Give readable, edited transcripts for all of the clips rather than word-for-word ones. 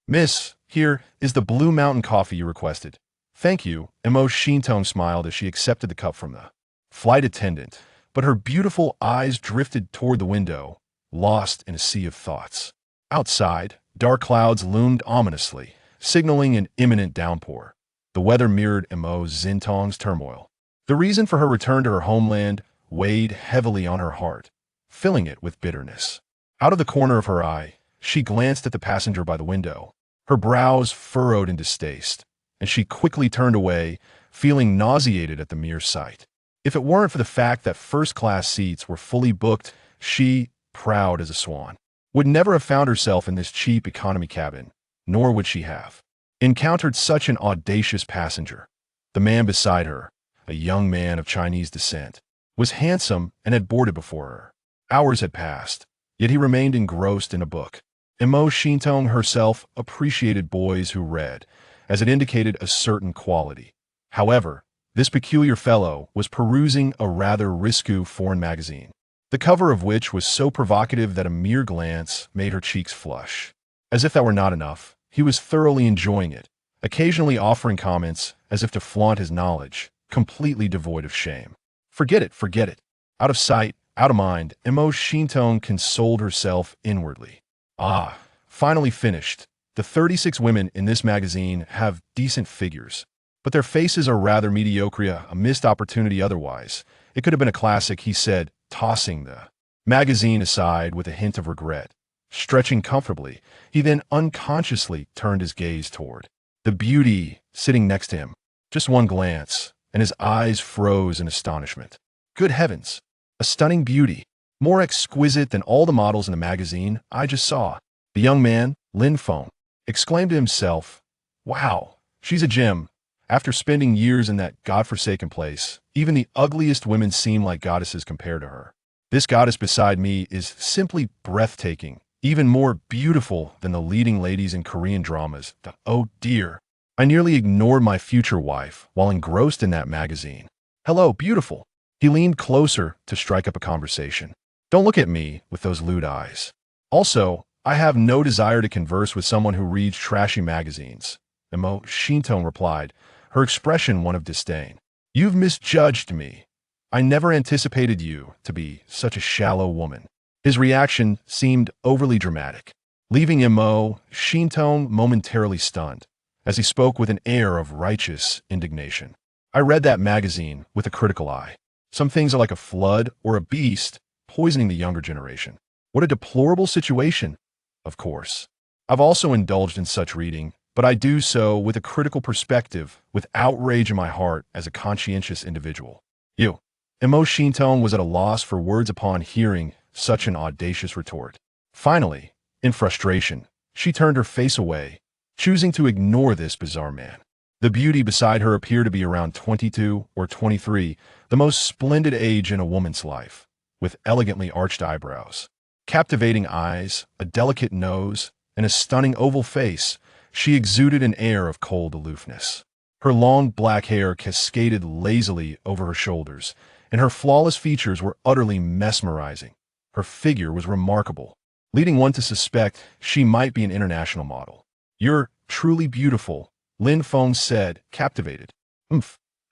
Miss, here is the Blue Mountain coffee you requested. Thank you, Imo Shintone smiled as she accepted the cup from the flight attendant, but her beautiful eyes drifted toward the window, lost in a sea of thoughts. Outside, dark clouds loomed ominously, signaling an imminent downpour. The weather mirrored Imo Zintong's turmoil. The reason for her return to her homeland weighed heavily on her heart, filling it with bitterness. Out of the corner of her eye, she glanced at the passenger by the window. Her brows furrowed in distaste, and she quickly turned away, feeling nauseated at the mere sight. If it weren't for the fact that first-class seats were fully booked, she, proud as a swan, would never have found herself in this cheap economy cabin, nor would she have encountered such an audacious passenger. The man beside her, a young man of Chinese descent, was handsome and had boarded before her. Hours had passed, yet he remained engrossed in a book. Imo Shintong herself appreciated boys who read, as it indicated a certain quality. However, this peculiar fellow was perusing a rather risque foreign magazine, the cover of which was so provocative that a mere glance made her cheeks flush. As if that were not enough, he was thoroughly enjoying it, occasionally offering comments as if to flaunt his knowledge, completely devoid of shame. Forget it, forget it. Out of sight, out of mind, Imo Shintong consoled herself inwardly. Ah, finally finished. The 36 women in this magazine have decent figures, but their faces are rather mediocre, a missed opportunity otherwise. It could have been a classic, he said, tossing the magazine aside with a hint of regret. Stretching comfortably, he then unconsciously turned his gaze toward the beauty sitting next to him. Just one glance, and his eyes froze in astonishment. Good heavens, a stunning beauty, more exquisite than all the models in the magazine I just saw. The young man, Lin Feng, exclaimed to himself, "Wow, she's a gem." After spending years in that godforsaken place, even the ugliest women seem like goddesses compared to her. This goddess beside me is simply breathtaking, even more beautiful than the leading ladies in Korean dramas. Oh dear. I nearly ignored my future wife while engrossed in that magazine. Hello, beautiful. He leaned closer to strike up a conversation. Don't look at me with those lewd eyes. Also, I have no desire to converse with someone who reads trashy magazines. Imo Shintong replied, her expression one of disdain. You've misjudged me. I never anticipated you to be such a shallow woman. His reaction seemed overly dramatic, leaving Imo Shintong momentarily stunned, as he spoke with an air of righteous indignation. I read that magazine with a critical eye. Some things are like a flood or a beast poisoning the younger generation. What a deplorable situation. Of course, I've also indulged in such reading, but I do so with a critical perspective, with outrage in my heart as a conscientious individual. You. Imo Shintong was at a loss for words upon hearing such an audacious retort. Finally, in frustration, she turned her face away, choosing to ignore this bizarre man. The beauty beside her appeared to be around 22 or 23, the most splendid age in a woman's life, with elegantly arched eyebrows, captivating eyes, a delicate nose, and a stunning oval face. She exuded an air of cold aloofness. Her long black hair cascaded lazily over her shoulders, and her flawless features were utterly mesmerizing. Her figure was remarkable, leading one to suspect she might be an international model. You're truly beautiful, Lin Feng said, captivated.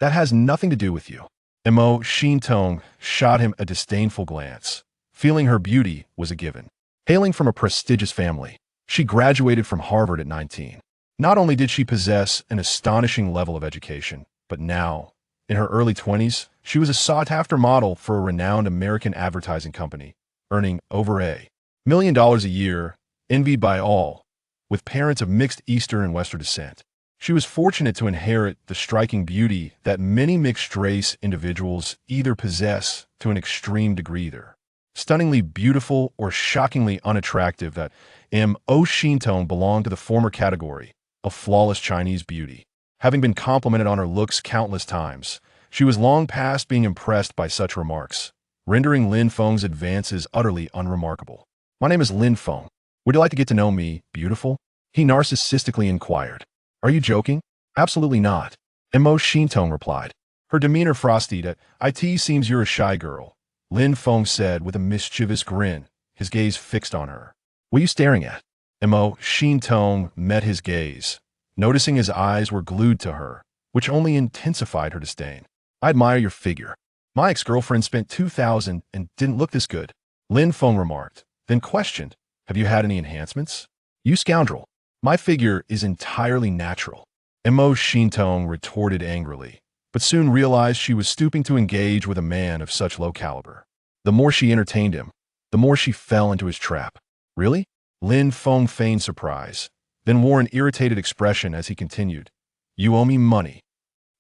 That has nothing to do with you. Imo Shintong shot him a disdainful glance, feeling her beauty was a given. Hailing from a prestigious family, she graduated from Harvard at 19. Not only did she possess an astonishing level of education, but now, in her early 20s, she was a sought-after model for a renowned American advertising company, earning over $1 million a year, envied by all, with parents of mixed Eastern and Western descent. She was fortunate to inherit the striking beauty that many mixed-race individuals either possess to an extreme degree, either stunningly beautiful or shockingly unattractive. That Imo Shintong belonged to the former category of flawless Chinese beauty. Having been complimented on her looks countless times, she was long past being impressed by such remarks, rendering Lin Feng's advances utterly unremarkable. My name is Lin Feng. Would you like to get to know me, beautiful? He narcissistically inquired. Are you joking? Absolutely not. Imo Shintong replied. Her demeanor frosty. It seems you're a shy girl, Lin Feng said with a mischievous grin, his gaze fixed on her. What are you staring at? Mo Shintong met his gaze, noticing his eyes were glued to her, which only intensified her disdain. I admire your figure. My ex-girlfriend spent 2,000 and didn't look this good. Lin Feng remarked, then questioned, have you had any enhancements? You scoundrel. My figure is entirely natural. Mo Shintong retorted angrily, but soon realized she was stooping to engage with a man of such low caliber. The more she entertained him, the more she fell into his trap. Really? Lin Feng feigned surprise, then wore an irritated expression as he continued. You owe me money.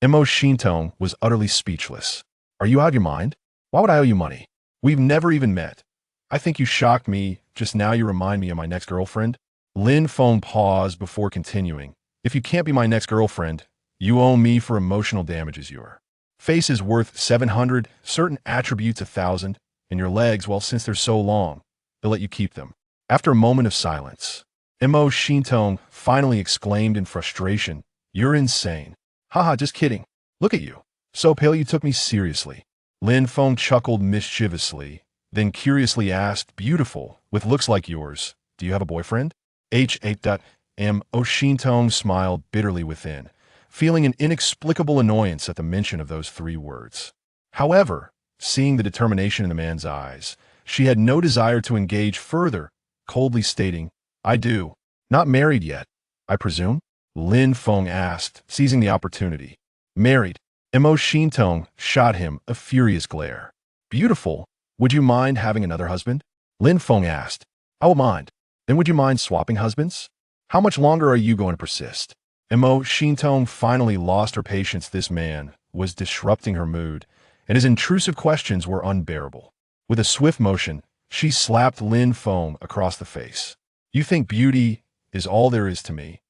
Mo Shintong was utterly speechless. Are you out of your mind? Why would I owe you money? We've never even met. I think you shocked me. Just now you remind me of my next girlfriend. Lin Feng paused before continuing. If you can't be my next girlfriend, you owe me for emotional damages. Your face is worth 700, certain attributes 1,000, and your legs, well, since they're so long, they'll let you keep them. After a moment of silence, Mo Shintong finally exclaimed in frustration, you're insane. Haha, just kidding. Look at you. So pale you took me seriously. Lin Feng chuckled mischievously, then curiously asked, beautiful, with looks like yours, do you have a boyfriend? Mo Shintong smiled bitterly within, feeling an inexplicable annoyance at the mention of those 3 words. However, seeing the determination in the man's eyes, she had no desire to engage further, coldly stating, I do. Not married yet, I presume? Lin Feng asked, seizing the opportunity. Married. Mo Shintong shot him a furious glare. Beautiful. Would you mind having another husband? Lin Feng asked. I will mind. Then would you mind swapping husbands? How much longer are you going to persist? Mo Shintong finally lost her patience. This man was disrupting her mood, and his intrusive questions were unbearable. With a swift motion, she slapped Lin Feng across the face. You think beauty is all there is to me?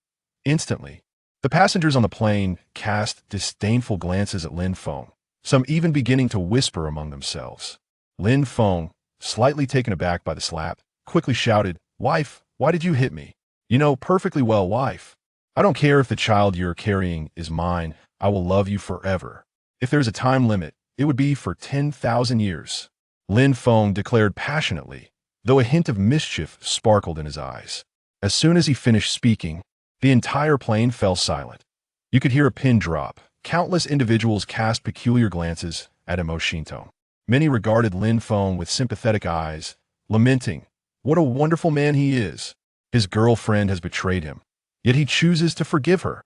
Instantly, the passengers on the plane cast disdainful glances at Lin Feng, some even beginning to whisper among themselves. Lin Feng, slightly taken aback by the slap, quickly shouted, Wife, why did you hit me? You know perfectly well, wife. I don't care if the child you're carrying is mine, I will love you forever. If there's a time limit, it would be for 10,000 years. Lin Feng declared passionately, though a hint of mischief sparkled in his eyes. As soon as he finished speaking, the entire plane fell silent. You could hear a pin drop. Countless individuals cast peculiar glances at Mo Shintong. Many regarded Lin Feng with sympathetic eyes, lamenting, what a wonderful man he is. His girlfriend has betrayed him, yet he chooses to forgive her.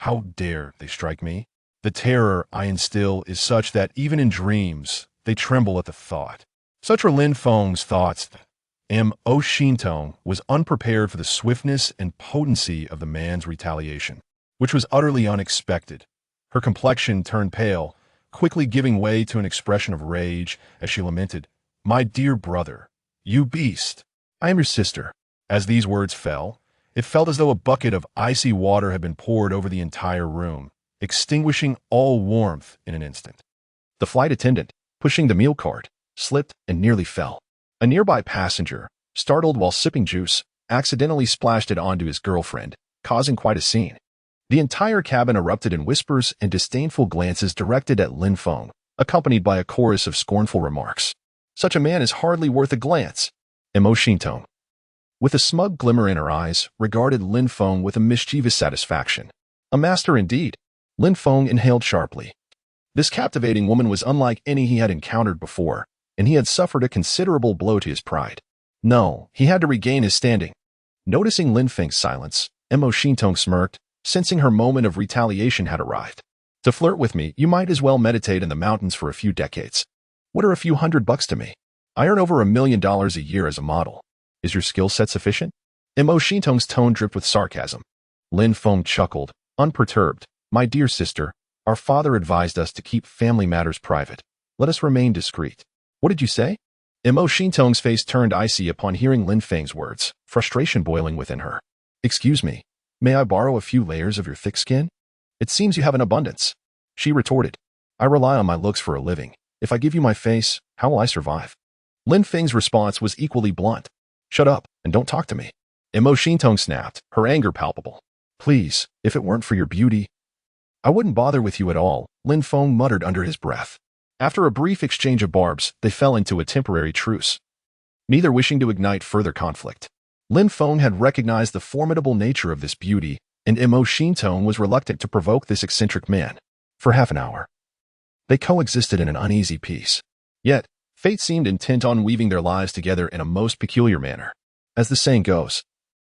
How dare they strike me? The terror I instill is such that even in dreams, they tremble at the thought. Such were Lin Feng's thoughts. Mo Shintong was unprepared for the swiftness and potency of the man's retaliation, which was utterly unexpected. Her complexion turned pale, quickly giving way to an expression of rage as she lamented, My dear brother, you beast, I am your sister. As these words fell, it felt as though a bucket of icy water had been poured over the entire room, extinguishing all warmth in an instant. The flight attendant, pushing the meal cart, slipped and nearly fell. A nearby passenger, startled while sipping juice, accidentally splashed it onto his girlfriend, causing quite a scene. The entire cabin erupted in whispers and disdainful glances directed at Lin Feng, accompanied by a chorus of scornful remarks. Such a man is hardly worth a glance. Mo Shintong, with a smug glimmer in her eyes, regarded Lin Feng with a mischievous satisfaction. A master indeed. Lin Feng inhaled sharply. This captivating woman was unlike any he had encountered before, and he had suffered a considerable blow to his pride. No, he had to regain his standing. Noticing Lin Feng's silence, Mo Shintong smirked, sensing her moment of retaliation had arrived. To flirt with me, you might as well meditate in the mountains for a few decades. What are a few $100 to me? I earn over $1 million a year as a model. Is your skill set sufficient? Mo Shintong's tone dripped with sarcasm. Lin Feng chuckled, unperturbed. My dear sister, our father advised us to keep family matters private. Let us remain discreet. What did you say? Mo Shintong's face turned icy upon hearing Lin Feng's words, frustration boiling within her. Excuse me, may I borrow a few layers of your thick skin? It seems you have an abundance. She retorted. I rely on my looks for a living. If I give you my face, how will I survive? Lin Feng's response was equally blunt. Shut up and don't talk to me. Mo Shintong snapped, her anger palpable. Please, if it weren't for your beauty, I wouldn't bother with you at all, Lin Feng muttered under his breath. After a brief exchange of barbs, they fell into a temporary truce, neither wishing to ignite further conflict. Lin Feng had recognized the formidable nature of this beauty, and Imo Shintong was reluctant to provoke this eccentric man. For half an hour, they coexisted in an uneasy peace. Yet, fate seemed intent on weaving their lives together in a most peculiar manner. As the saying goes,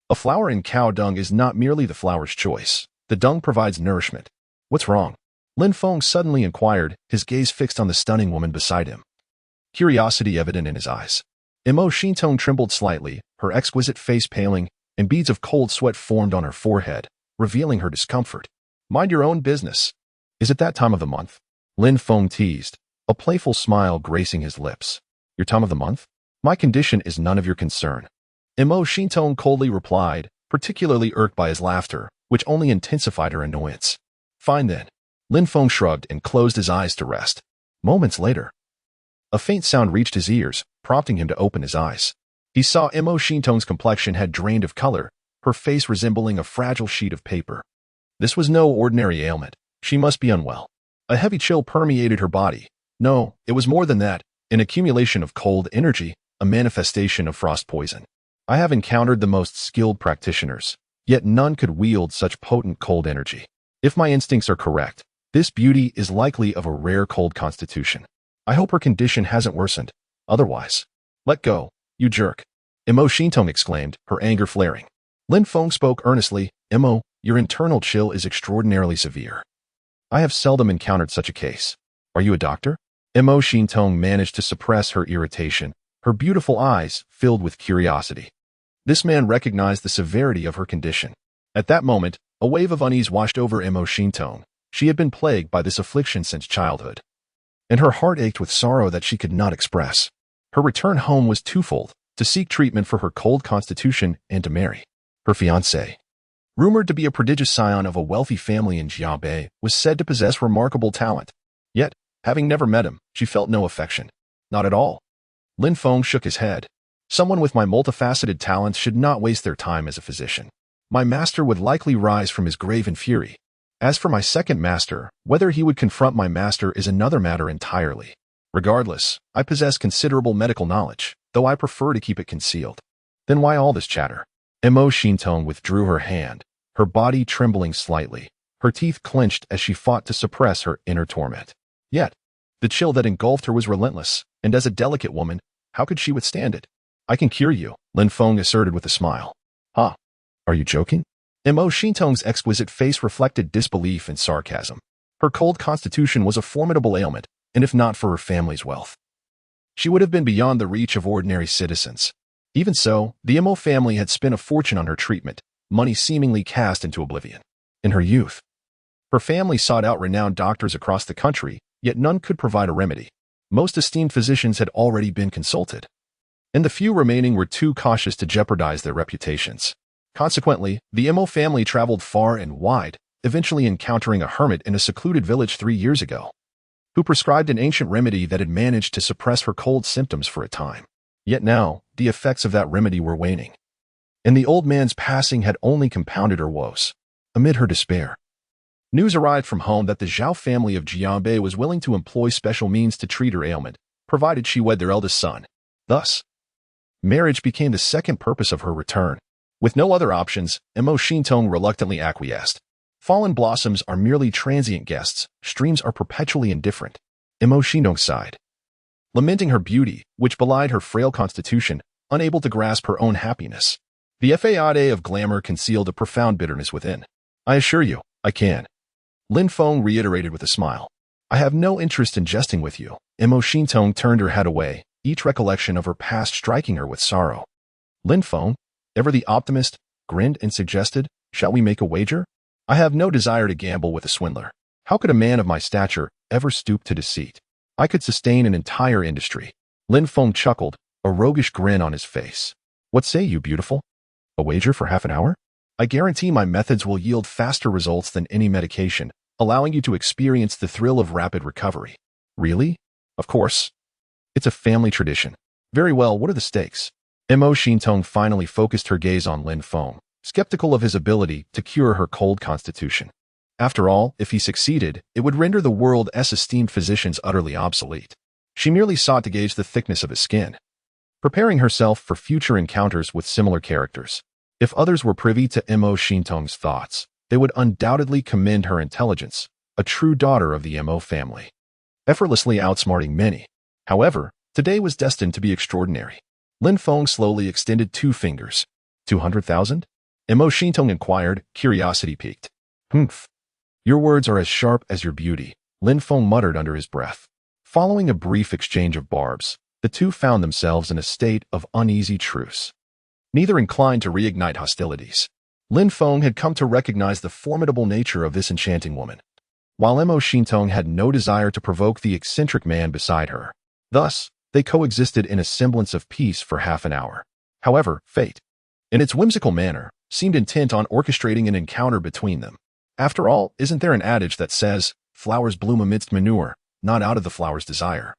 a flower in cow dung is not merely the flower's choice. The dung provides nourishment. What's wrong? Lin Feng suddenly inquired, his gaze fixed on the stunning woman beside him. Curiosity evident in his eyes. Imo Shintong trembled slightly, her exquisite face paling, and beads of cold sweat formed on her forehead, revealing her discomfort. Mind your own business. Is it that time of the month? Lin Feng teased, a playful smile gracing his lips. Your time of the month? My condition is none of your concern. Imo Shintong coldly replied, particularly irked by his laughter, which only intensified her annoyance. Fine then. Lin Feng shrugged and closed his eyes to rest. Moments later, a faint sound reached his ears, prompting him to open his eyes. He saw Imo Shintong's complexion had drained of color, her face resembling a fragile sheet of paper. This was no ordinary ailment. She must be unwell. A heavy chill permeated her body. No, it was more than that, an accumulation of cold energy, a manifestation of frost poison. I have encountered the most skilled practitioners, yet none could wield such potent cold energy. If my instincts are correct, this beauty is likely of a rare cold constitution. I hope her condition hasn't worsened. Otherwise, let go, you jerk. Imo Shintong exclaimed, her anger flaring. Lin Feng spoke earnestly. Imo, your internal chill is extraordinarily severe. I have seldom encountered such a case. Are you a doctor? Imo Shintong managed to suppress her irritation, her beautiful eyes filled with curiosity. This man recognized the severity of her condition. At that moment, a wave of unease washed over Imo Shintong. She had been plagued by this affliction since childhood, and her heart ached with sorrow that she could not express. Her return home was twofold, to seek treatment for her cold constitution and to marry. Her fiancé, rumored to be a prodigious scion of a wealthy family in Jiabei, was said to possess remarkable talent. Yet, having never met him, she felt no affection. Not at all. Lin Feng shook his head. Someone with my multifaceted talents should not waste their time as a physician. My master would likely rise from his grave in fury. As for my second master, whether he would confront my master is another matter entirely. Regardless, I possess considerable medical knowledge, though I prefer to keep it concealed. Then why all this chatter? Imo Shintong withdrew her hand, her body trembling slightly, her teeth clenched as she fought to suppress her inner torment. Yet, the chill that engulfed her was relentless, and as a delicate woman, how could she withstand it? I can cure you, Lin Feng asserted with a smile. Huh? Are you joking? Imo Shintong's exquisite face reflected disbelief and sarcasm. Her cold constitution was a formidable ailment, and if not for her family's wealth, she would have been beyond the reach of ordinary citizens. Even so, the Imo family had spent a fortune on her treatment, money seemingly cast into oblivion. In her youth, her family sought out renowned doctors across the country, yet none could provide a remedy. Most esteemed physicians had already been consulted, and the few remaining were too cautious to jeopardize their reputations. Consequently, the Imo family traveled far and wide, eventually encountering a hermit in a secluded village 3 years ago, who prescribed an ancient remedy that had managed to suppress her cold symptoms for a time. Yet now, the effects of that remedy were waning, and the old man's passing had only compounded her woes. Amid her despair, news arrived from home that the Zhao family of Jiabei was willing to employ special means to treat her ailment, provided she wed their eldest son. Thus, marriage became the second purpose of her return. With no other options, Imo Shintong reluctantly acquiesced. Fallen blossoms are merely transient guests, streams are perpetually indifferent. Imo Shintong sighed, lamenting her beauty, which belied her frail constitution, unable to grasp her own happiness. The facade of glamour concealed a profound bitterness within. I assure you, I can. Lin Feng reiterated with a smile. I have no interest in jesting with you. Imo Shintong turned her head away, each recollection of her past striking her with sorrow. Lin Feng, ever the optimist, grinned and suggested, shall we make a wager? I have no desire to gamble with a swindler. How could a man of my stature ever stoop to deceit? I could sustain an entire industry. Lin Feng chuckled, a roguish grin on his face. What say you, beautiful? A wager for half an hour? I guarantee my methods will yield faster results than any medication, allowing you to experience the thrill of rapid recovery. Really? Of course. It's a family tradition. Very well, what are the stakes? Imo Shintong finally focused her gaze on Lin Feng, skeptical of his ability to cure her cold constitution. After all, if he succeeded, it would render the world's esteemed physicians utterly obsolete. She merely sought to gauge the thickness of his skin. preparing herself for future encounters with similar characters. If others were privy to Mo Shintong's thoughts, they would undoubtedly commend her intelligence, a true daughter of the Mo family, effortlessly outsmarting many. However, today was destined to be extraordinary. Lin Feng slowly extended 2 fingers. 200,000? Mo Shintong inquired, curiosity piqued. Humph. Your words are as sharp as your beauty, Lin Feng muttered under his breath. Following a brief exchange of barbs, the two found themselves in a state of uneasy truce. Neither inclined to reignite hostilities. Lin Feng had come to recognize the formidable nature of this enchanting woman, while Mo Shintong had no desire to provoke the eccentric man beside her. Thus, they coexisted in a semblance of peace for half an hour. However, fate, in its whimsical manner, seemed intent on orchestrating an encounter between them. After all, isn't there an adage that says, flowers bloom amidst manure, not out of the flower's desire,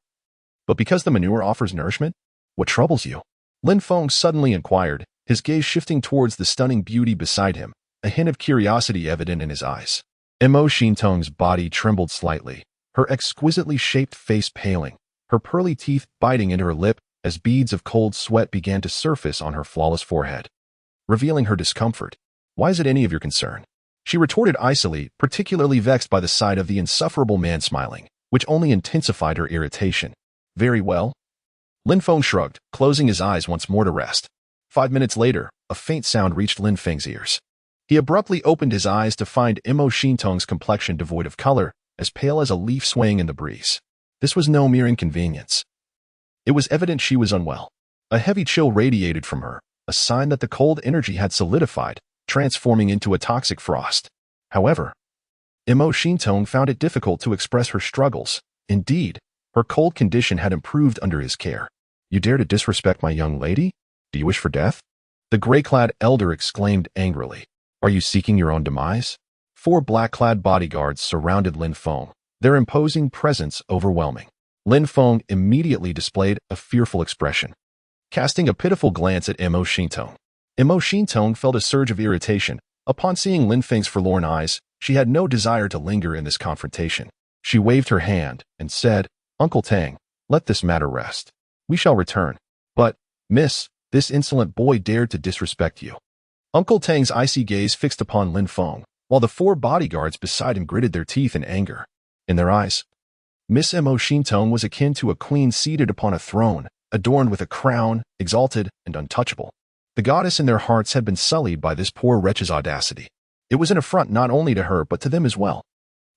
but because the manure offers nourishment? What troubles you? Lin Feng suddenly inquired, his gaze shifting towards the stunning beauty beside him, a hint of curiosity evident in his eyes. Mo Shintong's body trembled slightly, her exquisitely shaped face paling, her pearly teeth biting into her lip as beads of cold sweat began to surface on her flawless forehead, revealing her discomfort. Why is it any of your concern? She retorted icily, particularly vexed by the sight of the insufferable man smiling, which only intensified her irritation. Very well. Lin Feng shrugged, closing his eyes once more to rest. 5 minutes later, a faint sound reached Lin Feng's ears. He abruptly opened his eyes to find Mo Shintong's complexion devoid of color, as pale as a leaf swaying in the breeze. This was no mere inconvenience. It was evident she was unwell. A heavy chill radiated from her, a sign that the cold energy had solidified, transforming into a toxic frost. However, Mo Shintong found it difficult to express her struggles. Indeed, her cold condition had improved under his care. You dare to disrespect my young lady? Do you wish for death? The gray-clad elder exclaimed angrily. Are you seeking your own demise? 4 black-clad bodyguards surrounded Lin Feng, their imposing presence overwhelming. Lin Feng immediately displayed a fearful expression, casting a pitiful glance at Mo Shintong. Mo Shintong felt a surge of irritation. Upon seeing Lin Feng's forlorn eyes, she had no desire to linger in this confrontation. She waved her hand and said, Uncle Tang, let this matter rest. We shall return. But, miss, this insolent boy dared to disrespect you. Uncle Tang's icy gaze fixed upon Lin Feng, while the 4 bodyguards beside him gritted their teeth in anger. In their eyes, Miss Mo Shintong was akin to a queen seated upon a throne, adorned with a crown, exalted and untouchable. The goddess in their hearts had been sullied by this poor wretch's audacity. It was an affront not only to her but to them as well.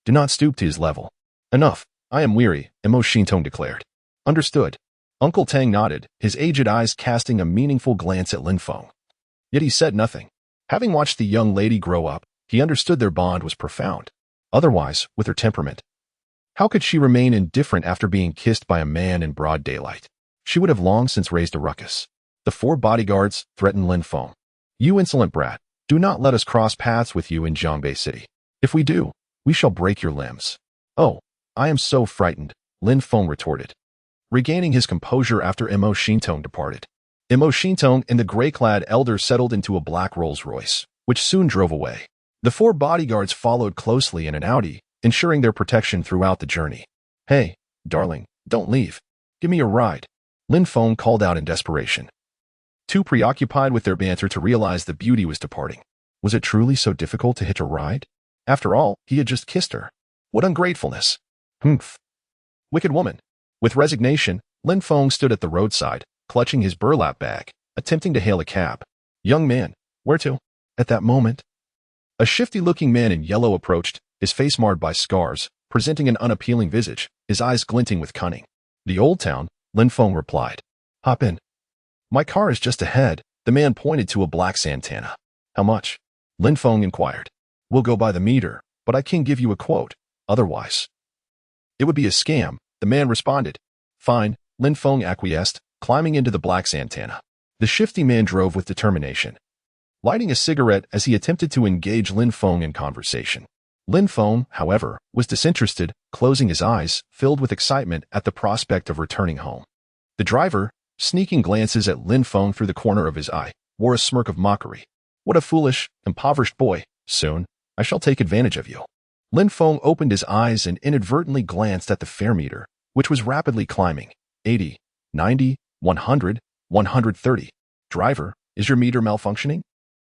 Do not stoop to his level. Enough. I am weary, Mo Shintong declared. Understood. Uncle Tang nodded, his aged eyes casting a meaningful glance at Lin Feng. Yet he said nothing. Having watched the young lady grow up, he understood their bond was profound. Otherwise, with her temperament, how could she remain indifferent after being kissed by a man in broad daylight? She would have long since raised a ruckus. The 4 bodyguards threatened Lin Feng. You insolent brat, do not let us cross paths with you in Zhongbei City. If we do, we shall break your limbs. Oh, I am so frightened, Lin Feng retorted, regaining his composure after Mo Shintong departed. Mo Shintong and the gray-clad elder settled into a black Rolls-Royce, which soon drove away. The 4 bodyguards followed closely in an Audi, ensuring their protection throughout the journey. Hey, darling, don't leave. Give me a ride, Lin Feng called out in desperation. Too preoccupied with their banter to realize the beauty was departing. Was it truly so difficult to hitch a ride? After all, he had just kissed her. What ungratefulness. Humph. Wicked woman. With resignation, Lin Feng stood at the roadside, clutching his burlap bag, attempting to hail a cab. Young man, where to? At that moment, a shifty-looking man in yellow approached, his face marred by scars, presenting an unappealing visage, his eyes glinting with cunning. The Old Town, Lin Feng replied. Hop in. My car is just ahead, the man pointed to a black Santana. How much? Lin Feng inquired. We'll go by the meter, but I can give you a quote. Otherwise, it would be a scam, the man responded. Fine, Lin Feng acquiesced, climbing into the black Santana. The shifty man drove with determination, lighting a cigarette as he attempted to engage Lin Feng in conversation. Lin Feng, however, was disinterested, closing his eyes, filled with excitement at the prospect of returning home. The driver, sneaking glances at Lin Feng through the corner of his eye, wore a smirk of mockery. What a foolish, impoverished boy. Soon, I shall take advantage of you. Lin Feng opened his eyes and inadvertently glanced at the fare meter, which was rapidly climbing. 80, 90, 100. 130. Driver, is your meter malfunctioning?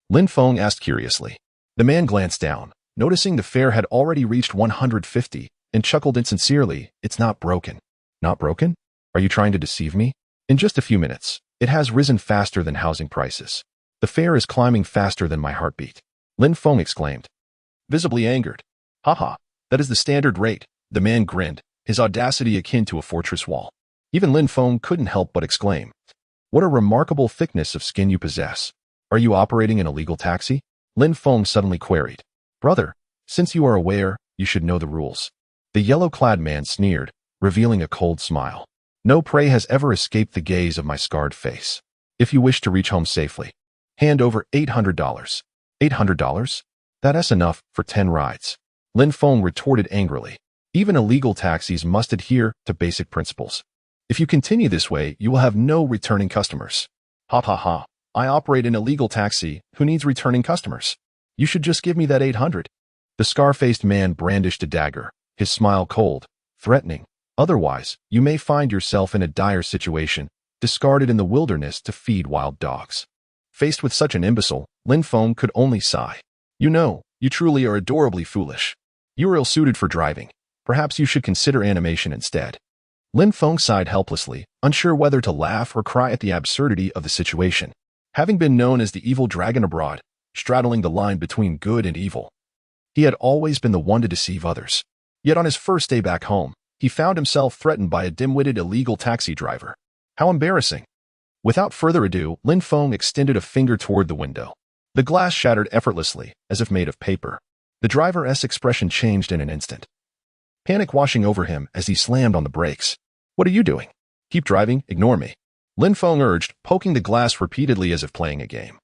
Lin Feng asked curiously. The man glanced down, noticing the fare had already reached 150, and chuckled insincerely. It's not broken. Not broken? Are you trying to deceive me? In just a few minutes, it has risen faster than housing prices. The fare is climbing faster than my heartbeat. Lin Feng exclaimed, visibly angered. Haha, that is the standard rate. The man grinned, his audacity akin to a fortress wall. Even Lin Feng couldn't help but exclaim, what a remarkable thickness of skin you possess. Are you operating an illegal taxi? Lin Feng suddenly queried. Brother, since you are aware, you should know the rules. The yellow-clad man sneered, revealing a cold smile. No prey has ever escaped the gaze of my scarred face. If you wish to reach home safely, hand over $800. $800? That's enough for 10 rides. Lin Feng retorted angrily. Even illegal taxis must adhere to basic principles. If you continue this way, you will have no returning customers. Ha ha ha. I operate an illegal taxi. Who needs returning customers? You should just give me that 800. The scar-faced man brandished a dagger, his smile cold, threatening. Otherwise, you may find yourself in a dire situation, discarded in the wilderness to feed wild dogs. Faced with such an imbecile, Lin Feng could only sigh. You know, you truly are adorably foolish. You are ill-suited for driving. Perhaps you should consider animation instead. Lin Feng sighed helplessly, unsure whether to laugh or cry at the absurdity of the situation. Having been known as the evil dragon abroad, straddling the line between good and evil, he had always been the one to deceive others. Yet on his first day back home, he found himself threatened by a dim-witted illegal taxi driver. How embarrassing. Without further ado, Lin Feng extended a finger toward the window. The glass shattered effortlessly, as if made of paper. The driver's expression changed in an instant, panic washing over him as he slammed on the brakes. What are you doing? Keep driving, ignore me. Lin Feng urged, poking the glass repeatedly as if playing a game,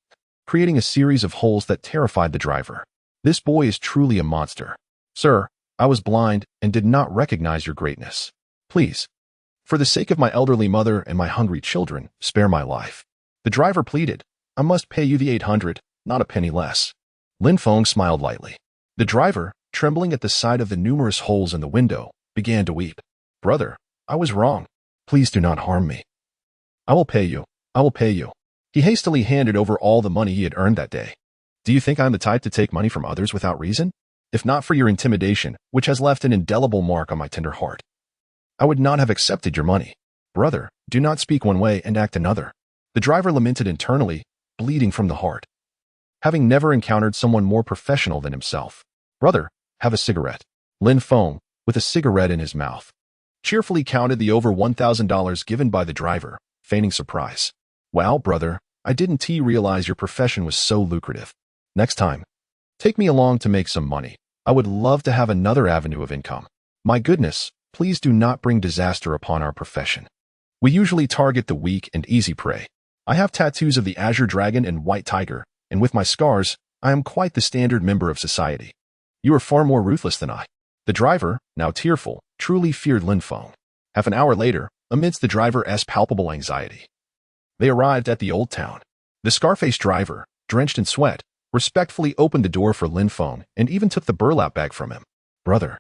creating a series of holes that terrified the driver. This boy is truly a monster. Sir, I was blind and did not recognize your greatness. Please, for the sake of my elderly mother and my hungry children, spare my life. The driver pleaded. I must pay you the 800, not a penny less. Lin Feng smiled lightly. The driver, trembling at the sight of the numerous holes in the window, began to weep. Brother, I was wrong. Please do not harm me. I will pay you. I will pay you. He hastily handed over all the money he had earned that day. Do you think I'm the type to take money from others without reason? If not for your intimidation, which has left an indelible mark on my tender heart, I would not have accepted your money. Brother, do not speak one way and act another. The driver lamented internally, bleeding from the heart, having never encountered someone more professional than himself. Brother, have a cigarette. Lin Feng, with a cigarette in his mouth, cheerfully counted the over $1,000 given by the driver, feigning surprise. Wow, brother, I didn't realize your profession was so lucrative. Next time, take me along to make some money. I would love to have another avenue of income. My goodness, please do not bring disaster upon our profession. We usually target the weak and easy prey. I have tattoos of the Azure Dragon and White Tiger, and with my scars, I am quite the standard member of society. You are far more ruthless than I. The driver, now tearful, truly feared Lin Feng. Half an hour later, amidst the driver's palpable anxiety, they arrived at the old town. The scar-faced driver, drenched in sweat, respectfully opened the door for Lin Feng and even took the burlap bag from him. Brother,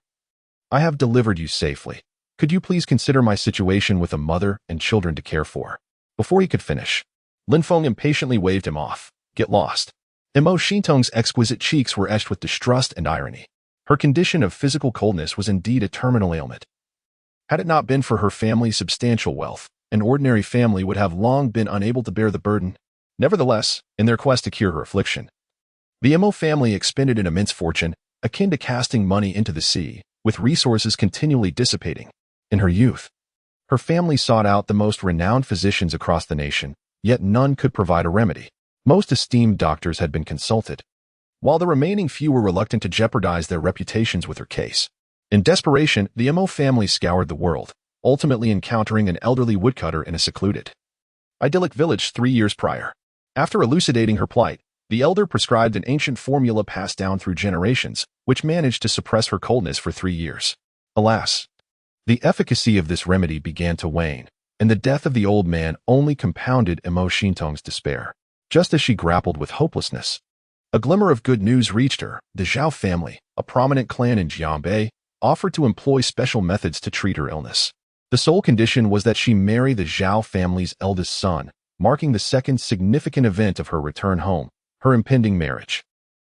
I have delivered you safely. Could you please consider my situation with a mother and children to care for? Before he could finish, Lin Feng impatiently waved him off. Get lost. Imo Shintong's exquisite cheeks were etched with distrust and irony. Her condition of physical coldness was indeed a terminal ailment. Had it not been for her family's substantial wealth, an ordinary family would have long been unable to bear the burden. Nevertheless, in their quest to cure her affliction, the Imo family expended an immense fortune, akin to casting money into the sea, with resources continually dissipating. In her youth, her family sought out the most renowned physicians across the nation, yet none could provide a remedy. Most esteemed doctors had been consulted, while the remaining few were reluctant to jeopardize their reputations with her case. In desperation, the Imo family scoured the world, ultimately encountering an elderly woodcutter in a secluded, idyllic village 3 years prior. After elucidating her plight, the elder prescribed an ancient formula passed down through generations, which managed to suppress her coldness for 3 years. Alas, the efficacy of this remedy began to wane, and the death of the old man only compounded Imo Shintong's despair. Just as she grappled with hopelessness, a glimmer of good news reached her. The Zhao family, a prominent clan in Jianbei, offered to employ special methods to treat her illness. The sole condition was that she marry the Zhao family's eldest son, marking the second significant event of her return home, her impending marriage.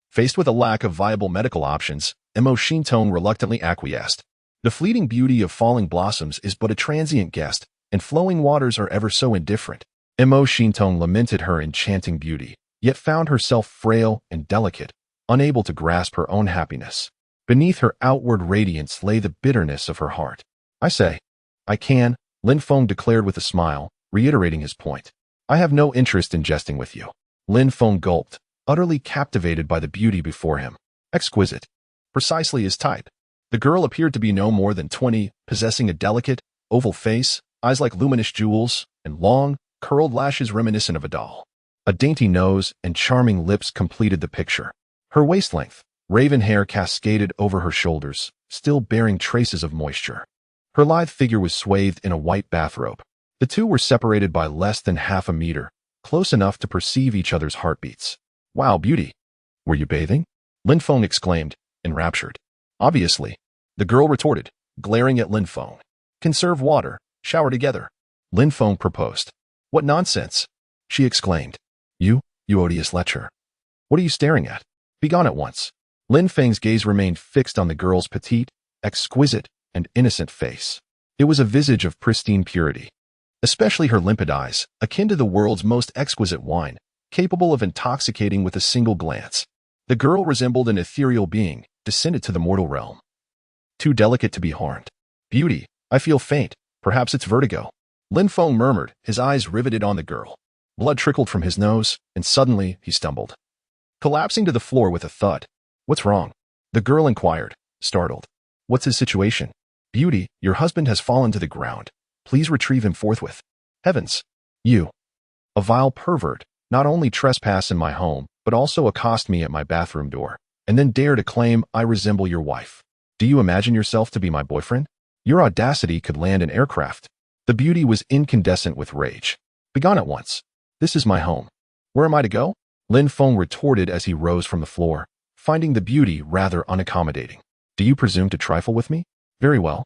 Faced with a lack of viable medical options, Shinton reluctantly acquiesced. The fleeting beauty of falling blossoms is but a transient guest, and flowing waters are ever so indifferent. Shinton lamented her enchanting beauty, yet found herself frail and delicate, unable to grasp her own happiness. Beneath her outward radiance lay the bitterness of her heart. I say, I can, Lin Feng declared with a smile, reiterating his point. I have no interest in jesting with you. Lin Feng gulped, utterly captivated by the beauty before him. Exquisite. Precisely his type. The girl appeared to be no more than 20, possessing a delicate, oval face, eyes like luminous jewels, and long, curled lashes reminiscent of a doll. A dainty nose and charming lips completed the picture. Her waist length, raven hair cascaded over her shoulders, still bearing traces of moisture. Her lithe figure was swathed in a white bathrobe. The two were separated by less than half a meter, close enough to perceive each other's heartbeats. Wow, beauty! Were you bathing? Lin Feng exclaimed, enraptured. Obviously, the girl retorted, glaring at Lin Feng. Conserve water, shower together. Lin Feng proposed. What nonsense! She exclaimed. You odious lecher. What are you staring at? Begone at once. Lin Feng's gaze remained fixed on the girl's petite, exquisite, and innocent face. It was a visage of pristine purity. Especially her limpid eyes, akin to the world's most exquisite wine, capable of intoxicating with a single glance. The girl resembled an ethereal being, descended to the mortal realm. Too delicate to be harmed. Beauty, I feel faint, perhaps it's vertigo. Lin Feng murmured, his eyes riveted on the girl. Blood trickled from his nose, and suddenly he stumbled, collapsing to the floor with a thud. What's wrong? The girl inquired, startled. What's his situation? Beauty, your husband has fallen to the ground. Please retrieve him forthwith. Heavens! You, a vile pervert, not only trespass in my home, but also accost me at my bathroom door, and then dare to claim I resemble your wife. Do you imagine yourself to be my boyfriend? Your audacity could land an aircraft. The beauty was incandescent with rage. Begone at once. This is my home. Where am I to go? Lin Feng retorted as he rose from the floor, finding the beauty rather unaccommodating. Do you presume to trifle with me? Very well.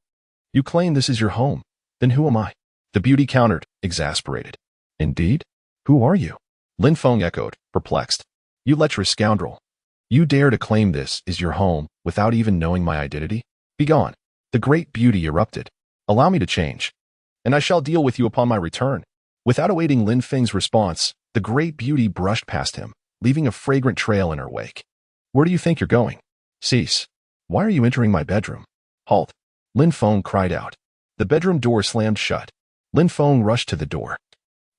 You claim this is your home. Then who am I? The beauty countered, exasperated. Indeed? Who are you? Lin Feng echoed, perplexed. You lecherous scoundrel. You dare to claim this is your home without even knowing my identity? Begone. The great beauty erupted. Allow me to change, and I shall deal with you upon my return. Without awaiting Lin Feng's response, the great beauty brushed past him, leaving a fragrant trail in her wake. Where do you think you're going? Cease. Why are you entering my bedroom? Halt. Lin Feng cried out. The bedroom door slammed shut. Lin Feng rushed to the door,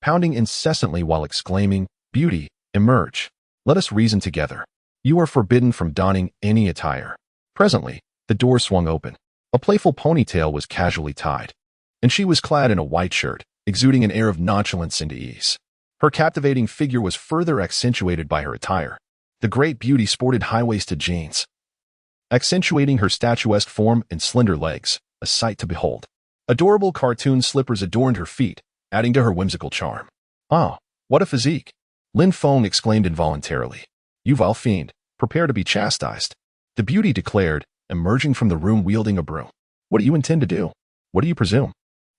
pounding incessantly while exclaiming, Beauty, emerge. Let us reason together. You are forbidden from donning any attire. Presently, the door swung open. A playful ponytail was casually tied, and she was clad in a white shirt, exuding an air of nonchalance and ease. Her captivating figure was further accentuated by her attire. The great beauty sported high-waisted jeans, accentuating her statuesque form and slender legs, a sight to behold. Adorable cartoon slippers adorned her feet, adding to her whimsical charm. Ah, what a physique! Lin Feng exclaimed involuntarily. You vile fiend, prepare to be chastised. The beauty declared, emerging from the room wielding a broom. What do you intend to do? What do you presume?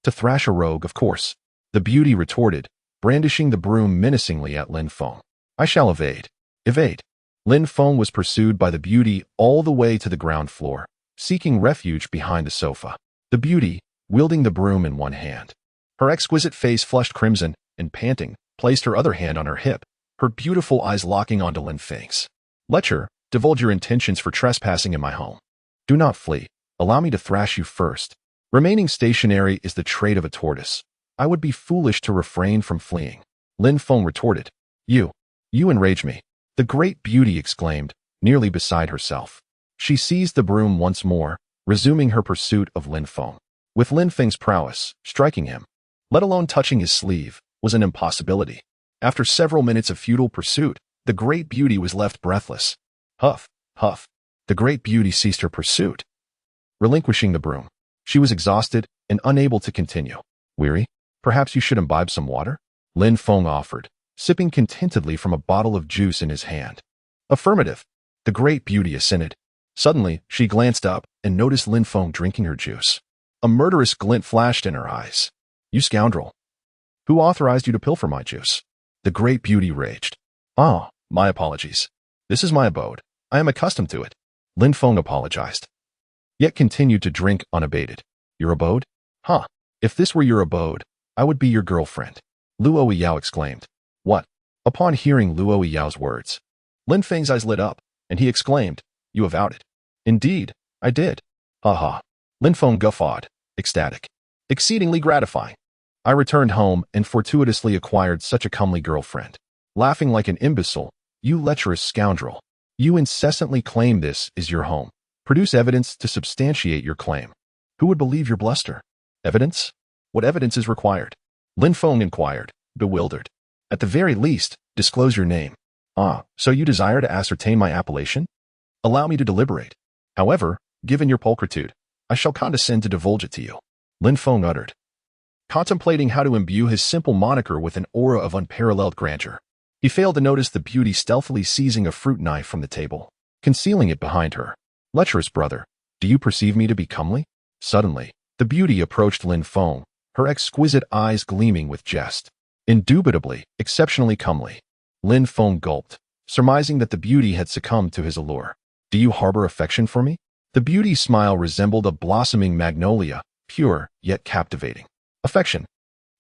To thrash a rogue, of course. The beauty retorted, brandishing the broom menacingly at Lin Feng. I shall evade. Evade. Lin Feng was pursued by the beauty all the way to the ground floor, seeking refuge behind the sofa. The beauty, wielding the broom in one hand, her exquisite face flushed crimson, and panting, placed her other hand on her hip, her beautiful eyes locking onto Lin Feng's. Lecher, divulge your intentions for trespassing in my home. Do not flee. Allow me to thrash you first. Remaining stationary is the trait of a tortoise. I would be foolish to refrain from fleeing. Lin Feng retorted. You enrage me. The great beauty exclaimed, nearly beside herself. She seized the broom once more, resuming her pursuit of Lin Feng. With Lin Feng's prowess, striking him, let alone touching his sleeve, was an impossibility. After several minutes of futile pursuit, the great beauty was left breathless. Huff, huff. The great beauty ceased her pursuit, relinquishing the broom. She was exhausted and unable to continue. Weary? Perhaps you should imbibe some water? Lin Feng offered, sipping contentedly from a bottle of juice in his hand. Affirmative. The great beauty assented. Suddenly, she glanced up and noticed Lin Feng drinking her juice. A murderous glint flashed in her eyes. You scoundrel. Who authorized you to pilfer my juice? The great beauty raged. Ah, my apologies. This is my abode. I am accustomed to it. Lin Feng apologized, yet continued to drink unabated. Your abode? Huh. If this were your abode, I would be your girlfriend. Luo Yao exclaimed. What? Upon hearing Luo Yao's words, Lin Feng's eyes lit up, and he exclaimed, You avowed it. Indeed, I did. Ha ha. Lin Feng guffawed, ecstatic. Exceedingly gratifying. I returned home and fortuitously acquired such a comely girlfriend. Laughing like an imbecile, you lecherous scoundrel. You incessantly claim this is your home. Produce evidence to substantiate your claim. Who would believe your bluster? Evidence? What evidence is required? Lin Feng inquired, bewildered. At the very least, disclose your name. Ah, so you desire to ascertain my appellation? Allow me to deliberate. However, given your pulchritude, I shall condescend to divulge it to you. Lin Feng uttered, contemplating how to imbue his simple moniker with an aura of unparalleled grandeur. He failed to notice the beauty stealthily seizing a fruit knife from the table, concealing it behind her. Lecherous brother, do you perceive me to be comely? Suddenly, the beauty approached Lin Feng, her exquisite eyes gleaming with jest. Indubitably, exceptionally comely. Lin Feng gulped, surmising that the beauty had succumbed to his allure. Do you harbor affection for me? The beauty's smile resembled a blossoming magnolia, pure yet captivating. Affection.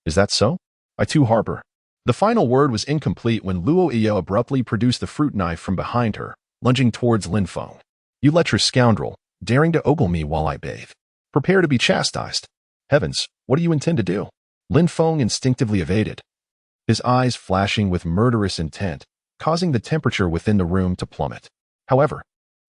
Is that so? I too harbor. The final word was incomplete when Luo Yao abruptly produced the fruit knife from behind her, lunging towards Lin Feng. You lecherous scoundrel, daring to ogle me while I bathe. Prepare to be chastised. Heavens, what do you intend to do? Lin Feng instinctively evaded, his eyes flashing with murderous intent, causing the temperature within the room to plummet. However,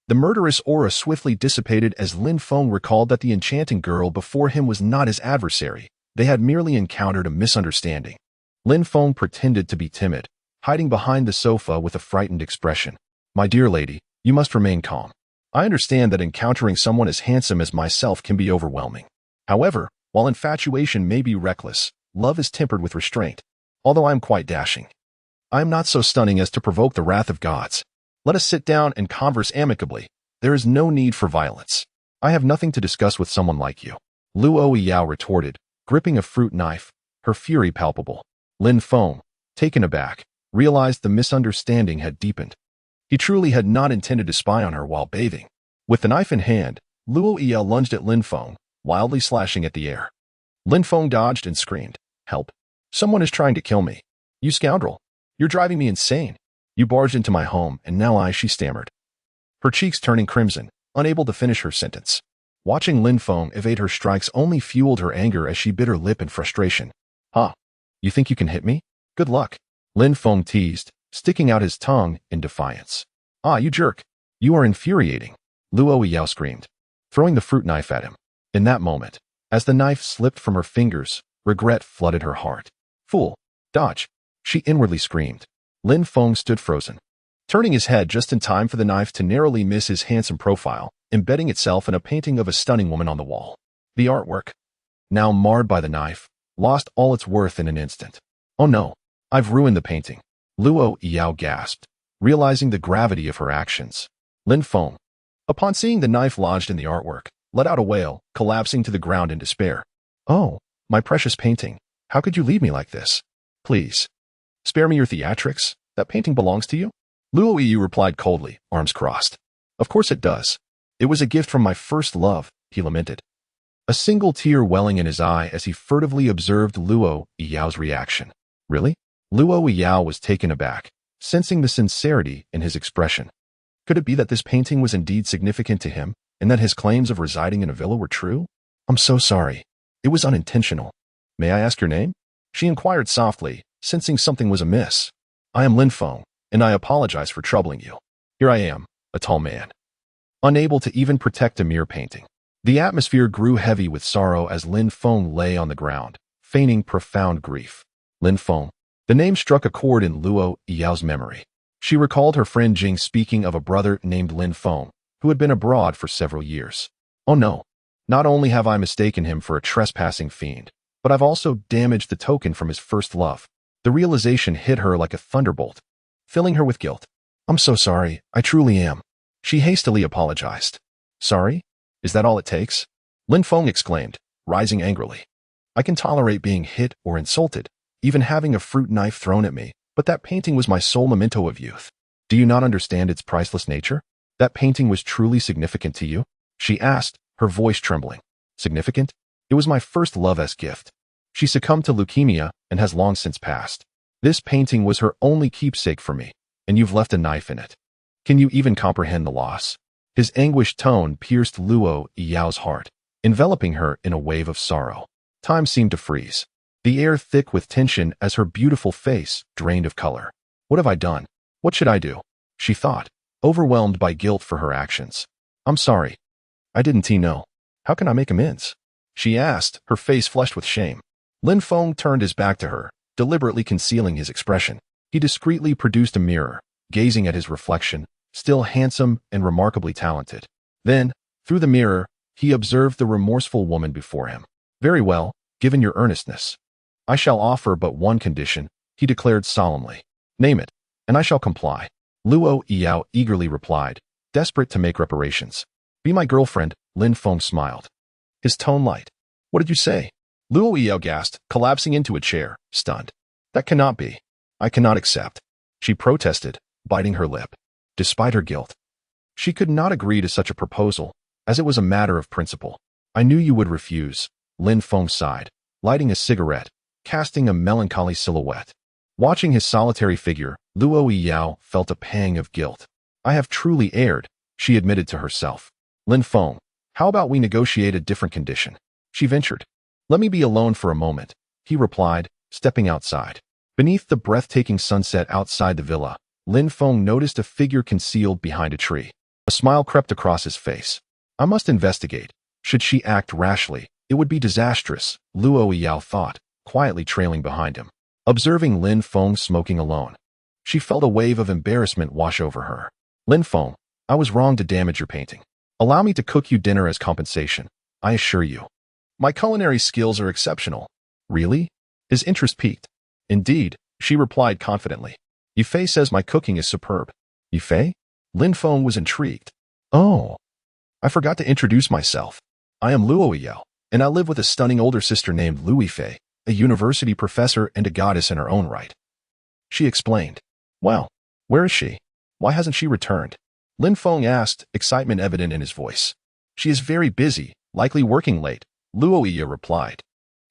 the murderous aura swiftly dissipated as Lin Feng recalled that the enchanting girl before him was not his adversary. They had merely encountered a misunderstanding. Lin Feng pretended to be timid, hiding behind the sofa with a frightened expression. My dear lady, you must remain calm. I understand that encountering someone as handsome as myself can be overwhelming. However, while infatuation may be reckless, love is tempered with restraint. Although I am quite dashing, I am not so stunning as to provoke the wrath of gods. Let us sit down and converse amicably. There is no need for violence. I have nothing to discuss with someone like you. Luo Yao retorted, gripping a fruit knife, her fury palpable. Lin Feng, taken aback, realized the misunderstanding had deepened. He truly had not intended to spy on her while bathing. With the knife in hand, Luo Yao lunged at Lin Feng, wildly slashing at the air. Lin Feng dodged and screamed, Help! Someone is trying to kill me. You scoundrel! You're driving me insane. You barged into my home, and now she stammered, her cheeks turning crimson, unable to finish her sentence. Watching Lin Feng evade her strikes only fueled her anger as she bit her lip in frustration. Huh? You think you can hit me? Good luck. Lin Feng teased, sticking out his tongue in defiance. Ah, you jerk. You are infuriating. Luo Yao screamed, throwing the fruit knife at him. In that moment, as the knife slipped from her fingers, regret flooded her heart. Fool! Dodge! She inwardly screamed. Lin Feng stood frozen, turning his head just in time for the knife to narrowly miss his handsome profile, embedding itself in a painting of a stunning woman on the wall. The artwork, now marred by the knife, lost all its worth in an instant. Oh no, I've ruined the painting. Luo Yao gasped, realizing the gravity of her actions. Lin Feng, upon seeing the knife lodged in the artwork, let out a wail, collapsing to the ground in despair. Oh, my precious painting, how could you leave me like this? Please, spare me your theatrics. That painting belongs to you? Luo Yu replied coldly, arms crossed. Of course it does. It was a gift from my first love, he lamented, a single tear welling in his eye as he furtively observed Luo Yao's reaction. Really? Luo Yao was taken aback, sensing the sincerity in his expression. Could it be that this painting was indeed significant to him, and that his claims of residing in a villa were true? I'm so sorry. It was unintentional. May I ask your name? She inquired softly, sensing something was amiss. I am Lin Feng, and I apologize for troubling you. Here I am, a tall man, unable to even protect a mere painting. The atmosphere grew heavy with sorrow as Lin Feng lay on the ground, feigning profound grief. Lin Feng. The name struck a chord in Luo Yao's memory. She recalled her friend Jing speaking of a brother named Lin Feng, who had been abroad for several years. Oh no, not only have I mistaken him for a trespassing fiend, but I've also damaged the token from his first love. The realization hit her like a thunderbolt, filling her with guilt. I'm so sorry, I truly am. She hastily apologized. Sorry? Is that all it takes? Lin Feng exclaimed, rising angrily. I can tolerate being hit or insulted, even having a fruit knife thrown at me, but that painting was my sole memento of youth. Do you not understand its priceless nature? That painting was truly significant to you? She asked, her voice trembling. Significant? It was my first love's gift. She succumbed to leukemia and has long since passed. This painting was her only keepsake for me, and you've left a knife in it. Can you even comprehend the loss? His anguished tone pierced Luo Yao's heart, enveloping her in a wave of sorrow. Time seemed to freeze, the air thick with tension as her beautiful face drained of color. What have I done? What should I do? She thought, overwhelmed by guilt for her actions. I'm sorry. I didn't know. How can I make amends? She asked, her face flushed with shame. Lin Feng turned his back to her, deliberately concealing his expression. He discreetly produced a mirror, gazing at his reflection, still handsome and remarkably talented. Then, through the mirror, he observed the remorseful woman before him. Very well, given your earnestness. I shall offer but one condition, he declared solemnly. Name it, and I shall comply. Luo Yao eagerly replied, desperate to make reparations. Be my girlfriend, Lin Feng smiled. His tone light. What did you say? Luo Yao gasped, collapsing into a chair, stunned. That cannot be. I cannot accept. She protested, biting her lip. Despite her guilt, she could not agree to such a proposal, as it was a matter of principle. I knew you would refuse, Lin Feng sighed, lighting a cigarette, casting a melancholy silhouette. Watching his solitary figure, Luo Yao felt a pang of guilt. I have truly erred, she admitted to herself. Lin Feng, how about we negotiate a different condition? She ventured. Let me be alone for a moment, he replied, stepping outside. Beneath the breathtaking sunset outside the villa, Lin Feng noticed a figure concealed behind a tree. A smile crept across his face. I must investigate. Should she act rashly, it would be disastrous, Luo Yao thought, quietly trailing behind him. Observing Lin Feng smoking alone, she felt a wave of embarrassment wash over her. Lin Feng, I was wrong to damage your painting. Allow me to cook you dinner as compensation, I assure you. My culinary skills are exceptional. Really? His interest piqued. Indeed, she replied confidently. Yifei says my cooking is superb. Yifei? Lin Feng was intrigued. Oh, I forgot to introduce myself. I am Luo Yao, and I live with a stunning older sister named Lu Yifei, a university professor and a goddess in her own right. She explained. Well, where is she? Why hasn't she returned? Lin Feng asked, excitement evident in his voice. She is very busy, likely working late, Luo Yao replied.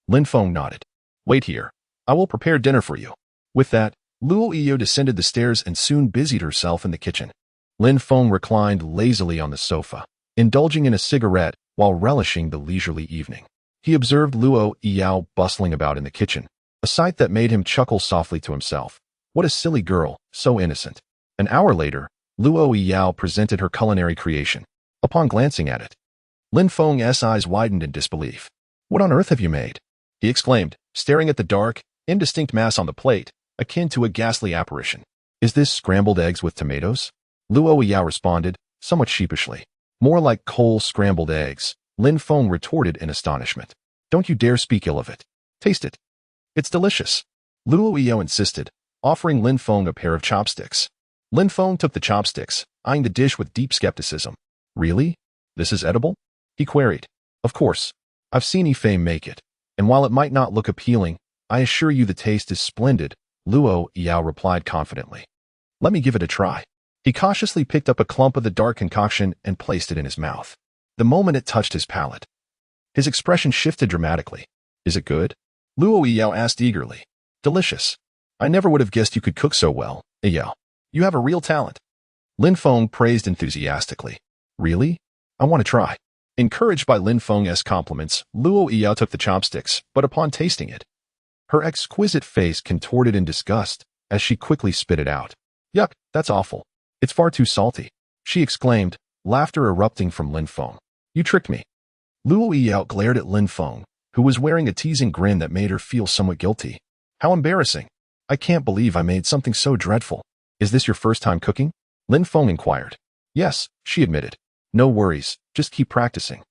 Lin Feng nodded. Wait here. I will prepare dinner for you. With that, Luo Yao descended the stairs and soon busied herself in the kitchen. Lin Feng reclined lazily on the sofa, indulging in a cigarette while relishing the leisurely evening. He observed Luo Yao bustling about in the kitchen, a sight that made him chuckle softly to himself. What a silly girl, so innocent. An hour later, Luo Yao presented her culinary creation. Upon glancing at it, Lin Feng's eyes widened in disbelief. What on earth have you made? He exclaimed, staring at the dark, indistinct mass on the plate, akin to a ghastly apparition. Is this scrambled eggs with tomatoes? Luo Yao responded, somewhat sheepishly. More like coal scrambled eggs, Lin Feng retorted in astonishment. Don't you dare speak ill of it. Taste it. It's delicious. Luo Yao insisted, offering Lin Feng a pair of chopsticks. Lin Feng took the chopsticks, eyeing the dish with deep skepticism. Really? This is edible? He queried. Of course. I've seen Yifei make it, and while it might not look appealing, I assure you the taste is splendid, Luo Yao replied confidently. Let me give it a try. He cautiously picked up a clump of the dark concoction and placed it in his mouth. The moment it touched his palate, his expression shifted dramatically. Is it good? Luo Yao asked eagerly. Delicious. I never would have guessed you could cook so well, Yao. You have a real talent. Lin Feng praised enthusiastically. Really? I want to try. Encouraged by Lin Feng's compliments, Luo Yao took the chopsticks, but upon tasting it, her exquisite face contorted in disgust as she quickly spit it out. Yuck, that's awful. It's far too salty, she exclaimed, laughter erupting from Lin Feng. You tricked me. Luo Yao glared at Lin Feng, who was wearing a teasing grin that made her feel somewhat guilty. How embarrassing. I can't believe I made something so dreadful. Is this your first time cooking? Lin Feng inquired. Yes, she admitted. No worries, just keep practicing.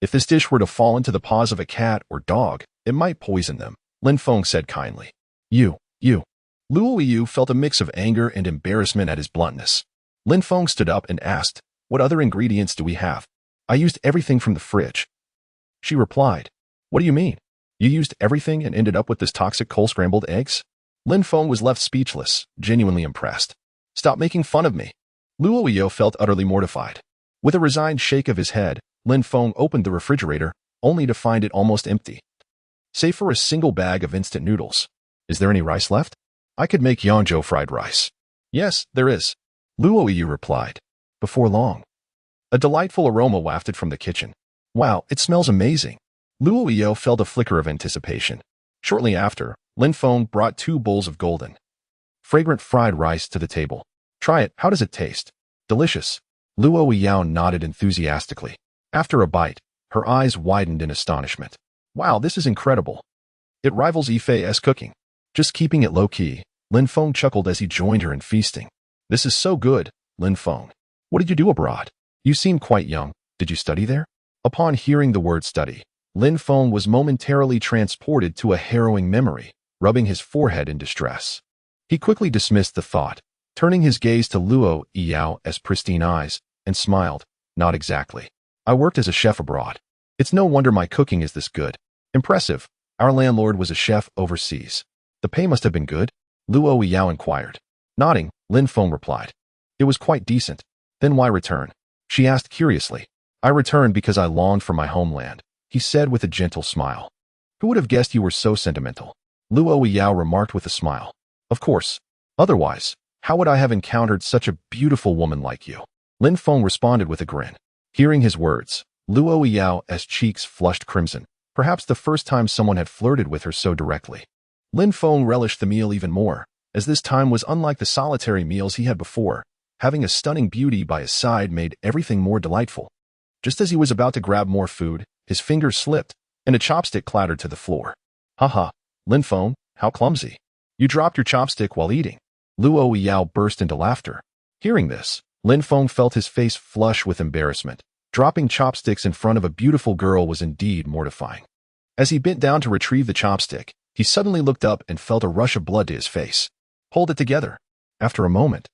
If this dish were to fall into the paws of a cat or dog, it might poison them, Lin Feng said kindly. You. Luo Yao felt a mix of anger and embarrassment at his bluntness. Lin Feng stood up and asked, what other ingredients do we have? I used everything from the fridge. She replied. What do you mean? You used everything and ended up with this toxic coal-scrambled eggs? Lin Feng was left speechless, genuinely impressed. Stop making fun of me. Luo Yi felt utterly mortified. With a resigned shake of his head, Lin Feng opened the refrigerator, only to find it almost empty. Save for a single bag of instant noodles. Is there any rice left? I could make Yangzhou fried rice. Yes, there is. Luo Yi replied. Before long. A delightful aroma wafted from the kitchen. Wow, it smells amazing. Luo Yi felt a flicker of anticipation. Shortly after, Lin Feng brought 2 bowls of golden, fragrant fried rice to the table. Try it. How does it taste? Delicious. Luo Yi nodded enthusiastically. After a bite, her eyes widened in astonishment. Wow, this is incredible. It rivals Yifei's cooking. Just keeping it low-key, Lin Feng chuckled as he joined her in feasting. This is so good, Lin Feng. What did you do abroad? You seem quite young. Did you study there? Upon hearing the word study, Lin Feng was momentarily transported to a harrowing memory, rubbing his forehead in distress. He quickly dismissed the thought, turning his gaze to Luo Yi's pristine eyes, and smiled. Not exactly. I worked as a chef abroad. It's no wonder my cooking is this good. Impressive. Our landlord was a chef overseas. The pay must have been good? Luo Yi inquired. Nodding, Lin Feng replied. It was quite decent. Then why return? She asked curiously. I returned because I longed for my homeland, he said with a gentle smile. Who would have guessed you were so sentimental? Luo Yi remarked with a smile. Of course. Otherwise, how would I have encountered such a beautiful woman like you? Lin Feng responded with a grin. Hearing his words, Luo Yi's cheeks flushed crimson, perhaps the first time someone had flirted with her so directly. Lin Feng relished the meal even more, as this time was unlike the solitary meals he had before. Having a stunning beauty by his side made everything more delightful. Just as he was about to grab more food, his fingers slipped, and a chopstick clattered to the floor. Haha, Lin Feng, how clumsy. You dropped your chopstick while eating. Luo Yi burst into laughter. Hearing this, Lin Feng felt his face flush with embarrassment. Dropping chopsticks in front of a beautiful girl was indeed mortifying. As he bent down to retrieve the chopstick, he suddenly looked up and felt a rush of blood to his face. Hold it together. After a moment,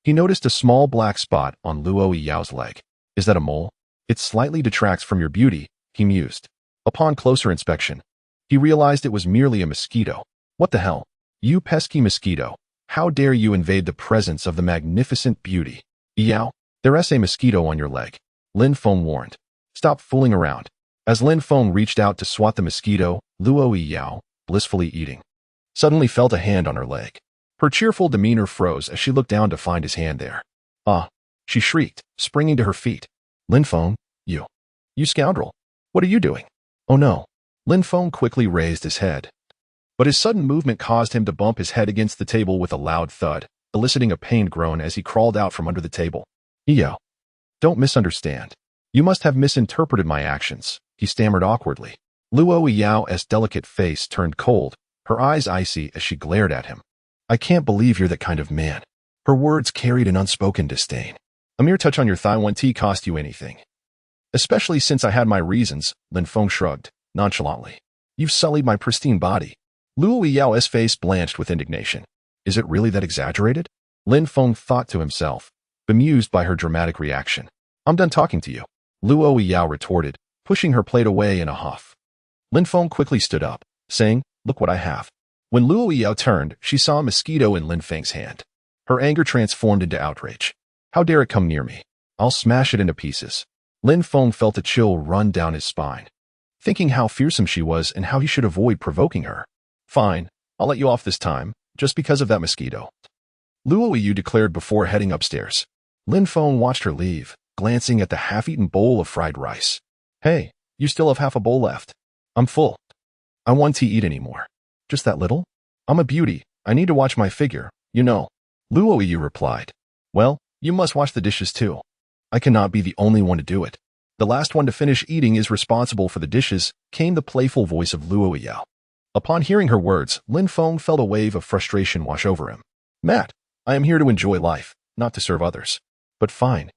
he noticed a small black spot on Luo Yi's leg. Is that a mole? It slightly detracts from your beauty, he mused. Upon closer inspection, he realized it was merely a mosquito. What the hell? You pesky mosquito. How dare you invade the presence of the magnificent beauty? Yao, there's a mosquito on your leg. Lin Feng warned. Stop fooling around. As Lin Feng reached out to swat the mosquito, Luo Yi, blissfully eating, suddenly felt a hand on her leg. Her cheerful demeanor froze as she looked down to find his hand there. Ah, she shrieked, springing to her feet. Lin Feng, you scoundrel. What are you doing? Oh no. Lin Feng quickly raised his head. But his sudden movement caused him to bump his head against the table with a loud thud, eliciting a pained groan as he crawled out from under the table. Iyo. Don't misunderstand. You must have misinterpreted my actions, he stammered awkwardly. Luo Yi's delicate face turned cold, her eyes icy as she glared at him. I can't believe you're that kind of man. Her words carried an unspoken disdain. A mere touch on your thigh won't cost you anything. Especially since I had my reasons, Lin Feng shrugged, nonchalantly. You've sullied my pristine body. Luo Yi's face blanched with indignation. Is it really that exaggerated? Lin Feng thought to himself, bemused by her dramatic reaction. I'm done talking to you. Luo Yi retorted, pushing her plate away in a huff. Lin Feng quickly stood up, saying, Look what I have. When Luo Yi turned, she saw a mosquito in Lin Feng's hand. Her anger transformed into outrage. How dare it come near me? I'll smash it into pieces. Lin Feng felt a chill run down his spine, thinking how fearsome she was and how he should avoid provoking her. Fine, I'll let you off this time, just because of that mosquito. Luo Yi declared before heading upstairs. Lin Feng watched her leave, glancing at the half-eaten bowl of fried rice. Hey, you still have half a bowl left. I'm full. I won't eat anymore. Just that little? I'm a beauty. I need to watch my figure, you know. Luo Yi replied. Well, you must wash the dishes too. I cannot be the only one to do it. The last one to finish eating is responsible for the dishes, came the playful voice of Luo Yi. Upon hearing her words, Lin Feng felt a wave of frustration wash over him. Matt, I am here to enjoy life, not to serve others. But fine.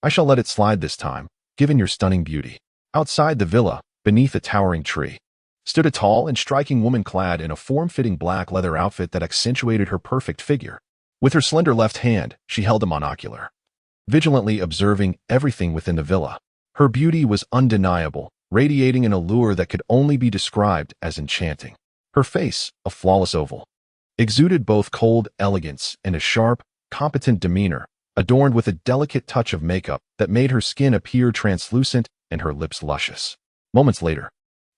I shall let it slide this time, given your stunning beauty. Outside the villa, beneath a towering tree, stood a tall and striking woman clad in a form-fitting black leather outfit that accentuated her perfect figure. With her slender left hand, she held a monocular, vigilantly observing everything within the villa. Her beauty was undeniable, radiating an allure that could only be described as enchanting. Her face, a flawless oval, exuded both cold elegance and a sharp, competent demeanor, adorned with a delicate touch of makeup that made her skin appear translucent and her lips luscious. Moments later,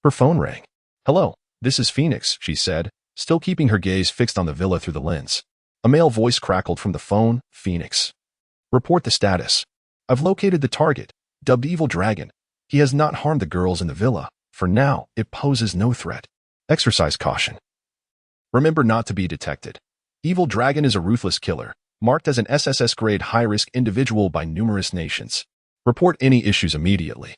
her phone rang. "Hello, this is Phoenix," she said, still keeping her gaze fixed on the villa through the lens. A male voice crackled from the phone. "Phoenix. Report the status. I've located the target, dubbed Evil Dragon. He has not harmed the girls in the villa. For now, it poses no threat. Exercise caution. Remember not to be detected. Evil Dragon is a ruthless killer, marked as an SSS-grade high-risk individual by numerous nations. Report any issues immediately."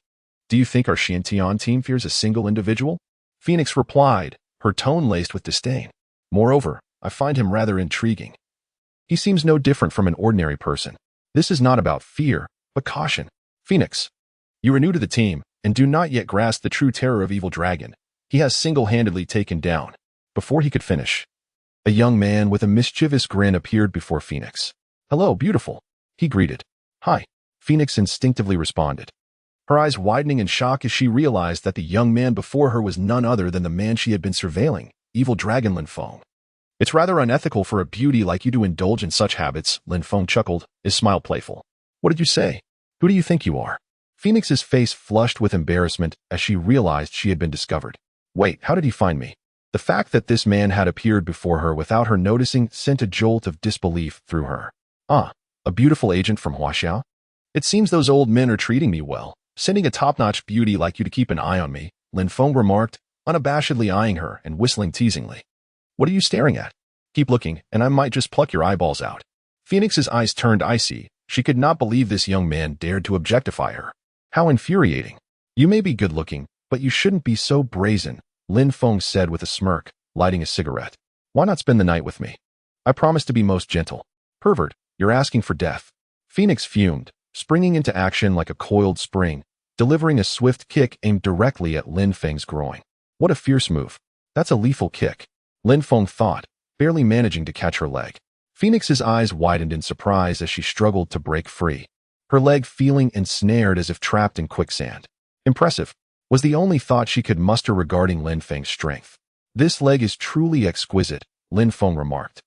"Do you think our Xintian team fears a single individual?" Phoenix replied, her tone laced with disdain. "Moreover, I find him rather intriguing. He seems no different from an ordinary person. This is not about fear, but caution. Phoenix, you are new to the team and do not yet grasp the true terror of Evil Dragon. He has single-handedly taken down." Before he could finish, a young man with a mischievous grin appeared before Phoenix. "Hello, beautiful," he greeted. "Hi," Phoenix instinctively responded, her eyes widening in shock as she realized that the young man before her was none other than the man she had been surveilling, Evil Dragon Lin Feng. "It's rather unethical for a beauty like you to indulge in such habits," Lin Feng chuckled, his smile playful. "What did you say? Who do you think you are?" Phoenix's face flushed with embarrassment as she realized she had been discovered. Wait, how did he find me? The fact that this man had appeared before her without her noticing sent a jolt of disbelief through her. "Ah, a beautiful agent from Huaxiao? It seems those old men are treating me well, sending a top-notch beauty like you to keep an eye on me," Lin Feng remarked, unabashedly eyeing her and whistling teasingly. "What are you staring at? Keep looking, and I might just pluck your eyeballs out." Phoenix's eyes turned icy. She could not believe this young man dared to objectify her. How infuriating. "You may be good-looking, but you shouldn't be so brazen," Lin Feng said with a smirk, lighting a cigarette. "Why not spend the night with me? I promise to be most gentle." "Pervert, you're asking for death." Phoenix fumed, springing into action like a coiled spring, delivering a swift kick aimed directly at Lin Feng's groin. What a fierce move. That's a lethal kick, Lin Feng thought, barely managing to catch her leg. Phoenix's eyes widened in surprise as she struggled to break free, her leg feeling ensnared as if trapped in quicksand. "Impressive," was the only thought she could muster regarding Lin Feng's strength. "This leg is truly exquisite," Lin Feng remarked,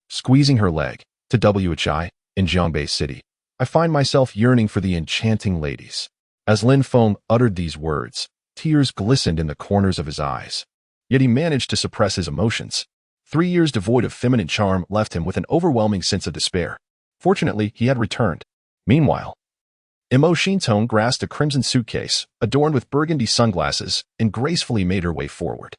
squeezing her leg. "To WHI, in Jiangbei City, I find myself yearning for the enchanting ladies." As Lin Feng uttered these words, tears glistened in the corners of his eyes. Yet he managed to suppress his emotions. 3 years devoid of feminine charm left him with an overwhelming sense of despair. Fortunately, he had returned. Meanwhile, Imo Shintong grasped a crimson suitcase, adorned with burgundy sunglasses, and gracefully made her way forward.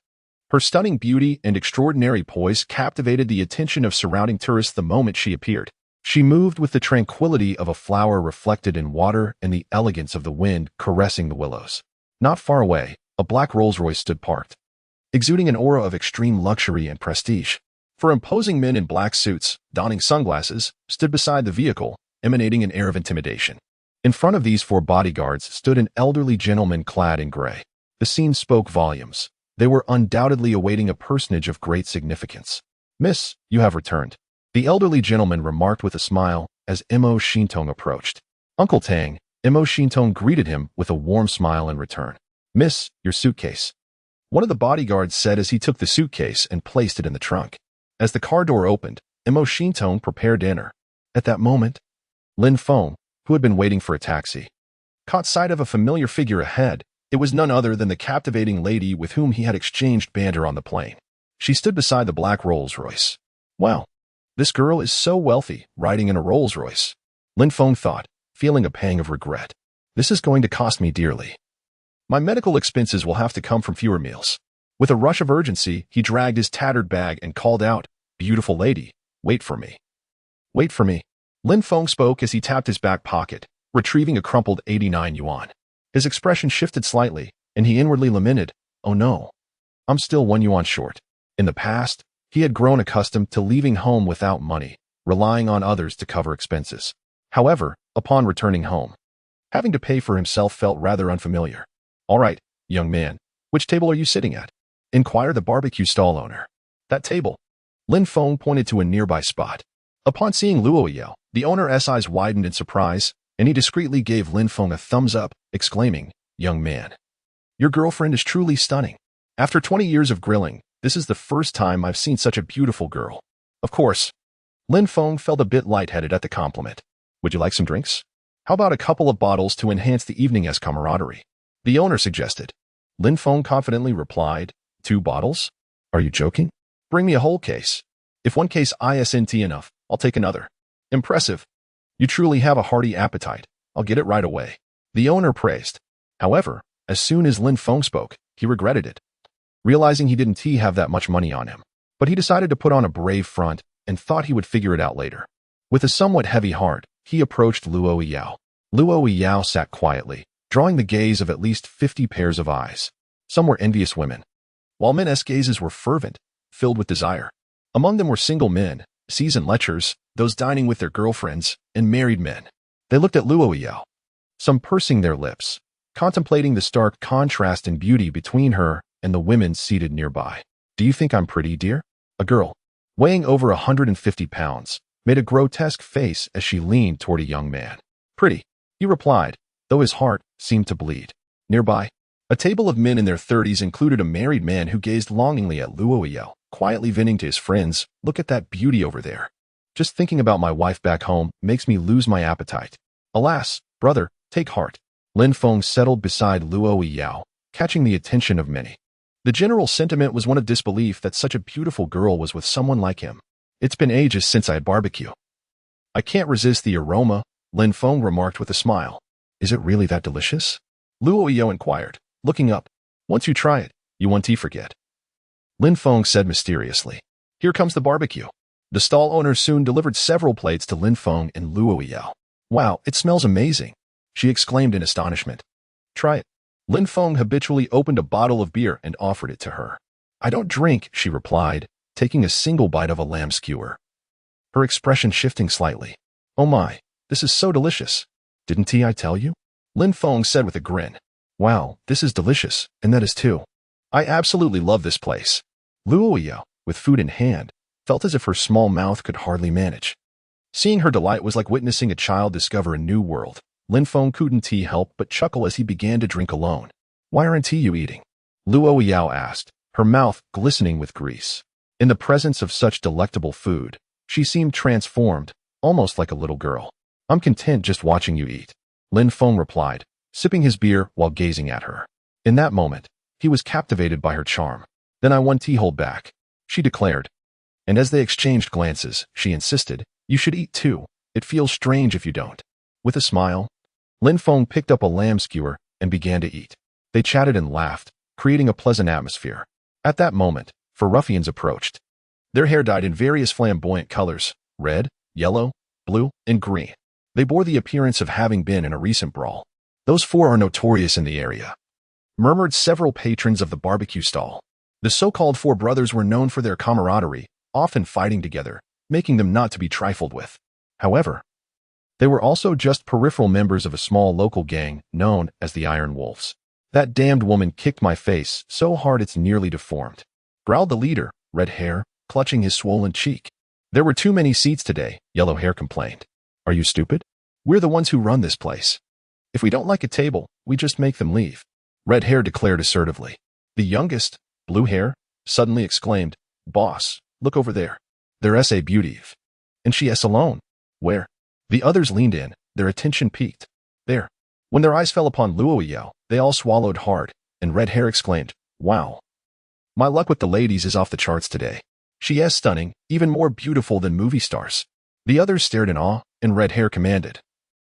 Her stunning beauty and extraordinary poise captivated the attention of surrounding tourists the moment she appeared. She moved with the tranquility of a flower reflected in water and the elegance of the wind caressing the willows. Not far away, a black Rolls-Royce stood parked, exuding an aura of extreme luxury and prestige. 4 imposing men in black suits, donning sunglasses, stood beside the vehicle, emanating an air of intimidation. In front of these 4 bodyguards stood an elderly gentleman clad in gray. The scene spoke volumes. They were undoubtedly awaiting a personage of great significance. "Miss, you have returned," the elderly gentleman remarked with a smile as Imo Shintong approached. "Uncle Tang," Imo Shintong greeted him with a warm smile in return. "Miss, your suitcase," one of the bodyguards said as he took the suitcase and placed it in the trunk. As the car door opened, Imo Shintong prepared to enter. At that moment, Lin Feng, who had been waiting for a taxi, caught sight of a familiar figure ahead. It was none other than the captivating lady with whom he had exchanged banter on the plane. She stood beside the black Rolls-Royce. "Wow, this girl is so wealthy, riding in a Rolls-Royce," Lin Feng thought, feeling a pang of regret. "This is going to cost me dearly. My medical expenses will have to come from fewer meals." With a rush of urgency, he dragged his tattered bag and called out, "Beautiful lady, wait for me. Wait for me." Lin Feng spoke as he tapped his back pocket, retrieving a crumpled 89 yuan. His expression shifted slightly, and he inwardly lamented, "Oh no, I'm still 1 yuan short." In the past, he had grown accustomed to leaving home without money, relying on others to cover expenses. However, upon returning home, having to pay for himself felt rather unfamiliar. "All right, young man, which table are you sitting at?" inquired the barbecue stall owner. "That table." Lin Feng pointed to a nearby spot. Upon seeing Luo Yao, the owner's eyes widened in surprise, and he discreetly gave Lin Feng a thumbs up, exclaiming, "Young man, Your girlfriend is truly stunning. After 20 years of grilling, this is the first time I've seen such a beautiful girl. Of course, Lin Feng felt a bit lightheaded at the compliment. Would you like some drinks? How about a couple of bottles to enhance the evening as camaraderie? The owner suggested. Lin Feng confidently replied, 2 bottles? Are you joking? Bring me a whole case. If one case isn't enough, I'll take another. Impressive. You truly have a hearty appetite. I'll get it right away. The owner praised. However, as soon as Lin Feng spoke, he regretted it, realizing he didn't have that much money on him. But he decided to put on a brave front and thought he would figure it out later. With a somewhat heavy heart, he approached Luo Yao. Luo Yao sat quietly, drawing the gaze of at least 50 pairs of eyes. Some were envious women, while men's gazes were fervent, filled with desire. Among them were single men, seasoned lechers, those dining with their girlfriends, and married men. They looked at Luo Yao, some pursing their lips, contemplating the stark contrast in beauty between her and the women seated nearby. Do you think I'm pretty, dear? A girl, weighing over 150 pounds, made a grotesque face as she leaned toward a young man. Pretty, he replied, though his heart seemed to bleed. Nearby, a table of men in their 30s included a married man who gazed longingly at Luo Yao, quietly venting to his friends, look at that beauty over there. Just thinking about my wife back home makes me lose my appetite. Alas, brother, take heart. Lin Feng settled beside Luo Yao, catching the attention of many. The general sentiment was one of disbelief that such a beautiful girl was with someone like him. It's been ages since I had barbecue. I can't resist the aroma, Lin Feng remarked with a smile. Is it really that delicious? Luo Yao inquired, looking up. Once you try it, you won't forget. Lin Feng said mysteriously. Here comes the barbecue. The stall owner soon delivered several plates to Lin Feng and Luo Yao. Wow, it smells amazing, she exclaimed in astonishment. Try it. Lin Feng habitually opened a bottle of beer and offered it to her. I don't drink, she replied, taking a single bite of a lamb skewer, her expression shifting slightly. Oh my, this is so delicious. Didn't I tell you? Lin Feng said with a grin. Wow, this is delicious, and that is too. I absolutely love this place. Luo Yao, with food in hand, felt as if her small mouth could hardly manage. Seeing her delight was like witnessing a child discover a new world. Lin Feng couldn't help but chuckle as he began to drink alone. Why aren't you eating? Luo Yao asked, her mouth glistening with grease. In the presence of such delectable food, she seemed transformed, almost like a little girl. I'm content just watching you eat, Lin Feng replied, sipping his beer while gazing at her. In that moment, he was captivated by her charm. Then I won't hold back, she declared. And as they exchanged glances, she insisted, you should eat too. It feels strange if you don't. With a smile, Lin Feng picked up a lamb skewer and began to eat. They chatted and laughed, creating a pleasant atmosphere. At that moment, 4 ruffians approached. Their hair dyed in various flamboyant colors, red, yellow, blue, and green. They bore the appearance of having been in a recent brawl. Those 4 are notorious in the area, murmured several patrons of the barbecue stall. The so-called 4 brothers were known for their camaraderie, often fighting together, making them not to be trifled with. However, they were also just peripheral members of a small local gang known as the Iron Wolves. That damned woman kicked my face so hard it's nearly deformed, growled the leader, red hair, clutching his swollen cheek. There were too many seats today, yellow hair complained. Are you stupid? We're the ones who run this place. If we don't like a table, we just make them leave, red hair declared assertively. The youngest, blue hair, suddenly exclaimed, Boss, look over there. There's a beauty. And she is alone. Where? The others leaned in, their attention piqued. There. When their eyes fell upon Luo Yao, they all swallowed hard, and red hair exclaimed, Wow. My luck with the ladies is off the charts today. She is stunning, even more beautiful than movie stars. The others stared in awe, and red hair commanded.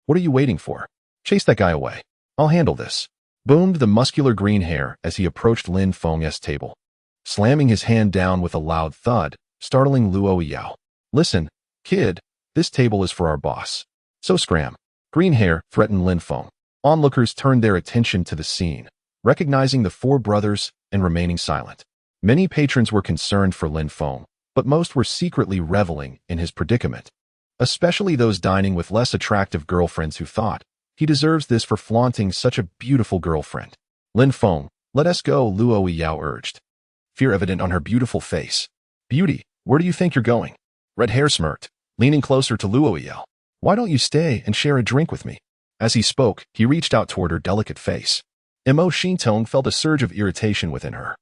What are you waiting for? Chase that guy away. I'll handle this, boomed the muscular green hair as he approached Lin Feng's table, slamming his hand down with a loud thud, startling Luo Yao. Listen, kid, this table is for our boss. So scram. Green hair threatened Lin Feng. Onlookers turned their attention to the scene, recognizing the 4 brothers and remaining silent. Many patrons were concerned for Lin Feng, but most were secretly reveling in his predicament, especially those dining with less attractive girlfriends who thought, he deserves this for flaunting such a beautiful girlfriend. Lin Feng, let us go, Luo Yao urged, fear evident on her beautiful face. Beauty, where do you think you're going? Red hair smirked, leaning closer to Luo Yao. Why don't you stay and share a drink with me? As he spoke, he reached out toward her delicate face. Mo Shintong felt a surge of irritation within her.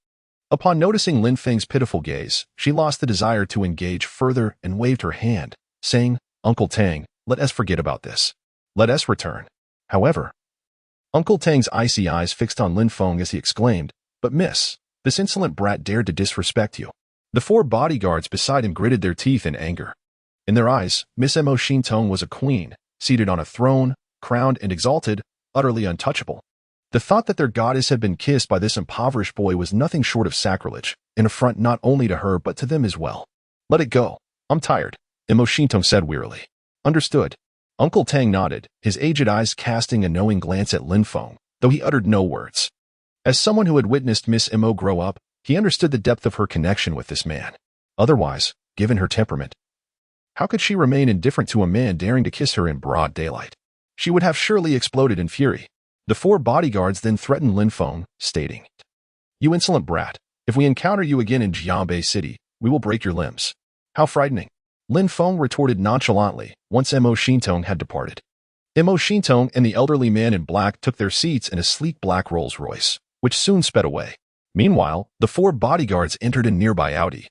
Upon noticing Lin Feng's pitiful gaze, she lost the desire to engage further and waved her hand, saying, "Uncle Tang, let us forget about this. Let us return." However, Uncle Tang's icy eyes fixed on Lin Feng as he exclaimed, "But miss, this insolent brat dared to disrespect you." The four bodyguards beside him gritted their teeth in anger. In their eyes, Miss Mo Shintong was a queen, seated on a throne, crowned and exalted, utterly untouchable. The thought that their goddess had been kissed by this impoverished boy was nothing short of sacrilege, an affront not only to her but to them as well. "Let it go. I'm tired," Mo Shintong said wearily. "Understood." Uncle Tang nodded, his aged eyes casting a knowing glance at Lin Feng, though he uttered no words. As someone who had witnessed Miss Mo grow up, he understood the depth of her connection with this man. Otherwise, given her temperament, how could she remain indifferent to a man daring to kiss her in broad daylight? She would have surely exploded in fury. The four bodyguards then threatened Lin Feng, stating, "You insolent brat, if we encounter you again in Jianbei City, we will break your limbs." "How frightening," Lin Feng retorted nonchalantly once Mo Shintong had departed. Mo Shintong and the elderly man in black took their seats in a sleek black Rolls-Royce, which soon sped away. Meanwhile, the four bodyguards entered a nearby Audi,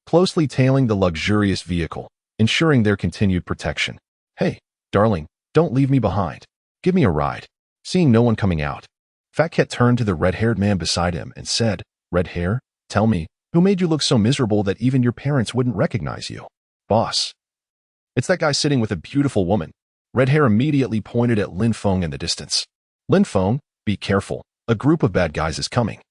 closely tailing the luxurious vehicle, ensuring their continued protection. "Hey, darling, don't leave me behind. Give me a ride." Seeing no one coming out, Fat Cat turned to the red-haired man beside him and said, "Red hair, tell me, who made you look so miserable that even your parents wouldn't recognize you?" "Boss, it's that guy sitting with a beautiful woman." Red hair immediately pointed at Lin Feng in the distance. "Lin Feng, be careful. A group of bad guys is coming."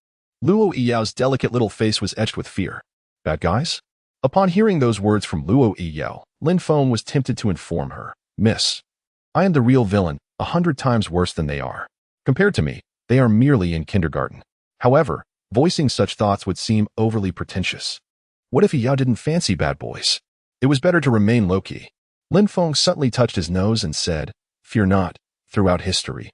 Luo Yiyao's delicate little face was etched with fear. "Bad guys?" Upon hearing those words from Luo Yiyao, Lin Feng was tempted to inform her, "Miss, I am the real villain, 100 times worse than they are. Compared to me, they are merely in kindergarten." However, voicing such thoughts would seem overly pretentious. What if Yao didn't fancy bad boys? It was better to remain low-key. Lin Feng subtly touched his nose and said, "Fear not, throughout history,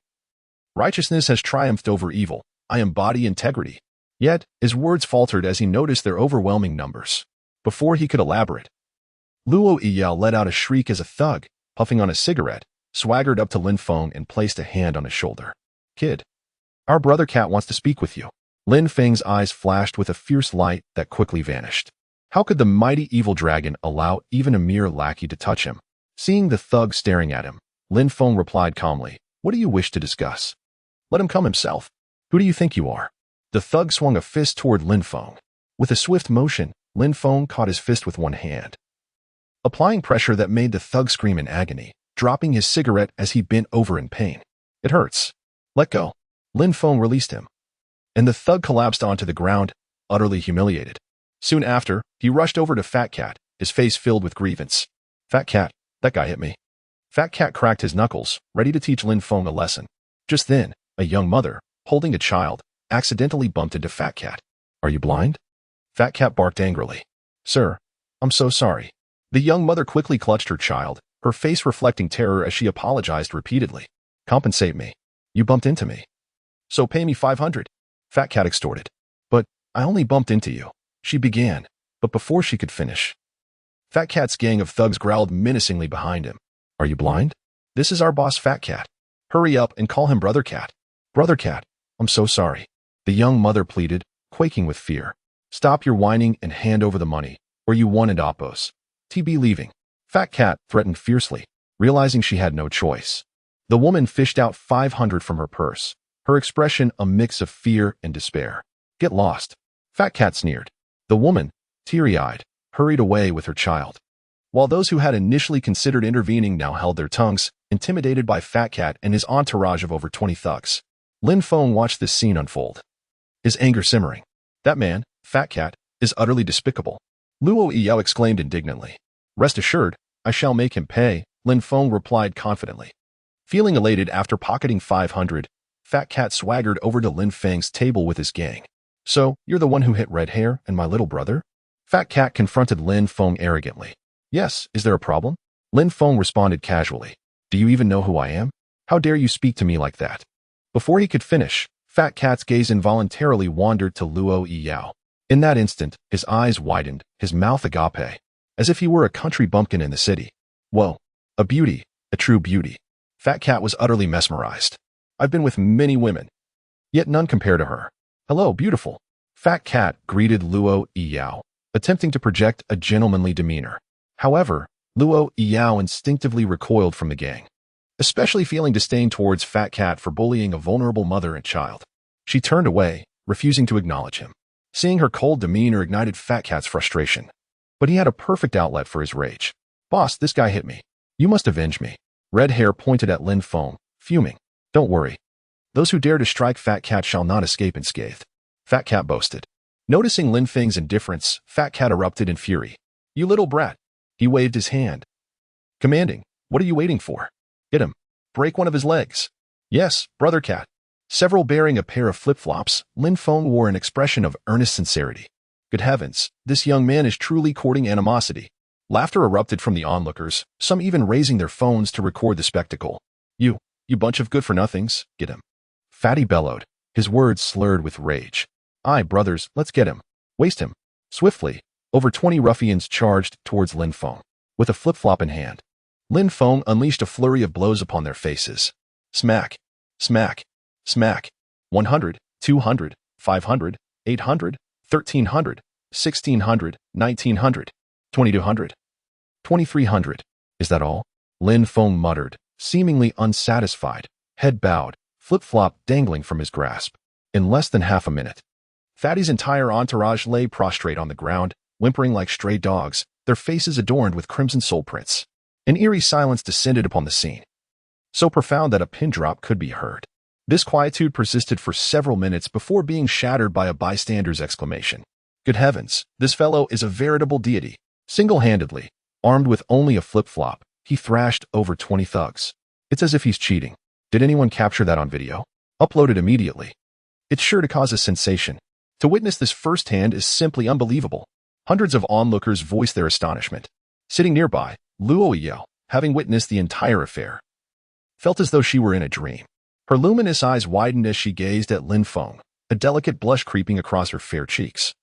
righteousness has triumphed over evil. I embody integrity." Yet, his words faltered as he noticed their overwhelming numbers. Before he could elaborate, Luo Yiyao let out a shriek as a thug, puffing on a cigarette, swaggered up to Lin Feng and placed a hand on his shoulder. "Kid, our brother Cat wants to speak with you." Lin Feng's eyes flashed with a fierce light that quickly vanished. How could the mighty evil dragon allow even a mere lackey to touch him? Seeing the thug staring at him, Lin Feng replied calmly, "What do you wish to discuss?" "Let him come himself. Who do you think you are?" The thug swung a fist toward Lin Feng. With a swift motion, Lin Feng caught his fist with one hand, applying pressure that made the thug scream in agony, dropping his cigarette as he bent over in pain. "It hurts. Let go." Lin Feng released him, and the thug collapsed onto the ground, utterly humiliated. Soon after, he rushed over to Fat Cat, his face filled with grievance. "Fat Cat, that guy hit me." Fat Cat cracked his knuckles, ready to teach Lin Feng a lesson. Just then, a young mother, holding a child, accidentally bumped into Fat Cat. "Are you blind?" Fat Cat barked angrily. "Sir, I'm so sorry." The young mother quickly clutched her child, her face reflecting terror as she apologized repeatedly. "Compensate me. You bumped into me. So pay me 500. Fat Cat extorted. "But I only bumped into you," she began, but before she could finish, Fat Cat's gang of thugs growled menacingly behind him. "Are you blind? This is our boss Fat Cat. Hurry up and call him Brother Cat." "Brother Cat, I'm so sorry," the young mother pleaded, quaking with fear. "Stop your whining and hand over the money, or you won and oppos. TB leaving." Fat Cat threatened fiercely, realizing she had no choice. The woman fished out 500 from her purse, her expression a mix of fear and despair. "Get lost." Fat Cat sneered. The woman, teary-eyed, hurried away with her child, while those who had initially considered intervening now held their tongues, intimidated by Fat Cat and his entourage of over 20 thugs. Lin Feng watched this scene unfold, his anger simmering. "That man, Fat Cat, is utterly despicable," Luo Yiyao exclaimed indignantly. "Rest assured, I shall make him pay," Lin Feng replied confidently. Feeling elated after pocketing 500, Fat Cat swaggered over to Lin Feng's table with his gang. "So, you're the one who hit Red Hair and my little brother?" Fat Cat confronted Lin Feng arrogantly. "Yes, is there a problem?" Lin Feng responded casually. "Do you even know who I am? How dare you speak to me like that?" Before he could finish, Fat Cat's gaze involuntarily wandered to Luo Yiyao. In that instant, his eyes widened, his mouth agape, as if he were a country bumpkin in the city. Whoa, a beauty, a true beauty. Fat Cat was utterly mesmerized. "I've been with many women, yet none compare to her. "Hello, beautiful." Fat Cat greeted Luo Yao, attempting to project a gentlemanly demeanor. However, Luo Yao instinctively recoiled from the gang, especially feeling disdain towards Fat Cat for bullying a vulnerable mother and child. She turned away, refusing to acknowledge him. Seeing her cold demeanor ignited Fat Cat's frustration. But he had a perfect outlet for his rage. "Boss, this guy hit me. You must avenge me." Red Hair pointed at Lin Feng, fuming. "Don't worry. Those who dare to strike Fat Cat shall not escape unscathed," Fat Cat boasted. Noticing Lin Feng's indifference, Fat Cat erupted in fury. "You little brat." He waved his hand, commanding, "What are you waiting for? Hit him. Break one of his legs." "Yes, brother Cat." Several bearing a pair of flip-flops, Lin Feng wore an expression of earnest sincerity. Good heavens, this young man is truly courting animosity. Laughter erupted from the onlookers, some even raising their phones to record the spectacle. You bunch of good-for-nothings, get him." Fatty bellowed, his words slurred with rage. "Aye, brothers, let's get him. Waste him." Swiftly, over 20 ruffians charged towards Lin Feng, with a flip-flop in hand. Lin Feng unleashed a flurry of blows upon their faces. Smack, smack, smack. 100, 200, 500, 800, 1300, 1600, 1900, 2200, 2300. "Is that all?" Lin Feng muttered, seemingly unsatisfied, head bowed, flip-flop dangling from his grasp. In less than half a minute, Fatty's entire entourage lay prostrate on the ground, whimpering like stray dogs, their faces adorned with crimson soul prints. An eerie silence descended upon the scene, so profound that a pin drop could be heard. This quietude persisted for several minutes before being shattered by a bystander's exclamation. "Good heavens, this fellow is a veritable deity." Single-handedly, armed with only a flip-flop, he thrashed over 20 thugs. It's as if he's cheating. Did anyone capture that on video? Upload it immediately. It's sure to cause a sensation. To witness this firsthand is simply unbelievable. Hundreds of onlookers voiced their astonishment. Sitting nearby, Luo Yao, having witnessed the entire affair, felt as though she were in a dream. Her luminous eyes widened as she gazed at Lin Feng, a delicate blush creeping across her fair cheeks.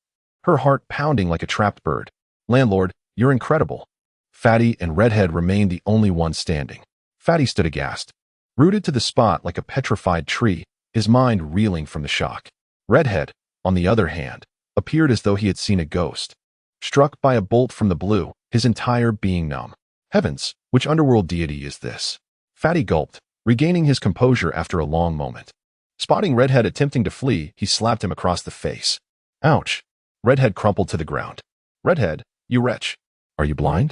Her heart pounding like a trapped bird. "Landlord, you're incredible." Fatty and Redhead remained the only ones standing. Fatty stood aghast, rooted to the spot like a petrified tree, his mind reeling from the shock. Redhead, on the other hand, appeared as though he had seen a ghost. Struck by a bolt from the blue, his entire being numb. Heavens, which underworld deity is this? Fatty gulped, regaining his composure after a long moment. Spotting Redhead attempting to flee, he slapped him across the face. Ouch! Redhead crumpled to the ground. "Redhead, you wretch. Are you blind?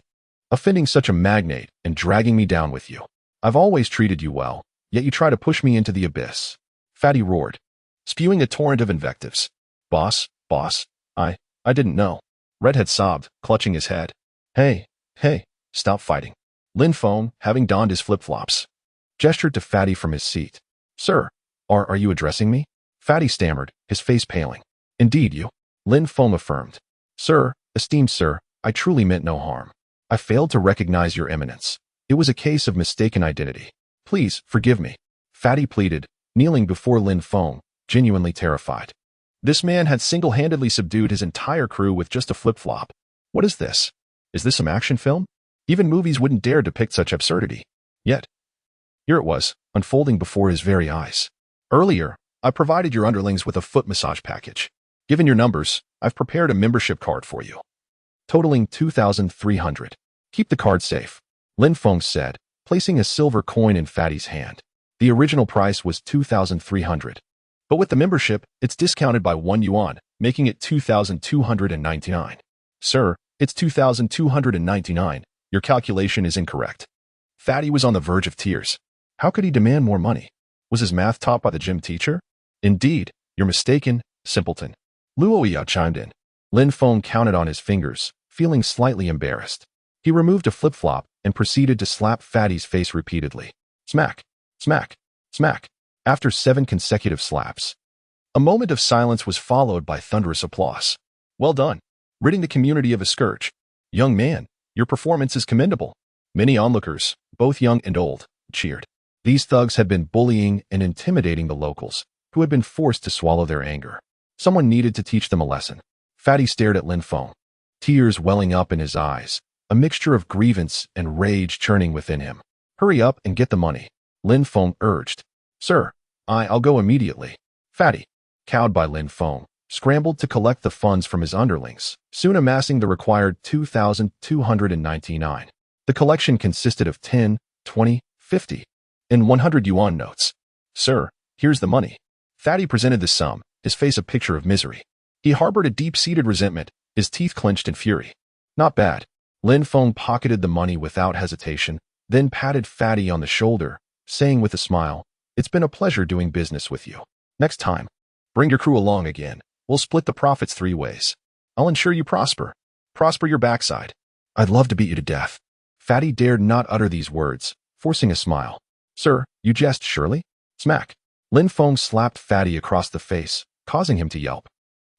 Offending such a magnate and dragging me down with you. I've always treated you well, yet you try to push me into the abyss." Fatty roared, spewing a torrent of invectives. Boss, I didn't know." Redhead sobbed, clutching his head. Hey, stop fighting." Lin Feng, having donned his flip-flops, gestured to Fatty from his seat. "Sir, are you addressing me?" Fatty stammered, his face paling. "Indeed, you." Lin Feng affirmed. "Sir, esteemed sir, I truly meant no harm. I failed to recognize your eminence. It was a case of mistaken identity. Please, forgive me." Fatty pleaded, kneeling before Lin Feng, genuinely terrified. This man had single-handedly subdued his entire crew with just a flip-flop. What is this? Is this some action film? Even movies wouldn't dare depict such absurdity. Yet, here it was, unfolding before his very eyes. Earlier, I provided your underlings with a foot massage package. Given your numbers, I've prepared a membership card for you, totaling 2,300. "Keep the card safe," Lin Feng said, placing a silver coin in Fatty's hand. The original price was 2,300. But with the membership, it's discounted by 1 yuan, making it 2,299. "Sir, it's 2,299. Your calculation is incorrect." Fatty was on the verge of tears. How could he demand more money? Was his math taught by the gym teacher? "Indeed, you're mistaken, simpleton." Luo Yao chimed in. Lin Feng counted on his fingers, feeling slightly embarrassed. He removed a flip-flop and proceeded to slap Fatty's face repeatedly. Smack, smack, smack. After 7 consecutive slaps, a moment of silence was followed by thunderous applause. "Well done, ridding the community of a scourge. Young man, your performance is commendable." Many onlookers, both young and old, cheered. These thugs had been bullying and intimidating the locals, who had been forced to swallow their anger. Someone needed to teach them a lesson. Fatty stared at Lin Feng, tears welling up in his eyes, a mixture of grievance and rage churning within him. "Hurry up and get the money," Lin Feng urged. "Sir, I'll go immediately." Fatty, cowed by Lin Feng, scrambled to collect the funds from his underlings, soon amassing the required 2,299. The collection consisted of 10, 20, 50, and 100 yuan notes. Sir, here's the money. Fatty presented the sum, his face a picture of misery. He harbored a deep-seated resentment, his teeth clenched in fury. Not bad. Lin Feng pocketed the money without hesitation, then patted Fatty on the shoulder, saying with a smile, "It's been a pleasure doing business with you. Next time, bring your crew along again. We'll split the profits 3 ways. I'll ensure you prosper. Prosper your backside. I'd love to beat you to death." Fatty dared not utter these words, forcing a smile. "Sir, you jest surely?" Smack. Lin Feng slapped Fatty across the face, causing him to yelp.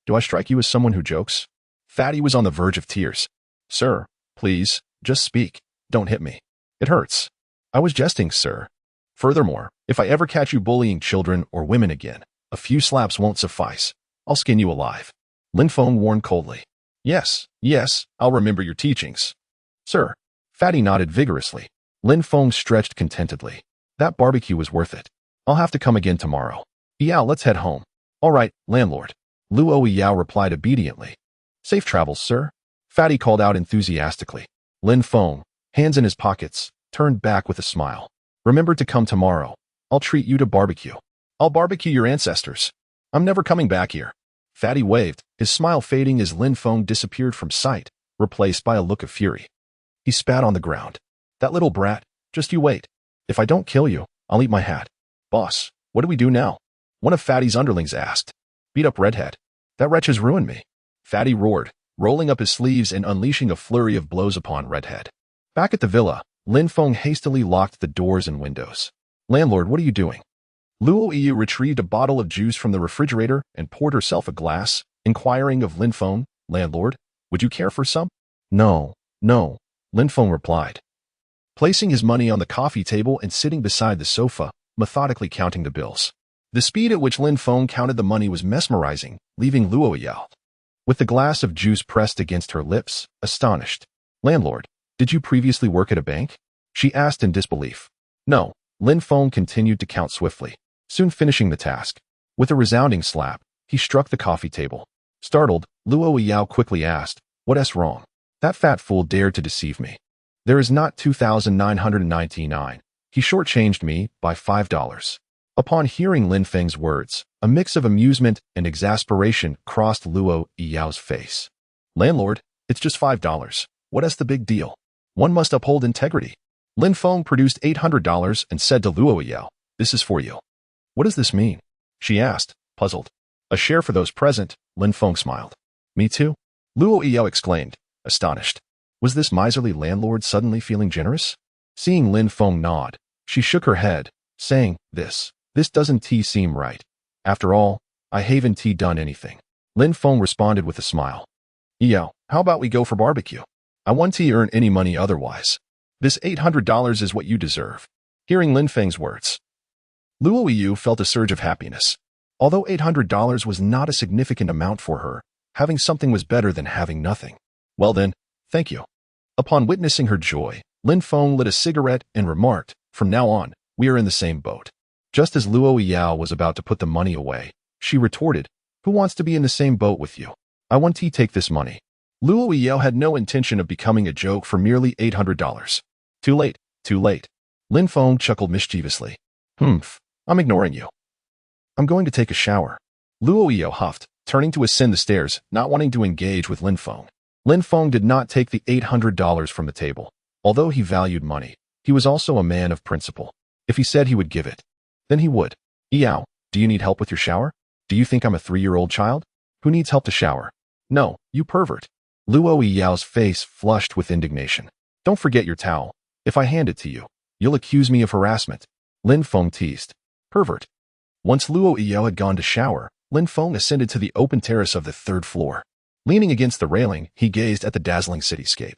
"Do I strike you as someone who jokes?" Fatty was on the verge of tears. "Sir, please, just speak. Don't hit me. It hurts. I was jesting, sir. Furthermore, if I ever catch you bullying children or women again, a few slaps won't suffice. I'll skin you alive." Lin Feng warned coldly. Yes, I'll remember your teachings." "Sir." Fatty nodded vigorously. Lin Feng stretched contentedly. "That barbecue was worth it. I'll have to come again tomorrow. Yao, let's head home." "All right, landlord." Luo Yao replied obediently. "Safe travels, sir." Fatty called out enthusiastically. Lin Feng, hands in his pockets, turned back with a smile. "Remember to come tomorrow. I'll treat you to barbecue. I'll barbecue your ancestors. I'm never coming back here." Fatty waved, his smile fading as Lin Feng disappeared from sight, replaced by a look of fury. He spat on the ground. "That little brat, just you wait. If I don't kill you, I'll eat my hat." "Boss, what do we do now?" one of Fatty's underlings asked. "Beat up Redhead. That wretch has ruined me." Fatty roared, rolling up his sleeves and unleashing a flurry of blows upon Redhead. Back at the villa, Lin Feng hastily locked the doors and windows. "Landlord, what are you doing?" Luo Yu retrieved a bottle of juice from the refrigerator and poured herself a glass, inquiring of Lin Feng, "Landlord, would you care for some?" No, Lin Feng replied, placing his money on the coffee table and sitting beside the sofa, methodically counting the bills. The speed at which Lin Feng counted the money was mesmerizing, leaving Luo Yao, with the glass of juice pressed against her lips, astonished. "Landlord, did you previously work at a bank?" she asked in disbelief. "No." Lin Feng continued to count swiftly, soon finishing the task. With a resounding slap, he struck the coffee table. Startled, Luo Yao quickly asked, "What's wrong? That fat fool dared to deceive me. There is not 2,999. He shortchanged me by $5. Upon hearing Lin Feng's words, a mix of amusement and exasperation crossed Luo Yao's face. "Landlord, it's just $5. What's the big deal? One must uphold integrity." Lin Feng produced $800 and said to Luo Yao, "This is for you." "What does this mean?" she asked, puzzled. "A share for those present," Lin Feng smiled. "Me too?" Luo Yao exclaimed, astonished. Was this miserly landlord suddenly feeling generous? Seeing Lin Feng nod, she shook her head, saying, This doesn't seem right. After all, I haven't done anything." Lin Feng responded with a smile. "Yao, how about we go for barbecue? I want to earn any money otherwise. This $800 is what you deserve." Hearing Lin Feng's words, Luo Yu felt a surge of happiness. Although $800 was not a significant amount for her, having something was better than having nothing. "Well then, thank you." Upon witnessing her joy, Lin Feng lit a cigarette and remarked, "From now on, we are in the same boat." Just as Luo Yao was about to put the money away, she retorted, "Who wants to be in the same boat with you? I want to take this money." Luo Yao had no intention of becoming a joke for merely $800. Too late. Lin Feng chuckled mischievously. I'm ignoring you. I'm going to take a shower." Luo Yao huffed, turning to ascend the stairs, not wanting to engage with Lin Feng. Lin Feng did not take the $800 from the table. Although he valued money, he was also a man of principle. If he said he would give it, then he would. "Yao, do you need help with your shower? Do you think I'm a 3-year-old child? Who needs help to shower?" "No, you pervert." Luo Yao's face flushed with indignation. "Don't forget your towel. If I hand it to you, you'll accuse me of harassment." Lin Feng teased. "Pervert." Once Luo Yao had gone to shower, Lin Feng ascended to the open terrace of the 3rd floor. Leaning against the railing, he gazed at the dazzling cityscape.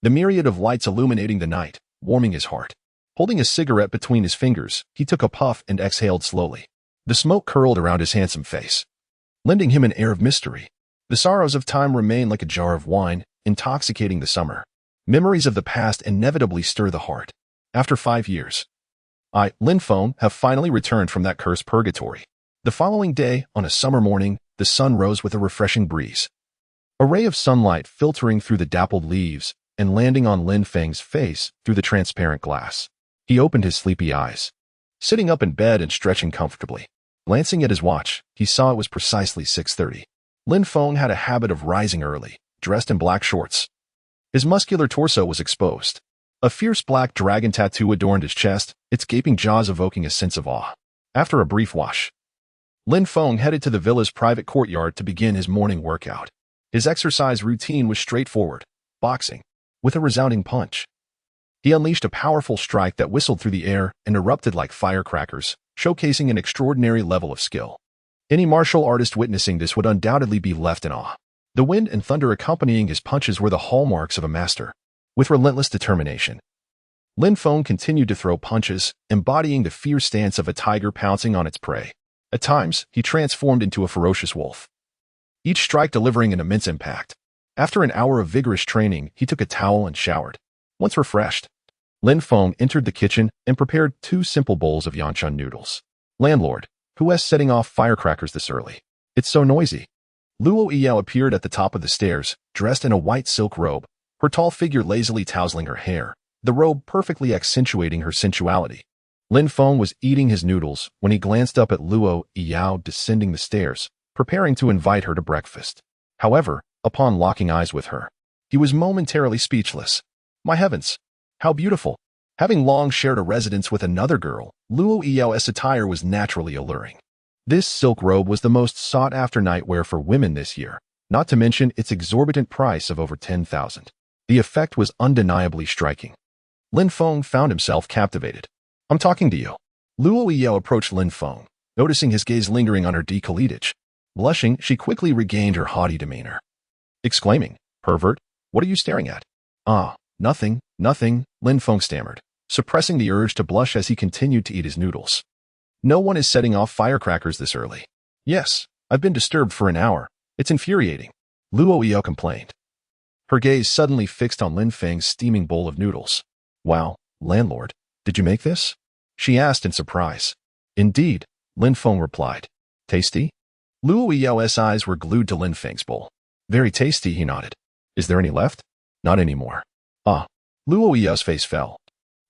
The myriad of lights illuminating the night, warming his heart. Holding a cigarette between his fingers, he took a puff and exhaled slowly. The smoke curled around his handsome face, lending him an air of mystery. The sorrows of time remain like a jar of wine, intoxicating the summer. Memories of the past inevitably stir the heart. After 5 years, Lin Feng, have finally returned from that cursed purgatory. The following day, on a summer morning, the sun rose with a refreshing breeze. A ray of sunlight filtering through the dappled leaves and landing on Lin Feng's face through the transparent glass. He opened his sleepy eyes. Sitting up in bed and stretching comfortably. Glancing at his watch, he saw it was precisely 6:30. Lin Feng had a habit of rising early, dressed in black shorts. His muscular torso was exposed. A fierce black dragon tattoo adorned his chest, its gaping jaws evoking a sense of awe. After a brief wash, Lin Feng headed to the villa's private courtyard to begin his morning workout. His exercise routine was straightforward, boxing, with a resounding punch. He unleashed a powerful strike that whistled through the air and erupted like firecrackers, showcasing an extraordinary level of skill. Any martial artist witnessing this would undoubtedly be left in awe. The wind and thunder accompanying his punches were the hallmarks of a master. With relentless determination, Lin Feng continued to throw punches, embodying the fierce stance of a tiger pouncing on its prey. At times, he transformed into a ferocious wolf, each strike delivering an immense impact. After an hour of vigorous training, he took a towel and showered. Once refreshed, Lin Feng entered the kitchen and prepared 2 simple bowls of yanchun noodles. Landlord, who is setting off firecrackers this early? It's so noisy. Luo Yao appeared at the top of the stairs, dressed in a white silk robe, her tall figure lazily tousling her hair, the robe perfectly accentuating her sensuality. Lin Feng was eating his noodles when he glanced up at Luo Yao descending the stairs, preparing to invite her to breakfast. However, upon locking eyes with her, he was momentarily speechless. My heavens, how beautiful! Having long shared a residence with another girl, Luo Yao's attire was naturally alluring. This silk robe was the most sought-after nightwear for women this year, not to mention its exorbitant price of over 10,000. The effect was undeniably striking. Lin Feng found himself captivated. I'm talking to you. Luo Yao approached Lin Feng, noticing his gaze lingering on her décolletage. Blushing, she quickly regained her haughty demeanor, exclaiming, Pervert, what are you staring at? Nothing, Lin Feng stammered, suppressing the urge to blush as he continued to eat his noodles. No one is setting off firecrackers this early. Yes, I've been disturbed for an hour. It's infuriating. Luo Yao complained. Her gaze suddenly fixed on Lin Feng's steaming bowl of noodles. Wow, landlord, did you make this? She asked in surprise. Indeed, Lin Feng replied. Tasty? Luo Yao's eyes were glued to Lin Feng's bowl. Very tasty, he nodded. Is there any left? Not anymore. Luo Yao's face fell.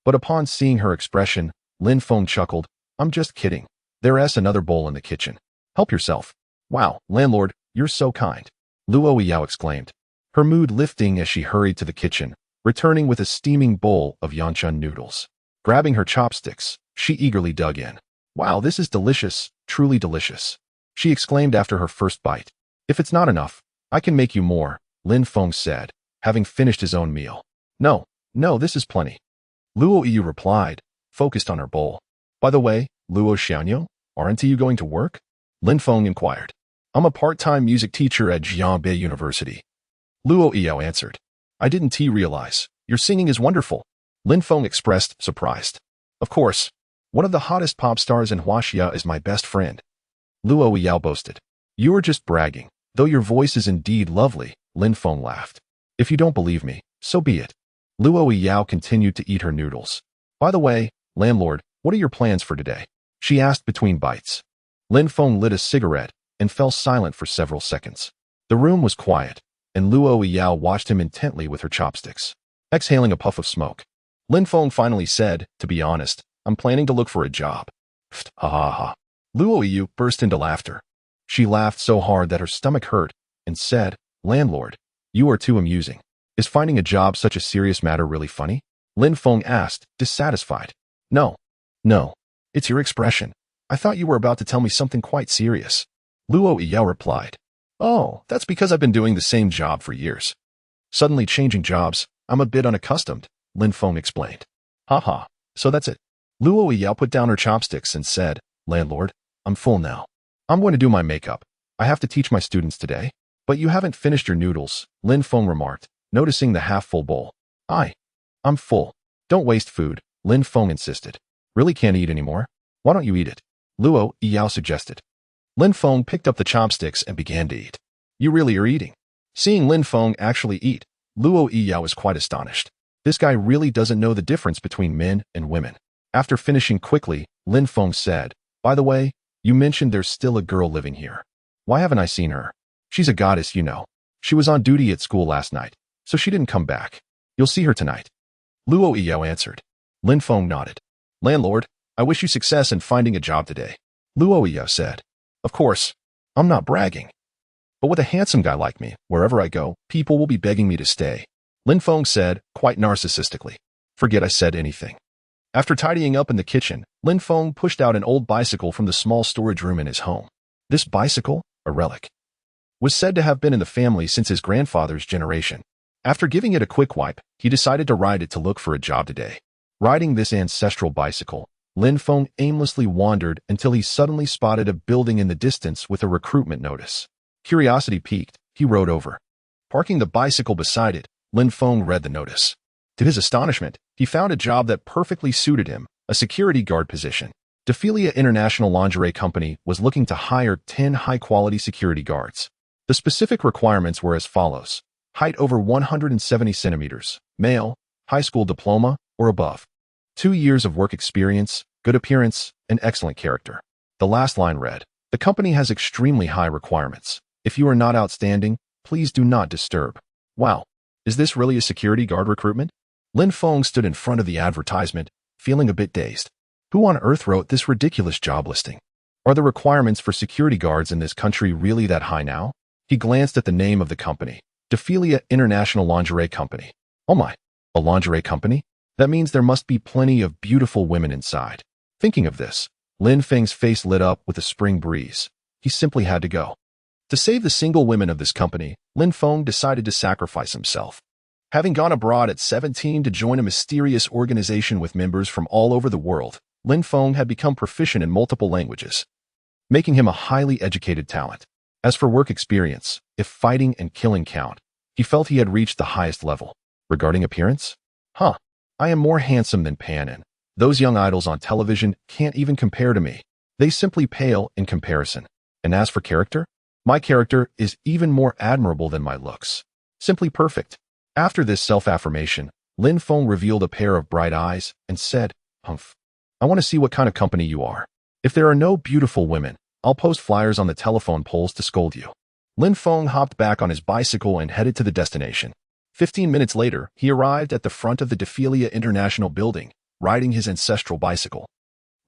But upon seeing her expression, Lin Feng chuckled. I'm just kidding. There's another bowl in the kitchen. Help yourself. Wow, landlord, you're so kind. Luo Yao exclaimed, her mood lifting as she hurried to the kitchen, returning with a steaming bowl of yanchun noodles. Grabbing her chopsticks, she eagerly dug in. Wow, this is delicious, truly delicious. She exclaimed after her first bite. If it's not enough, I can make you more, Lin Feng said, having finished his own meal. No, this is plenty. Luo Yu replied, focused on her bowl. By the way, Luo Xianyo, aren't you going to work? Lin Feng inquired. I'm a part-time music teacher at Jiangbei University. Luo Yao answered. I didn't realize. Your singing is wonderful. Lin Feng expressed surprised. Of course, one of the hottest pop stars in Huaxia is my best friend. Luo Yao boasted. You are just bragging, though your voice is indeed lovely, Lin Feng laughed. If you don't believe me, so be it. Luo Yao continued to eat her noodles. By the way, landlord, what are your plans for today? She asked between bites. Lin Feng lit a cigarette and fell silent for several seconds. The room was quiet, and Luo Yao watched him intently with her chopsticks. Exhaling a puff of smoke, Lin Feng finally said, to be honest, I'm planning to look for a job. Pfft, ha ha ha. Luo Yu burst into laughter. She laughed so hard that her stomach hurt and said, Landlord, you are too amusing. Is finding a job such a serious matter really funny? Lin Feng asked, dissatisfied. No, it's your expression. I thought you were about to tell me something quite serious. Luo Yao replied. Oh, that's because I've been doing the same job for years. Suddenly changing jobs, I'm a bit unaccustomed, Lin Feng explained. Haha, so that's it. Luo Yao put down her chopsticks and said, Landlord, I'm full now. I'm going to do my makeup. I have to teach my students today. But you haven't finished your noodles, Lin Feng remarked, noticing the half-full bowl. I'm full. Don't waste food, Lin Feng insisted. Really can't eat anymore? Why don't you eat it? Luo Yao suggested. Lin Feng picked up the chopsticks and began to eat. You really are eating. Seeing Lin Feng actually eat, Luo Yao was quite astonished. This guy really doesn't know the difference between men and women. After finishing quickly, Lin Feng said, By the way, You mentioned there's still a girl living here. Why haven't I seen her? She's a goddess, you know. She was on duty at school last night, so she didn't come back. You'll see her tonight. Luo Iyo answered. Lin Feng nodded. Landlord, I wish you success in finding a job today. Luo Iyo said. Of course. I'm not bragging. But with a handsome guy like me, wherever I go, people will be begging me to stay. Lin Feng said, quite narcissistically. Forget I said anything. After tidying up in the kitchen, Lin Feng pushed out an old bicycle from the small storage room in his home. This bicycle, a relic, was said to have been in the family since his grandfather's generation. After giving it a quick wipe, he decided to ride it to look for a job today. Riding this ancestral bicycle, Lin Feng aimlessly wandered until he suddenly spotted a building in the distance with a recruitment notice. Curiosity piqued, he rode over. Parking the bicycle beside it, Lin Feng read the notice. To his astonishment, he found a job that perfectly suited him, a security guard position. Defilia International Lingerie Company was looking to hire 10 high-quality security guards. The specific requirements were as follows. Height over 170 centimeters, male, high school diploma or above. 2 years of work experience, good appearance, and excellent character. The last line read, the company has extremely high requirements. If you are not outstanding, please do not disturb. Wow, is this really a security guard recruitment? Lin Feng stood in front of the advertisement, feeling a bit dazed. Who on earth wrote this ridiculous job listing? Are the requirements for security guards in this country really that high now? He glanced at the name of the company, Defilia International Lingerie Company. Oh my, a lingerie company? That means there must be plenty of beautiful women inside. Thinking of this, Lin Feng's face lit up with a spring breeze. He simply had to go. To save the single women of this company, Lin Feng decided to sacrifice himself. Having gone abroad at 17 to join a mysterious organization with members from all over the world, Lin Feng had become proficient in multiple languages, making him a highly educated talent. As for work experience, if fighting and killing count, he felt he had reached the highest level. Regarding appearance? I am more handsome than Pan, and those young idols on television can't even compare to me. They simply pale in comparison. And as for character? My character is even more admirable than my looks. Simply perfect. After this self-affirmation, Lin Feng revealed a pair of bright eyes and said, Humph. I want to see what kind of company you are. If there are no beautiful women, I'll post flyers on the telephone poles to scold you. Lin Feng hopped back on his bicycle and headed to the destination. 15 minutes later, he arrived at the front of the Defilia International building, riding his ancestral bicycle.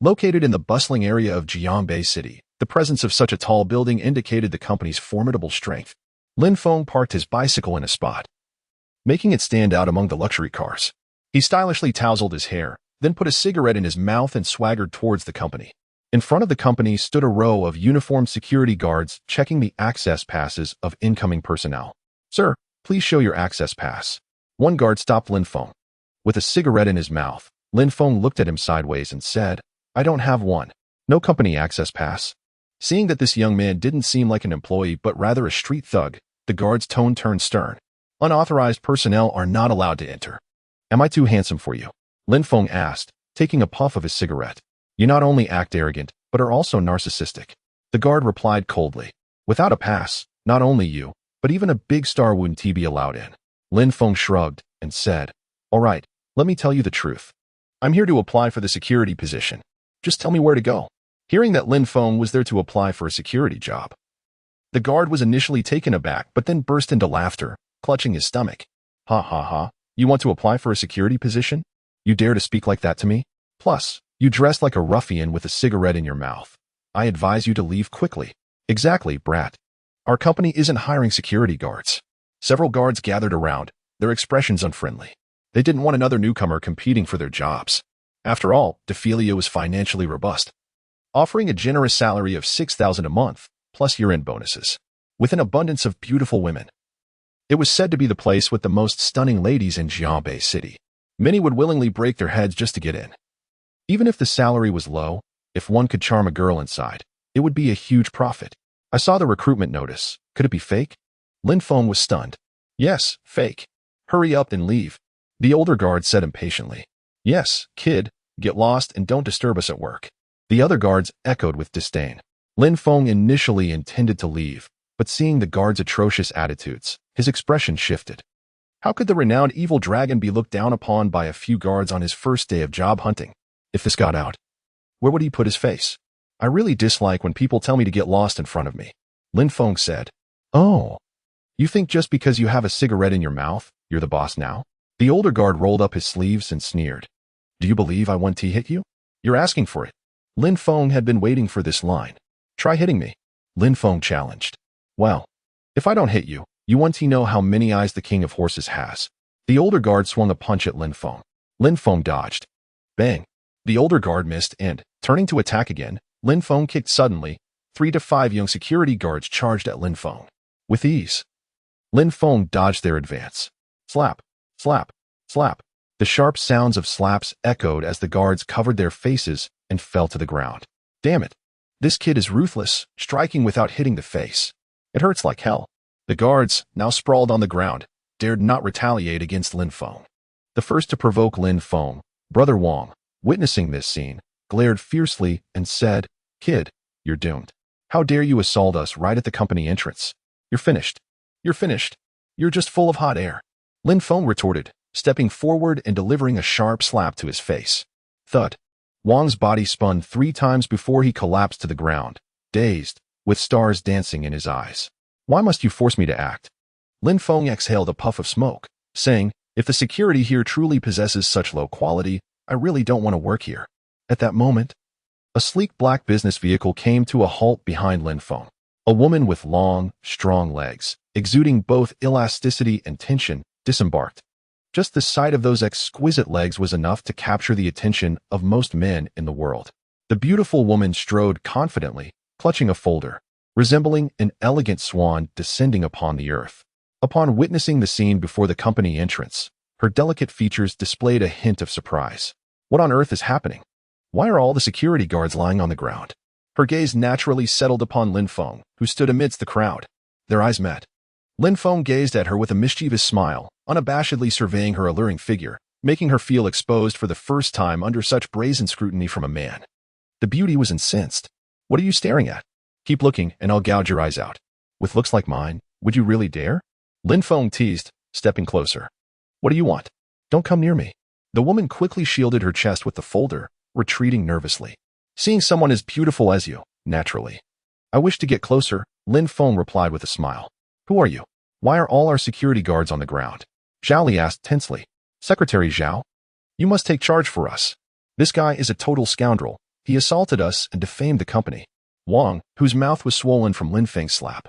Located in the bustling area of Jiangbei City, the presence of such a tall building indicated the company's formidable strength. Lin Feng parked his bicycle in a spot, making it stand out among the luxury cars. He stylishly tousled his hair, then put a cigarette in his mouth and swaggered towards the company. In front of the company stood a row of uniformed security guards checking the access passes of incoming personnel. Sir, please show your access pass. One guard stopped Lin Feng. With a cigarette in his mouth, Lin Feng looked at him sideways and said, I don't have one. No company access pass. Seeing that this young man didn't seem like an employee but rather a street thug, the guard's tone turned stern. Unauthorized personnel are not allowed to enter. Am I too handsome for you? Lin Feng asked, taking a puff of his cigarette. You not only act arrogant, but are also narcissistic. The guard replied coldly. Without a pass, not only you, but even a big star wouldn't be allowed in. Lin Feng shrugged and said, All right, let me tell you the truth. I'm here to apply for the security position. Just tell me where to go. Hearing that Lin Feng was there to apply for a security job, the guard was initially taken aback but then burst into laughter, clutching his stomach. Ha ha ha, you want to apply for a security position? You dare to speak like that to me? Plus, you dress like a ruffian with a cigarette in your mouth. I advise you to leave quickly. Exactly, brat. Our company isn't hiring security guards. Several guards gathered around, their expressions unfriendly. They didn't want another newcomer competing for their jobs. After all, Defilia was financially robust, offering a generous salary of 6,000 a month, plus year-end bonuses, with an abundance of beautiful women. It was said to be the place with the most stunning ladies in Jiangbei City. Many would willingly break their heads just to get in. Even if the salary was low, if one could charm a girl inside, it would be a huge profit. I saw the recruitment notice. Could it be fake? Lin Feng was stunned. Yes, fake. Hurry up and leave. The older guard said impatiently. Yes, kid, get lost and don't disturb us at work. The other guards echoed with disdain. Lin Feng initially intended to leave, but seeing the guards' atrocious attitudes, his expression shifted. How could the renowned evil dragon be looked down upon by a few guards on his first day of job hunting? If this got out, where would he put his face? I really dislike when people tell me to get lost in front of me. Lin Feng said. Oh, you think just because you have a cigarette in your mouth, you're the boss now? The older guard rolled up his sleeves and sneered. Do you believe I want to hit you? You're asking for it. Lin Feng had been waiting for this line. Try hitting me. Lin Feng challenged. Well, if I don't hit you, you want to know how many eyes the king of horses has. The older guard swung a punch at Lin Feng. Lin Feng dodged. Bang. The older guard missed and, turning to attack again, Lin Feng kicked suddenly. 3 to 5 young security guards charged at Lin Feng. With ease. Lin Feng dodged their advance. Slap, slap, slap. The sharp sounds of slaps echoed as the guards covered their faces and fell to the ground. Damn it. This kid is ruthless, striking without hitting the face. It hurts like hell. The guards, now sprawled on the ground, dared not retaliate against Lin Feng. The first to provoke Lin Feng, Brother Wang, witnessing this scene, glared fiercely and said, Kid, you're doomed. How dare you assault us right at the company entrance? You're finished. You're finished. You're just full of hot air. Lin Feng retorted, stepping forward and delivering a sharp slap to his face. Thud. Wang's body spun 3 times before he collapsed to the ground, dazed, with stars dancing in his eyes. Why must you force me to act? Lin Feng exhaled a puff of smoke, saying, if the security here truly possesses such low quality, I really don't want to work here. At that moment, a sleek black business vehicle came to a halt behind Lin Feng. A woman with long, strong legs, exuding both elasticity and tension, disembarked. Just the sight of those exquisite legs was enough to capture the attention of most men in the world. The beautiful woman strode confidently, clutching a folder, resembling an elegant swan descending upon the earth. Upon witnessing the scene before the company entrance, her delicate features displayed a hint of surprise. What on earth is happening? Why are all the security guards lying on the ground? Her gaze naturally settled upon Lin Feng, who stood amidst the crowd. Their eyes met. Lin Feng gazed at her with a mischievous smile, unabashedly surveying her alluring figure, making her feel exposed for the first time under such brazen scrutiny from a man. The beauty was incensed. What are you staring at? Keep looking, and I'll gouge your eyes out. With looks like mine, would you really dare? Lin Feng teased, stepping closer. What do you want? Don't come near me. The woman quickly shielded her chest with the folder, retreating nervously. Seeing someone as beautiful as you, naturally. I wish to get closer, Lin Feng replied with a smile. Who are you? Why are all our security guards on the ground? Zhao Li asked tensely. Secretary Zhao? You must take charge for us. This guy is a total scoundrel. He assaulted us and defamed the company. Wang, whose mouth was swollen from Lin Feng's slap,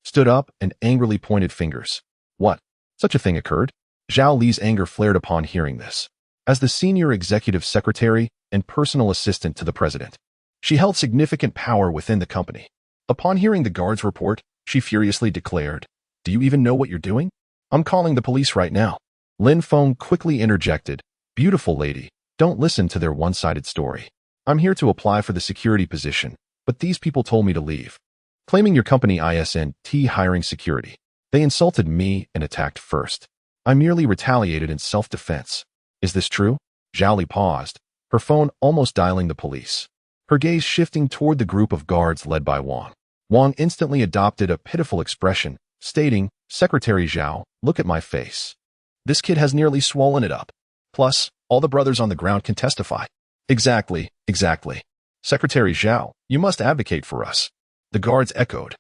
stood up and angrily pointed fingers. What? Such a thing occurred? Zhao Li's anger flared upon hearing this. As the senior executive secretary and personal assistant to the president, she held significant power within the company. Upon hearing the guard's report, she furiously declared, Do you even know what you're doing? I'm calling the police right now. Lin Feng quickly interjected, Beautiful lady, don't listen to their one-sided story. I'm here to apply for the security position, but these people told me to leave. Claiming your company isn't hiring security. They insulted me and attacked first. I merely retaliated in self-defense. Is this true? Zhao Li paused, her phone almost dialing the police. Her gaze shifting toward the group of guards led by Wang. Wang instantly adopted a pitiful expression, stating, Secretary Zhao, look at my face. This kid has nearly swollen it up. Plus, all the brothers on the ground can testify. Exactly. Secretary Zhao, you must advocate for us. The guards echoed.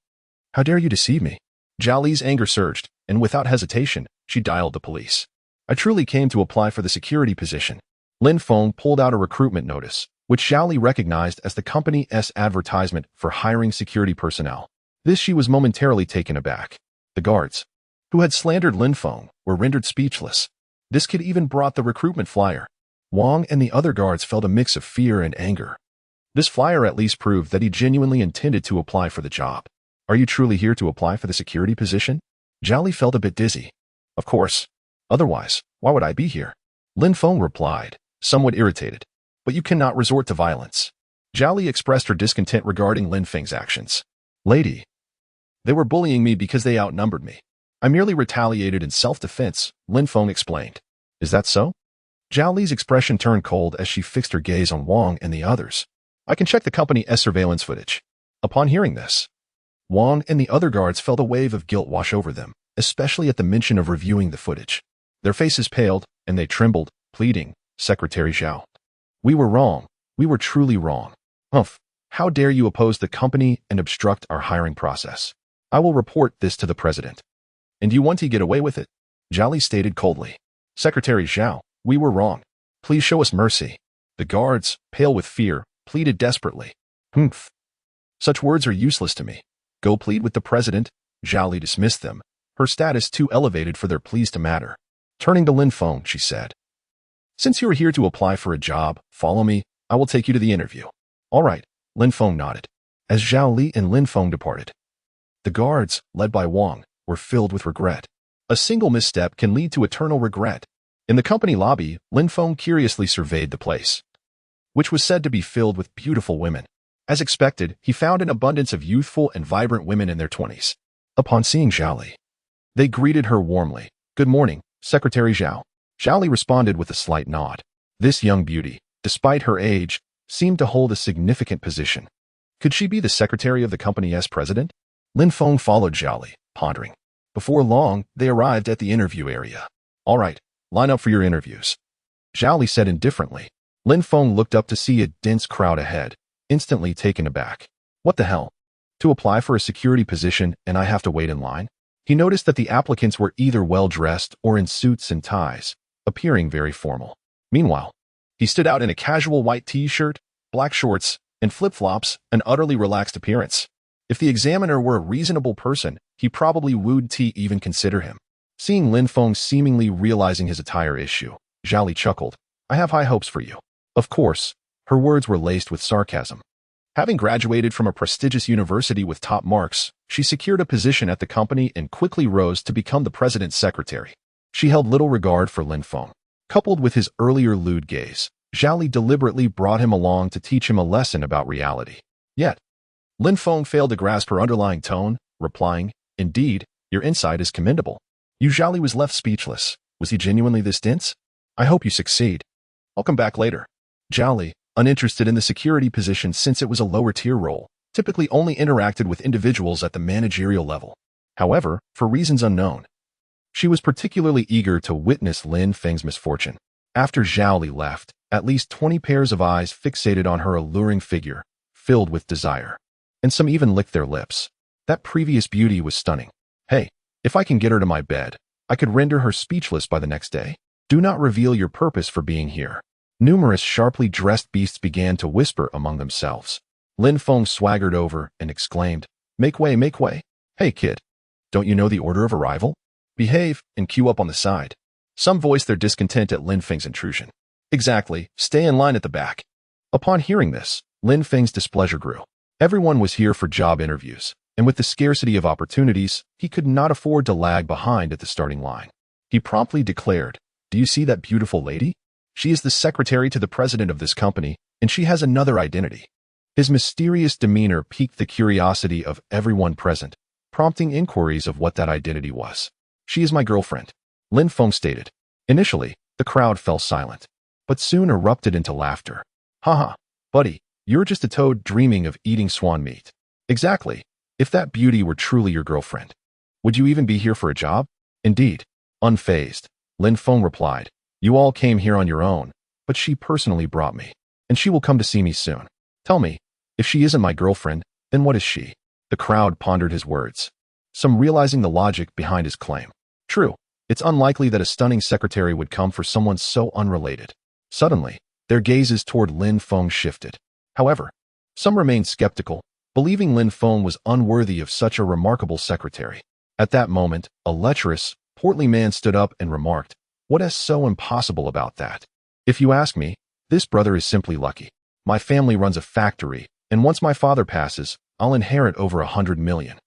How dare you deceive me? Zhao Li's anger surged, and without hesitation, she dialed the police. I truly came to apply for the security position. Lin Feng pulled out a recruitment notice, which Zhao Li recognized as the company's advertisement for hiring security personnel. This she was momentarily taken aback. The guards, who had slandered Lin Feng, were rendered speechless. This kid even brought the recruitment flyer. Wang and the other guards felt a mix of fear and anger. This flyer at least proved that he genuinely intended to apply for the job. Are you truly here to apply for the security position? Zhao Li felt a bit dizzy. Of course. Otherwise, why would I be here? Lin Feng replied, somewhat irritated. But you cannot resort to violence. Zhao Li expressed her discontent regarding Lin Feng's actions. Lady. They were bullying me because they outnumbered me. I merely retaliated in self-defense, Lin Feng explained. Is that so? Zhao Li's expression turned cold as she fixed her gaze on Wang and the others. I can check the company's surveillance footage. Upon hearing this, Wang and the other guards felt a wave of guilt wash over them, especially at the mention of reviewing the footage. Their faces paled, and they trembled, pleading, Secretary Zhao. We were wrong. We were truly wrong. Humph. How dare you oppose the company and obstruct our hiring process? I will report this to the president. And you want to get away with it? Zhao Li stated coldly. Secretary Zhao, we were wrong. Please show us mercy. The guards, pale with fear, pleaded desperately. Humph. Such words are useless to me. Go plead with the president. Zhao Li dismissed them, her status too elevated for their pleas to matter. Turning to Lin Feng, she said, Since you are here to apply for a job, follow me. I will take you to the interview. All right, Lin Feng nodded. As Zhao Li and Lin Feng departed, the guards, led by Wang, were filled with regret. A single misstep can lead to eternal regret. In the company lobby, Lin Feng curiously surveyed the place, which was said to be filled with beautiful women. As expected, he found an abundance of youthful and vibrant women in their 20s. Upon seeing Zhao Li, they greeted her warmly. Good morning, Secretary Zhao. Zhao Li responded with a slight nod. This young beauty, despite her age, seemed to hold a significant position. Could she be the secretary of the company's president? Lin Feng followed Zhao Li, pondering. Before long, they arrived at the interview area. All right, line up for your interviews. Zhao Li said indifferently. Lin Feng looked up to see a dense crowd ahead, instantly taken aback. What the hell? To apply for a security position and I have to wait in line? He noticed that the applicants were either well-dressed or in suits and ties, appearing very formal. Meanwhile, he stood out in a casual white t-shirt, black shorts, and flip-flops, an utterly relaxed appearance. If the examiner were a reasonable person, he probably would even consider him. Seeing Lin Feng seemingly realizing his attire issue, Zhao Li chuckled. I have high hopes for you. Of course, her words were laced with sarcasm. Having graduated from a prestigious university with top marks, she secured a position at the company and quickly rose to become the president's secretary. She held little regard for Lin Feng. Coupled with his earlier lewd gaze, Zhao Li deliberately brought him along to teach him a lesson about reality. Yet, Lin Feng failed to grasp her underlying tone, replying, Indeed, your insight is commendable. Zhao Li was left speechless. Was he genuinely this dense? I hope you succeed. I'll come back later. Zhao Li, uninterested in the security position since it was a lower-tier role, typically only interacted with individuals at the managerial level. However, for reasons unknown, she was particularly eager to witness Lin Feng's misfortune. After Zhao Li left, at least 20 pairs of eyes fixated on her alluring figure, filled with desire. And some even licked their lips. That previous beauty was stunning. Hey, if I can get her to my bed, I could render her speechless by the next day. Do not reveal your purpose for being here. Numerous sharply dressed beasts began to whisper among themselves. Lin Feng swaggered over and exclaimed, Make way, make way. Hey kid, don't you know the order of arrival? Behave and queue up on the side. Some voiced their discontent at Lin Feng's intrusion. Exactly, stay in line at the back. Upon hearing this, Lin Feng's displeasure grew. Everyone was here for job interviews, and with the scarcity of opportunities, he could not afford to lag behind at the starting line. He promptly declared, Do you see that beautiful lady? She is the secretary to the president of this company, and she has another identity. His mysterious demeanor piqued the curiosity of everyone present, prompting inquiries of what that identity was. She is my girlfriend, Lin Feng stated. Initially, the crowd fell silent, but soon erupted into laughter. Haha, buddy, you're just a toad dreaming of eating swan meat. Exactly. If that beauty were truly your girlfriend, would you even be here for a job? Indeed. Unfazed, Lin Feng replied. You all came here on your own, but she personally brought me, and she will come to see me soon. Tell me, if she isn't my girlfriend, then what is she? The crowd pondered his words, some realizing the logic behind his claim. True, it's unlikely that a stunning secretary would come for someone so unrelated. Suddenly, their gazes toward Lin Feng shifted. However, some remained skeptical, believing Lin Feng was unworthy of such a remarkable secretary. At that moment, a lecherous, portly man stood up and remarked, What is so impossible about that? If you ask me, this brother is simply lucky. My family runs a factory, and once my father passes, I'll inherit over 100 million.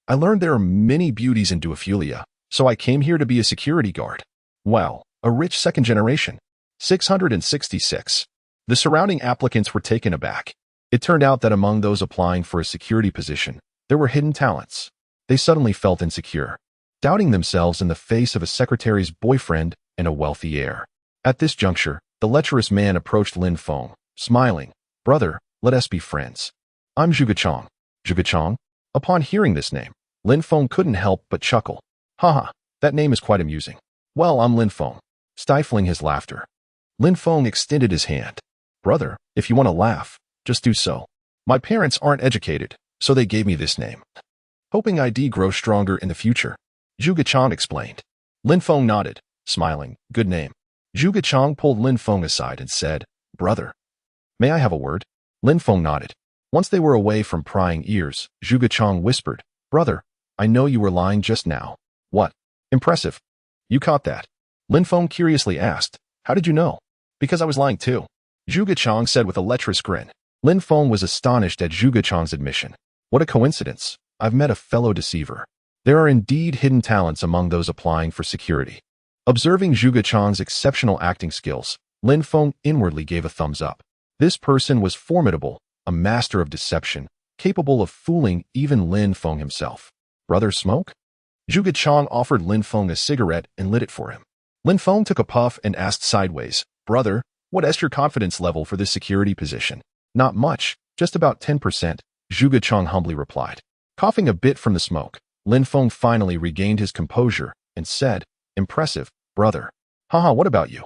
I learned there are many beauties in Duophilia, so I came here to be a security guard. Well, a rich second generation. 666. The surrounding applicants were taken aback. It turned out that among those applying for a security position, there were hidden talents. They suddenly felt insecure, doubting themselves in the face of a secretary's boyfriend and a wealthy heir. At this juncture, the lecherous man approached Lin Feng, smiling. Brother, let us be friends. I'm Zhuge Chang. Zhuge Chang? Upon hearing this name, Lin Feng couldn't help but chuckle. Haha, that name is quite amusing. Well, I'm Lin Feng. Stifling his laughter, Lin Feng extended his hand. Brother, if you want to laugh, just do so. My parents aren't educated, so they gave me this name, hoping I'd grow stronger in the future. Zhuge Chang explained. Lin Feng nodded, smiling. Good name. Zhuge Chang pulled Lin Feng aside and said, Brother, may I have a word? Lin Feng nodded. Once they were away from prying ears, Zhuge Chang whispered, Brother, I know you were lying just now. What? Impressive. You caught that? Lin Feng curiously asked. How did you know? Because I was lying too. Zhuge Chang said with a lecherous grin. Lin Feng was astonished at Zhuge Chang's admission. What a coincidence. I've met a fellow deceiver. There are indeed hidden talents among those applying for security. Observing Zhuge Chang's exceptional acting skills, Lin Feng inwardly gave a thumbs up. This person was formidable, a master of deception, capable of fooling even Lin Feng himself. Brother, smoke? Zhuge Chang offered Lin Feng a cigarette and lit it for him. Lin Feng took a puff and asked sideways, Brother, what is your confidence level for this security position? Not much, just about 10%, Zhuge Chang humbly replied. Coughing a bit from the smoke, Lin Feng finally regained his composure and said, Impressive, brother. Haha, what about you?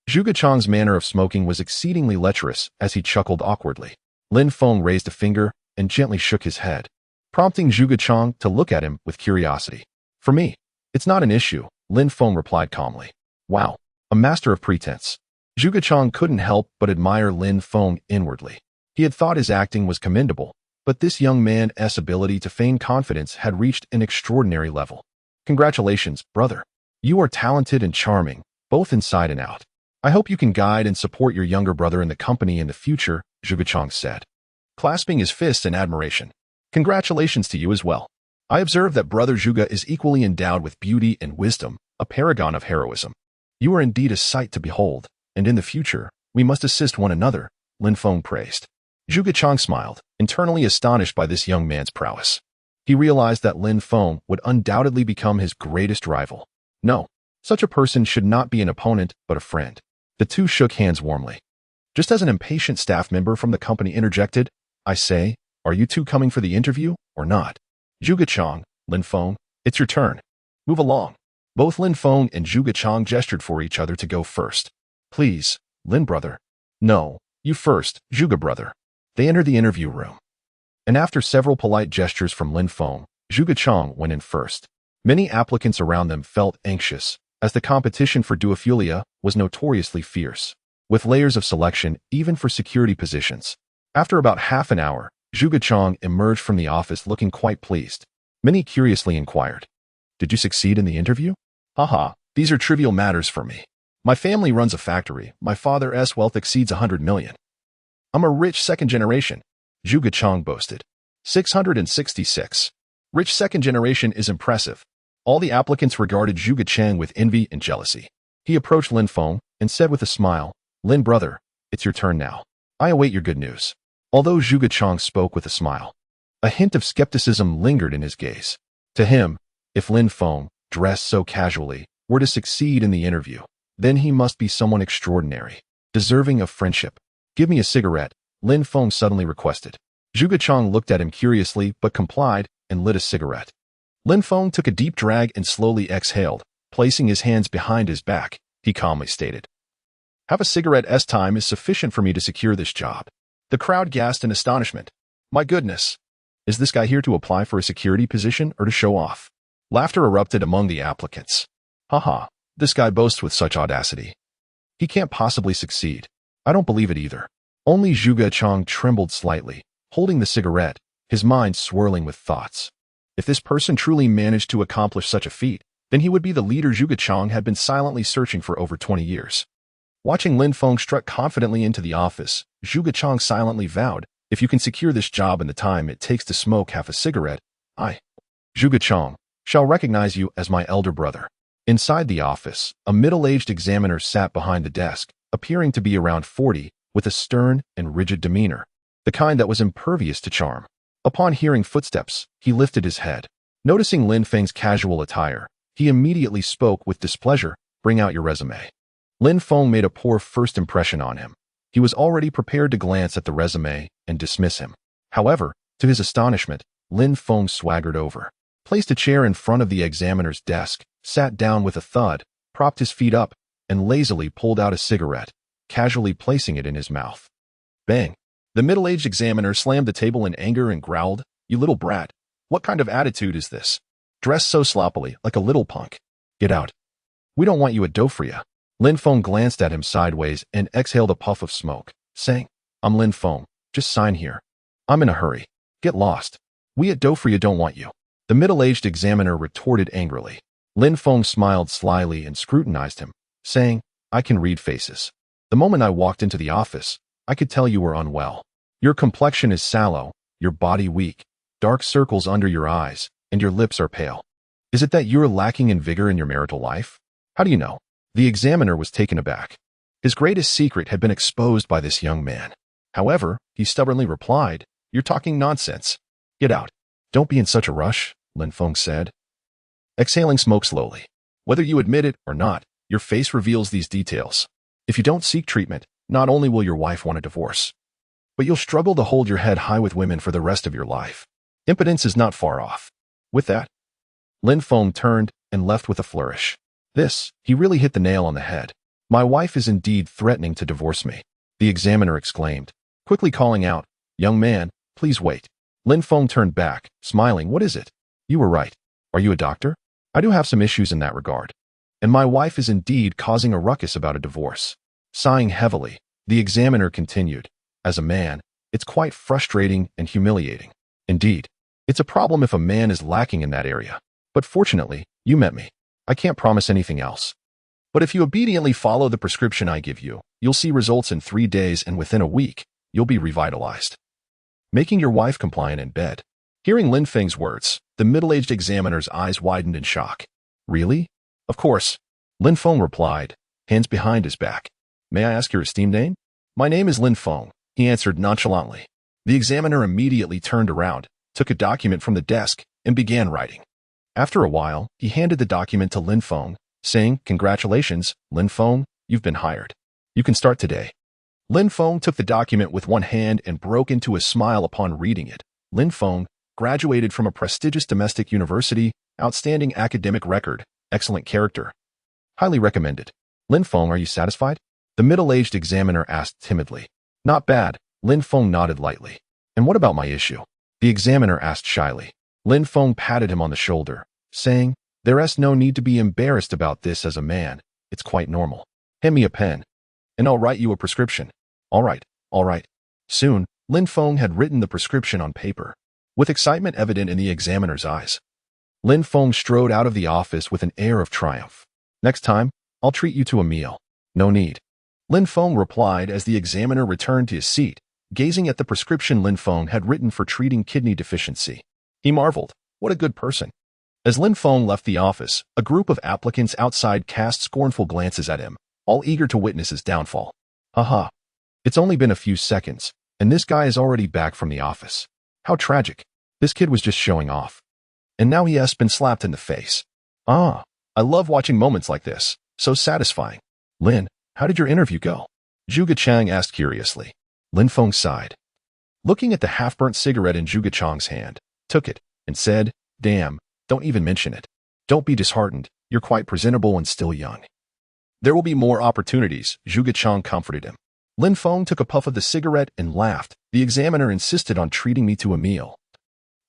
Zhuge Chang's manner of smoking was exceedingly lecherous as he chuckled awkwardly. Lin Feng raised a finger and gently shook his head, prompting Zhuge Chang to look at him with curiosity. For me, it's not an issue, Lin Feng replied calmly. Wow, a master of pretense. Zhuge Chang couldn't help but admire Lin Feng inwardly. He had thought his acting was commendable, but this young man's ability to feign confidence had reached an extraordinary level. Congratulations, brother. You are talented and charming, both inside and out. I hope you can guide and support your younger brother in the company in the future, Zhuge Chang said, clasping his fists in admiration. Congratulations to you as well. I observe that brother Zhuge is equally endowed with beauty and wisdom, a paragon of heroism. You are indeed a sight to behold, and in the future, we must assist one another, Lin Feng praised. Zhuge Chang smiled, internally astonished by this young man's prowess. He realized that Lin Feng would undoubtedly become his greatest rival. No, such a person should not be an opponent, but a friend. The two shook hands warmly. Just as an impatient staff member from the company interjected, I say, are you two coming for the interview, or not? Zhuge Chang, Lin Feng, it's your turn. Move along. Both Lin Feng and Zhuge Chang gestured for each other to go first. Please, Lin brother. No, you first, Zhuge brother. They entered the interview room. And after several polite gestures from Lin Feng, Zhuge Chang went in first. Many applicants around them felt anxious, as the competition for duophilia was notoriously fierce, with layers of selection even for security positions. After about half an hour, Zhuge Chang emerged from the office looking quite pleased. Many curiously inquired, Did you succeed in the interview? Haha, these are trivial matters for me. My family runs a factory. My father's wealth exceeds 100 million. I'm a rich second generation, Zhuge Chang boasted. 666. Rich second generation is impressive. All the applicants regarded Zhuge Chang with envy and jealousy. He approached Lin Feng and said with a smile, Lin brother, it's your turn now. I await your good news. Although Zhuge Chang spoke with a smile, a hint of skepticism lingered in his gaze. To him, if Lin Feng, dressed so casually, were to succeed in the interview, then he must be someone extraordinary, deserving of friendship. Give me a cigarette, Lin Feng suddenly requested. Zhuge Chang looked at him curiously but complied and lit a cigarette. Lin Feng took a deep drag and slowly exhaled, placing his hands behind his back. He calmly stated, Have a cigarette time is sufficient for me to secure this job. The crowd gasped in astonishment. My goodness. Is this guy here to apply for a security position or to show off? Laughter erupted among the applicants. Haha, this guy boasts with such audacity. He can't possibly succeed. I don't believe it either. Only Zhuge Chang trembled slightly, holding the cigarette, his mind swirling with thoughts. If this person truly managed to accomplish such a feat, then he would be the leader Zhuge Chang had been silently searching for over 20 years. Watching Lin Feng strut confidently into the office, Zhuge Chang silently vowed, if you can secure this job in the time it takes to smoke half a cigarette, I, Zhuge Chang, shall recognize you as my elder brother. Inside the office, a middle-aged examiner sat behind the desk, appearing to be around 40, with a stern and rigid demeanor, the kind that was impervious to charm. Upon hearing footsteps, he lifted his head. Noticing Lin Feng's casual attire, he immediately spoke with displeasure, Bring out your resume. Lin Feng made a poor first impression on him. He was already prepared to glance at the resume and dismiss him. However, to his astonishment, Lin Feng swaggered over, placed a chair in front of the examiner's desk, sat down with a thud, propped his feet up, and lazily pulled out a cigarette, casually placing it in his mouth. Bang! The middle-aged examiner slammed the table in anger and growled, "You little brat. What kind of attitude is this? Dressed so sloppily, like a little punk. Get out. We don't want you at Dofria." Lin Feng glanced at him sideways and exhaled a puff of smoke, saying, "I'm Lin Feng. Just sign here. I'm in a hurry. Get lost. We at Dofria don't want you." The middle-aged examiner retorted angrily. Lin Feng smiled slyly and scrutinized him, saying, "I can read faces. The moment I walked into the office, I could tell you were unwell. Your complexion is sallow, your body weak, dark circles under your eyes, and your lips are pale. Is it that you're lacking in vigor in your marital life? How do you know?" The examiner was taken aback. His greatest secret had been exposed by this young man. However, he stubbornly replied, "You're talking nonsense. Get out." "Don't be in such a rush," Lin Feng said, exhaling smoke slowly. "Whether you admit it or not, your face reveals these details. If you don't seek treatment, not only will your wife want a divorce, but you'll struggle to hold your head high with women for the rest of your life. Impotence is not far off." With that, Lin Feng turned and left with a flourish. He really hit the nail on the head. "My wife is indeed threatening to divorce me," the examiner exclaimed, quickly calling out, "Young man, please wait." Lin Feng turned back, smiling. "What is it?" "You were right. Are you a doctor? I do have some issues in that regard. And my wife is indeed causing a ruckus about a divorce." Sighing heavily, the examiner continued, "As a man, it's quite frustrating and humiliating. Indeed, it's a problem if a man is lacking in that area. But fortunately, you met me. I can't promise anything else. But if you obediently follow the prescription I give you, you'll see results in 3 days, and within a week, you'll be revitalized, making your wife compliant in bed." Hearing Lin Feng's words, the middle-aged examiner's eyes widened in shock. "Really?" "Of course," Lin Feng replied, hands behind his back. "May I ask your esteemed name?" "My name is Lin Feng," he answered nonchalantly. The examiner immediately turned around, took a document from the desk, and began writing. After a while, he handed the document to Lin Feng, saying, "Congratulations, Lin Feng, you've been hired. You can start today." Lin Feng took the document with one hand and broke into a smile upon reading it. Lin Feng graduated from a prestigious domestic university, outstanding academic record, excellent character. Highly recommended. "Lin Feng, are you satisfied?" the middle-aged examiner asked timidly. "Not bad," Lin Feng nodded lightly. "And what about my issue?" the examiner asked shyly. Lin Feng patted him on the shoulder, saying, "There's no need to be embarrassed about this as a man. It's quite normal. Hand me a pen, and I'll write you a prescription." All right. Soon, Lin Feng had written the prescription on paper, with excitement evident in the examiner's eyes. Lin Feng strode out of the office with an air of triumph. "Next time, I'll treat you to a meal." "No need," Lin Feng replied as the examiner returned to his seat, gazing at the prescription Lin Feng had written for treating kidney deficiency. He marveled, what a good person. As Lin Feng left the office, a group of applicants outside cast scornful glances at him, all eager to witness his downfall. Haha. It's only been a few seconds, and this guy is already back from the office. How tragic. This kid was just showing off. And now he has been slapped in the face. I love watching moments like this. So satisfying. "Lin, how did your interview go?" Zhuge Chang asked curiously. Lin Feng sighed. Looking at the half-burnt cigarette in Zhuge Chang's hand, took it, and said, "Damn, don't even mention it. Don't be disheartened, you're quite presentable and still young. There will be more opportunities," Zhuge Chang comforted him. Lin Feng took a puff of the cigarette and laughed. "The examiner insisted on treating me to a meal,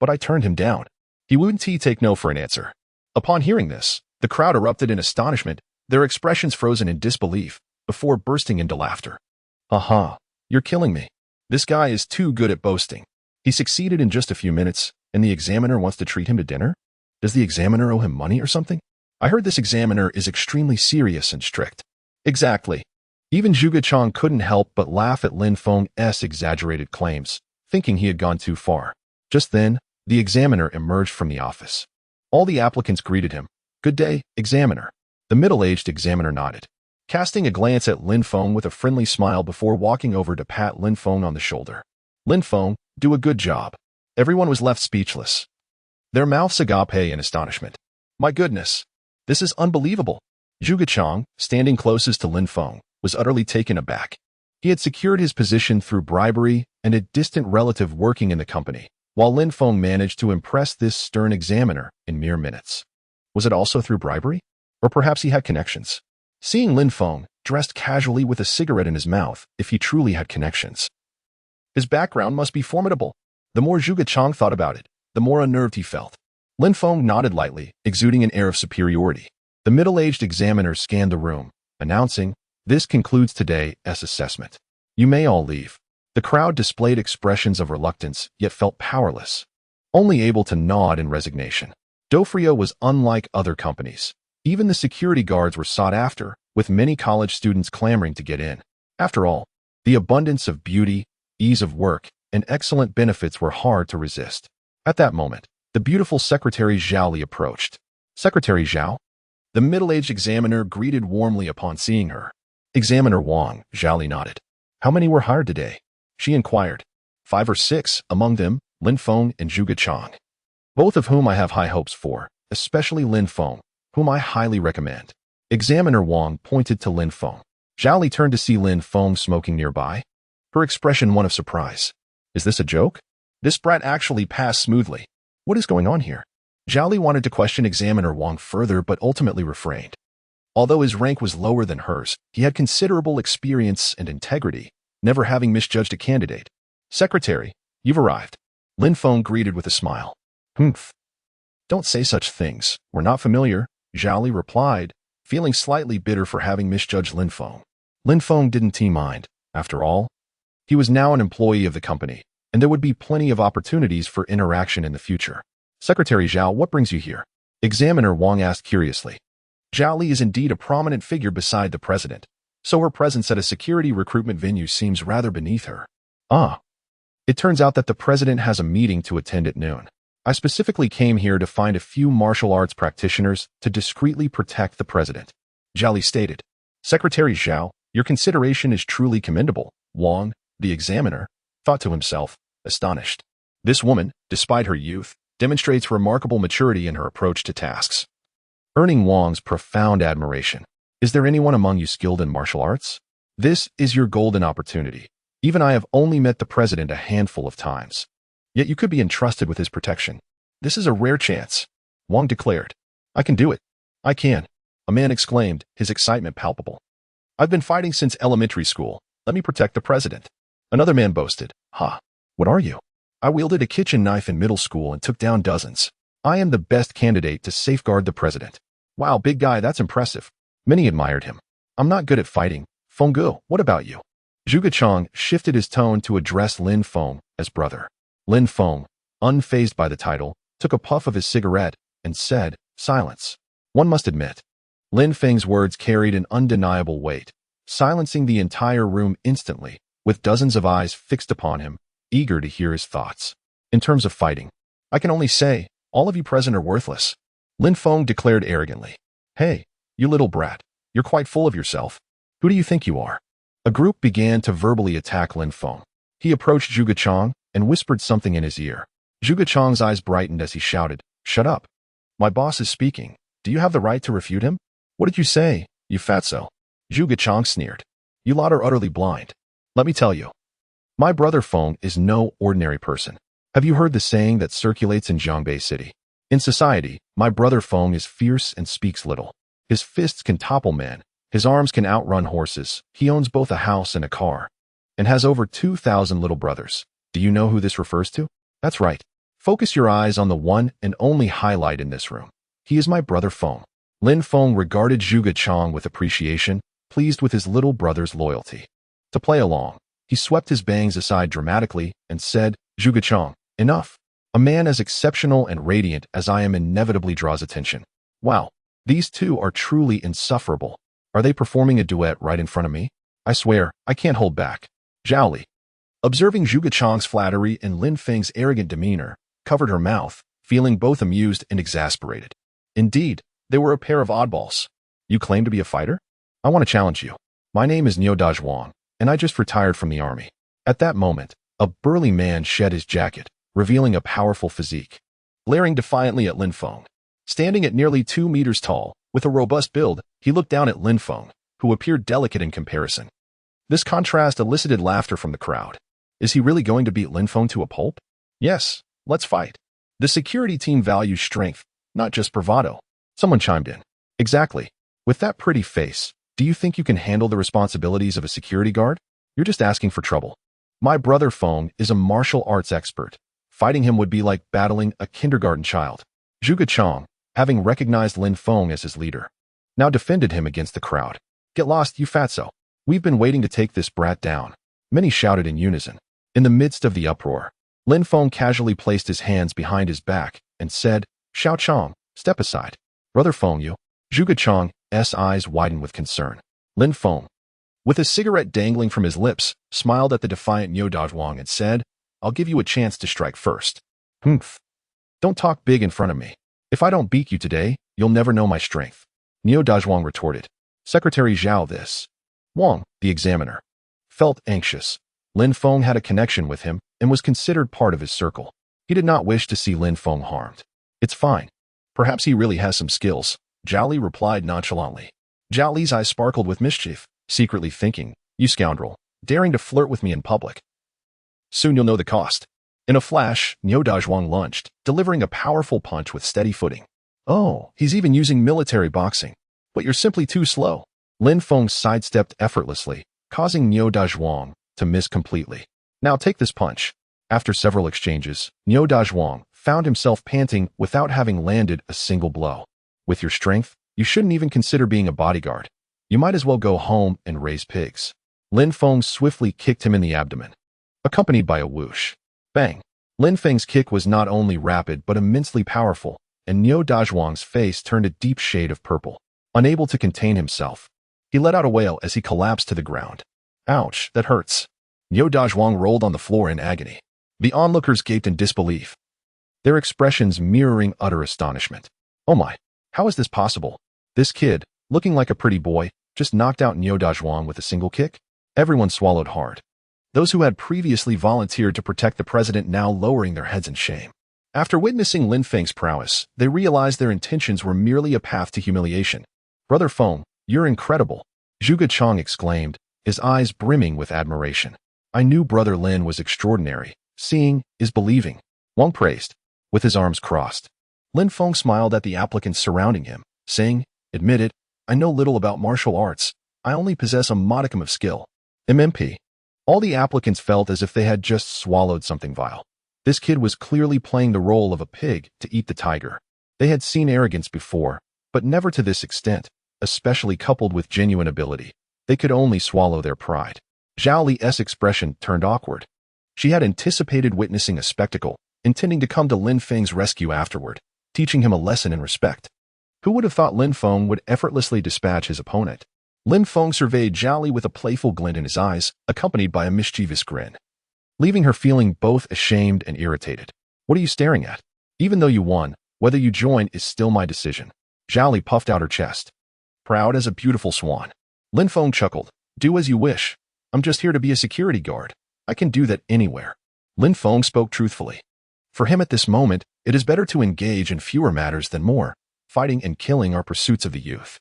but I turned him down." He wouldn't take no for an answer. Upon hearing this, the crowd erupted in astonishment, their expressions frozen in disbelief, before bursting into laughter. "Aha, you're killing me. This guy is too good at boasting. He succeeded in just a few minutes, and the examiner wants to treat him to dinner? Does the examiner owe him money or something? I heard this examiner is extremely serious and strict." Exactly. Even Zhuge Chang couldn't help but laugh at Lin Feng's exaggerated claims, thinking he had gone too far. Just then, the examiner emerged from the office. All the applicants greeted him. "Good day, examiner." The middle-aged examiner nodded, casting a glance at Lin Feng with a friendly smile before walking over to pat Lin Feng on the shoulder. "Lin Feng, do a good job." Everyone was left speechless, their mouths agape in astonishment. "My goodness, this is unbelievable." Zhuge Chang, standing closest to Lin Feng, was utterly taken aback. He had secured his position through bribery and a distant relative working in the company, while Lin Feng managed to impress this stern examiner in mere minutes. Was it also through bribery? Or perhaps he had connections? Seeing Lin Feng, dressed casually with a cigarette in his mouth, if he truly had connections, His background must be formidable. The more Zhuge Chang thought about it, the more unnerved he felt. Lin Feng nodded lightly, exuding an air of superiority. The middle-aged examiner scanned the room, announcing, "This concludes today's assessment. You may all leave." The crowd displayed expressions of reluctance, yet felt powerless, only able to nod in resignation. Dofrio was unlike other companies. Even the security guards were sought after, with many college students clamoring to get in. After all, the abundance of beauty, ease of work, and excellent benefits were hard to resist. At that moment, the beautiful Secretary Zhao Li approached. "Secretary Zhao?" The middle-aged examiner greeted warmly upon seeing her. "Examiner Wang," Zhao Li nodded. "How many were hired today?" she inquired. "5 or 6, among them, Lin Feng and Zhuge Chang, both of whom I have high hopes for, especially Lin Feng, whom I highly recommend." Examiner Wang pointed to Lin Feng. Zhao Li turned to see Lin Feng smoking nearby, her expression one of surprise. "Is this a joke? This brat actually passed smoothly. What is going on here?" Zhao Li wanted to question Examiner Wang further but ultimately refrained. Although his rank was lower than hers, he had considerable experience and integrity, never having misjudged a candidate. "Secretary, you've arrived." Lin Feng greeted with a smile. "Humph. Don't say such things. We're not familiar," Zhao Li replied, feeling slightly bitter for having misjudged Lin Feng. Lin Feng didn't mind. After all, he was now an employee of the company, and there would be plenty of opportunities for interaction in the future. "Secretary Zhao, what brings you here?" Examiner Wang asked curiously. Zhao Li is indeed a prominent figure beside the president, so her presence at a security recruitment venue seems rather beneath her. "Ah. It turns out that the president has a meeting to attend at noon. I specifically came here to find a few martial arts practitioners to discreetly protect the president," Zhao Li stated. "Secretary Zhao, your consideration is truly commendable," Wang, the examiner, thought to himself, astonished. This woman, despite her youth, demonstrates remarkable maturity in her approach to tasks, earning Wang's profound admiration. "Is there anyone among you skilled in martial arts? This is your golden opportunity. Even I have only met the president a handful of times. Yet you could be entrusted with his protection. This is a rare chance," Wang declared. "I can do it. I can," a man exclaimed, his excitement palpable. "I've been fighting since elementary school. Let me protect the president." Another man boasted. "Ha! What are you?" "I wielded a kitchen knife in middle school and took down dozens. I am the best candidate to safeguard the president." "Wow, big guy, that's impressive." Many admired him. "I'm not good at fighting. Fenggu, what about you?" Zhuge Chang shifted his tone to address Lin Feng as brother. Lin Feng, unfazed by the title, took a puff of his cigarette and said, "Silence." One must admit, Lin Feng's words carried an undeniable weight, silencing the entire room instantly, with dozens of eyes fixed upon him, eager to hear his thoughts. "In terms of fighting, I can only say, all of you present are worthless," Lin Feng declared arrogantly. "Hey, you little brat, you're quite full of yourself. Who do you think you are?" A group began to verbally attack Lin Feng. He approached Zhuge Chang and whispered something in his ear. Zhuge Chang's eyes brightened as he shouted, "Shut up. My boss is speaking. Do you have the right to refute him?" "What did you say, you fatso?" Zhuge Chang sneered. "You lot are utterly blind. Let me tell you. My brother Feng is no ordinary person. Have you heard the saying that circulates in Jiangbei City? In society, my brother Feng is fierce and speaks little. His fists can topple men. His arms can outrun horses. He owns both a house and a car, and has over 2,000 little brothers. Do you know who this refers to? That's right. Focus your eyes on the one and only highlight in this room. He is my brother Feng." Lin Feng regarded Zhuge Chang with appreciation, pleased with his little brother's loyalty. To play along, he swept his bangs aside dramatically and said, "Zhuge Chang, enough. A man as exceptional and radiant as I am inevitably draws attention. Wow, these two are truly insufferable. Are they performing a duet right in front of me? I swear, I can't hold back." Zhao Li, observing Zhuge Chang's flattery and Lin Feng's arrogant demeanor, covered her mouth, feeling both amused and exasperated. Indeed, they were a pair of oddballs. "You claim to be a fighter? I want to challenge you. My name is Niu Wang, and I just retired from the army." At that moment, a burly man shed his jacket, revealing a powerful physique. Glaring defiantly at Lin Feng. Standing at nearly 2 meters tall, with a robust build, he looked down at Lin Feng, who appeared delicate in comparison. This contrast elicited laughter from the crowd. Is he really going to beat Lin Feng to a pulp? Yes, let's fight. The security team values strength, not just bravado. Someone chimed in. Exactly. With that pretty face, do you think you can handle the responsibilities of a security guard? You're just asking for trouble. My brother Feng is a martial arts expert. Fighting him would be like battling a kindergarten child. Zhuge Chang, having recognized Lin Feng as his leader, now defended him against the crowd. Get lost, you fatso. We've been waiting to take this brat down. Many shouted in unison. In the midst of the uproar, Lin Feng casually placed his hands behind his back and said, Xiao Chang, step aside. Brother Feng, you. Zhuge Chang's eyes widened with concern. Lin Feng, with a cigarette dangling from his lips, smiled at the defiant Niu Dazhuang and said, I'll give you a chance to strike first. Humph. Don't talk big in front of me. If I don't beat you today, you'll never know my strength. Niu Dazhuang retorted. Secretary Zhao this. Wang, the examiner, felt anxious. Lin Feng had a connection with him and was considered part of his circle. He did not wish to see Lin Feng harmed. It's fine. Perhaps he really has some skills, Zhao Li replied nonchalantly. Zhao Li's eyes sparkled with mischief, secretly thinking, you scoundrel, daring to flirt with me in public. Soon you'll know the cost. In a flash, Niu Dazhuang lunged, delivering a powerful punch with steady footing. Oh, he's even using military boxing. But you're simply too slow. Lin Feng sidestepped effortlessly, causing Niu Dazhuang to miss completely. Now take this punch. After several exchanges, Niu Dazhuang found himself panting without having landed a single blow. With your strength, you shouldn't even consider being a bodyguard. You might as well go home and raise pigs. Lin Feng swiftly kicked him in the abdomen, accompanied by a whoosh. Bang! Lin Feng's kick was not only rapid but immensely powerful, and Niu Dazhuang's face turned a deep shade of purple. Unable to contain himself, he let out a wail as he collapsed to the ground. Ouch, that hurts. Niu Dazhuang rolled on the floor in agony. The onlookers gaped in disbelief, their expressions mirroring utter astonishment. Oh my, how is this possible? This kid, looking like a pretty boy, just knocked out Niu Dazhuang with a single kick? Everyone swallowed hard. Those who had previously volunteered to protect the president now lowering their heads in shame. After witnessing Lin Feng's prowess, they realized their intentions were merely a path to humiliation. Brother Feng, you're incredible, Zhuge Chang exclaimed, his eyes brimming with admiration. I knew Brother Lin was extraordinary. Seeing is believing. Wang praised, with his arms crossed. Lin Feng smiled at the applicants surrounding him, saying, Admit it, I know little about martial arts. I only possess a modicum of skill. MMP. All the applicants felt as if they had just swallowed something vile. This kid was clearly playing the role of a pig to eat the tiger. They had seen arrogance before, but never to this extent, especially coupled with genuine ability. They could only swallow their pride. Zhao Li's expression turned awkward. She had anticipated witnessing a spectacle, intending to come to Lin Feng's rescue afterward, teaching him a lesson in respect. Who would have thought Lin Feng would effortlessly dispatch his opponent? Lin Feng surveyed Zhao Li with a playful glint in his eyes, accompanied by a mischievous grin, leaving her feeling both ashamed and irritated. What are you staring at? Even though you won, whether you join is still my decision. Zhao Li puffed out her chest, proud as a beautiful swan. Lin Feng chuckled. Do as you wish. I'm just here to be a security guard. I can do that anywhere. Lin Feng spoke truthfully. For him at this moment, it is better to engage in fewer matters than more. Fighting and killing are pursuits of the youth.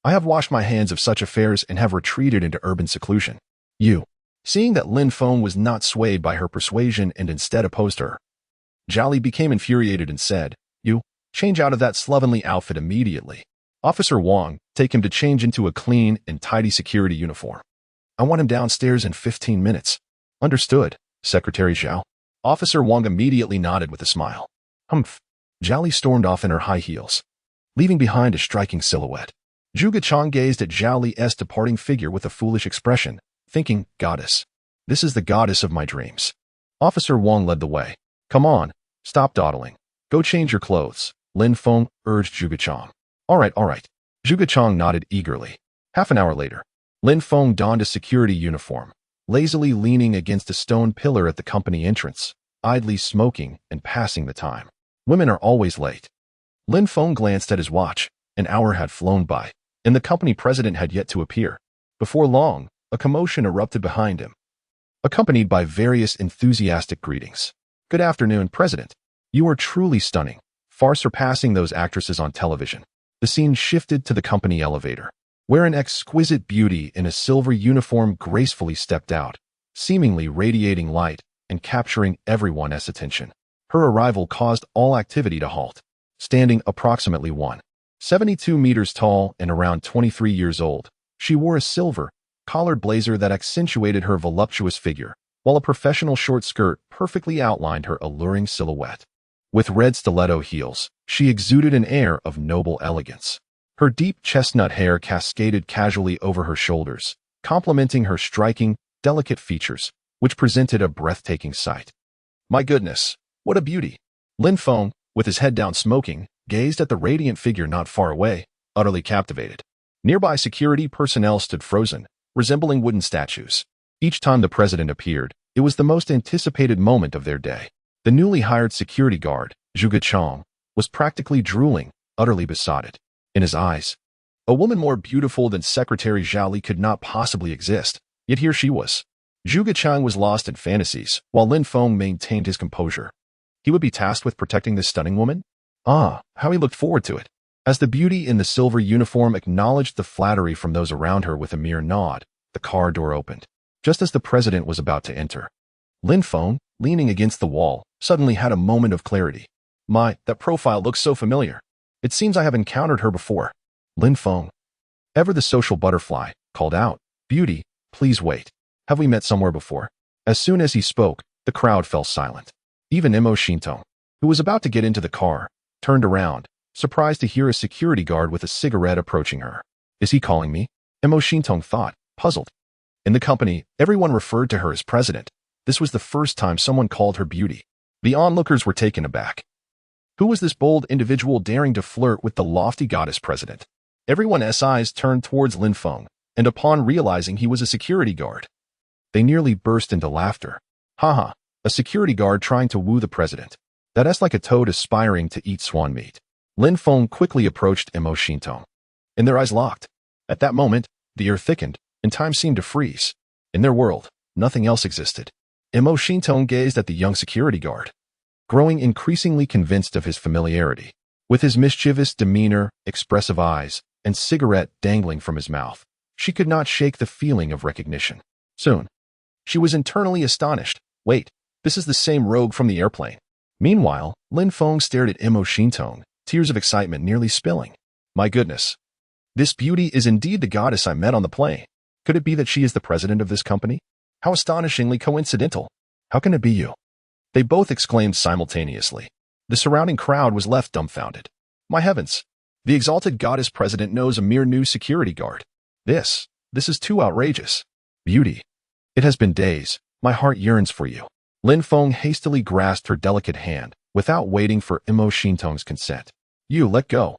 I have washed my hands of such affairs and have retreated into urban seclusion. You. Seeing that Lin Feng was not swayed by her persuasion and instead opposed her, Zhao Li became infuriated and said, You, change out of that slovenly outfit immediately. Officer Wang, take him to change into a clean and tidy security uniform. I want him downstairs in 15 minutes. Understood, Secretary Zhao. Officer Wang immediately nodded with a smile. Humph. Zhao Li stormed off in her high heels, leaving behind a striking silhouette. Zhuge Chang gazed at Zhao Li's departing figure with a foolish expression, thinking, Goddess. This is the goddess of my dreams. Officer Wang led the way. Come on, stop dawdling. Go change your clothes, Lin Feng urged Zhuge Chang. All right. Zhuge Chang nodded eagerly. Half an hour later, Lin Feng donned a security uniform, lazily leaning against a stone pillar at the company entrance, idly smoking and passing the time. Women are always late. Lin Feng glanced at his watch. An hour had flown by, and the company president had yet to appear. Before long, a commotion erupted behind him, accompanied by various enthusiastic greetings. Good afternoon, President. You are truly stunning, far surpassing those actresses on television. The scene shifted to the company elevator, where an exquisite beauty in a silver uniform gracefully stepped out, seemingly radiating light and capturing everyone's attention. Her arrival caused all activity to halt. Standing approximately 172 meters tall and around 23 years old, she wore a silver, collared blazer that accentuated her voluptuous figure, while a professional short skirt perfectly outlined her alluring silhouette. With red stiletto heels, she exuded an air of noble elegance. Her deep chestnut hair cascaded casually over her shoulders, complementing her striking, delicate features, which presented a breathtaking sight. My goodness, what a beauty! Lin Feng, with his head down smoking, gazed at the radiant figure not far away, utterly captivated. Nearby security personnel stood frozen, resembling wooden statues. Each time the president appeared, it was the most anticipated moment of their day. The newly hired security guard, Zhuge Chang, was practically drooling, utterly besotted. In his eyes, a woman more beautiful than Secretary Zhao Li could not possibly exist, yet here she was. Zhuge Chang was lost in fantasies, while Lin Feng maintained his composure. He would be tasked with protecting this stunning woman? Ah, how he looked forward to it. As the beauty in the silver uniform acknowledged the flattery from those around her with a mere nod, the car door opened. Just as the president was about to enter, Lin Feng, leaning against the wall, suddenly had a moment of clarity. My, that profile looks so familiar. It seems I have encountered her before. Lin Feng, ever the social butterfly, called out, Beauty, please wait. Have we met somewhere before? As soon as he spoke, the crowd fell silent. Even Mo Xintong, who was about to get into the car, turned around, surprised to hear a security guard with a cigarette approaching her. Is he calling me? Mo Xintong thought, puzzled. In the company, everyone referred to her as president. This was the first time someone called her beauty. The onlookers were taken aback. Who was this bold individual daring to flirt with the lofty goddess president? Everyone's eyes turned towards Lin Feng, and upon realizing he was a security guard, they nearly burst into laughter. Haha, a security guard trying to woo the president. That's like a toad aspiring to eat swan meat. Lin Feng quickly approached Mo Xintong, and their eyes locked. At that moment, the air thickened, and time seemed to freeze. In their world, nothing else existed. Mo Xintong gazed at the young security guard, growing increasingly convinced of his familiarity. With his mischievous demeanor, expressive eyes, and cigarette dangling from his mouth, she could not shake the feeling of recognition. Soon, she was internally astonished. Wait, this is the same rogue from the airplane. Meanwhile, Lin Feng stared at Mo Xintong, tears of excitement nearly spilling. My goodness, this beauty is indeed the goddess I met on the plane. Could it be that she is the president of this company? How astonishingly coincidental. How can it be you? They both exclaimed simultaneously. The surrounding crowd was left dumbfounded. My heavens, the exalted goddess president knows a mere new security guard. This is too outrageous. Beauty, it has been days. My heart yearns for you. Lin Feng hastily grasped her delicate hand, without waiting for Mo Xintong's consent. You let go.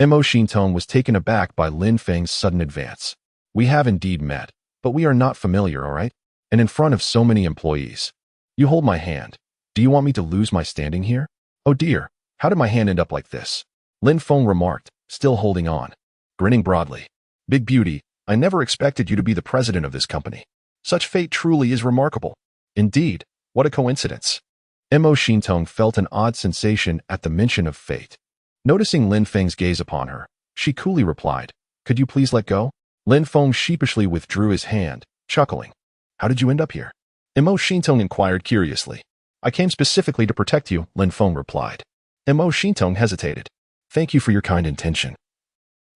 Mo Xintong was taken aback by Lin Feng's sudden advance. We have indeed met, but we are not familiar, all right? And in front of so many employees. You hold my hand. Do you want me to lose my standing here? Oh dear, how did my hand end up like this? Lin Feng remarked, still holding on. Grinning broadly. Big beauty, I never expected you to be the president of this company. Such fate truly is remarkable. Indeed, what a coincidence. Mo Xintong felt an odd sensation at the mention of fate. Noticing Lin Feng's gaze upon her, she coolly replied, Could you please let go? Lin Feng sheepishly withdrew his hand, chuckling. How did you end up here? Mo Xintong inquired curiously. I came specifically to protect you, Lin Feng replied. Mo Xintong hesitated. Thank you for your kind intention.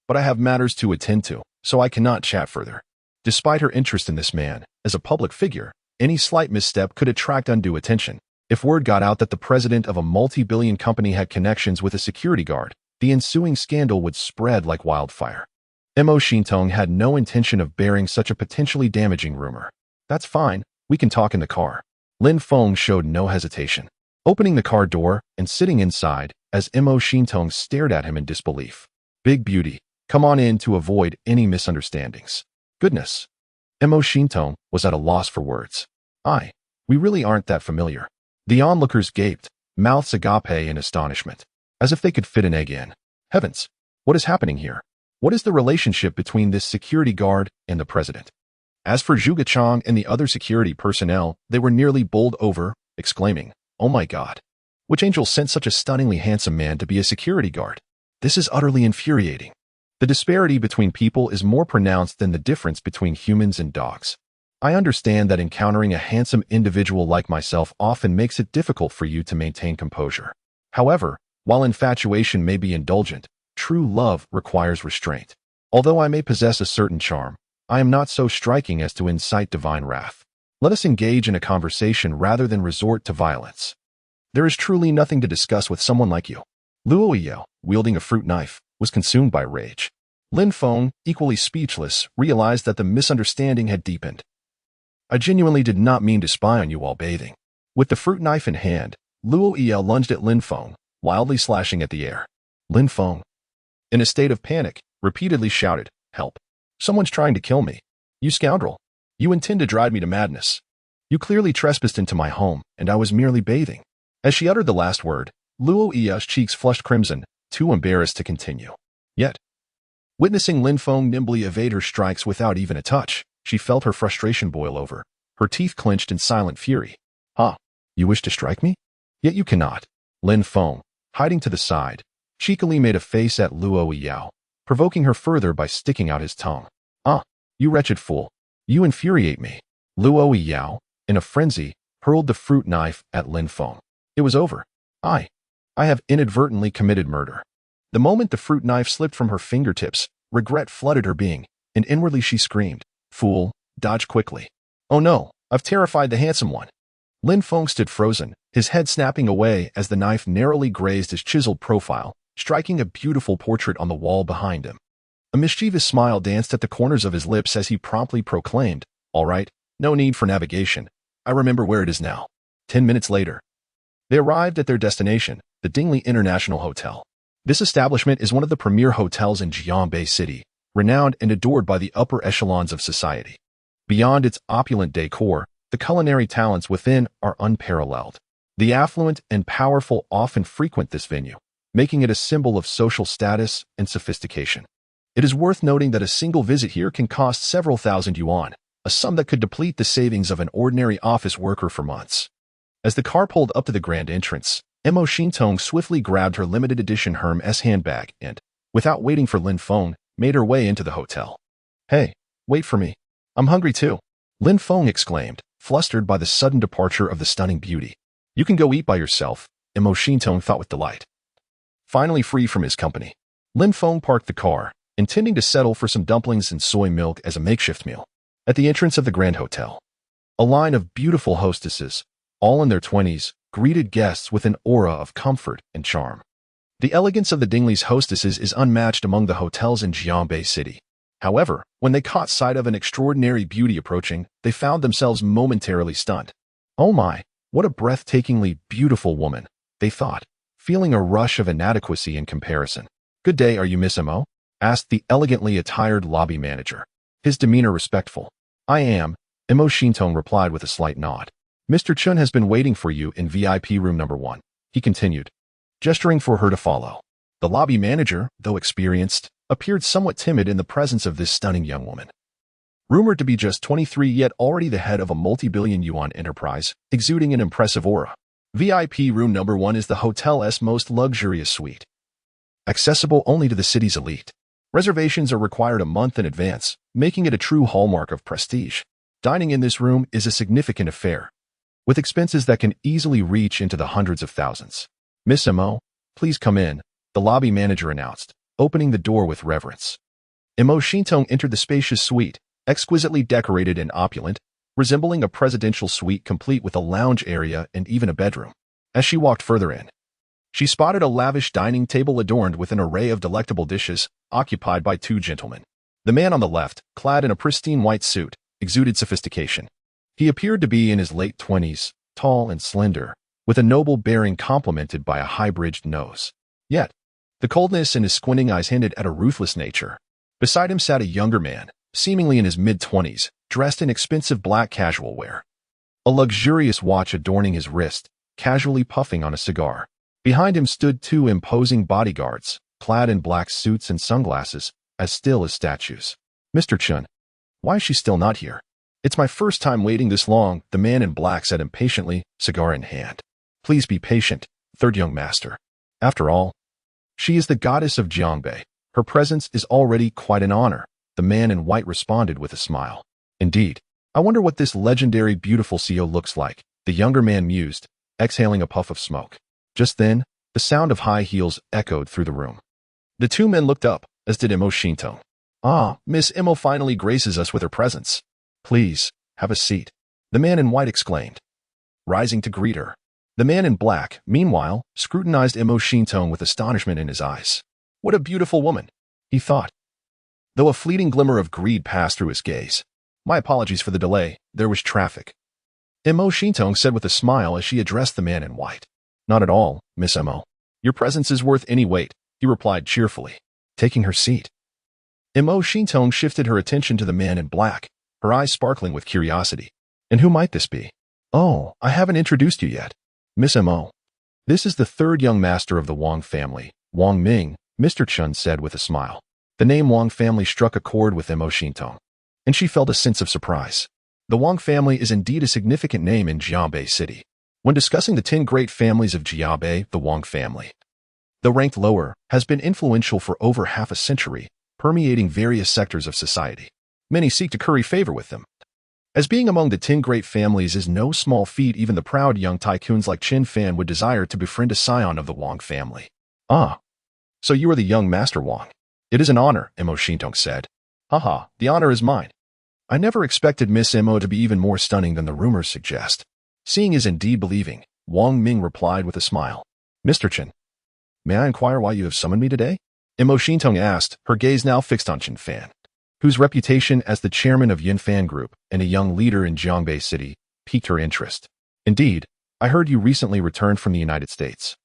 But I have matters to attend to, so I cannot chat further. Despite her interest in this man, as a public figure, any slight misstep could attract undue attention. If word got out that the president of a multi-billion company had connections with a security guard, the ensuing scandal would spread like wildfire. Mo Xintong had no intention of bearing such a potentially damaging rumor. That's fine, we can talk in the car. Lin Feng showed no hesitation, opening the car door and sitting inside as Mo Xintong stared at him in disbelief. Big beauty, come on in to avoid any misunderstandings. Goodness. Mo Xintong was at a loss for words. We really aren't that familiar. The onlookers gaped, mouths agape in astonishment, as if they could fit an egg in. Heavens, what is happening here? What is the relationship between this security guard and the president? As for Zhuge Chang and the other security personnel, they were nearly bowled over, exclaiming, Oh my God! Which angel sent such a stunningly handsome man to be a security guard? This is utterly infuriating. The disparity between people is more pronounced than the difference between humans and dogs. I understand that encountering a handsome individual like myself often makes it difficult for you to maintain composure. However, while infatuation may be indulgent, true love requires restraint. Although I may possess a certain charm, I am not so striking as to incite divine wrath. Let us engage in a conversation rather than resort to violence. There is truly nothing to discuss with someone like you. Luo Yao, wielding a fruit knife, was consumed by rage. Lin Feng, equally speechless, realized that the misunderstanding had deepened. I genuinely did not mean to spy on you while bathing. With the fruit knife in hand, Luo Yao lunged at Lin Feng, wildly slashing at the air. Lin Feng, in a state of panic, repeatedly shouted, "Help! Someone's trying to kill me. You scoundrel! You intend to drive me to madness. You clearly trespassed into my home, and I was merely bathing." As she uttered the last word, Luo Yao's cheeks flushed crimson, too embarrassed to continue. Yet, witnessing Lin Feng nimbly evade her strikes without even a touch, she felt her frustration boil over, her teeth clenched in silent fury. "Ah, you wish to strike me? Yet you cannot." Lin Feng, hiding to the side, cheekily made a face at Luo Yao, provoking her further by sticking out his tongue. "Ah, you wretched fool. You infuriate me." Luo Yao, in a frenzy, hurled the fruit knife at Lin Feng. It was over. I have inadvertently committed murder. The moment the fruit knife slipped from her fingertips, regret flooded her being, and inwardly she screamed, "Fool, dodge quickly. Oh no, I've terrified the handsome one." Lin Feng stood frozen, his head snapping away as the knife narrowly grazed his chiseled profile, striking a beautiful portrait on the wall behind him. A mischievous smile danced at the corners of his lips as he promptly proclaimed, "All right, no need for navigation. I remember where it is now." 10 minutes later, they arrived at their destination, the Dingley International Hotel. This establishment is one of the premier hotels in Jiangbei City, renowned and adored by the upper echelons of society. Beyond its opulent decor, the culinary talents within are unparalleled. The affluent and powerful often frequent this venue, making it a symbol of social status and sophistication. It is worth noting that a single visit here can cost several thousand yuan, a sum that could deplete the savings of an ordinary office worker for months. As the car pulled up to the grand entrance, Mo Xintong swiftly grabbed her limited edition Hermes handbag and, without waiting for Lin Feng, made her way into the hotel. "Hey, wait for me. I'm hungry too," Lin Feng exclaimed, flustered by the sudden departure of the stunning beauty. "You can go eat by yourself," Mo Xintong thought with delight. Finally free from his company, Lin Feng parked the car, intending to settle for some dumplings and soy milk as a makeshift meal. At the entrance of the Grand Hotel, a line of beautiful hostesses, all in their 20s, greeted guests with an aura of comfort and charm. The elegance of the Dingley's hostesses is unmatched among the hotels in Jiangbei City. However, when they caught sight of an extraordinary beauty approaching, they found themselves momentarily stunned. "Oh my, what a breathtakingly beautiful woman," they thought, feeling a rush of inadequacy in comparison. "Good day, are you Miss Mo?" asked the elegantly attired lobby manager, his demeanor respectful. "I am," Mo Xintong replied with a slight nod. "Mr. Chun has been waiting for you in VIP room number 1, he continued, gesturing for her to follow. The lobby manager, though experienced, appeared somewhat timid in the presence of this stunning young woman. Rumored to be just 23 yet already the head of a multi-billion yuan enterprise, exuding an impressive aura. VIP room number 1 is the hotel's most luxurious suite. Accessible only to the city's elite. Reservations are required a month in advance, making it a true hallmark of prestige. Dining in this room is a significant affair, with expenses that can easily reach into the hundreds of thousands. "Miss Mo, please come in," the lobby manager announced, opening the door with reverence. Mo Xintong entered the spacious suite, exquisitely decorated and opulent, resembling a presidential suite complete with a lounge area and even a bedroom. As she walked further in, she spotted a lavish dining table adorned with an array of delectable dishes, occupied by 2 gentlemen. The man on the left, clad in a pristine white suit, exuded sophistication. He appeared to be in his late 20s, tall and slender, with a noble bearing complemented by a high-bridged nose. Yet, the coldness in his squinting eyes hinted at a ruthless nature. Beside him sat a younger man, seemingly in his mid-20s, dressed in expensive black casual wear. A luxurious watch adorning his wrist, casually puffing on a cigar. Behind him stood 2 imposing bodyguards, clad in black suits and sunglasses, as still as statues. "Mr. Chun, why is she still not here?" "It's my first time waiting this long," the man in black said impatiently, cigar in hand. "Please be patient, third young master. After all, she is the goddess of Jiangbei. Her presence is already quite an honor," the man in white responded with a smile. "Indeed, I wonder what this legendary beautiful CEO looks like," the younger man mused, exhaling a puff of smoke. Just then, the sound of high heels echoed through the room. The 2 men looked up, as did Mo Xintong. "Ah, Miss Mo finally graces us with her presence. Please, have a seat." the man in white exclaimed, rising to greet her. The man in black, meanwhile, scrutinized Imo Shintong with astonishment in his eyes. What a beautiful woman, he thought, though a fleeting glimmer of greed passed through his gaze. My apologies for the delay, there was traffic, Imo Shintong said with a smile as she addressed the man in white. Not at all, Miss Imo. Your presence is worth any wait, he replied cheerfully, taking her seat. Imo Shintong shifted her attention to the man in black, her eyes sparkling with curiosity. And who might this be? Oh, I haven't introduced you yet. Miss Imo. This is the third young master of the Wang family, Wang Ming, Mr. Chun said with a smile. The name Wang family struck a chord with Imo Shintong, and she felt a sense of surprise. The Wang family is indeed a significant name in Jiabei City. When discussing the 10 great families of Jiabei, the Wang family, though ranked lower, has been influential for over half a century, permeating various sectors of society. Many seek to curry favor with them. As being among the 10 great families is no small feat, even the proud young tycoons like Qin Fan would desire to befriend a scion of the Wang family. Ah, so you are the young Master Wang. It is an honor, Imo Shintong said. Haha, the honor is mine. I never expected Miss Imo to be even more stunning than the rumors suggest. Seeing is indeed believing, Wang Ming replied with a smile. Mr. Chen, may I inquire why you have summoned me today? Imo Shintong asked, her gaze now fixed on Qin Fan, whose reputation as the chairman of Yin Fan Group and a young leader in Jiangbei City piqued her interest. Indeed, I heard you recently returned from the United States,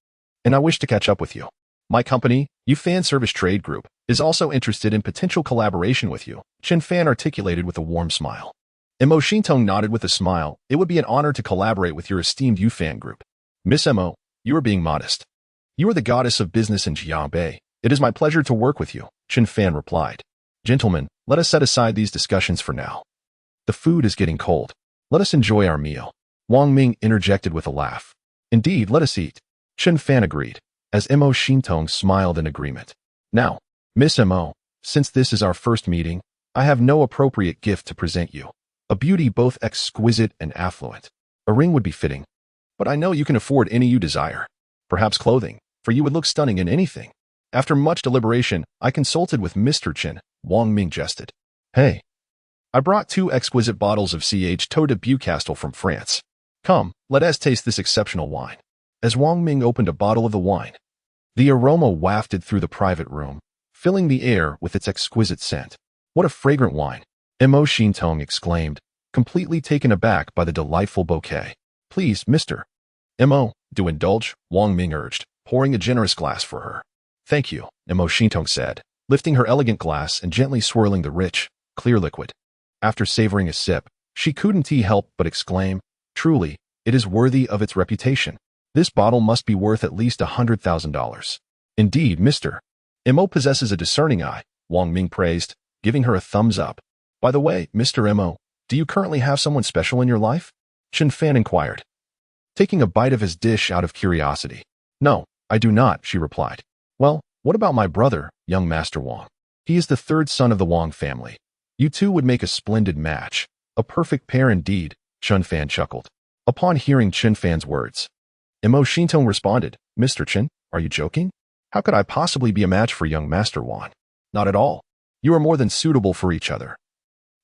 and I wish to catch up with you. My company, Yu Fan Service Trade Group, is also interested in potential collaboration with you, Qin Fan articulated with a warm smile. Imo Shintong nodded with a smile. It would be an honor to collaborate with your esteemed Yu Fan Group. Miss Imo, you are being modest. You are the goddess of business in Jiabei. It is my pleasure to work with you, Qin Fan replied. Gentlemen, let us set aside these discussions for now. The food is getting cold. Let us enjoy our meal. Wang Ming interjected with a laugh. Indeed, let us eat. Qin Fan agreed, as Imo Shintong smiled in agreement. Now, Miss Imo, since this is our first meeting, I have no appropriate gift to present you. A beauty both exquisite and affluent. A ring would be fitting, but I know you can afford any you desire. Perhaps clothing, for you would look stunning in anything. After much deliberation, I consulted with Mr. Chen, Wang Ming jested. Hey, I brought 2 exquisite bottles of Ch. de Bucastel from France. Come, let us taste this exceptional wine. As Wang Ming opened a bottle of the wine, the aroma wafted through the private room, filling the air with its exquisite scent. What a fragrant wine, Imo Shintong exclaimed, completely taken aback by the delightful bouquet. Please, Mr. Imo, do indulge, Wang Ming urged, pouring a generous glass for her. Thank you, Imo Shintong said, lifting her elegant glass and gently swirling the rich, clear liquid. After savoring a sip, she couldn't help but exclaim, truly, it is worthy of its reputation. This bottle must be worth at least $100,000. Indeed, Mr. Imo possesses a discerning eye, Wang Ming praised, giving her a thumbs up. By the way, Mr. Imo, do you currently have someone special in your life? Qin Fan inquired, taking a bite of his dish out of curiosity. No, I do not, she replied. Well, what about my brother, young Master Wang? He is the 3rd son of the Wang family. You two would make a splendid match. A perfect pair indeed, Qin Fan chuckled. Upon hearing Qin Fan's words, Imo Shintong responded, Mr. Chen, are you joking? How could I possibly be a match for young Master Wang? Not at all. You are more than suitable for each other.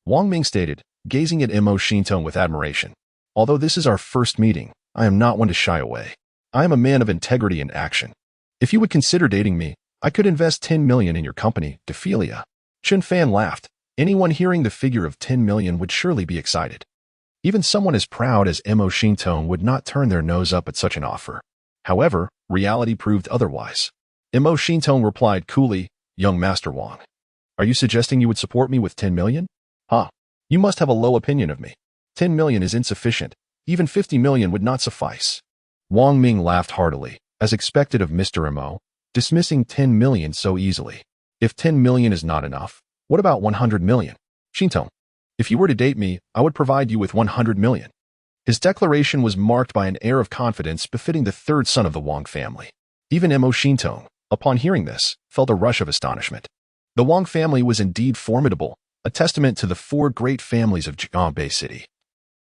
Wang Ming stated, gazing at Imo Shintong with admiration. Although this is our first meeting, I am not one to shy away. I am a man of integrity and action. If you would consider dating me, I could invest 10 million in your company, Dephilia. Qin Fan laughed. Anyone hearing the figure of 10 million would surely be excited. Even someone as proud as Imo Shintong would not turn their nose up at such an offer. However, reality proved otherwise. Imo Shintong replied coolly, young Master Wang, are you suggesting you would support me with 10 million? Huh, you must have a low opinion of me. 10 million is insufficient. Even 50 million would not suffice. Wang Ming laughed heartily, as expected of Mr. Imo, dismissing 10 million so easily. If 10 million is not enough, what about 100 million? Shintong, if you were to date me, I would provide you with 100 million. His declaration was marked by an air of confidence befitting the 3rd son of the Wang family. Even Imo Shintong, upon hearing this, felt a rush of astonishment. The Wang family was indeed formidable, a testament to the 4 great families of Jiangbei City,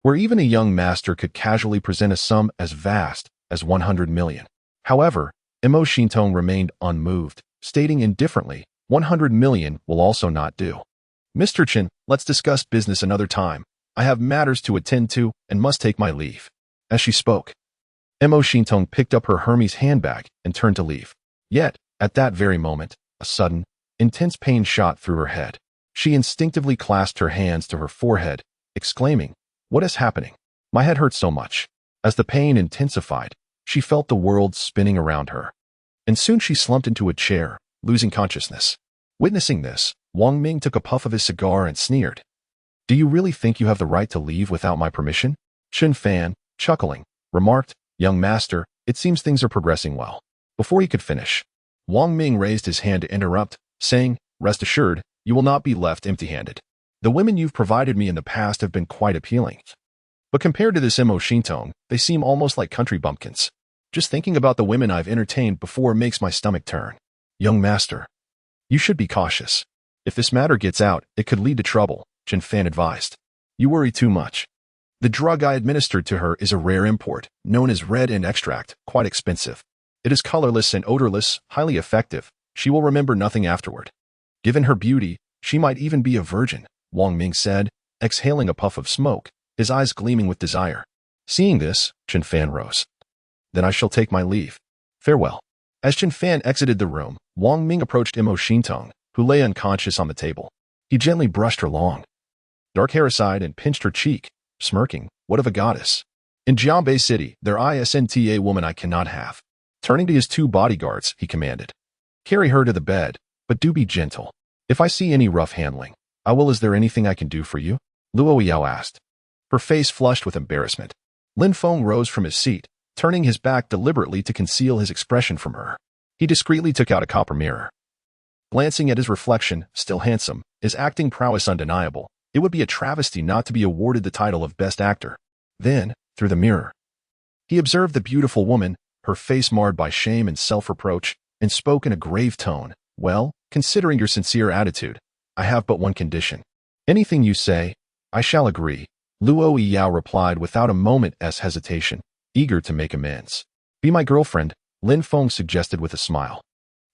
where even a young master could casually present a sum as vast as 100 million. However, Imo Shintong remained unmoved, stating indifferently, 100 million will also not do. Mr. Chen, let's discuss business another time. I have matters to attend to and must take my leave. As she spoke, Mo Shintong picked up her Hermes handbag and turned to leave. Yet, at that very moment, a sudden, intense pain shot through her head. She instinctively clasped her hands to her forehead, exclaiming, "What is happening? My head hurts so much." As the pain intensified, she felt the world spinning around her. And soon she slumped into a chair, losing consciousness. Witnessing this, Wang Ming took a puff of his cigar and sneered. "Do you really think you have the right to leave without my permission?" Chen Fan, chuckling, remarked, "Young master, it seems things are progressing well." Before he could finish, Wang Ming raised his hand to interrupt, saying, "Rest assured, you will not be left empty-handed. The women you've provided me in the past have been quite appealing. But compared to this Mo Shintong, they seem almost like country bumpkins. Just thinking about the women I've entertained before makes my stomach turn. Young master, you should be cautious. If this matter gets out, it could lead to trouble," Chen Fan advised. "You worry too much. The drug I administered to her is a rare import, known as red ant extract, quite expensive. It is colorless and odorless, highly effective. She will remember nothing afterward. Given her beauty, she might even be a virgin," Wang Ming said, exhaling a puff of smoke, his eyes gleaming with desire. Seeing this, Chen Fan rose. "Then I shall take my leave. Farewell." As Chen Fan exited the room, Wang Ming approached Mo Shintong, who lay unconscious on the table. He gently brushed her long, dark hair aside and pinched her cheek, smirking, "What of a goddess? In Jianbei City, there isn't a woman I cannot have." Turning to his two bodyguards, he commanded, "Carry her to the bed, but do be gentle. If I see any rough handling, I will. Is there anything I can do for you?" Luo Yao asked. Her face flushed with embarrassment. Lin Feng rose from his seat, turning his back deliberately to conceal his expression from her. He discreetly took out a copper mirror. Glancing at his reflection, still handsome, his acting prowess undeniable, it would be a travesty not to be awarded the title of Best Actor. Then, through the mirror, he observed the beautiful woman, her face marred by shame and self-reproach, and spoke in a grave tone, "Well, considering your sincere attitude, I have but one condition. Anything you say, I shall agree." Luo Yao replied without a moment's hesitation, eager to make amends. "Be my girlfriend," Lin Feng suggested with a smile.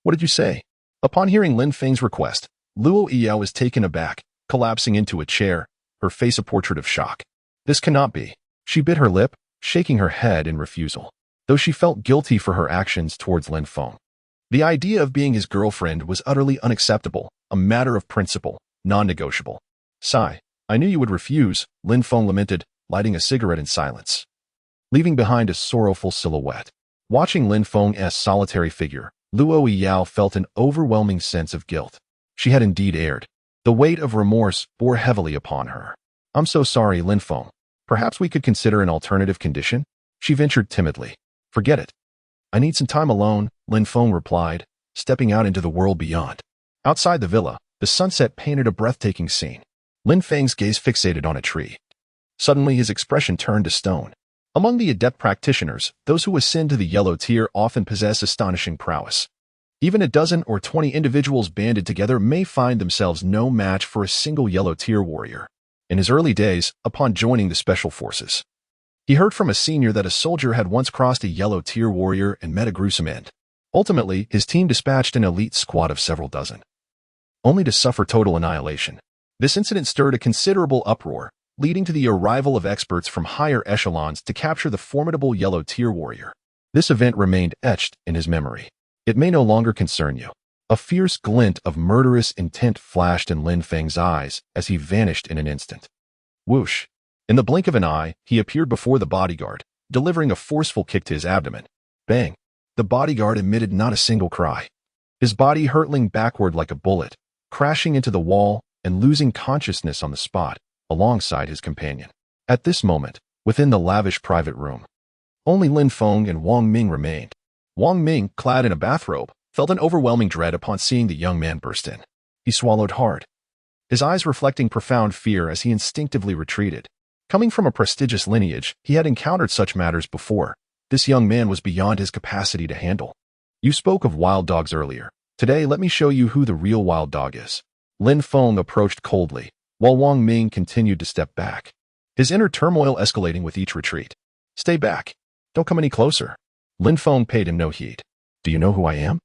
"What did you say?" Upon hearing Lin Feng's request, Luo Yao was taken aback, collapsing into a chair, her face a portrait of shock. "This cannot be." She bit her lip, shaking her head in refusal, though she felt guilty for her actions towards Lin Feng. The idea of being his girlfriend was utterly unacceptable, a matter of principle, non-negotiable. "Sigh, I knew you would refuse," Lin Feng lamented, lighting a cigarette in silence, leaving behind a sorrowful silhouette. Watching Lin Feng's solitary figure, Luo Yao felt an overwhelming sense of guilt. She had indeed erred. The weight of remorse bore heavily upon her. "I'm so sorry, Lin Feng. Perhaps we could consider an alternative condition?" She ventured timidly. "Forget it. I need some time alone," Lin Feng replied, stepping out into the world beyond. Outside the villa, the sunset painted a breathtaking scene. Lin Feng's gaze fixated on a tree. Suddenly his expression turned to stone. Among the adept practitioners, those who ascend to the yellow tier often possess astonishing prowess. Even a dozen or 20 individuals banded together may find themselves no match for a single yellow tier warrior. In his early days, upon joining the special forces, he heard from a senior that a soldier had once crossed a yellow tier warrior and met a gruesome end. Ultimately, his team dispatched an elite squad of several dozen, only to suffer total annihilation. This incident stirred a considerable uproar, leading to the arrival of experts from higher echelons to capture the formidable yellow tier warrior. This event remained etched in his memory. It may no longer concern you. A fierce glint of murderous intent flashed in Lin Feng's eyes as he vanished in an instant. Whoosh! In the blink of an eye, he appeared before the bodyguard, delivering a forceful kick to his abdomen. Bang! The bodyguard emitted not a single cry. His body hurtling backward like a bullet, crashing into the wall and losing consciousness on the spot, alongside his companion. At this moment, within the lavish private room, only Lin Feng and Wang Ming remained. Wang Ming, clad in a bathrobe, felt an overwhelming dread upon seeing the young man burst in. He swallowed hard, his eyes reflecting profound fear as he instinctively retreated. Coming from a prestigious lineage, he had encountered such matters before. This young man was beyond his capacity to handle. "You spoke of wild dogs earlier. Today, let me show you who the real wild dog is." Lin Feng approached coldly, while Wang Ming continued to step back, his inner turmoil escalating with each retreat. "Stay back. Don't come any closer." Lin Feng paid him no heed. "Do you know who I am?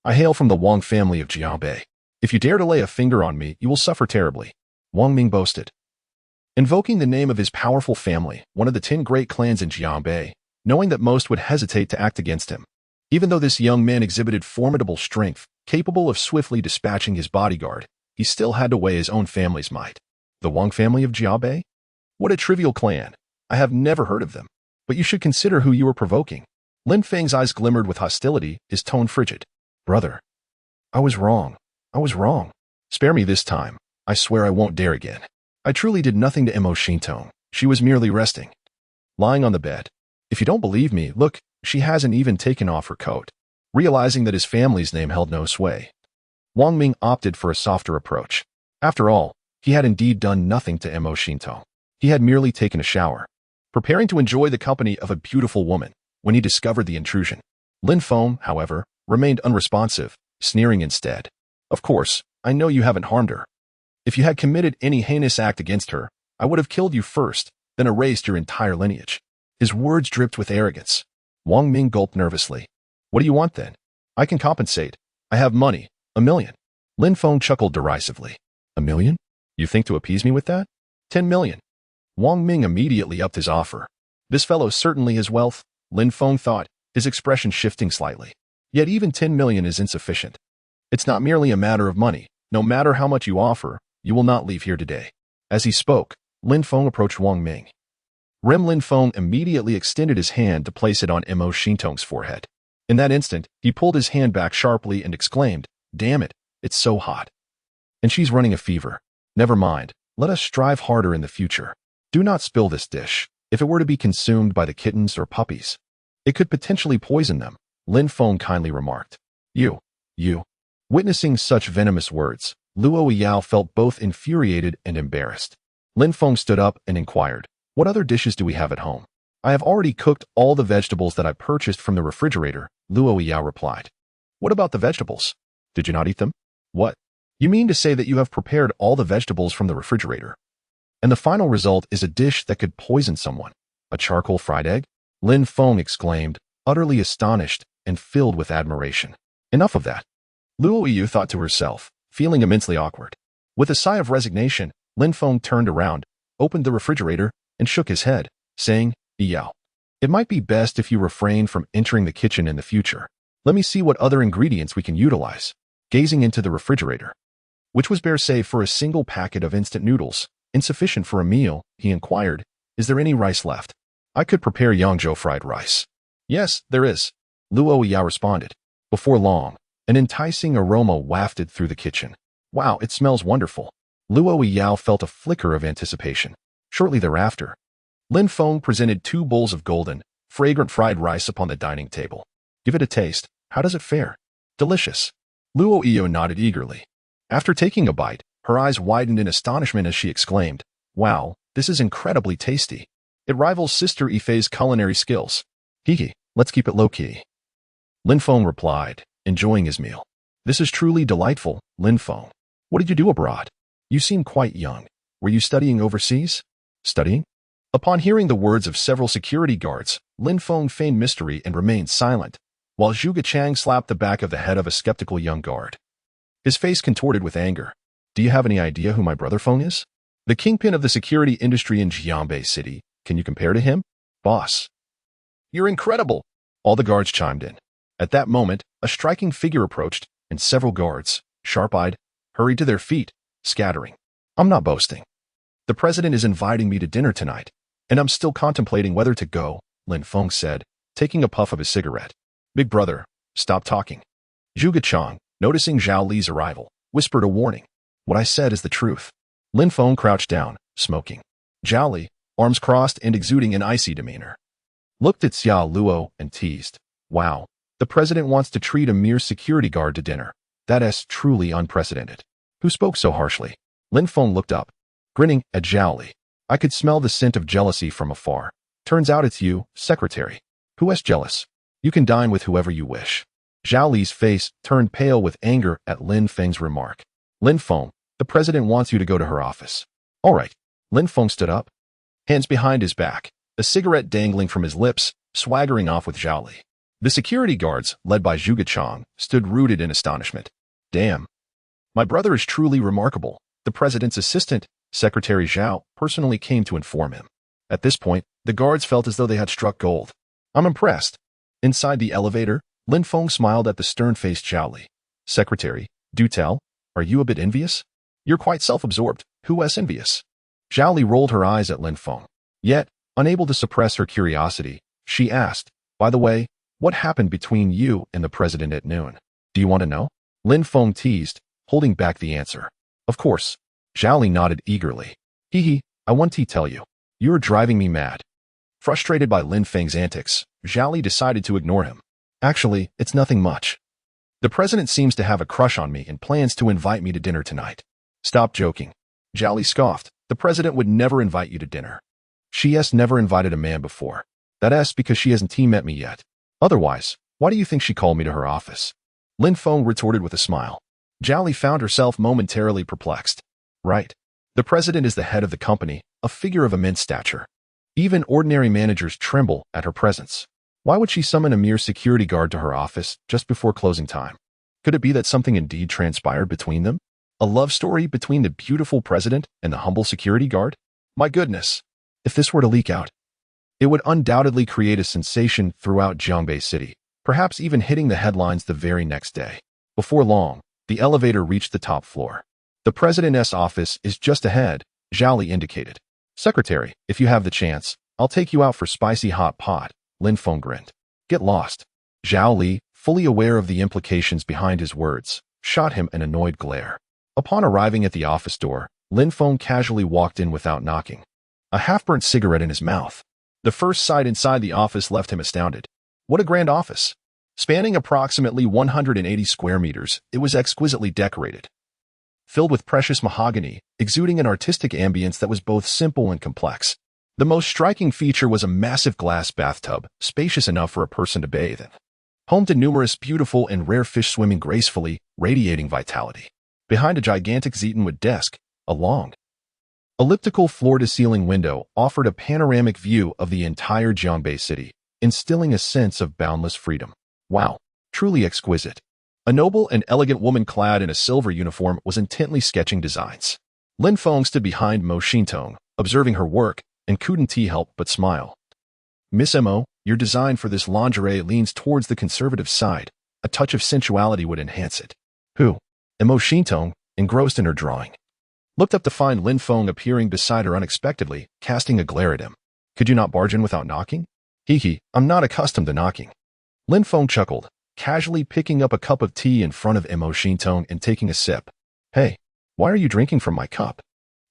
I hail from the Wang family of Jianbei. If you dare to lay a finger on me, you will suffer terribly," Wang Ming boasted. invoking the name of his powerful family, one of the 10 great clans in Jianbei, knowing that most would hesitate to act against him. Even though this young man exhibited formidable strength, capable of swiftly dispatching his bodyguard, he still had to weigh his own family's might. The Wang family of Jianbei? What a trivial clan. I have never heard of them. But you should consider who you are provoking. Lin Feng's eyes glimmered with hostility, his tone frigid. Brother, I was wrong. I was wrong. Spare me this time. I swear I won't dare again. I truly did nothing to Imo Shintong. She was merely resting. Lying on the bed. If you don't believe me, look, she hasn't even taken off her coat. Realizing that his family's name held no sway, Wang Ming opted for a softer approach. After all, he had indeed done nothing to Imo Shintong. He had merely taken a shower, preparing to enjoy the company of a beautiful woman, when he discovered the intrusion. Lin Feng, however, remained unresponsive, sneering instead. Of course, I know you haven't harmed her. If you had committed any heinous act against her, I would have killed you first, then erased your entire lineage. His words dripped with arrogance. Wang Ming gulped nervously. What do you want then? I can compensate. I have money, 1 million. Lin Feng chuckled derisively. 1 million? You think to appease me with that? 10 million. Wang Ming immediately upped his offer. This fellow certainly has wealth, Lin Feng thought, his expression shifting slightly. Yet even 10 million is insufficient. It's not merely a matter of money. No matter how much you offer, you will not leave here today. As he spoke, Lin Feng approached Wang Ming. Lin Feng immediately extended his hand to place it on Imo Shintong's forehead. In that instant, he pulled his hand back sharply and exclaimed, Damn it, it's so hot. And she's running a fever. Never mind, let us strive harder in the future. Do not spill this dish. If it were to be consumed by the kittens or puppies, it could potentially poison them, Lin Feng kindly remarked. You. Witnessing such venomous words, Luo Yao felt both infuriated and embarrassed. Lin Feng stood up and inquired, What other dishes do we have at home? I have already cooked all the vegetables that I purchased from the refrigerator, Luo Yao replied. What about the vegetables? Did you not eat them? What? You mean to say that you have prepared all the vegetables from the refrigerator? And the final result is a dish that could poison someone. A charcoal fried egg? Lin Feng exclaimed, utterly astonished and filled with admiration. Enough of that. Luo Yu thought to herself, feeling immensely awkward. With a sigh of resignation, Lin Feng turned around, opened the refrigerator, and shook his head, saying, Yao, it might be best if you refrain from entering the kitchen in the future. Let me see what other ingredients we can utilize. Gazing into the refrigerator, which was bare save for a single packet of instant noodles, insufficient for a meal, he inquired, Is there any rice left? I could prepare Yangzhou fried rice. Yes, there is, Luo Yao responded. Before long, an enticing aroma wafted through the kitchen. Wow, it smells wonderful. Luo Yao felt a flicker of anticipation. Shortly thereafter, Lin Feng presented 2 bowls of golden, fragrant fried rice upon the dining table. Give it a taste. How does it fare? Delicious. Luo Yao nodded eagerly. After taking a bite, her eyes widened in astonishment as she exclaimed, Wow, this is incredibly tasty. It rivals Sister Ifei's culinary skills. Hee, let's keep it low-key. Lin Feng replied, enjoying his meal. This is truly delightful, Lin Feng. What did you do abroad? You seem quite young. Were you studying overseas? Studying? Upon hearing the words of several security guards, Lin Feng feigned mystery and remained silent, while Zhuge Chang slapped the back of the head of a skeptical young guard. His face contorted with anger. Do you have any idea who my brother Feng is? The kingpin of the security industry in Jianbei City. Can you compare to him? Boss. You're incredible. All the guards chimed in. At that moment, a striking figure approached, and several guards, sharp-eyed, hurried to their feet, scattering. I'm not boasting. The president is inviting me to dinner tonight, and I'm still contemplating whether to go, Lin Feng said, taking a puff of his cigarette. Big brother, stop talking. Zhuge Chang, noticing Zhao Li's arrival, whispered a warning. What I said is the truth. Lin Feng crouched down, smoking. Zhao Li, arms crossed and exuding an icy demeanor, looked at Xia Luo and teased. Wow, the president wants to treat a mere security guard to dinner. That is truly unprecedented. Who spoke so harshly? Lin Feng looked up, grinning at Zhao Li. I could smell the scent of jealousy from afar. Turns out it's you, secretary. Who is jealous? You can dine with whoever you wish. Zhao Li's face turned pale with anger at Lin Feng's remark. Lin Feng, the president wants you to go to her office. All right. Lin Feng stood up, hands behind his back, a cigarette dangling from his lips, swaggering off with Zhao Li. The security guards, led by Zhuge Chang, stood rooted in astonishment. Damn. My brother is truly remarkable. The president's assistant, Secretary Zhao personally came to inform him. At this point, the guards felt as though they had struck gold. I'm impressed. Inside the elevator, Lin Feng smiled at the stern-faced Zhao Li. Secretary, do tell, are you a bit envious? You're quite self-absorbed. Who is envious? Zhao Li rolled her eyes at Lin Feng. Yet, unable to suppress her curiosity, she asked, by the way, what happened between you and the president at noon? Do you want to know? Lin Feng teased, holding back the answer. Of course. Zhao Li nodded eagerly. I want to tell you. You're driving me mad. Frustrated by Lin Feng's antics, Zhao Li decided to ignore him. Actually, it's nothing much. The president seems to have a crush on me and plans to invite me to dinner tonight. Stop joking. Zhao Li scoffed. The president would never invite you to dinner. She has never invited a man before. That's because she hasn't met me yet. Otherwise, why do you think she called me to her office? Lin Feng retorted with a smile. Zhao Li found herself momentarily perplexed. Right. The president is the head of the company, a figure of immense stature. Even ordinary managers tremble at her presence. Why would she summon a mere security guard to her office just before closing time? Could it be that something indeed transpired between them? A love story between the beautiful president and the humble security guard? My goodness! If this were to leak out, it would undoubtedly create a sensation throughout Jiangbei City, perhaps even hitting the headlines the very next day. Before long, the elevator reached the top floor. The president's office is just ahead, Zhao Li indicated. Secretary, if you have the chance, I'll take you out for spicy hot pot, Lin Feng grinned. Get lost. Zhao Li, fully aware of the implications behind his words, shot him an annoyed glare. Upon arriving at the office door, Lin Feng casually walked in without knocking, a half-burnt cigarette in his mouth. The first sight inside the office left him astounded. What a grand office! Spanning approximately 180 square meters, it was exquisitely decorated. Filled with precious mahogany, exuding an artistic ambience that was both simple and complex. The most striking feature was a massive glass bathtub, spacious enough for a person to bathe in. Home to numerous beautiful and rare fish swimming gracefully, radiating vitality. Behind a gigantic Zetonwood desk, a long, elliptical floor-to-ceiling window offered a panoramic view of the entire Jiangbei City, instilling a sense of boundless freedom. Wow, truly exquisite. A noble and elegant woman clad in a silver uniform was intently sketching designs. Lin Feng stood behind Mo Xintong, observing her work, and couldn't help but smile. Miss Mo, your design for this lingerie leans towards the conservative side. A touch of sensuality would enhance it. Who? Mo Xintong, engrossed in her drawing, looked up to find Lin Feng appearing beside her unexpectedly, casting a glare at him. Could you not barge in without knocking? I'm not accustomed to knocking. Lin Feng chuckled, casually picking up a cup of tea in front of Mo Xintong and taking a sip. Hey, why are you drinking from my cup?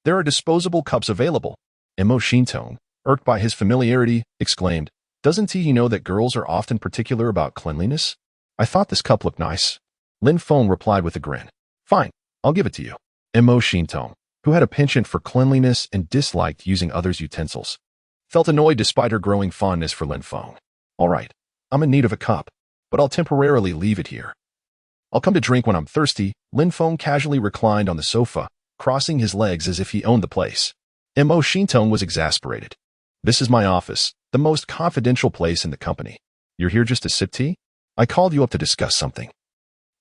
There are disposable cups available. Mo Xintong, irked by his familiarity, exclaimed, Doesn't he know that girls are often particular about cleanliness? I thought this cup looked nice. Lin Feng replied with a grin. Fine, I'll give it to you. Mo Xintong, who had a penchant for cleanliness and disliked using others' utensils, felt annoyed despite her growing fondness for Lin Feng. All right, I'm in need of a cup, but I'll temporarily leave it here. I'll come to drink when I'm thirsty. Lin Feng casually reclined on the sofa, crossing his legs as if he owned the place. Mo Xintong was exasperated. This is my office, the most confidential place in the company. You're here just to sip tea? I called you up to discuss something.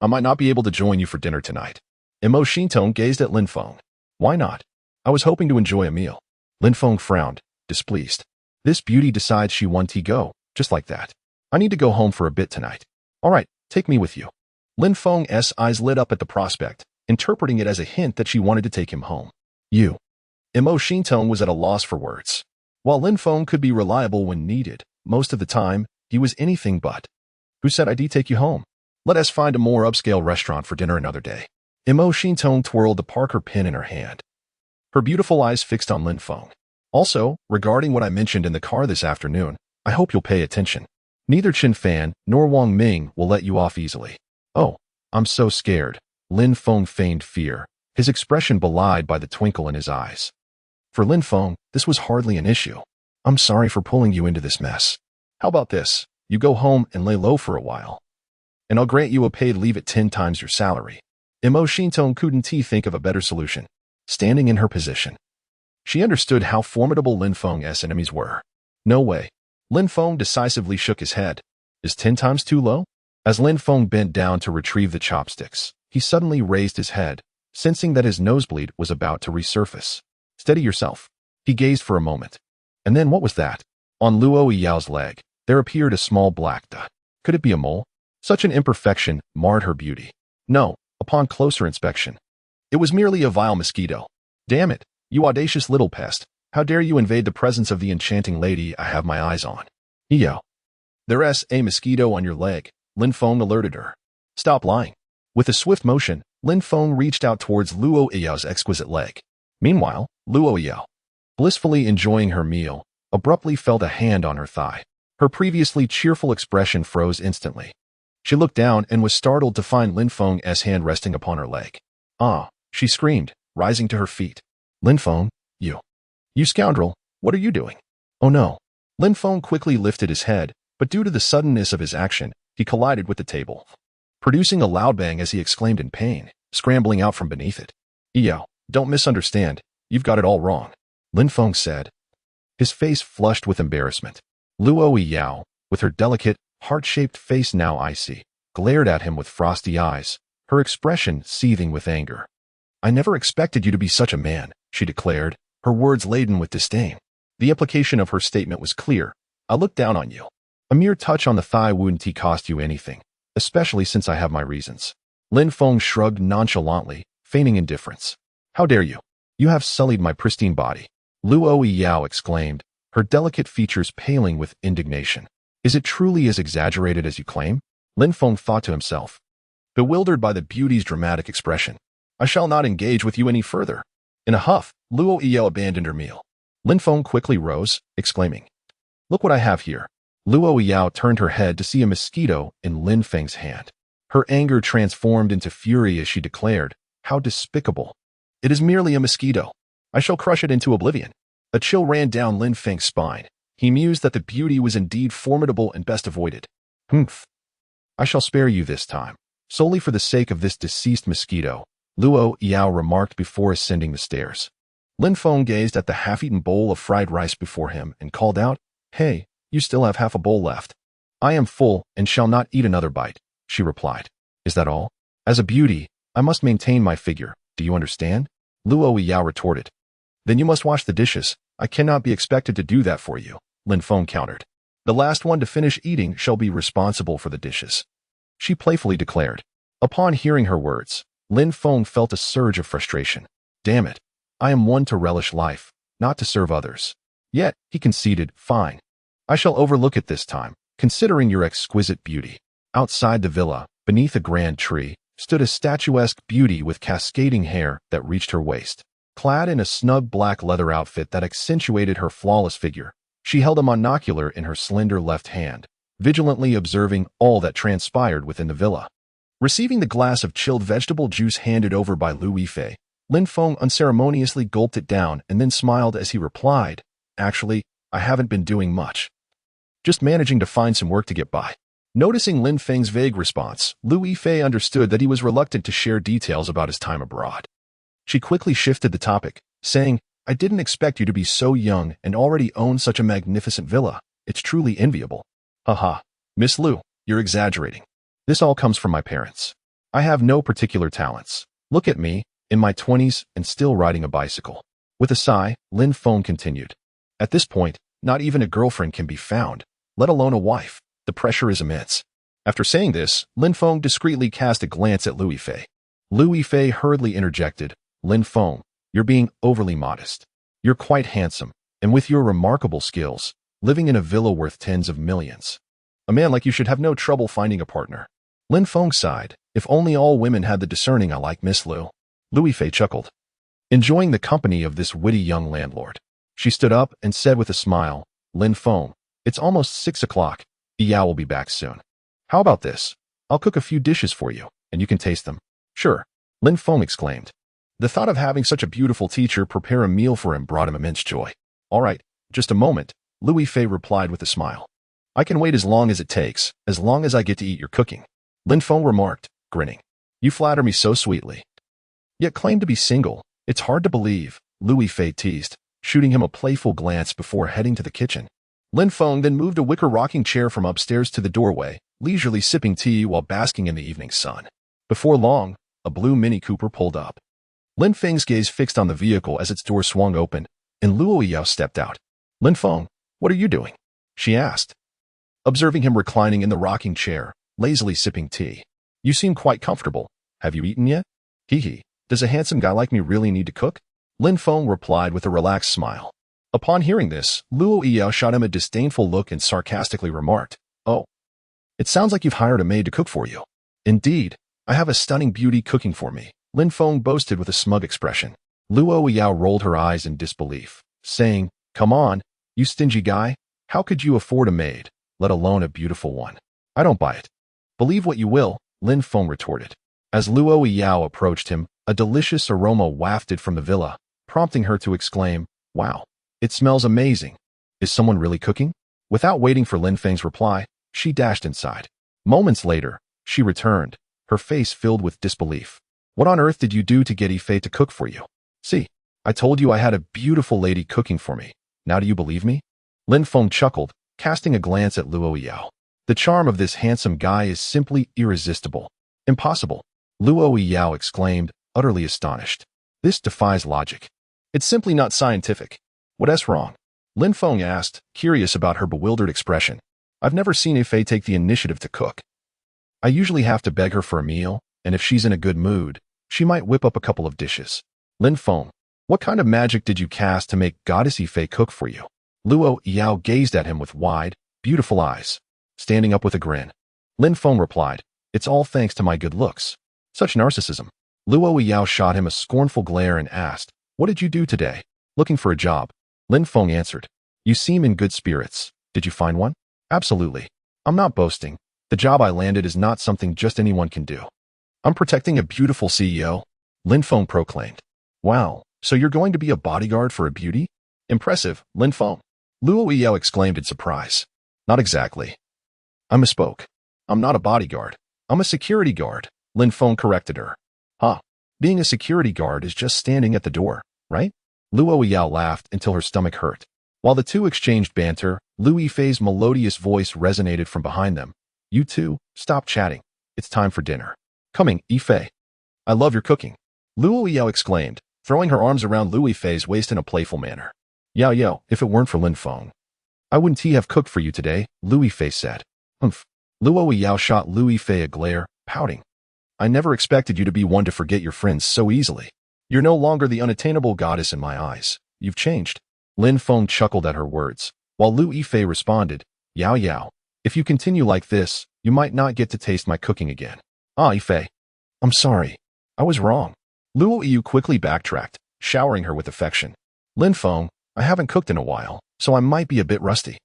I might not be able to join you for dinner tonight. Mo Xintong gazed at Lin Feng. Why not? I was hoping to enjoy a meal. Lin Feng frowned, displeased. This beauty decides she wants to go, just like that. I need to go home for a bit tonight. All right, take me with you. Lin Feng's eyes lit up at the prospect, interpreting it as a hint that she wanted to take him home. You. Mo Xintong was at a loss for words. While Lin Feng could be reliable when needed, most of the time, he was anything but. Who said I'd take you home? Let us find a more upscale restaurant for dinner another day. Mo Xintong twirled the Parker pen in her hand, her beautiful eyes fixed on Lin Feng. Also, regarding what I mentioned in the car this afternoon, I hope you'll pay attention. Neither Chen Fan nor Wang Ming will let you off easily. Oh, I'm so scared. Lin Feng feigned fear, his expression belied by the twinkle in his eyes. For Lin Feng, this was hardly an issue. I'm sorry for pulling you into this mess. How about this? You go home and lay low for a while, and I'll grant you a paid leave at 10 times your salary. Mo Xintong couldn't think of a better solution. Standing in her position, she understood how formidable Lin Feng's enemies were. No way. Lin Feng decisively shook his head. Is 10 times too low? As Lin Feng bent down to retrieve the chopsticks, he suddenly raised his head, sensing that his nosebleed was about to resurface. Steady yourself. He gazed for a moment. And then what was that? On Luo Yao's leg, there appeared a small black dot. Could it be a mole? Such an imperfection marred her beauty. No, upon closer inspection. It was merely a vile mosquito. Damn it, you audacious little pest. How dare you invade the presence of the enchanting lady I have my eyes on? Yao. There's a mosquito on your leg, Lin Feng alerted her. Stop lying. With a swift motion, Lin Feng reached out towards Luo Yao's exquisite leg. Meanwhile, Luo Yao, blissfully enjoying her meal, abruptly felt a hand on her thigh. Her previously cheerful expression froze instantly. She looked down and was startled to find Lin Feng's hand resting upon her leg. Ah, she screamed, rising to her feet. Lin Feng, you scoundrel, what are you doing? Oh no. Lin Feng quickly lifted his head, but due to the suddenness of his action, he collided with the table, producing a loud bang as he exclaimed in pain, scrambling out from beneath it. Yao, don't misunderstand, you've got it all wrong, Lin Feng said. His face flushed with embarrassment. Luo Yao, with her delicate, heart-shaped face now icy, glared at him with frosty eyes, her expression seething with anger. I never expected you to be such a man, she declared, her words laden with disdain. The implication of her statement was clear. I look down on you. A mere touch on the thigh wouldn't cost you anything, especially since I have my reasons. Lin Feng shrugged nonchalantly, feigning indifference. How dare you? You have sullied my pristine body. Luo Yao exclaimed, her delicate features paling with indignation. Is it truly as exaggerated as you claim? Lin Feng thought to himself, bewildered by the beauty's dramatic expression. I shall not engage with you any further. In a huff, Luo Yao abandoned her meal. Lin Feng quickly rose, exclaiming, Look what I have here. Luo Yao turned her head to see a mosquito in Lin Feng's hand. Her anger transformed into fury as she declared, How despicable. It is merely a mosquito. I shall crush it into oblivion. A chill ran down Lin Feng's spine. He mused that the beauty was indeed formidable and best avoided. Humph. I shall spare you this time, solely for the sake of this deceased mosquito, Luo Yao remarked before ascending the stairs. Lin Feng gazed at the half-eaten bowl of fried rice before him and called out, Hey, you still have half a bowl left. I am full and shall not eat another bite, she replied. Is that all? As a beauty, I must maintain my figure, do you understand? Luo Yao retorted. Then you must wash the dishes. I cannot be expected to do that for you, Lin Feng countered. The last one to finish eating shall be responsible for the dishes, she playfully declared. Upon hearing her words, Lin Feng felt a surge of frustration. Damn it, I am one to relish life, not to serve others. Yet, he conceded, fine. I shall overlook it this time, considering your exquisite beauty. Outside the villa, beneath a grand tree, stood a statuesque beauty with cascading hair that reached her waist. Clad in a snug black leather outfit that accentuated her flawless figure, she held a monocular in her slender left hand, vigilantly observing all that transpired within the villa. Receiving the glass of chilled vegetable juice handed over by Lu Yifei, Lin Feng unceremoniously gulped it down and then smiled as he replied, Actually, I haven't been doing much. Just managing to find some work to get by. Noticing Lin Feng's vague response, Lu Yifei understood that he was reluctant to share details about his time abroad. She quickly shifted the topic, saying, I didn't expect you to be so young and already own such a magnificent villa. It's truly enviable. Haha, Miss Lu, you're exaggerating. This all comes from my parents. I have no particular talents. Look at me, in my 20s and still riding a bicycle. With a sigh, Lin Feng continued. At this point, not even a girlfriend can be found, let alone a wife. The pressure is immense. After saying this, Lin Feng discreetly cast a glance at Lu Yifei. Lu Yifei hurriedly interjected, Lin Feng, you're being overly modest. You're quite handsome, and with your remarkable skills, living in a villa worth tens of millions. A man like you should have no trouble finding a partner. Lin Feng sighed, if only all women had the discerning eye like Miss Lu. Lu Yifei chuckled, enjoying the company of this witty young landlord. She stood up and said with a smile, Lin Feng, it's almost 6 o'clock. Yao will be back soon. How about this? I'll cook a few dishes for you, and you can taste them. Sure, Lin Feng exclaimed. The thought of having such a beautiful teacher prepare a meal for him brought him immense joy. All right, just a moment, Lu Yifei replied with a smile. I can wait as long as it takes, as long as I get to eat your cooking. Lin Feng remarked, grinning. You flatter me so sweetly. Yet claim to be single. It's hard to believe, Lu Yifei teased, shooting him a playful glance before heading to the kitchen. Lin Feng then moved a wicker rocking chair from upstairs to the doorway, leisurely sipping tea while basking in the evening sun. Before long, a blue Mini Cooper pulled up. Lin Feng's gaze fixed on the vehicle as its door swung open, and Luo Yao stepped out. Lin Feng, what are you doing? She asked, observing him reclining in the rocking chair, lazily sipping tea. You seem quite comfortable. Have you eaten yet? Hee hee. Does a handsome guy like me really need to cook? Lin Feng replied with a relaxed smile. Upon hearing this, Luo Yao shot him a disdainful look and sarcastically remarked, Oh, it sounds like you've hired a maid to cook for you. Indeed, I have a stunning beauty cooking for me, Lin Feng boasted with a smug expression. Luo Yao rolled her eyes in disbelief, saying, Come on, you stingy guy, how could you afford a maid, let alone a beautiful one? I don't buy it. Believe what you will, Lin Feng retorted. As Luo Yao approached him, a delicious aroma wafted from the villa, prompting her to exclaim, Wow, it smells amazing. Is someone really cooking? Without waiting for Lin Feng's reply, she dashed inside. Moments later, she returned, her face filled with disbelief. What on earth did you do to get Yifei to cook for you? See, I told you I had a beautiful lady cooking for me. Now do you believe me? Lin Feng chuckled, casting a glance at Luo Yao. The charm of this handsome guy is simply irresistible. Impossible, Luo Yao exclaimed, utterly astonished. This defies logic. It's simply not scientific. What's wrong? Lin Feng asked, curious about her bewildered expression. I've never seen Yifei take the initiative to cook. I usually have to beg her for a meal, and if she's in a good mood, she might whip up a couple of dishes. Lin Feng, what kind of magic did you cast to make Goddess Yifei cook for you? Luo Yao gazed at him with wide, beautiful eyes, standing up with a grin. Lin Feng replied, It's all thanks to my good looks. Such narcissism. Luo Yao shot him a scornful glare and asked, What did you do today? Looking for a job. Lin Feng answered, You seem in good spirits. Did you find one? Absolutely. I'm not boasting. The job I landed is not something just anyone can do. I'm protecting a beautiful CEO, Lin Feng proclaimed. Wow, so you're going to be a bodyguard for a beauty? Impressive, Lin Feng. Luo Yao exclaimed in surprise. Not exactly. I misspoke. I'm not a bodyguard. I'm a security guard, Lin Feng corrected her. Huh, being a security guard is just standing at the door, right? Luo Yao laughed until her stomach hurt. While the two exchanged banter, Lu Yifei's melodious voice resonated from behind them. You two, stop chatting. It's time for dinner. Coming, Yifei. I love your cooking. Luo Yao exclaimed, throwing her arms around Lu Yifei's waist in a playful manner. Yao Yao, if it weren't for Lin Feng, I wouldn't have cooked for you today, Lu Yifei said. Humph. Luo Yao shot Lu Yifei a glare, pouting. I never expected you to be one to forget your friends so easily. You're no longer the unattainable goddess in my eyes. You've changed. Lin Feng chuckled at her words, while Lu Yifei responded, Yao Yao, if you continue like this, you might not get to taste my cooking again. Ah, Yifei. I'm sorry. I was wrong. Luo Yu quickly backtracked, showering her with affection. Lin Feng, I haven't cooked in a while, so I might be a bit rusty.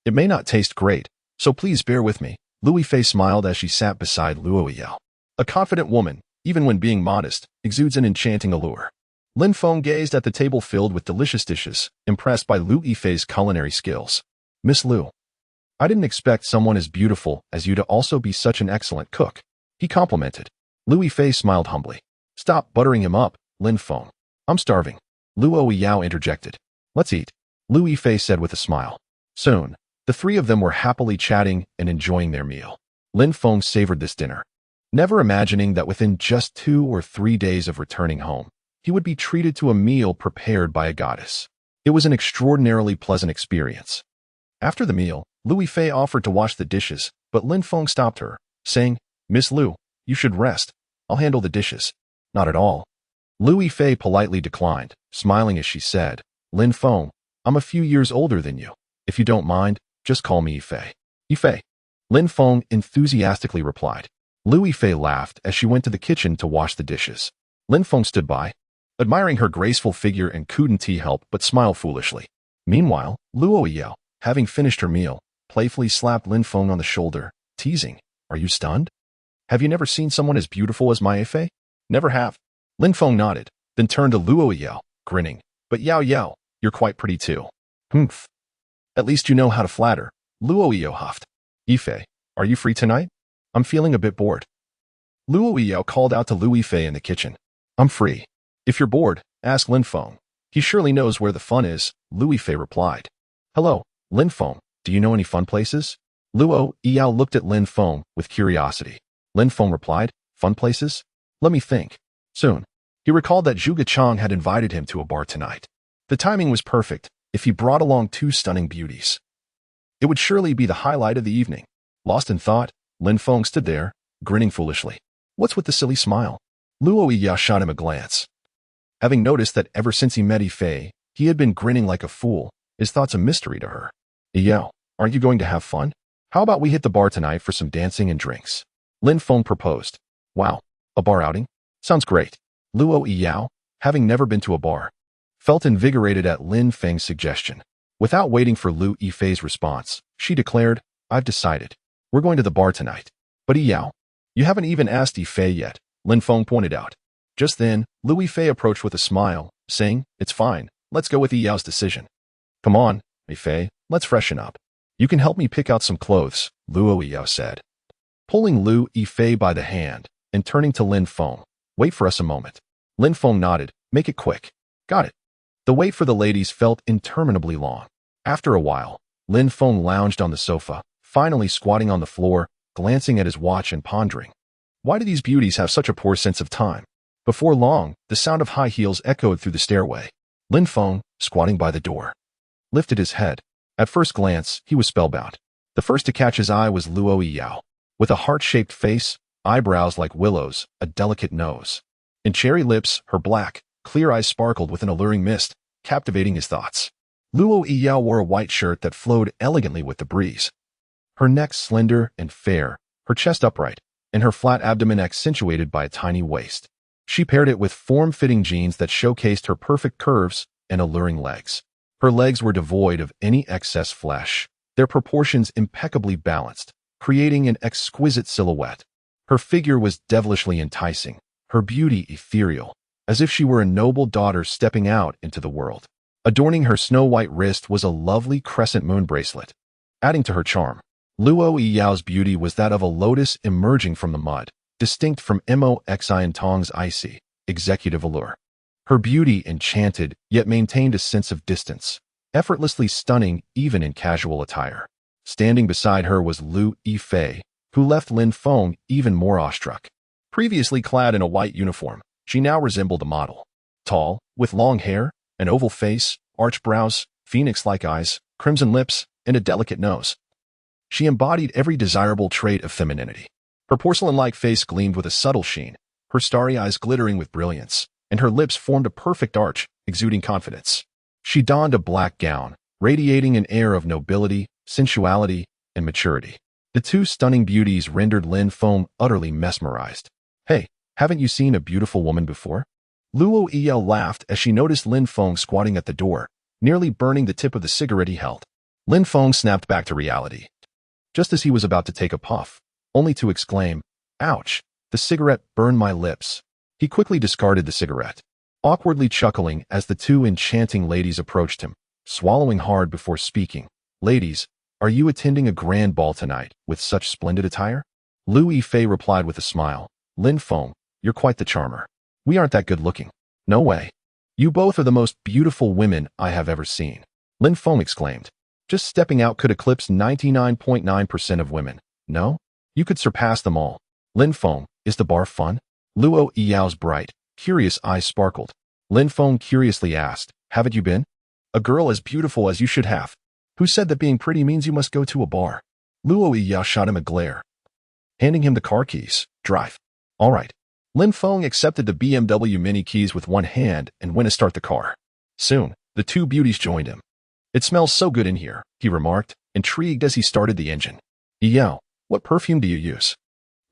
It may not taste great, so please bear with me. Lu Yifei smiled as she sat beside Luo Yao. A confident woman, even when being modest, exudes an enchanting allure. Lin Feng gazed at the table filled with delicious dishes, impressed by Lu Yifei's culinary skills. Miss Lu, I didn't expect someone as beautiful as you to also be such an excellent cook, he complimented. Lu Yifei smiled humbly. Stop buttering him up, Lin Feng. I'm starving. Luo Yao interjected. Let's eat, Lu Yifei said with a smile. Soon, the three of them were happily chatting and enjoying their meal. Lin Feng savored this dinner, never imagining that within just 2 or 3 days of returning home, he would be treated to a meal prepared by a goddess. It was an extraordinarily pleasant experience. After the meal, Lu Yifei offered to wash the dishes, but Lin Feng stopped her, saying, Miss Lu, you should rest. I'll handle the dishes. Not at all. Lu Yifei politely declined, smiling as she said, Lin Feng, I'm a few years older than you. If you don't mind, just call me Yifei. Yifei. Lin Feng enthusiastically replied. Lu Yifei laughed as she went to the kitchen to wash the dishes. Lin Feng stood by, admiring her graceful figure and couldn't help but smile foolishly. Meanwhile, Luo Yao, having finished her meal, playfully slapped Lin Feng on the shoulder, teasing, Are you stunned? Have you never seen someone as beautiful as my Yifei? Never have. Lin Feng nodded, then turned to Luo Yao, grinning. But Yao Yao, you're quite pretty too. Humph. At least you know how to flatter, Luo Yao huffed. Yifei, are you free tonight? I'm feeling a bit bored. Luo Yao called out to Lu Yifei in the kitchen. I'm free. If you're bored, ask Lin Feng. He surely knows where the fun is, Lu Yifei replied. Hello, Lin Feng, do you know any fun places? Luo Yao looked at Lin Feng with curiosity. Lin Feng replied, Fun places? Let me think. Soon, He recalled that Zhuge Chang had invited him to a bar tonight. The timing was perfect. If he brought along two stunning beauties, it would surely be the highlight of the evening. Lost in thought, Lin Feng stood there, grinning foolishly. What's with the silly smile? Luo Yiyao shot him a glance. Having noticed that ever since he met Fei, he had been grinning like a fool, his thoughts a mystery to her. Yiyao, aren't you going to have fun? How about we hit the bar tonight for some dancing and drinks? Lin Feng proposed. Wow, a bar outing? Sounds great. Luo Yiyao, having never been to a bar, felt invigorated at Lin Feng's suggestion. Without waiting for Lu Yifei's response, she declared, I've decided. We're going to the bar tonight. But Yiyao, you haven't even asked Yifei yet, Lin Feng pointed out. Just then, Lu Yifei approached with a smile, saying, It's fine, let's go with Yiyao's decision. Come on, Yifei, let's freshen up. You can help me pick out some clothes, Luo Yiyao said. Pulling Lu Yifei by the hand and turning to Lin Feng, Wait for us a moment. Lin Feng nodded, Make it quick. Got it. The wait for the ladies felt interminably long. After a while, Lin Feng lounged on the sofa, finally squatting on the floor, glancing at his watch and pondering. Why do these beauties have such a poor sense of time? Before long, the sound of high heels echoed through the stairway. Lin Feng, squatting by the door, lifted his head. At first glance, he was spellbound. The first to catch his eye was Luo Yiyao. With a heart-shaped face, eyebrows like willows, a delicate nose, and cherry lips, her black, clear eyes sparkled with an alluring mist, captivating his thoughts. Luo Yiyao wore a white shirt that flowed elegantly with the breeze. Her neck slender and fair, her chest upright, and her flat abdomen accentuated by a tiny waist. She paired it with form-fitting jeans that showcased her perfect curves and alluring legs. Her legs were devoid of any excess flesh, their proportions impeccably balanced, creating an exquisite silhouette. Her figure was devilishly enticing, her beauty ethereal, as if she were a noble daughter stepping out into the world. Adorning her snow-white wrist was a lovely crescent moon bracelet. Adding to her charm, Luo Yiyao's beauty was that of a lotus emerging from the mud, distinct from Mo Xian Tong's icy, executive allure. Her beauty enchanted, yet maintained a sense of distance, effortlessly stunning even in casual attire. Standing beside her was Lu Yifei, who left Lin Feng even more awestruck. Previously clad in a white uniform, she now resembled a model. Tall, with long hair, an oval face, arched brows, phoenix-like eyes, crimson lips, and a delicate nose. She embodied every desirable trait of femininity. Her porcelain-like face gleamed with a subtle sheen, her starry eyes glittering with brilliance, and her lips formed a perfect arch, exuding confidence. She donned a black gown, radiating an air of nobility, sensuality, and maturity. The two stunning beauties rendered Lin Feng utterly mesmerized. Hey, haven't you seen a beautiful woman before? Luo Yiyao laughed as she noticed Lin Feng squatting at the door, nearly burning the tip of the cigarette he held. Lin Feng snapped back to reality, just as he was about to take a puff, only to exclaim, Ouch, the cigarette burned my lips. He quickly discarded the cigarette, awkwardly chuckling as the two enchanting ladies approached him, swallowing hard before speaking. Ladies, are you attending a grand ball tonight with such splendid attire? Lu Yifei replied with a smile. Lin Feng, you're quite the charmer. We aren't that good looking. No way. You both are the most beautiful women I have ever seen. Lin Feng exclaimed. Just stepping out could eclipse 99.9% of women. No? You could surpass them all. Lin Feng, is the bar fun? Luo Yiyao's bright, curious eyes sparkled. Lin Feng curiously asked, Haven't you been? A girl as beautiful as you should have. Who said that being pretty means you must go to a bar? Luo Yiyao shot him a glare, handing him the car keys. Drive. All right. Lin Feng accepted the BMW Mini keys with one hand and went to start the car. Soon, the two beauties joined him. It smells so good in here, he remarked, intrigued as he started the engine. Yiyao, what perfume do you use?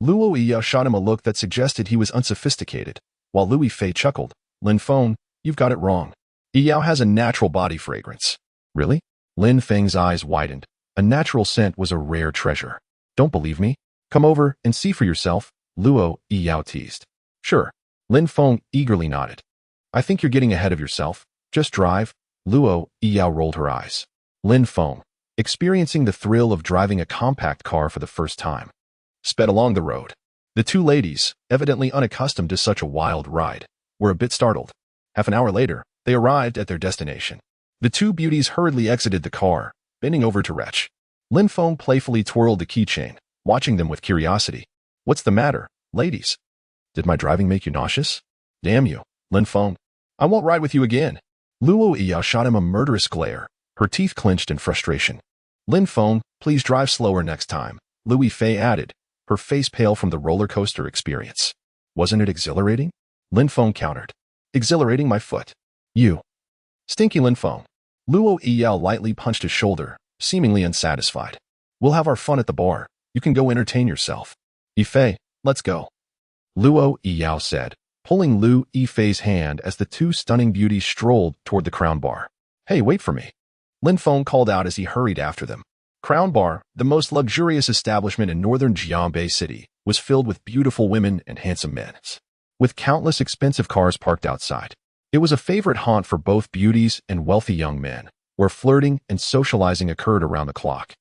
Luo Yiyao shot him a look that suggested he was unsophisticated, while Lu Yifei chuckled. Lin Feng, you've got it wrong. Yiyao has a natural body fragrance. Really? Lin Feng's eyes widened. A natural scent was a rare treasure. Don't believe me? Come over and see for yourself, Luo Yiyao teased. Sure. Lin Feng eagerly nodded. I think you're getting ahead of yourself. Just drive. Luo Yiyao rolled her eyes. Lin Feng, experiencing the thrill of driving a compact car for the first time, sped along the road. The two ladies, evidently unaccustomed to such a wild ride, were a bit startled. Half an hour later, they arrived at their destination. The two beauties hurriedly exited the car, bending over to retch. Lin Feng playfully twirled the keychain, watching them with curiosity. What's the matter, ladies? Did my driving make you nauseous? Damn you. Lin Feng, I won't ride with you again. Luo Yao shot him a murderous glare, her teeth clenched in frustration. Lin Feng, please drive slower next time, Lu Yifei added, her face pale from the roller coaster experience. Wasn't it exhilarating? Lin Feng countered. Exhilarating my foot. You. Stinky Lin Feng. Luo Yao lightly punched his shoulder, seemingly unsatisfied. We'll have our fun at the bar. You can go entertain yourself. Yifei, let's go. Luo Yao said, pulling Lu Yifei's hand as the two stunning beauties strolled toward the Crown Bar. Hey, wait for me. Lin Feng called out as he hurried after them. Crown Bar, the most luxurious establishment in northern Jianbei City, was filled with beautiful women and handsome men, with countless expensive cars parked outside. It was a favorite haunt for both beauties and wealthy young men, where flirting and socializing occurred around the clock.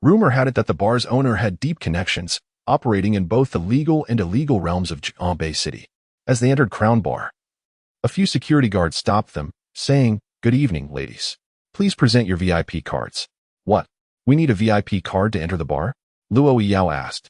Rumor had it that the bar's owner had deep connections, operating in both the legal and illegal realms of Jianbei City. As they entered Crown Bar, a few security guards stopped them, saying, "Good evening, ladies. Please present your VIP cards." What? We need a VIP card to enter the bar? Luo Yao asked,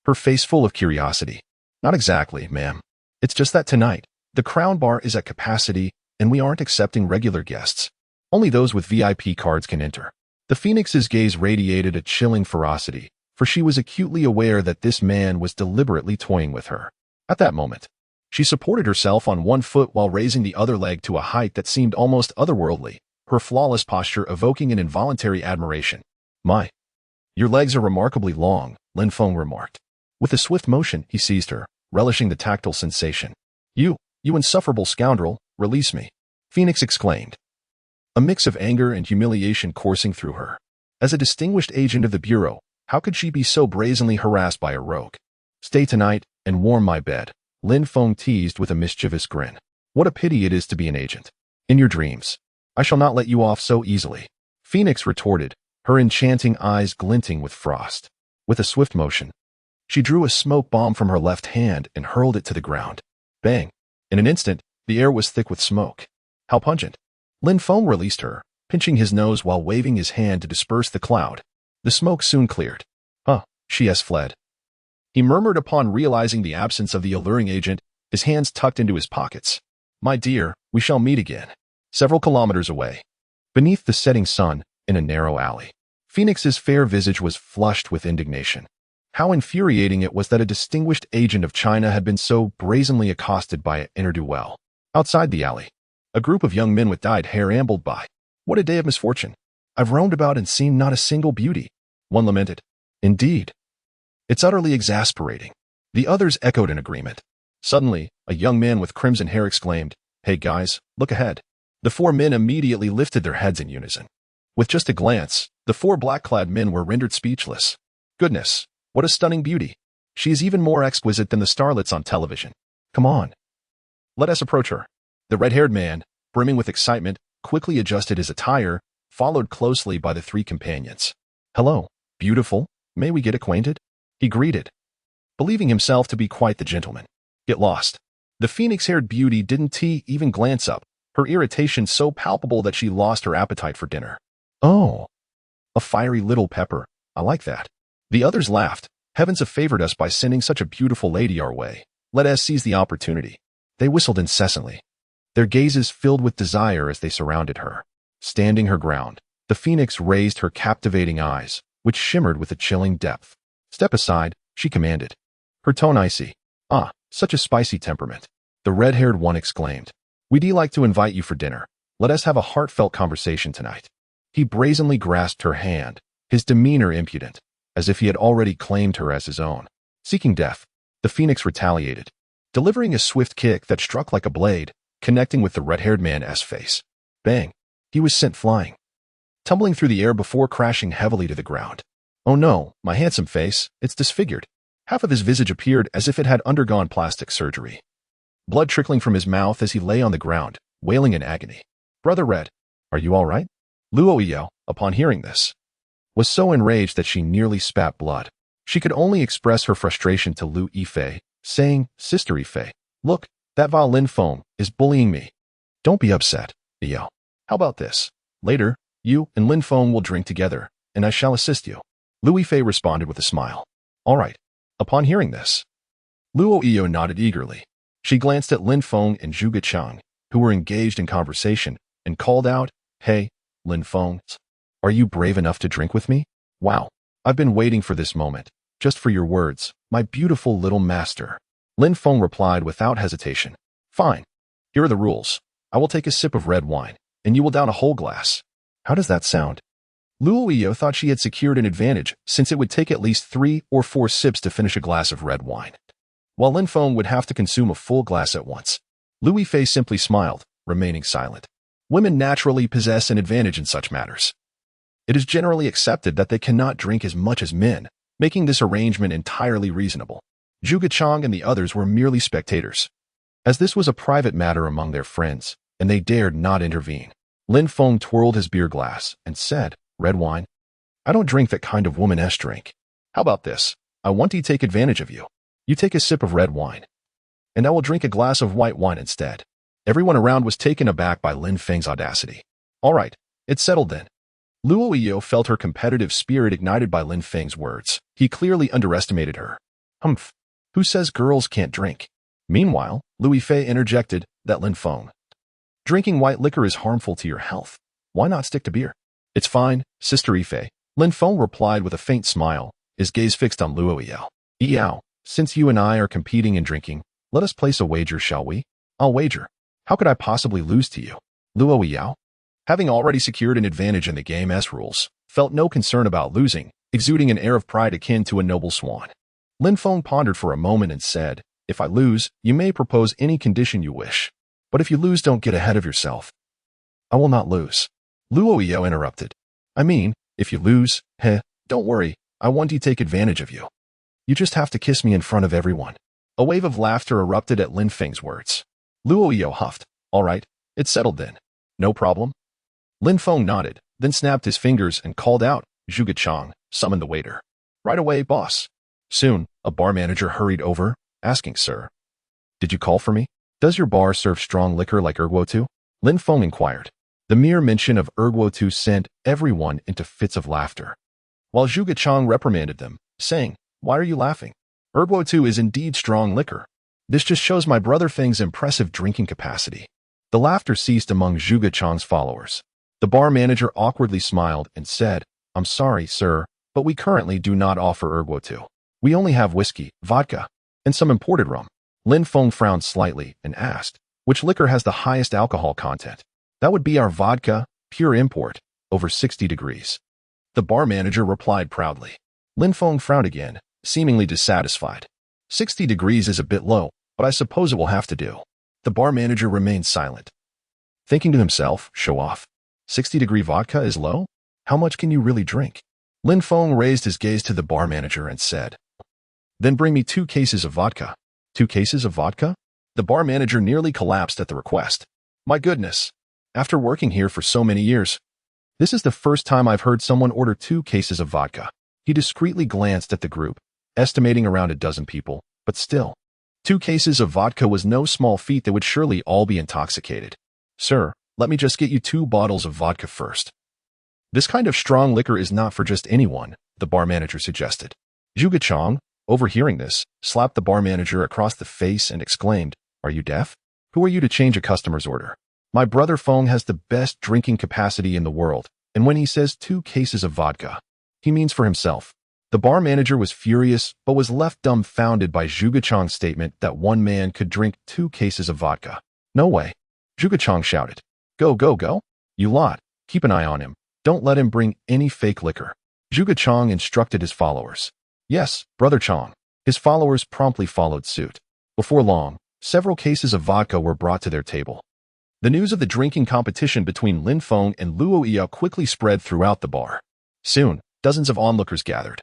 her face full of curiosity. Not exactly, ma'am. It's just that tonight, the Crown Bar is at capacity and we aren't accepting regular guests. Only those with VIP cards can enter. The Phoenix's gaze radiated a chilling ferocity, for she was acutely aware that this man was deliberately toying with her. At that moment, she supported herself on one foot while raising the other leg to a height that seemed almost otherworldly, her flawless posture evoking an involuntary admiration. My, your legs are remarkably long, Lin Feng remarked. With a swift motion, he seized her, relishing the tactile sensation. You insufferable scoundrel, release me, Phoenix exclaimed. A mix of anger and humiliation coursing through her. As a distinguished agent of the Bureau, how could she be so brazenly harassed by a rogue? Stay tonight and warm my bed, Lin Feng teased with a mischievous grin. What a pity it is to be an agent. In your dreams, I shall not let you off so easily, Phoenix retorted, her enchanting eyes glinting with frost. With a swift motion, she drew a smoke bomb from her left hand and hurled it to the ground. Bang! In an instant, the air was thick with smoke. How pungent! Lin Feng released her, pinching his nose while waving his hand to disperse the cloud. The smoke soon cleared. She has fled. He murmured upon realizing the absence of the alluring agent, his hands tucked into his pockets. My dear, we shall meet again. Several kilometers away. Beneath the setting sun, in a narrow alley, Phoenix's fair visage was flushed with indignation. How infuriating it was that a distinguished agent of China had been so brazenly accosted by an ne'er-do-well. Outside the alley, a group of young men with dyed hair ambled by. What a day of misfortune. I've roamed about and seen not a single beauty, one lamented. Indeed. It's utterly exasperating. The others echoed in agreement. Suddenly, a young man with crimson hair exclaimed, Hey guys, look ahead. The four men immediately lifted their heads in unison. With just a glance, the four black-clad men were rendered speechless. Goodness, what a stunning beauty. She is even more exquisite than the starlets on television. Come on. Let us approach her. The red-haired man, brimming with excitement, quickly adjusted his attire, followed closely by the three companions. Hello, beautiful, may we get acquainted? He greeted, believing himself to be quite the gentleman. Get lost. The phoenix-haired beauty didn't even glance up, her irritation so palpable that she lost her appetite for dinner. Oh, a fiery little pepper. I like that. The others laughed. Heavens have favored us by sending such a beautiful lady our way. Let us seize the opportunity. They whistled incessantly, their gazes filled with desire as they surrounded her. Standing her ground, the phoenix raised her captivating eyes, which shimmered with a chilling depth. Step aside, she commanded. Her tone icy. Ah, such a spicy temperament. The red-haired one exclaimed. We'd like to invite you for dinner. Let us have a heartfelt conversation tonight. He brazenly grasped her hand, his demeanor impudent, as if he had already claimed her as his own. Seeking death, the phoenix retaliated, delivering a swift kick that struck like a blade, connecting with the red-haired man's face. Bang! He was sent flying, tumbling through the air before crashing heavily to the ground. Oh no, my handsome face, it's disfigured. Half of his visage appeared as if it had undergone plastic surgery. Blood trickling from his mouth as he lay on the ground, wailing in agony. Brother Red, are you all right? Luo Yao, upon hearing this, was so enraged that she nearly spat blood. She could only express her frustration to Lu Yifei, saying, Sister Yifei, look, that vile Lin Feng is bullying me. Don't be upset, Yao. How about this? Later, you and Lin Feng will drink together, and I shall assist you. Lu Yifei responded with a smile. All right. Upon hearing this, Luo Yao nodded eagerly. She glanced at Lin Feng and Zhuge Chang, who were engaged in conversation, and called out, "Hey, Lin Feng, are you brave enough to drink with me? Wow, I've been waiting for this moment, just for your words, my beautiful little master." Lin Feng replied without hesitation, "Fine. Here are the rules. I will take a sip of red wine, and you will down a whole glass. How does that sound?" Luo Yi thought she had secured an advantage since it would take at least 3 or 4 sips to finish a glass of red wine, while Lin Feng would have to consume a full glass at once. Lu Yifei simply smiled, remaining silent. Women naturally possess an advantage in such matters. It is generally accepted that they cannot drink as much as men, making this arrangement entirely reasonable. Zhuge Chang and the others were merely spectators, as this was a private matter among their friends, and they dared not intervene. Lin Feng twirled his beer glass and said, "Red wine? I don't drink that kind of womanish drink. How about this? I want to take advantage of you. You take a sip of red wine, and I will drink a glass of white wine instead." Everyone around was taken aback by Lin Feng's audacity. All right, it's settled then. Luo Yi felt her competitive spirit ignited by Lin Feng's words. He clearly underestimated her. Humph. Who says girls can't drink? Meanwhile, Lu Yifei interjected that Lin Feng, drinking white liquor is harmful to your health. Why not stick to beer? It's fine, Sister Yifei. Lin Feng replied with a faint smile, his gaze fixed on Luo Yi. Yao, since you and I are competing in drinking, let us place a wager, shall we? I'll wager. How could I possibly lose to you? Luo Yi, having already secured an advantage in the game's rules, felt no concern about losing, exuding an air of pride akin to a noble swan. Lin Feng pondered for a moment and said, "If I lose, you may propose any condition you wish. But if you lose, don't get ahead of yourself." "I will not lose." Luo Yi interrupted. "I mean, if you lose, don't worry, I want to take advantage of you. You just have to kiss me in front of everyone." A wave of laughter erupted at Lin Feng's words. Luo Yi huffed. "All right, it's settled then. No problem." Lin Feng nodded, then snapped his fingers and called out, "Zhuge Chang, summon the waiter." "Right away, boss." Soon, a bar manager hurried over, asking, "Sir, did you call for me? Does your bar serve strong liquor like Erguo? Lin Feng inquired. The mere mention of Erguo sent everyone into fits of laughter, while Zhuge Chang reprimanded them, saying, "Why are you laughing? Erguo is indeed strong liquor. This just shows my brother Feng's impressive drinking capacity." The laughter ceased among Zhuge Chang's followers. The bar manager awkwardly smiled and said, "I'm sorry, sir, but we currently do not offer Erguo. We only have whiskey, vodka, and some imported rum." Lin Feng frowned slightly and asked, "Which liquor has the highest alcohol content?" "That would be our vodka, pure import, over 60 degrees. The bar manager replied proudly. Lin Feng frowned again, seemingly dissatisfied. 60 degrees is a bit low, but I suppose it will have to do. The bar manager remained silent, thinking to himself, show off. 60-degree vodka is low? How much can you really drink? Lin Feng raised his gaze to the bar manager and said, "Then bring me 2 cases of vodka." 2 cases of vodka? The bar manager nearly collapsed at the request. My goodness. After working here for so many years, this is the first time I've heard someone order 2 cases of vodka. He discreetly glanced at the group, estimating around a dozen people, but still. 2 cases of vodka was no small feat that would surely all be intoxicated. "Sir, let me just get you 2 bottles of vodka first." "This kind of strong liquor is not for just anyone," the bar manager suggested. Zhuge Chang, overhearing this, slapped the bar manager across the face and exclaimed, "Are you deaf? Who are you to change a customer's order? My brother Feng has the best drinking capacity in the world, and when he says 2 cases of vodka, he means for himself." The bar manager was furious, but was left dumbfounded by Zhuge Chang's statement that one man could drink 2 cases of vodka. "No way." Zhuge Chang shouted. Go, go, go. You lot, keep an eye on him. Don't let him bring any fake liquor." Zhuge Chang instructed his followers. "Yes, Brother Chang." His followers promptly followed suit. Before long, several cases of vodka were brought to their table. The news of the drinking competition between Lin Feng and Luo Yi quickly spread throughout the bar. Soon, dozens of onlookers gathered.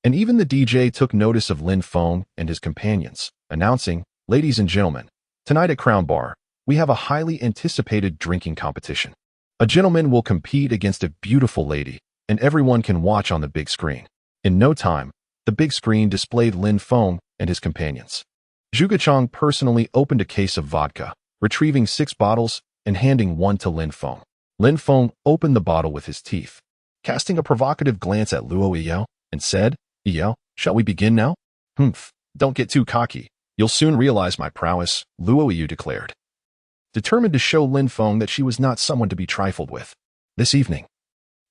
And even the DJ took notice of Lin Feng and his companions, announcing, "Ladies and gentlemen, tonight at Crown Bar, we have a highly anticipated drinking competition. A gentleman will compete against a beautiful lady, and everyone can watch on the big screen." In no time, the big screen displayed Lin Feng and his companions. Zhuge Chang personally opened a case of vodka, retrieving 6 bottles and handing one to Lin Feng. Lin Feng opened the bottle with his teeth, casting a provocative glance at Luo Yi and said, "Yi, shall we begin now?" "Humph, don't get too cocky. You'll soon realize my prowess, Luo Yu declared, determined to show Lin Feng that she was not someone to be trifled with. This evening,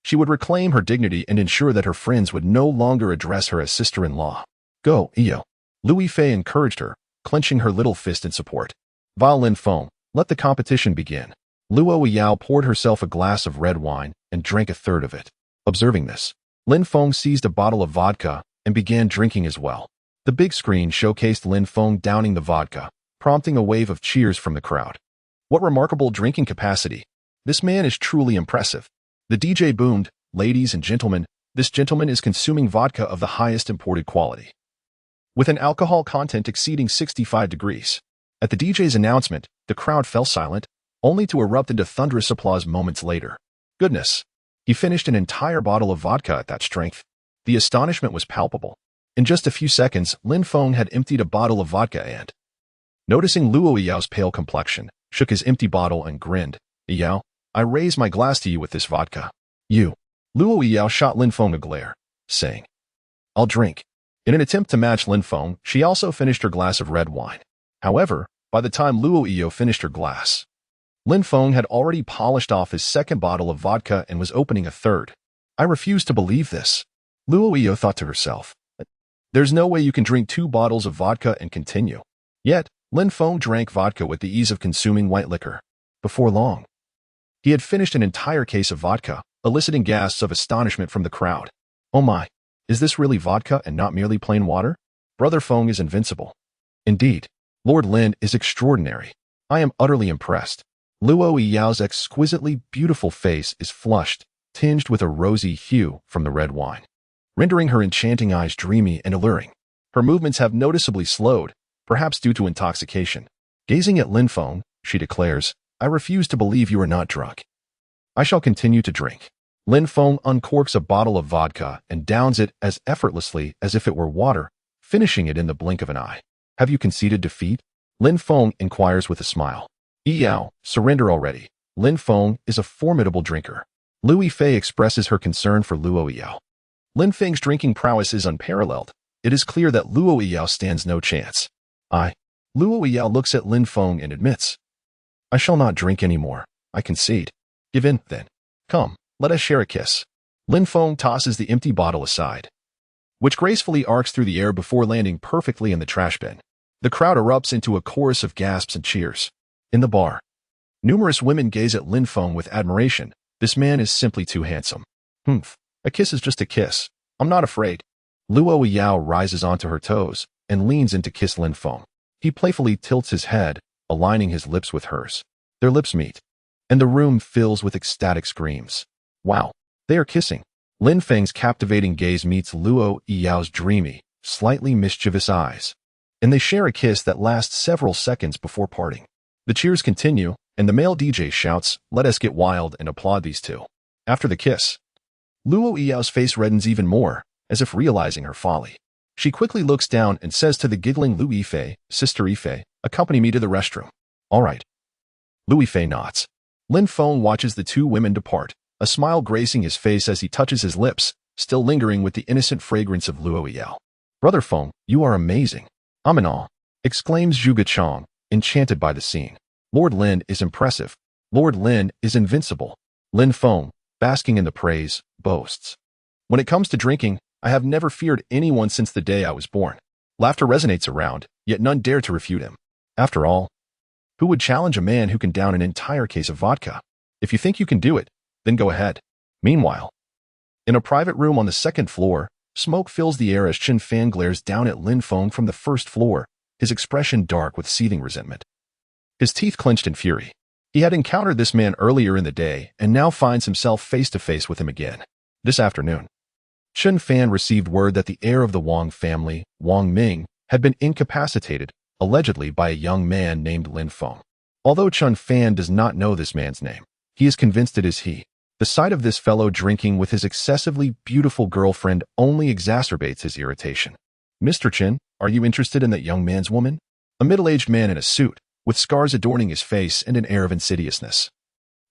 she would reclaim her dignity and ensure that her friends would no longer address her as sister-in-law. Go, Iyo. Lu Fei encouraged her, clenching her little fist in support. While Lin Feng, let the competition begin. Luo Yao poured herself a glass of red wine and drank a third of it. Observing this, Lin Feng seized a bottle of vodka and began drinking as well. The big screen showcased Lin Feng downing the vodka, prompting a wave of cheers from the crowd. What remarkable drinking capacity! This man is truly impressive. The DJ boomed, ladies and gentlemen, this gentleman is consuming vodka of the highest imported quality, with an alcohol content exceeding 65 degrees. At the DJ's announcement, the crowd fell silent, only to erupt into thunderous applause moments later. Goodness! He finished an entire bottle of vodka at that strength. The astonishment was palpable. In just a few seconds, Lin Feng had emptied a bottle of vodka and, noticing Luo Yao's pale complexion, shook his empty bottle and grinned. Yao, I raise my glass to you with this vodka. You. Luo Yao shot Lin Feng a glare, saying, I'll drink. In an attempt to match Lin Feng, she also finished her glass of red wine. However, by the time Luo Yao finished her glass, Lin Feng had already polished off his second bottle of vodka and was opening a third. I refuse to believe this. Luo Yao thought to herself. There's no way you can drink 2 bottles of vodka and continue. Yet, Lin Feng drank vodka with the ease of consuming white liquor. Before long, he had finished an entire case of vodka, eliciting gasps of astonishment from the crowd. Oh my, is this really vodka and not merely plain water? Brother Feng is invincible. Indeed, Lord Lin is extraordinary. I am utterly impressed. Luo Yao's exquisitely beautiful face is flushed, tinged with a rosy hue from the red wine, rendering her enchanting eyes dreamy and alluring. Her movements have noticeably slowed, perhaps due to intoxication. Gazing at Lin Feng, she declares, I refuse to believe you are not drunk. I shall continue to drink. Lin Feng uncorks a bottle of vodka and downs it as effortlessly as if it were water, finishing it in the blink of an eye. Have you conceded defeat? Lin Feng inquires with a smile. Yao, surrender already. Lin Feng is a formidable drinker. Lu Fei expresses her concern for Luo Yao. Lin Feng's drinking prowess is unparalleled. It is clear that Luo Yao stands no chance. Luo Yao looks at Lin Feng and admits, I shall not drink anymore. I concede. Give in, then. Come, let us share a kiss. Lin Feng tosses the empty bottle aside, which gracefully arcs through the air before landing perfectly in the trash bin. The crowd erupts into a chorus of gasps and cheers. In the bar, numerous women gaze at Lin Feng with admiration. This man is simply too handsome. A kiss is just a kiss. I'm not afraid. Luo Yao rises onto her toes and leans in to kiss Lin Feng. He playfully tilts his head, aligning his lips with hers. Their lips meet, and the room fills with ecstatic screams. Wow, they are kissing. Lin Feng's captivating gaze meets Luo Yao's dreamy, slightly mischievous eyes, and they share a kiss that lasts several seconds before parting. The cheers continue, and the male DJ shouts, let us get wild, and applaud these two. After the kiss, Luo Yao's face reddens even more, as if realizing her folly. She quickly looks down and says to the giggling Lu Fei, Sister Fei, accompany me to the restroom. All right. Lu Fei nods. Lin Feng watches the two women depart, a smile gracing his face as he touches his lips, still lingering with the innocent fragrance of Luo Yao. Brother Feng, you are amazing. I'm in awe, exclaims Zhuge Chang, enchanted by the scene. Lord Lin is impressive. Lord Lin is invincible. Lin Feng, basking in the praise, boasts. When it comes to drinking, I have never feared anyone since the day I was born. Laughter resonates around, yet none dare to refute him. After all, who would challenge a man who can down an entire case of vodka? If you think you can do it, then go ahead. Meanwhile, in a private room on the second floor, smoke fills the air as Chen Fan glares down at Lin Feng from the first floor, his expression dark with seething resentment. His teeth clenched in fury. He had encountered this man earlier in the day and now finds himself face to face with him again. This afternoon, Chen Fan received word that the heir of the Wang family, Wang Ming, had been incapacitated, allegedly by a young man named Lin Feng. Although Chen Fan does not know this man's name, he is convinced it is he. The sight of this fellow drinking with his excessively beautiful girlfriend only exacerbates his irritation. Mr. Chen, are you interested in that young man's woman? A middle-aged man in a suit, with scars adorning his face and an air of insidiousness,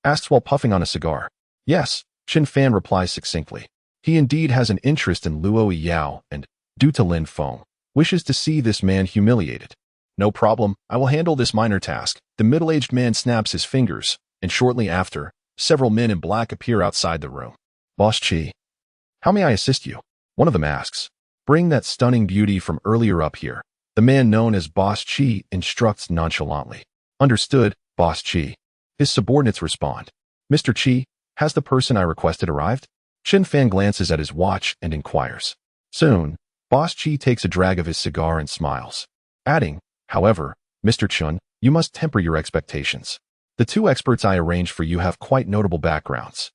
asks while puffing on a cigar. Yes, Chen Fan replies succinctly. He indeed has an interest in Luo Yao and, due to Lin Feng, wishes to see this man humiliated. No problem, I will handle this minor task. The middle-aged man snaps his fingers, and shortly after, several men in black appear outside the room. Boss Chi, how may I assist you? One of them asks. Bring that stunning beauty from earlier up here. The man known as Boss Chi instructs nonchalantly. Understood, Boss Chi. His subordinates respond. Mr. Chi, has the person I requested arrived? Chen Fan glances at his watch and inquires. Soon, Boss Chi takes a drag of his cigar and smiles. Adding, however, Mr. Chun, you must temper your expectations. The two experts I arranged for you have quite notable backgrounds.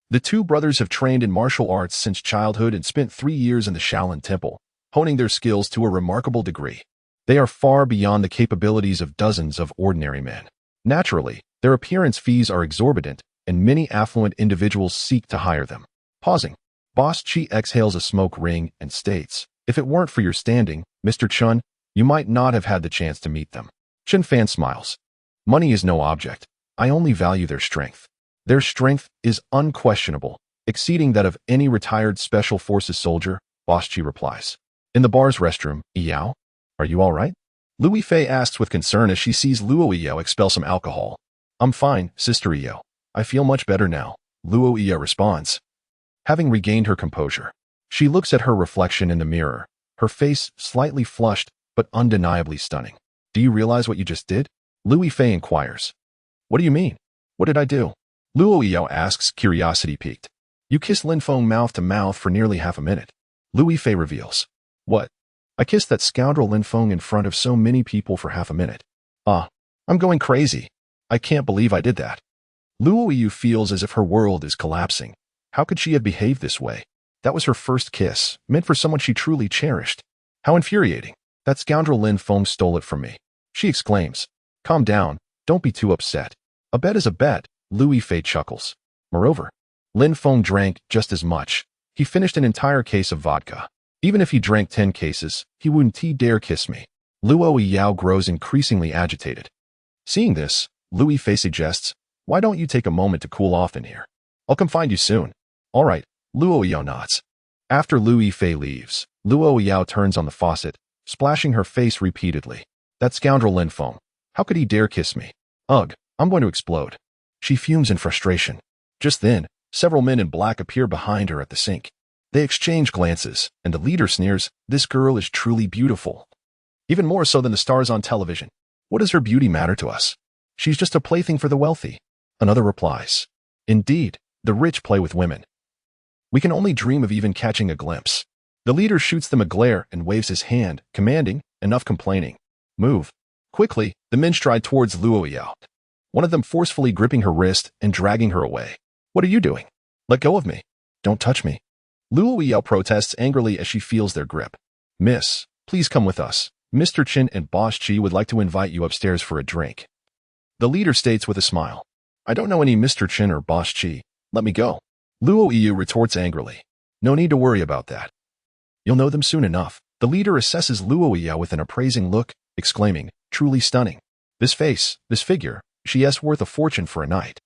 The two brothers have trained in martial arts since childhood and spent 3 years in the Shaolin Temple, honing their skills to a remarkable degree. They are far beyond the capabilities of dozens of ordinary men. Naturally, their appearance fees are exorbitant, and many affluent individuals seek to hire them. Pausing, Boss Chi exhales a smoke ring and states, if it weren't for your standing, Mr. Chun, you might not have had the chance to meet them. Chen Fan smiles. Money is no object. I only value their strength. Their strength is unquestionable, exceeding that of any retired Special Forces soldier, Boss Chi replies. In the bar's restroom, Yao, are you all right? Louis Fei asks with concern as she sees Luo Yao expel some alcohol. I'm fine, Sister Yao. I feel much better now, Luo Yao responds. Having regained her composure, she looks at her reflection in the mirror, her face slightly flushed but undeniably stunning. Do you realize what you just did? Louis Fei inquires. What do you mean? What did I do? Luo Yao asks, curiosity piqued. You kissed Lin Feng mouth to mouth for nearly half a minute. Louis Fei reveals. What? I kissed that scoundrel Lin Feng in front of so many people for half a minute. I'm going crazy. I can't believe I did that. Luo Yu feels as if her world is collapsing. How could she have behaved this way? That was her first kiss, meant for someone she truly cherished. How infuriating. That scoundrel Lin Feng stole it from me. She exclaims. Calm down, don't be too upset. A bet is a bet, Louis Fei chuckles. Moreover, Lin Feng drank just as much. He finished an entire case of vodka. Even if he drank 10 cases, he wouldn't dare kiss me. Luo Yao grows increasingly agitated. Seeing this, Louis Fei suggests, why don't you take a moment to cool off in here? I'll come find you soon. All right, Luo Yao nods. After Louis Fei leaves, Luo Yao turns on the faucet, splashing her face repeatedly. That scoundrel Lin Feng. How could he dare kiss me? Ugh, I'm going to explode. She fumes in frustration. Just then, several men in black appear behind her at the sink. They exchange glances, and the leader sneers, this girl is truly beautiful. Even more so than the stars on television. What does her beauty matter to us? She's just a plaything for the wealthy. Another replies. Indeed, the rich play with women. We can only dream of even catching a glimpse. The leader shoots them a glare and waves his hand, commanding, enough complaining. Move. Quickly, the men stride towards Luo Yao. One of them forcefully gripping her wrist and dragging her away. What are you doing? Let go of me. Don't touch me. Luo Yao protests angrily as she feels their grip. Miss, please come with us. Mr. Chin and Boss Chi would like to invite you upstairs for a drink. The leader states with a smile. I don't know any Mr. Chin or Boss Chi. Let me go. Luo Yu retorts angrily. No need to worry about that. You'll know them soon enough. The leader assesses Luo Yao with an appraising look, exclaiming, truly stunning. This face, this figure, she is worth a fortune for a night.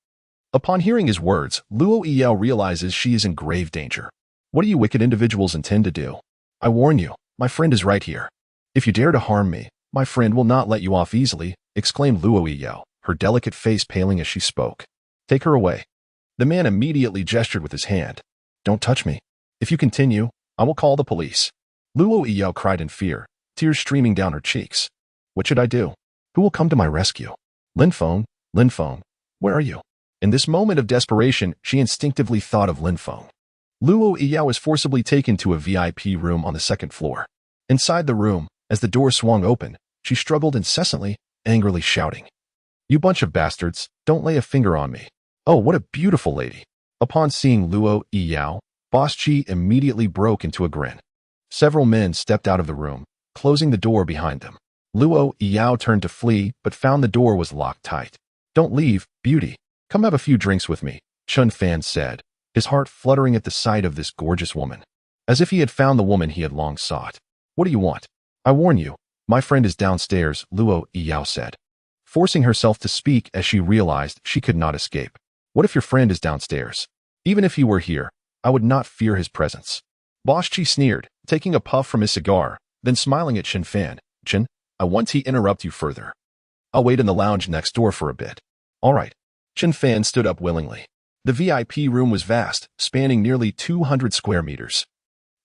Upon hearing his words, Luo Yao realizes she is in grave danger. What do you wicked individuals intend to do? I warn you, my friend is right here. If you dare to harm me, my friend will not let you off easily, exclaimed Luo Yao, her delicate face paling as she spoke. Take her away. The man immediately gestured with his hand. Don't touch me. If you continue, I will call the police. Luo Yao cried in fear, tears streaming down her cheeks. What should I do? Who will come to my rescue? Lin Feng, where are you? In this moment of desperation, she instinctively thought of Lin Feng. Luo Yao was forcibly taken to a VIP room on the second floor. Inside the room, as the door swung open, she struggled incessantly, angrily shouting. You bunch of bastards, don't lay a finger on me. Oh, what a beautiful lady. Upon seeing Luo Yao, Boss Chi immediately broke into a grin. Several men stepped out of the room, closing the door behind them. Luo Yao turned to flee, but found the door was locked tight. Don't leave, beauty. Come have a few drinks with me, Chun Fan said, his heart fluttering at the sight of this gorgeous woman. As if he had found the woman he had long sought. What do you want? I warn you, my friend is downstairs, Luo Yao said, forcing herself to speak as she realized she could not escape. What if your friend is downstairs? Even if he were here, I would not fear his presence. Boss Chi sneered, taking a puff from his cigar, then smiling at Chen Fan. Chen, I want to interrupt you further. I'll wait in the lounge next door for a bit. All right. Chen Fan stood up willingly. The VIP room was vast, spanning nearly 200 square meters,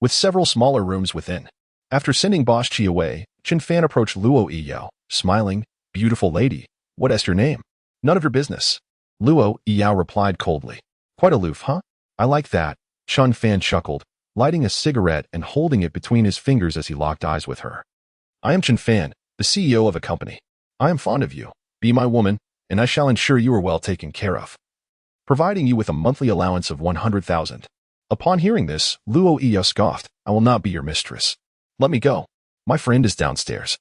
with several smaller rooms within. After sending Boss Chi away, Chen Fan approached Luo Yiyao, smiling. Beautiful lady, what is your name? None of your business. Luo Yiyao replied coldly. Quite aloof, huh? I like that. Chen Fan chuckled, lighting a cigarette and holding it between his fingers as he locked eyes with her. I am Chen Fan, the CEO of a company. I am fond of you. Be my woman, and I shall ensure you are well taken care of, providing you with a monthly allowance of 100,000. Upon hearing this, Luo Yiyao scoffed. I will not be your mistress. Let me go. My friend is downstairs.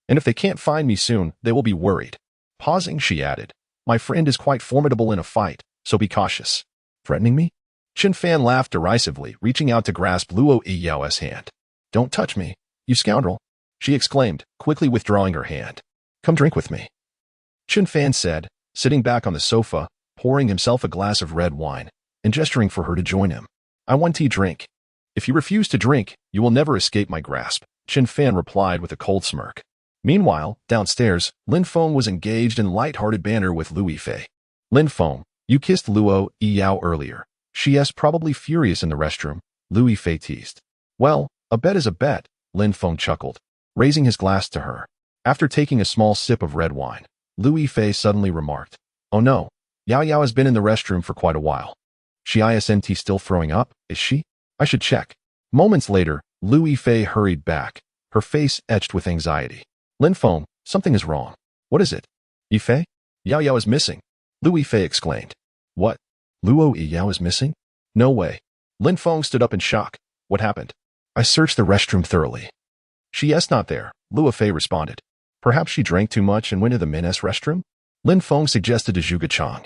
And if they can't find me soon, they will be worried. Pausing, she added, my friend is quite formidable in a fight, so be cautious. Threatening me? Chen Fan laughed derisively, reaching out to grasp Luo Yiyao's hand. Don't touch me, you scoundrel, she exclaimed, quickly withdrawing her hand. Come drink with me. Chen Fan said, sitting back on the sofa, pouring himself a glass of red wine, and gesturing for her to join him. I want tea drink. If you refuse to drink, you will never escape my grasp, Chen Fan replied with a cold smirk. Meanwhile, downstairs, Lin Feng was engaged in light-hearted banter with Lu Yifei. Lin Feng, you kissed Luo Yiyao earlier. She is probably furious in the restroom, Lu Yifei teased. Well, a bet is a bet, Lin Feng chuckled, raising his glass to her. After taking a small sip of red wine, Lu Yifei suddenly remarked, oh no, Yao Yao has been in the restroom for quite a while. She isn't still throwing up, is she? I should check. Moments later, Lu Yifei hurried back, her face etched with anxiety. Lin Feng, something is wrong. What is it? Yifei? Yao Yao is missing, Lu Yifei exclaimed. What? Luo Yiyao is missing? No way. Lin Feng stood up in shock. What happened? I searched the restroom thoroughly. She is not there, Lu Yifei responded. Perhaps she drank too much and went to the men's restroom? Lin Feng suggested to Zhuge Chang.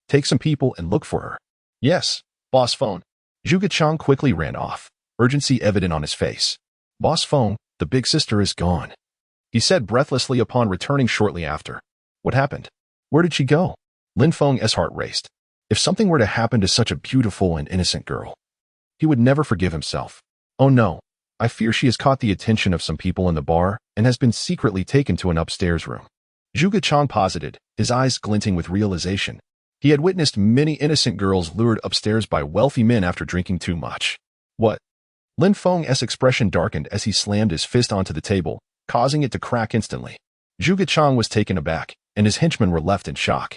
Take some people and look for her. Yes, Boss Feng. Zhuge Chang quickly ran off, urgency evident on his face. Boss Feng, the big sister is gone, he said breathlessly upon returning shortly after. What happened? Where did she go? Lin Feng's heart raced. If something were to happen to such a beautiful and innocent girl, he would never forgive himself. Oh no, I fear she has caught the attention of some people in the bar and has been secretly taken to an upstairs room. Zhuge Chang posited, his eyes glinting with realization. He had witnessed many innocent girls lured upstairs by wealthy men after drinking too much. What? Lin Feng's expression darkened as he slammed his fist onto the table, causing it to crack instantly. Zhuge Chang was taken aback, and his henchmen were left in shock.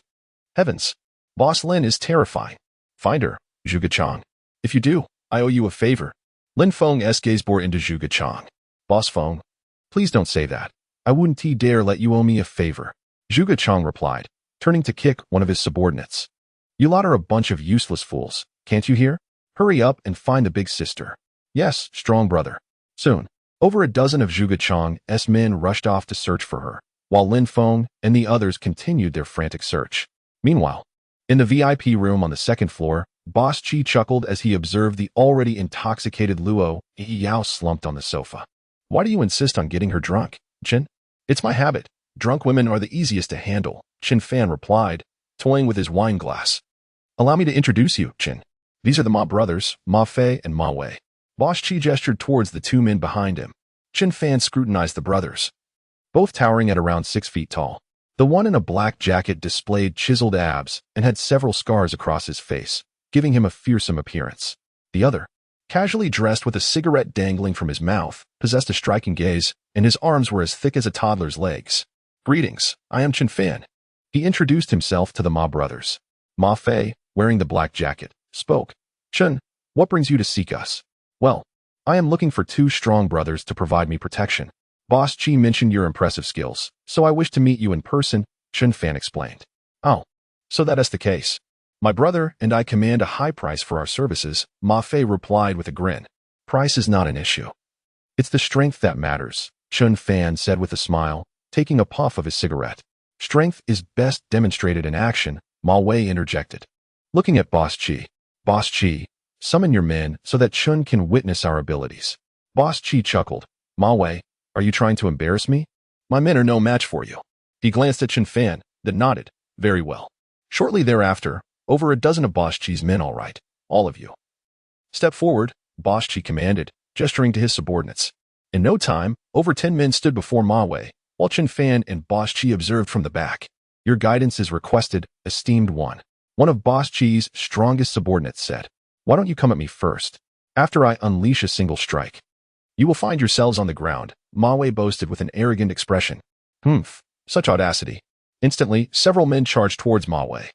Heavens! Boss Lin is terrifying. Find her, Zhuge Chang. If you do, I owe you a favor. Lin Feng's gaze bore into Zhuge Chang. Boss Feng, please don't say that. I wouldn't dare let you owe me a favor, Zhuge Chang replied, turning to kick one of his subordinates. You lot are a bunch of useless fools, can't you hear? Hurry up and find the big sister. Yes, strong brother. Soon, over a dozen of Zhuge Chang's men rushed off to search for her, while Lin Feng and the others continued their frantic search. Meanwhile, in the VIP room on the second floor, Boss Chi chuckled as he observed the already intoxicated Luo Yiyao slumped on the sofa. Why do you insist on getting her drunk, Chen? It's my habit. Drunk women are the easiest to handle, Chen Fan replied, toying with his wine glass. Allow me to introduce you, Chen. These are the Ma brothers, Ma Fei and Ma Wei. Boss Chi gestured towards the two men behind him. Chen Fan scrutinized the brothers, both towering at around 6 feet tall. The one in a black jacket displayed chiseled abs and had several scars across his face, giving him a fearsome appearance. The other, casually dressed with a cigarette dangling from his mouth, possessed a striking gaze, and his arms were as thick as a toddler's legs. Greetings, I am Chen Fan. He introduced himself to the Ma brothers. Ma Fei, wearing the black jacket, spoke. Chen, what brings you to seek us? Well, I am looking for 2 strong brothers to provide me protection. Boss Chi mentioned your impressive skills, so I wish to meet you in person, Chen Fan explained. Oh, so that is the case. My brother and I command a high price for our services, Ma Fei replied with a grin. Price is not an issue. It's the strength that matters, Chen Fan said with a smile, taking a puff of his cigarette. Strength is best demonstrated in action, Ma Wei interjected. Looking at Boss Chi, summon your men so that Chun can witness our abilities. Boss Chi chuckled. Ma Wei, are you trying to embarrass me? My men are no match for you. He glanced at Chen Fan, then nodded. Very well. Shortly thereafter, over a dozen of Boss Chi's men, all right, all of you. Step forward, Boss Chi commanded, gesturing to his subordinates. In no time, over 10 men stood before Ma Wei, while Chen Fan and Boss Chi observed from the back. Your guidance is requested, esteemed one. One of Boss Chi's strongest subordinates said. Why don't you come at me first? After I unleash a single strike. You will find yourselves on the ground, Ma Wei boasted with an arrogant expression. Humph, such audacity. Instantly, several men charged towards Ma Wei.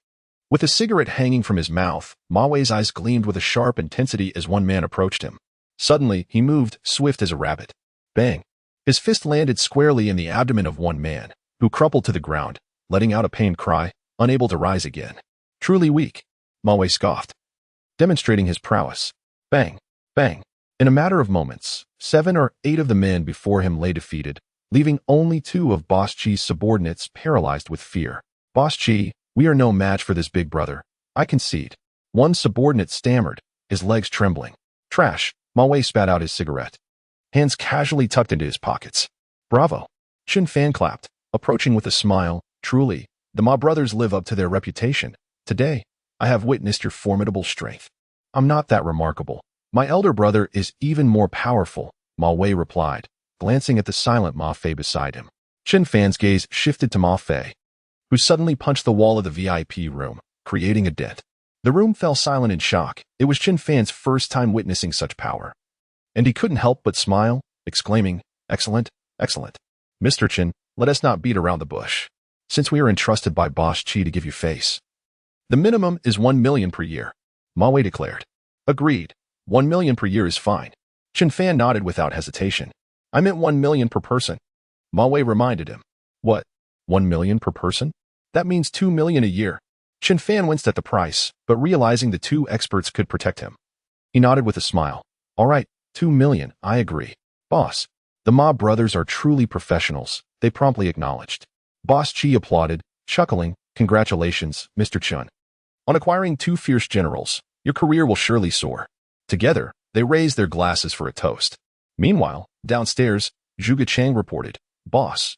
With a cigarette hanging from his mouth, Ma Wei's eyes gleamed with a sharp intensity as one man approached him. Suddenly, he moved, swift as a rabbit. Bang! His fist landed squarely in the abdomen of one man, who crumpled to the ground, letting out a pained cry, unable to rise again. Truly weak, Ma Wei scoffed, demonstrating his prowess. Bang! Bang! In a matter of moments, 7 or 8 of the men before him lay defeated, leaving only 2 of Boss Chi's subordinates paralyzed with fear. Boss Chi, we are no match for this big brother. I concede. One subordinate stammered, his legs trembling. Trash, Ma Wei spat out his cigarette, hands casually tucked into his pockets. Bravo. Chen Fan clapped, approaching with a smile. Truly, the Ma brothers live up to their reputation. Today, I have witnessed your formidable strength. I'm not that remarkable. My elder brother is even more powerful, Ma Wei replied, glancing at the silent Ma Fei beside him. Chen Fan's gaze shifted to Ma Fei, who suddenly punched the wall of the VIP room, creating a dent. The room fell silent in shock. It was Chen Fan's first time witnessing such power. And he couldn't help but smile, exclaiming, Excellent, excellent. Mr. Chen, let us not beat around the bush. Since we are entrusted by Boss Chi to give you face. The minimum is 1 million per year, Ma Wei declared. Agreed. 1 million per year is fine. Chen Fan nodded without hesitation. I meant 1 million per person. Ma Wei reminded him. What? 1 million per person? That means 2 million a year. Chen Fan winced at the price, but realizing the 2 experts could protect him, he nodded with a smile. All right, 2 million, I agree. Boss, the Ma brothers are truly professionals, they promptly acknowledged. Boss Chi applauded, chuckling, Congratulations, Mr. Chun. On acquiring 2 fierce generals, your career will surely soar. Together, they raised their glasses for a toast. Meanwhile, downstairs, Zhuge Chang reported, Boss,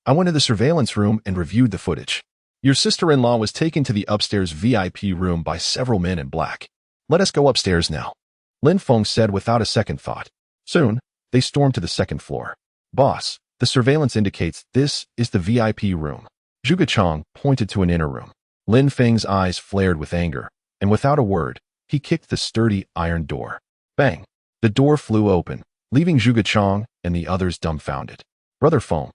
I went to the surveillance room and reviewed the footage. Your sister-in-law was taken to the upstairs VIP room by several men in black. Let us go upstairs now. Lin Feng said without a second thought. Soon, they stormed to the second floor. Boss, the surveillance indicates this is the VIP room. Zhuge Chang pointed to an inner room. Lin Feng's eyes flared with anger, and without a word, he kicked the sturdy iron door. Bang! The door flew open, leaving Zhuge Chang and the others dumbfounded. Brother Feng,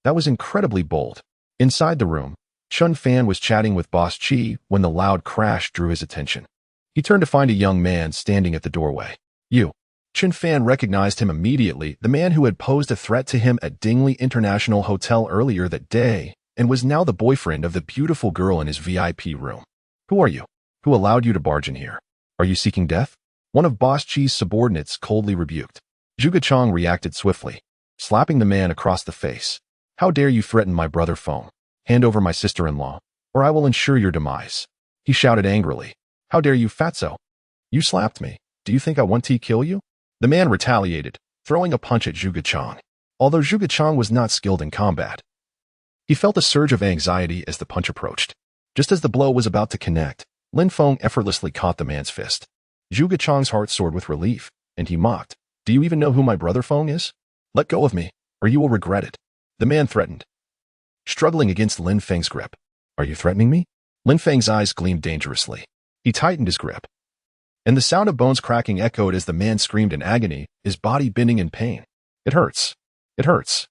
that was incredibly bold. Inside the room, Chun Fan was chatting with Boss Chi when the loud crash drew his attention. He turned to find a young man standing at the doorway. You. Chun Fan recognized him immediately, the man who had posed a threat to him at Dingley International Hotel earlier that day, and was now the boyfriend of the beautiful girl in his VIP room. Who are you? Who allowed you to barge in here? Are you seeking death? One of Boss Chi's subordinates coldly rebuked. Zhuge Chang reacted swiftly, slapping the man across the face. How dare you threaten my brother Feng? Hand over my sister-in-law, or I will ensure your demise. He shouted angrily. How dare you, fatso? You slapped me. Do you think I want to kill you? The man retaliated, throwing a punch at Zhuge Chang. Although Zhuge Chang was not skilled in combat, he felt a surge of anxiety as the punch approached. Just as the blow was about to connect, Lin Feng effortlessly caught the man's fist. Zhuge Chang's heart soared with relief, and he mocked. Do you even know who my brother Feng is? Let go of me, or you will regret it. The man threatened, struggling against Lin Feng's grip. Are you threatening me? Lin Feng's eyes gleamed dangerously. He tightened his grip, and the sound of bones cracking echoed as the man screamed in agony, his body bending in pain. It hurts. It hurts.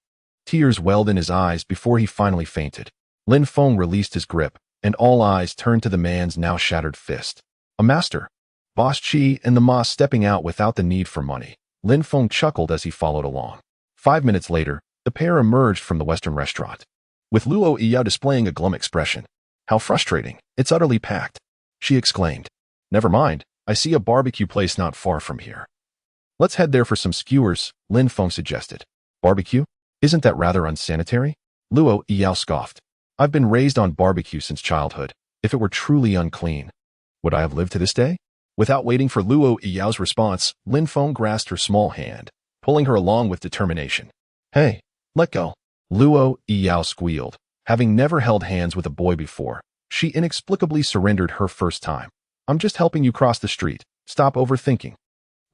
Tears welled in his eyes before he finally fainted. Lin Feng released his grip, and all eyes turned to the man's now shattered fist. A master. Boss Chi and the Ma stepping out without the need for money. Lin Feng chuckled as he followed along. 5 minutes later, the pair emerged from the Western restaurant, with Luo Yao displaying a glum expression. How frustrating. It's utterly packed, she exclaimed. Never mind, I see a barbecue place not far from here. Let's head there for some skewers, Lin Feng suggested. Barbecue? Isn't that rather unsanitary? Luo Yao scoffed. I've been raised on barbecue since childhood. If it were truly unclean, would I have lived to this day? Without waiting for Luo Yao's response, Lin Feng grasped her small hand, pulling her along with determination. Hey, let go. Luo Yao squealed. Having never held hands with a boy before, she inexplicably surrendered her first time. I'm just helping you cross the street. Stop overthinking.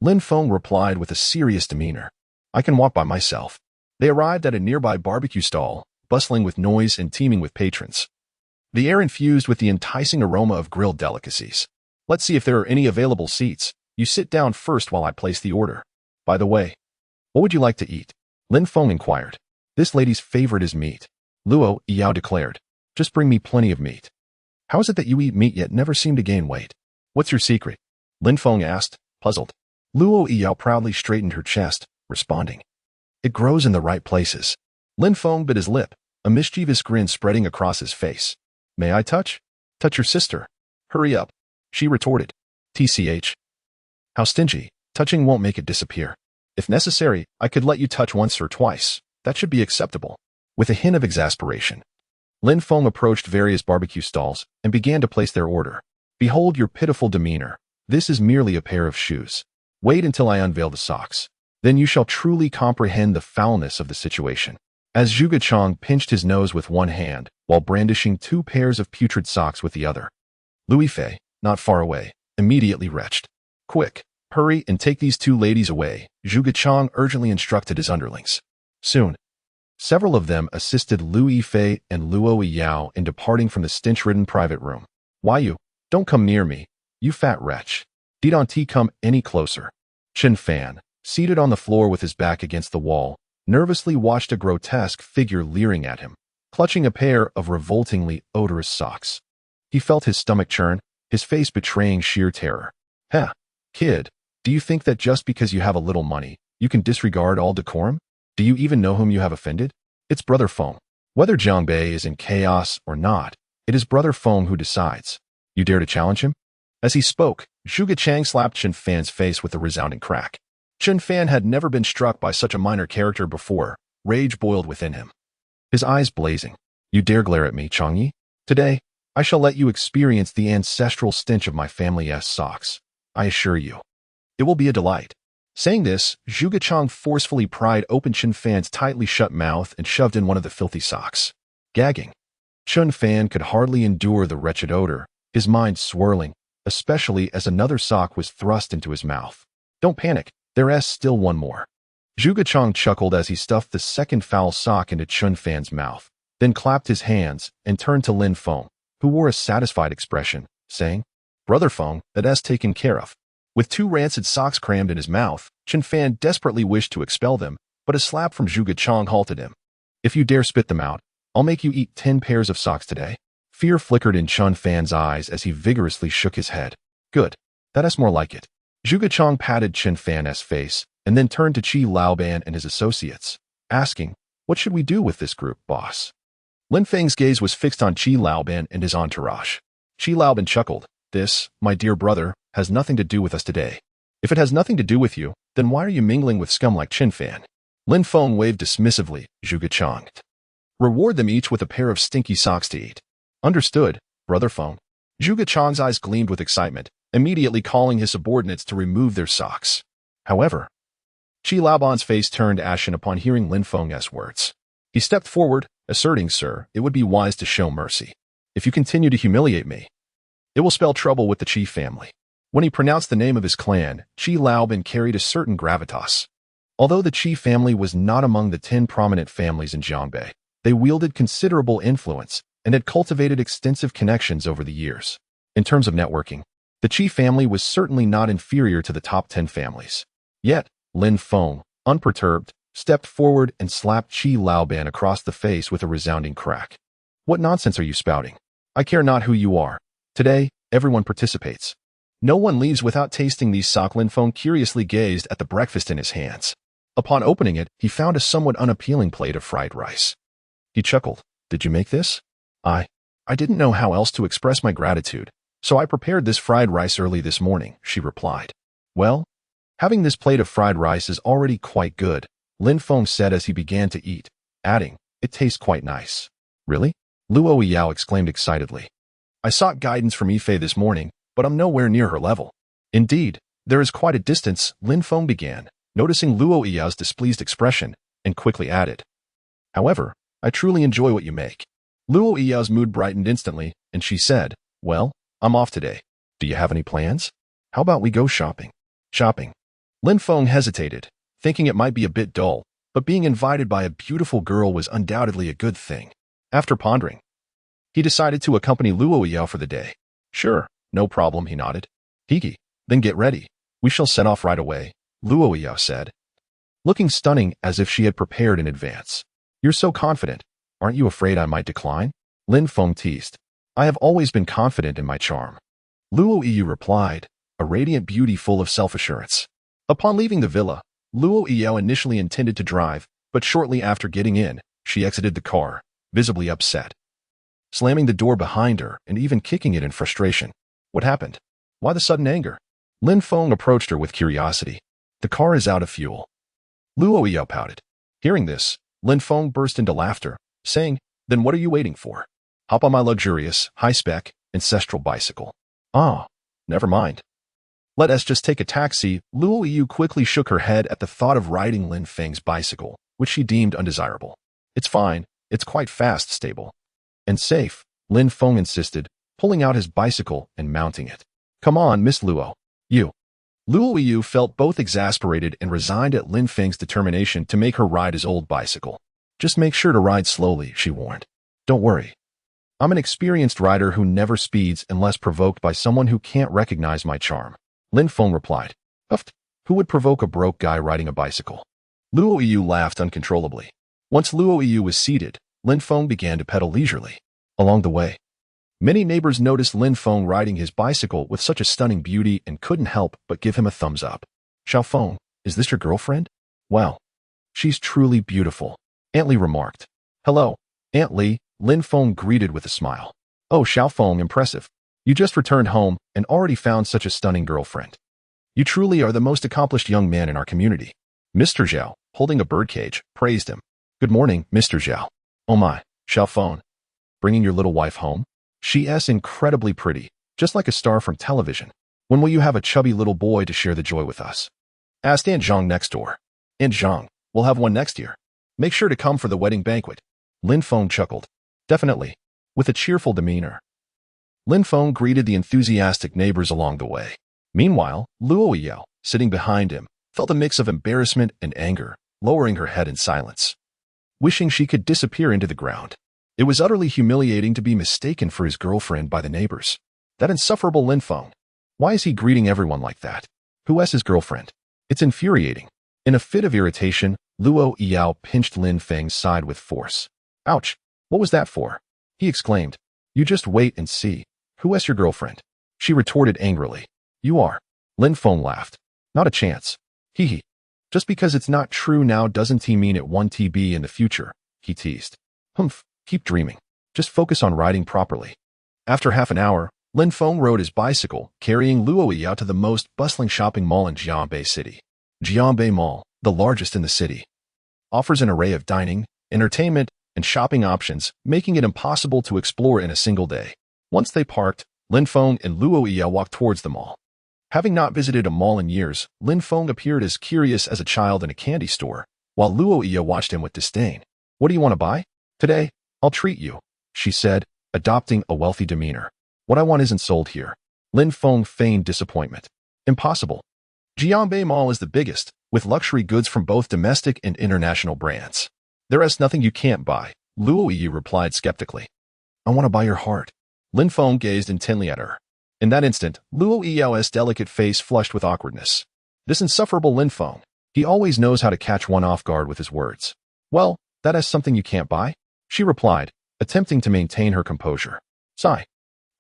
Lin Feng replied with a serious demeanor. I can walk by myself. They arrived at a nearby barbecue stall, bustling with noise and teeming with patrons. The air infused with the enticing aroma of grilled delicacies. Let's see if there are any available seats. You sit down first while I place the order. By the way, what would you like to eat? Lin Feng inquired. This lady's favorite is meat. Luo Yao declared. Just bring me plenty of meat. How is it that you eat meat yet never seem to gain weight? What's your secret? Lin Feng asked, puzzled. Luo Yao proudly straightened her chest, responding. It grows in the right places. Lin Feng bit his lip, a mischievous grin spreading across his face. May I touch? Touch your sister. Hurry up, she retorted. TCH. How stingy. Touching won't make it disappear. If necessary, I could let you touch once or twice. That should be acceptable. With a hint of exasperation, Lin Feng approached various barbecue stalls and began to place their order. Behold your pitiful demeanor. This is merely a pair of shoes. Wait until I unveil the socks. Then you shall truly comprehend the foulness of the situation. As Zhuge Chang pinched his nose with one hand while brandishing 2 pairs of putrid socks with the other. Louis Fei, not far away, immediately retched. Quick, hurry and take these 2 ladies away, Zhuge Chang urgently instructed his underlings. Soon, several of them assisted Louis Fei and Luo Yao in departing from the stench-ridden private room. Why you? Don't come near me, you fat wretch. Didn't come any closer. Chen Fan, seated on the floor with his back against the wall, nervously watched a grotesque figure leering at him, clutching a pair of revoltingly odorous socks. He felt his stomach churn, his face betraying sheer terror. Heh, kid, do you think that just because you have a little money, you can disregard all decorum? Do you even know whom you have offended? It's Brother Feng. Whether Jiangbei is in chaos or not, it is Brother Feng who decides. You dare to challenge him? As he spoke, Zhuge Chang slapped Chen Fan's face with a resounding crack. Chen Fan had never been struck by such a minor character before. Rage boiled within him, his eyes blazing. You dare glare at me, Changyi? Today, I shall let you experience the ancestral stench of my family's socks. I assure you. It will be a delight. Saying this, Zhuge Chang forcefully pried open Chen Fan's tightly shut mouth and shoved in one of the filthy socks. Gagging, Chen Fan could hardly endure the wretched odor, his mind swirling, especially as another sock was thrust into his mouth. Don't panic, there's still one more. Zhuge Chang chuckled as he stuffed the second foul sock into Chen Fan's mouth, then clapped his hands and turned to Lin Feng, who wore a satisfied expression, saying, Brother Feng, that's taken care of. With 2 rancid socks crammed in his mouth, Chen Fan desperately wished to expel them, but a slap from Zhuge Chang halted him. If you dare spit them out, I'll make you eat 10 pairs of socks today. Fear flickered in Chen Fan's eyes as he vigorously shook his head. Good. That's more like it. Zhuge Chang patted Chen Fan's face and then turned to Qi Laoban and his associates, asking, What should we do with this group, boss? Lin Feng's gaze was fixed on Qi Laoban and his entourage. Qi Laoban chuckled. This, my dear brother, has nothing to do with us today. If it has nothing to do with you, then why are you mingling with scum like Chen Fan? Lin Feng waved dismissively, Zhuge Chang. Reward them each with a pair of stinky socks to eat. Understood, Brother Feng. Zhuge Chang's eyes gleamed with excitement, immediately calling his subordinates to remove their socks. However, Qi Laoban's face turned ashen upon hearing Lin Feng's words. He stepped forward, asserting, Sir, it would be wise to show mercy. If you continue to humiliate me, it will spell trouble with the Qi family. When he pronounced the name of his clan, Qi Laoban carried a certain gravitas. Although the Qi family was not among the 10 prominent families in Jiangbei, they wielded considerable influence and had cultivated extensive connections over the years. In terms of networking, the Qi family was certainly not inferior to the top 10 families. Yet, Lin Feng, unperturbed, stepped forward and slapped Qi Laoban across the face with a resounding crack. What nonsense are you spouting? I care not who you are. Today, everyone participates. No one leaves without tasting these socks. Lin Feng curiously gazed at the breakfast in his hands. Upon opening it, he found a somewhat unappealing plate of fried rice. He chuckled. Did you make this? I didn't know how else to express my gratitude, so I prepared this fried rice early this morning, she replied. Well, having this plate of fried rice is already quite good, Lin Feng said as he began to eat, adding, it tastes quite nice. Really? Luo Yao exclaimed excitedly. I sought guidance from Yifei this morning, but I'm nowhere near her level. Indeed, there is quite a distance, Lin Feng began, noticing Luo Yao's displeased expression, and quickly added. However, I truly enjoy what you make. Luo Yao's mood brightened instantly, and she said, Well, I'm off today. Do you have any plans? How about we go shopping? Shopping. Lin Feng hesitated, thinking it might be a bit dull, but being invited by a beautiful girl was undoubtedly a good thing. After pondering, he decided to accompany Luo Yao for the day. Sure, no problem, he nodded. Hiki, then get ready. We shall set off right away, Luo Yao said, looking stunning as if she had prepared in advance. You're so confident. Aren't you afraid I might decline? Lin Feng teased. I have always been confident in my charm. Luo Yu replied, a radiant beauty full of self-assurance. Upon leaving the villa, Luo Yao initially intended to drive, but shortly after getting in, she exited the car, visibly upset, slamming the door behind her and even kicking it in frustration. What happened? Why the sudden anger? Lin Feng approached her with curiosity. The car is out of fuel. Luo Yao pouted. Hearing this, Lin Feng burst into laughter, saying, then what are you waiting for? Hop on my luxurious, high-spec, ancestral bicycle. Ah, never mind. Let us just take a taxi. Luo Yu quickly shook her head at the thought of riding Lin Feng's bicycle, which she deemed undesirable. It's fine. It's quite fast, stable, and safe, Lin Feng insisted, pulling out his bicycle and mounting it. Come on, Miss Luo. You. Luo Yu felt both exasperated and resigned at Lin Feng's determination to make her ride his old bicycle. Just make sure to ride slowly, she warned. Don't worry. I'm an experienced rider who never speeds unless provoked by someone who can't recognize my charm. Lin Feng replied. Uft, who would provoke a broke guy riding a bicycle? Luo Yu laughed uncontrollably. Once Luo Yu was seated, Lin Feng began to pedal leisurely. Along the way, many neighbors noticed Lin Feng riding his bicycle with such a stunning beauty and couldn't help but give him a thumbs up. Xiao Feng, is this your girlfriend? Wow. She's truly beautiful, Aunt Li remarked. Hello, Aunt Li, Lin Feng greeted with a smile. Oh, Xiao Feng, impressive. You just returned home and already found such a stunning girlfriend. You truly are the most accomplished young man in our community. Mr. Zhao, holding a birdcage, praised him. Good morning, Mr. Zhao. Oh my, Xiao Feng. Bringing your little wife home? She's incredibly pretty, just like a star from television. When will you have a chubby little boy to share the joy with us? Asked Aunt Zhang next door. Aunt Zhang, we'll have one next year. Make sure to come for the wedding banquet. Lin Feng chuckled. Definitely. With a cheerful demeanor, Lin Feng greeted the enthusiastic neighbors along the way. Meanwhile, Luo Yao, sitting behind him, felt a mix of embarrassment and anger, lowering her head in silence, wishing she could disappear into the ground. It was utterly humiliating to be mistaken for his girlfriend by the neighbors. That insufferable Lin Feng. Why is he greeting everyone like that? Who is his girlfriend? It's infuriating. In a fit of irritation, Luo Yao pinched Lin Feng's side with force. Ouch! What was that for? He exclaimed. You just wait and see. Who is your girlfriend? She retorted angrily. You are. Lin Feng laughed. Not a chance. Hee hee. Just because it's not true now doesn't mean it won't be in the future, he teased. Humph, keep dreaming. Just focus on riding properly. After half an hour, Lin Feng rode his bicycle, carrying Luo Yao to the most bustling shopping mall in Jianbei City. Jianbei Mall, the largest in the city, offers an array of dining, entertainment, and shopping options, making it impossible to explore in a single day. Once they parked, Lin Feng and Luo Yao walked towards the mall. Having not visited a mall in years, Lin Feng appeared as curious as a child in a candy store, while Luo Yao watched him with disdain. What do you want to buy? Today, I'll treat you, she said, adopting a wealthy demeanor. What I want isn't sold here. Lin Feng feigned disappointment. Impossible. Jianbei Mall is the biggest, with luxury goods from both domestic and international brands. There is nothing you can't buy, Luo Yao replied skeptically. I want to buy your heart. Lin Feng gazed intently at her. In that instant, Luo Yao's delicate face flushed with awkwardness. This insufferable Lin Feng. He always knows how to catch one off guard with his words. Well, that is something you can't buy, she replied, attempting to maintain her composure. Sigh.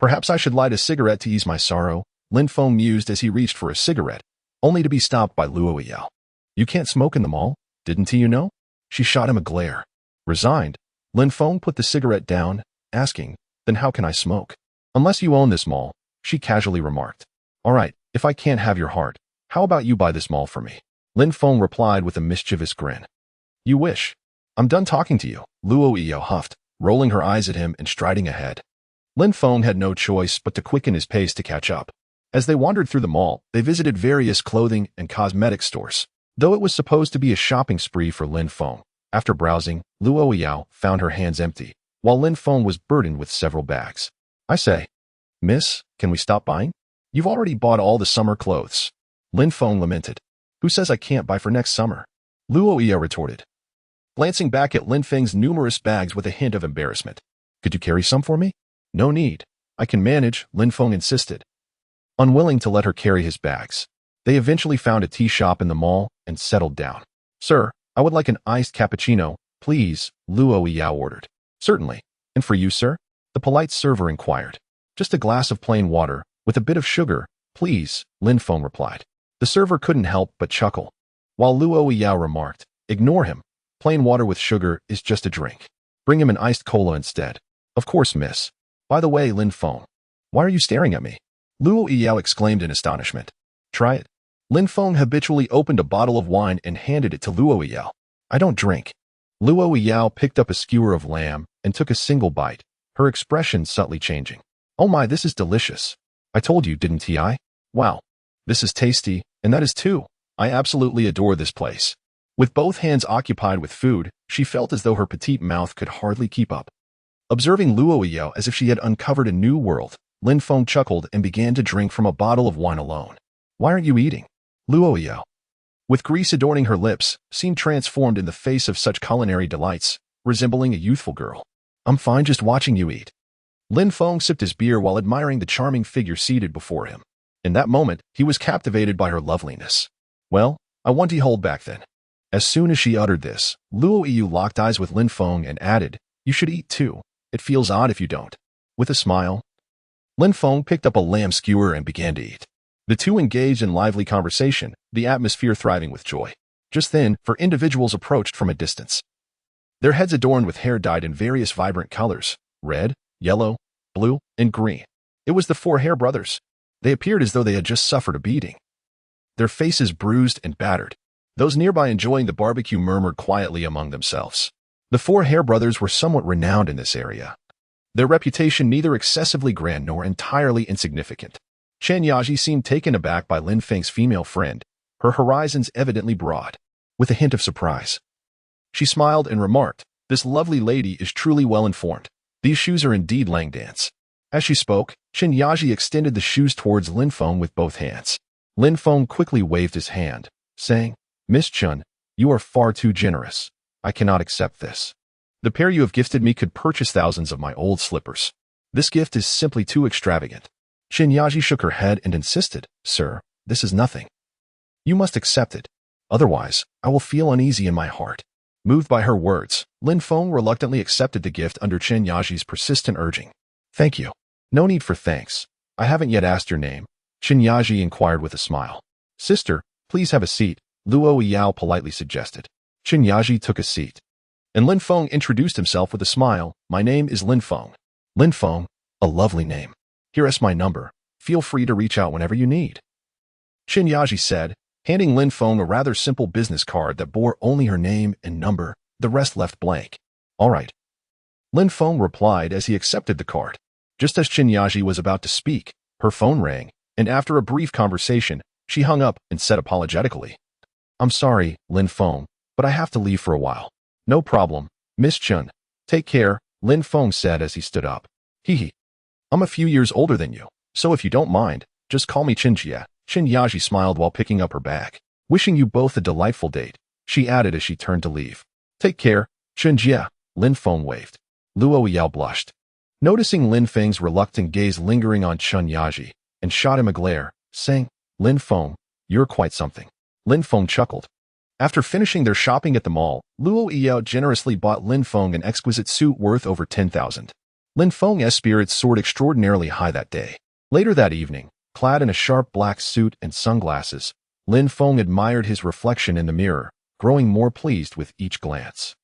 Perhaps I should light a cigarette to ease my sorrow, Lin Feng mused as he reached for a cigarette, only to be stopped by Luo Yao. You can't smoke in the mall, didn't you know? She shot him a glare. Resigned, Lin Feng put the cigarette down, asking, Then how can I smoke? Unless you own this mall, she casually remarked. All right, if I can't have your heart, how about you buy this mall for me? Lin Feng replied with a mischievous grin. You wish. I'm done talking to you, Luo Yao huffed, rolling her eyes at him and striding ahead. Lin Feng had no choice but to quicken his pace to catch up. As they wandered through the mall, they visited various clothing and cosmetic stores. Though it was supposed to be a shopping spree for Lin Feng, after browsing, Luo Yao found her hands empty, while Lin Feng was burdened with several bags. I say, Miss, can we stop buying? You've already bought all the summer clothes. Lin Feng lamented. Who says I can't buy for next summer? Luo Yi retorted, glancing back at Lin Feng's numerous bags with a hint of embarrassment. Could you carry some for me? No need. I can manage, Lin Feng insisted, unwilling to let her carry his bags. They eventually found a tea shop in the mall and settled down. Sir, I would like an iced cappuccino, please, Luo Yi ordered. Certainly. And for you, sir? The polite server inquired. Just a glass of plain water, with a bit of sugar, please, Lin Feng replied. The server couldn't help but chuckle, while Luo Yi remarked, ignore him. Plain water with sugar is just a drink. Bring him an iced cola instead. Of course, miss. By the way, Lin Feng, why are you staring at me? Luo Yi exclaimed in astonishment. Try it. Lin Feng habitually opened a bottle of wine and handed it to Luo Yi. I don't drink. Luo Yi picked up a skewer of lamb and took a single bite, her expression subtly changing. Oh my, this is delicious. I told you, didn't I? Wow. This is tasty, and that is too. I absolutely adore this place. With both hands occupied with food, she felt as though her petite mouth could hardly keep up. Observing Luo Yi as if she had uncovered a new world, Lin Feng chuckled and began to drink from a bottle of wine alone. Why aren't you eating? Luo Yi, with grease adorning her lips, seemed transformed in the face of such culinary delights, resembling a youthful girl. I'm fine just watching you eat. Lin Feng sipped his beer while admiring the charming figure seated before him. In that moment, he was captivated by her loveliness. Well, I want to hold back then. As soon as she uttered this, Luo Yi locked eyes with Lin Feng and added, you should eat too. It feels odd if you don't. With a smile, Lin Feng picked up a lamb skewer and began to eat. The two engaged in lively conversation, the atmosphere thriving with joy. Just then, four individuals approached from a distance. Their heads adorned with hair dyed in various vibrant colors, red, yellow, blue, and green. It was the four Hair brothers. They appeared as though they had just suffered a beating. Their faces bruised and battered. Those nearby enjoying the barbecue murmured quietly among themselves. The four Hair brothers were somewhat renowned in this area. Their reputation neither excessively grand nor entirely insignificant. Chen Yaji seemed taken aback by Lin Feng's female friend, her horizons evidently broad. With a hint of surprise, she smiled and remarked, this lovely lady is truly well informed. These shoes are indeed Langdans. As she spoke, Chen Yaji extended the shoes towards Lin Feng with both hands. Lin Feng quickly waved his hand, saying, Miss Chen, you are far too generous. I cannot accept this. The pair you have gifted me could purchase thousands of my old slippers. This gift is simply too extravagant. Chen Yaji shook her head and insisted, Sir, this is nothing. You must accept it. Otherwise, I will feel uneasy in my heart. Moved by her words, Lin Feng reluctantly accepted the gift under Chen Yaji's persistent urging. Thank you. No need for thanks. I haven't yet asked your name, Chen Yaji inquired with a smile. Sister, please have a seat, Luo Yi politely suggested. Chen Yaji took a seat, and Lin Feng introduced himself with a smile. My name is Lin Feng. Lin Feng, a lovely name. Here is my number. Feel free to reach out whenever you need. Chen Yaji said, handing Lin Feng a rather simple business card that bore only her name and number, the rest left blank. All right. Lin Feng replied as he accepted the card. Just as Chen Yaji was about to speak, her phone rang, and after a brief conversation, she hung up and said apologetically, I'm sorry, Lin Feng, but I have to leave for a while. No problem, Miss Chen. Take care, Lin Feng said as he stood up. Hee. I'm a few years older than you, so if you don't mind, just call me Chen Jia. Chen Yaji smiled while picking up her bag. Wishing you both a delightful date, she added as she turned to leave. Take care, Chen Jia, Lin Feng waved. Luo Yi blushed, noticing Lin Feng's reluctant gaze lingering on Chen Yaji, and shot him a glare, saying, Lin Feng, you're quite something. Lin Feng chuckled. After finishing their shopping at the mall, Luo Yi generously bought Lin Feng an exquisite suit worth over 10,000. Lin Feng's spirits soared extraordinarily high that day. Later that evening, clad in a sharp black suit and sunglasses, Lin Feng admired his reflection in the mirror, growing more pleased with each glance.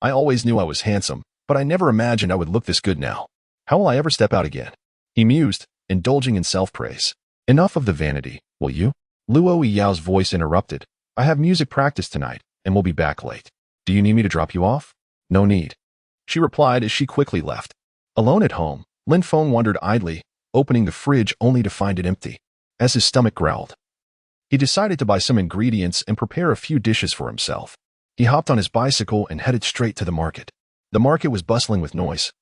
I always knew I was handsome, but I never imagined I would look this good now. How will I ever step out again? He mused, indulging in self-praise. Enough of the vanity, will you? Luo Yi's voice interrupted. I have music practice tonight, and will be back late. Do you need me to drop you off? No need, she replied as she quickly left. Alone at home, Lin Feng wondered idly, opening the fridge only to find it empty. As his stomach growled, he decided to buy some ingredients and prepare a few dishes for himself. He hopped on his bicycle and headed straight to the market. The market was bustling with noise,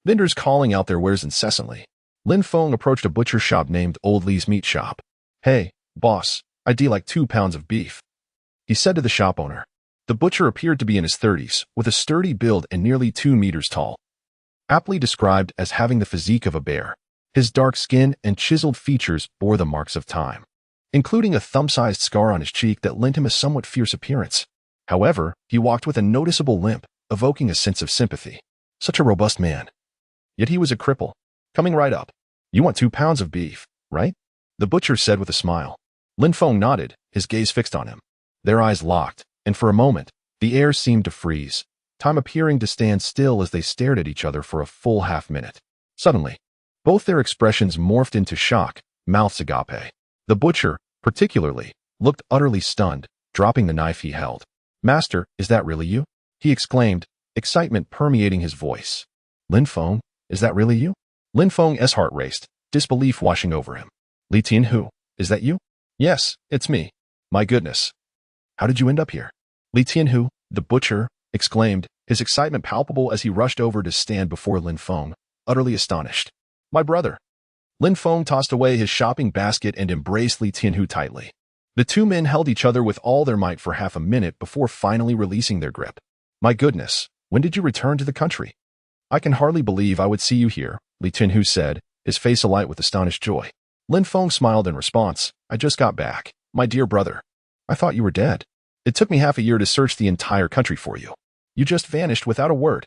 vendors calling out their wares incessantly. Lin Feng approached a butcher shop named Old Lee's Meat Shop. Hey, boss, I'd like 2 pounds of beef, he said to the shop owner. The butcher appeared to be in his 30s, with a sturdy build and nearly 2 meters tall. Aptly described as having the physique of a bear, his dark skin and chiseled features bore the marks of time, including a thumb-sized scar on his cheek that lent him a somewhat fierce appearance. However, he walked with a noticeable limp, evoking a sense of sympathy. Such a robust man. Yet he was a cripple. Coming right up. You want 2 pounds of beef, right? The butcher said with a smile. Lin Feng nodded, his gaze fixed on him. Their eyes locked, and for a moment, the air seemed to freeze, time appearing to stand still as they stared at each other for a full half-minute. Suddenly, both their expressions morphed into shock, mouths agape. The butcher, particularly, looked utterly stunned, dropping the knife he held. Master, is that really you? He exclaimed, excitement permeating his voice. Lin Feng, is that really you? Lin Feng's heart raced, disbelief washing over him. Li Tianhu, is that you? Yes, it's me. My goodness. How did you end up here? Li Tianhu, the butcher, exclaimed, his excitement palpable as he rushed over to stand before Lin Feng, utterly astonished. My brother. Lin Feng tossed away his shopping basket and embraced Li Tianhu tightly. The two men held each other with all their might for half a minute before finally releasing their grip. My goodness, when did you return to the country? I can hardly believe I would see you here, Li Tianhu said, his face alight with astonished joy. Lin Feng smiled in response. I just got back, my dear brother. I thought you were dead. It took me half a year to search the entire country for you. You just vanished without a word.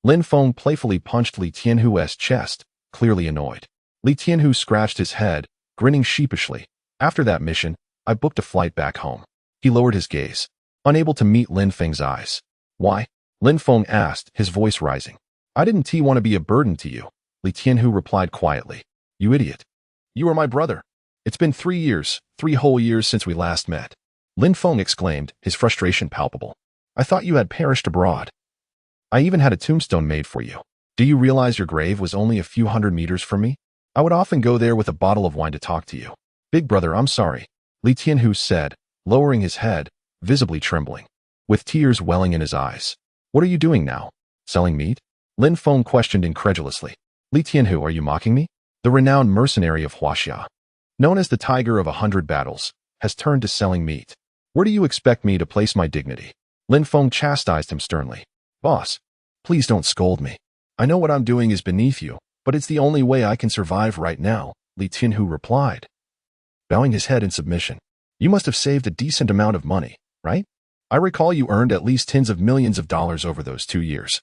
Lin Feng playfully punched Li Tianhu's chest, clearly annoyed. Li Tianhu scratched his head, grinning sheepishly. After that mission, I booked a flight back home. He lowered his gaze, unable to meet Lin Feng's eyes. Why? Lin Feng asked, his voice rising. I didn't want to be a burden to you, Li Tianhu replied quietly. You idiot. You are my brother. It's been 3 years, 3 whole years since we last met. Lin Feng exclaimed, his frustration palpable. I thought you had perished abroad. I even had a tombstone made for you. Do you realize your grave was only a few hundred meters from me? I would often go there with a bottle of wine to talk to you. Big brother, I'm sorry, Li Tianhu said, lowering his head, visibly trembling, with tears welling in his eyes. What are you doing now? Selling meat? Lin Feng questioned incredulously. Li Tianhu, are you mocking me? The renowned mercenary of Huaxia, known as the Tiger of 100 Battles, has turned to selling meat. Where do you expect me to place my dignity? Lin Feng chastised him sternly. Boss, please don't scold me. I know what I'm doing is beneath you, but it's the only way I can survive right now, Li Tianhu replied, bowing his head in submission. You must have saved a decent amount of money, right? I recall you earned at least tens of millions of dollars over those 2 years.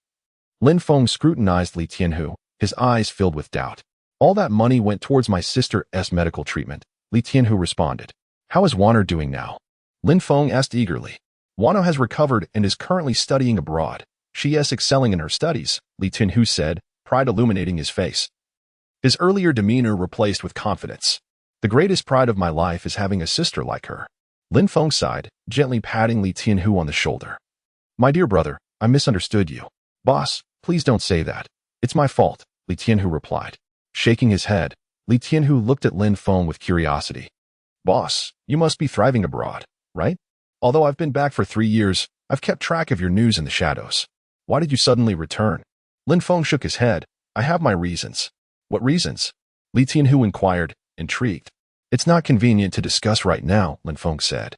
Lin Feng scrutinized Li Tianhu, his eyes filled with doubt. All that money went towards my sister's medical treatment, Li Tianhu responded. How is Wanner doing now? Lin Feng asked eagerly. Wano has recovered and is currently studying abroad. She is excelling in her studies, Li Tianhu said, pride illuminating his face. His earlier demeanor replaced with confidence. The greatest pride of my life is having a sister like her. Lin Feng sighed, gently patting Li Tianhu on the shoulder. My dear brother, I misunderstood you. Boss, please don't say that. It's my fault, Li Tianhu replied. Shaking his head, Li Tianhu looked at Lin Feng with curiosity. Boss, you must be thriving abroad, right? Although I've been back for 3 years, I've kept track of your news in the shadows. Why did you suddenly return? Lin Feng shook his head. I have my reasons. What reasons? Li Tianhu inquired, intrigued. It's not convenient to discuss right now, Lin Feng said.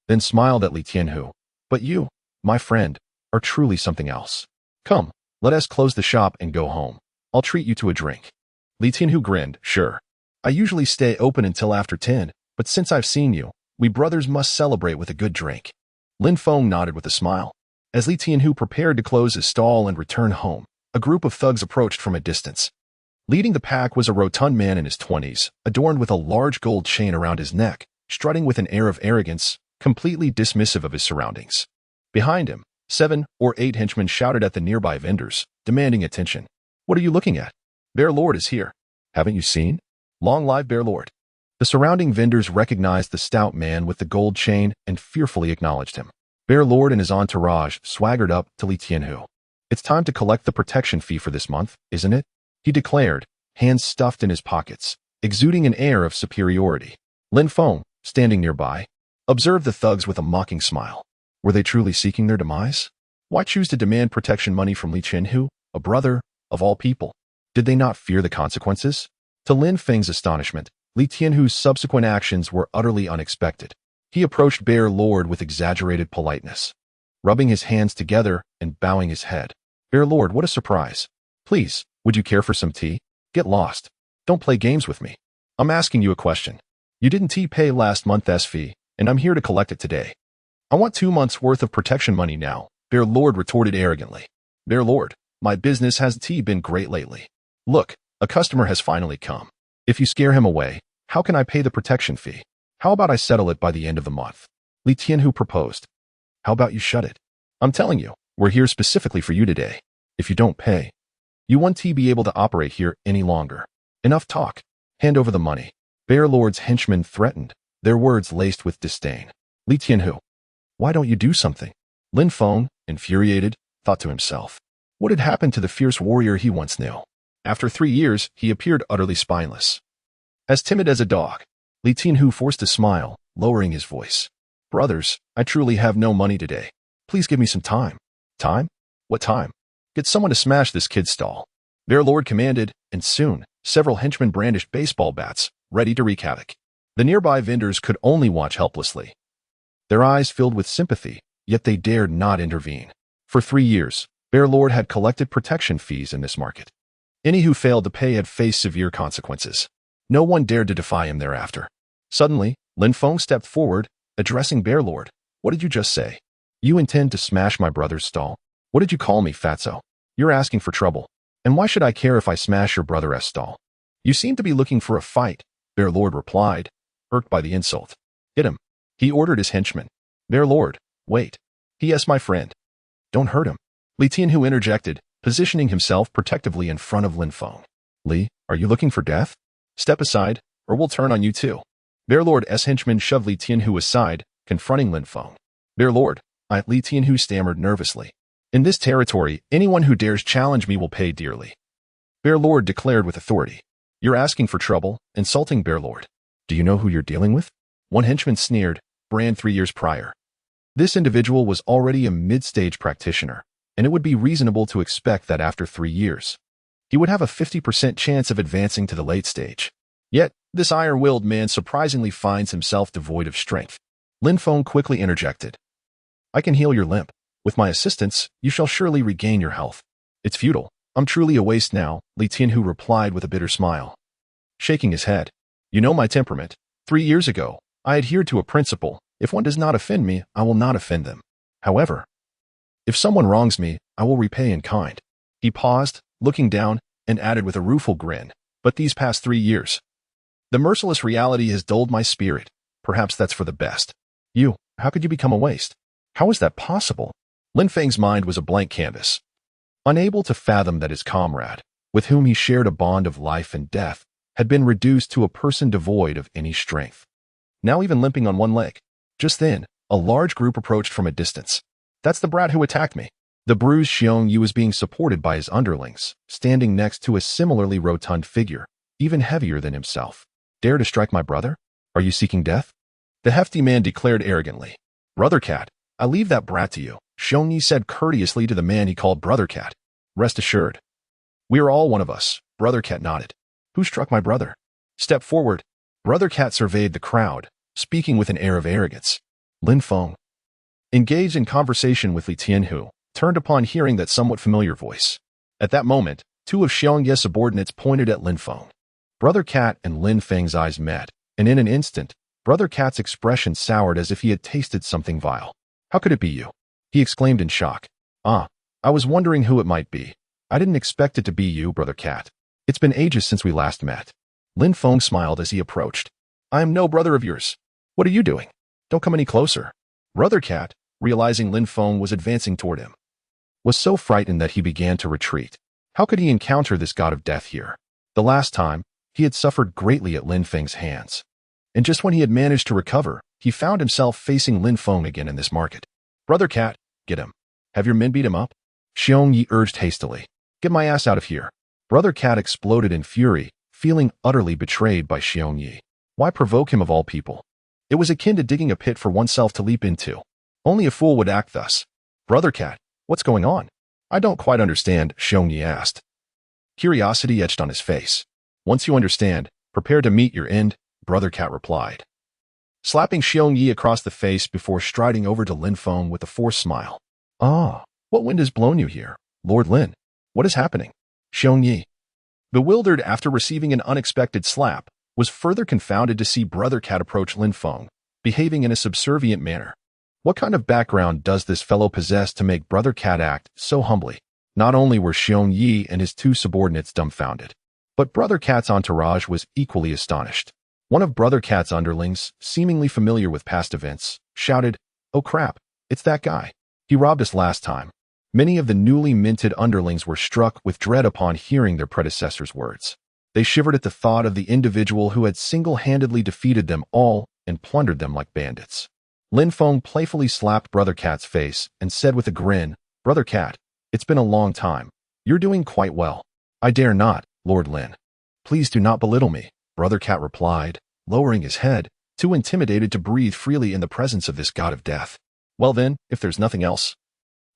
Then smiled at Li Tianhu. But you, my friend, are truly something else. Come, let us close the shop and go home. I'll treat you to a drink. Li Tianhu grinned, sure. I usually stay open until after 10, but since I've seen you, we brothers must celebrate with a good drink. Lin Feng nodded with a smile. As Li Tianhu prepared to close his stall and return home, a group of thugs approached from a distance. Leading the pack was a rotund man in his 20s, adorned with a large gold chain around his neck, strutting with an air of arrogance, completely dismissive of his surroundings. Behind him, 7 or 8 henchmen shouted at the nearby vendors, demanding attention. What are you looking at? Bear Lord is here. Haven't you seen? Long live Bear Lord. The surrounding vendors recognized the stout man with the gold chain and fearfully acknowledged him. Bear Lord and his entourage swaggered up to Li Tianhu. It's time to collect the protection fee for this month, isn't it? He declared, hands stuffed in his pockets, exuding an air of superiority. Lin Feng, standing nearby, observed the thugs with a mocking smile. Were they truly seeking their demise? Why choose to demand protection money from Li Tianhu, a brother, of all people? Did they not fear the consequences? To Lin Feng's astonishment, Li Tianhu's subsequent actions were utterly unexpected. He approached Bear Lord with exaggerated politeness. rubbing his hands together and bowing his head. Bear Lord, what a surprise. Please, would you care for some tea? Get lost. Don't play games with me. I'm asking you a question. You didn't pay last month's fee, and I'm here to collect it today. I want 2 months' worth of protection money now, Bear Lord retorted arrogantly. Bear Lord, my business hasn't been great lately. Look, a customer has finally come. If you scare him away, how can I pay the protection fee? How about I settle it by the end of the month? Li Tianhu proposed. How about you shut it? I'm telling you, we're here specifically for you today. If you don't pay, you won't be able to operate here any longer. Enough talk. Hand over the money. Bear Lord's henchmen threatened, their words laced with disdain. Li Tianhu, why don't you do something? Lin Feng, infuriated, thought to himself. What had happened to the fierce warrior he once knew? After 3 years, he appeared utterly spineless. As timid as a dog, Li Tianhu forced a smile, lowering his voice. Brothers, I truly have no money today. Please give me some time. Time? What time? Get someone to smash this kid's stall. Bear Lord commanded, and soon, several henchmen brandished baseball bats, ready to wreak havoc. The nearby vendors could only watch helplessly. Their eyes filled with sympathy, yet they dared not intervene. For 3 years, Bear Lord had collected protection fees in this market. Any who failed to pay had faced severe consequences. No one dared to defy him thereafter. Suddenly, Lin Feng stepped forward, addressing Bear Lord. What did you just say? You intend to smash my brother's stall? What did you call me, fatso? You're asking for trouble. And why should I care if I smash your brother's stall? You seem to be looking for a fight, Bear Lord replied, irked by the insult. Hit him. He ordered his henchmen. Bear Lord, wait. He is my friend. Don't hurt him. Li Tianhu interjected, positioning himself protectively in front of Lin Feng. Li, are you looking for death? Step aside, or we'll turn on you too. Bear Lord's henchmen shoved Li Tianhu aside, confronting Lin Feng. Bear Lord, Li Tianhu stammered nervously. In this territory, anyone who dares challenge me will pay dearly. Bear Lord declared with authority. You're asking for trouble, insulting Bear Lord. Do you know who you're dealing with? One henchman sneered, brand 3 years prior. This individual was already a mid-stage practitioner, and it would be reasonable to expect that after 3 years, he would have a 50% chance of advancing to the late stage. Yet, this iron-willed man surprisingly finds himself devoid of strength. Lin Feng quickly interjected. I can heal your limp. With my assistance, you shall surely regain your health. It's futile. I'm truly a waste now, Li Tianhu replied with a bitter smile. Shaking his head. You know my temperament. 3 years ago, I adhered to a principle. If one does not offend me, I will not offend them. However, if someone wrongs me, I will repay in kind. He paused, looking down, and added with a rueful grin. But these past 3 years, the merciless reality has dulled my spirit. Perhaps that's for the best. You, how could you become a waste? How is that possible? Lin Feng's mind was a blank canvas. Unable to fathom that his comrade, with whom he shared a bond of life and death, had been reduced to a person devoid of any strength. Now even limping on one leg. Just then, a large group approached from a distance. That's the brat who attacked me. The bruised Xiong Yu was being supported by his underlings, standing next to a similarly rotund figure, even heavier than himself. Dare to strike my brother? Are you seeking death? The hefty man declared arrogantly. Brother Cat, I leave that brat to you, Xiong Yi said courteously to the man he called Brother Cat. Rest assured. We are all one of us, Brother Cat nodded. Who struck my brother? Step forward. Brother Cat surveyed the crowd, speaking with an air of arrogance. Lin Feng, engaged in conversation with Li Tianhu, turned upon hearing that somewhat familiar voice. At that moment, 2 of Xiong Ye's subordinates pointed at Lin Feng. Brother Cat and Lin Feng's eyes met, and in an instant, Brother Cat's expression soured as if he had tasted something vile. How could it be you? He exclaimed in shock. I was wondering who it might be. I didn't expect it to be you, Brother Cat. It's been ages since we last met. Lin Feng smiled as he approached. I am no brother of yours. What are you doing? Don't come any closer. Brother Cat, realizing Lin Feng was advancing toward him, was so frightened that he began to retreat. How could he encounter this god of death here? The last time, he had suffered greatly at Lin Feng's hands. And just when he had managed to recover, he found himself facing Lin Feng again in this market. Brother Cat, get him. Have your men beat him up? Xiong Yi urged hastily. Get my ass out of here. Brother Cat exploded in fury, feeling utterly betrayed by Xiong Yi. Why provoke him of all people? It was akin to digging a pit for oneself to leap into. Only a fool would act thus. Brother Cat, what's going on? I don't quite understand, Xiong Yi asked. Curiosity etched on his face. Once you understand, prepare to meet your end, Brother Cat replied, slapping Xiong Yi across the face before striding over to Lin Feng with a forced smile. Ah, what wind has blown you here, Lord Lin? What is happening? Xiong Yi, bewildered after receiving an unexpected slap, was further confounded to see Brother Cat approach Lin Feng, behaving in a subservient manner. What kind of background does this fellow possess to make Brother Cat act so humbly? Not only were Xiong Yi and his two subordinates dumbfounded, but Brother Cat's entourage was equally astonished. One of Brother Cat's underlings, seemingly familiar with past events, shouted, "Oh crap, it's that guy. He robbed us last time." Many of the newly minted underlings were struck with dread upon hearing their predecessor's words. They shivered at the thought of the individual who had single-handedly defeated them all and plundered them like bandits. Lin Feng playfully slapped Brother Cat's face and said with a grin, "Brother Cat, it's been a long time. You're doing quite well." "I dare not, Lord Lin. Please do not belittle me," Brother Cat replied, lowering his head, too intimidated to breathe freely in the presence of this god of death. "Well then, if there's nothing else,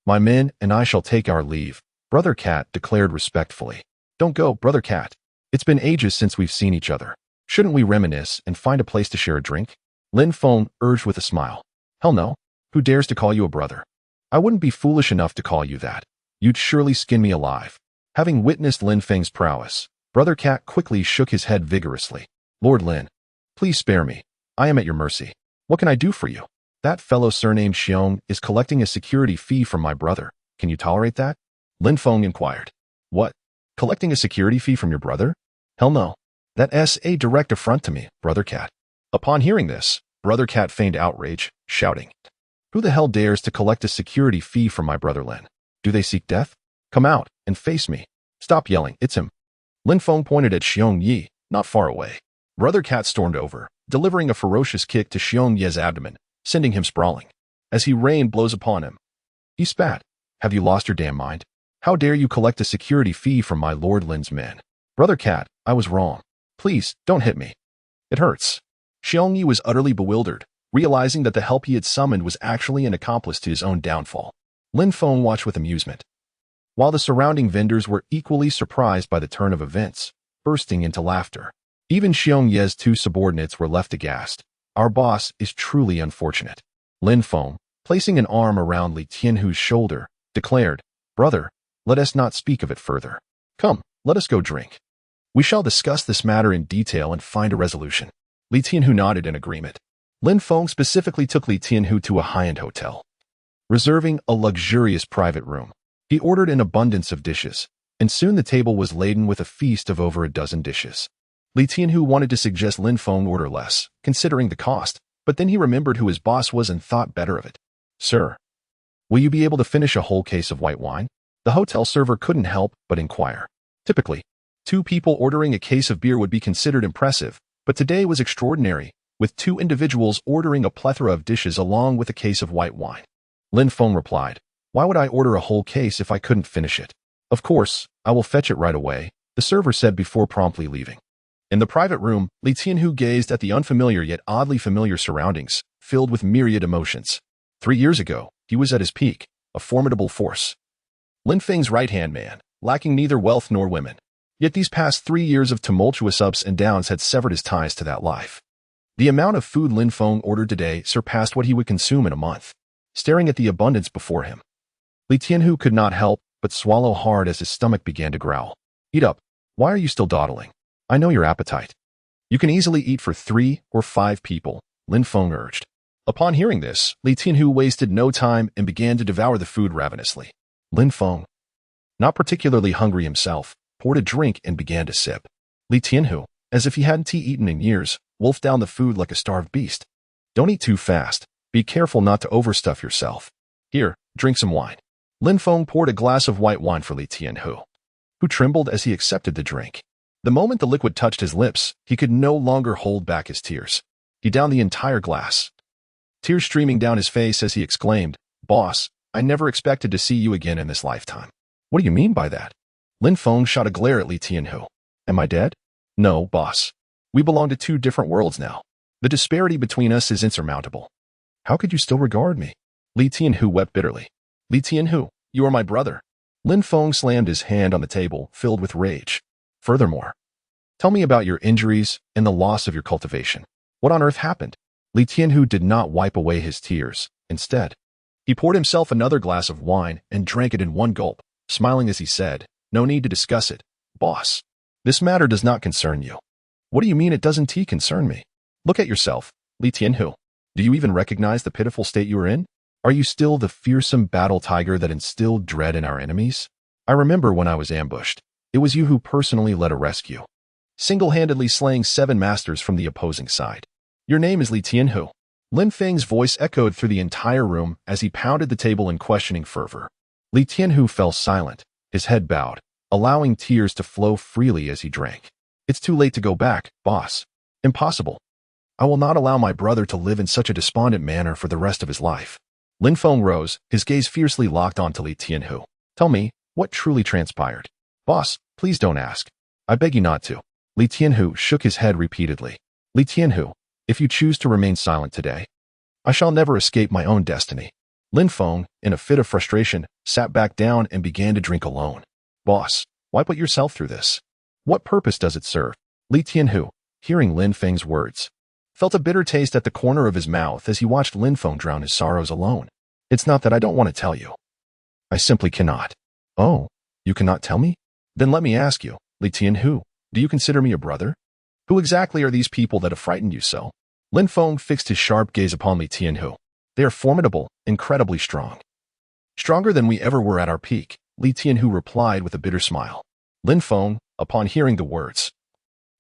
my men and I shall take our leave," Brother Cat declared respectfully. "Don't go, Brother Cat. It's been ages since we've seen each other. Shouldn't we reminisce and find a place to share a drink?" Lin Feng urged with a smile. "Hell no. Who dares to call you a brother? I wouldn't be foolish enough to call you that. You'd surely skin me alive." Having witnessed Lin Feng's prowess, Brother Cat quickly shook his head vigorously. "Lord Lin, please spare me. I am at your mercy. What can I do for you?" "That fellow surnamed Xiong is collecting a security fee from my brother. Can you tolerate that?" Lin Feng inquired. "What? Collecting a security fee from your brother? Hell no. That's a direct affront to me, Brother Cat." Upon hearing this, Brother Cat feigned outrage, shouting, "Who the hell dares to collect a security fee from my brother Lin? Do they seek death? Come out and face me. Stop yelling, it's him." Lin Feng pointed at Xiong Yi, not far away. Brother Cat stormed over, delivering a ferocious kick to Xiong Yi's abdomen, sending him sprawling. As he rained blows upon him, he spat, "Have you lost your damn mind? How dare you collect a security fee from my Lord Lin's men?" "Brother Cat, I was wrong. Please, don't hit me. It hurts." Xiong Yi was utterly bewildered, realizing that the help he had summoned was actually an accomplice to his own downfall. Lin Feng watched with amusement, while the surrounding vendors were equally surprised by the turn of events, bursting into laughter. Even Xiong Yi's two subordinates were left aghast. "Our boss is truly unfortunate." Lin Feng, placing an arm around Li Tianhu's shoulder, declared, "Brother, let us not speak of it further. Come, let us go drink. We shall discuss this matter in detail and find a resolution." Li Tianhu nodded in agreement. Lin Feng specifically took Li Tianhu to a high-end hotel, reserving a luxurious private room. He ordered an abundance of dishes, and soon the table was laden with a feast of over a dozen dishes. Li Tianhu wanted to suggest Lin Feng order less, considering the cost, but then he remembered who his boss was and thought better of it. "Sir, will you be able to finish a whole case of white wine?" The hotel server couldn't help but inquire. Typically, two people ordering a case of beer would be considered impressive, but today was extraordinary, with two individuals ordering a plethora of dishes along with a case of white wine. Lin Feng replied, "Why would I order a whole case if I couldn't finish it?" "Of course, I will fetch it right away," the server said before promptly leaving. In the private room, Li Tianhu gazed at the unfamiliar yet oddly familiar surroundings, filled with myriad emotions. 3 years ago, he was at his peak, a formidable force. Lin Feng's right-hand man, lacking neither wealth nor women. Yet these past 3 years of tumultuous ups and downs had severed his ties to that life. The amount of food Lin Feng ordered today surpassed what he would consume in a month. Staring at the abundance before him, Li Tianhu could not help but swallow hard as his stomach began to growl. "Eat up. Why are you still dawdling? I know your appetite. You can easily eat for 3 or 5 people," Lin Feng urged. Upon hearing this, Li Tianhu wasted no time and began to devour the food ravenously. Lin Feng, not particularly hungry himself, poured a drink and began to sip. Li Tianhu, as if he hadn't eaten in years, wolfed down the food like a starved beast. "Don't eat too fast. Be careful not to overstuff yourself. Here, drink some wine." Lin Feng poured a glass of white wine for Li Tianhu, who trembled as he accepted the drink. The moment the liquid touched his lips, he could no longer hold back his tears. He downed the entire glass, tears streaming down his face as he exclaimed, "Boss, I never expected to see you again in this lifetime." "What do you mean by that?" Lin Feng shot a glare at Li Tianhu. "Am I dead?" "No, boss. We belong to 2 different worlds now. The disparity between us is insurmountable." "How could you still regard me?" Li Tianhu wept bitterly. "Li Tianhu, you are my brother." Lin Feng slammed his hand on the table, filled with rage. "Furthermore, tell me about your injuries and the loss of your cultivation. What on earth happened?" Li Tianhu did not wipe away his tears. Instead, He poured himself another glass of wine and drank it in one gulp, smiling as he said, "No need to discuss it, boss. This matter does not concern you." "What do you mean it doesn't concern me? Look at yourself, Li Tianhu. Do you even recognize the pitiful state you are in? Are you still the fearsome battle tiger that instilled dread in our enemies? I remember when I was ambushed. It was you who personally led a rescue, single-handedly slaying 7 masters from the opposing side. Your name is Li Tianhu." Lin Feng's voice echoed through the entire room as he pounded the table in questioning fervor. Li Tianhu fell silent, his head bowed, allowing tears to flow freely as he drank. "It's too late to go back, boss. Impossible. I will not allow my brother to live in such a despondent manner for the rest of his life." Lin Feng rose, his gaze fiercely locked onto Li Tianhu. "Tell me, what truly transpired?" "Boss, please don't ask. I beg you not to." Li Tianhu shook his head repeatedly. "Li Tianhu, if you choose to remain silent today, I shall never escape my own destiny." Lin Feng, in a fit of frustration, sat back down and began to drink alone. "Boss, why put yourself through this? What purpose does it serve?" Li Tianhu, hearing Lin Feng's words, felt a bitter taste at the corner of his mouth as he watched Lin Feng drown his sorrows alone. "It's not that I don't want to tell you. I simply cannot." "Oh, you cannot tell me? Then let me ask you, Li Tianhu, do you consider me a brother? Who exactly are these people that have frightened you so?" Lin Feng fixed his sharp gaze upon Li Tianhu. "They are formidable, incredibly strong. Stronger than we ever were at our peak," Li Tianhu replied with a bitter smile. Lin Feng, upon hearing the words,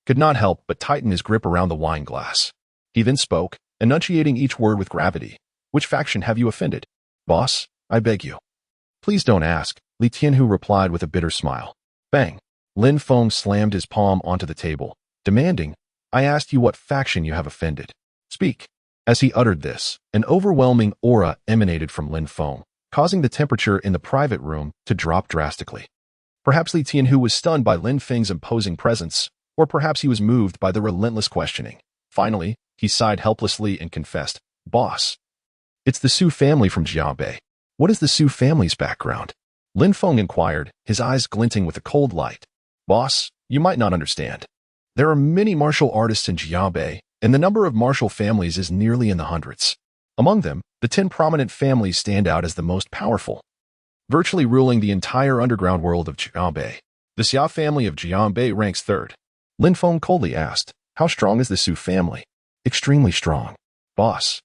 could not help but tighten his grip around the wine glass. He then spoke, enunciating each word with gravity. "Which faction have you offended? Boss, I beg you." "Please don't ask," Li Tianhu replied with a bitter smile. Bang! Lin Feng slammed his palm onto the table, demanding, "I asked you what faction you have offended. Speak." As he uttered this, an overwhelming aura emanated from Lin Feng, causing the temperature in the private room to drop drastically. Perhaps Li Tianhu was stunned by Lin Feng's imposing presence, or perhaps he was moved by the relentless questioning. Finally, he sighed helplessly and confessed, "Boss, it's the Su family from Jiabei." "What is the Su family's background?" Lin Feng inquired, his eyes glinting with a cold light. "Boss, you might not understand. There are many martial artists in Jiabei, and the number of martial families is nearly in the hundreds. Among them, the 10 prominent families stand out as the most powerful, virtually ruling the entire underground world of Jiabei. The Xia family of Jiabei ranks 3rd. Lin Feng coldly asked, "How strong is the Su family?" "Extremely strong, boss.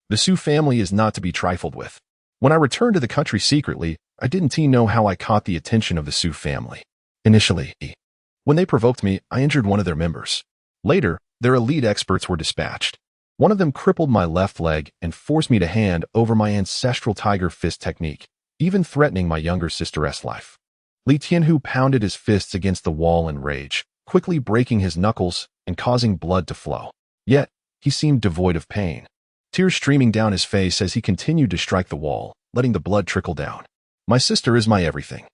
The Su family is not to be trifled with. When I returned to the country secretly, I didn't know how I caught the attention of the Su family. Initially, when they provoked me, I injured one of their members. Later, their elite experts were dispatched. One of them crippled my left leg and forced me to hand over my ancestral tiger fist technique, even threatening my younger sister's life." Li Tianhu pounded his fists against the wall in rage, quickly breaking his knuckles and causing blood to flow. Yet, he seemed devoid of pain, tears streaming down his face as he continued to strike the wall, letting the blood trickle down. "My sister is my everything.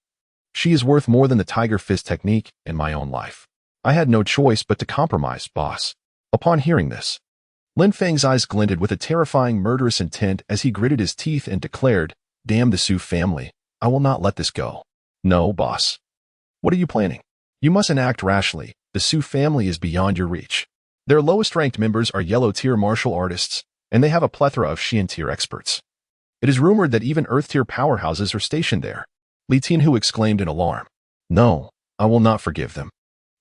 She is worth more than the tiger fist technique and my own life. I had no choice but to compromise, boss." Upon hearing this, Lin Feng's eyes glinted with a terrifying murderous intent as he gritted his teeth and declared, "Damn the Su family. I will not let this go." "No, boss. What are you planning? You mustn't act rashly. The Su family is beyond your reach. Their lowest-ranked members are yellow-tier martial artists, and they have a plethora of Xian-tier experts. It is rumored that even Earth-tier powerhouses are stationed there." Li Tianhu exclaimed in alarm. "No, I will not forgive them.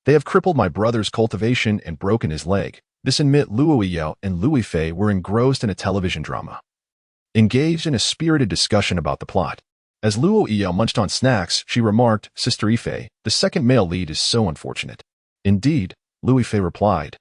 They have crippled my brother's cultivation and broken his leg." This admit Luo Yao and Louis Fei were engrossed in a television drama, engaged in a spirited discussion about the plot. As Luo Yao munched on snacks, she remarked, "Sister Ife, the second male lead is so unfortunate." "Indeed," Louis Fei replied,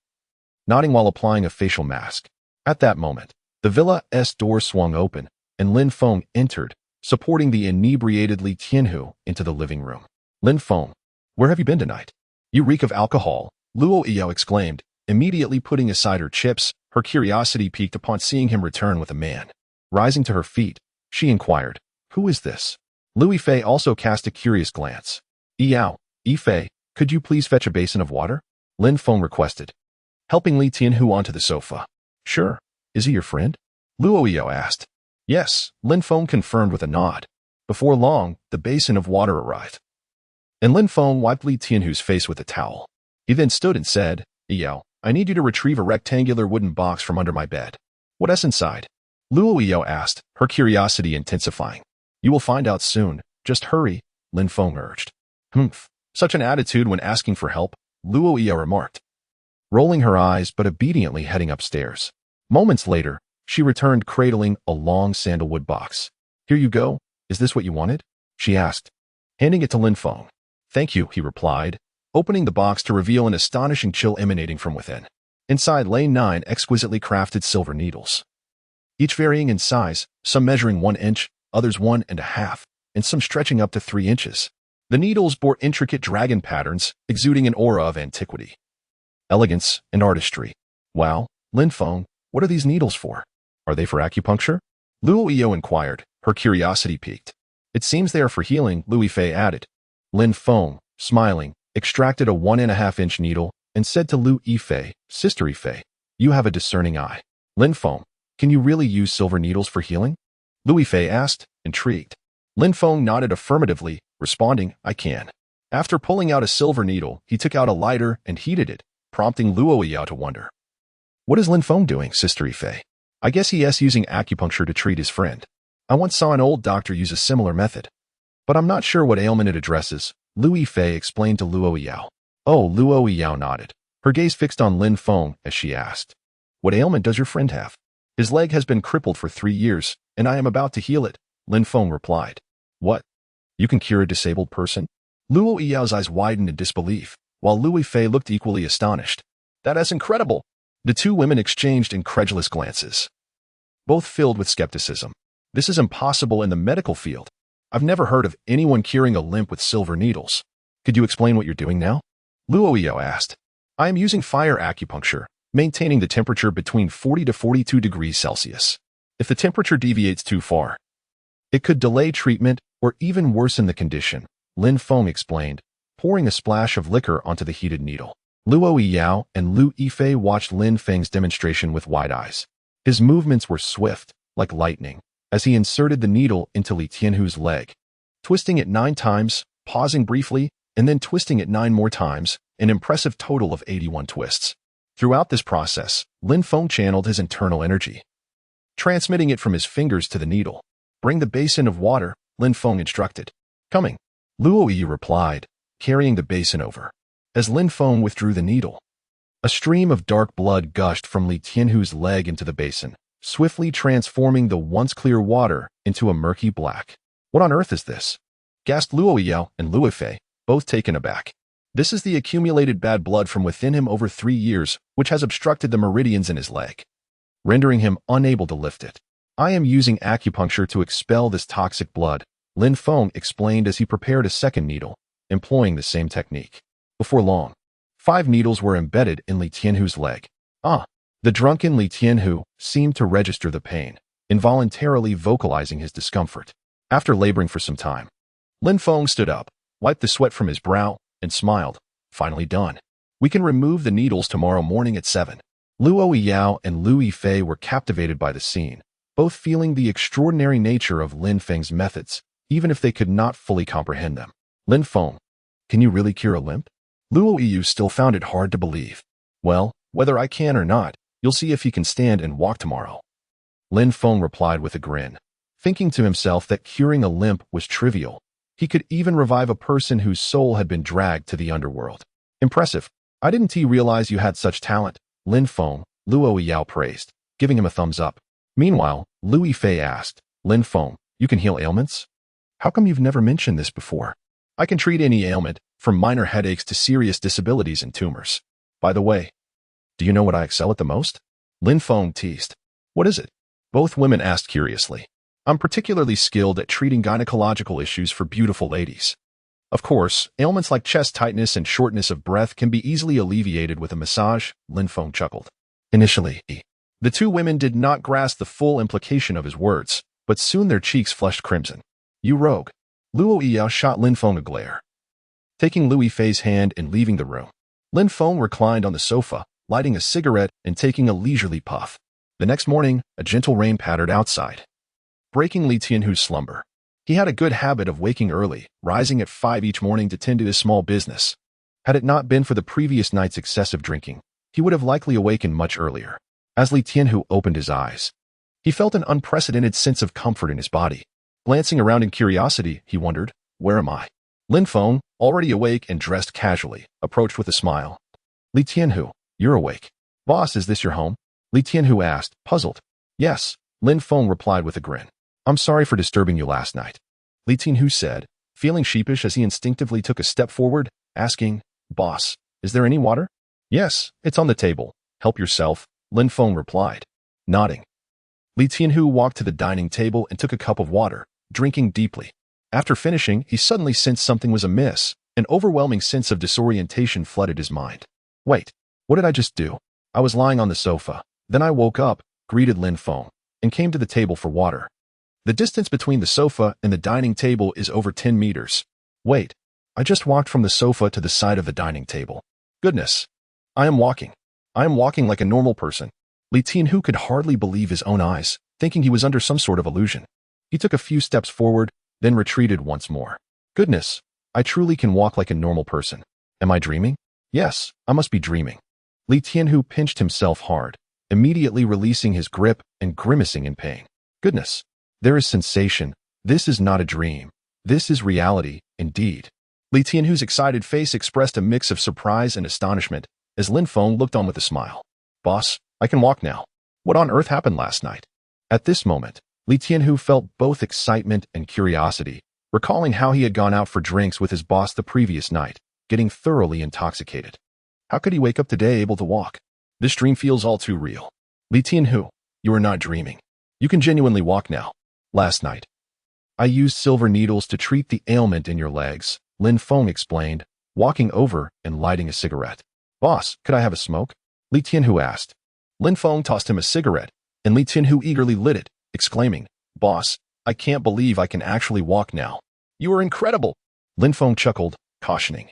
nodding while applying a facial mask. At that moment, the villa's door swung open, and Lin Feng entered, supporting the inebriated Li Tianhu into the living room. "Lin Feng, where have you been tonight? You reek of alcohol," Luo Yao exclaimed, immediately putting aside her chips, her curiosity piqued upon seeing him return with a man. Rising to her feet, she inquired, "Who is this?" Louis Fei also cast a curious glance. "Yao, Ife, could you please fetch a basin of water?" Lin Feng requested, helping Li Tianhu onto the sofa. "Sure. Is he your friend?" Luo Yao asked. "Yes," Lin Feng confirmed with a nod. Before long, the basin of water arrived, and Lin Feng wiped Li Tianhu's face with a towel. He then stood and said, "Yao, I need you to retrieve a rectangular wooden box from under my bed." "What's inside?" Luo Yao asked, her curiosity intensifying. You will find out soon. Just hurry, Lin Feng urged. Humph. Such an attitude when asking for help, Luo Yao remarked, rolling her eyes but obediently heading upstairs. Moments later, she returned cradling a long sandalwood box. Here you go. Is this what you wanted? She asked, handing it to Lin Feng. Thank you, he replied, opening the box to reveal an astonishing chill emanating from within. Inside lay 9 exquisitely crafted silver needles, each varying in size, some measuring 1 inch, others 1.5, and some stretching up to 3 inches. The needles bore intricate dragon patterns, exuding an aura of antiquity, elegance, and artistry. Wow, Lin Feng, what are these needles for? Are they for acupuncture? Luo Yao inquired, her curiosity piqued. It seems they are for healing, Louis Fei added. Lin Feng, smiling, extracted a 1.5-inch needle and said to Lu Yifei, Sister Yifei, you have a discerning eye. Lin Feng, can you really use silver needles for healing? Lu Yifei asked, intrigued. Lin Feng nodded affirmatively, responding, I can. After pulling out a silver needle, he took out a lighter and heated it, prompting Luo Yao to wonder. What is Lin Feng doing, Sister Yifei? I guess he is using acupuncture to treat his friend. I once saw an old doctor use a similar method. But I'm not sure what ailment it addresses, Lu Yifei explained to Luo Yao. Oh, Luo Yao nodded, her gaze fixed on Lin Feng as she asked, what ailment does your friend have? His leg has been crippled for 3 years, and I am about to heal it, Lin Feng replied. What? You can cure a disabled person? Luo Yao's eyes widened in disbelief, while Lu Yifei looked equally astonished. That is incredible! The two women exchanged incredulous glances, both filled with skepticism. This is impossible in the medical field. I've never heard of anyone curing a limp with silver needles. Could you explain what you're doing now? Luo Yao asked. I am using fire acupuncture, maintaining the temperature between 40 to 42 degrees Celsius. If the temperature deviates too far, it could delay treatment or even worsen the condition, Lin Feng explained, pouring a splash of liquor onto the heated needle. Luo Yao and Lu Yifei watched Lin Feng's demonstration with wide eyes. His movements were swift, like lightning, as he inserted the needle into Li Tianhu's leg, twisting it 9 times, pausing briefly, and then twisting it 9 more times, an impressive total of 81 twists. Throughout this process, Lin Feng channeled his internal energy, transmitting it from his fingers to the needle. Bring the basin of water, Lin Feng instructed. Coming. Luo Yi replied, carrying the basin over. As Lin Feng withdrew the needle, a stream of dark blood gushed from Li Tianhu's leg into the basin, swiftly transforming the once clear water into a murky black. What on earth is this? Gasped Luo Yao and Lu Yifei, both taken aback. This is the accumulated bad blood from within him over 3 years, which has obstructed the meridians in his leg, rendering him unable to lift it. I am using acupuncture to expel this toxic blood, Lin Feng explained as he prepared a second needle, employing the same technique. Before long, 5 needles were embedded in Li Tianhu's leg. The drunken Li Tianhu seemed to register the pain, involuntarily vocalizing his discomfort. After laboring for some time, Lin Feng stood up, wiped the sweat from his brow, and smiled. Finally done. We can remove the needles tomorrow morning at 7. Luo Yao and Lu Yifei were captivated by the scene, both feeling the extraordinary nature of Lin Feng's methods, even if they could not fully comprehend them. Lin Feng, can you really cure a limp? Luo Yu still found it hard to believe. Well, whether I can or not, you'll see if he can stand and walk tomorrow. Lin Feng replied with a grin, thinking to himself that curing a limp was trivial. He could even revive a person whose soul had been dragged to the underworld. Impressive. I didn't realize you had such talent, Lin Feng, Luo Yao praised, giving him a thumbs up. Meanwhile, Lu Yifei asked, Lin Feng, you can heal ailments? How come you've never mentioned this before? I can treat any ailment, from minor headaches to serious disabilities and tumors. By the way, do you know what I excel at the most? Lin Feng teased. What is it? Both women asked curiously. I'm particularly skilled at treating gynecological issues for beautiful ladies. Of course, ailments like chest tightness and shortness of breath can be easily alleviated with a massage, Lin Feng chuckled. Initially, the two women did not grasp the full implication of his words, but soon their cheeks flushed crimson. You rogue. Luo Yao shot Lin Feng a glare, taking Lu Yifei's hand and leaving the room. Lin Feng reclined on the sofa, lighting a cigarette and taking a leisurely puff. The next morning, a gentle rain pattered outside, breaking Li Tianhu's slumber. He had a good habit of waking early, rising at 5 each morning to tend to his small business. Had it not been for the previous night's excessive drinking, he would have likely awakened much earlier. As Li Tianhu opened his eyes, He felt an unprecedented sense of comfort in his body. Glancing around in curiosity, he wondered, where am I? Lin Feng, already awake and dressed casually, approached with a smile. Li Tianhu, you're awake. Boss, is this your home? Li Tianhu asked, puzzled. Yes, Lin Feng replied with a grin. I'm sorry for disturbing you last night. Li Tianhu said, feeling sheepish as he instinctively took a step forward, asking, Boss, is there any water? Yes, it's on the table. Help yourself, Lin Feng replied. Nodding. Li Tianhu walked to the dining table and took a cup of water, drinking deeply. After finishing, he suddenly sensed something was amiss. An overwhelming sense of disorientation flooded his mind. Wait, what did I just do? I was lying on the sofa. Then I woke up, greeted Lin Feng, and came to the table for water. The distance between the sofa and the dining table is over 10 meters. Wait, I just walked from the sofa to the side of the dining table. Goodness. I am walking like a normal person. Li Tianhu could hardly believe his own eyes, thinking he was under some sort of illusion. He took a few steps forward, then retreated once more. Goodness, I truly can walk like a normal person. Am I dreaming? Yes, I must be dreaming. Li Tianhu pinched himself hard, immediately releasing his grip and grimacing in pain. Goodness, there is sensation. This is not a dream. This is reality, indeed. Li Tianhu's excited face expressed a mix of surprise and astonishment as Lin Feng looked on with a smile. Boss, I can walk now. What on earth happened last night? At this moment, Li Tianhu felt both excitement and curiosity, recalling how he had gone out for drinks with his boss the previous night, getting thoroughly intoxicated. How could he wake up today able to walk? This dream feels all too real. Li Tianhu, you are not dreaming. You can genuinely walk now. Last night, I used silver needles to treat the ailment in your legs, Lin Feng explained, walking over and lighting a cigarette. Boss, could I have a smoke? Li Tianhu asked. Lin Feng tossed him a cigarette, and Li Tianhu eagerly lit it, exclaiming, Boss, I can't believe I can actually walk now. You are incredible. Lin Feng chuckled, cautioning.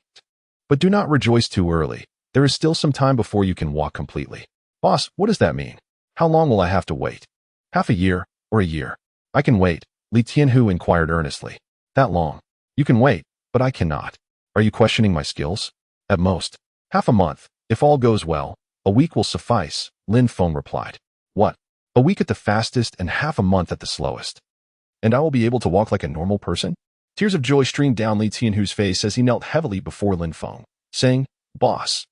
But do not rejoice too early. There is still some time before you can walk completely. Boss, what does that mean? How long will I have to wait? Half a year, or a year? I can wait, Li Tianhu inquired earnestly. That long? You can wait, but I cannot. Are you questioning my skills? At most, half a month. If all goes well, a week will suffice, Lin Feng replied. What? A week at the fastest and half a month at the slowest. And I will be able to walk like a normal person? Tears of joy streamed down Li Tianhu's face as he knelt heavily before Lin Feng, saying, Boss,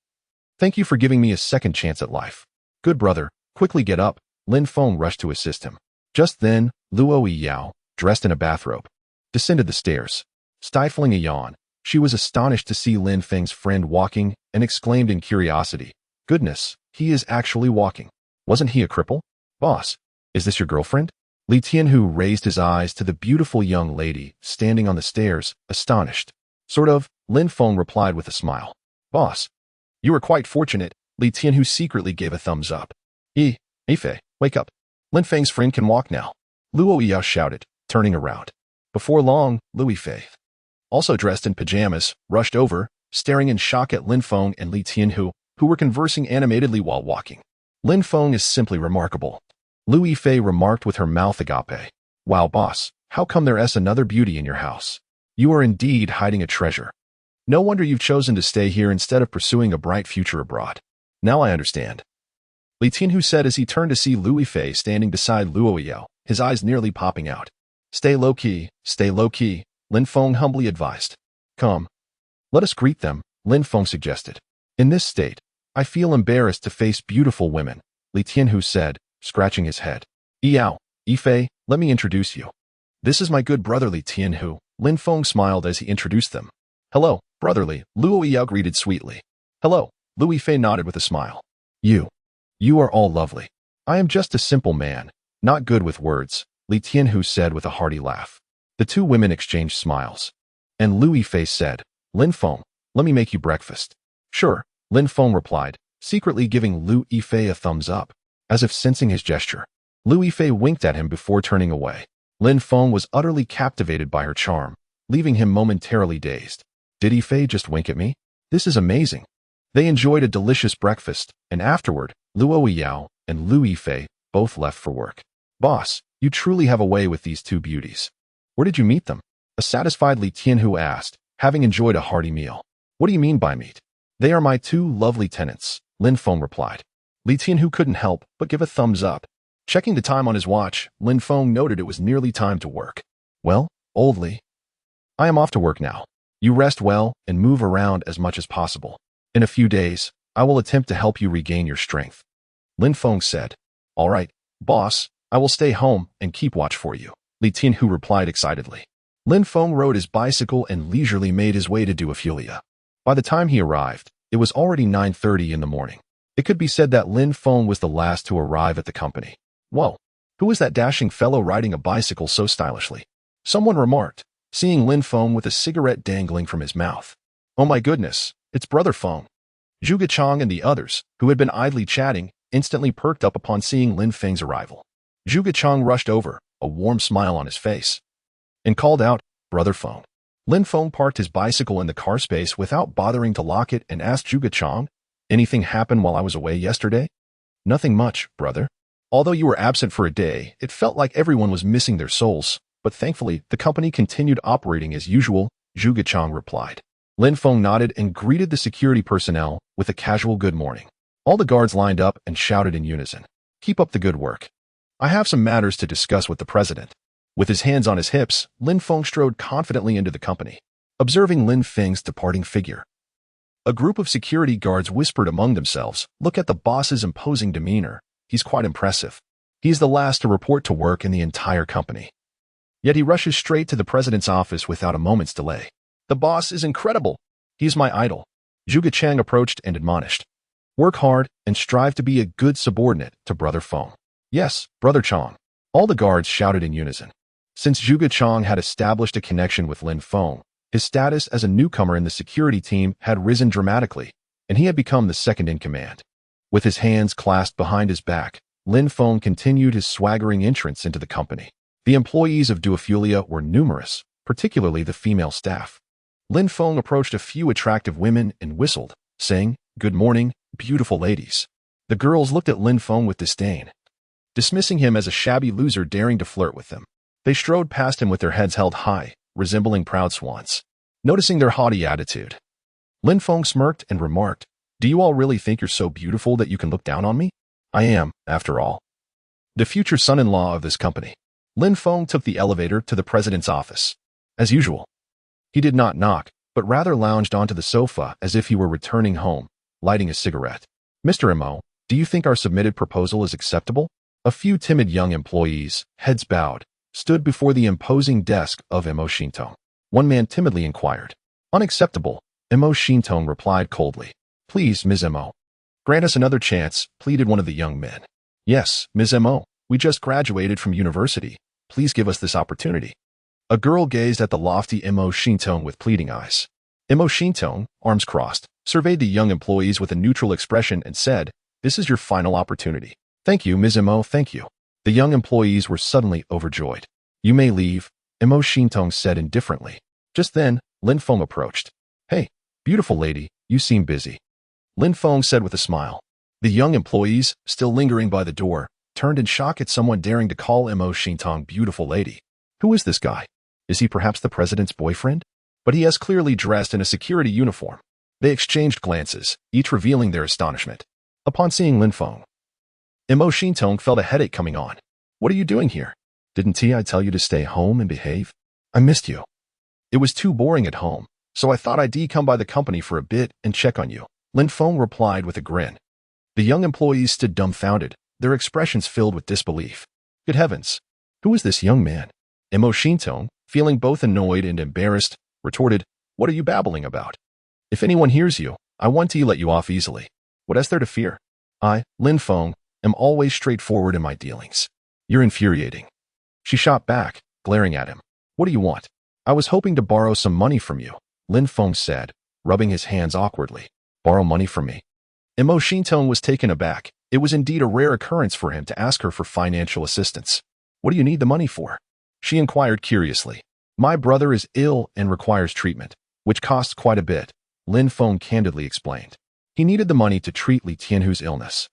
thank you for giving me a second chance at life. Good brother, quickly get up. Lin Feng rushed to assist him. Just then, Luo Yao, dressed in a bathrobe, descended the stairs. Stifling a yawn, she was astonished to see Lin Feng's friend walking and exclaimed in curiosity, Goodness, he is actually walking. Wasn't he a cripple? Boss, is this your girlfriend? Li Tianhu raised his eyes to the beautiful young lady standing on the stairs, astonished. Sort of, Lin Feng replied with a smile. Boss, you were quite fortunate. Li Tianhu secretly gave a thumbs up. Ifei, wake up. Lin Feng's friend can walk now. Luo Yao shouted, turning around. Before long, Lu Yifei, also dressed in pajamas, rushed over, staring in shock at Lin Feng and Li Tianhu, who were conversing animatedly while walking. Lin Feng is simply remarkable. Lu Yifei remarked with her mouth agape. Wow, boss, how come there's another beauty in your house? You are indeed hiding a treasure. No wonder you've chosen to stay here instead of pursuing a bright future abroad. Now I understand. Li Tianhu said as he turned to see Lu Yifei standing beside Luo Yao, his eyes nearly popping out. Stay low-key, Lin Feng humbly advised. Come. Let us greet them, Lin Feng suggested. In this state, I feel embarrassed to face beautiful women, Li Tianhu said, scratching his head. Yao, Yifei, let me introduce you. This is my good brother Li Tianhu, Lin Feng smiled as he introduced them. Hello, brotherly, Luo Yao greeted sweetly. Hello, Lu Yifei nodded with a smile. You are all lovely. I am just a simple man, not good with words, Li Tianhu said with a hearty laugh. The two women exchanged smiles. And Lu Yifei said, Lin Feng, let me make you breakfast. Sure, Lin Feng replied, secretly giving Lu Yifei a thumbs up, as if sensing his gesture. Lu Yifei winked at him before turning away. Lin Feng was utterly captivated by her charm, leaving him momentarily dazed. Did Yifei just wink at me? This is amazing. They enjoyed a delicious breakfast, and afterward, Luo Yao and Lu Yifei both left for work. Boss, you truly have a way with these two beauties. Where did you meet them? A satisfied Li Tianhu asked, having enjoyed a hearty meal. What do you mean by meet? They are my two lovely tenants, Lin Feng replied. Li Tianhu couldn't help but give a thumbs up. Checking the time on his watch, Lin Feng noted it was nearly time to work. Well, old Li, I am off to work now. You rest well and move around as much as possible. In a few days, I will attempt to help you regain your strength. Lin Feng said. All right, boss, I will stay home and keep watch for you, Li Tianhu replied excitedly. Lin Feng rode his bicycle and leisurely made his way to Duophilia. By the time he arrived, it was already 9:30 in the morning. It could be said that Lin Feng was the last to arrive at the company. Whoa, who is that dashing fellow riding a bicycle so stylishly? Someone remarked, seeing Lin Feng with a cigarette dangling from his mouth. Oh my goodness, it's Brother Feng. Zhuge Chang and the others, who had been idly chatting, instantly perked up upon seeing Lin Feng's arrival. Zhuge Chang rushed over, a warm smile on his face, and called out, Brother Feng. Lin Feng parked his bicycle in the car space without bothering to lock it and asked Zhuge Chang, anything happened while I was away yesterday? Nothing much, brother. Although you were absent for a day, it felt like everyone was missing their souls, but thankfully, the company continued operating as usual, Zhuge Chang replied. Lin Feng nodded and greeted the security personnel with a casual good morning. All the guards lined up and shouted in unison, keep up the good work. I have some matters to discuss with the president. With his hands on his hips, Lin Feng strode confidently into the company, observing Lin Feng's departing figure. A group of security guards whispered among themselves, look at the boss's imposing demeanor. He's quite impressive. He's the last to report to work in the entire company. Yet he rushes straight to the president's office without a moment's delay. The boss is incredible. He's my idol. Zhuge Chang approached and admonished. Work hard and strive to be a good subordinate to Brother Feng. Yes, Brother Chang. All the guards shouted in unison. Since Zhuge Chang had established a connection with Lin Feng, his status as a newcomer in the security team had risen dramatically, and he had become the second in command. With his hands clasped behind his back, Lin Feng continued his swaggering entrance into the company. The employees of Duophilia were numerous, particularly the female staff. Lin Feng approached a few attractive women and whistled, saying, Good morning, beautiful ladies. The girls looked at Lin Feng with disdain, dismissing him as a shabby loser daring to flirt with them. They strode past him with their heads held high, resembling proud swans. Noticing their haughty attitude, Lin Feng smirked and remarked, Do you all really think you're so beautiful that you can look down on me? I am, after all, the future son-in-law of this company. Lin Feng took the elevator to the president's office. As usual, he did not knock, but rather lounged onto the sofa as if he were returning home, lighting a cigarette. Mr. Mo, do you think our submitted proposal is acceptable? A few timid young employees, heads bowed, stood before the imposing desk of Mo Shintong. One man timidly inquired. Unacceptable, Mo Shintong replied coldly. Please, Ms. Mo. Grant us another chance, pleaded one of the young men. Yes, Ms. Mo, we just graduated from university. Please give us this opportunity. A girl gazed at the lofty Mo Shintong with pleading eyes. Mo Shintong, arms crossed, surveyed the young employees with a neutral expression and said, This is your final opportunity. Thank you, Ms. Mo, thank you. The young employees were suddenly overjoyed. You may leave, Mo Shintong said indifferently. Just then, Lin Feng approached. Hey, beautiful lady, you seem busy. Lin Feng said with a smile. The young employees, still lingering by the door, turned in shock at someone daring to call Mo Shintong beautiful lady. Who is this guy? Is he perhaps the president's boyfriend? But he is clearly dressed in a security uniform. They exchanged glances, each revealing their astonishment. Upon seeing Lin Feng, Mo Shintong felt a headache coming on. What are you doing here? Didn't I tell you to stay home and behave? I missed you. It was too boring at home, so I thought I'd come by the company for a bit and check on you. Lin Feng replied with a grin. The young employees stood dumbfounded, their expressions filled with disbelief. Good heavens! Who is this young man? Mo Shintong, feeling both annoyed and embarrassed, retorted, What are you babbling about? If anyone hears you, I want to let you off easily. What is there to fear? I, Lin Feng, am always straightforward in my dealings. You're infuriating. She shot back, glaring at him. What do you want? I was hoping to borrow some money from you, Lin Feng said, rubbing his hands awkwardly. Borrow money from me? Mo Shintong was taken aback. It was indeed a rare occurrence for him to ask her for financial assistance. What do you need the money for? She inquired curiously. My brother is ill and requires treatment, which costs quite a bit, Lin Feng candidly explained. He needed the money to treat Li Tianhu's illness.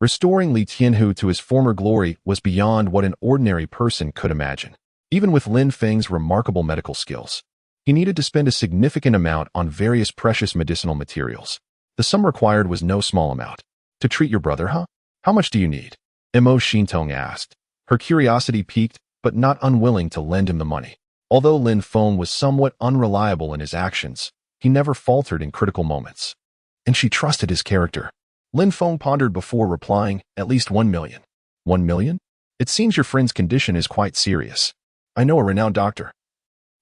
Restoring Li Tianhu to his former glory was beyond what an ordinary person could imagine. Even with Lin Feng's remarkable medical skills, he needed to spend a significant amount on various precious medicinal materials. The sum required was no small amount. To treat your brother, huh? How much do you need? Mo Xintong asked. Her curiosity piqued, but not unwilling to lend him the money. Although Lin Feng was somewhat unreliable in his actions, he never faltered in critical moments. And she trusted his character. Lin Feng pondered before replying, at least 1 million. 1 million? It seems your friend's condition is quite serious. I know a renowned doctor.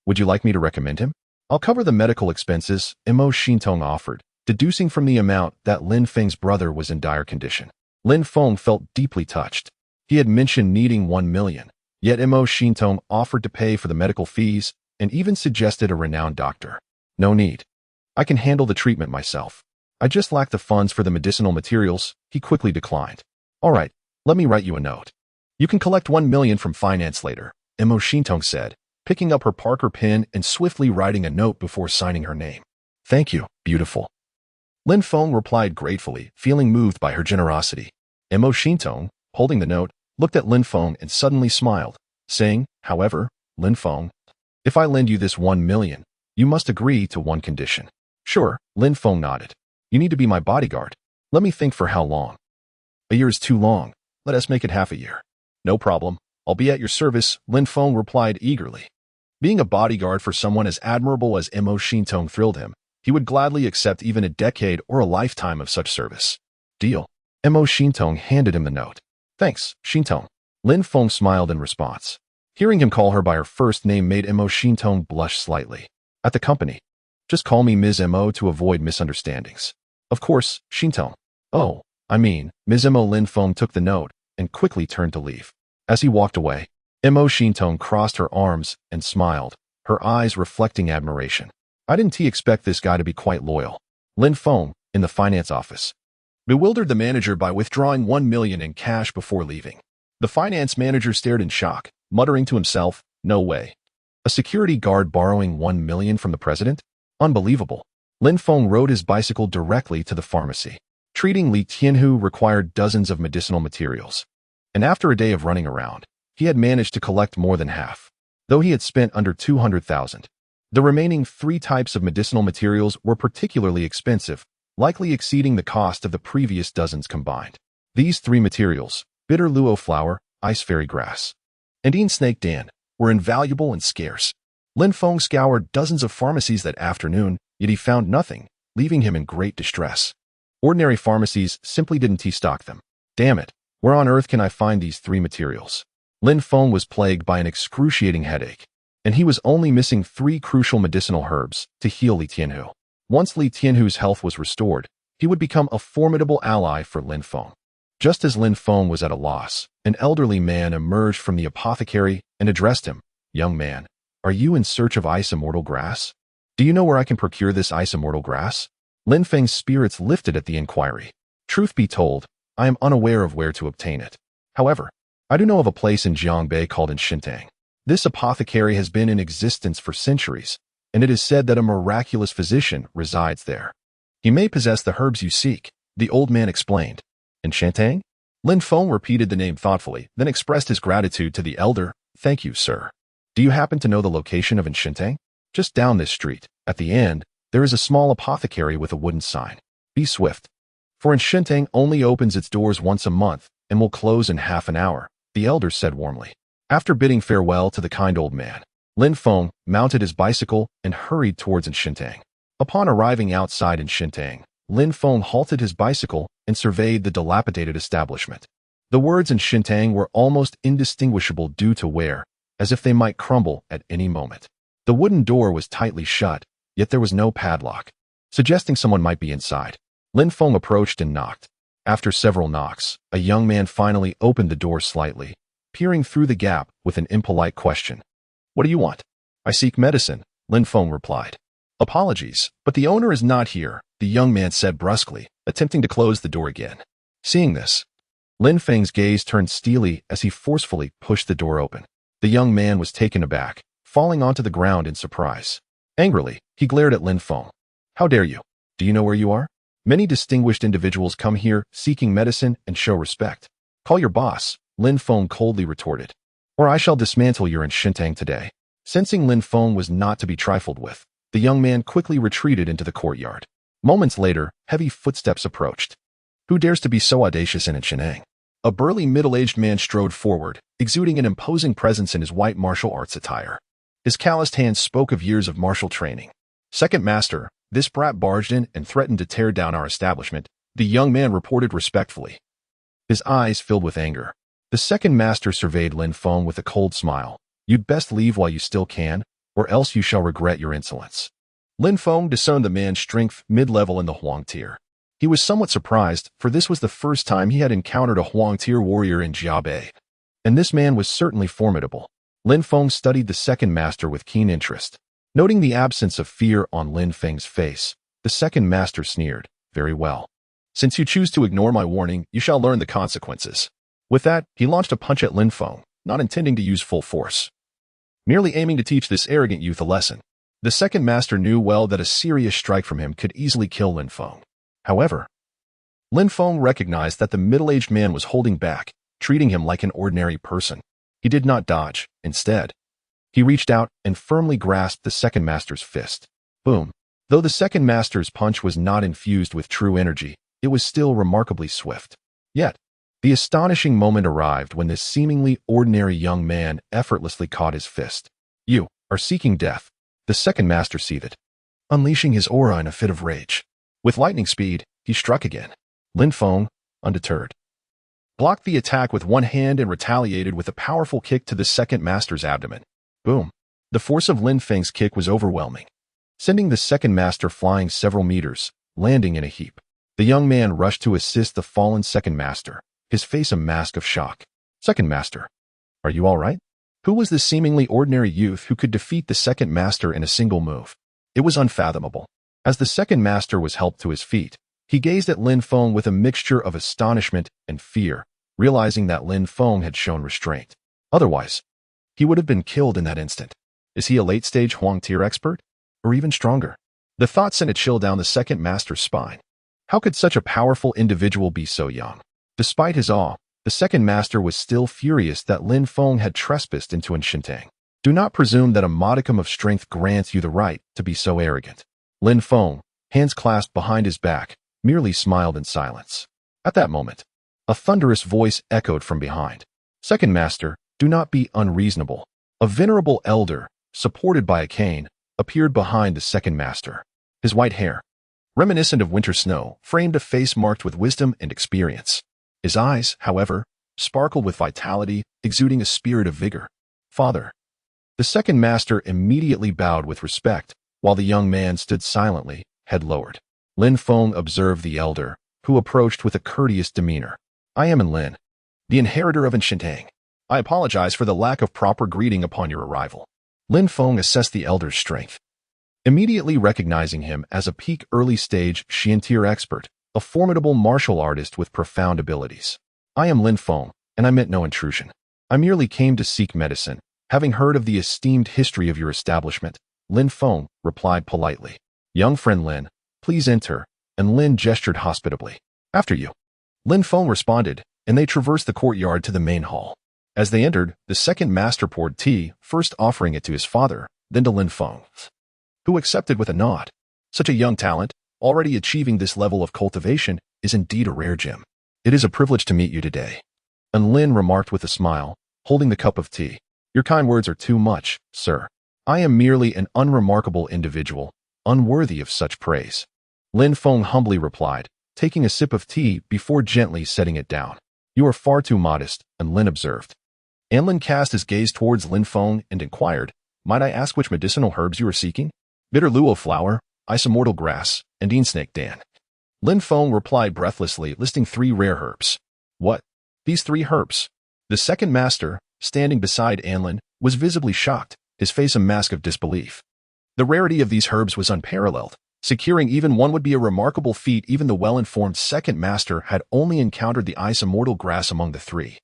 Would you like me to recommend him? I'll cover the medical expenses, Mo Xintong offered, deducing from the amount that Lin Feng's brother was in dire condition. Lin Feng felt deeply touched. He had mentioned needing 1 million, yet Mo Xintong offered to pay for the medical fees and even suggested a renowned doctor. No need. I can handle the treatment myself. I just lack the funds for the medicinal materials, he quickly declined. All right, let me write you a note. You can collect 1 million from finance later, Mo Xintong said, picking up her Parker pen and swiftly writing a note before signing her name. Thank you, beautiful. Lin Feng replied gratefully, feeling moved by her generosity. Mo Xintong, holding the note, looked at Lin Feng and suddenly smiled, saying, however, Lin Feng, if I lend you this 1 million, you must agree to one condition. Sure, Lin Feng nodded. You need to be my bodyguard. Let me think for how long. A year is too long. Let us make it half a year. No problem. I'll be at your service, Lin Feng replied eagerly. Being a bodyguard for someone as admirable as Mo Xintong thrilled him. He would gladly accept even a decade or a lifetime of such service. Deal. Mo Xintong handed him the note. Thanks, Xintong. Lin Feng smiled in response. Hearing him call her by her first name made Mo Xintong blush slightly. At the company. Just call me Ms. Mo to avoid misunderstandings. Of course, Xintong. Oh, I mean, Ms. Mo. Lin Feng took the note and quickly turned to leave. As he walked away, Mo Xintong crossed her arms and smiled, her eyes reflecting admiration. I didn't expect this guy to be quite loyal. Lin Feng, in the finance office, bewildered the manager by withdrawing 1 million in cash before leaving. The finance manager stared in shock, muttering to himself, no way. A security guard borrowing 1 million from the president? Unbelievable. Lin Feng rode his bicycle directly to the pharmacy. Treating Li Tianhu required dozens of medicinal materials. And after a day of running around, he had managed to collect more than half, though he had spent under 200,000. The remaining 3 types of medicinal materials were particularly expensive, likely exceeding the cost of the previous dozens combined. These 3 materials, bitter luo flower, ice fairy grass, and Indian snake dan, were invaluable and scarce. Lin Feng scoured dozens of pharmacies that afternoon, yet he found nothing, leaving him in great distress. Ordinary pharmacies simply didn't stock them. Damn it, where on earth can I find these 3 materials? Lin Feng was plagued by an excruciating headache, and he was only missing 3 crucial medicinal herbs to heal Li Tianhu. Once Li Tianhu's health was restored, he would become a formidable ally for Lin Feng. Just as Lin Feng was at a loss, an elderly man emerged from the apothecary and addressed him. Young man, are you in search of ice immortal grass? Do you know where I can procure this ice immortal grass? Lin Feng's spirits lifted at the inquiry. Truth be told, I am unaware of where to obtain it. However, I do know of a place in Jiangbei called in Xintang. This apothecary has been in existence for centuries, and it is said that a miraculous physician resides there. He may possess the herbs you seek, the old man explained. In Xintang? Lin Feng repeated the name thoughtfully, then expressed his gratitude to the elder. Thank you, sir. Do you happen to know the location of Xintang? Just down this street, at the end, there is a small apothecary with a wooden sign. Be swift. For Xintang only opens its doors once a month and will close in half an hour, the elder said warmly. After bidding farewell to the kind old man, Lin Feng mounted his bicycle and hurried towards Xintang. Upon arriving outside Xintang, Lin Feng halted his bicycle and surveyed the dilapidated establishment. The words in Xintang were almost indistinguishable due to wear, as if they might crumble at any moment. The wooden door was tightly shut, yet there was no padlock, suggesting someone might be inside. Lin Feng approached and knocked. After several knocks, a young man finally opened the door slightly, peering through the gap with an impolite question. What do you want? I seek medicine, Lin Feng replied. Apologies, but the owner is not here, the young man said brusquely, attempting to close the door again. Seeing this, Lin Feng's gaze turned steely as he forcefully pushed the door open. The young man was taken aback, falling onto the ground in surprise. Angrily, he glared at Lin Feng. How dare you? Do you know where you are? Many distinguished individuals come here seeking medicine and show respect. Call your boss, Lin Feng coldly retorted. Or I shall dismantle your Xintang today. Sensing Lin Feng was not to be trifled with, the young man quickly retreated into the courtyard. Moments later, heavy footsteps approached. Who dares to be so audacious in Xinjiang? A burly middle-aged man strode forward, exuding an imposing presence in his white martial arts attire. His calloused hands spoke of years of martial training. "Second Master, this brat barged in and threatened to tear down our establishment," the young man reported respectfully. His eyes filled with anger. The second master surveyed Lin Feng with a cold smile. "You'd best leave while you still can, or else you shall regret your insolence." Lin Feng discerned the man's strength mid-level in the Huang tier. He was somewhat surprised, for this was the first time he had encountered a Huang tier warrior in Jiabei. And this man was certainly formidable. Lin Feng studied the second master with keen interest. Noting the absence of fear on Lin Feng's face, the second master sneered. "Very well. Since you choose to ignore my warning, you shall learn the consequences." With that, he launched a punch at Lin Feng, not intending to use full force, merely aiming to teach this arrogant youth a lesson. The second master knew well that a serious strike from him could easily kill Lin Feng. However, Lin Feng recognized that the middle-aged man was holding back, treating him like an ordinary person. He did not dodge. Instead, he reached out and firmly grasped the second master's fist. Boom. Though the second master's punch was not infused with true energy, it was still remarkably swift. Yet, the astonishing moment arrived when this seemingly ordinary young man effortlessly caught his fist. "You are seeking death," the second master seethed, unleashing his aura in a fit of rage. With lightning speed, he struck again. Lin Feng, undeterred, blocked the attack with one hand and retaliated with a powerful kick to the second master's abdomen. Boom. The force of Lin Feng's kick was overwhelming, sending the second master flying several meters, landing in a heap. The young man rushed to assist the fallen second master, his face a mask of shock. "Second master, are you all right?" Who was this seemingly ordinary youth who could defeat the second master in a single move? It was unfathomable. As the second master was helped to his feet, he gazed at Lin Feng with a mixture of astonishment and fear, realizing that Lin Feng had shown restraint. Otherwise, he would have been killed in that instant. Is he a late-stage Huang tier expert? Or even stronger? The thought sent a chill down the second master's spine. How could such a powerful individual be so young? Despite his awe, the second master was still furious that Lin Feng had trespassed into Xintang. Do not presume that a modicum of strength grants you the right to be so arrogant. Lin Feng, hands clasped behind his back, merely smiled in silence. At that moment, a thunderous voice echoed from behind. "Second master, do not be unreasonable." A venerable elder, supported by a cane, appeared behind the second master. His white hair, reminiscent of winter snow, framed a face marked with wisdom and experience. His eyes, however, sparkled with vitality, exuding a spirit of vigor. "Father." The second master immediately bowed with respect, while the young man stood silently, head lowered. Lin Feng observed the elder, who approached with a courteous demeanor. "I am Lin, the inheritor of Xintang. I apologize for the lack of proper greeting upon your arrival." Lin Feng assessed the elder's strength, immediately recognizing him as a peak early-stage Xian-tier expert, a formidable martial artist with profound abilities. "I am Lin Feng, and I meant no intrusion. I merely came to seek medicine, having heard of the esteemed history of your establishment," Lin Feng replied politely. "Young friend Lin, please enter," and Lin gestured hospitably. "After you," Lin Feng responded, and they traversed the courtyard to the main hall. As they entered, the second master poured tea, first offering it to his father, then to Lin Feng, who accepted with a nod. Such a young talent, already achieving this level of cultivation, is indeed a rare gem. "It is a privilege to meet you today," and Lin remarked with a smile, holding the cup of tea. "Your kind words are too much, sir. I am merely an unremarkable individual, unworthy of such praise," Lin Feng humbly replied, taking a sip of tea before gently setting it down. "You are far too modest," and Lin observed. Anlin cast his gaze towards Lin Feng and inquired, "Might I ask which medicinal herbs you are seeking?" "Bitter luo flower, isomortal grass, and snake dan." Lin Feng replied breathlessly, listing 3 rare herbs. "What? These 3 herbs?" The second master, standing beside Anlin, was visibly shocked, his face a mask of disbelief. The rarity of these herbs was unparalleled. Securing even one would be a remarkable feat. Even the well-informed second master had only encountered the isomortal grass among the 3.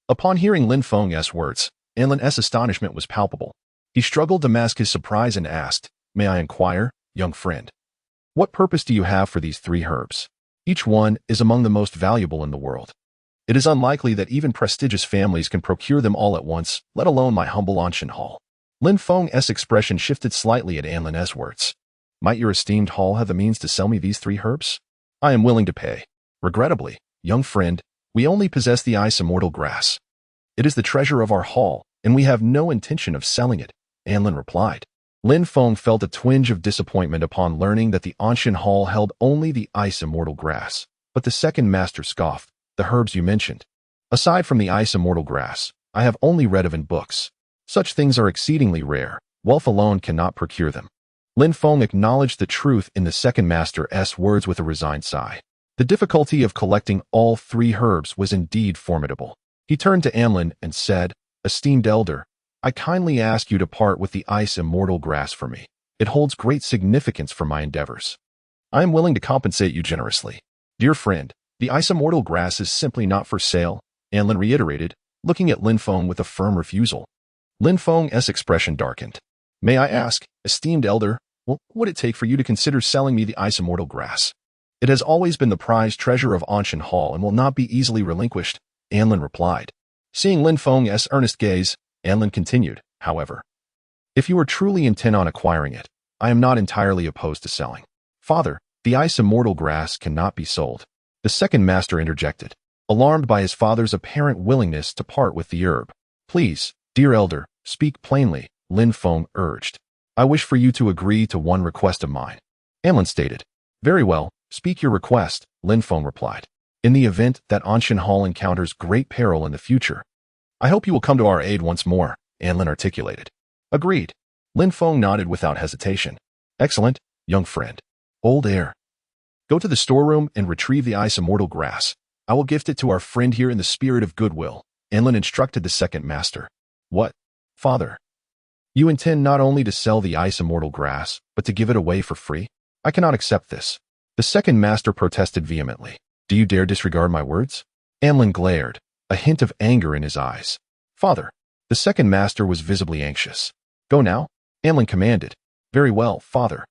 Upon hearing Lin Feng's words, Anlin's astonishment was palpable. He struggled to mask his surprise and asked, "May I inquire, young friend, what purpose do you have for these 3 herbs? Each one is among the most valuable in the world. It is unlikely that even prestigious families can procure them all at once, let alone my humble Anshan hall." Lin Feng's expression shifted slightly at Anlin's words. "Might your esteemed hall have the means to sell me these 3 herbs? I am willing to pay." "Regrettably, young friend, We only possess the ice immortal grass. It is the treasure of our hall, and we have no intention of selling it, Anlin replied. Lin Feng felt a twinge of disappointment upon learning that the ancient hall held only the ice immortal grass. But the second master scoffed. The herbs you mentioned. Aside from the ice immortal grass, I have only read of in books. Such things are exceedingly rare. Wealth alone cannot procure them. Lin Feng acknowledged the truth in the second master's words with a resigned sigh. The difficulty of collecting all three herbs was indeed formidable. He turned to Anlin and said, Esteemed elder, I kindly ask you to part with the ice immortal grass for me. It holds great significance for my endeavors. I am willing to compensate you generously. Dear friend, the ice immortal grass is simply not for sale, Anlin reiterated, looking at Lin Feng with a firm refusal. Lin Feng's expression darkened. May I ask, esteemed elder, what would it take for you to consider selling me the ice immortal grass? It has always been the prized treasure of Anshan Hall and will not be easily relinquished, Anlin replied. Seeing Lin Feng's earnest gaze, Anlin continued, however. If you are truly intent on acquiring it, I am not entirely opposed to selling. Father, the ice immortal grass cannot be sold. The second master interjected, alarmed by his father's apparent willingness to part with the herb. Please, dear elder, speak plainly, Lin Feng urged. I wish for you to agree to one request of mine. Anlin stated. Very well, speak your request, Lin Feng replied. In the event that Anshan Hall encounters great peril in the future, I hope you will come to our aid once more, Anlin articulated. Agreed. Lin Feng nodded without hesitation. Excellent, young friend. Old heir. Go to the storeroom and retrieve the ice immortal grass. I will gift it to our friend here in the spirit of goodwill, Anlin instructed the second master. What? Father? You intend not only to sell the ice immortal grass, but to give it away for free? I cannot accept this. The second master protested vehemently. Do you dare disregard my words? Anlin glared, a hint of anger in his eyes. Father. The second master was visibly anxious. Go now, Anlin commanded. Very well, father.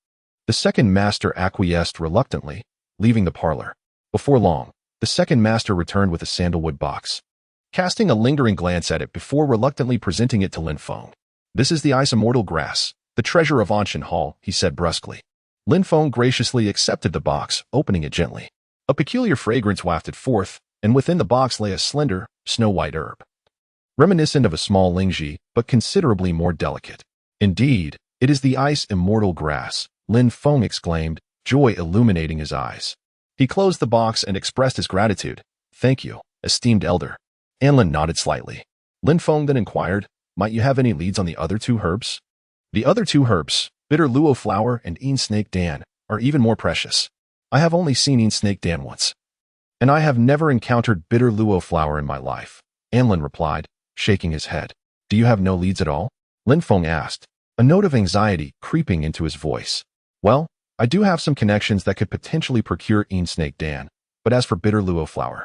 The second master acquiesced reluctantly, leaving the parlor. Before long, the second master returned with a sandalwood box, casting a lingering glance at it before reluctantly presenting it to Lin Feng. This is the ice immortal grass, the treasure of Anshan Hall, he said brusquely. Lin Feng graciously accepted the box, opening it gently. A peculiar fragrance wafted forth, and within the box lay a slender, snow-white herb, reminiscent of a small lingji, but considerably more delicate. Indeed, it is the ice immortal grass, Lin Feng exclaimed, joy illuminating his eyes. He closed the box and expressed his gratitude. Thank you, esteemed elder. Anlin nodded slightly. Lin Feng then inquired, might you have any leads on the other two herbs? The other two herbs, bitter luo flower and een snake dan, are even more precious. I have only seen een snake dan once, and I have never encountered bitter luo flower in my life, Anlin replied, shaking his head. Do you have no leads at all? Lin Feng asked, a note of anxiety creeping into his voice. Well, I do have some connections that could potentially procure een snake dan, but as for bitter luo flower,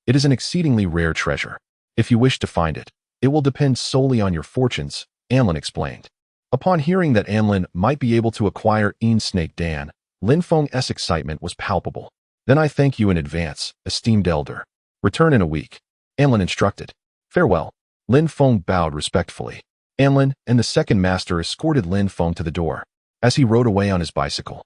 it is an exceedingly rare treasure. If you wish to find it, it will depend solely on your fortunes, Anlin explained. Upon hearing that Anlin might be able to acquire een snake dan, Lin Feng's excitement was palpable. Then I thank you in advance, esteemed elder. Return in a week, Anlin instructed. Farewell. Lin Feng bowed respectfully. Anlin and the second master escorted Lin Feng to the door, as he rode away on his bicycle.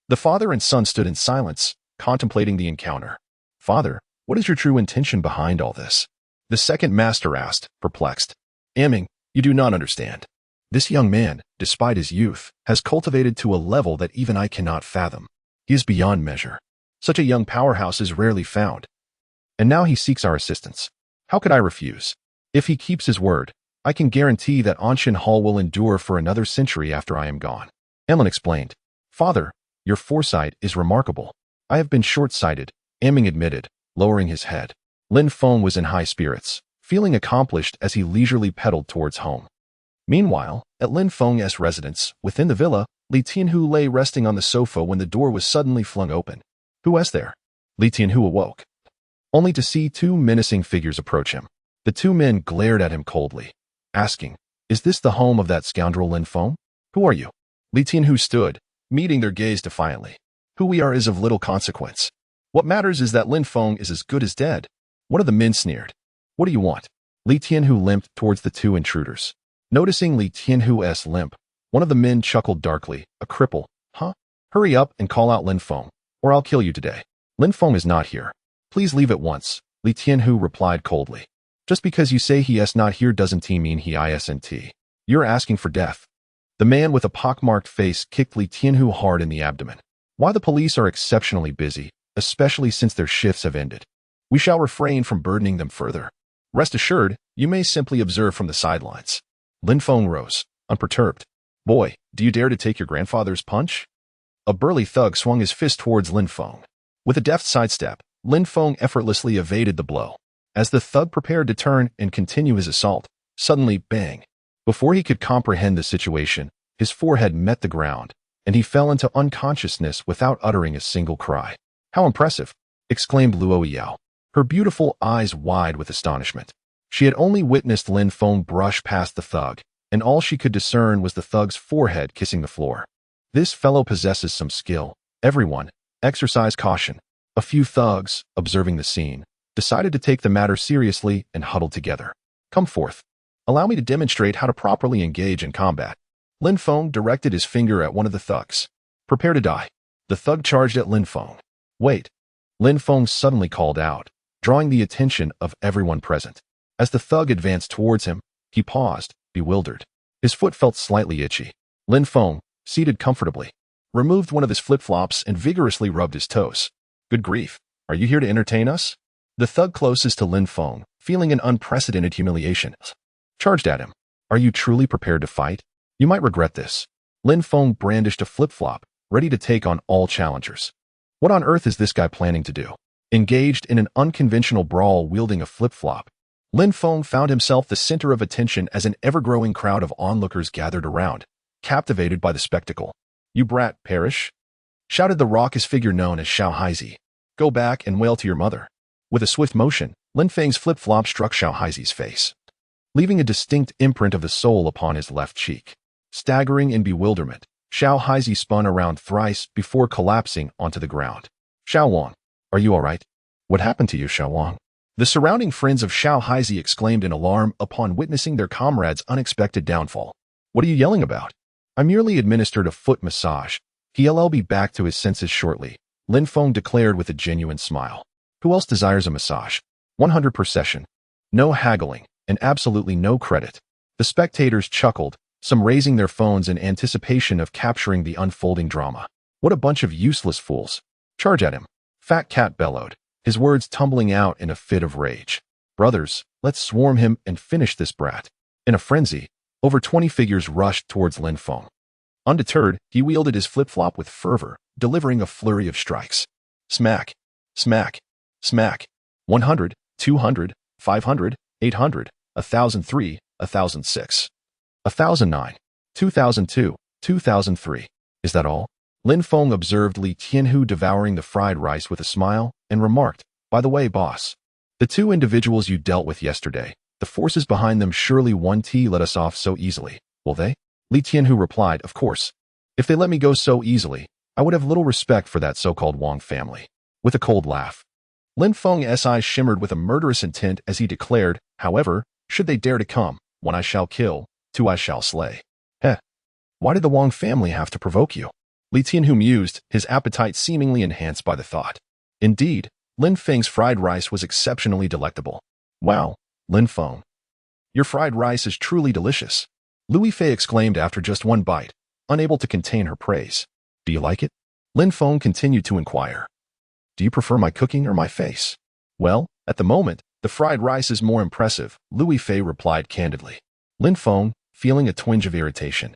The father and son stood in silence, contemplating the encounter. Father, what is your true intention behind all this? The second master asked, perplexed. Aming, you do not understand. This young man, despite his youth, has cultivated to a level that even I cannot fathom. He is beyond measure. Such a young powerhouse is rarely found. And now he seeks our assistance. How could I refuse? If he keeps his word, I can guarantee that Anshan Hall will endure for another century after I am gone. Anlin explained. Father, your foresight is remarkable. I have been short-sighted, Aming admitted, lowering his head. Lin Feng was in high spirits, feeling accomplished as he leisurely pedaled towards home. Meanwhile, at Lin Feng's residence, within the villa, Li Tianhu lay resting on the sofa when the door was suddenly flung open. Who was there? Li Tianhu awoke, only to see two menacing figures approach him. The two men glared at him coldly, asking, is this the home of that scoundrel Lin Feng? Who are you? Li Tianhu stood, meeting their gaze defiantly. Who we are is of little consequence. What matters is that Lin Feng is as good as dead. One of the men sneered. What do you want? Li Tianhu limped towards the two intruders. Noticing Li Tianhu's limp, one of the men chuckled darkly, a cripple. Huh? Hurry up and call out Lin Feng, or I'll kill you today. Lin Feng is not here. Please leave at once, Li Tianhu replied coldly. Just because you say he is not here doesn't mean he isn't. You're asking for death. The man with a pockmarked face kicked Li Tianhu hard in the abdomen. Why the police are exceptionally busy, especially since their shifts have ended. We shall refrain from burdening them further. Rest assured, you may simply observe from the sidelines. Lin Feng rose, unperturbed. Boy, do you dare to take your grandfather's punch? A burly thug swung his fist towards Lin Feng. With a deft sidestep, Lin Feng effortlessly evaded the blow. As the thug prepared to turn and continue his assault, suddenly, bang! Before he could comprehend the situation, his forehead met the ground, and he fell into unconsciousness without uttering a single cry. How impressive! Exclaimed Luo Yao, her beautiful eyes wide with astonishment. She had only witnessed Lin Feng brush past the thug, and all she could discern was the thug's forehead kissing the floor. This fellow possesses some skill. Everyone, exercise caution. A few thugs, observing the scene, decided to take the matter seriously and huddled together. Come forth. Allow me to demonstrate how to properly engage in combat. Lin Feng directed his finger at one of the thugs. Prepare to die. The thug charged at Lin Feng. Wait. Lin Feng suddenly called out, drawing the attention of everyone present. As the thug advanced towards him, he paused, bewildered. His foot felt slightly itchy. Lin Feng, seated comfortably, removed one of his flip-flops and vigorously rubbed his toes. Good grief, are you here to entertain us? The thug closest to Lin Feng, feeling an unprecedented humiliation, charged at him. Are you truly prepared to fight? You might regret this. Lin Feng brandished a flip-flop, ready to take on all challengers. What on earth is this guy planning to do? Engaged in an unconventional brawl wielding a flip-flop, Lin Feng found himself the center of attention as an ever-growing crowd of onlookers gathered around, captivated by the spectacle. You brat, perish! Shouted the raucous figure known as Xiao Haizi. Go back and wail to your mother. With a swift motion, Lin Feng's flip-flop struck Xiao Haizi's face, leaving a distinct imprint of the soul upon his left cheek. Staggering in bewilderment, Xiao Haizi spun around thrice before collapsing onto the ground. Xiao Wang, are you all right? What happened to you, Xiao Wang? The surrounding friends of Xiao Haizi exclaimed in alarm upon witnessing their comrade's unexpected downfall. What are you yelling about? I merely administered a foot massage. He'll be back to his senses shortly, Lin Feng declared with a genuine smile. Who else desires a massage? 100 per session. No haggling, and absolutely no credit. The spectators chuckled, some raising their phones in anticipation of capturing the unfolding drama. What a bunch of useless fools. Charge at him. Fat Cat bellowed, his words tumbling out in a fit of rage. Brothers, let's swarm him and finish this brat. In a frenzy, over 20 figures rushed towards Lin Feng. Undeterred, he wielded his flip-flop with fervor, delivering a flurry of strikes. Smack, smack, smack. 100, 200, 500, 800, 1003, 1006. 1009, 2002, 2003. Is that all? Lin Feng observed Li Tianhu devouring the fried rice with a smile and remarked, by the way, boss, the two individuals you dealt with yesterday, the forces behind them surely won't let us off so easily, will they? Li Tianhu replied, of course. If they let me go so easily, I would have little respect for that so-called Wang family. With a cold laugh, Lin Feng's eyes shimmered with a murderous intent as he declared, however, should they dare to come, one I shall kill, two I shall slay. Heh. Why did the Wang family have to provoke you? Li Tianhu mused, his appetite seemingly enhanced by the thought. Indeed, Lin Feng's fried rice was exceptionally delectable. Wow, Lin Feng. Your fried rice is truly delicious. Louis Fei exclaimed after just one bite, unable to contain her praise. Do you like it? Lin Feng continued to inquire. Do you prefer my cooking or my face? Well, at the moment, the fried rice is more impressive, Louis Fei replied candidly. Lin Feng, feeling a twinge of irritation,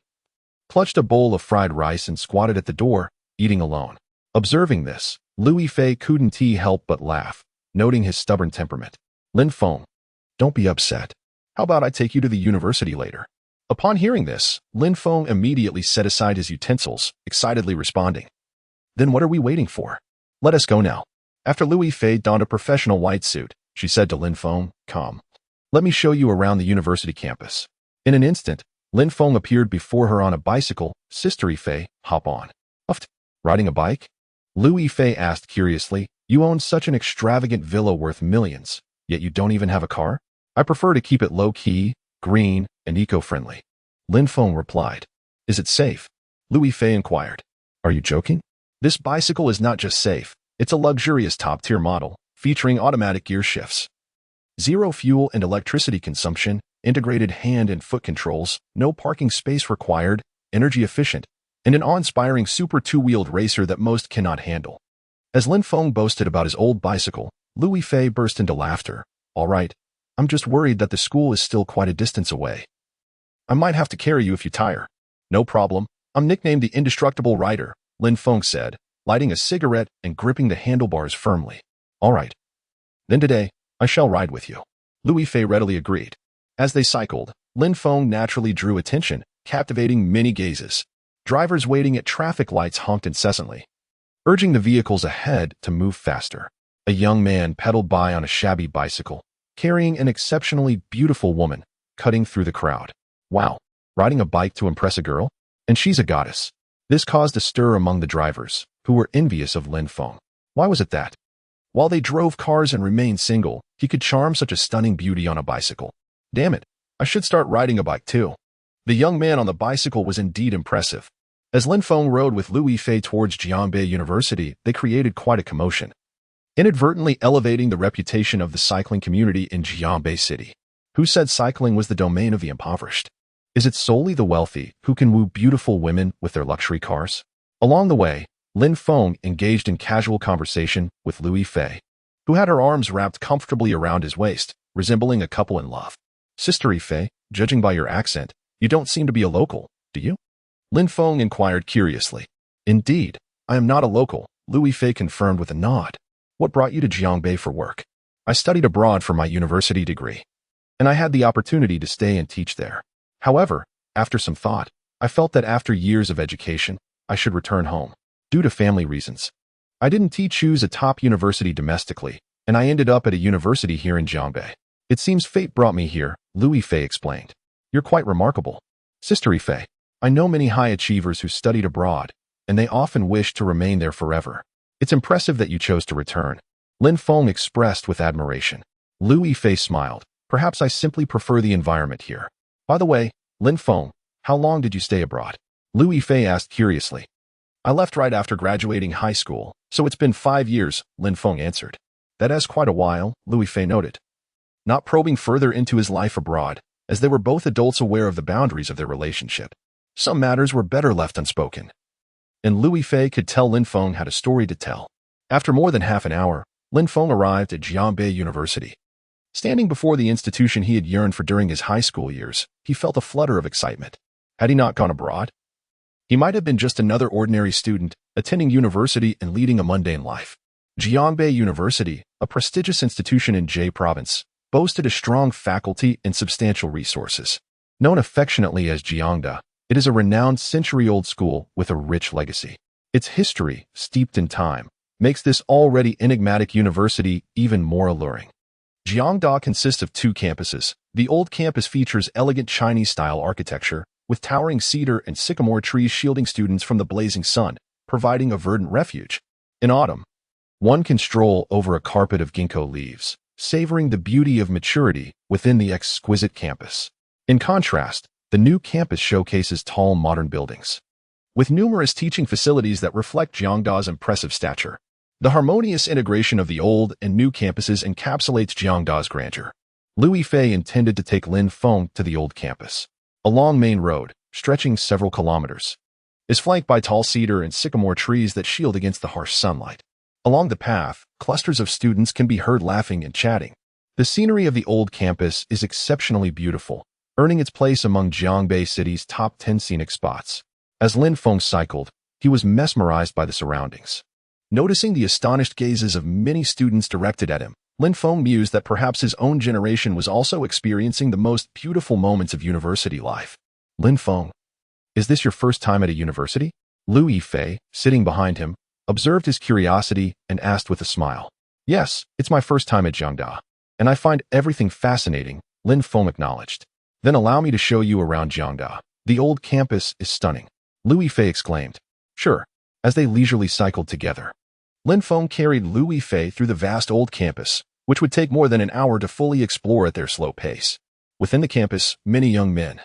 clutched a bowl of fried rice and squatted at the door, eating alone. Observing this, Louis Fei couldn't help but laugh, noting his stubborn temperament. Lin Feng, don't be upset. How about I take you to the university later? Upon hearing this, Lin Feng immediately set aside his utensils, excitedly responding. Then what are we waiting for? Let us go now. After Louis Fei donned a professional white suit, she said to Lin Feng, come. Let me show you around the university campus. In an instant, Lin Feng appeared before her on a bicycle. Sister Fei, hop on. Uft. Riding a bike? Louis Fei asked curiously, you own such an extravagant villa worth millions, yet you don't even have a car? I prefer to keep it low-key, green, and eco-friendly. Lin Feng replied. Is it safe? Louis Fei inquired. Are you joking? This bicycle is not just safe, it's a luxurious top-tier model, featuring automatic gear shifts, zero fuel and electricity consumption, integrated hand and foot controls, no parking space required, energy efficient, and an awe-inspiring super two-wheeled racer that most cannot handle. As Lin Feng boasted about his old bicycle, Louis Fei burst into laughter. All right, I'm just worried that the school is still quite a distance away. I might have to carry you if you tire. No problem. I'm nicknamed the Indestructible Rider, Lin Feng said, lighting a cigarette and gripping the handlebars firmly. All right. Then today, I shall ride with you. Louis Fei readily agreed. As they cycled, Lin Feng naturally drew attention, captivating many gazes. Drivers waiting at traffic lights honked incessantly, urging the vehicles ahead to move faster. A young man pedaled by on a shabby bicycle, carrying an exceptionally beautiful woman, cutting through the crowd. Wow, riding a bike to impress a girl? And she's a goddess. This caused a stir among the drivers, who were envious of Lin Feng. Why was it that, while they drove cars and remained single, he could charm such a stunning beauty on a bicycle? Damn it, I should start riding a bike too. The young man on the bicycle was indeed impressive. As Lin Feng rode with Louis Fei towards Jiangbei University, they created quite a commotion, inadvertently elevating the reputation of the cycling community in Jiangbei City. Who said cycling was the domain of the impoverished? Is it solely the wealthy who can woo beautiful women with their luxury cars? Along the way, Lin Feng engaged in casual conversation with Louis Fei, who had her arms wrapped comfortably around his waist, resembling a couple in love. Sister Fei, judging by your accent, you don't seem to be a local, do you? Lin Feng inquired curiously. Indeed, I am not a local, Louis Fei confirmed with a nod. What brought you to Jiangbei for work? I studied abroad for my university degree, and I had the opportunity to stay and teach there. However, after some thought, I felt that after years of education, I should return home. Due to family reasons, I didn't choose a top university domestically, and I ended up at a university here in Jiangbei. It seems fate brought me here, Louis Fei explained. You're quite remarkable. Sister Fei, I know many high achievers who studied abroad, and they often wish to remain there forever. It's impressive that you chose to return. Lin Feng expressed with admiration. Louis Fei smiled. Perhaps I simply prefer the environment here. By the way, Lin Feng, how long did you stay abroad? Louis Fei asked curiously. I left right after graduating high school, so it's been 5 years, Lin Feng answered. That is quite a while, Louis Fei noted, not probing further into his life abroad, as they were both adults aware of the boundaries of their relationship. Some matters were better left unspoken, and Louis Fei could tell Lin Feng had a story to tell. After more than half an hour, Lin Feng arrived at Jiangbei University. Standing before the institution he had yearned for during his high school years, he felt a flutter of excitement. Had he not gone abroad, he might have been just another ordinary student, attending university and leading a mundane life. Jiangbei University, a prestigious institution in Jie Province, boasted a strong faculty and substantial resources. Known affectionately as Jiangda, it is a renowned century-old school with a rich legacy. Its history, steeped in time, makes this already enigmatic university even more alluring. Jiangda consists of 2 campuses. The old campus features elegant Chinese-style architecture, with towering cedar and sycamore trees shielding students from the blazing sun, providing a verdant refuge. In autumn, one can stroll over a carpet of ginkgo leaves, savoring the beauty of maturity within the exquisite campus. In contrast, the new campus showcases tall modern buildings, with numerous teaching facilities that reflect Jiangda's impressive stature. The harmonious integration of the old and new campuses encapsulates Jiangda's grandeur. Louis Fei intended to take Lin Feng to the old campus. A long main road, stretching several kilometers, is flanked by tall cedar and sycamore trees that shield against the harsh sunlight. Along the path, clusters of students can be heard laughing and chatting. The scenery of the old campus is exceptionally beautiful, earning its place among Jiangbei City's top 10 scenic spots. As Lin Feng cycled, he was mesmerized by the surroundings. Noticing the astonished gazes of many students directed at him, Lin Feng mused that perhaps his own generation was also experiencing the most beautiful moments of university life. Lin Feng, is this your first time at a university? Louis Fei, sitting behind him, observed his curiosity and asked with a smile. Yes, it's my first time at Jiangda, and I find everything fascinating, Lin Feng acknowledged. Then allow me to show you around Jiangda. The old campus is stunning, Louis Fei exclaimed. Sure, as they leisurely cycled together. Lin Feng carried Louis Fei through the vast old campus, which would take more than an hour to fully explore at their slow pace. Within the campus, many young men,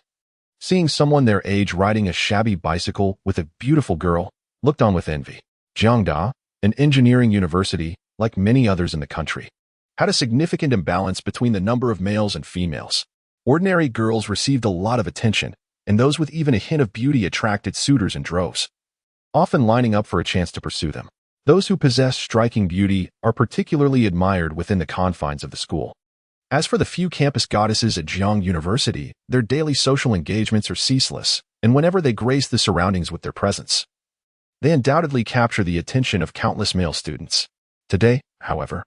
seeing someone their age riding a shabby bicycle with a beautiful girl, looked on with envy. Jiangda, an engineering university, like many others in the country, had a significant imbalance between the number of males and females. Ordinary girls received a lot of attention, and those with even a hint of beauty attracted suitors in droves, often lining up for a chance to pursue them. Those who possess striking beauty are particularly admired within the confines of the school. As for the few campus goddesses at Jiang University, their daily social engagements are ceaseless, and whenever they grace the surroundings with their presence, they undoubtedly capture the attention of countless male students. Today, however,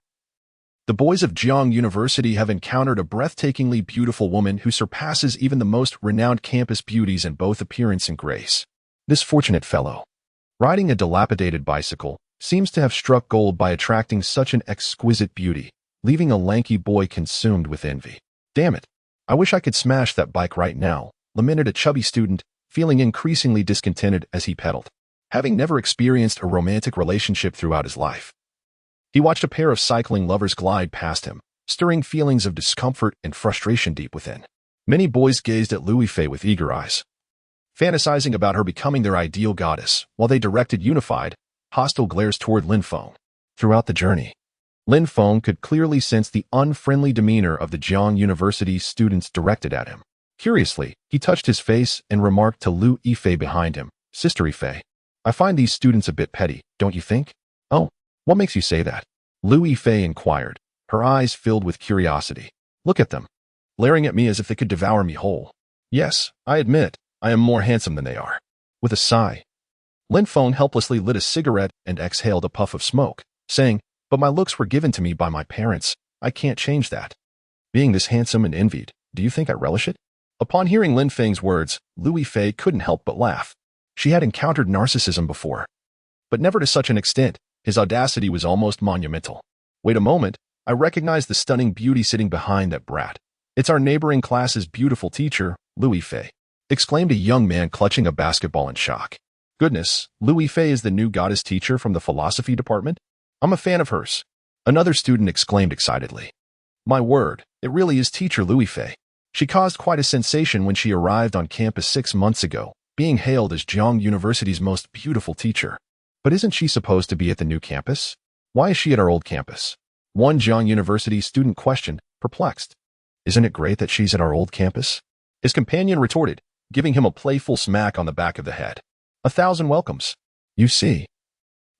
the boys of Jiang University have encountered a breathtakingly beautiful woman who surpasses even the most renowned campus beauties in both appearance and grace. This fortunate fellow, riding a dilapidated bicycle, seems to have struck gold by attracting such an exquisite beauty, leaving a lanky boy consumed with envy. "Damn it, I wish I could smash that bike right now," lamented a chubby student, feeling increasingly discontented as he pedaled. Having never experienced a romantic relationship throughout his life, he watched a pair of cycling lovers glide past him, stirring feelings of discomfort and frustration deep within. Many boys gazed at Louis Fei with eager eyes, fantasizing about her becoming their ideal goddess, while they directed unified, hostile glares toward Lin Feng. Throughout the journey, Lin Feng could clearly sense the unfriendly demeanor of the Jiang University students directed at him. Curiously, he touched his face and remarked to Lu Yifei behind him, "Sister Yifei, I find these students a bit petty, don't you think?" "Oh, what makes you say that?" Lu Yifei inquired, her eyes filled with curiosity. "Look at them, glaring at me as if they could devour me whole. Yes, I admit, I am more handsome than they are." With a sigh, Lin Feng helplessly lit a cigarette and exhaled a puff of smoke, saying, "But my looks were given to me by my parents. I can't change that. Being this handsome and envied, do you think I relish it?" Upon hearing Lin Feng's words, Lu Yifei couldn't help but laugh. She had encountered narcissism before, but never to such an extent. His audacity was almost monumental. "Wait a moment, I recognize the stunning beauty sitting behind that brat. It's our neighboring class's beautiful teacher, Lu Yifei," exclaimed a young man clutching a basketball in shock. "Goodness, Lu Yifei is the new goddess teacher from the philosophy department? I'm a fan of hers," another student exclaimed excitedly. "My word, it really is teacher Lu Yifei. She caused quite a sensation when she arrived on campus 6 months ago, being hailed as Jiang University's most beautiful teacher. But isn't she supposed to be at the new campus? Why is she at our old campus?" One Jiang University student questioned, perplexed. "Isn't it great that she's at our old campus?" His companion retorted, giving him a playful smack on the back of the head. "1,000 welcomes. You see."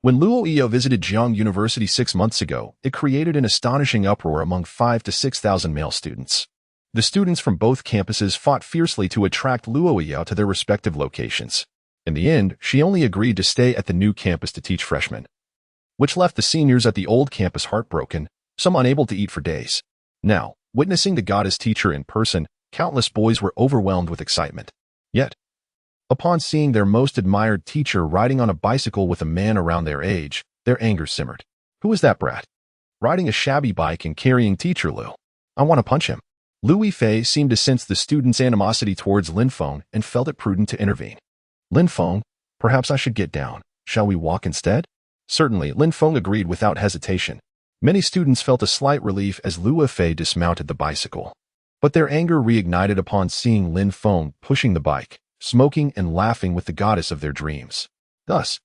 When Luo Iyo visited Jiang University 6 months ago, it created an astonishing uproar among 5,000 to 6,000 male students. The students from both campuses fought fiercely to attract Luo Iyo to their respective locations. In the end, she only agreed to stay at the new campus to teach freshmen, which left the seniors at the old campus heartbroken, some unable to eat for days. Now, witnessing the goddess teacher in person, countless boys were overwhelmed with excitement. Yet, upon seeing their most admired teacher riding on a bicycle with a man around their age, their anger simmered. "Who is that brat? Riding a shabby bike and carrying teacher Lu? I want to punch him." Lu Yifei seemed to sense the students' animosity towards Lin Feng and felt it prudent to intervene. "Lin Feng, perhaps I should get down. Shall we walk instead?" "Certainly," Lin Feng agreed without hesitation. Many students felt a slight relief as Lu Yifei dismounted the bicycle, but their anger reignited upon seeing Lin Feng pushing the bike, smoking and laughing with the goddess of their dreams. Thus,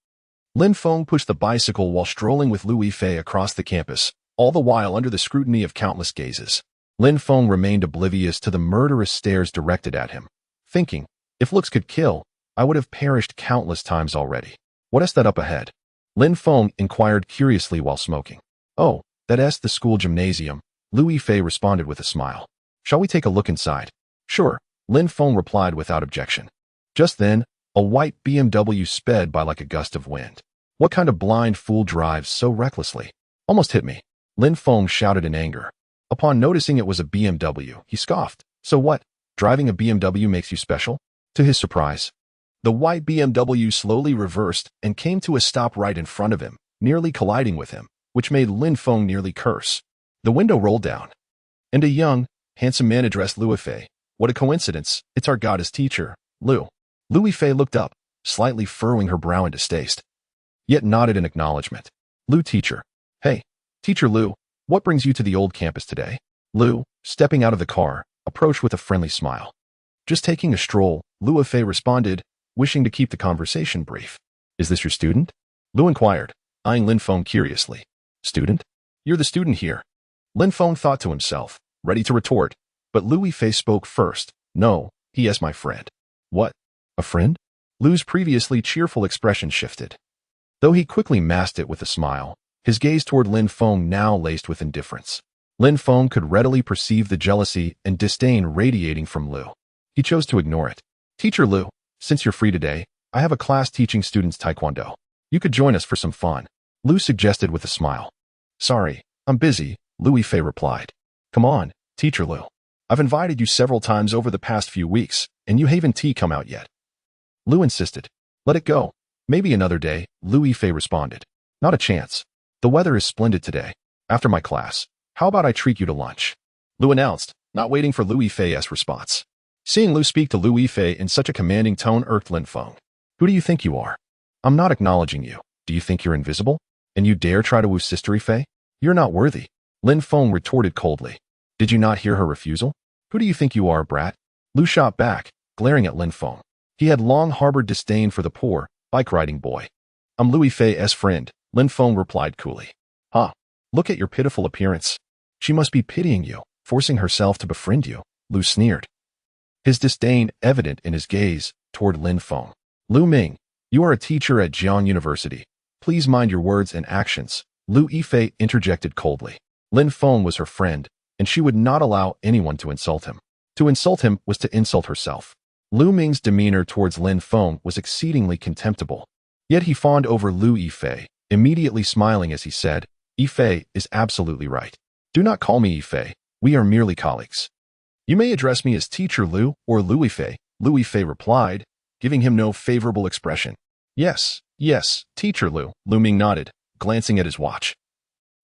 Lin Feng pushed the bicycle while strolling with Lu Yifei across the campus, all the while under the scrutiny of countless gazes. Lin Feng remained oblivious to the murderous stares directed at him, thinking, "If looks could kill, I would have perished countless times already." "What is that up ahead?" Lin Feng inquired curiously while smoking. "Oh, that's the school gymnasium," Lu Yifei responded with a smile. "Shall we take a look inside?" "Sure," Lin Feng replied without objection. Just then, a white BMW sped by like a gust of wind. "What kind of blind fool drives so recklessly? Almost hit me," Lin Feng shouted in anger. Upon noticing it was a BMW, he scoffed. "So what? Driving a BMW makes you special?" To his surprise, the white BMW slowly reversed and came to a stop right in front of him, nearly colliding with him, which made Lin Feng nearly curse. The window rolled down, and a young, handsome man addressed Lu Yifei. "What a coincidence. It's our goddess teacher, Lu." Lu Yifei looked up, slightly furrowing her brow in distaste, yet nodded in acknowledgement. "Lu teacher. Hey, teacher Lu, what brings you to the old campus today?" Lu, stepping out of the car, approached with a friendly smile. "Just taking a stroll," Lu Yifei responded, wishing to keep the conversation brief. "Is this your student?" Lu inquired, eyeing Lin Feng curiously. "Student?" You're the student here. Lin Feng thought to himself, ready to retort, but Lu Yifei spoke first. No, he is my friend. What? A friend? Lu's previously cheerful expression shifted. Though he quickly masked it with a smile, his gaze toward Lin Feng now laced with indifference. Lin Feng could readily perceive the jealousy and disdain radiating from Lu. He chose to ignore it. Teacher Lu, since you're free today, I have a class teaching students Taekwondo. You could join us for some fun, Lu suggested with a smile. Sorry, I'm busy, Lu Yifei replied. Come on, Teacher Lu. I've invited you several times over the past few weeks, and you haven't come out yet. Lu insisted. Let it go. Maybe another day, Lu Yifei responded. Not a chance. The weather is splendid today. After my class, how about I treat you to lunch? Lu announced, not waiting for Lu Yifei's response. Seeing Lu speak to Lu Yifei in such a commanding tone irked Lin Feng. Who do you think you are? I'm not acknowledging you. Do you think you're invisible? And you dare try to woo Sister Yifei? You're not worthy. Lin Feng retorted coldly. Did you not hear her refusal? Who do you think you are, brat? Lu shot back, glaring at Lin Feng. He had long harbored disdain for the poor, bike-riding boy. I'm Lu Yifei's friend, Lin Feng replied coolly. Huh? Look at your pitiful appearance. She must be pitying you, forcing herself to befriend you, Lu sneered. His disdain evident in his gaze toward Lin Feng. Lu Ming, you are a teacher at Jiang University. Please mind your words and actions, Lu Yifei interjected coldly. Lin Feng was her friend, and she would not allow anyone to insult him. To insult him was to insult herself. Lu Ming's demeanor towards Lin Feng was exceedingly contemptible. Yet he fawned over Lu Yifei, immediately smiling as he said, Yifei is absolutely right. Do not call me Yifei. We are merely colleagues. You may address me as Teacher Lu or Lu Yifei, Lu Yifei replied, giving him no favorable expression. Yes, Teacher Lu, Lu Ming nodded, glancing at his watch.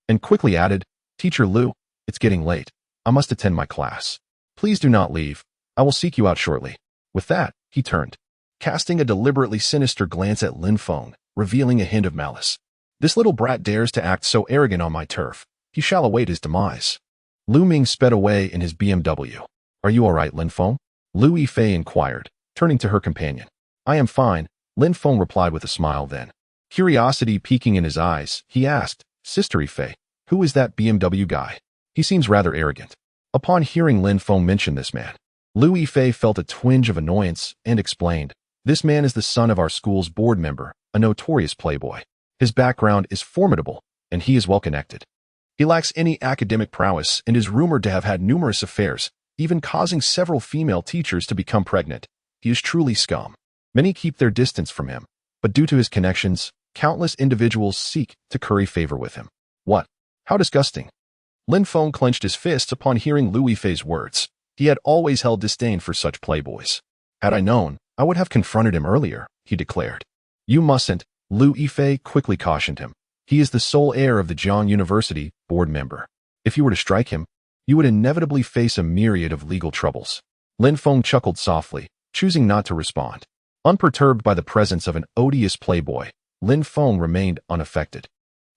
And quickly added, Teacher Lu, it's getting late. I must attend my class. Please do not leave. I will seek you out shortly. With that, he turned, casting a deliberately sinister glance at Lin Feng, revealing a hint of malice. This little brat dares to act so arrogant on my turf. He shall await his demise. Lu Ming sped away in his BMW. Are you all right, Lin Feng? Lu Yifei inquired, turning to her companion. I am fine, Lin Feng replied with a smile then. Curiosity peeking in his eyes, he asked, Sister Yifei, who is that BMW guy? He seems rather arrogant. Upon hearing Lin Feng mention this man, Lu Yifei felt a twinge of annoyance and explained, This man is the son of our school's board member, a notorious playboy. His background is formidable, and he is well connected. He lacks any academic prowess and is rumored to have had numerous affairs, even causing several female teachers to become pregnant. He is truly scum. Many keep their distance from him, but due to his connections, countless individuals seek to curry favor with him. What? How disgusting. Lin Feng clenched his fists upon hearing Lu Yifei's words. He had always held disdain for such playboys. Had I known, I would have confronted him earlier, he declared. You mustn't, Lu Yifei quickly cautioned him. He is the sole heir of the Jiang University board member. If you were to strike him, you would inevitably face a myriad of legal troubles. Lin Feng chuckled softly, choosing not to respond. Unperturbed by the presence of an odious playboy, Lin Feng remained unaffected.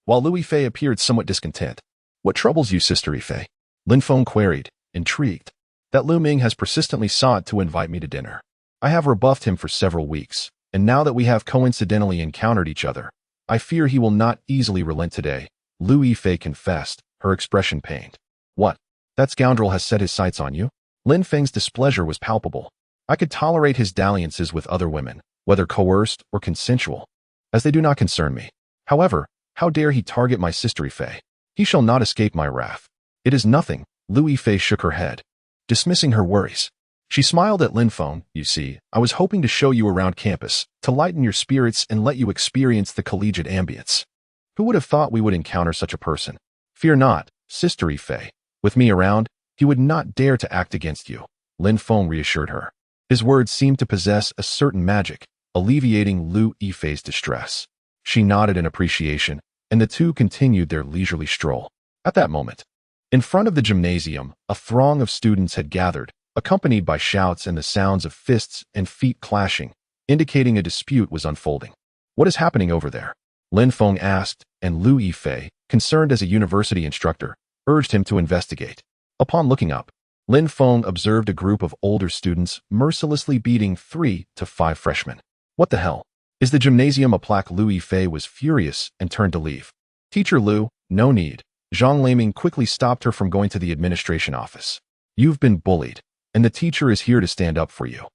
While Lu Yifei appeared somewhat discontent. What troubles you, Sister Yifei? Lin Feng queried, intrigued. That Lu Ming has persistently sought to invite me to dinner. I have rebuffed him for several weeks, and now that we have coincidentally encountered each other, I fear he will not easily relent today, Lu Yifei confessed, her expression pained. What? That scoundrel has set his sights on you? Lin Feng's displeasure was palpable. I could tolerate his dalliances with other women, whether coerced or consensual, as they do not concern me. However, how dare he target my Sister Yifei? He shall not escape my wrath. It is nothing, Lu Yifei shook her head, dismissing her worries. She smiled at Lin Feng. You see, I was hoping to show you around campus, to lighten your spirits and let you experience the collegiate ambience. Who would have thought we would encounter such a person? Fear not, Sister Yifei. With me around, he would not dare to act against you, Lin Feng reassured her. His words seemed to possess a certain magic, alleviating Lu Yifei's distress. She nodded in appreciation, and the two continued their leisurely stroll. At that moment, in front of the gymnasium, a throng of students had gathered, accompanied by shouts and the sounds of fists and feet clashing, indicating a dispute was unfolding. What is happening over there? Lin Feng asked, and Lu Yifei, concerned as a university instructor, urged him to investigate. Upon looking up, Lin Feng observed a group of older students mercilessly beating 3 to 5 freshmen. What the hell? Is the gymnasium a plaque? Lu Yifei was furious and turned to leave. Teacher Lu, no need. Zhang Laming quickly stopped her from going to the administration office. You've been bullied, and the teacher is here to stand up for you,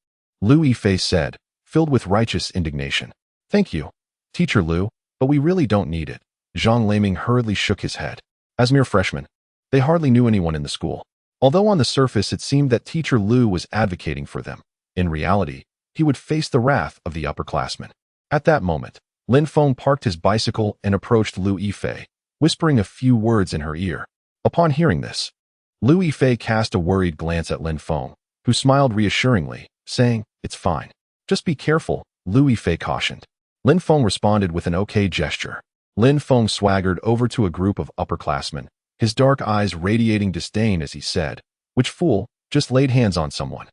Lu Yifei said, filled with righteous indignation. Thank you, Teacher Lu, but we really don't need it. Zhang Laming hurriedly shook his head. As mere freshmen, they hardly knew anyone in the school. Although on the surface it seemed that Teacher Lu was advocating for them, in reality, he would face the wrath of the upperclassmen. At that moment, Lin Feng parked his bicycle and approached Lu Yifei, whispering a few words in her ear. Upon hearing this, Lu Yifei cast a worried glance at Lin Feng, who smiled reassuringly, saying, It's fine. Just be careful, Lu Yifei cautioned. Lin Feng responded with an okay gesture. Lin Feng swaggered over to a group of upperclassmen, his dark eyes radiating disdain as he said, Which fool just laid hands on someone?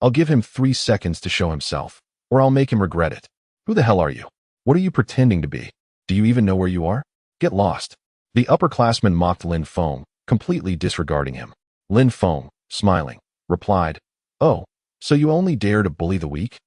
I'll give him 3 seconds to show himself, or I'll make him regret it. Who the hell are you? What are you pretending to be? Do you even know where you are? Get lost. The upperclassman mocked Lin Feng, completely disregarding him. Lin Feng, smiling, replied, Oh, so you only dare to bully the weak?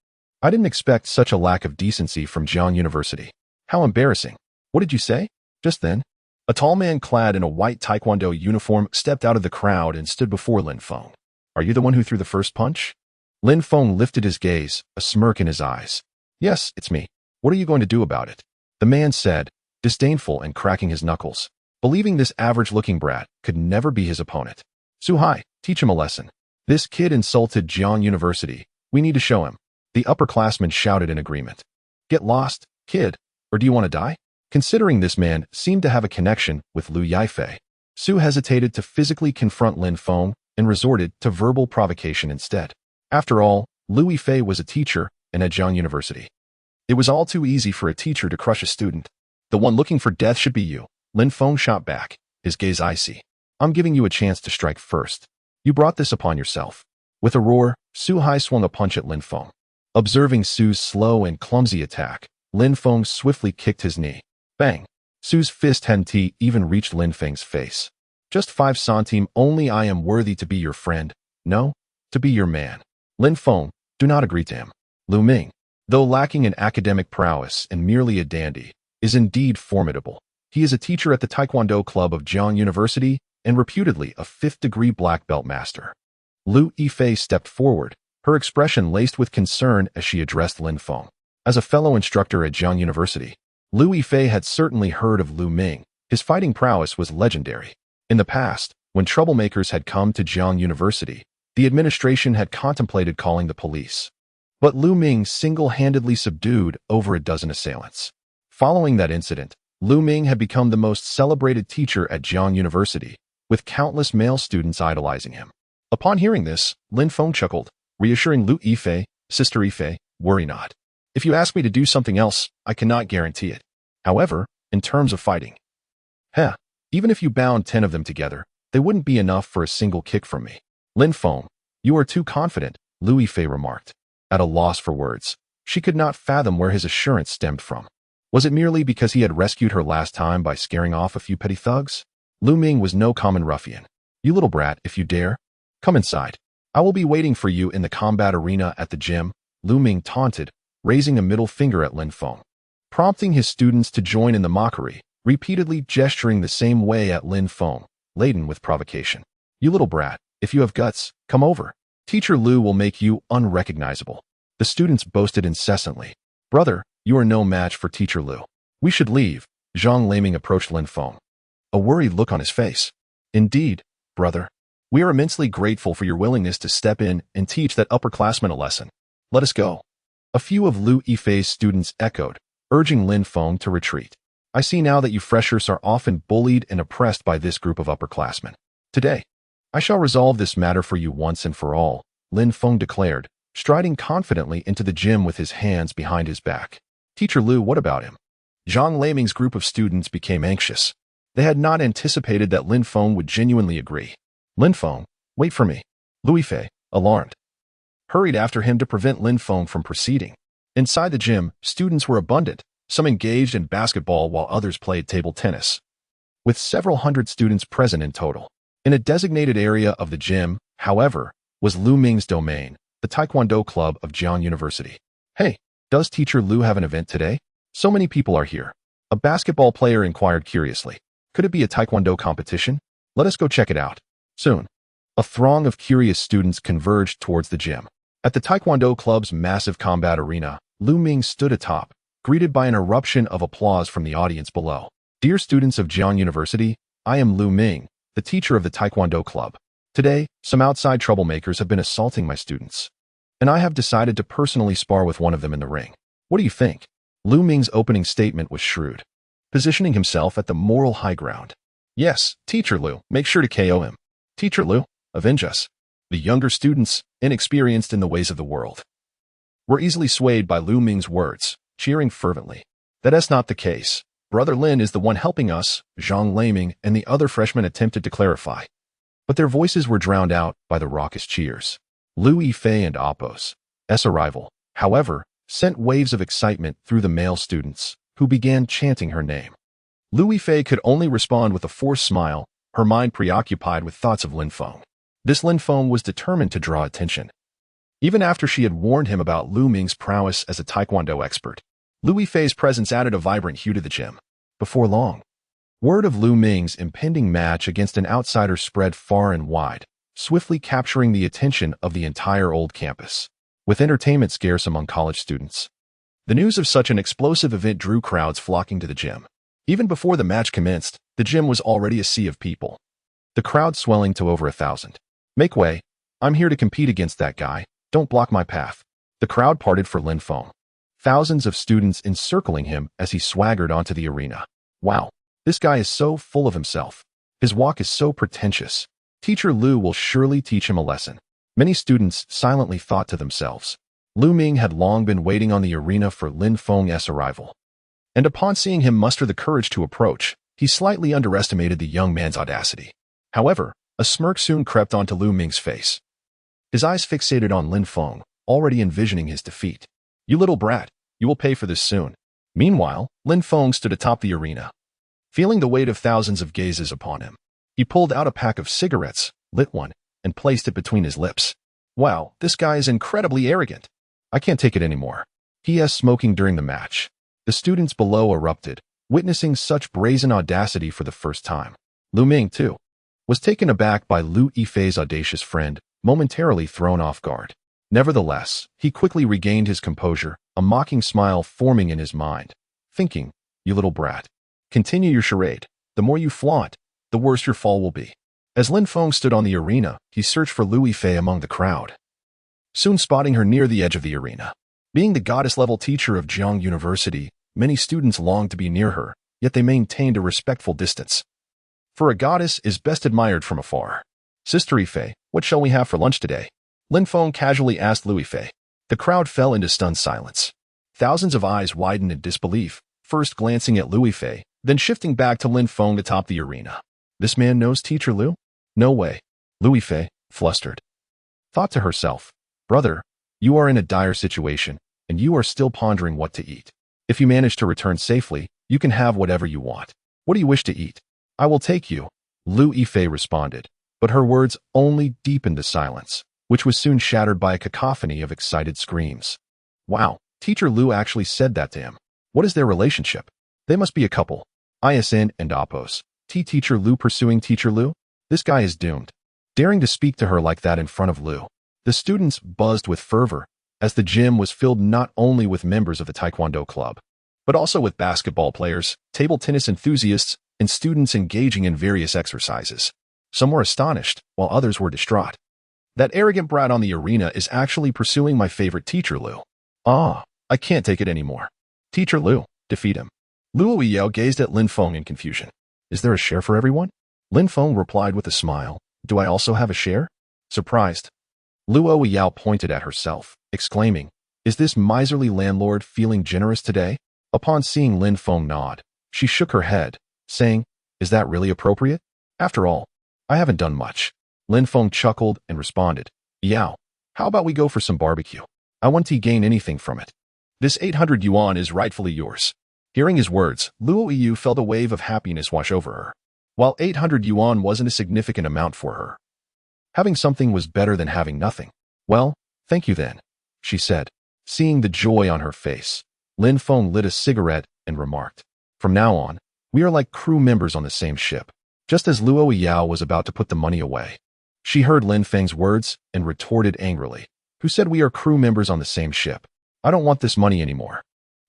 I didn't expect such a lack of decency from Jiang University. How embarrassing. What did you say? Just then, a tall man clad in a white taekwondo uniform stepped out of the crowd and stood before Lin Feng. Are you the one who threw the first punch? Lin Feng lifted his gaze, a smirk in his eyes. Yes, it's me. What are you going to do about it? The man said, disdainful and cracking his knuckles, believing this average-looking brat could never be his opponent. Suhai, teach him a lesson. This kid insulted Jiang University. We need to show him. The upperclassmen shouted in agreement. Get lost, kid, or do you want to die? Considering this man seemed to have a connection with Lu Yifei, Su hesitated to physically confront Lin Feng and resorted to verbal provocation instead. After all, Lu Yifei was a teacher and at Jiang University. It was all too easy for a teacher to crush a student. The one looking for death should be you, Lin Feng shot back, his gaze icy. I'm giving you a chance to strike first. You brought this upon yourself. With a roar, Su Hai swung a punch at Lin Feng. Observing Su's slow and clumsy attack, Lin Feng swiftly kicked his knee. Bang! Su's fist hadn't even reached Lin Feng's face. Just 5 centimes only. I am worthy to be your friend. No, to be your man. Lin Feng, do not agree to him. Lu Ming, though lacking in academic prowess and merely a dandy, is indeed formidable. He is a teacher at the Taekwondo Club of Jiang University and reputedly a 5th-degree black belt master. Lu Yifei stepped forward, her expression laced with concern as she addressed Lin Feng. As a fellow instructor at Jiang University, Lu Yifei had certainly heard of Lu Ming. His fighting prowess was legendary. In the past, when troublemakers had come to Jiang University, the administration had contemplated calling the police. But Lu Ming single-handedly subdued over a dozen assailants. Following that incident, Lu Ming had become the most celebrated teacher at Jiang University, with countless male students idolizing him. Upon hearing this, Lin Feng chuckled, reassuring Lu Yifei, Sister Yifei, worry not. If you ask me to do something else, I cannot guarantee it. However, in terms of fighting, even if you bound 10 of them together, they wouldn't be enough for a single kick from me. Lin Feng, you are too confident, Lu Yifei remarked. At a loss for words, she could not fathom where his assurance stemmed from. Was it merely because he had rescued her last time by scaring off a few petty thugs? Lu Ming was no common ruffian. You little brat, if you dare, come inside. I will be waiting for you in the combat arena at the gym, Lu Ming taunted, raising a middle finger at Lin Feng, prompting his students to join in the mockery, repeatedly gesturing the same way at Lin Feng, laden with provocation. You little brat, if you have guts, come over. Teacher Lu will make you unrecognizable. The students boasted incessantly. Brother, you are no match for Teacher Lu. We should leave. Zhang Laming approached Lin Feng, a worried look on his face. Indeed, brother. We are immensely grateful for your willingness to step in and teach that upperclassman a lesson. Let us go. A few of Lu Yifei's students echoed, urging Lin Feng to retreat. I see now that you freshers are often bullied and oppressed by this group of upperclassmen. Today, I shall resolve this matter for you once and for all, Lin Feng declared, striding confidently into the gym with his hands behind his back. Teacher Lu, what about him? Zhang Laming's group of students became anxious. They had not anticipated that Lin Feng would genuinely agree. Lin Feng, wait for me. Lu Yifei, alarmed, hurried after him to prevent Lin Feng from proceeding. Inside the gym, students were abundant, some engaged in basketball while others played table tennis. With several hundred students present in total. In a designated area of the gym, however, was Lu Ming's domain, the Taekwondo Club of Jiang University. Hey, does Teacher Lu have an event today? So many people are here. A basketball player inquired curiously. Could it be a taekwondo competition? Let us go check it out. Soon, a throng of curious students converged towards the gym. At the taekwondo club's massive combat arena, Lu Ming stood atop, greeted by an eruption of applause from the audience below. Dear students of Jiang University, I am Lu Ming, the teacher of the taekwondo club. Today, some outside troublemakers have been assaulting my students, and I have decided to personally spar with one of them in the ring. What do you think? Lu Ming's opening statement was shrewd, positioning himself at the moral high ground. Yes, Teacher Lu, make sure to KO him. Teacher Lu, avenge us. The younger students, inexperienced in the ways of the world, were easily swayed by Lu Ming's words, cheering fervently. That is not the case. Brother Lin is the one helping us, Zhang Laming and the other freshmen attempted to clarify. But their voices were drowned out by the raucous cheers. Lu Yifei and Apos, S arrival, however, sent waves of excitement through the male students, who began chanting her name. Lu Yifei could only respond with a forced smile, her mind preoccupied with thoughts of Lin Feng. This Lin Feng was determined to draw attention. Even after she had warned him about Lu Ming's prowess as a taekwondo expert, Lu Yifei's presence added a vibrant hue to the gym. Before long, word of Lu Ming's impending match against an outsider spread far and wide, swiftly capturing the attention of the entire old campus. With entertainment scarce among college students, the news of such an explosive event drew crowds flocking to the gym. Even before the match commenced, the gym was already a sea of people, the crowd swelling to over 1,000. Make way. I'm here to compete against that guy. Don't block my path. The crowd parted for Lin Feng, thousands of students encircling him as he swaggered onto the arena. Wow, this guy is so full of himself. His walk is so pretentious. Teacher Lu will surely teach him a lesson. Many students silently thought to themselves. Lu Ming had long been waiting on the arena for Lin Feng's arrival, and upon seeing him muster the courage to approach, he slightly underestimated the young man's audacity. However, a smirk soon crept onto Lu Ming's face. His eyes fixated on Lin Feng, already envisioning his defeat. You little brat, you will pay for this soon. Meanwhile, Lin Feng stood atop the arena, feeling the weight of thousands of gazes upon him. He pulled out a pack of cigarettes, lit one, and placed it between his lips. Wow, this guy is incredibly arrogant. I can't take it anymore. P.S. smoking during the match. The students below erupted, witnessing such brazen audacity for the first time. Lu Ming, too, was taken aback by Lu Yifei's audacious friend, momentarily thrown off guard. Nevertheless, he quickly regained his composure, a mocking smile forming in his mind, thinking, you little brat, continue your charade. The more you flaunt, the worse your fall will be. As Lin Feng stood on the arena, he searched for Lu Yifei among the crowd, soon spotting her near the edge of the arena. Being the goddess-level teacher of Jiang University, many students longed to be near her, yet they maintained a respectful distance. For a goddess is best admired from afar. Sister Yifei, what shall we have for lunch today? Lin Feng casually asked Lu Yifei. The crowd fell into stunned silence. Thousands of eyes widened in disbelief, first glancing at Lu Yifei, then shifting back to Lin Feng atop the arena. This man knows Teacher Lu? No way. Lu Yifei, flustered, thought to herself, brother, you are in a dire situation, and you are still pondering what to eat. If you manage to return safely, you can have whatever you want. What do you wish to eat? I will take you, Lu Yifei responded, but her words only deepened the silence, which was soon shattered by a cacophony of excited screams. Wow, Teacher Lu actually said that to him. What is their relationship? They must be a couple. ISN and Apos. Teacher Lu pursuing Teacher Lu? This guy is doomed. Daring to speak to her like that in front of Lu. The students buzzed with fervor, as the gym was filled not only with members of the Taekwondo club, but also with basketball players, table tennis enthusiasts, and students engaging in various exercises. Some were astonished, while others were distraught. That arrogant brat on the arena is actually pursuing my favorite Teacher Lu. Ah, I can't take it anymore. Teacher Lu, defeat him. Luo Yao gazed at Lin Feng in confusion. Is there a share for everyone? Lin Feng replied with a smile. Do I also have a share? Surprised, Luo Yao pointed at herself, exclaiming, is this miserly landlord feeling generous today? Upon seeing Lin Feng nod, she shook her head, saying, is that really appropriate? After all, I haven't done much. Lin Feng chuckled and responded, Yao, how about we go for some barbecue? I won't gain anything from it. This 800 yuan is rightfully yours. Hearing his words, Luo Yu felt a wave of happiness wash over her. While 800 yuan wasn't a significant amount for her, having something was better than having nothing. Well, thank you then, she said. Seeing the joy on her face, Lin Feng lit a cigarette and remarked, from now on, We are like crew members on the same ship. Just as Luo Yao was about to put the money away, she heard Lin Feng's words and retorted angrily. Who said we are crew members on the same ship? I don't want this money anymore.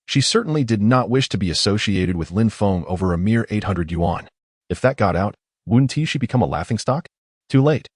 She certainly did not wish to be associated with Lin Feng over a mere 800 yuan. If that got out, wouldn't she become a laughingstock? Too late.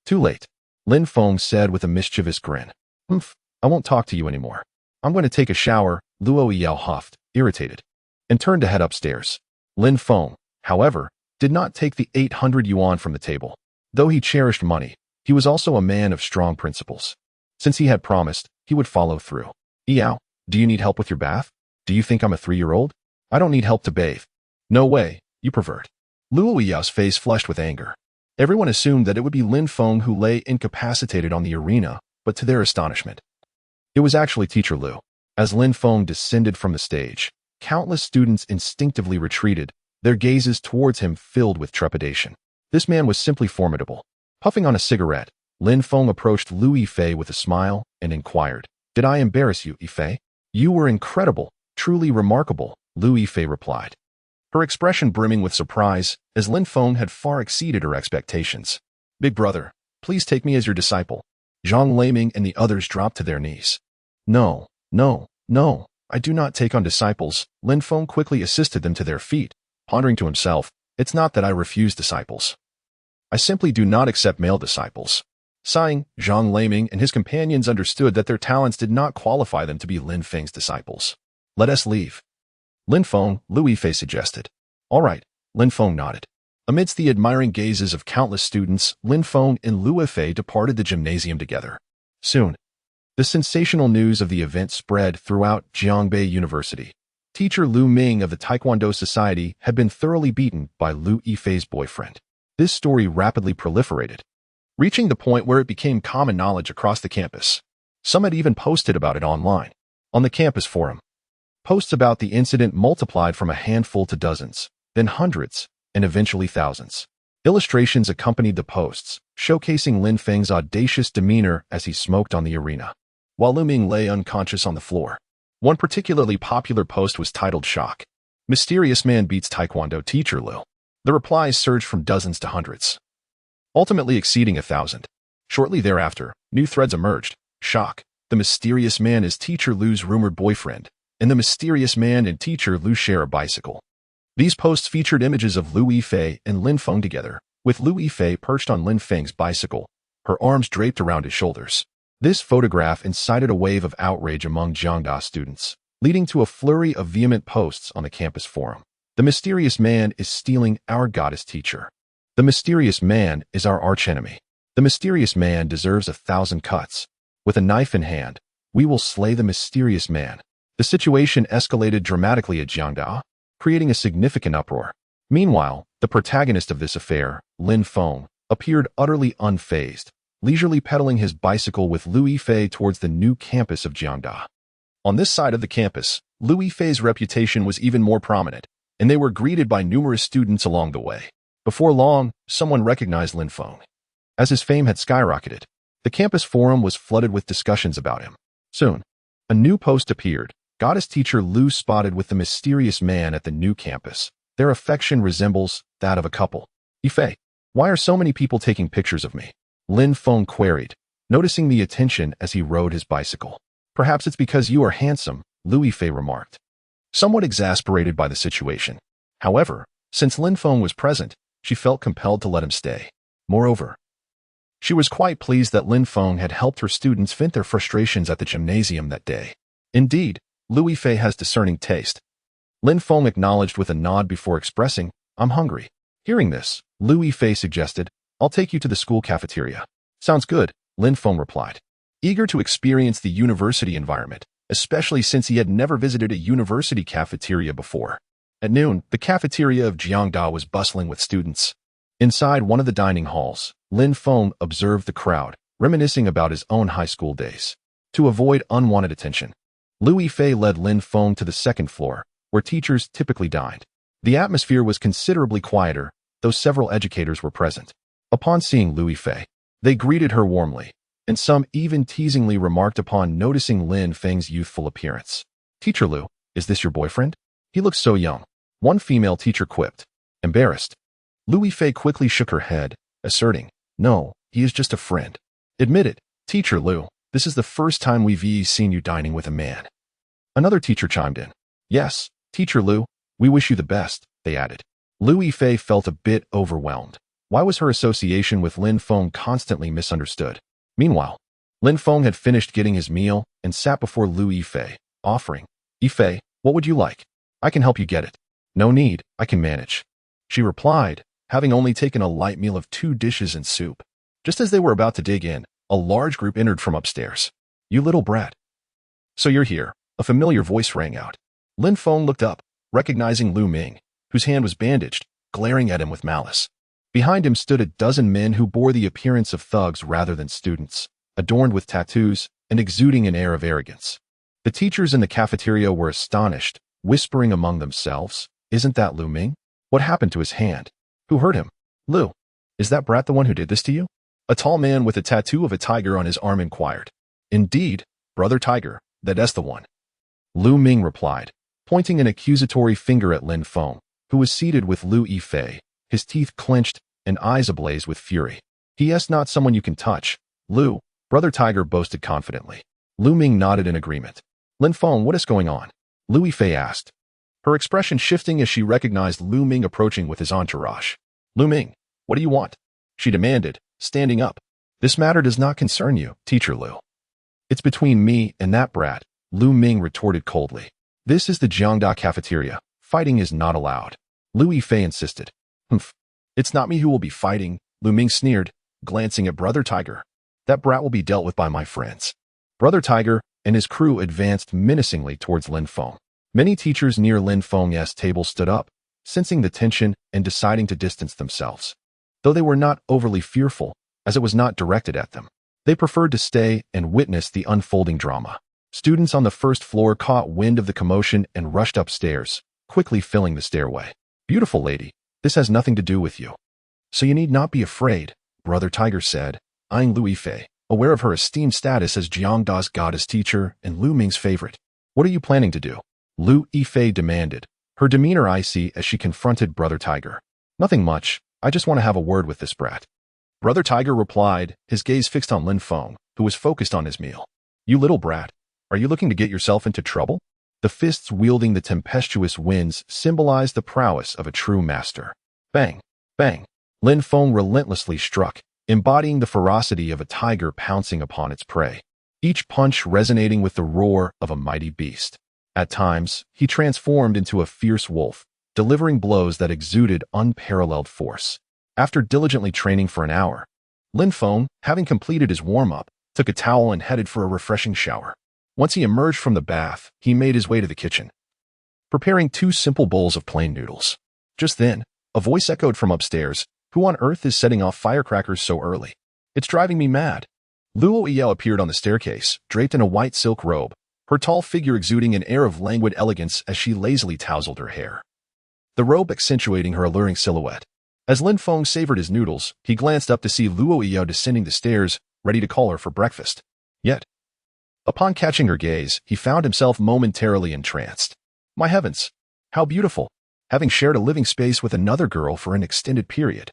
Too late. Lin Feng said with a mischievous grin. I won't talk to you anymore. I'm going to take a shower, Luo Yao huffed, irritated, and turned to head upstairs. Lin Feng, however, did not take the 800 yuan from the table. Though he cherished money, he was also a man of strong principles. Since he had promised, he would follow through. Yao, do you need help with your bath? Do you think I'm a 3-year-old? I don't need help to bathe. No way, you pervert. Luo Yao's face flushed with anger. Everyone assumed that it would be Lin Feng who lay incapacitated on the arena, but to their astonishment, it was actually Teacher Lu. As Lin Feng descended from the stage, countless students instinctively retreated, their gazes towards him filled with trepidation. This man was simply formidable. Puffing on a cigarette, Lin Feng approached Lu Yifei with a smile and inquired, "Did I embarrass you, Yifei?" "You were incredible, truly remarkable," Lu Yifei replied, her expression brimming with surprise, as Lin Feng had far exceeded her expectations. "Big brother, please take me as your disciple." Zhang Leiming and the others dropped to their knees. No, I do not take on disciples." Lin Feng quickly assisted them to their feet, pondering to himself, "It's not that I refuse disciples. I simply do not accept male disciples." Sighing, Zhang Leiming and his companions understood that their talents did not qualify them to be Lin Feng's disciples. "Let us leave." Lin Feng, Lu Yifei suggested. "All right," Lin Feng nodded. Amidst the admiring gazes of countless students, Lin Feng and Lu Yifei departed the gymnasium together. Soon, the sensational news of the event spread throughout Jiangbei University. Teacher Lu Ming of the Taekwondo Society had been thoroughly beaten by Lu Yifei's boyfriend. This story rapidly proliferated, reaching the point where it became common knowledge across the campus. Some had even posted about it online. On the campus forum, posts about the incident multiplied from a handful to dozens, then hundreds, and eventually thousands. Illustrations accompanied the posts, showcasing Lin Feng's audacious demeanor as he smoked on the arena, while Lu Ming lay unconscious on the floor. One particularly popular post was titled "Shock. Mysterious Man Beats Taekwondo Teacher Lu." The replies surged from dozens to hundreds, ultimately exceeding 1,000. Shortly thereafter, new threads emerged. "Shock. The mysterious man is Teacher Lu's rumored boyfriend, and the mysterious man and Teacher Lu share a bicycle." These posts featured images of Lu Yifei and Lin Feng together, with Lu Yifei perched on Lin Feng's bicycle, her arms draped around his shoulders. This photograph incited a wave of outrage among Jiangda students, leading to a flurry of vehement posts on the campus forum. "The mysterious man is stealing our goddess teacher. The mysterious man is our archenemy. The mysterious man deserves 1,000 cuts. With a knife in hand, we will slay the mysterious man." The situation escalated dramatically at Jiangda, creating a significant uproar. Meanwhile, the protagonist of this affair, Lin Feng, appeared utterly unfazed, leisurely pedaling his bicycle with Lu Yifei towards the new campus of Jiangda. On this side of the campus, Lu Yifei's reputation was even more prominent, and they were greeted by numerous students along the way. Before long, someone recognized Lin Feng. As his fame had skyrocketed, the campus forum was flooded with discussions about him. Soon, a new post appeared. "Goddess Teacher Lu spotted with the mysterious man at the new campus. Their affection resembles that of a couple." "Yifei, why are so many people taking pictures of me?" Lin Feng queried, noticing the attention as he rode his bicycle. "Perhaps it's because you are handsome," Lu Yifei remarked, somewhat exasperated by the situation. However, since Lin Feng was present, she felt compelled to let him stay. Moreover, she was quite pleased that Lin Feng had helped her students vent their frustrations at the gymnasium that day. Indeed, Lu Yifei has discerning taste. Lin Feng acknowledged with a nod before expressing, "I'm hungry." Hearing this, Lu Yifei suggested, "I'll take you to the school cafeteria." "Sounds good," Lin Feng replied, eager to experience the university environment, especially since he had never visited a university cafeteria before. At noon, the cafeteria of Jiangda was bustling with students. Inside one of the dining halls, Lin Feng observed the crowd, reminiscing about his own high school days. To avoid unwanted attention, Lu Yifei led Lin Feng to the second floor, where teachers typically dined. The atmosphere was considerably quieter, though several educators were present. Upon seeing Lu Yifei, they greeted her warmly, and some even teasingly remarked upon noticing Lin Feng's youthful appearance. "Teacher Lu, is this your boyfriend? He looks so young." One female teacher quipped. Embarrassed, Lu Yifei quickly shook her head, asserting, "No, he is just a friend." "Admit it, Teacher Lu, this is the first time we've seen you dining with a man." Another teacher chimed in. "Yes, Teacher Lu, we wish you the best," they added. Lu Yifei felt a bit overwhelmed. Why was her association with Lin Feng constantly misunderstood? Meanwhile, Lin Feng had finished getting his meal and sat before Lu Yifei, offering, "Yifei, what would you like? I can help you get it." "No need, I can manage," she replied, having only taken a light meal of 2 dishes and soup. Just as they were about to dig in, a large group entered from upstairs. "You little brat. So you're here," a familiar voice rang out. Lin Feng looked up, recognizing Lu Ming, whose hand was bandaged, glaring at him with malice. Behind him stood a dozen men who bore the appearance of thugs rather than students, adorned with tattoos and exuding an air of arrogance. The teachers in the cafeteria were astonished, whispering among themselves, "Isn't that Lu Ming? What happened to his hand? Who hurt him? Lu, is that brat the one who did this to you?" A tall man with a tattoo of a tiger on his arm inquired. "Indeed, Brother Tiger, that's the one," Lu Ming replied, pointing an accusatory finger at Lin Feng, who was seated with Lu Yifei, his teeth clenched and eyes ablaze with fury. "He is not someone you can touch, Lu," Brother Tiger boasted confidently. Lu Ming nodded in agreement. "Lin Feng, what is going on?" Lu Yifei asked, her expression shifting as she recognized Lu Ming approaching with his entourage. "Lu Ming, what do you want?" she demanded, standing up. "This matter does not concern you, Teacher Lu." "It's between me and that brat," Lu Ming retorted coldly. "This is the Jiangda cafeteria. Fighting is not allowed," Lu Yifei insisted. "Humph. It's not me who will be fighting," Lu Ming sneered, glancing at Brother Tiger. "That brat will be dealt with by my friends." Brother Tiger and his crew advanced menacingly towards Lin Feng. Many teachers near Lin Feng's table stood up, sensing the tension and deciding to distance themselves. Though they were not overly fearful, as it was not directed at them, they preferred to stay and witness the unfolding drama. Students on the first floor caught wind of the commotion and rushed upstairs, quickly filling the stairway. "Beautiful lady, this has nothing to do with you, so you need not be afraid," Brother Tiger said, eyeing Lu Yifei, aware of her esteemed status as Jiangda's goddess teacher and Lu Ming's favorite. "What are you planning to do?" Lu Yifei demanded, her demeanor icy as she confronted Brother Tiger. "Nothing much, I just want to have a word with this brat," Brother Tiger replied, his gaze fixed on Lin Feng, who was focused on his meal. "You little brat, are you looking to get yourself into trouble?" The fists wielding the tempestuous winds symbolized the prowess of a true master. Bang! Bang! Lin Feng relentlessly struck, embodying the ferocity of a tiger pouncing upon its prey, each punch resonating with the roar of a mighty beast. At times, he transformed into a fierce wolf, delivering blows that exuded unparalleled force. After diligently training for an hour, Lin Feng, having completed his warm-up, took a towel and headed for a refreshing shower. Once he emerged from the bath, he made his way to the kitchen, preparing 2 simple bowls of plain noodles. Just then, a voice echoed from upstairs, "Who on earth is setting off firecrackers so early? It's driving me mad." Luo Yao appeared on the staircase, draped in a white silk robe, her tall figure exuding an air of languid elegance as she lazily tousled her hair, the robe accentuating her alluring silhouette. As Lin Feng savored his noodles, he glanced up to see Luo Yao descending the stairs, ready to call her for breakfast. Yet, upon catching her gaze, he found himself momentarily entranced. My heavens, how beautiful, having shared a living space with another girl for an extended period.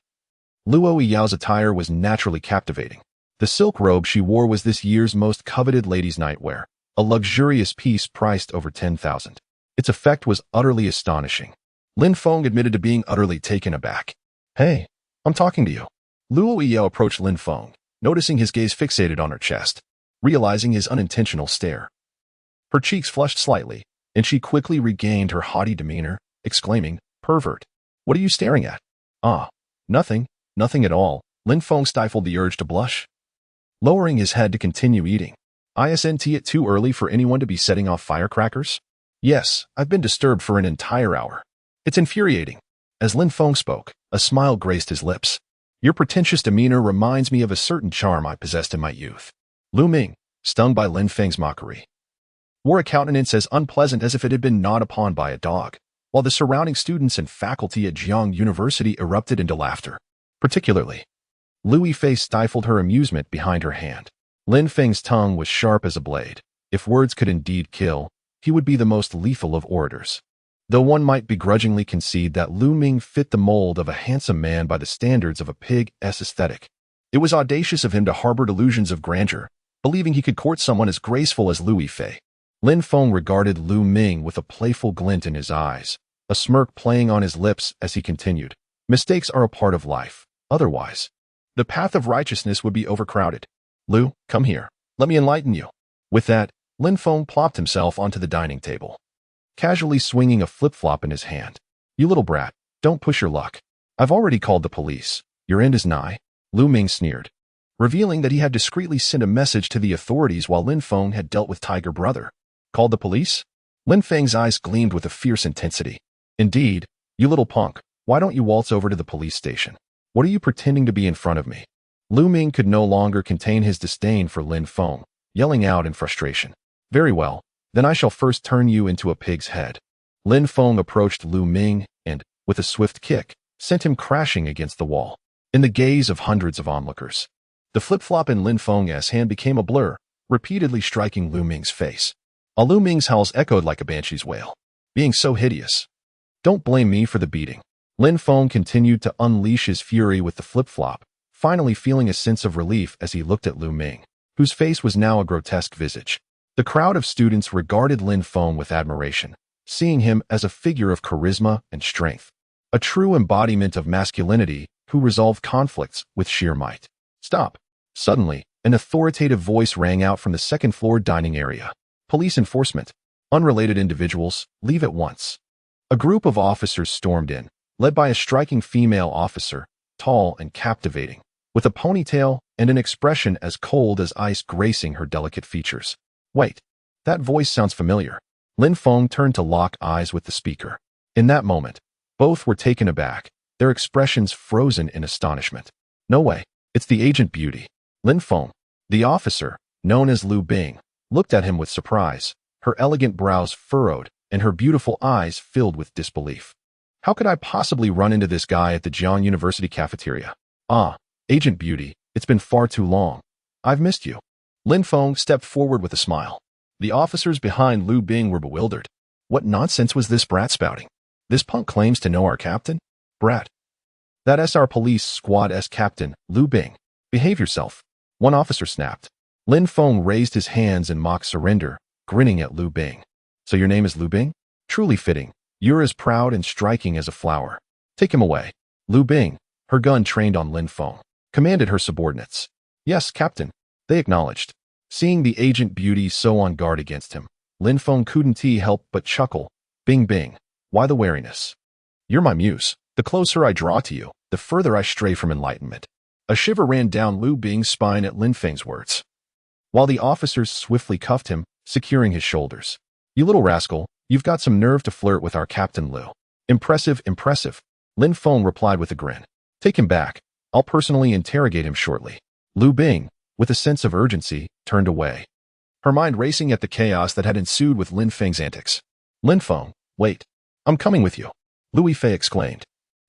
Luo Yao's attire was naturally captivating. The silk robe she wore was this year's most coveted ladies' nightwear, a luxurious piece priced over 10,000. Its effect was utterly astonishing. Lin Feng admitted to being utterly taken aback. "Hey, I'm talking to you." Luo Yao approached Lin Feng, noticing his gaze fixated on her chest, realizing his unintentional stare. Her cheeks flushed slightly, and she quickly regained her haughty demeanor, exclaiming, "Pervert, what are you staring at?" "Ah, nothing at all." Lin Feng stifled the urge to blush, lowering his head to continue eating. "Isn't it too early for anyone to be setting off firecrackers?" "Yes, I've been disturbed for an entire hour. It's infuriating." As Lin Feng spoke, a smile graced his lips. "Your pretentious demeanor reminds me of a certain charm I possessed in my youth." Lu Ming, stung by Lin Feng's mockery, wore a countenance as unpleasant as if it had been gnawed upon by a dog, while the surrounding students and faculty at Jiang University erupted into laughter. Particularly, Lu Yifei stifled her amusement behind her hand. Lin Feng's tongue was sharp as a blade. If words could indeed kill, he would be the most lethal of orators. though one might begrudgingly concede that Lu Ming fit the mold of a handsome man by the standards of a pig's aesthetic. It was audacious of him to harbor delusions of grandeur, believing he could court someone as graceful as Lu Yifei. Lin Feng regarded Lu Ming with a playful glint in his eyes, a smirk playing on his lips as he continued. Mistakes are a part of life. Otherwise, the path of righteousness would be overcrowded. Lu, come here. Let me enlighten you. With that, Lin Feng plopped himself onto the dining table, casually swinging a flip-flop in his hand. You little brat, don't push your luck. I've already called the police. Your end is nigh. Lu Ming sneered, revealing that he had discreetly sent a message to the authorities while Lin Feng had dealt with Tiger Brother. Called the police? Lin Feng's eyes gleamed with a fierce intensity. Indeed, you little punk, why don't you waltz over to the police station? What are you pretending to be in front of me? Lu Ming could no longer contain his disdain for Lin Feng, yelling out in frustration. Very well, then I shall first turn you into a pig's head. Lin Feng approached Lu Ming and, with a swift kick, sent him crashing against the wall. In the gaze of hundreds of onlookers, the flip-flop in Lin Feng's hand became a blur, repeatedly striking Lu Ming's face. Lu Ming's howls echoed like a banshee's wail, being so hideous. Don't blame me for the beating. Lin Feng continued to unleash his fury with the flip-flop, finally feeling a sense of relief as he looked at Lu Ming, whose face was now a grotesque visage. The crowd of students regarded Lin Feng with admiration, seeing him as a figure of charisma and strength, a true embodiment of masculinity who resolved conflicts with sheer might. Stop. Suddenly, an authoritative voice rang out from the second-floor dining area. Police enforcement. Unrelated individuals, leave at once. A group of officers stormed in, led by a striking female officer, tall and captivating, with a ponytail and an expression as cold as ice gracing her delicate features. Wait, that voice sounds familiar. Lin Feng turned to lock eyes with the speaker. In that moment, both were taken aback, their expressions frozen in astonishment. No way, it's the Agent Beauty. Lin Feng, the officer, known as Lu Bing, looked at him with surprise, her elegant brows furrowed and her beautiful eyes filled with disbelief. How could I possibly run into this guy at the Jiang University cafeteria? Ah, Agent Beauty, it's been far too long. I've missed you. Lin Feng stepped forward with a smile. The officers behind Lu Bing were bewildered. What nonsense was this brat spouting? This punk claims to know our captain? Brat. That's our police squad's captain, Lu Bing. Behave yourself. One officer snapped. Lin Feng raised his hands in mock surrender, grinning at Lu Bing. So your name is Lu Bing? Truly fitting. You're as proud and striking as a flower. Take him away. Lu Bing, her gun trained on Lin Feng, commanded her subordinates. Yes, Captain. They acknowledged. Seeing the Agent Beauty so on guard against him, Lin Feng couldn't help but chuckle. Bing Bing, why the wariness? You're my muse. The closer I draw to you, the further I stray from enlightenment. A shiver ran down Lu Bing's spine at Lin Feng's words, while the officers swiftly cuffed him, securing his shoulders. You little rascal, you've got some nerve to flirt with our Captain Lu. Impressive, impressive. Lin Feng replied with a grin. Take him back. I'll personally interrogate him shortly. Lu Bing, with a sense of urgency, turned away, her mind racing at the chaos that had ensued with Lin Feng's antics. Lin Feng, wait. I'm coming with you, Lu Yifei exclaimed,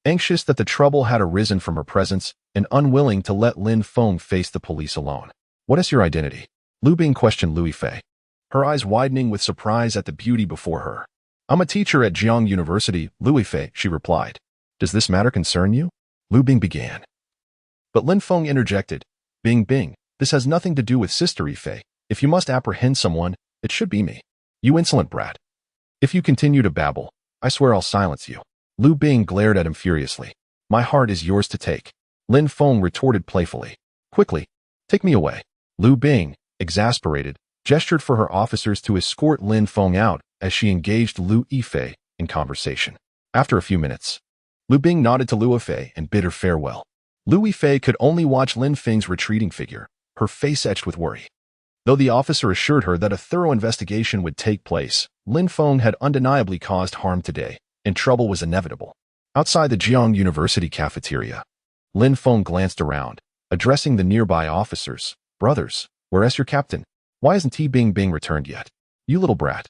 anxious that the trouble had arisen from her presence and unwilling to let Lin Feng face the police alone. What is your identity? Lu Bing questioned Lu Yifei, her eyes widening with surprise at the beauty before her. I'm a teacher at Jiang University, Lu Yifei, she replied. Does this matter concern you? Lu Bing began. But Lin Feng interjected. Bing Bing, this has nothing to do with Sister Yifei. If you must apprehend someone, it should be me. You insolent brat. If you continue to babble, I swear I'll silence you. Lu Bing glared at him furiously. My heart is yours to take. Lin Feng retorted playfully. Quickly, take me away. Lu Bing, exasperated, gestured for her officers to escort Lin Feng out as she engaged Lu Yifei in conversation. After a few minutes, Lu Bing nodded to Lu Yifei and bid her farewell. Lu Yifei could only watch Lin Feng's retreating figure, her face etched with worry. Though the officer assured her that a thorough investigation would take place, Lin Feng had undeniably caused harm today, and trouble was inevitable. Outside the Jiang University cafeteria, Lin Feng glanced around, addressing the nearby officers. Brothers, where's your captain? Why hasn't Bing Bing returned yet? You little brat.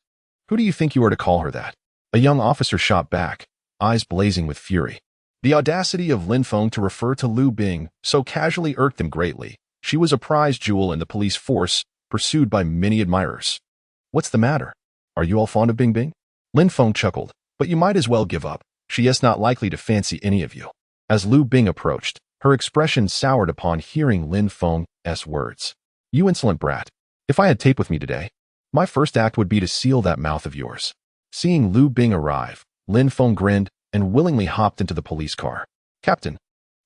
Who do you think you are to call her that? A young officer shot back, eyes blazing with fury. The audacity of Lin Feng to refer to Lu Bing so casually irked him greatly. She was a prize jewel in the police force, pursued by many admirers. What's the matter? Are you all fond of Bing Bing? Lin Feng chuckled. But you might as well give up. She is not likely to fancy any of you. As Lu Bing approached, her expression soured upon hearing Lin Feng's words. You insolent brat. If I had tape with me today, my first act would be to seal that mouth of yours. Seeing Lu Bing arrive, Lin Feng grinned and willingly hopped into the police car. Captain.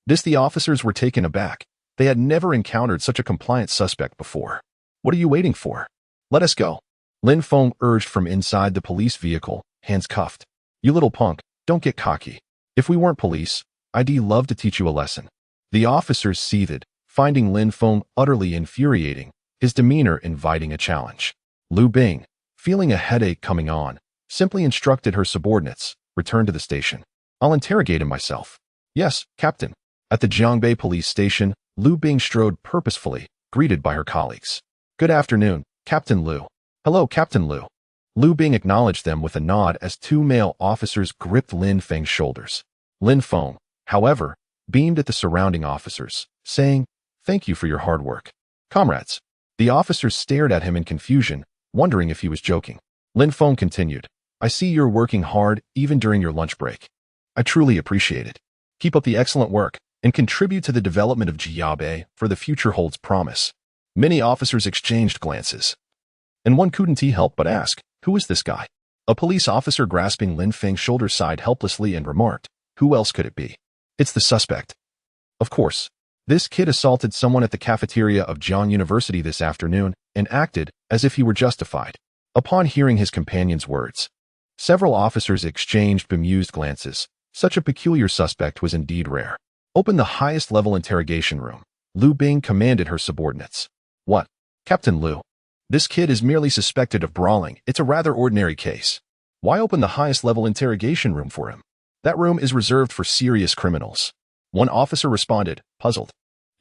The officers were taken aback. They had never encountered such a compliant suspect before. What are you waiting for? Let us go. Lin Feng urged from inside the police vehicle, hands cuffed. You little punk, don't get cocky. If we weren't police, I'd love to teach you a lesson. The officers seethed, finding Lin Feng utterly infuriating, his demeanor inviting a challenge. Lu Bing, feeling a headache coming on, simply instructed her subordinates, return to the station. I'll interrogate him myself. Yes, Captain. At the Jiangbei police station, Lu Bing strode purposefully, greeted by her colleagues. Good afternoon, Captain Lu. Hello, Captain Lu. Lu Bing acknowledged them with a nod as two male officers gripped Lin Feng's shoulders. Lin Feng, however, beamed at the surrounding officers, saying, Thank you for your hard work. Comrades. The officers stared at him in confusion, wondering if he was joking. Lin Feng continued, I see you're working hard even during your lunch break. I truly appreciate it. Keep up the excellent work and contribute to the development of Jiabei, for the future holds promise. Many officers exchanged glances. And one couldn't help but ask, who is this guy? A police officer grasping Lin Feng's shoulder sighed helplessly and remarked, who else could it be? It's the suspect. Of course. This kid assaulted someone at the cafeteria of Jiang University this afternoon and acted as if he were justified. Upon hearing his companion's words, several officers exchanged bemused glances. Such a peculiar suspect was indeed rare. Open the highest level interrogation room. Lu Bing commanded her subordinates. What? Captain Lu. This kid is merely suspected of brawling. It's a rather ordinary case. Why open the highest level interrogation room for him? That room is reserved for serious criminals. One officer responded, puzzled.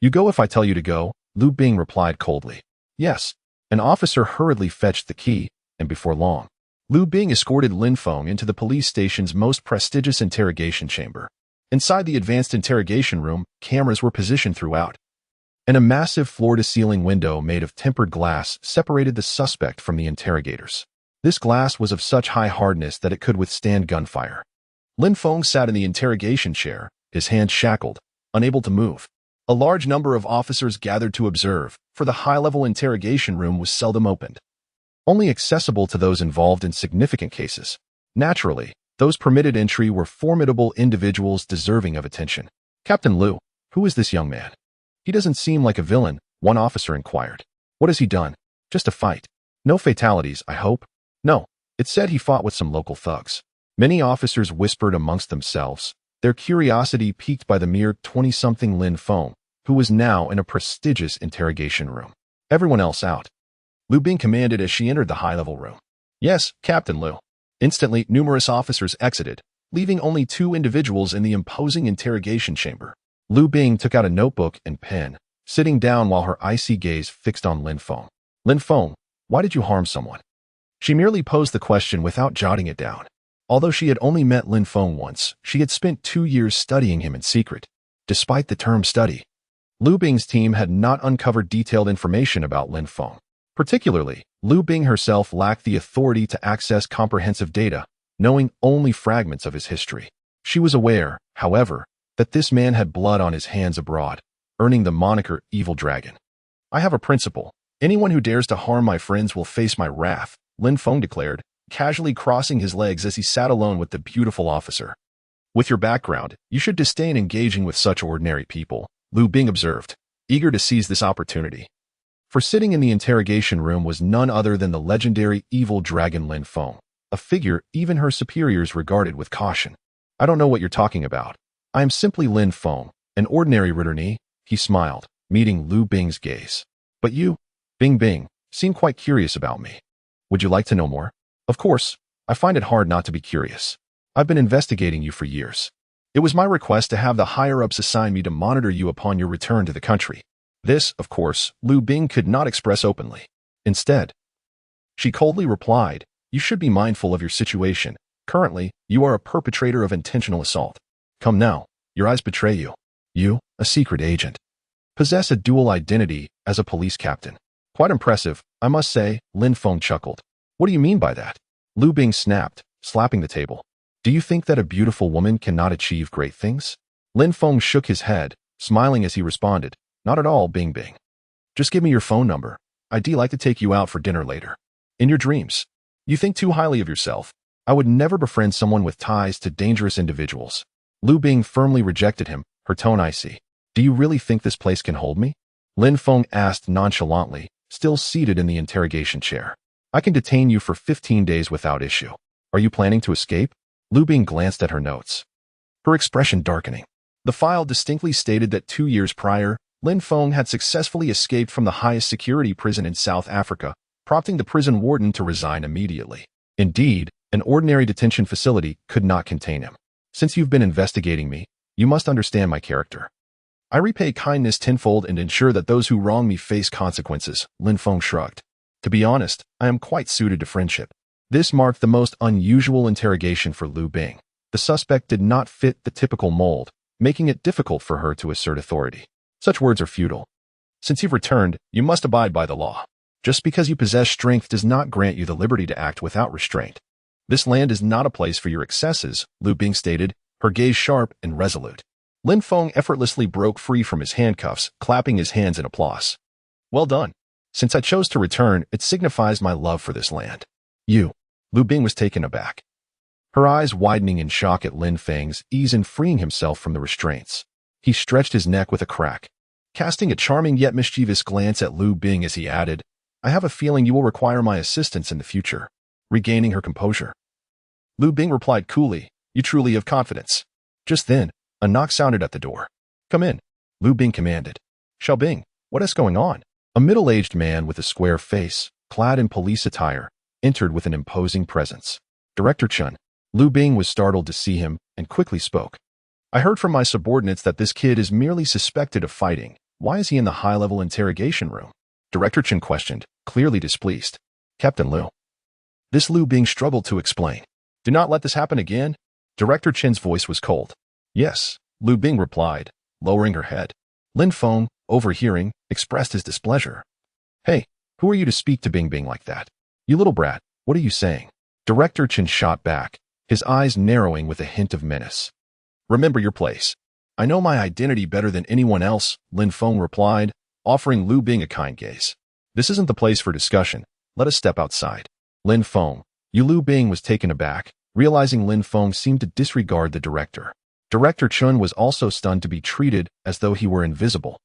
You go if I tell you to go, Lu Bing replied coldly. Yes. An officer hurriedly fetched the key, and before long, Lu Bing escorted Lin Feng into the police station's most prestigious interrogation chamber. Inside the advanced interrogation room, cameras were positioned throughout, and a massive floor-to-ceiling window made of tempered glass separated the suspect from the interrogators. This glass was of such high hardness that it could withstand gunfire. Lin Feng sat in the interrogation chair, his hands shackled, unable to move. A large number of officers gathered to observe, for the high-level interrogation room was seldom opened, only accessible to those involved in significant cases. Naturally, those permitted entry were formidable individuals deserving of attention. Captain Lu, who is this young man? He doesn't seem like a villain, one officer inquired. What has he done? Just a fight. No fatalities, I hope? No, it said he fought with some local thugs. Many officers whispered amongst themselves, their curiosity piqued by the mere 20-something Lin Feng, who was now in a prestigious interrogation room. Everyone else out. Lu Bing commanded as she entered the high-level room. Yes, Captain Lu. Instantly, numerous officers exited, leaving only two individuals in the imposing interrogation chamber. Lu Bing took out a notebook and pen, sitting down while her icy gaze fixed on Lin Feng. Lin Feng, why did you harm someone? She merely posed the question without jotting it down. Although she had only met Lin Feng once, she had spent 2 years studying him in secret. Despite the term study, Lu Bing's team had not uncovered detailed information about Lin Feng. Particularly, Lu Bing herself lacked the authority to access comprehensive data, knowing only fragments of his history. She was aware, however, that this man had blood on his hands abroad, earning the moniker Evil Dragon. I have a principle. Anyone who dares to harm my friends will face my wrath, Lin Feng declared, casually crossing his legs as he sat alone with the beautiful officer. With your background, you should disdain engaging with such ordinary people, Lu Bing observed, eager to seize this opportunity. For sitting in the interrogation room was none other than the legendary Evil Dragon Lin Feng, a figure even her superiors regarded with caution. I don't know what you're talking about. I am simply Lin Feng, an ordinary returnee, he smiled, meeting Lu Bing's gaze. But you, Bing, seem quite curious about me. Would you like to know more? Of course, I find it hard not to be curious. I've been investigating you for years. It was my request to have the higher-ups assign me to monitor you upon your return to the country. This, of course, Lu Bing could not express openly. Instead, she coldly replied, you should be mindful of your situation. Currently, you are a perpetrator of intentional assault. Come now, your eyes betray you. You, a secret agent, possess a dual identity as a police captain. Quite impressive, I must say, Lin Feng chuckled. What do you mean by that? Lu Bing snapped, slapping the table. Do you think that a beautiful woman cannot achieve great things? Lin Feng shook his head, smiling as he responded, not at all, Bing Bing. Just give me your phone number. I'd like to take you out for dinner later. In your dreams. You think too highly of yourself. I would never befriend someone with ties to dangerous individuals. Lu Bing firmly rejected him, her tone icy. Do you really think this place can hold me? Lin Feng asked nonchalantly, still seated in the interrogation chair. I can detain you for 15 days without issue. Are you planning to escape? Lu Bing glanced at her notes, her expression darkening. The file distinctly stated that 2 years prior, Lin Feng had successfully escaped from the highest security prison in South Africa, prompting the prison warden to resign immediately. Indeed, an ordinary detention facility could not contain him. Since you've been investigating me, you must understand my character. I repay kindness tenfold and ensure that those who wrong me face consequences, Lin Feng shrugged. To be honest, I am quite suited to friendship. This marked the most unusual interrogation for Lu Bing. The suspect did not fit the typical mold, making it difficult for her to assert authority. Such words are futile. Since you've returned, you must abide by the law. Just because you possess strength does not grant you the liberty to act without restraint. This land is not a place for your excesses, Lu Bing stated, her gaze sharp and resolute. Lin Feng effortlessly broke free from his handcuffs, clapping his hands in applause. Well done. Since I chose to return, it signifies my love for this land. Lu Bing was taken aback, her eyes widening in shock at Lin Feng's ease in freeing himself from the restraints. He stretched his neck with a crack, casting a charming yet mischievous glance at Lu Bing as he added, I have a feeling you will require my assistance in the future. Regaining her composure, Lu Bing replied coolly, You truly have confidence. Just then, a knock sounded at the door. Come in, Lu Bing commanded. Xiao Bing, what is going on? A middle-aged man with a square face, clad in police attire, entered with an imposing presence. Director Chun. Lu Bing was startled to see him and quickly spoke. I heard from my subordinates that this kid is merely suspected of fighting. Why is he in the high-level interrogation room? Director Chun questioned, clearly displeased. Captain Lu. This Lu Bing struggled to explain. Do not let this happen again. Director Chin's voice was cold. Yes, Lu Bing replied, lowering her head. Lin Feng, overhearing, expressed his displeasure. Hey, who are you to speak to Bing Bing like that? You little brat, what are you saying? Director Chin shot back, his eyes narrowing with a hint of menace. Remember your place. I know my identity better than anyone else, Lin Feng replied, offering Lu Bing a kind gaze. This isn't the place for discussion. Let us step outside. Lin Feng. Lu Bing was taken aback, realizing Lin Feng seemed to disregard the director. Director Chun was also stunned to be treated as though he were invisible,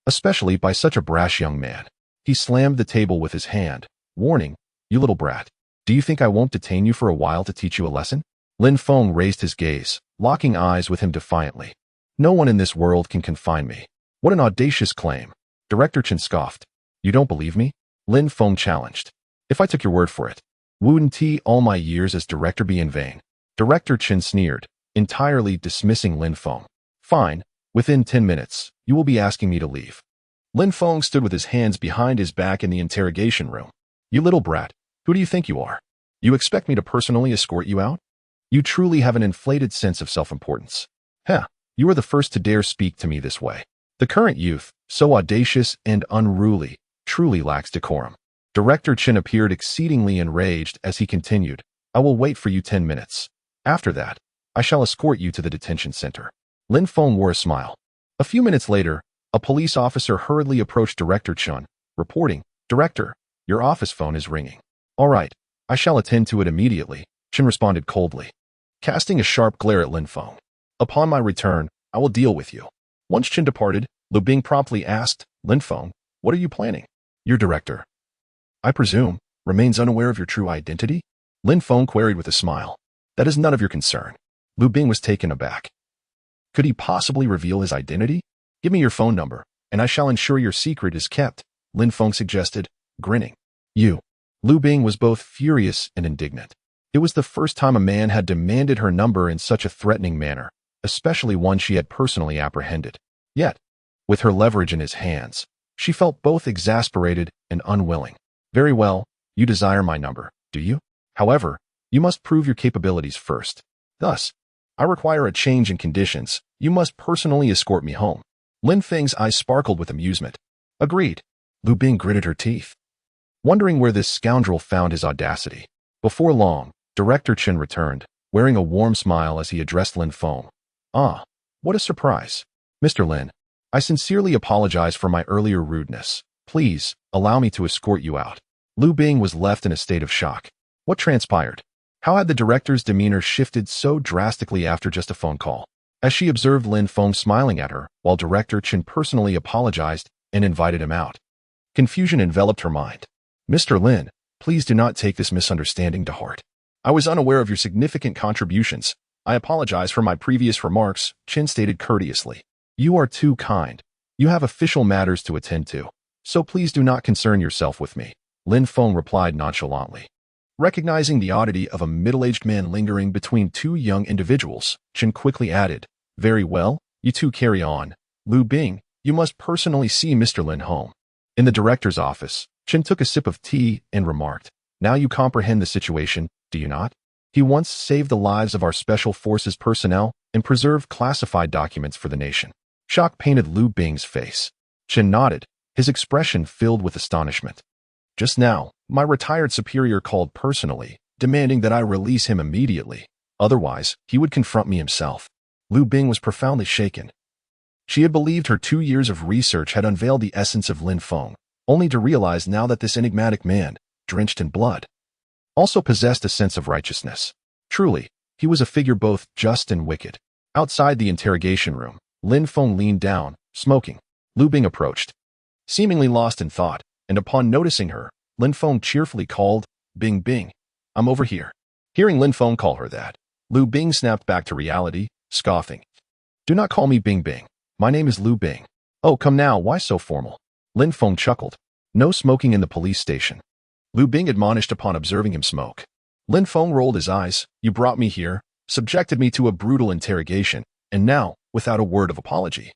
especially by such a brash young man. He slammed the table with his hand, warning, You little brat. Do you think I won't detain you for a while to teach you a lesson? Lin Feng raised his gaze, locking eyes with him defiantly. No one in this world can confine me. What an audacious claim. Director Chin scoffed. You don't believe me? Lin Feng challenged. If I took your word for it, wouldn't all my years as director be in vain? Director Chin sneered, entirely dismissing Lin Feng. Fine, within 10 minutes, you will be asking me to leave. Lin Feng stood with his hands behind his back in the interrogation room. You little brat, who do you think you are? You expect me to personally escort you out? You truly have an inflated sense of self-importance. You are the first to dare speak to me this way. The current youth, so audacious and unruly, truly lacks decorum. Director Chin appeared exceedingly enraged as he continued, I will wait for you 10 minutes. After that, I shall escort you to the detention center. Lin Feng wore a smile. A few minutes later, a police officer hurriedly approached Director Chun, reporting, Director, your office phone is ringing. All right, I shall attend to it immediately, Chin responded coldly, casting a sharp glare at Lin Feng. Upon my return, I will deal with you. Once Chin departed, Lu Bing promptly asked, Lin Feng, what are you planning? Your director, I presume, remains unaware of your true identity? Lin Feng queried with a smile. That is none of your concern. Lu Bing was taken aback. Could he possibly reveal his identity? Give me your phone number, and I shall ensure your secret is kept, Lin Feng suggested, grinning. Lu Bing was both furious and indignant. It was the first time a man had demanded her number in such a threatening manner, especially one she had personally apprehended. Yet, with her leverage in his hands, she felt both exasperated and unwilling. Very well, you desire my number, do you? However, you must prove your capabilities first. Thus, I require a change in conditions. You must personally escort me home. Lin Feng's eyes sparkled with amusement. Agreed. Lu Bing gritted her teeth, wondering where this scoundrel found his audacity. Before long, Director Chin returned, wearing a warm smile as he addressed Lin Feng. "Ah, what a surprise. Mr. Lin, I sincerely apologize for my earlier rudeness. Please, allow me to escort you out." Lu Bing was left in a state of shock. What transpired? How had the director's demeanor shifted so drastically after just a phone call? As she observed Lin Feng smiling at her, while Director Chen personally apologized and invited him out. Confusion enveloped her mind. "Mr. Lin, please do not take this misunderstanding to heart. I was unaware of your significant contributions. I apologize for my previous remarks," Chen stated courteously. "You are too kind. You have official matters to attend to, so please do not concern yourself with me," Lin Feng replied nonchalantly. Recognizing the oddity of a middle-aged man lingering between two young individuals, Chen quickly added, "Very well, you two carry on. Lu Bing, you must personally see Mr. Lin home." In the director's office, Chen took a sip of tea and remarked, "Now you comprehend the situation, do you not? He once saved the lives of our special forces personnel and preserved classified documents for the nation." Shock painted Lu Bing's face. Chen nodded, his expression filled with astonishment. "Just now, my retired superior called personally, demanding that I release him immediately. Otherwise, he would confront me himself." Lu Bing was profoundly shaken. She had believed her 2 years of research had unveiled the essence of Lin Feng, only to realize now that this enigmatic man, drenched in blood, also possessed a sense of righteousness. Truly, he was a figure both just and wicked. Outside the interrogation room, Lin Feng leaned down, smoking. Lu Bing approached, seemingly lost in thought, and upon noticing her, Lin Feng cheerfully called, "Bing Bing, I'm over here." Hearing Lin Feng call her that, Lu Bing snapped back to reality, scoffing. "Do not call me Bing Bing. My name is Lu Bing." "Oh, come now, why so formal?" Lin Feng chuckled. "No smoking in the police station." Lu Bing admonished upon observing him smoke. Lin Feng rolled his eyes. "You brought me here, subjected me to a brutal interrogation, and now, without a word of apology,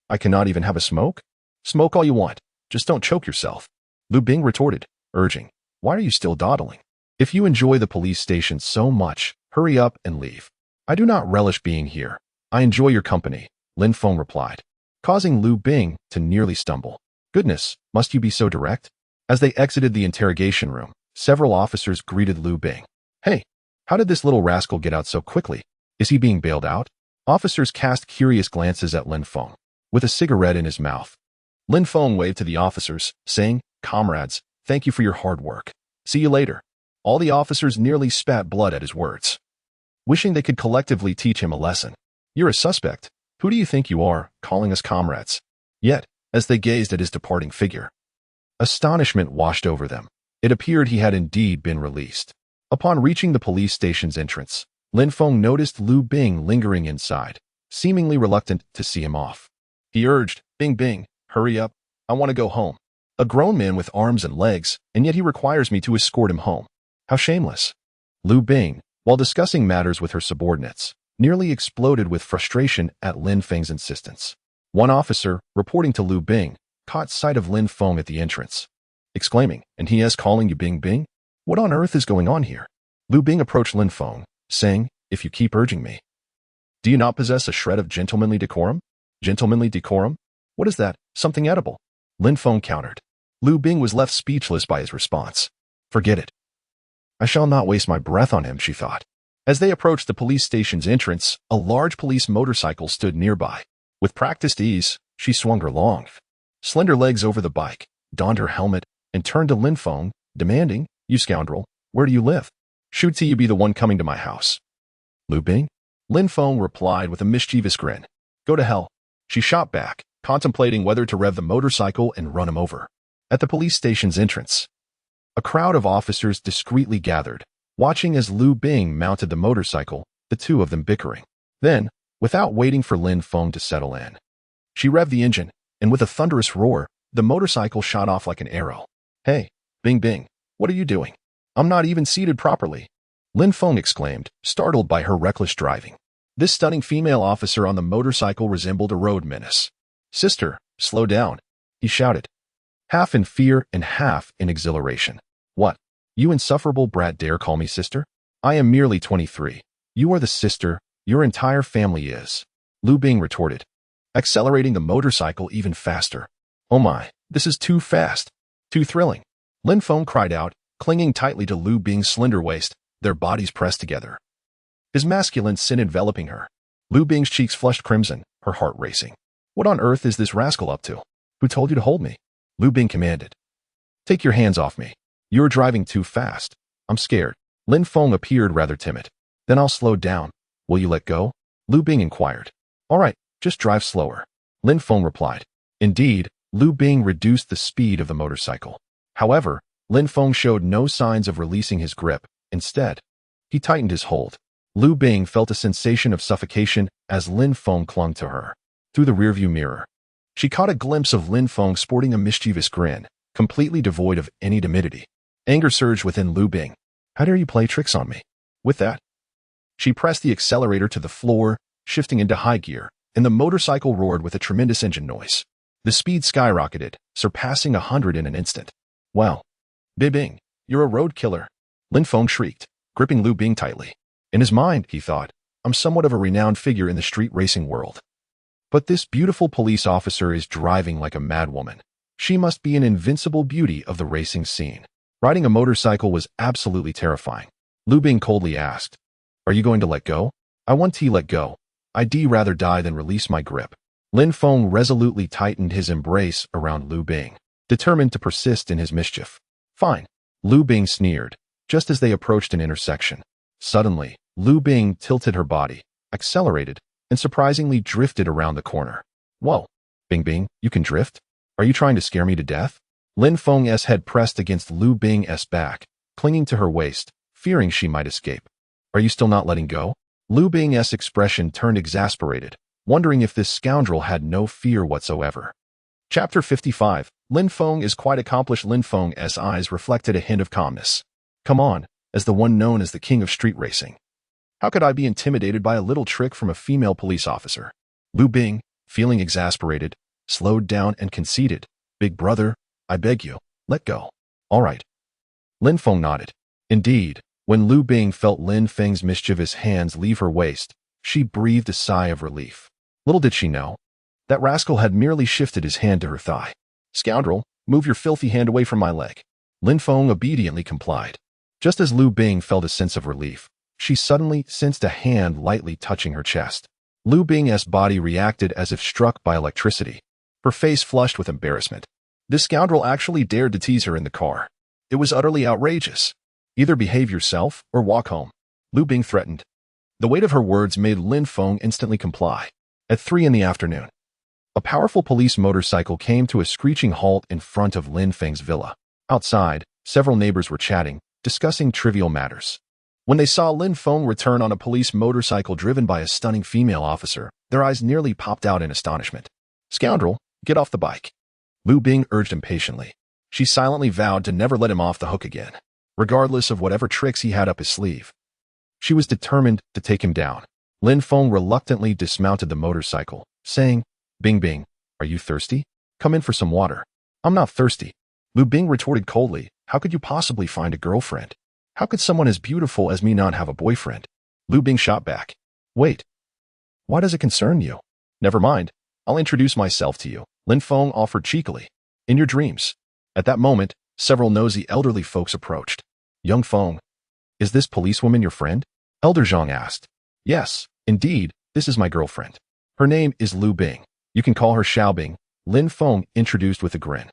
I cannot even have a smoke?" "Smoke all you want, just don't choke yourself," Lu Bing retorted, urging, "Why are you still dawdling? If you enjoy the police station so much, hurry up and leave." "I do not relish being here. I enjoy your company," Lin Feng replied, causing Lu Bing to nearly stumble. "Goodness, must you be so direct?" As they exited the interrogation room, several officers greeted Lu Bing. "Hey, how did this little rascal get out so quickly? Is he being bailed out?" Officers cast curious glances at Lin Feng, with a cigarette in his mouth. Lin Feng waved to the officers, saying, "Comrades, thank you for your hard work. See you later." All the officers nearly spat blood at his words, wishing they could collectively teach him a lesson. "You're a suspect. Who do you think you are, calling us comrades?" Yet, as they gazed at his departing figure, astonishment washed over them. It appeared he had indeed been released. Upon reaching the police station's entrance, Lin Feng noticed Lu Bing lingering inside, seemingly reluctant to see him off. He urged, "Bing Bing, hurry up. I want to go home. A grown man with arms and legs, and yet he requires me to escort him home. How shameless." Lu Bing, while discussing matters with her subordinates, nearly exploded with frustration at Lin Feng's insistence. One officer, reporting to Lu Bing, caught sight of Lin Feng at the entrance, exclaiming, "And he is calling you Bing Bing? What on earth is going on here?" Lu Bing approached Lin Feng, saying, "If you keep urging me, do you not possess a shred of gentlemanly decorum?" "Gentlemanly decorum? What is that? Something edible?" Lin Feng countered. Lu Bing was left speechless by his response. "Forget it. I shall not waste my breath on him," she thought. As they approached the police station's entrance, a large police motorcycle stood nearby. With practiced ease, she swung her long, slender legs over the bike, donned her helmet, and turned to Lin Feng, demanding, "You scoundrel, where do you live? Should you be the one coming to my house?" "Lu Bing?" Lin Feng replied with a mischievous grin. "Go to hell." She shot back, contemplating whether to rev the motorcycle and run him over. At the police station's entrance, a crowd of officers discreetly gathered, watching as Lu Bing mounted the motorcycle, the two of them bickering. Then, without waiting for Lin Feng to settle in, she revved the engine, and with a thunderous roar, the motorcycle shot off like an arrow. "Hey, Bing Bing, what are you doing? I'm not even seated properly," Lin Feng exclaimed, startled by her reckless driving. This stunning female officer on the motorcycle resembled a road menace. "Sister, slow down," he shouted, half in fear and half in exhilaration. "What? You insufferable brat dare call me sister? I am merely 23. You are the sister, your entire family is," Lu Bing retorted, accelerating the motorcycle even faster. "Oh my, this is too fast, too thrilling," Lin Feng cried out, clinging tightly to Lu Bing's slender waist, their bodies pressed together. his masculine sin enveloping her. Lu Bing's cheeks flushed crimson, her heart racing. What on earth is this rascal up to? Who told you to hold me? Lu Bing commanded. Take your hands off me. You're driving too fast. I'm scared. Lin Feng appeared rather timid. Then I'll slow down. Will you let go? Lu Bing inquired. All right, just drive slower. Lin Feng replied. Indeed, Lu Bing reduced the speed of the motorcycle. However, Lin Feng showed no signs of releasing his grip. Instead, he tightened his hold. Lu Bing felt a sensation of suffocation as Lin Feng clung to her. Through the rearview mirror, she caught a glimpse of Lin Feng sporting a mischievous grin, completely devoid of any timidity. Anger surged within Lu Bing. How dare you play tricks on me? With that, she pressed the accelerator to the floor, shifting into high gear, and the motorcycle roared with a tremendous engine noise. The speed skyrocketed, surpassing 100 in an instant. Wow. Bing, you're a road killer. Lin Feng shrieked, gripping Lu Bing tightly. In his mind, he thought, I'm somewhat of a renowned figure in the street racing world. But this beautiful police officer is driving like a madwoman. She must be an invincible beauty of the racing scene. Riding a motorcycle was absolutely terrifying. Lu Bing coldly asked, Are you going to let go? I want to let go. I'd rather die than release my grip. Lin Feng resolutely tightened his embrace around Lu Bing, determined to persist in his mischief. Fine. Lu Bing sneered, just as they approached an intersection. Suddenly, Lu Bing tilted her body, accelerated, and surprisingly drifted around the corner. Whoa. Bing, you can drift? Are you trying to scare me to death? Lin Feng's head pressed against Lu Bing's back, clinging to her waist, fearing she might escape. Are you still not letting go? Lu Bing's expression turned exasperated, wondering if this scoundrel had no fear whatsoever. Chapter 55. Lin Feng is quite accomplished. Lin Feng's eyes reflected a hint of calmness. Come on, as the one known as the king of street racing. How could I be intimidated by a little trick from a female police officer? Lu Bing, feeling exasperated, slowed down and conceded. Big brother, I beg you, let go. All right. Lin Feng nodded. Indeed, when Lu Bing felt Lin Feng's mischievous hands leave her waist, she breathed a sigh of relief. Little did she know, that rascal had merely shifted his hand to her thigh. Scoundrel, move your filthy hand away from my leg. Lin Feng obediently complied. Just as Lu Bing felt a sense of relief, she suddenly sensed a hand lightly touching her chest. Lu Bing's body reacted as if struck by electricity. Her face flushed with embarrassment. This scoundrel actually dared to tease her in the car. It was utterly outrageous. Either behave yourself or walk home, Lu Bing threatened. The weight of her words made Lin Feng instantly comply. At 3 in the afternoon, a powerful police motorcycle came to a screeching halt in front of Lin Feng's villa. Outside, several neighbors were chatting, discussing trivial matters. When they saw Lin Feng return on a police motorcycle driven by a stunning female officer, their eyes nearly popped out in astonishment. Scoundrel, get off the bike, Lu Bing urged impatiently. She silently vowed to never let him off the hook again, regardless of whatever tricks he had up his sleeve. She was determined to take him down. Lin Feng reluctantly dismounted the motorcycle, saying, Bing, are you thirsty? Come in for some water. I'm not thirsty, Lu Bing retorted coldly. How could you possibly find a girlfriend? How could someone as beautiful as me not have a boyfriend? Lu Bing shot back. Wait. Why does it concern you? Never mind. I'll introduce myself to you, Lin Feng offered cheekily. In your dreams. At that moment, several nosy elderly folks approached. Young Feng, is this policewoman your friend? Elder Zhang asked. Yes, indeed, this is my girlfriend. Her name is Lu Bing. You can call her Xiaobing, Lin Feng introduced with a grin.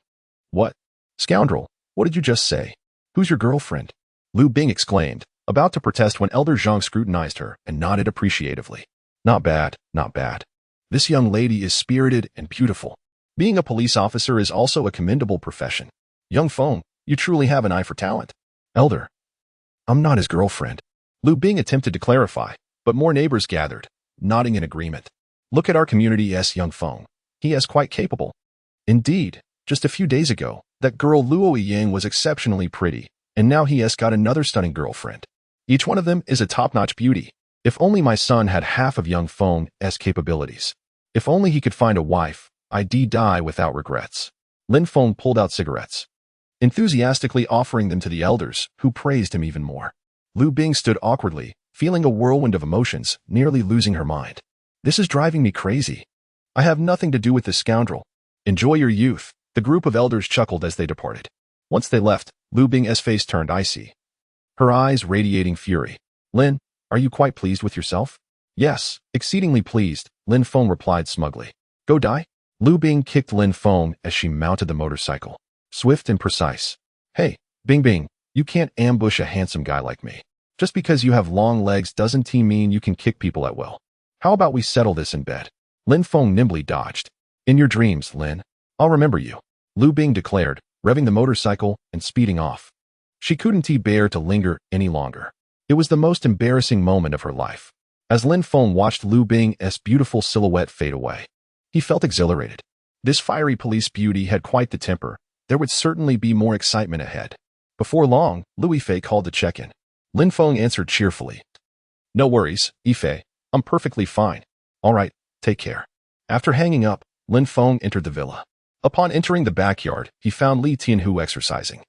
What? Scoundrel, what did you just say? Who's your girlfriend? Lu Bing exclaimed, about to protest when Elder Zhang scrutinized her and nodded appreciatively. Not bad, not bad. This young lady is spirited and beautiful. Being a police officer is also a commendable profession. Young Feng, you truly have an eye for talent. Elder, I'm not his girlfriend. Lu Bing attempted to clarify, but more neighbors gathered, nodding in agreement. Look at our community's young Feng. He is quite capable. Indeed, just a few days ago, that girl Luo Yang was exceptionally pretty, and now he has got another stunning girlfriend. Each one of them is a top-notch beauty. If only my son had half of young Feng's capabilities. If only he could find a wife, I'd die without regrets. Lin Feng pulled out cigarettes, enthusiastically offering them to the elders, who praised him even more. Lu Bing stood awkwardly, feeling a whirlwind of emotions, nearly losing her mind. This is driving me crazy. I have nothing to do with this scoundrel. Enjoy your youth, the group of elders chuckled as they departed. Once they left, Lu Bing's face turned icy, her eyes radiating fury. Lin, Are you quite pleased with yourself? Yes, exceedingly pleased, Lin Feng replied smugly. Go die? Lu Bing kicked Lin Feng as she mounted the motorcycle. Swift and precise. Hey, Bing Bing, you can't ambush a handsome guy like me. Just because you have long legs doesn't mean you can kick people at will. How about we settle this in bed? Lin Feng nimbly dodged. In your dreams, Lin. I'll remember you, Lu Bing declared, revving the motorcycle and speeding off. She couldn't bear to linger any longer. It was the most embarrassing moment of her life. As Lin Feng watched Lu Bing's beautiful silhouette fade away, he felt exhilarated. This fiery police beauty had quite the temper. There would certainly be more excitement ahead. Before long, Lu Fei called to check in. Lin Feng answered cheerfully. No worries, Yifei. I'm perfectly fine. All right, take care. After hanging up, Lin Feng entered the villa. Upon entering the backyard, he found Li Tianhu exercising.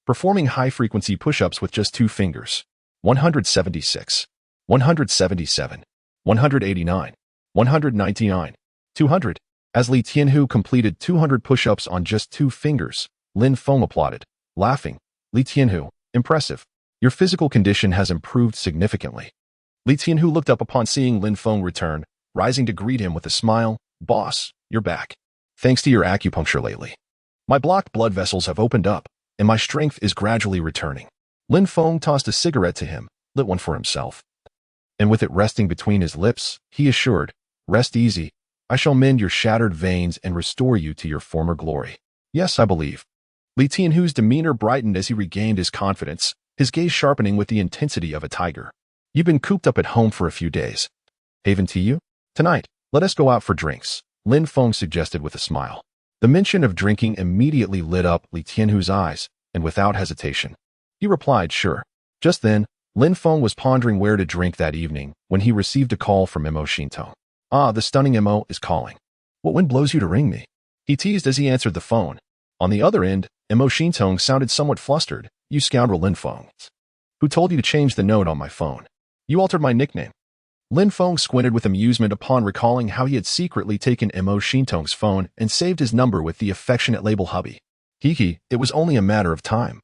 Performing high-frequency push-ups with just 2 fingers. 176. 177. 189. 199. 200. As Li Tianhu completed 200 push-ups on just 2 fingers, Lin Feng applauded, laughing. Li Tianhu, impressive. Your physical condition has improved significantly. Li Tianhu looked up upon seeing Lin Feng return, rising to greet him with a smile. Boss, you're back. Thanks to your acupuncture lately. My blocked blood vessels have opened up, and my strength is gradually returning. Lin Feng tossed a cigarette to him, lit one for himself. And with it resting between his lips, he assured, rest easy. I shall mend your shattered veins and restore you to your former glory. Yes, I believe. Li Tianhu's demeanor brightened as he regained his confidence, his gaze sharpening with the intensity of a tiger. You've been cooped up at home for a few days. Haven to you? Tonight, let us go out for drinks, Lin Feng suggested with a smile. The mention of drinking immediately lit up Li Tianhu's eyes, and without hesitation, he replied, sure. Just then, Lin Feng was pondering where to drink that evening when he received a call from Mo Xintong. Ah, the stunning Mo is calling. What wind blows you to ring me? He teased as he answered the phone. On the other end, Mo Xintong sounded somewhat flustered. You scoundrel, Lin Feng. Who told you to change the note on my phone? You altered my nickname. Lin Feng squinted with amusement upon recalling how he had secretly taken Mo Xintong's phone and saved his number with the affectionate label hubby. Hee, it was only a matter of time.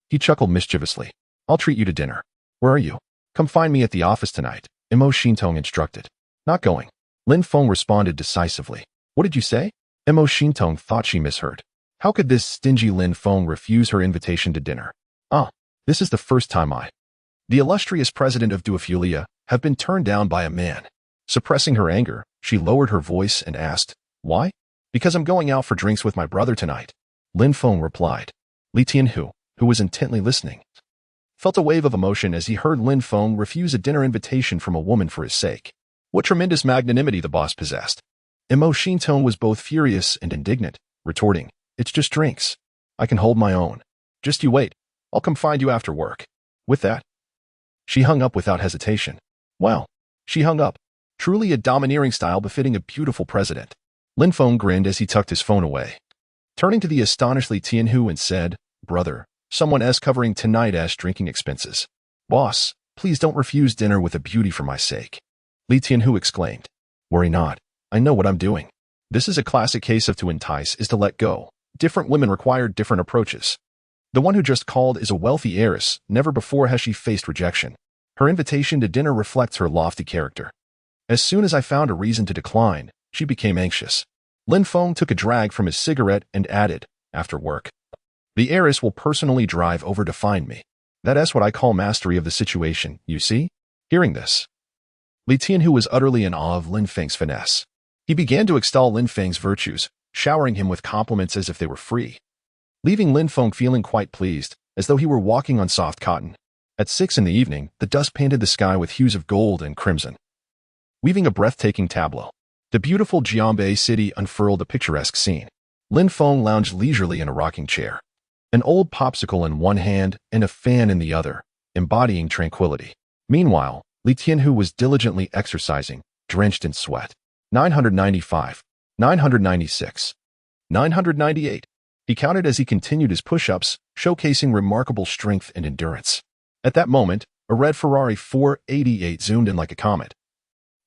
He chuckled mischievously. I'll treat you to dinner. Where are you? Come find me at the office tonight, Mo Xintong instructed. Not going. Lin Feng responded decisively. What did you say? Mo Xintong thought she misheard. How could this stingy Lin Feng refuse her invitation to dinner? This is the first time the illustrious president of Duofulia, have been turned down by a man. Suppressing her anger, she lowered her voice and asked, why? Because I'm going out for drinks with my brother tonight. Lin Feng replied. Li Tianhu, who was intently listening, felt a wave of emotion as he heard Lin Feng refuse a dinner invitation from a woman for his sake. What tremendous magnanimity the boss possessed. Mo Xintong was both furious and indignant, retorting, it's just drinks. I can hold my own. Just you wait. I'll come find you after work. With that, she hung up without hesitation. Wow. She hung up. Truly a domineering style befitting a beautiful president. Lin Feng grinned as he tucked his phone away. Turning to the astonished Li Tianhu and said, brother, someone else covering tonight's drinking expenses. Boss, please don't refuse dinner with a beauty for my sake. Li Tianhu exclaimed. Worry not. I know what I'm doing. This is a classic case of to entice is to let go. Different women require different approaches. The one who just called is a wealthy heiress. Never before has she faced rejection. Her invitation to dinner reflects her lofty character. As soon as I found a reason to decline, she became anxious. Lin Feng took a drag from his cigarette and added, after work. The heiress will personally drive over to find me. That's what I call mastery of the situation, you see? Hearing this, Li Tianhu was utterly in awe of Lin Feng's finesse. He began to extol Lin Feng's virtues, showering him with compliments as if they were free, leaving Lin Feng feeling quite pleased, as though he were walking on soft cotton. At 6 in the evening, the dust painted the sky with hues of gold and crimson, weaving a breathtaking tableau. The beautiful Jianbei city unfurled a picturesque scene. Lin Feng lounged leisurely in a rocking chair, an old popsicle in one hand and a fan in the other, embodying tranquility. Meanwhile, Li Tianhu was diligently exercising, drenched in sweat. 995, 996, 998. He counted as he continued his push-ups, showcasing remarkable strength and endurance. At that moment, a red Ferrari 488 zoomed in like a comet,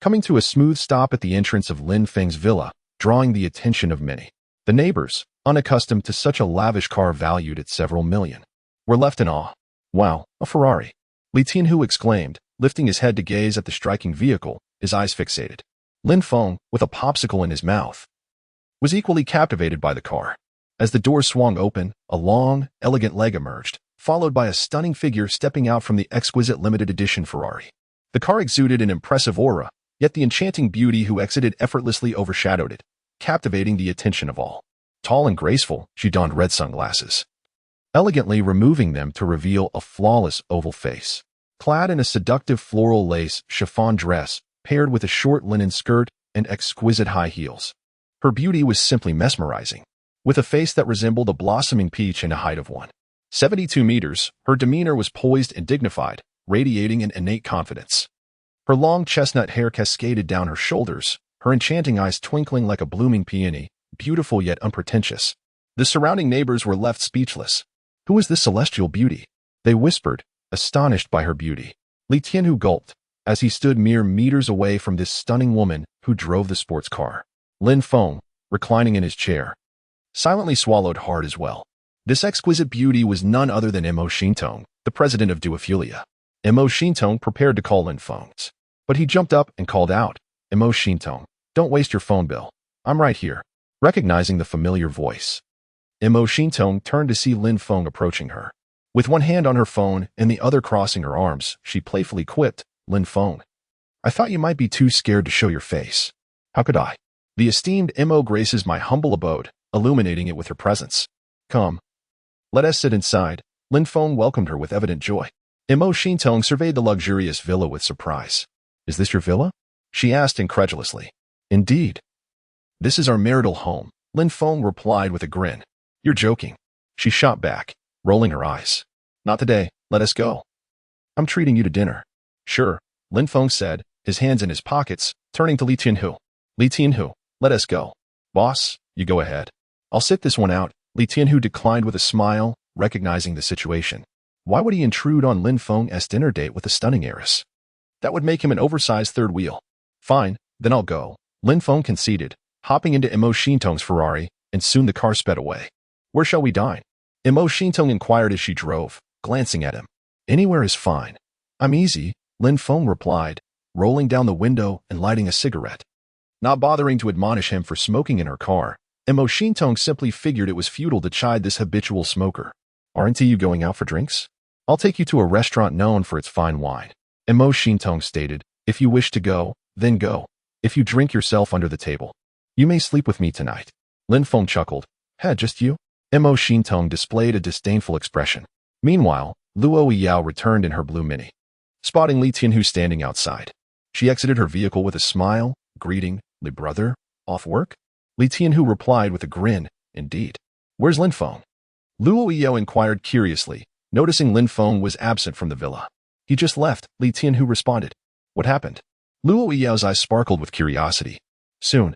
coming to a smooth stop at the entrance of Lin Feng's villa, drawing the attention of many. The neighbors, unaccustomed to such a lavish car valued at several million, were left in awe. Wow, a Ferrari! Li Tianhu exclaimed, lifting his head to gaze at the striking vehicle, his eyes fixated. Lin Feng, with a popsicle in his mouth, was equally captivated by the car. As the doors swung open, a long, elegant leg emerged, followed by a stunning figure stepping out from the exquisite limited edition Ferrari. The car exuded an impressive aura, yet the enchanting beauty who exited effortlessly overshadowed it, captivating the attention of all. Tall and graceful, she donned red sunglasses, elegantly removing them to reveal a flawless oval face. Clad in a seductive floral lace chiffon dress, paired with a short linen skirt and exquisite high heels, her beauty was simply mesmerizing. With a face that resembled a blossoming peach and a height of 172 meters, her demeanor was poised and dignified, radiating an innate confidence. Her long chestnut hair cascaded down her shoulders, her enchanting eyes twinkling like a blooming peony, beautiful yet unpretentious. The surrounding neighbors were left speechless. Who is this celestial beauty? They whispered, astonished by her beauty. Li Tianhu gulped, as he stood mere meters away from this stunning woman who drove the sports car. Lin Feng, reclining in his chair, silently swallowed hard as well. This exquisite beauty was none other than Mo Xintong, the president of Duophilia. Mo Xintong prepared to call Lin Feng's, but he jumped up and called out, Mo Xintong, don't waste your phone bill. I'm right here. Recognizing the familiar voice, Mo Xintong turned to see Lin Feng approaching her. With one hand on her phone and the other crossing her arms, she playfully quipped, Lin Feng, I thought you might be too scared to show your face. How could I? The esteemed Mo graces my humble abode, illuminating it with her presence. Come. Let us sit inside. Lin Feng welcomed her with evident joy. Mo Xintong surveyed the luxurious villa with surprise. Is this your villa? She asked incredulously. Indeed. This is our marital home, Lin Feng replied with a grin. You're joking. She shot back, rolling her eyes. Not today, let us go. I'm treating you to dinner. Sure, Lin Feng said, his hands in his pockets, turning to Li Tianhu. Li Tianhu, let us go. Boss, you go ahead. I'll sit this one out, Li Tianhu declined with a smile, recognizing the situation. Why would he intrude on Lin Feng's dinner date with a stunning heiress? That would make him an oversized third wheel. Fine, then I'll go. Lin Feng conceded, hopping into Mo Xintong's Ferrari, and soon the car sped away. Where shall we dine? Mo Xintong inquired as she drove, glancing at him. Anywhere is fine. I'm easy, Lin Feng replied, rolling down the window and lighting a cigarette. Not bothering to admonish him for smoking in her car, Mo Xintong simply figured it was futile to chide this habitual smoker. Aren't you going out for drinks? I'll take you to a restaurant known for its fine wine. Mo Xintong stated, if you wish to go, then go. If you drink yourself under the table, you may sleep with me tonight. Lin Feng chuckled. Just you? Mo Xintong displayed a disdainful expression. Meanwhile, Luo Yao returned in her blue Mini. Spotting Li Tianhu standing outside, she exited her vehicle with a smile, greeting, Li brother, off work? Li Tianhu replied with a grin, indeed. Where's Lin Feng? Luo Yao inquired curiously, noticing Lin Feng was absent from the villa. He just left, Li Tianhu responded. What happened? Luo Yao's eyes sparkled with curiosity. Soon,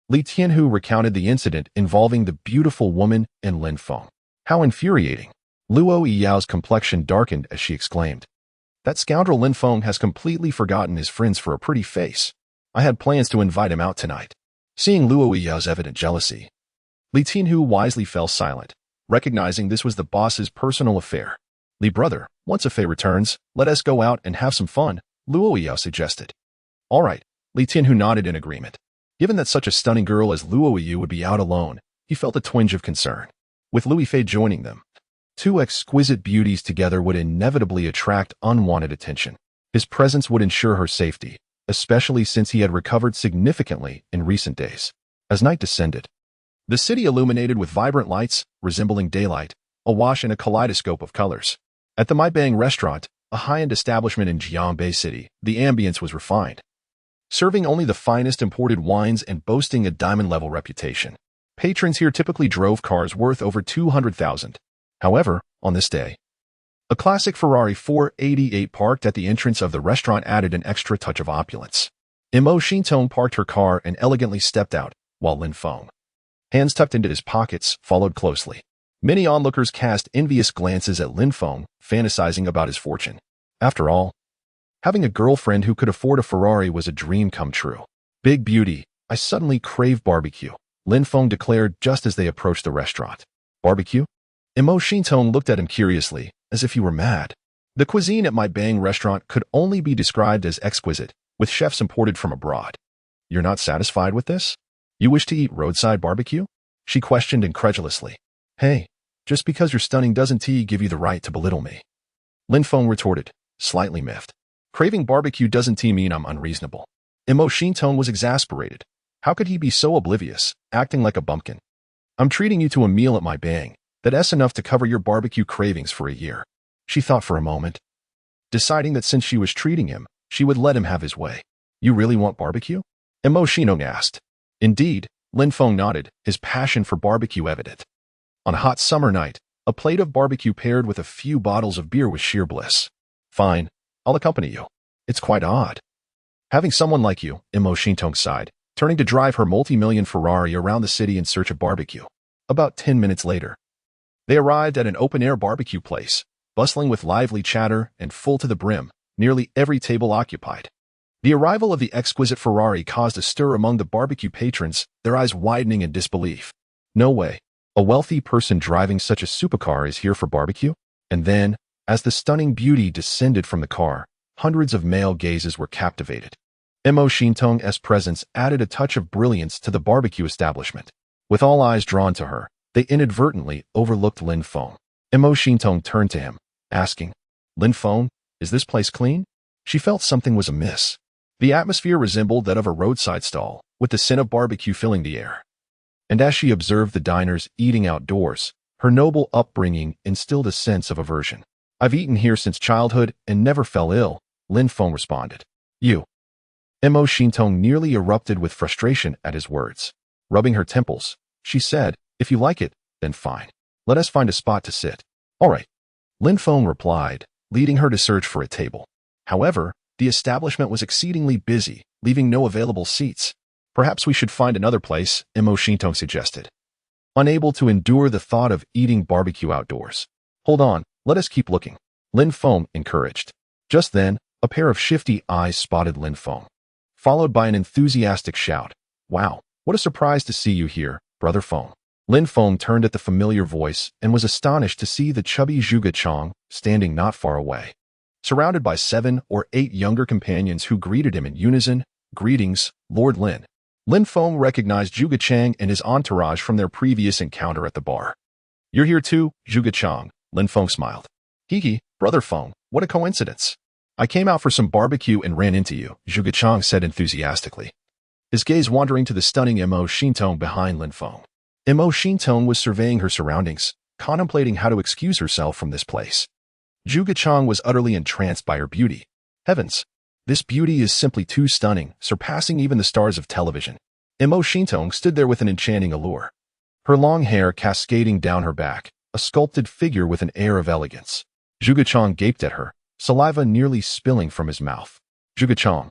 Li Tianhu recounted the incident involving the beautiful woman and Lin Feng. How infuriating. Luo Yao's complexion darkened as she exclaimed. That scoundrel Lin Feng has completely forgotten his friends for a pretty face. I had plans to invite him out tonight. Seeing Luo Yao's evident jealousy, Li Tianhu wisely fell silent, recognizing this was the boss's personal affair. Li brother, once Fei returns, let us go out and have some fun, Luo Yao suggested. All right, Li Tianhu nodded in agreement. Given that such a stunning girl as Luo Yu would be out alone, he felt a twinge of concern. With Lui Fei joining them, two exquisite beauties together would inevitably attract unwanted attention. His presence would ensure her safety, especially since he had recovered significantly in recent days. As night descended, the city illuminated with vibrant lights, resembling daylight, awash in a kaleidoscope of colors. At the Maibang restaurant, a high-end establishment in Jiangbei City, the ambience was refined, serving only the finest imported wines and boasting a diamond-level reputation. Patrons here typically drove cars worth over 200,000. However, on this day, a classic Ferrari 488 parked at the entrance of the restaurant added an extra touch of opulence. Mo Xintong parked her car and elegantly stepped out, while Lin Feng, hands tucked into his pockets, followed closely. Many onlookers cast envious glances at Lin Feng, fantasizing about his fortune. After all, having a girlfriend who could afford a Ferrari was a dream come true. Big beauty, I suddenly crave barbecue, Lin Feng declared just as they approached the restaurant. Barbecue? Mo Xintong looked at him curiously, as if he were mad. The cuisine at my Bang restaurant could only be described as exquisite, with chefs imported from abroad. You're not satisfied with this? You wish to eat roadside barbecue? She questioned incredulously. Hey, just because you're stunning doesn't give you the right to belittle me. Lin Feng retorted, slightly miffed. Craving barbecue doesn't mean I'm unreasonable. Imo Shintong was exasperated. How could he be so oblivious, acting like a bumpkin? I'm treating you to a meal at my Bang. That's enough to cover your barbecue cravings for a year. She thought for a moment, deciding that since she was treating him, she would let him have his way. You really want barbecue? Imo Shintong asked. Indeed, Lin Feng nodded, his passion for barbecue evident. On a hot summer night, a plate of barbecue paired with a few bottles of beer was sheer bliss. Fine, I'll accompany you. It's quite odd. Having someone like you, Imo Shintong sighed, turning to drive her multi-million Ferrari around the city in search of barbecue. About 10 minutes later, they arrived at an open-air barbecue place, bustling with lively chatter and full to the brim, nearly every table occupied. The arrival of the exquisite Ferrari caused a stir among the barbecue patrons, their eyes widening in disbelief. No way. A wealthy person driving such a supercar is here for barbecue? And then, as the stunning beauty descended from the car, hundreds of male gazes were captivated. Imo Shintong's presence added a touch of brilliance to the barbecue establishment. With all eyes drawn to her, they inadvertently overlooked Lin Feng. Imo Shintong turned to him, asking, Lin Feng, is this place clean? She felt something was amiss. The atmosphere resembled that of a roadside stall, with the scent of barbecue filling the air. And as she observed the diners eating outdoors, her noble upbringing instilled a sense of aversion. I've eaten here since childhood and never fell ill, Lin Feng responded. You. Imo Shintong nearly erupted with frustration at his words. Rubbing her temples, she said, if you like it, then fine. Let us find a spot to sit. All right. Lin Feng replied, leading her to search for a table. However, the establishment was exceedingly busy, leaving no available seats. Perhaps we should find another place, Imo Shintong suggested. Unable to endure the thought of eating barbecue outdoors. Hold on, let us keep looking. Lin Feng encouraged. Just then, a pair of shifty eyes spotted Lin Feng, followed by an enthusiastic shout. Wow, what a surprise to see you here, Brother Feng. Lin Feng turned at the familiar voice and was astonished to see the chubby Zhuge Chang standing not far away. Surrounded by 7 or 8 younger companions who greeted him in unison, Greetings, Lord Lin. Lin Feng recognized Zhuge Chang and his entourage from their previous encounter at the bar. You're here too, Zhuge Chang, Lin Feng smiled. Hee, Brother Feng, what a coincidence. I came out for some barbecue and ran into you, Zhuge Chang said enthusiastically, his gaze wandering to the stunning Imo Shintong behind Lin Feng. Imo Shintong was surveying her surroundings, contemplating how to excuse herself from this place. Zhuge Chang was utterly entranced by her beauty. Heavens! This beauty is simply too stunning, surpassing even the stars of television. Imo Shintong stood there with an enchanting allure. Her long hair cascading down her back, a sculpted figure with an air of elegance. Zhuge Chang gaped at her, saliva nearly spilling from his mouth. Zhuge Chang,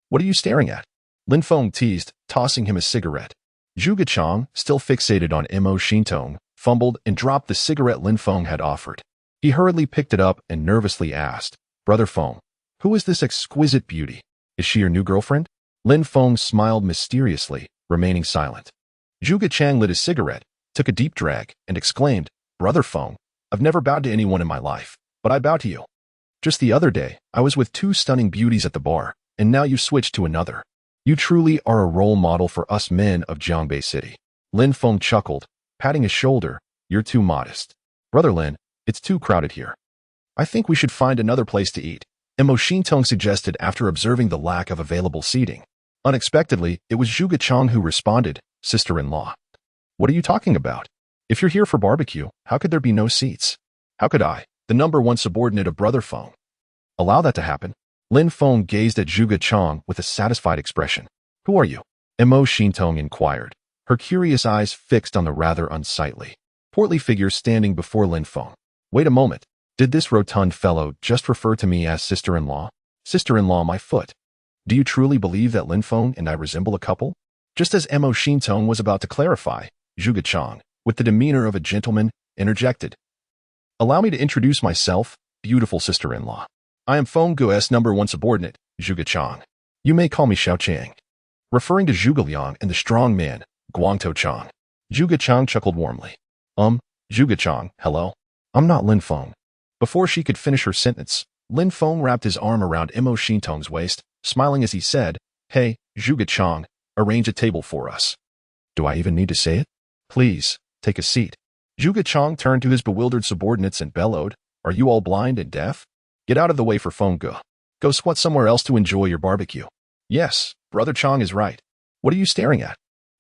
what are you staring at? Lin Feng teased, tossing him a cigarette. Zhuge Chang, still fixated on Imo Shintong, fumbled and dropped the cigarette Lin Feng had offered. He hurriedly picked it up and nervously asked, Brother Feng, who is this exquisite beauty? Is she your new girlfriend? Lin Feng smiled mysteriously, remaining silent. Zhuge Chang lit his cigarette, took a deep drag, and exclaimed, Brother Feng, I've never bowed to anyone in my life, but I bow to you. Just the other day, I was with 2 stunning beauties at the bar, and now you switched to another. You truly are a role model for us men of Jiangbei City. Lin Feng chuckled, patting his shoulder. You're too modest. Brother Lin, it's too crowded here. I think we should find another place to eat, Imo Shintong suggested after observing the lack of available seating. Unexpectedly, it was Zhuge Chang who responded, Sister-in-law. What are you talking about? If you're here for barbecue, how could there be no seats? How could I, the #1 subordinate of Brother Feng, allow that to happen? Lin Feng gazed at Zhuge Chang with a satisfied expression. Who are you? Imo Shintong inquired, her curious eyes fixed on the rather unsightly, portly figure standing before Lin Feng. Wait a moment. Did this rotund fellow just refer to me as sister-in-law? Sister-in-law, my foot. Do you truly believe that Lin Feng and I resemble a couple? Just as Imo Shintong was about to clarify, Zhuge Chang, with the demeanor of a gentleman, interjected. Allow me to introduce myself, beautiful sister-in-law. I am Feng Guo's #1 subordinate, Zhuge Chang. You may call me Xiao Chang. Referring to Zhuge Liang and the strong man, Guangtou Chang. Zhuge Chang chuckled warmly. Zhuge Chang, hello. I'm not Lin Feng. Before she could finish her sentence, Lin Feng wrapped his arm around Imo Shintong's waist, smiling as he said, "Hey, Zhuge Chang, arrange a table for us." Do I even need to say it? Please, take a seat. Zhuge Chang turned to his bewildered subordinates and bellowed, "Are you all blind and deaf? Get out of the way for Feng Ge. Go squat somewhere else to enjoy your barbecue." Yes, Brother Chang is right. What are you staring at?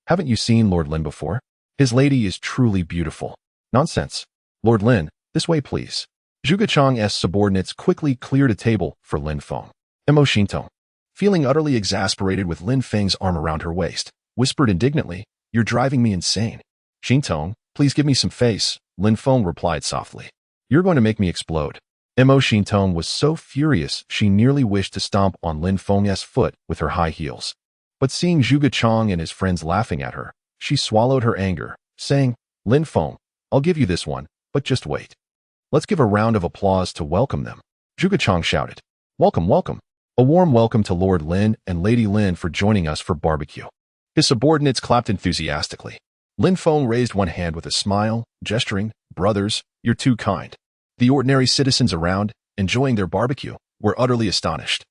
Haven't you seen Lord Lin before? His lady is truly beautiful. Nonsense. Lord Lin, this way please. Zhuge Chang's subordinates quickly cleared a table for Lin Feng. Imo Shintong, feeling utterly exasperated with Lin Feng's arm around her waist, whispered indignantly, "You're driving me insane." "Shintong, please give me some face," Lin Feng replied softly. "You're going to make me explode." Imo Shintong was so furious she nearly wished to stomp on Lin Feng's foot with her high heels. But seeing Zhuge Chang and his friends laughing at her, she swallowed her anger, saying, "Lin Feng, I'll give you this one, but just wait. Let's give a round of applause to welcome them." Zhuge Chang shouted, "Welcome, welcome. A warm welcome to Lord Lin and Lady Lin for joining us for barbecue." His subordinates clapped enthusiastically. Lin Feng raised one hand with a smile, gesturing, "Brothers, you're too kind." The ordinary citizens around, enjoying their barbecue, were utterly astonished.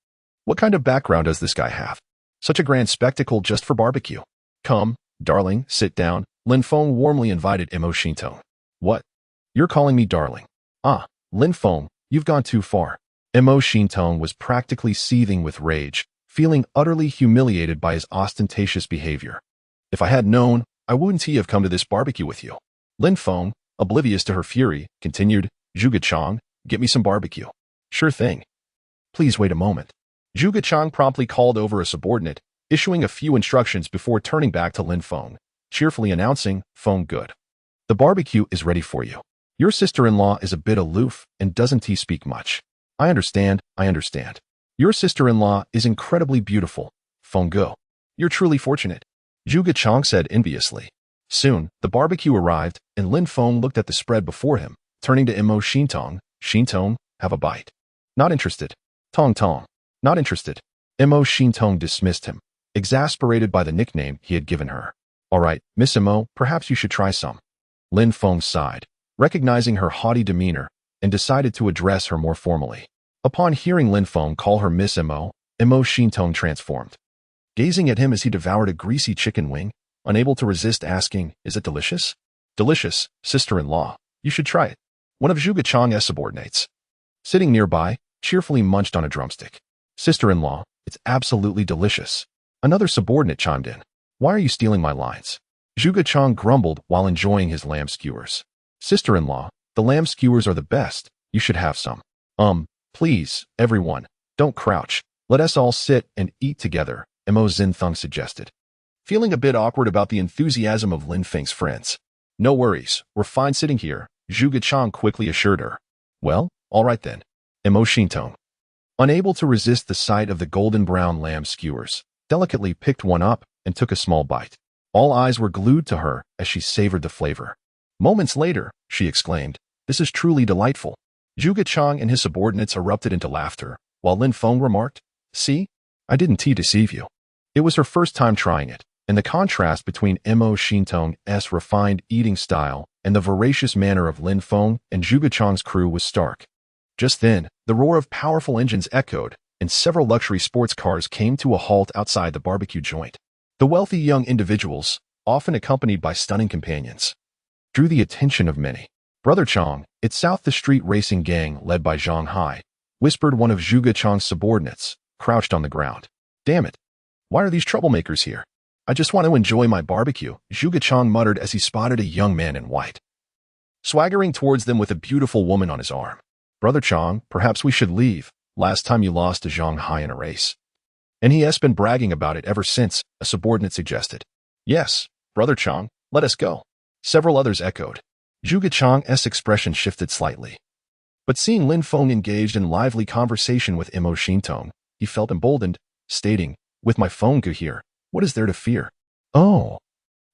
What kind of background does this guy have? Such a grand spectacle just for barbecue. "Come, darling, sit down," Lin Feng warmly invited Imo Shintong. "What? You're calling me darling? Ah, Lin Feng, you've gone too far." Imo Shintong was practically seething with rage, feeling utterly humiliated by his ostentatious behavior. "If I had known, I wouldn't have come to this barbecue with you." Lin Feng, oblivious to her fury, continued, "Zhuge Chang, get me some barbecue." "Sure thing." "Please wait a moment." Zhuge Chang promptly called over a subordinate, issuing a few instructions before turning back to Lin Feng, cheerfully announcing, "Feng good. The barbecue is ready for you. Your sister-in-law is a bit aloof and doesn't speak much. I understand. Your sister-in-law is incredibly beautiful, Feng Ge. You're truly fortunate," Zhuge Chang said enviously. Soon, the barbecue arrived, and Lin Feng looked at the spread before him, turning to Imo Shintong, "Shintong, have a bite." "Not interested." "Tong Tong. Not interested." Imo Shintong dismissed him, exasperated by the nickname he had given her. "All right, Miss Imo, perhaps you should try some." Lin Feng sighed, recognizing her haughty demeanor, and decided to address her more formally. Upon hearing Lin Feng call her Miss Imo, Imo Shintong transformed. Gazing at him as he devoured a greasy chicken wing, unable to resist asking, "Is it delicious?" "Delicious, sister-in-law. You should try it." One of Zhuge Chang's subordinates, sitting nearby, cheerfully munched on a drumstick. "Sister-in-law, it's absolutely delicious." Another subordinate chimed in. "Why are you stealing my lines?" Zhuge Chang grumbled while enjoying his lamb skewers. "Sister-in-law, the lamb skewers are the best. You should have some." Please, everyone, don't crouch. Let us all sit and eat together," Imo Xinthong suggested. Feeling a bit awkward about the enthusiasm of Lin Feng's friends. "No worries, we're fine sitting here," Zhuge Chang quickly assured her. "Well, all right then." Imo Shintong, unable to resist the sight of the golden brown lamb skewers, delicately picked one up and took a small bite. All eyes were glued to her as she savored the flavor. Moments later, she exclaimed, "This is truly delightful." Zhuge Chang and his subordinates erupted into laughter, while Lin Feng remarked, "See, I didn't deceive you." It was her first time trying it, and the contrast between Imo Shintong's refined eating style and the voracious manner of Lin Feng and Zhuge Chang's crew was stark. Just then, the roar of powerful engines echoed, and several luxury sports cars came to a halt outside the barbecue joint. The wealthy young individuals, often accompanied by stunning companions, drew the attention of many. "Brother Chang, it's South the Street racing gang led by Zhang Hai," whispered one of Zhuge Chang's subordinates, crouched on the ground. "Damn it. Why are these troublemakers here? I just want to enjoy my barbecue," Zhuge Chang muttered as he spotted a young man in white, swaggering towards them with a beautiful woman on his arm. "Brother Chang, perhaps we should leave. Last time you lost to Zhang Hai in a race." "And he has been bragging about it ever since," a subordinate suggested. "Yes, Brother Chang, let us go." Several others echoed. Zhuge Chang's expression shifted slightly. But seeing Lin Feng engaged in lively conversation with Imo Shintong, he felt emboldened, stating, "With my Feng Ge here, what is there to fear?" "Oh."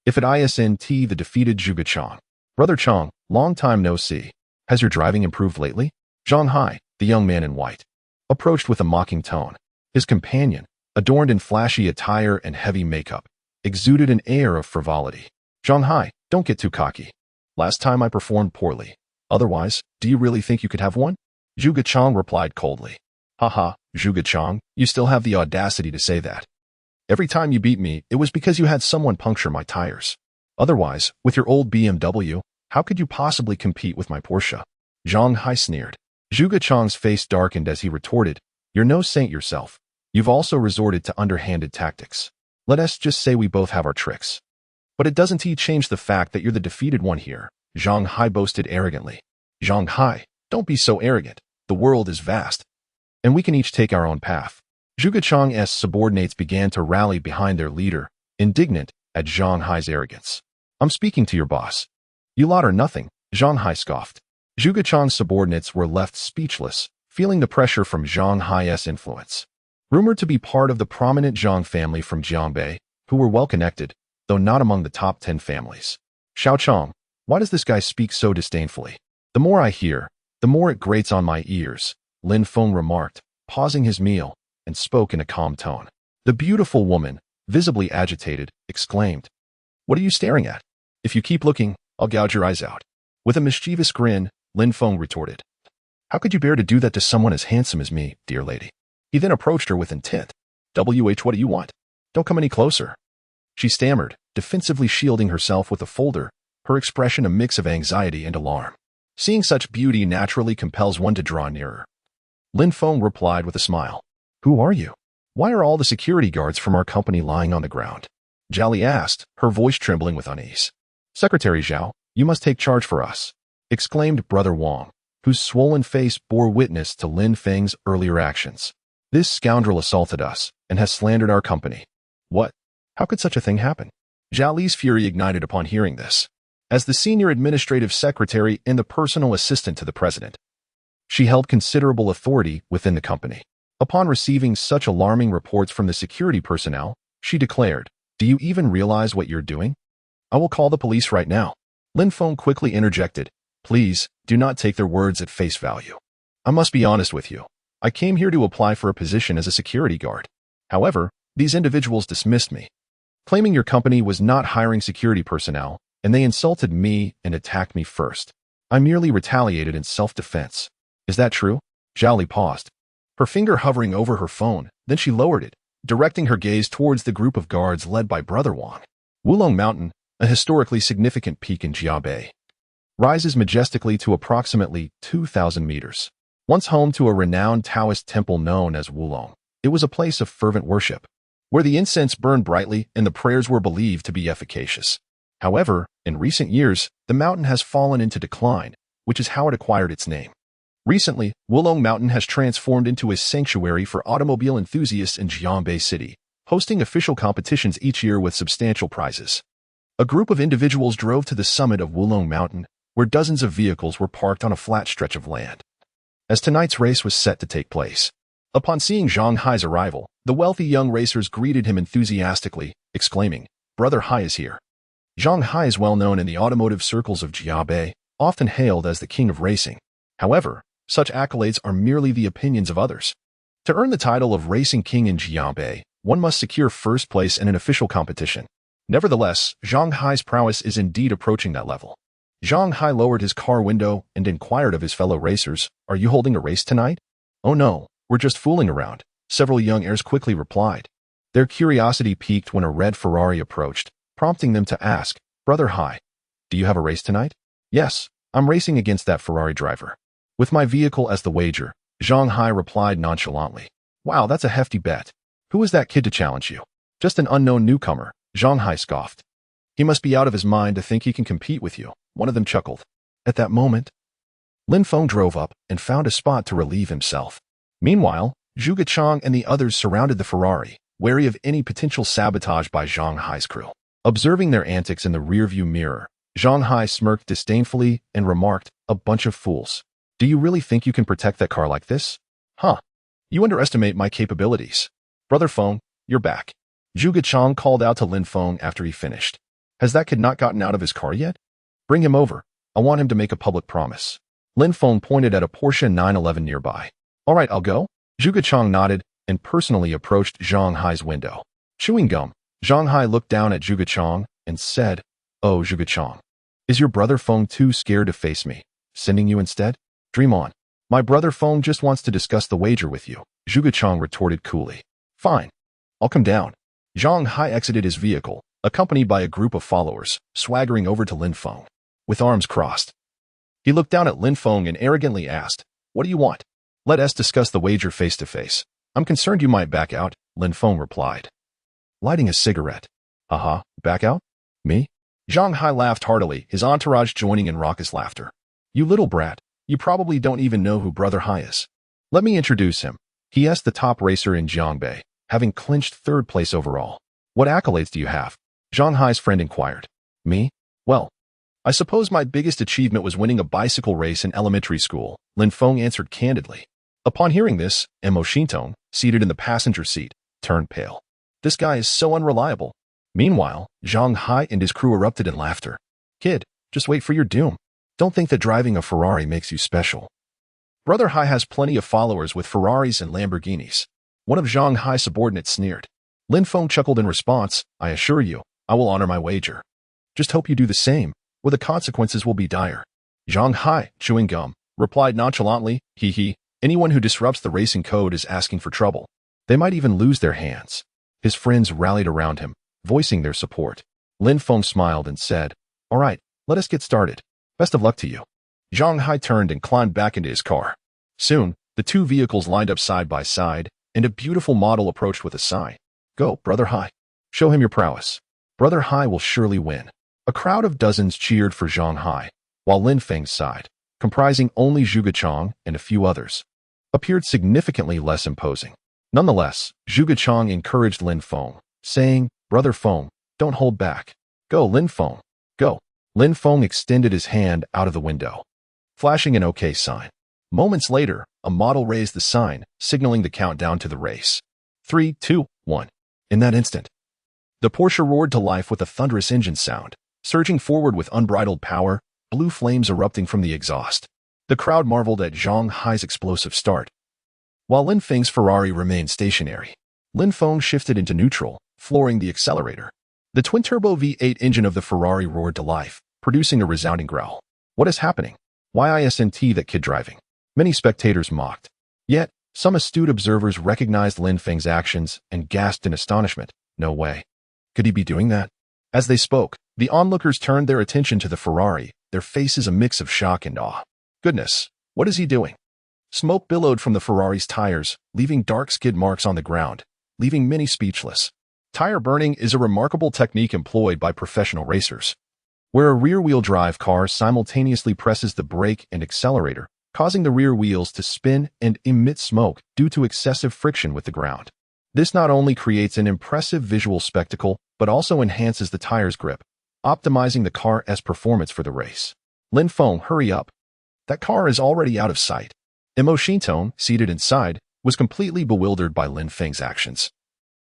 If it isn't the defeated Zhuge Chang. "Brother Chang, long time no see. Has your driving improved lately?" Zhang Hai, the young man in white, approached with a mocking tone. His companion, adorned in flashy attire and heavy makeup, exuded an air of frivolity. "Zhang Hai, don't get too cocky. Last time I performed poorly. Otherwise, do you really think you could have one?" Zhuge Chang replied coldly. Haha, Zhuge Chang, you still have the audacity to say that. Every time you beat me, it was because you had someone puncture my tires. Otherwise, with your old BMW, how could you possibly compete with my Porsche? Zhang Hai sneered. Zhuge Chang's face darkened as he retorted, You're no saint yourself. You've also resorted to underhanded tactics. Let us just say we both have our tricks. But it doesn't change the fact that you're the defeated one here, Zhang Hai boasted arrogantly. Zhang Hai, don't be so arrogant. The world is vast, and we can each take our own path. Zhuge Chang's subordinates began to rally behind their leader, indignant at Zhang Hai's arrogance. I'm speaking to your boss. You lot are nothing, Zhang Hai scoffed. Zhuge Chang's subordinates were left speechless, feeling the pressure from Zhang Hai's influence. Rumored to be part of the prominent Zhang family from Jianbei, who were well-connected, though not among the top 10 families. Xiao Chong, why does this guy speak so disdainfully? The more I hear, the more it grates on my ears, Lin Feng remarked, pausing his meal, and spoke in a calm tone. The beautiful woman, visibly agitated, exclaimed, What are you staring at? If you keep looking, I'll gouge your eyes out. With a mischievous grin, Lin Feng retorted, How could you bear to do that to someone as handsome as me, dear lady? He then approached her with intent. What do you want? Don't come any closer. She stammered, defensively shielding herself with a folder, her expression a mix of anxiety and alarm. Seeing such beauty naturally compels one to draw nearer. Lin Feng replied with a smile. Who are you? Why are all the security guards from our company lying on the ground? Zhao Li asked, her voice trembling with unease. Secretary Zhao, you must take charge for us, exclaimed Brother Wang, whose swollen face bore witness to Lin Feng's earlier actions. This scoundrel assaulted us and has slandered our company. What? How could such a thing happen? Zhao Li's fury ignited upon hearing this. As the senior administrative secretary and the personal assistant to the president, she held considerable authority within the company. Upon receiving such alarming reports from the security personnel, she declared, Do you even realize what you're doing? I will call the police right now. Lin Feng quickly interjected, Please, do not take their words at face value. I must be honest with you. I came here to apply for a position as a security guard. However, these individuals dismissed me, claiming your company was not hiring security personnel, and they insulted me and attacked me first. I merely retaliated in self-defense. Is that true? Zhao Li paused, her finger hovering over her phone, then she lowered it, directing her gaze towards the group of guards led by Brother Wang. Wulong Mountain, a historically significant peak in Jiabei, rises majestically to approximately 2,000 meters. Once home to a renowned Taoist temple known as Wulong, it was a place of fervent worship, where the incense burned brightly and the prayers were believed to be efficacious. However, in recent years, the mountain has fallen into decline, which is how it acquired its name. Recently, Wulong Mountain has transformed into a sanctuary for automobile enthusiasts in Jianbei City, hosting official competitions each year with substantial prizes. A group of individuals drove to the summit of Wulong Mountain, where dozens of vehicles were parked on a flat stretch of land, as tonight's race was set to take place. Upon seeing Zhang Hai's arrival, the wealthy young racers greeted him enthusiastically, exclaiming, Brother Hai is here. Zhang Hai is well known in the automotive circles of Jiabei, often hailed as the king of racing. However, such accolades are merely the opinions of others. To earn the title of racing king in Jiabei, one must secure first place in an official competition. Nevertheless, Zhang Hai's prowess is indeed approaching that level. Zhang Hai lowered his car window and inquired of his fellow racers, Are you holding a race tonight? Oh no, we're just fooling around, several young heirs quickly replied. Their curiosity piqued when a red Ferrari approached, prompting them to ask, Brother Hai, do you have a race tonight? Yes, I'm racing against that Ferrari driver. With my vehicle as the wager, Zhang Hai replied nonchalantly. Wow, that's a hefty bet. Who is that kid to challenge you? Just an unknown newcomer, Zhang Hai scoffed. He must be out of his mind to think he can compete with you, one of them chuckled. At that moment, Lin Feng drove up and found a spot to relieve himself. Meanwhile, Zhuge Chang and the others surrounded the Ferrari, wary of any potential sabotage by Zhang Hai's crew. Observing their antics in the rearview mirror, Zhang Hai smirked disdainfully and remarked, A bunch of fools. Do you really think you can protect that car like this? Huh. You underestimate my capabilities. Brother Feng, you're back. Zhuge Chang called out to Lin Feng after he finished. Has that kid not gotten out of his car yet? Bring him over. I want him to make a public promise. Lin Feng pointed at a Porsche 911 nearby. All right, I'll go. Zhuge Chang nodded and personally approached Zhang Hai's window. Chewing gum, Zhang Hai looked down at Zhuge Chang and said, Oh, Zhuge Chang, is your brother Feng too scared to face me, sending you instead? Dream on. My brother Feng just wants to discuss the wager with you, Zhuge Chang retorted coolly. Fine. I'll come down. Zhang Hai exited his vehicle, accompanied by a group of followers, swaggering over to Lin Feng, with arms crossed. He looked down at Lin Feng and arrogantly asked, "What do you want?" "Let us discuss the wager face to face. I'm concerned you might back out," Lin Feng replied, lighting a cigarette. "Aha, back out? Me?" Zhang Hai laughed heartily, his entourage joining in raucous laughter. "You little brat, you probably don't even know who Brother Hai is. Let me introduce him. He is the top racer in Jiangbei, having clinched third place overall. What accolades do you have?" Zhang Hai's friend inquired. "Me? Well, I suppose my biggest achievement was winning a bicycle race in elementary school," Lin Feng answered candidly. Upon hearing this, Mo Xintong, seated in the passenger seat, turned pale. This guy is so unreliable. Meanwhile, Zhang Hai and his crew erupted in laughter. "Kid, just wait for your doom. Don't think that driving a Ferrari makes you special. Brother Hai has plenty of followers with Ferraris and Lamborghinis." One of Zhang Hai's subordinates sneered. Lin Feng chuckled in response, "I assure you, I will honor my wager. Just hope you do the same, or the consequences will be dire." Zhang Hai, chewing gum, replied nonchalantly, "Hee hee, anyone who disrupts the racing code is asking for trouble. They might even lose their hands." His friends rallied around him, voicing their support. Lin Feng smiled and said, "All right, let us get started. Best of luck to you." Zhang Hai turned and climbed back into his car. Soon, the two vehicles lined up side by side, and a beautiful model approached with a sigh. "Go, Brother Hai. Show him your prowess. Brother Hai will surely win." A crowd of dozens cheered for Zhang Hai, while Lin Feng's side, comprising only Zhuge Chang and a few others, appeared significantly less imposing. Nonetheless, Zhuge Chang encouraged Lin Feng, saying, "Brother Feng, don't hold back. Go, Lin Feng, go." Lin Feng extended his hand out of the window, flashing an OK sign. Moments later, a model raised the sign, signaling the countdown to the race. 3, 2, 1. In that instant, the Porsche roared to life with a thunderous engine sound, surging forward with unbridled power, blue flames erupting from the exhaust. The crowd marveled at Zhang Hai's explosive start. While Lin Feng's Ferrari remained stationary, Lin Feng shifted into neutral, flooring the accelerator. The twin-turbo V8 engine of the Ferrari roared to life, producing a resounding growl. "What is happening? Why isn't that kid driving?" Many spectators mocked. Yet, some astute observers recognized Lin Feng's actions and gasped in astonishment. "No way. Could he be doing that?" As they spoke, the onlookers turned their attention to the Ferrari, their faces a mix of shock and awe. "Goodness, what is he doing?" Smoke billowed from the Ferrari's tires, leaving dark skid marks on the ground, leaving many speechless. Tire burning is a remarkable technique employed by professional racers, where a rear-wheel drive car simultaneously presses the brake and accelerator, causing the rear wheels to spin and emit smoke due to excessive friction with the ground. This not only creates an impressive visual spectacle, but also enhances the tire's grip, optimizing the car's performance for the race. "Lin Feng, hurry up. That car is already out of sight." Mo Xintong, seated inside, was completely bewildered by Lin Feng's actions.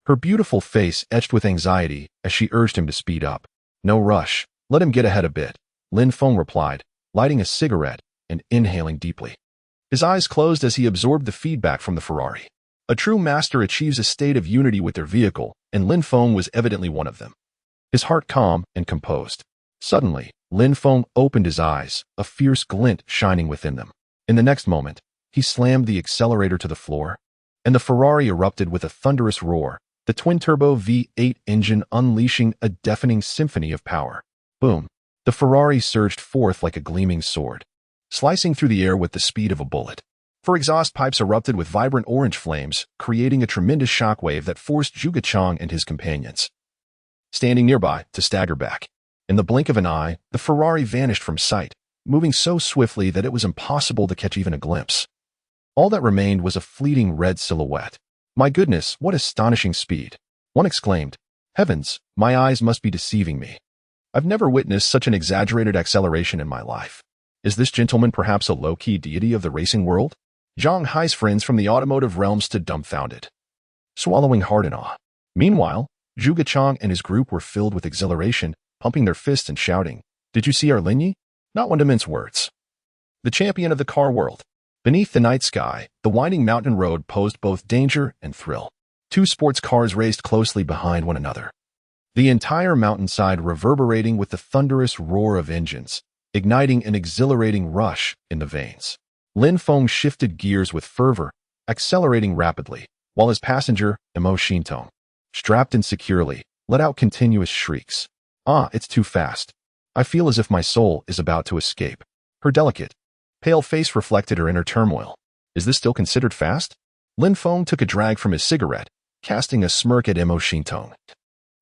Her beautiful face etched with anxiety as she urged him to speed up. "No rush. Let him get ahead a bit," Lin Feng replied, lighting a cigarette and inhaling deeply. His eyes closed as he absorbed the feedback from the Ferrari. A true master achieves a state of unity with their vehicle, and Lin Feng was evidently one of them. His heart calm and composed. Suddenly, Lin Feng opened his eyes, a fierce glint shining within them. In the next moment, he slammed the accelerator to the floor, and the Ferrari erupted with a thunderous roar, the twin-turbo V8 engine unleashing a deafening symphony of power. Boom! The Ferrari surged forth like a gleaming sword, slicing through the air with the speed of a bullet. Her exhaust pipes erupted with vibrant orange flames, creating a tremendous shockwave that forced Zhuge Chang and his companions, standing nearby, to stagger back. In the blink of an eye, the Ferrari vanished from sight, moving so swiftly that it was impossible to catch even a glimpse. All that remained was a fleeting red silhouette. "My goodness, what astonishing speed!" one exclaimed. "Heavens, my eyes must be deceiving me. I've never witnessed such an exaggerated acceleration in my life. Is this gentleman perhaps a low-key deity of the racing world?" Zhang Hai's friends from the automotive realm stood dumbfounded, swallowing hard in awe. Meanwhile, Zhuge Chang and his group were filled with exhilaration, pumping their fists and shouting, "Did you see our Linyi? Not one to mince words. The champion of the car world." Beneath the night sky, the winding mountain road posed both danger and thrill. Two sports cars raced closely behind one another, the entire mountainside reverberating with the thunderous roar of engines, igniting an exhilarating rush in the veins. Lin Feng shifted gears with fervor, accelerating rapidly, while his passenger, Imo Shintong, strapped in securely, let out continuous shrieks. Ah, it's too fast. I feel as if my soul is about to escape. Her delicate, pale face reflected her inner turmoil. Is this still considered fast? Lin Feng took a drag from his cigarette, casting a smirk at Imo Shintong,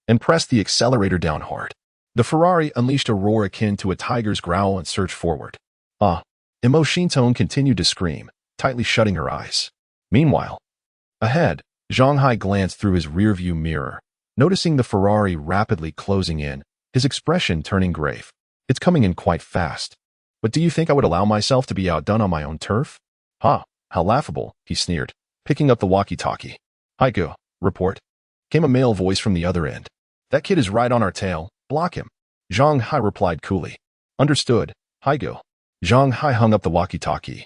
and pressed the accelerator down hard. The Ferrari unleashed a roar akin to a tiger's growl and surged forward. Ah! Imo Shintong continued to scream, tightly shutting her eyes. Meanwhile, ahead, Zhang Hai glanced through his rearview mirror, noticing the Ferrari rapidly closing in, his expression turning grave. It's coming in quite fast. But do you think I would allow myself to be outdone on my own turf? Ha! How laughable, he sneered, picking up the walkie-talkie. Haigu, report. Came a male voice from the other end. That kid is right on our tail. Block him. Zhang Hai replied coolly. Understood, Haigu. Zhang Hai hung up the walkie-talkie,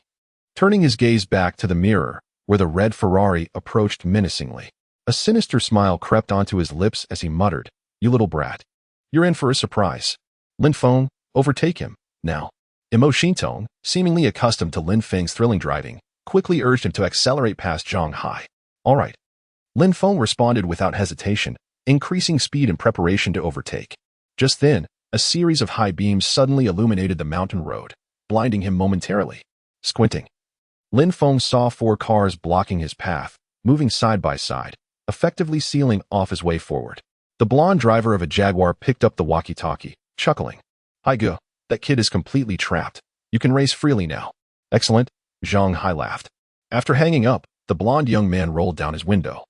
turning his gaze back to the mirror, where the red Ferrari approached menacingly. A sinister smile crept onto his lips as he muttered, You little brat. You're in for a surprise. Lin Feng, overtake him, now. Imo Shintong, seemingly accustomed to Lin Feng's thrilling driving, quickly urged him to accelerate past Zhang Hai. All right. Lin Feng responded without hesitation, increasing speed in preparation to overtake. Just then, a series of high beams suddenly illuminated the mountain road, blinding him momentarily. Squinting, Lin Feng saw 4 cars blocking his path, moving side by side, effectively sealing off his way forward. The blonde driver of a Jaguar picked up the walkie-talkie, chuckling. Haigu, that kid is completely trapped. You can race freely now. Excellent, Zhang Hai laughed. After hanging up, the blonde young man rolled down his window,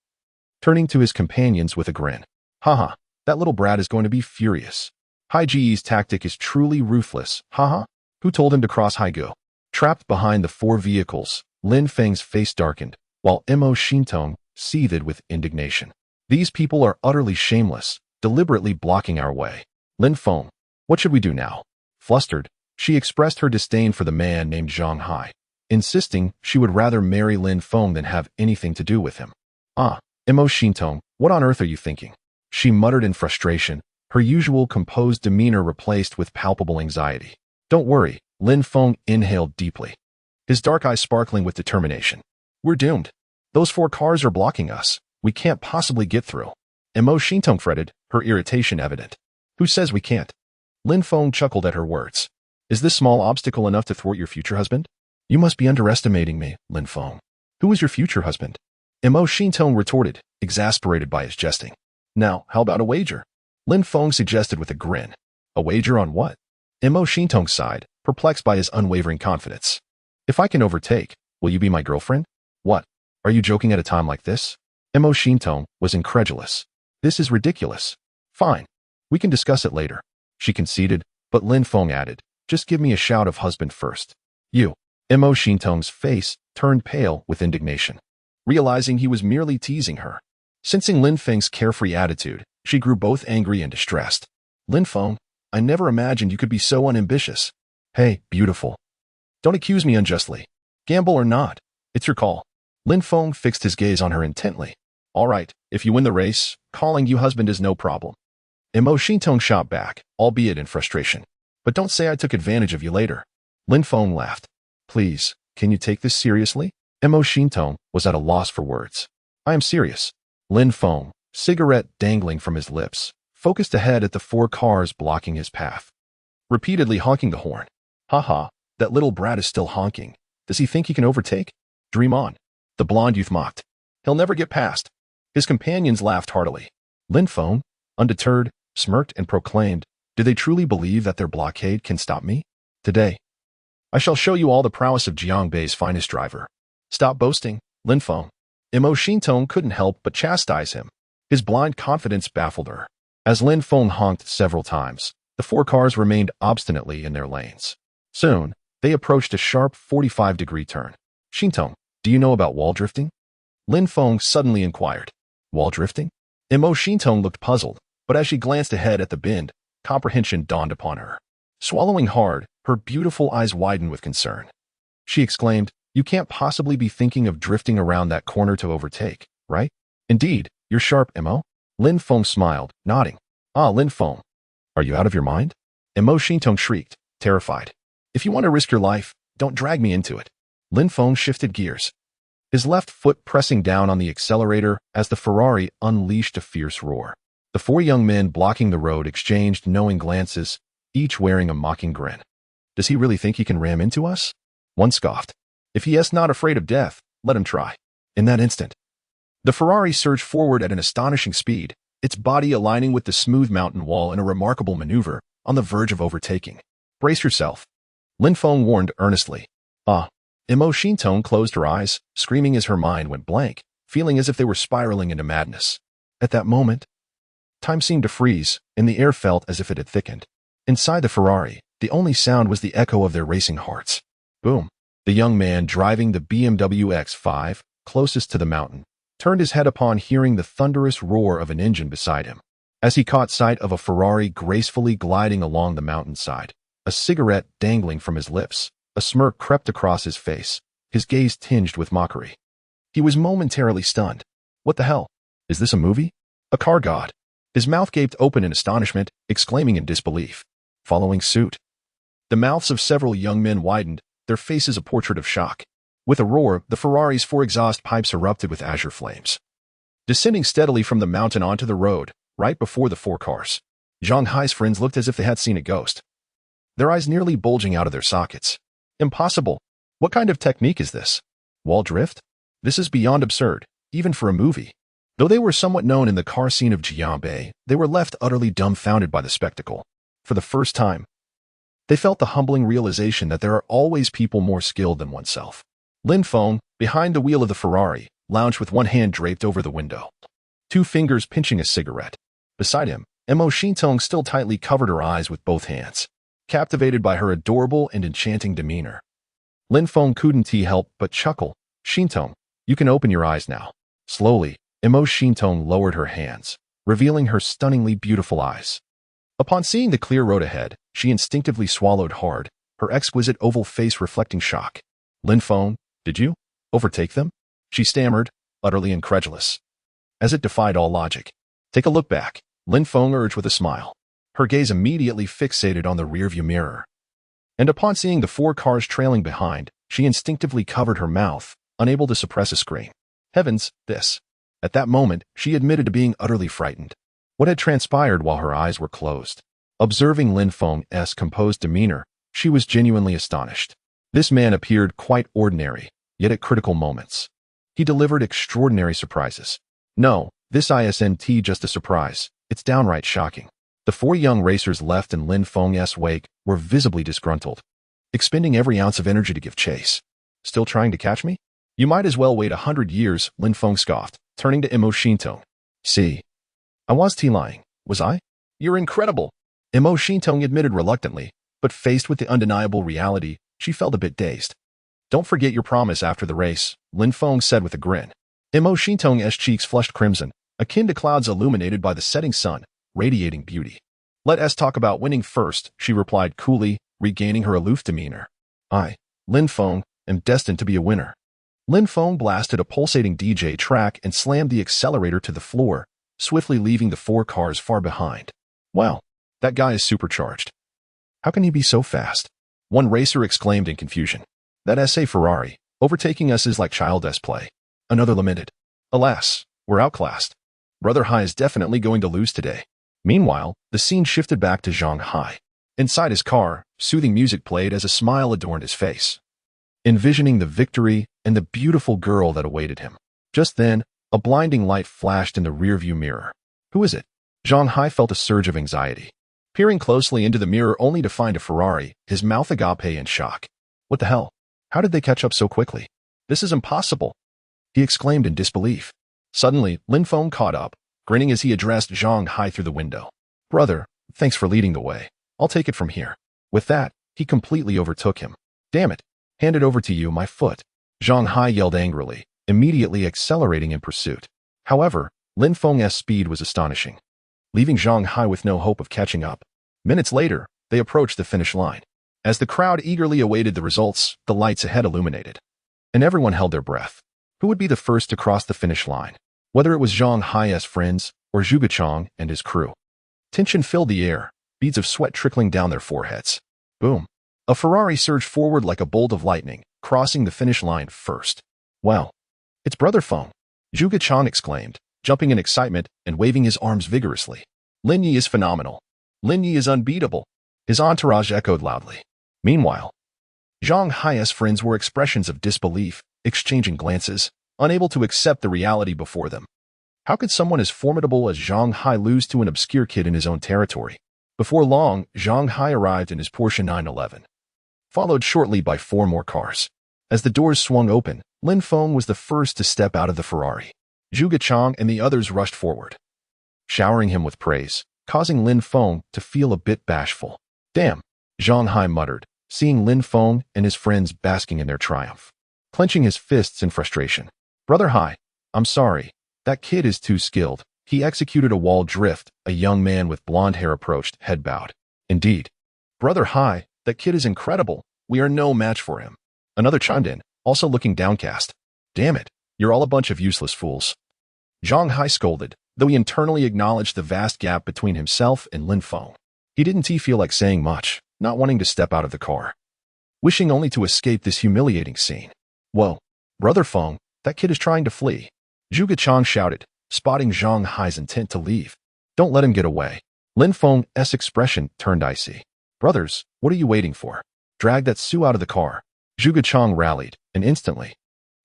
turning to his companions with a grin. Haha, that little brat is going to be furious. Haiji's tactic is truly ruthless, haha. Who told him to cross Haigu? Trapped behind the 4 vehicles, Lin Feng's face darkened, while Imo Shintong seethed with indignation. These people are utterly shameless, deliberately blocking our way. Lin Feng, what should we do now? Flustered, she expressed her disdain for the man named Zhang Hai, insisting she would rather marry Lin Feng than have anything to do with him. Ah, Imo Shintong, what on earth are you thinking? She muttered in frustration, her usual composed demeanor replaced with palpable anxiety. Don't worry, Lin Feng inhaled deeply, his dark eyes sparkling with determination. We're doomed. Those 4 cars are blocking us. We can't possibly get through. Imo Shintong fretted, her irritation evident. Who says we can't? Lin Feng chuckled at her words. Is this small obstacle enough to thwart your future husband? You must be underestimating me, Lin Feng. Who is your future husband? Imo Shintong retorted, exasperated by his jesting. Now, how about a wager? Lin Feng suggested with a grin. A wager on what? Imo Shintong sighed, perplexed by his unwavering confidence. If I can overtake, will you be my girlfriend? What? Are you joking at a time like this? Imo Shintong was incredulous. This is ridiculous. Fine. We can discuss it later. She conceded, but Lin Feng added, just give me a shout of husband first. You. Imo Shintong's face turned pale with indignation, realizing he was merely teasing her. Sensing Lin Feng's carefree attitude, she grew both angry and distressed. Lin Feng, I never imagined you could be so unambitious. Hey, beautiful. Don't accuse me unjustly. Gamble or not, it's your call. Lin Feng fixed his gaze on her intently. All right, if you win the race, calling you husband is no problem. Imo Shintong shot back, albeit in frustration. But don't say I took advantage of you later. Lin Feng laughed. Please, can you take this seriously? Imo Shintong was at a loss for words. I am serious. Lin Feng, cigarette dangling from his lips, focused ahead at the 4 cars blocking his path, repeatedly honking the horn. Haha, that little brat is still honking. Does he think he can overtake? Dream on. The blonde youth mocked. He'll never get past. His companions laughed heartily. Lin Feng, undeterred, smirked and proclaimed, do they truly believe that their blockade can stop me? Today, I shall show you all the prowess of Jiangbei's finest driver. Stop boasting, Lin Feng. Imo Shintong couldn't help but chastise him. His blind confidence baffled her. As Lin Feng honked several times, the 4 cars remained obstinately in their lanes. Soon, they approached a sharp 45-degree turn. Shintong, do you know about wall drifting? Lin Feng suddenly inquired. Wall drifting? Imo Shintong looked puzzled, but as she glanced ahead at the bend, comprehension dawned upon her. Swallowing hard, her beautiful eyes widened with concern. She exclaimed, you can't possibly be thinking of drifting around that corner to overtake, right? Indeed, you're sharp, Imo. Lin Feng smiled, nodding. Ah, Lin Feng. Are you out of your mind? Imo Shintong shrieked, terrified. If you want to risk your life, don't drag me into it. Lin Feng shifted gears, his left foot pressing down on the accelerator as the Ferrari unleashed a fierce roar. The four young men blocking the road exchanged knowing glances, each wearing a mocking grin. Does he really think he can ram into us? One scoffed. If he is not afraid of death, let him try. In that instant, the Ferrari surged forward at an astonishing speed, its body aligning with the smooth mountain wall in a remarkable maneuver, on the verge of overtaking. Brace yourself, Lin Feng warned earnestly. Imo Shintong closed her eyes, screaming as her mind went blank, feeling as if they were spiraling into madness. At that moment, time seemed to freeze, and the air felt as if it had thickened. Inside the Ferrari, the only sound was the echo of their racing hearts. Boom. The young man driving the BMW X5, closest to the mountain, turned his head upon hearing the thunderous roar of an engine beside him. As he caught sight of a Ferrari gracefully gliding along the mountainside, a cigarette dangling from his lips, a smirk crept across his face, his gaze tinged with mockery. He was momentarily stunned. What the hell? Is this a movie? A car god? His mouth gaped open in astonishment, exclaiming in disbelief. Following suit, the mouths of several young men widened, their faces a portrait of shock. With a roar, the Ferrari's four exhaust pipes erupted with azure flames, descending steadily from the mountain onto the road, right before the four cars. Zhang Hai's friends looked as if they had seen a ghost, their eyes nearly bulging out of their sockets. Impossible. What kind of technique is this? Wall drift? This is beyond absurd, even for a movie. Though they were somewhat known in the car scene of Jianbei, they were left utterly dumbfounded by the spectacle. For the first time, they felt the humbling realization that there are always people more skilled than oneself. Lin Feng, behind the wheel of the Ferrari, lounged with one hand draped over the window, two fingers pinching a cigarette. Beside him, Imo Shintong still tightly covered her eyes with both hands, captivated by her adorable and enchanting demeanor. Lin Feng couldn't help but chuckle. Shintong, you can open your eyes now. Slowly, Imo Shintong lowered her hands, revealing her stunningly beautiful eyes. Upon seeing the clear road ahead, she instinctively swallowed hard, her exquisite oval face reflecting shock. Lin Feng, did you overtake them? She stammered, utterly incredulous, as it defied all logic. Take a look back, Lin Feng urged with a smile, her gaze immediately fixated on the rearview mirror. And upon seeing the four cars trailing behind, she instinctively covered her mouth, unable to suppress a scream. Heavens, this. At that moment, she admitted to being utterly frightened. What had transpired while her eyes were closed? Observing Lin Feng's composed demeanor, she was genuinely astonished. This man appeared quite ordinary, yet at critical moments, he delivered extraordinary surprises. No, this isn't just a surprise, it's downright shocking. The four young racers left in Lin Feng's wake were visibly disgruntled, expending every ounce of energy to give chase. Still trying to catch me? You might as well wait 100 years, Lin Feng scoffed, turning to Imo Shintong. See, I was lying, was I? You're incredible, Imo Shintong admitted reluctantly, but faced with the undeniable reality, she felt a bit dazed. Don't forget your promise after the race, Lin Feng said with a grin. Imo Shintong's cheeks flushed crimson, akin to clouds illuminated by the setting sun, radiating beauty. Let us talk about winning first, she replied coolly, regaining her aloof demeanor. I, Lin Feng, am destined to be a winner. Lin Feng blasted a pulsating DJ track and slammed the accelerator to the floor, swiftly leaving the four cars far behind. Wow, that guy is supercharged. How can he be so fast? One racer exclaimed in confusion. That SA Ferrari, overtaking us is like child's play. Another lamented. Alas, we're outclassed. Brother Hai is definitely going to lose today. Meanwhile, the scene shifted back to Zhang Hai. Inside his car, soothing music played as a smile adorned his face, envisioning the victory and the beautiful girl that awaited him. Just then, a blinding light flashed in the rearview mirror. Who is it? Zhang Hai felt a surge of anxiety, peering closely into the mirror only to find a Ferrari, his mouth agape in shock. What the hell? How did they catch up so quickly? This is impossible, he exclaimed in disbelief. Suddenly, Lin Feng caught up, grinning as he addressed Zhang Hai through the window. Brother, thanks for leading the way. I'll take it from here. With that, he completely overtook him. Damn it. Hand it over to you, my foot. Zhang Hai yelled angrily, immediately accelerating in pursuit. However, Lin Feng's speed was astonishing, leaving Zhang Hai with no hope of catching up. Minutes later, they approached the finish line. As the crowd eagerly awaited the results, the lights ahead illuminated, and everyone held their breath. Who would be the first to cross the finish line? Whether it was Zhang Hai's friends or Zhuge Chang and his crew. Tension filled the air, beads of sweat trickling down their foreheads. Boom. A Ferrari surged forward like a bolt of lightning, crossing the finish line first. Wow, it's Brother Feng, Zhuge Chang exclaimed, jumping in excitement and waving his arms vigorously. Lin Yi is phenomenal. Lin Yi is unbeatable. His entourage echoed loudly. Meanwhile, Zhang Hai's friends were expressions of disbelief, exchanging glances, unable to accept the reality before them. How could someone as formidable as Zhang Hai lose to an obscure kid in his own territory? Before long, Zhang Hai arrived in his Porsche 911, followed shortly by 4 more cars. As the doors swung open, Lin Feng was the first to step out of the Ferrari. Zhuge Chang and the others rushed forward, showering him with praise, causing Lin Feng to feel a bit bashful. Damn, Zhang Hai muttered, seeing Lin Feng and his friends basking in their triumph, clenching his fists in frustration. Brother Hai, I'm sorry. That kid is too skilled. He executed a wall drift. A young man with blonde hair approached, head bowed. Indeed. Brother Hai, that kid is incredible. We are no match for him. Another chimed in, also looking downcast. Damn it, you're all a bunch of useless fools. Zhang Hai scolded, though he internally acknowledged the vast gap between himself and Lin Feng. He didn't feel like saying much, not wanting to step out of the car, wishing only to escape this humiliating scene. Whoa, Brother Feng, that kid is trying to flee. Zhuge Chang shouted, spotting Zhang Hai's intent to leave. Don't let him get away. Lin Feng's expression turned icy. Brothers, what are you waiting for? Drag that Su out of the car. Zhuge Chang rallied, and instantly,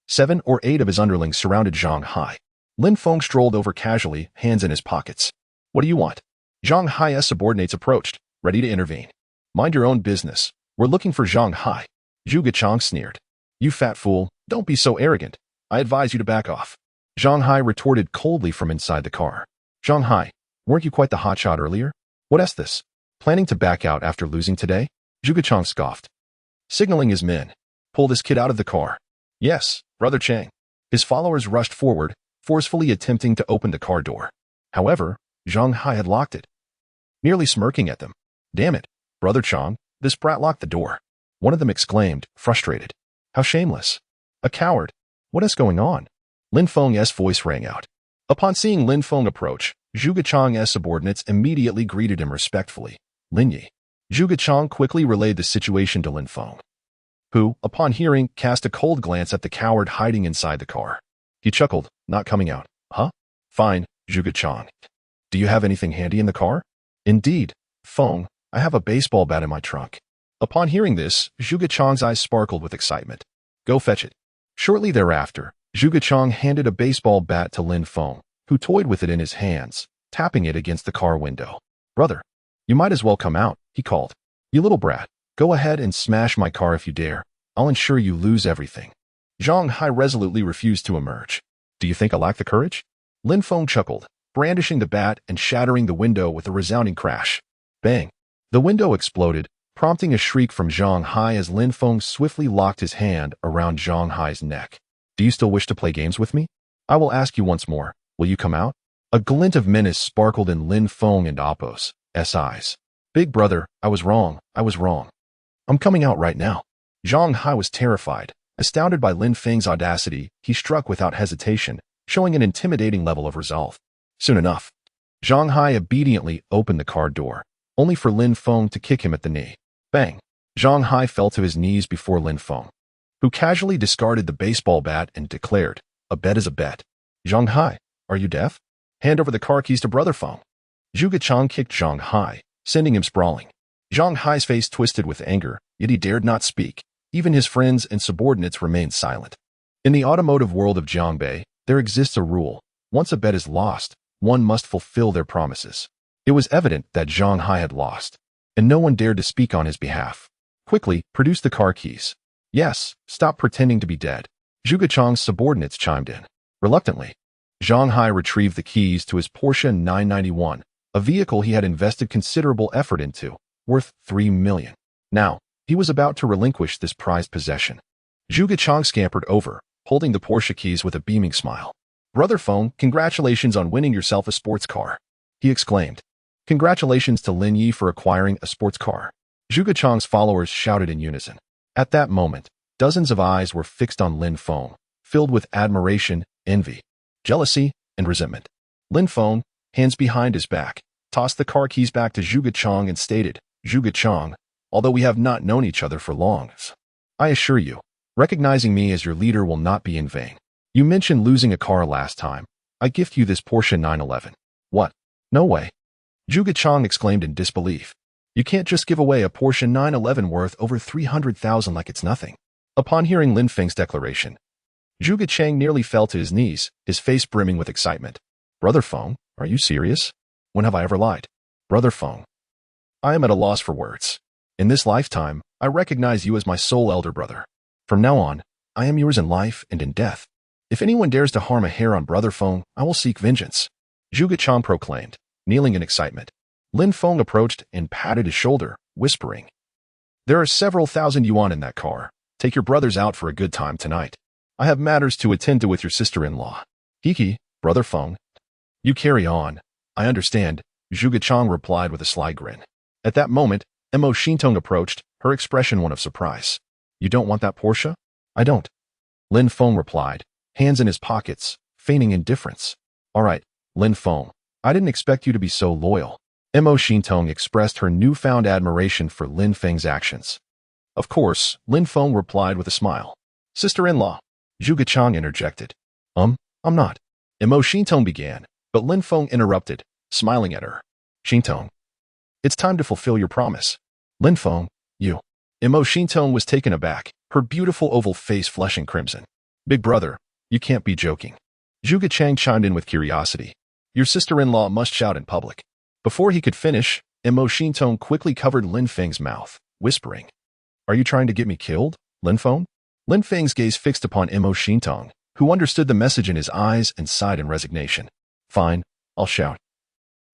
7 or 8 of his underlings surrounded Zhang Hai. Lin Feng strolled over casually, hands in his pockets. What do you want? Zhang Hai's subordinates approached, ready to intervene. Mind your own business. We're looking for Zhang Hai. Zhuge Chang sneered. You fat fool, don't be so arrogant. I advise you to back off. Zhang Hai retorted coldly from inside the car. Zhang Hai, weren't you quite the hotshot earlier? What's this? Planning to back out after losing today? Zhuge Chang scoffed, signaling his men. Pull this kid out of the car. Yes, Brother Chang. His followers rushed forward, forcefully attempting to open the car door. However, Zhang Hai had locked it, nearly smirking at them. Damn it, Brother Chang, this brat locked the door. One of them exclaimed, frustrated. How shameless. A coward. What is going on? Lin Feng's voice rang out. Upon seeing Lin Feng approach, Zhuge Chang's subordinates immediately greeted him respectfully. Lin Yi. Zhuge Chang quickly relayed the situation to Lin Feng, who, upon hearing, cast a cold glance at the coward hiding inside the car. He chuckled, not coming out. Huh? Fine, Zhuge Chang. Do you have anything handy in the car? Indeed, Feng, I have a baseball bat in my trunk. Upon hearing this, Zhuge Chang's eyes sparkled with excitement. Go fetch it. Shortly thereafter, Zhuge Chang handed a baseball bat to Lin Feng, who toyed with it in his hands, tapping it against the car window. Brother, you might as well come out, he called. You little brat, go ahead and smash my car if you dare. I'll ensure you lose everything. Zhang Hai resolutely refused to emerge. Do you think I lack the courage? Lin Feng chuckled, brandishing the bat and shattering the window with a resounding crash. Bang! The window exploded, prompting a shriek from Zhang Hai as Lin Feng swiftly locked his hand around Zhang Hai's neck. Do you still wish to play games with me? I will ask you once more, will you come out? A glint of menace sparkled in Lin Feng and Appo's eyes. Big brother, I was wrong. I'm coming out right now. Zhang Hai was terrified. Astounded by Lin Feng's audacity, he struck without hesitation, showing an intimidating level of resolve. Soon enough, Zhang Hai obediently opened the car door, only for Lin Feng to kick him at the knee. Bang! Zhang Hai fell to his knees before Lin Feng, who casually discarded the baseball bat and declared, a bet is a bet. Zhang Hai, are you deaf? Hand over the car keys to Brother Feng. Zhuge Chang kicked Zhang Hai, sending him sprawling. Zhang Hai's face twisted with anger, yet he dared not speak. Even his friends and subordinates remained silent. In the automotive world of Jiangbei, there exists a rule. Once a bet is lost, one must fulfill their promises. It was evident that Zhang Hai had lost, and no one dared to speak on his behalf. Quickly, produce the car keys. Yes, stop pretending to be dead. Zhuge Chang's subordinates chimed in. Reluctantly, Zhang Hai retrieved the keys to his Porsche 991, a vehicle he had invested considerable effort into, worth 3 million. Now, he was about to relinquish this prized possession. Zhuge Chang scampered over, holding the Porsche keys with a beaming smile. Brother Feng, congratulations on winning yourself a sports car, he exclaimed. Congratulations to Lin Yi for acquiring a sports car. Zhuge Chang's followers shouted in unison. At that moment, dozens of eyes were fixed on Lin Feng, filled with admiration, envy, jealousy, and resentment. Lin Feng, hands behind his back, tossed the car keys back to Zhuge Chang and stated, Zhuge Chang, although we have not known each other for long, I assure you, Recognizing me as your leader will not be in vain. You mentioned losing a car last time. I gift you this Porsche 911. What? No way. Zhuge Chang exclaimed in disbelief. You can't just give away a Porsche 911 worth over 300,000 like it's nothing. Upon hearing Lin Feng's declaration, Zhuge Chang nearly fell to his knees, his face brimming with excitement. Brother Feng, are you serious? When have I ever lied? Brother Feng. I am at a loss for words. In this lifetime, I recognize you as my sole elder brother. From now on, I am yours in life and in death. If anyone dares to harm a hair on Brother Feng, I will seek vengeance. Zhuge Chang proclaimed, kneeling in excitement. Lin Feng approached and patted his shoulder, whispering, There are several thousand yuan in that car. Take your brothers out for a good time tonight. I have matters to attend to with your sister-in-law. Hiki, Brother Feng. You carry on. I understand, Zhuge Chang replied with a sly grin. At that moment, Mo Xintong approached, her expression one of surprise. You don't want that Porsche? I don't. Lin Feng replied, hands in his pockets, feigning indifference. All right, Lin Feng. I didn't expect you to be so loyal. Mo Xintong expressed her newfound admiration for Lin Feng's actions. Of course, Lin Feng replied with a smile. Sister-in-law, Zhuge Chang interjected. I'm not. Mo Xintong began, but Lin Feng interrupted, smiling at her. Xintong, it's time to fulfill your promise. Lin Feng, you. Mo Xintong was taken aback, her beautiful oval face flushing crimson. Big brother, you can't be joking. Zhuge Chang chimed in with curiosity. Your sister-in-law must shout in public. Before he could finish, Mo Xintong quickly covered Lin Feng's mouth, whispering, Are you trying to get me killed, Lin Feng? Lin Feng's gaze fixed upon Mo Xintong, who understood the message in his eyes and sighed in resignation. Fine, I'll shout.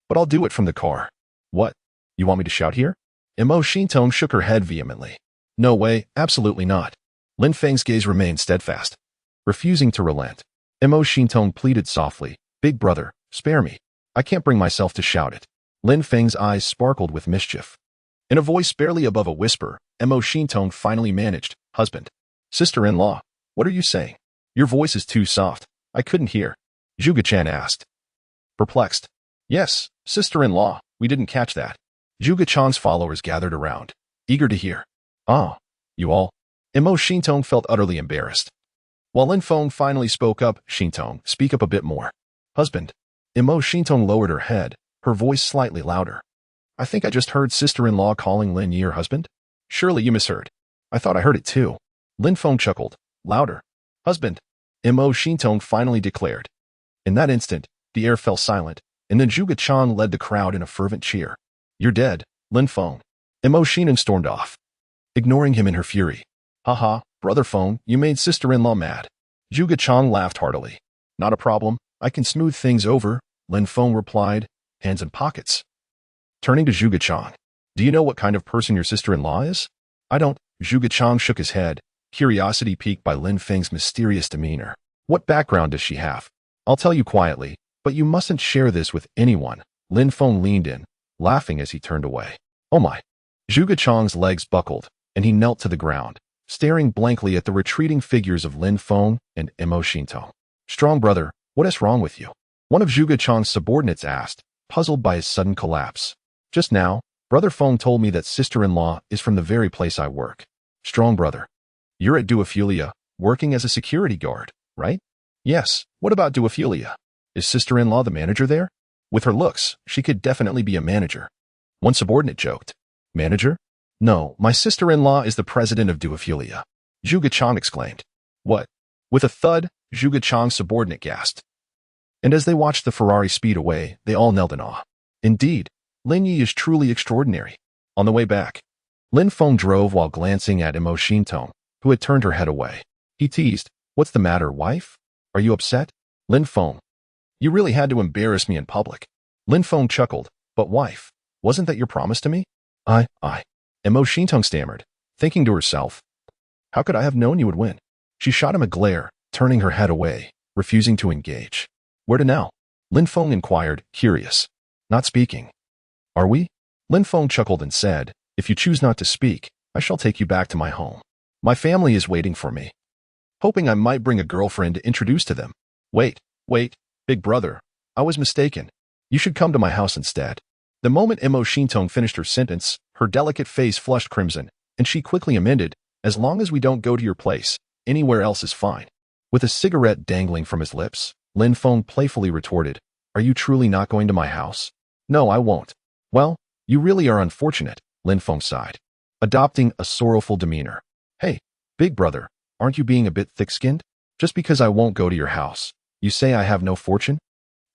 But I'll do it from the car. What? You want me to shout here? Mo Xintong shook her head vehemently. No way, absolutely not. Lin Feng's gaze remained steadfast, refusing to relent. Mo Xintong pleaded softly, Big brother, spare me. I can't bring myself to shout it. Lin Feng's eyes sparkled with mischief. In a voice barely above a whisper, Mo Xintong finally managed, Husband. Sister-in-law, what are you saying? Your voice is too soft. I couldn't hear. Zhuge Chan asked. Perplexed. Yes, sister-in-law, we didn't catch that. Zhuge Chan's followers gathered around, eager to hear. Ah, you all? Mo Xintong felt utterly embarrassed. While Lin Feng finally spoke up, Xintong, speak up a bit more. Husband. Mo Xintong lowered her head, her voice slightly louder. I think I just heard sister-in-law calling Lin Yi her husband. Surely you misheard. I thought I heard it too. Lin Feng chuckled, louder. Husband. Mo Xintong finally declared. In that instant, the air fell silent, and then Zhuge Chang led the crowd in a fervent cheer. You're dead, Lin Feng. Mo Xintong stormed off, ignoring him in her fury. Haha, Brother Feng, you made sister-in-law mad. Zhuge Chang laughed heartily. Not a problem, I can smooth things over, Lin Feng replied, hands in pockets. Turning to Zhuge Chang. Do you know what kind of person your sister-in-law is? I don't. Zhuge Chang shook his head, curiosity piqued by Lin Feng's mysterious demeanor. What background does she have? I'll tell you quietly, but you mustn't share this with anyone. Lin Feng leaned in, laughing as he turned away. Oh my. Zhuge Chang's legs buckled, and he knelt to the ground, staring blankly at the retreating figures of Lin Feng and Mo Xintong. Strong brother, what is wrong with you? One of Zhuge Chang's subordinates asked, puzzled by his sudden collapse. Just now, Brother Feng told me that sister-in-law is from the very place I work. Strong brother. You're at Duophilia, working as a security guard, right? Yes, what about Duophilia? Is sister-in-law the manager there? With her looks, she could definitely be a manager. One subordinate joked. Manager? No, my sister-in-law is the president of Duophilia. Zhuge Chang exclaimed. What? With a thud, Zhuge Chang's subordinate gasped. And as they watched the Ferrari speed away, they all knelt in awe. Indeed, Lin Yi is truly extraordinary. On the way back, Lin Feng drove while glancing at Mo Xintong, who had turned her head away. He teased, What's the matter, wife? Are you upset? Lin Feng. You really had to embarrass me in public. Lin Feng chuckled, But wife, wasn't that your promise to me? I. Mo Xintong stammered, thinking to herself, How could I have known you would win? She shot him a glare, turning her head away, refusing to engage. Where to now? Lin Feng inquired, curious. Not speaking. Are we? Lin Feng chuckled and said, If you choose not to speak, I shall take you back to my home. My family is waiting for me. Hoping I might bring a girlfriend to introduce to them. Wait, big brother. I was mistaken. You should come to my house instead. The moment Mo Xintong finished her sentence, her delicate face flushed crimson, and she quickly amended, As long as we don't go to your place, anywhere else is fine. With a cigarette dangling from his lips, Lin Feng playfully retorted, "Are you truly not going to my house?" "No, I won't." "Well, you really are unfortunate," Lin Feng sighed, adopting a sorrowful demeanor. "Hey, big brother, aren't you being a bit thick-skinned? Just because I won't go to your house, you say I have no fortune?"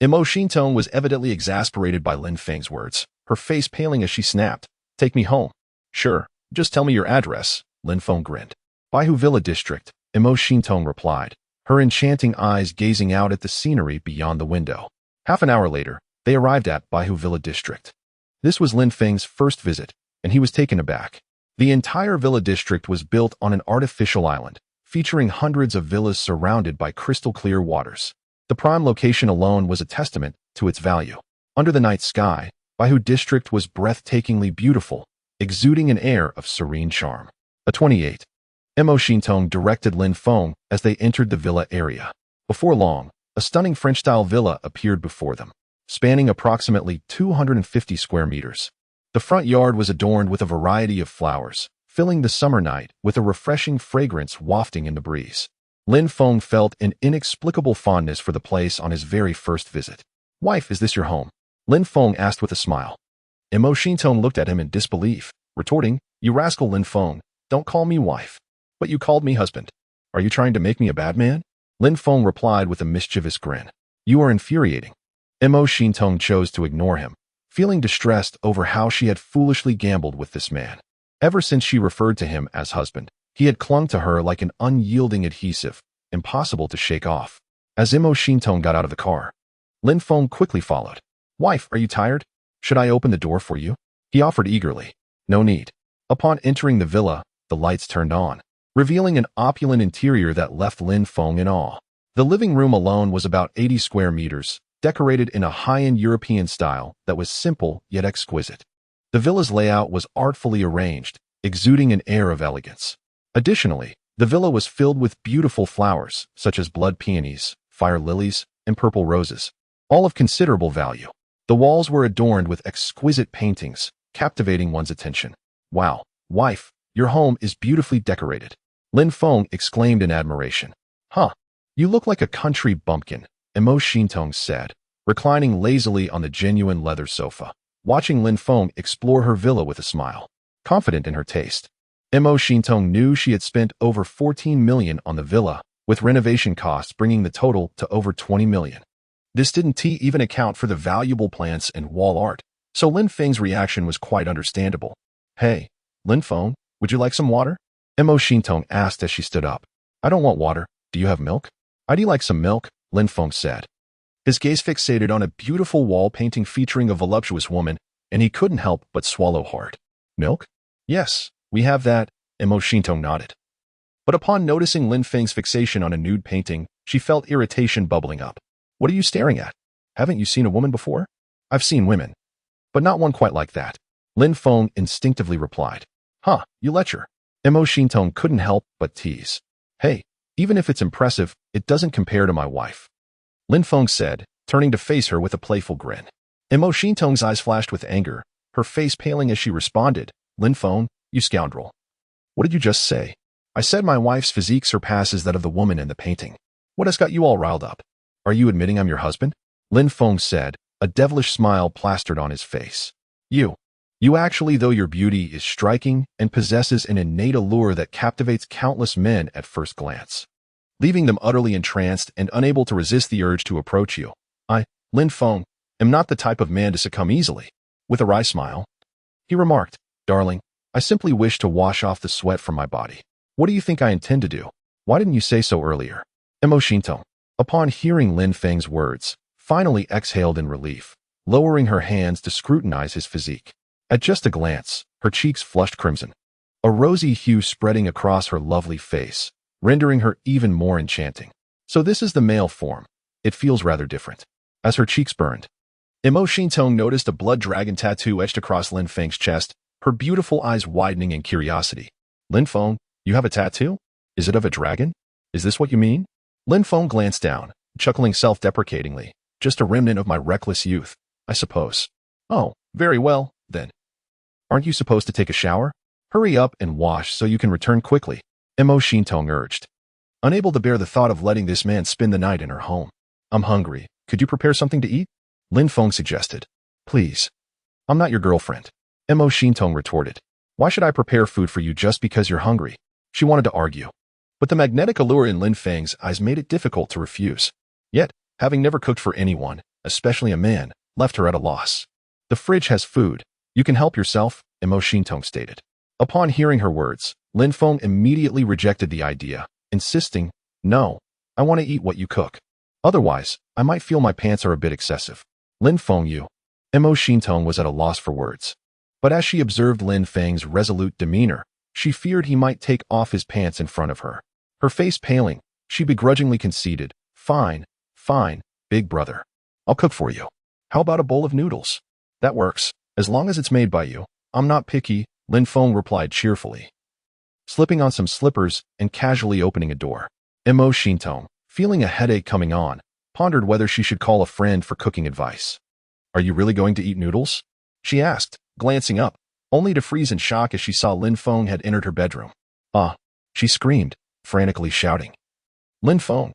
Imo Shintong was evidently exasperated by Lin Feng's words, her face paling as she snapped, "Take me home." "Sure, just tell me your address," Lin Feng grinned. "Baihu Villa District," Imo Shintong replied, her enchanting eyes gazing out at the scenery beyond the window. Half an hour later, they arrived at Baihu Villa District. This was Lin Feng's first visit, and he was taken aback. The entire villa district was built on an artificial island, featuring hundreds of villas surrounded by crystal-clear waters. The prime location alone was a testament to its value. Under the night sky, Baihu District was breathtakingly beautiful, exuding an air of serene charm. A 28. Imo Shintong directed Lin Feng as they entered the villa area. Before long, a stunning French-style villa appeared before them, spanning approximately 250 square meters. The front yard was adorned with a variety of flowers, filling the summer night with a refreshing fragrance wafting in the breeze. Lin Feng felt an inexplicable fondness for the place on his very first visit. "Wife, is this your home?" Lin Feng asked with a smile. Imo Shintong looked at him in disbelief, retorting, "You rascal Lin Feng, don't call me wife." "But you called me husband. Are you trying to make me a bad man?" Lin Feng replied with a mischievous grin. "You are infuriating." Imo Shintong chose to ignore him, feeling distressed over how she had foolishly gambled with this man. Ever since she referred to him as husband, he had clung to her like an unyielding adhesive, impossible to shake off. As Imo Shintong got out of the car, Lin Feng quickly followed. "Wife, are you tired? Should I open the door for you?" He offered eagerly. "No need." Upon entering the villa, the lights turned on, revealing an opulent interior that left Lin Feng in awe. The living room alone was about 80 square meters, decorated in a high-end European style that was simple yet exquisite. The villa's layout was artfully arranged, exuding an air of elegance. Additionally, the villa was filled with beautiful flowers, such as blood peonies, fire lilies, and purple roses, all of considerable value. The walls were adorned with exquisite paintings, captivating one's attention. "Wow, wife, your home is beautifully decorated," Lin Feng exclaimed in admiration. "Huh, you look like a country bumpkin," Imo Shintong said, reclining lazily on the genuine leather sofa, watching Lin Feng explore her villa with a smile. Confident in her taste, Imo Shintong knew she had spent over 14 million on the villa, with renovation costs bringing the total to over 20 million. This didn't even account for the valuable plants and wall art, so Lin Feng's reaction was quite understandable. "Hey, Lin Feng, would you like some water?" Imo Shintong asked as she stood up. "I don't want water. Do you have milk?" "I'd like some milk," Lin Feng said. His gaze fixated on a beautiful wall painting featuring a voluptuous woman, and he couldn't help but swallow hard. "Milk? Yes, we have that," Imo Shintong nodded. But upon noticing Lin Feng's fixation on a nude painting, she felt irritation bubbling up. "What are you staring at? Haven't you seen a woman before?" "I've seen women, but not one quite like that," Lin Feng instinctively replied. "Huh, you lecture." Imo Shintong couldn't help but tease. "Hey, even if it's impressive, it doesn't compare to my wife," Lin Feng said, turning to face her with a playful grin. Imo Shintong's eyes flashed with anger, her face paling as she responded, "Lin Feng, you scoundrel. What did you just say?" "I said my wife's physique surpasses that of the woman in the painting. What has got you all riled up? Are you admitting I'm your husband?" Lin Feng said, a devilish smile plastered on his face. You actually, though your beauty is striking and possesses an innate allure that captivates countless men at first glance, leaving them utterly entranced and unable to resist the urge to approach you. I, Lin Feng, am not the type of man to succumb easily." With a wry smile, he remarked, "Darling, I simply wish to wash off the sweat from my body. What do you think I intend to do? Why didn't you say so earlier?" Imo Shintong, upon hearing Lin Feng's words, finally exhaled in relief, lowering her hands to scrutinize his physique. At just a glance, her cheeks flushed crimson, a rosy hue spreading across her lovely face, rendering her even more enchanting. "So this is the male form. It feels rather different." As her cheeks burned, Imo Shintong noticed a blood dragon tattoo etched across Lin Feng's chest, her beautiful eyes widening in curiosity. "Lin Feng, you have a tattoo? Is it of a dragon? Is this what you mean?" Lin Feng glanced down, chuckling self-deprecatingly. "Just a remnant of my reckless youth, I suppose." "Oh, very well, then. Aren't you supposed to take a shower? Hurry up and wash so you can return quickly," Imo Shintong urged. unable to bear the thought of letting this man spend the night in her home. I'm hungry. Could you prepare something to eat? Lin Feng suggested. Please. I'm not your girlfriend. Mo Shintong retorted. Why should I prepare food for you just because you're hungry? She wanted to argue. But the magnetic allure in Lin Feng's eyes made it difficult to refuse. Yet, having never cooked for anyone, especially a man, left her at a loss. The fridge has food. You can help yourself, Mo Shintong stated. Upon hearing her words, Lin Feng immediately rejected the idea, insisting, No, I want to eat what you cook. Otherwise, I might feel my pants are a bit excessive. Lin Feng, you. Mo Shintong was at a loss for words. But as she observed Lin Feng's resolute demeanor, she feared he might take off his pants in front of her. Her face paling, she begrudgingly conceded, Fine, big brother. I'll cook for you. How about a bowl of noodles? That works, as long as it's made by you. I'm not picky, Lin Feng replied cheerfully. Slipping on some slippers and casually opening a door. Mo Shintong, feeling a headache coming on, pondered whether she should call a friend for cooking advice. Are you really going to eat noodles? She asked, glancing up, only to freeze in shock as she saw Lin Feng had entered her bedroom. Ah! She screamed, frantically shouting. Lin Feng,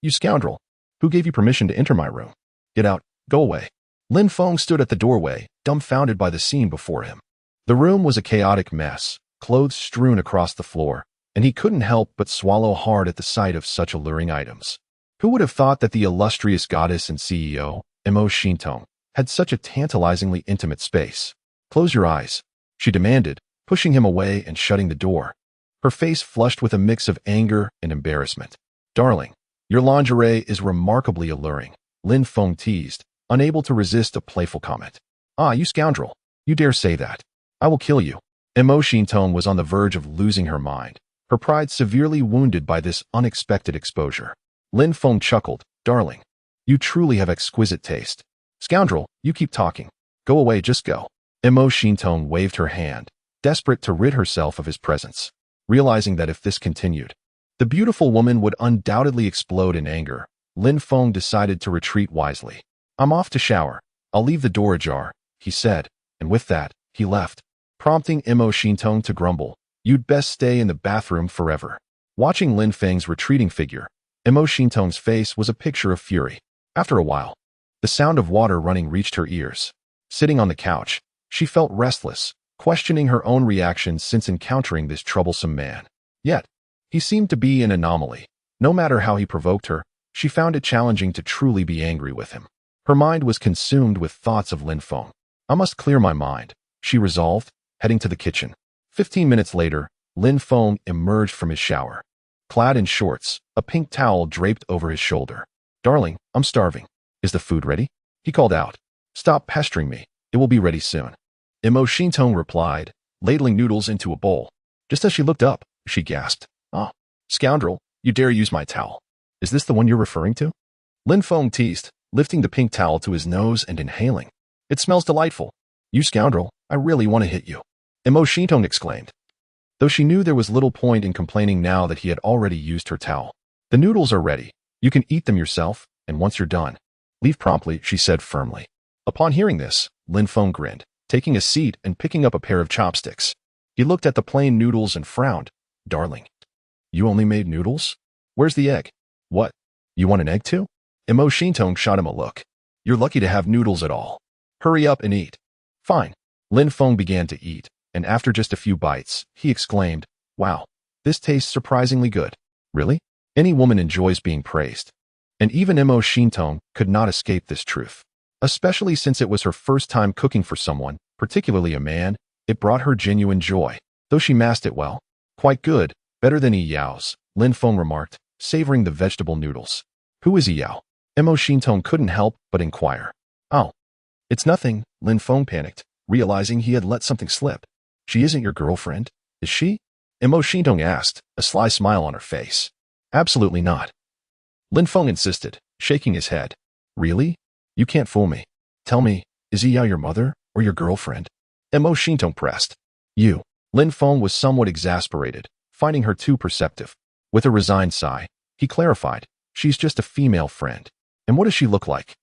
you scoundrel. Who gave you permission to enter my room? Get out, go away. Lin Feng stood at the doorway, dumbfounded by the scene before him. The room was a chaotic mess, clothes strewn across the floor, and he couldn't help but swallow hard at the sight of such alluring items. Who would have thought that the illustrious goddess and CEO, Mo Shintong, had such a tantalizingly intimate space? Close your eyes, she demanded, pushing him away and shutting the door. Her face flushed with a mix of anger and embarrassment. Darling, your lingerie is remarkably alluring, Lin Feng teased, unable to resist a playful comment. Ah, you scoundrel. You dare say that. I will kill you. Mo Shintong was on the verge of losing her mind, her pride severely wounded by this unexpected exposure. Lin Feng chuckled, Darling, you truly have exquisite taste. Scoundrel, you keep talking. Go away, just go. Mo Shintong waved her hand, desperate to rid herself of his presence. Realizing that if this continued, the beautiful woman would undoubtedly explode in anger, Lin Feng decided to retreat wisely. I'm off to shower. I'll leave the door ajar, he said, and with that, he left, prompting Mo Shintong to grumble, You'd best stay in the bathroom forever. Watching Lin Feng's retreating figure, Mo Shintong's face was a picture of fury. After a while, the sound of water running reached her ears. Sitting on the couch, she felt restless, questioning her own reactions since encountering this troublesome man. Yet, he seemed to be an anomaly. No matter how he provoked her, she found it challenging to truly be angry with him. Her mind was consumed with thoughts of Lin Feng. I must clear my mind, she resolved, heading to the kitchen. 15 minutes later, Lin Feng emerged from his shower. Clad in shorts, a pink towel draped over his shoulder. Darling, I'm starving. Is the food ready? He called out. Stop pestering me. It will be ready soon. Mo Shintong replied, ladling noodles into a bowl. Just as she looked up, she gasped. Oh, scoundrel, you dare use my towel. Is this the one you're referring to? Lin Feng teased, lifting the pink towel to his nose and inhaling. It smells delightful. You scoundrel, I really want to hit you. Mo Shintong exclaimed. Though she knew there was little point in complaining now that he had already used her towel. The noodles are ready. You can eat them yourself, and once you're done, leave promptly, she said firmly. Upon hearing this, Lin Feng grinned, taking a seat and picking up a pair of chopsticks. He looked at the plain noodles and frowned. Darling, you only made noodles? Where's the egg? What? You want an egg too? Mo Shintong shot him a look. You're lucky to have noodles at all. Hurry up and eat. Fine. Lin Feng began to eat, and after just a few bites, he exclaimed, Wow, this tastes surprisingly good. Really? Any woman enjoys being praised. And even Mo Shintong could not escape this truth. Especially since it was her first time cooking for someone, particularly a man, it brought her genuine joy. Though she masked it well. Quite good, better than Yi Yao's, Lin Feng remarked, savoring the vegetable noodles. Who is Yi Yao? Mo Shintong couldn't help but inquire. Oh, it's nothing, Lin Feng panicked, realizing he had let something slip. She isn't your girlfriend, is she? Mo Shintong asked, a sly smile on her face. Absolutely not. Lin Feng insisted, shaking his head. Really? You can't fool me. Tell me, is Yi Yao your mother or your girlfriend? Mo Shintong pressed. You. Lin Feng was somewhat exasperated, finding her too perceptive. With a resigned sigh, he clarified, she's just a female friend. And what does she look like?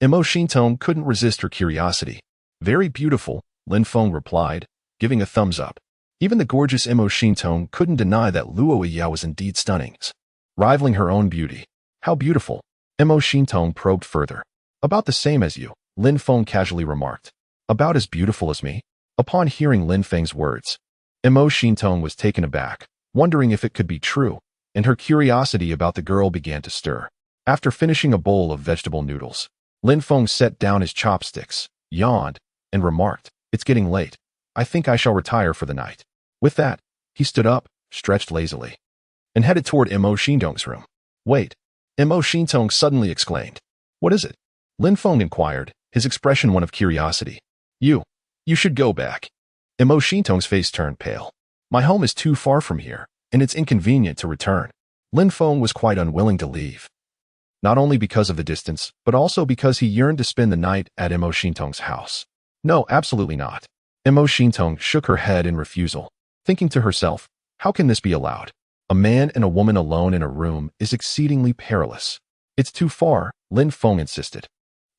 Mo Shintong couldn't resist her curiosity. Very beautiful, Lin Feng replied, giving a thumbs up. Even the gorgeous Mo Shintong couldn't deny that Luo Yi Yao was indeed stunning. rivaling her own beauty. How beautiful. Mo Shintong probed further. About the same as you, Lin Feng casually remarked. About as beautiful as me? Upon hearing Lin Feng's words, Mo Shintong was taken aback, wondering if it could be true, and her curiosity about the girl began to stir. After finishing a bowl of vegetable noodles, Lin Feng set down his chopsticks, yawned, and remarked, "It's getting late. I think I shall retire for the night." With that, he stood up, stretched lazily, and headed toward Mo Shintong's room. "Wait," Mo Shintong suddenly exclaimed. "What is it?" Lin Feng inquired, his expression one of curiosity. You should go back." Mo Shintong's face turned pale. "My home is too far from here, and it's inconvenient to return." Lin Feng was quite unwilling to leave. Not only because of the distance, but also because he yearned to spend the night at Mo Shintong's house. "No, absolutely not." Mo Shintong shook her head in refusal, thinking to herself, how can this be allowed? A man and a woman alone in a room is exceedingly perilous. "It's too far," Lin Feng insisted.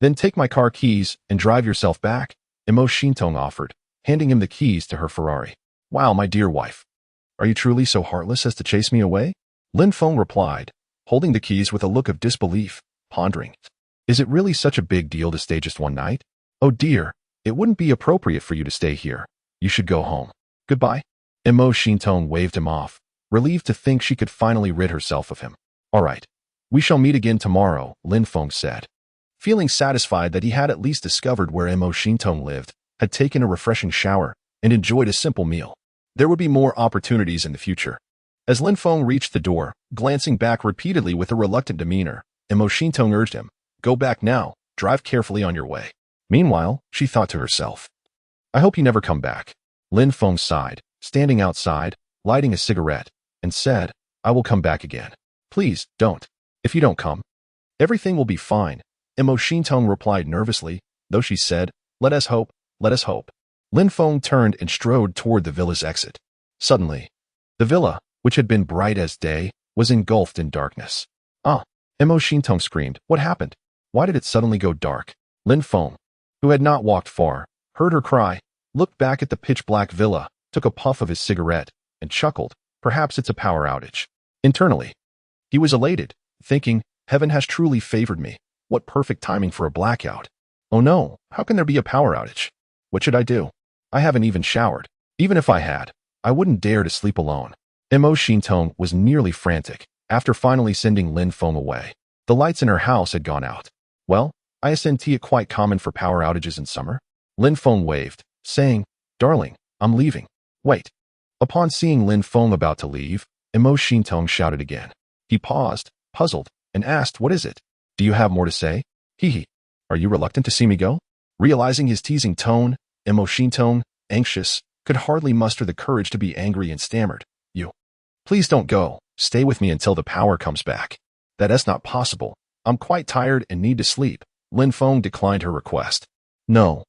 "Then take my car keys and drive yourself back," Mo Shintong offered, handing him the keys to her Ferrari. "Wow, my dear wife. Are you truly so heartless as to chase me away?" Lin Feng replied, holding the keys with a look of disbelief, pondering. "Is it really such a big deal to stay just one night? Oh dear, it wouldn't be appropriate for you to stay here. You should go home. Goodbye." Mo Shintong waved him off, relieved to think she could finally rid herself of him. "All right, we shall meet again tomorrow," Lin Feng said. Feeling satisfied that he had at least discovered where Mo Shintong lived, had taken a refreshing shower, and enjoyed a simple meal. There would be more opportunities in the future. As Lin Feng reached the door, glancing back repeatedly with a reluctant demeanor, Mo Shintong urged him, "Go back now, drive carefully on your way." Meanwhile, she thought to herself, "I hope you never come back." Lin Feng sighed, standing outside, lighting a cigarette, and said, "I will come back again. Please, don't. If you don't come, everything will be fine." Mo Shintong replied nervously, though she said, "Let us hope, let us hope." Lin Feng turned and strode toward the villa's exit. Suddenly, the villa, which had been bright as day, was engulfed in darkness. "Ah!" Mo Shintong screamed. "What happened? Why did it suddenly go dark?" Lin Feng, who had not walked far, heard her cry, looked back at the pitch-black villa, took a puff of his cigarette, and chuckled. Perhaps it's a power outage. Internally, he was elated, thinking, "Heaven has truly favored me. What perfect timing for a blackout. Oh no, how can there be a power outage? What should I do? I haven't even showered. Even if I had, I wouldn't dare to sleep alone." Mo Shintong was nearly frantic after finally sending Lin Feng away. The lights in her house had gone out. "Well, isn't it quite common for power outages in summer?" Lin Feng waved, saying, "Darling, I'm leaving." "Wait." Upon seeing Lin Feng about to leave, Mo Shintong shouted again. He paused, puzzled, and asked, "What is it? Do you have more to say? Hee. Are you reluctant to see me go?" Realizing his teasing tone, Mo Shintong, anxious, could hardly muster the courage to be angry and stammered, "You. Please don't go. Stay with me until the power comes back." "That is not possible. I'm quite tired and need to sleep." Lin Feng declined her request. "No.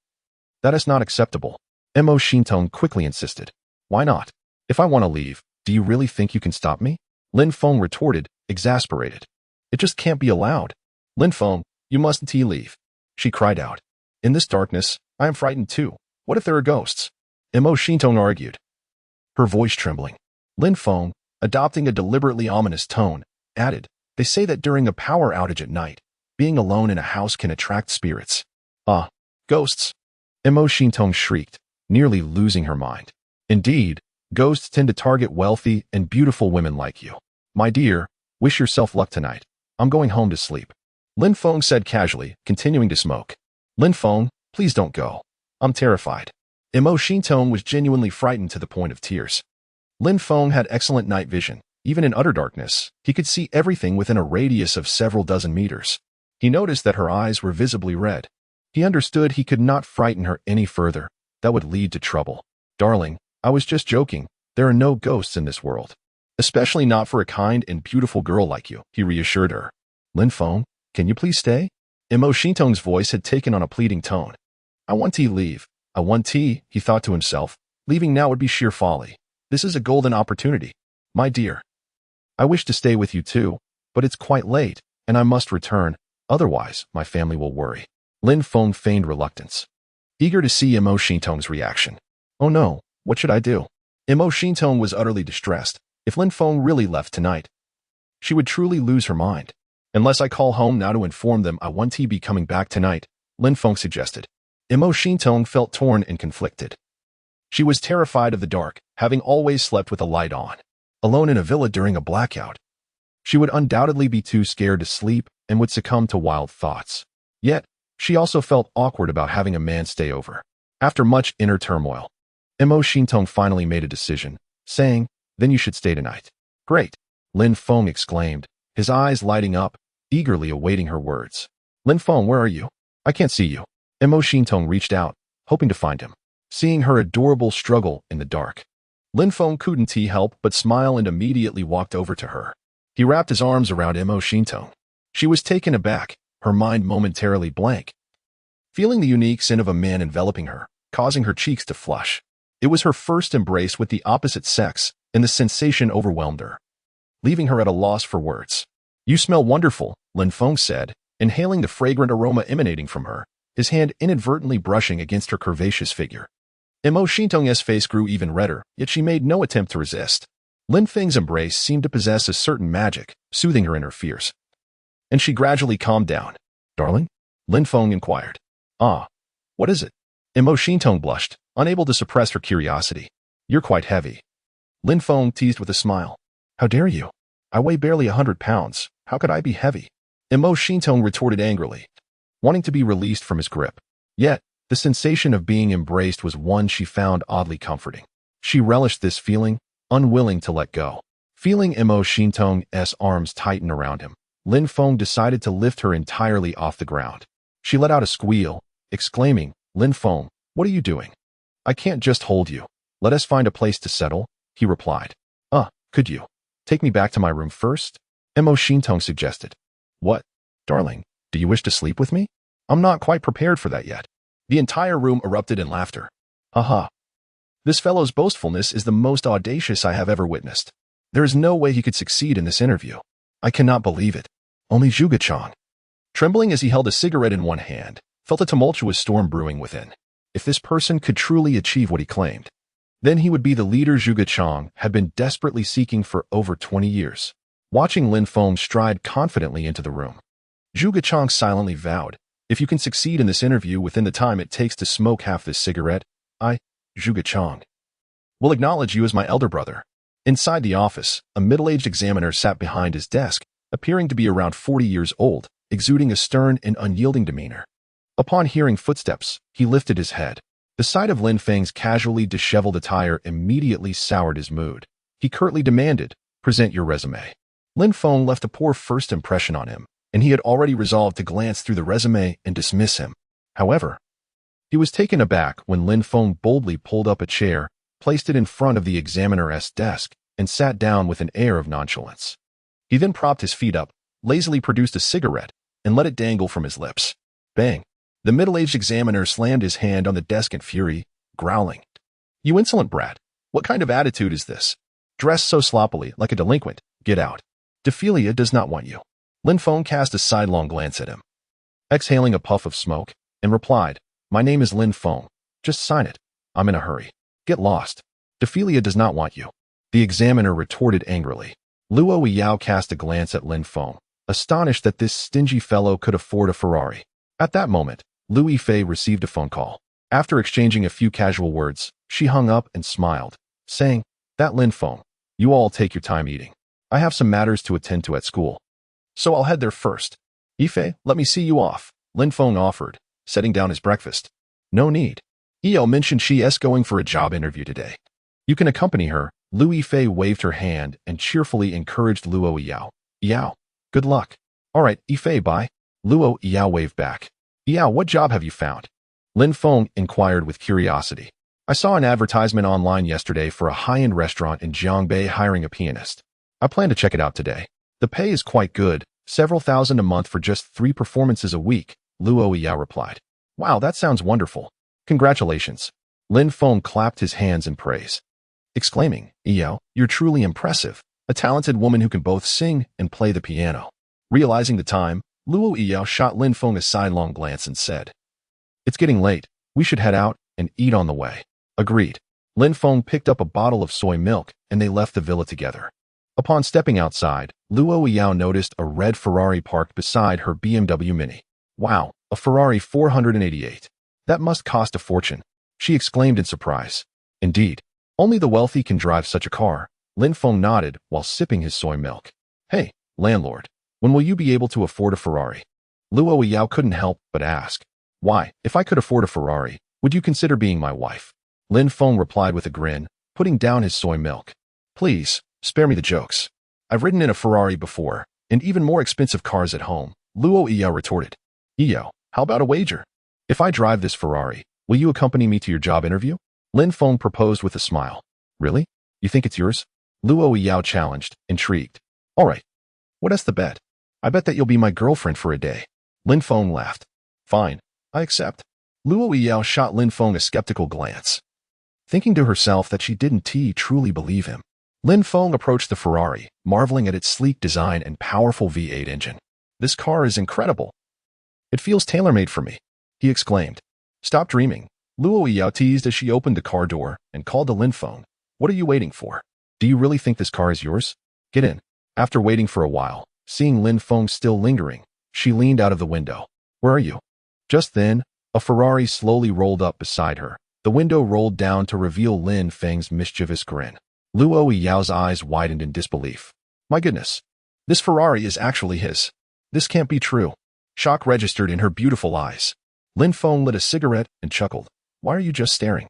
That is not acceptable," Mo Shintong quickly insisted. "Why not? If I want to leave, do you really think you can stop me?" Lin Feng retorted, exasperated. "It just can't be allowed." "Lin Feng, you mustn't leave," she cried out. "In this darkness, I am frightened too. What if there are ghosts?" Mo Shintong argued, her voice trembling. Lin Feng, adopting a deliberately ominous tone, added, "They say that during a power outage at night, being alone in a house can attract spirits." "Ah, ghosts!" Mo Shintong shrieked, nearly losing her mind. "Indeed, ghosts tend to target wealthy and beautiful women like you. My dear, wish yourself luck tonight. I'm going home to sleep." Lin Feng said casually, continuing to smoke. "Lin Feng, please don't go. I'm terrified." Mo Shintong was genuinely frightened to the point of tears. Lin Feng had excellent night vision. Even in utter darkness, he could see everything within a radius of several dozen meters. He noticed that her eyes were visibly red. He understood he could not frighten her any further. That would lead to trouble. "Darling, I was just joking. There are no ghosts in this world. Especially not for a kind and beautiful girl like you," he reassured her. "Lin Feng, can you please stay?" Mo Shintong's voice had taken on a pleading tone. "I want to leave. I want tea," he thought to himself. "Leaving now would be sheer folly. This is a golden opportunity. My dear, I wish to stay with you too, but it's quite late, and I must return. Otherwise, my family will worry." Lin Feng feigned reluctance, eager to see Mo Shintong's reaction. "Oh no, what should I do?" Mo Shintong was utterly distressed. If Lin Feng really left tonight, She would truly lose her mind. Unless I call home now to inform them I want to be coming back tonight, Lin Feng suggested. Imo Shintong felt torn and conflicted. She was terrified of the dark, having always slept with a light on. Alone in a villa during a blackout, she would undoubtedly be too scared to sleep and would succumb to wild thoughts. Yet, she also felt awkward about having a man stay over. After much inner turmoil, Imo Shintong finally made a decision, saying, "Then you should stay tonight." "Great," Lin Feng exclaimed, his eyes lighting up, eagerly awaiting her words. "Lin Feng, where are you? I can't see you." Imo Shintong reached out, hoping to find him. Seeing her adorable struggle in the dark, Lin Feng couldn't help but smile and immediately walked over to her. He wrapped his arms around Imo Shintong. She was taken aback, her mind momentarily blank, feeling the unique scent of a man enveloping her, causing her cheeks to flush. It was her first embrace with the opposite sex, and the sensation overwhelmed her, leaving her at a loss for words. "You smell wonderful," Lin Feng said, inhaling the fragrant aroma emanating from her, his hand inadvertently brushing against her curvaceous figure. Imo Shintong's face grew even redder, yet she made no attempt to resist. Lin Feng's embrace seemed to possess a certain magic, soothing her inner fears. And she gradually calmed down. "Darling?" Lin Feng inquired. "Ah, what is it?" Imo Shintong blushed, unable to suppress her curiosity. "You're quite heavy." Lin Feng teased with a smile. "How dare you? I weigh barely 100 pounds. How could I be heavy?" Imo Shintong retorted angrily, wanting to be released from his grip. Yet, the sensation of being embraced was one she found oddly comforting. She relished this feeling, unwilling to let go. Feeling Imo Shintong's arms tighten around him, Lin Feng decided to lift her entirely off the ground. She let out a squeal, exclaiming, "Lin Feng, what are you doing? I can't just hold you. Let us find a place to settle," he replied. Could you take me back to my room first?" Imo Shintong suggested. "What? Darling, do you wish to sleep with me? I'm not quite prepared for that yet." The entire room erupted in laughter. "Haha. This fellow's boastfulness is the most audacious I have ever witnessed. There is no way he could succeed in this interview. I cannot believe it. Only Zhuge-chang." Trembling as he held a cigarette in one hand, felt a tumultuous storm brewing within. If this person could truly achieve what he claimed, then he would be the leader Zhuge-chang had been desperately seeking for over 20 years. Watching Lin Feng stride confidently into the room, Zhuge-chang silently vowed, "If you can succeed in this interview within the time it takes to smoke half this cigarette, I, Zhuge-chang, will acknowledge you as my elder brother." Inside the office, a middle-aged examiner sat behind his desk, appearing to be around 40 years old, exuding a stern and unyielding demeanor. Upon hearing footsteps, he lifted his head. The sight of Lin Feng's casually disheveled attire immediately soured his mood. He curtly demanded, "Present your resume." Lin Feng left a poor first impression on him, and he had already resolved to glance through the resume and dismiss him. However, he was taken aback when Lin Feng boldly pulled up a chair, placed it in front of the examiner's desk, and sat down with an air of nonchalance. He then propped his feet up, lazily produced a cigarette, and let it dangle from his lips. Bang! The middle-aged examiner slammed his hand on the desk in fury, growling, "You insolent brat! What kind of attitude is this? Dressed so sloppily, like a delinquent. Get out. Defilia does not want you." Lin Feng cast a sidelong glance at him, exhaling a puff of smoke, and replied, "My name is Lin Feng. Just sign it. I'm in a hurry. Get lost. Defilia does not want you." The examiner retorted angrily. Luo Yao cast a glance at Lin Feng, astonished that this stingy fellow could afford a Ferrari. At that moment, Lu Yifei received a phone call. After exchanging a few casual words, she hung up and smiled, saying, "That Lin Feng, you all take your time eating. I have some matters to attend to at school, so I'll head there first." "Yifei, let me see you off," Lin Feng offered, setting down his breakfast. "No need. Eo mentioned she is going for a job interview today. You can accompany her." Lu Yifei waved her hand and cheerfully encouraged Luo Yao. "Yao, good luck." "All right, Yifei, bye." Luo Yao waved back. "Yao, what job have you found?" Lin Feng inquired with curiosity. "I saw an advertisement online yesterday for a high-end restaurant in Jiangbei hiring a pianist. I plan to check it out today. The pay is quite good, several thousand a month for just 3 performances a week," Luo Yao replied. "Wow, that sounds wonderful. Congratulations." Lin Feng clapped his hands in praise, exclaiming, "Yao, you're truly impressive. A talented woman who can both sing and play the piano." Realizing the time, Luo Yao shot Lin Feng a sidelong glance and said, "It's getting late. We should head out and eat on the way." Agreed. Lin Feng picked up a bottle of soy milk and they left the villa together. Upon stepping outside, Luo Yao noticed a red Ferrari parked beside her BMW Mini. Wow, a Ferrari 488. That must cost a fortune, she exclaimed in surprise. Indeed, only the wealthy can drive such a car. Lin Feng nodded while sipping his soy milk. Hey, landlord, when will you be able to afford a Ferrari? Luo Yao couldn't help but ask. Why, if I could afford a Ferrari, would you consider being my wife? Lin Feng replied with a grin, putting down his soy milk. Please, spare me the jokes. I've ridden in a Ferrari before, and even more expensive cars at home, Luo Yao retorted. Yao, how about a wager? If I drive this Ferrari, will you accompany me to your job interview? Lin Feng proposed with a smile. Really? You think it's yours? Luo Yao challenged, intrigued. All right. What is the bet? I bet that you'll be my girlfriend for a day. Lin Feng laughed. Fine, I accept. Luo Yao shot Lin Feng a skeptical glance, thinking to herself that she didn't truly believe him. Lin Feng approached the Ferrari, marveling at its sleek design and powerful V8 engine. This car is incredible. It feels tailor-made for me, he exclaimed. Stop dreaming, Luo Yao teased as she opened the car door and called to Lin Feng. What are you waiting for? Do you really think this car is yours? Get in. After waiting for a while, seeing Lin Feng still lingering, she leaned out of the window. Where are you? Just then, a Ferrari slowly rolled up beside her. The window rolled down to reveal Lin Feng's mischievous grin. Luo Yao's eyes widened in disbelief. My goodness, this Ferrari is actually his. This can't be true. Shock registered in her beautiful eyes. Lin Feng lit a cigarette and chuckled. Why are you just staring?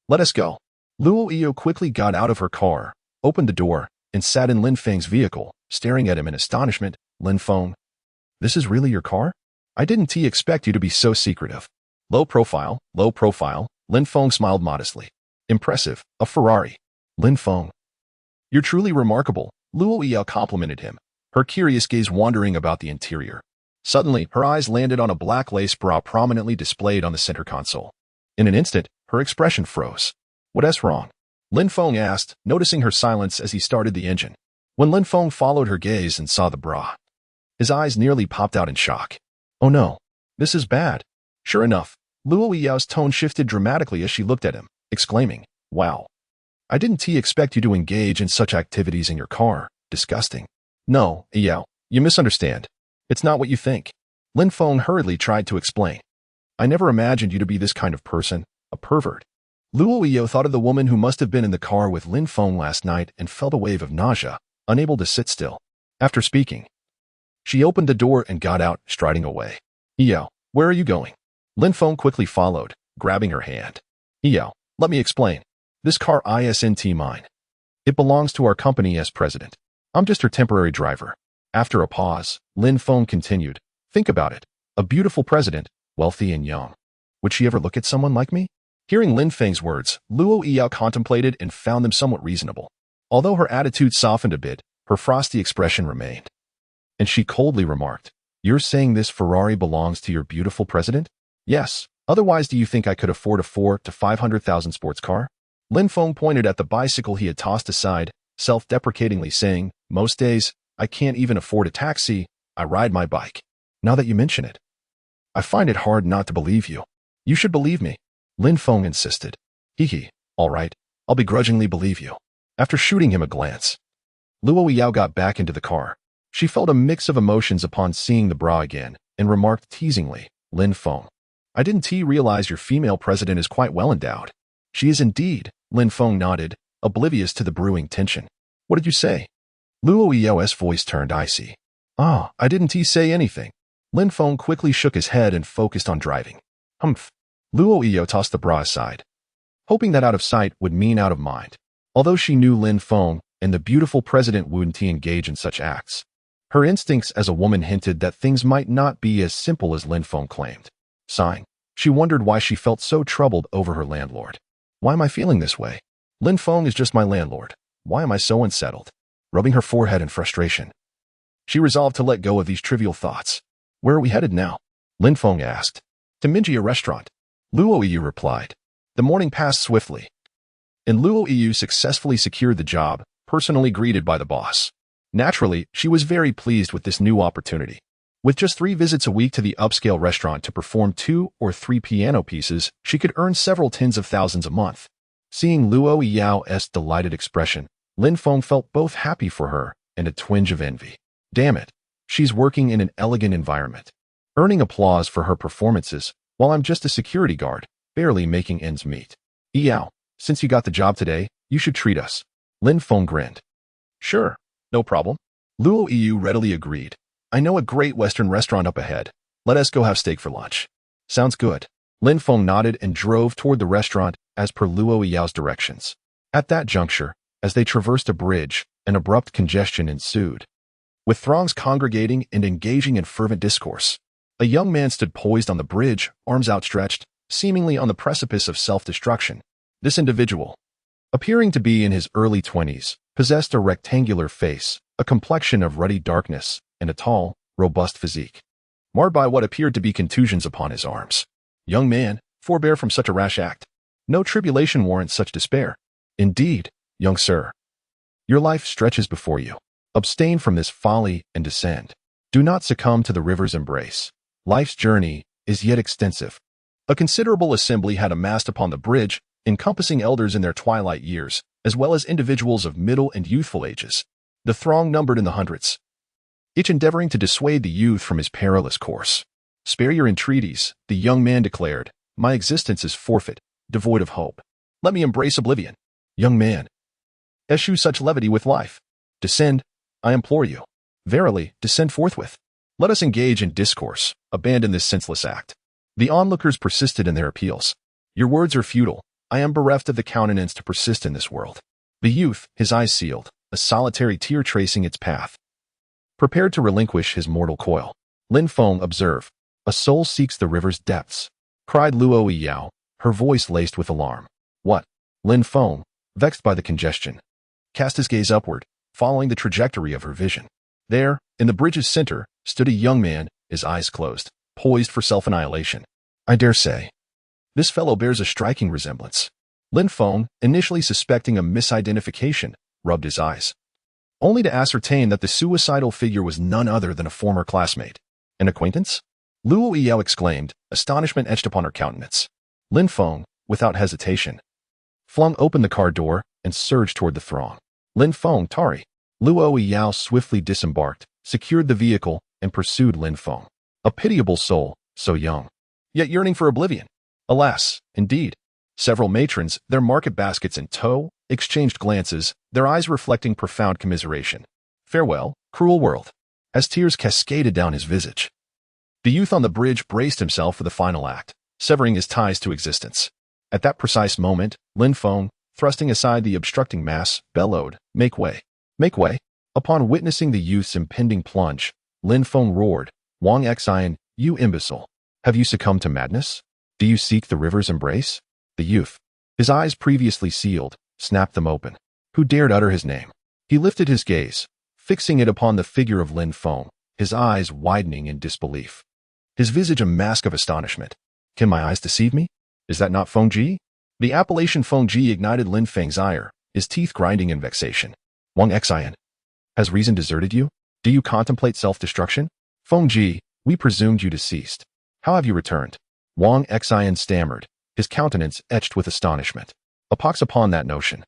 Let us go. Luo Yao quickly got out of her car, opened the door, and sat in Lin Feng's vehicle, staring at him in astonishment. Lin Feng, this is really your car? I didn't expect you to be so secretive. Low profile, Lin Feng smiled modestly. Impressive, a Ferrari. Lin Feng, you're truly remarkable, Luo Yao complimented him, her curious gaze wandering about the interior. Suddenly, her eyes landed on a black lace bra prominently displayed on the center console. In an instant, her expression froze. What's wrong? Lin Feng asked, noticing her silence as he started the engine. When Lin Feng followed her gaze and saw the bra, his eyes nearly popped out in shock. Oh no, this is bad. Sure enough, Luo Yao's tone shifted dramatically as she looked at him, exclaiming, Wow. I didn't expect you to engage in such activities in your car. Disgusting. No, Yao, you misunderstand. It's not what you think. Lin Feng hurriedly tried to explain. I never imagined you to be this kind of person, a pervert. Luo Yao thought of the woman who must have been in the car with Lin Feng last night and felt a wave of nausea, unable to sit still. After speaking, she opened the door and got out, striding away. Yao, where are you going? Lin Feng quickly followed, grabbing her hand. Yao, let me explain. This car isn't mine. It belongs to our company as president. I'm just her temporary driver. After a pause, Lin Feng continued. Think about it. A beautiful president, wealthy and young. Would she ever look at someone like me? Hearing Lin Feng's words, Luo Yao contemplated and found them somewhat reasonable. Although her attitude softened a bit, her frosty expression remained. And she coldly remarked, You're saying this Ferrari belongs to your beautiful president? Yes. Otherwise, do you think I could afford a 400,000 to 500,000 sports car? Lin Feng pointed at the bicycle he had tossed aside, self-deprecatingly saying, Most days, I can't even afford a taxi. I ride my bike. Now that you mention it, I find it hard not to believe you. You should believe me. Lin Feng insisted. Hee. All right, I'll begrudgingly believe you. After shooting him a glance, Luo Yao got back into the car. She felt a mix of emotions upon seeing the bra again and remarked teasingly, Lin Feng, I didn't realize your female president is quite well endowed. She is indeed, Lin Feng nodded, oblivious to the brewing tension. What did you say? Luo Yao's voice turned icy. I didn't say anything. Lin Feng quickly shook his head and focused on driving. Humph. Luo Yao tossed the bra aside, hoping that out of sight would mean out of mind. Although she knew Lin Feng and the beautiful president wouldn't engage in such acts, her instincts as a woman hinted that things might not be as simple as Lin Feng claimed. Sighing, she wondered why she felt so troubled over her landlord. Why am I feeling this way? Lin Feng is just my landlord. Why am I so unsettled? Rubbing her forehead in frustration, she resolved to let go of these trivial thoughts. Where are we headed now? Lin Feng asked. To Minjia restaurant. Luo Yu replied. The morning passed swiftly, and Luo Yu successfully secured the job, personally greeted by the boss. Naturally, she was very pleased with this new opportunity. With just 3 visits a week to the upscale restaurant to perform 2 or 3 piano pieces, she could earn several tens of thousands a month. Seeing Luo Yao's delighted expression, Lin Feng felt both happy for her and a twinge of envy. Damn it, she's working in an elegant environment, earning applause for her performances, while I'm just a security guard, barely making ends meet. Yao, since you got the job today, you should treat us. Lin Feng grinned. Sure, no problem. Luo Yu readily agreed. I know a great Western restaurant up ahead. Let us go have steak for lunch. Sounds good. Lin Feng nodded and drove toward the restaurant as per Luo Yao's directions. At that juncture, as they traversed a bridge, an abrupt congestion ensued. With throngs congregating and engaging in fervent discourse, a young man stood poised on the bridge, arms outstretched, seemingly on the precipice of self-destruction. This individual, appearing to be in his early 20s, possessed a rectangular face, a complexion of ruddy darkness, and a tall, robust physique, marred by what appeared to be contusions upon his arms. Young man, forbear from such a rash act. No tribulation warrants such despair. Indeed, young sir, your life stretches before you. Abstain from this folly and descend. Do not succumb to the river's embrace. Life's journey is yet extensive. A considerable assembly had amassed upon the bridge, encompassing elders in their twilight years, as well as individuals of middle and youthful ages. The throng numbered in the hundreds, each endeavoring to dissuade the youth from his perilous course. Spare your entreaties, the young man declared. My existence is forfeit, devoid of hope. Let me embrace oblivion. Young man, eschew such levity with life. Descend, I implore you. Verily, descend forthwith. Let us engage in discourse. Abandon this senseless act. The onlookers persisted in their appeals. Your words are futile. I am bereft of the countenance to persist in this world. The youth, his eyes sealed, a solitary tear tracing its path, prepared to relinquish his mortal coil. Lin Feng observed. A soul seeks the river's depths, cried Luo Yao, her voice laced with alarm. What? Lin Feng, vexed by the congestion, cast his gaze upward, following the trajectory of her vision. There, in the bridge's center, stood a young man, his eyes closed, poised for self-annihilation. I dare say, this fellow bears a striking resemblance. Lin Feng, initially suspecting a misidentification, rubbed his eyes, only to ascertain that the suicidal figure was none other than a former classmate. An acquaintance? Luo Yao exclaimed, astonishment etched upon her countenance. Lin Feng, without hesitation, flung open the car door and surged toward the throng. Lin Feng, Tari. Luo Yao swiftly disembarked, secured the vehicle, and pursued Lin Feng. A pitiable soul, so young, yet yearning for oblivion. Alas, indeed. Several matrons, their market baskets in tow, exchanged glances, their eyes reflecting profound commiseration. Farewell, cruel world. As tears cascaded down his visage, the youth on the bridge braced himself for the final act, severing his ties to existence. At that precise moment, Lin Feng, thrusting aside the obstructing mass, bellowed, Make way. Make way. Upon witnessing the youth's impending plunge, Lin Feng roared, Wang Xian, you imbecile. Have you succumbed to madness? Do you seek the river's embrace? The youth, his eyes previously sealed, snapped them open. Who dared utter his name? He lifted his gaze, fixing it upon the figure of Lin Feng, his eyes widening in disbelief, his visage a mask of astonishment. Can my eyes deceive me? Is that not Feng Ji? The appellation Feng Ji ignited Lin Feng's ire, his teeth grinding in vexation. Wang Xian, has reason deserted you? Do you contemplate self-destruction? Feng Ji, we presumed you deceased. How have you returned? Wang Xian stammered, his countenance etched with astonishment. A pox upon that notion.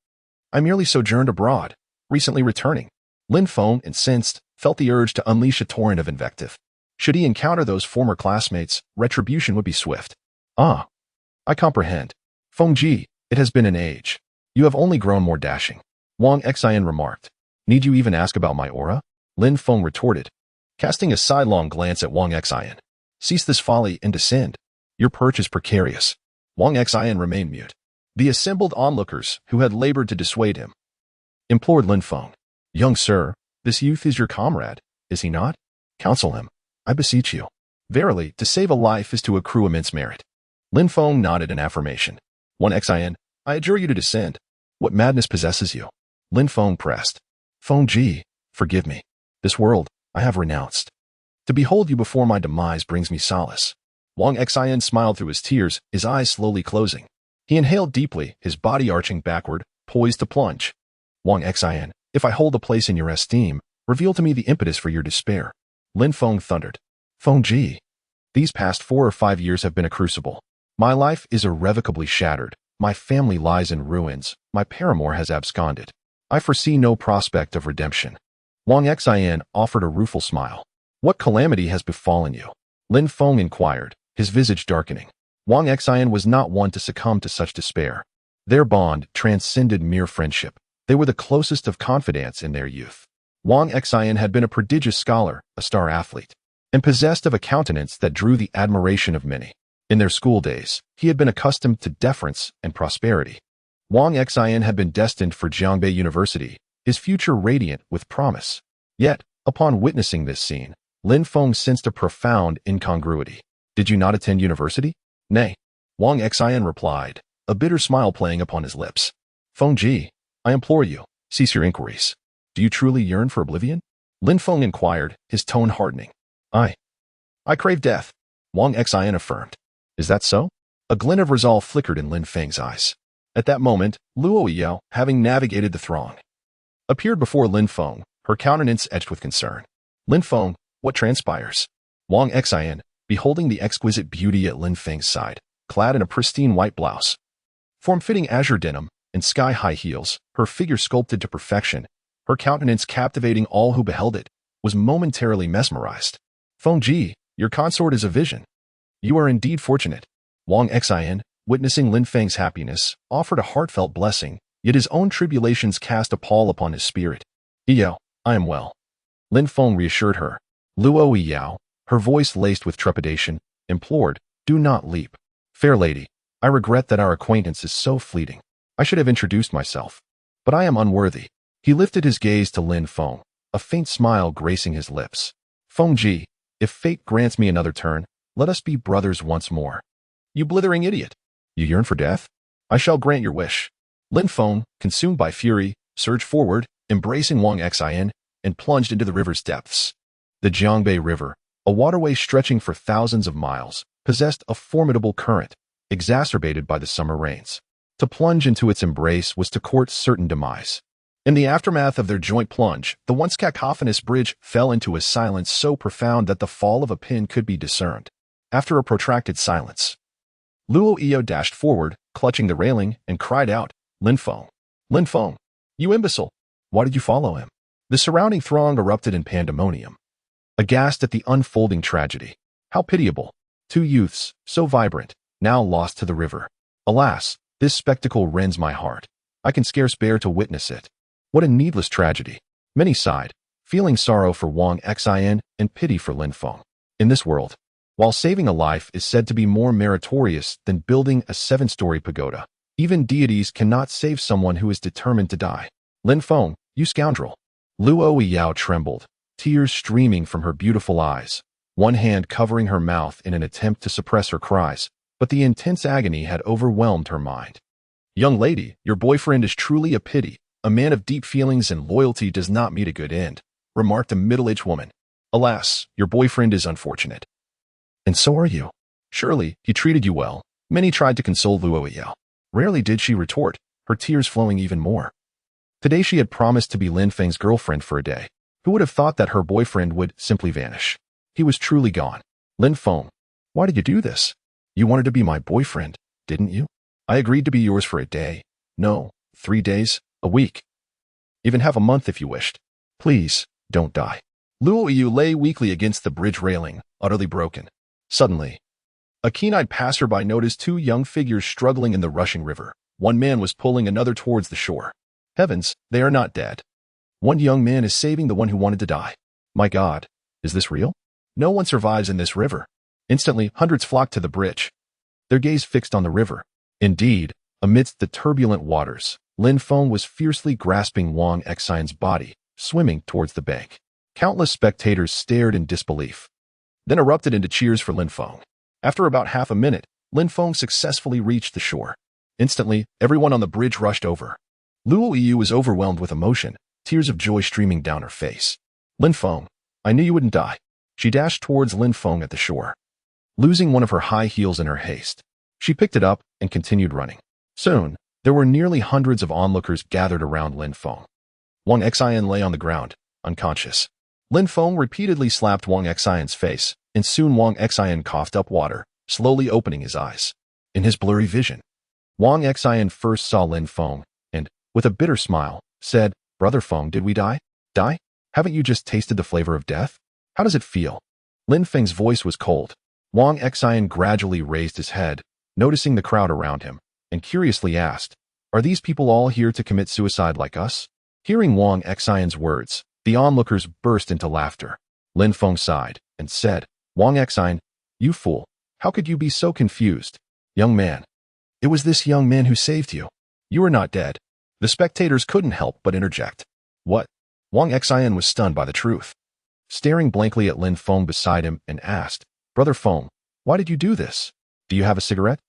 I merely sojourned abroad, recently returning. Lin Feng, incensed, felt the urge to unleash a torrent of invective. Should he encounter those former classmates, retribution would be swift. Ah, I comprehend. Feng Ji, it has been an age. You have only grown more dashing. Wang Xian remarked. Need you even ask about my aura? Lin Feng retorted, casting a sidelong glance at Wang Xian. Cease this folly and descend. Your perch is precarious. Wang Xian remained mute. The assembled onlookers, who had labored to dissuade him, implored Lin Feng. Young sir, this youth is your comrade, is he not? Counsel him, I beseech you. Verily, to save a life is to accrue immense merit. Lin Feng nodded in affirmation. Wang Xian, I adjure you to descend. What madness possesses you? Lin Feng pressed. Feng Ji, forgive me. This world, I have renounced. To behold you before my demise brings me solace. Wang Xian smiled through his tears, his eyes slowly closing. He inhaled deeply, his body arching backward, poised to plunge. Wang Xian, if I hold a place in your esteem, reveal to me the impetus for your despair. Lin Feng thundered. Feng Ji, these past 4 or 5 years have been a crucible. My life is irrevocably shattered. My family lies in ruins. My paramour has absconded. I foresee no prospect of redemption. Wang Xian offered a rueful smile. What calamity has befallen you? Lin Feng inquired, his visage darkening. Wang Xian was not one to succumb to such despair. Their bond transcended mere friendship. They were the closest of confidants in their youth. Wang Xian had been a prodigious scholar, a star athlete, and possessed of a countenance that drew the admiration of many. In their school days, he had been accustomed to deference and prosperity. Wang Xian had been destined for Jiangbei University, his future radiant with promise. Yet, upon witnessing this scene, Lin Feng sensed a profound incongruity. Did you not attend university? Nay. Wang Xian replied, a bitter smile playing upon his lips. Feng Ji, I implore you, cease your inquiries. Do you truly yearn for oblivion? Lin Feng inquired, his tone hardening. I crave death, Wang Xian affirmed. Is that so? A glint of resolve flickered in Lin Feng's eyes. At that moment, Luo Yao, having navigated the throng, appeared before Lin Feng, her countenance etched with concern. Lin Feng, what transpires? Wang Xian, beholding the exquisite beauty at Lin Feng's side, clad in a pristine white blouse, form-fitting azure denim, and sky-high heels, her figure sculpted to perfection, her countenance captivating all who beheld it, was momentarily mesmerized. Feng Ji, your consort is a vision. You are indeed fortunate. Wang Xian, witnessing Lin Feng's happiness, offered a heartfelt blessing, yet his own tribulations cast a pall upon his spirit. Yao, I am well. Lin Feng reassured her. Luo Yao, her voice laced with trepidation, implored, do not leap. Fair lady, I regret that our acquaintance is so fleeting. I should have introduced myself. But I am unworthy. He lifted his gaze to Lin Feng, a faint smile gracing his lips. Feng Ji, if fate grants me another turn, let us be brothers once more. You blithering idiot. You yearn for death? I shall grant your wish. Lin Feng, consumed by fury, surged forward, embracing Wang Xian, and plunged into the river's depths. The Jiangbei River, a waterway stretching for thousands of miles, possessed a formidable current, exacerbated by the summer rains. To plunge into its embrace was to court certain demise. In the aftermath of their joint plunge, the once cacophonous bridge fell into a silence so profound that the fall of a pin could be discerned. After a protracted silence, Luo Yao dashed forward, clutching the railing, and cried out, Lin Feng, you imbecile! Why did you follow him? The surrounding throng erupted in pandemonium, aghast at the unfolding tragedy. How pitiable! Two youths, so vibrant, now lost to the river. Alas, this spectacle rends my heart. I can scarce bear to witness it. What a needless tragedy. Many sighed, feeling sorrow for Wang Xian and pity for Lin Feng. In this world, while saving a life is said to be more meritorious than building a 7-story pagoda, even deities cannot save someone who is determined to die. Lin Feng, you scoundrel! Luo Yao trembled, tears streaming from her beautiful eyes, one hand covering her mouth in an attempt to suppress her cries, but the intense agony had overwhelmed her mind. Young lady, your boyfriend is truly a pity. A man of deep feelings and loyalty does not meet a good end, remarked a middle-aged woman. Alas, your boyfriend is unfortunate. And so are you. Surely, he treated you well. Many tried to console Luo Yao. Rarely did she retort, her tears flowing even more. Today she had promised to be Lin Feng's girlfriend for a day. Who would have thought that her boyfriend would simply vanish? He was truly gone. Lin Feng, why did you do this? You wanted to be my boyfriend, didn't you? I agreed to be yours for a day. No, 3 days, a week. Even half a month if you wished. Please, don't die. Luo Yu lay weakly against the bridge railing, utterly broken. Suddenly, a keen-eyed passerby noticed 2 young figures struggling in the rushing river. One man was pulling another towards the shore. Heavens, they are not dead. One young man is saving the one who wanted to die. My God, is this real? No one survives in this river. Instantly, hundreds flocked to the bridge, their gaze fixed on the river. Indeed, amidst the turbulent waters, Lin Feng was fiercely grasping Wang Xian's body, swimming towards the bank. Countless spectators stared in disbelief, then erupted into cheers for Lin Feng. After about half a minute, Lin Feng successfully reached the shore. Instantly, everyone on the bridge rushed over. Luo Yu was overwhelmed with emotion, tears of joy streaming down her face. Lin Feng, I knew you wouldn't die. She dashed towards Lin Feng at the shore, losing one of her high heels in her haste. She picked it up and continued running. Soon, there were nearly hundreds of onlookers gathered around Lin Feng. Wang Xian lay on the ground, unconscious. Lin Feng repeatedly slapped Wang Xian's face, and soon Wang Xian coughed up water, slowly opening his eyes. In his blurry vision, Wang Xian first saw Lin Feng and, with a bitter smile, said, Brother Feng, did we die? Die? Haven't you just tasted the flavor of death? How does it feel? Lin Feng's voice was cold. Wang Xian gradually raised his head, noticing the crowd around him, and curiously asked, "Are these people all here to commit suicide like us?" Hearing Wang Xian's words, the onlookers burst into laughter. Lin Feng sighed and said, "Wang Xian, you fool, how could you be so confused? Young man, it was this young man who saved you. You are not dead." The spectators couldn't help but interject. What? Wang Xian was stunned by the truth. Staring blankly at Lin Feng beside him and asked, "Brother Feng, why did you do this? Do you have a cigarette?"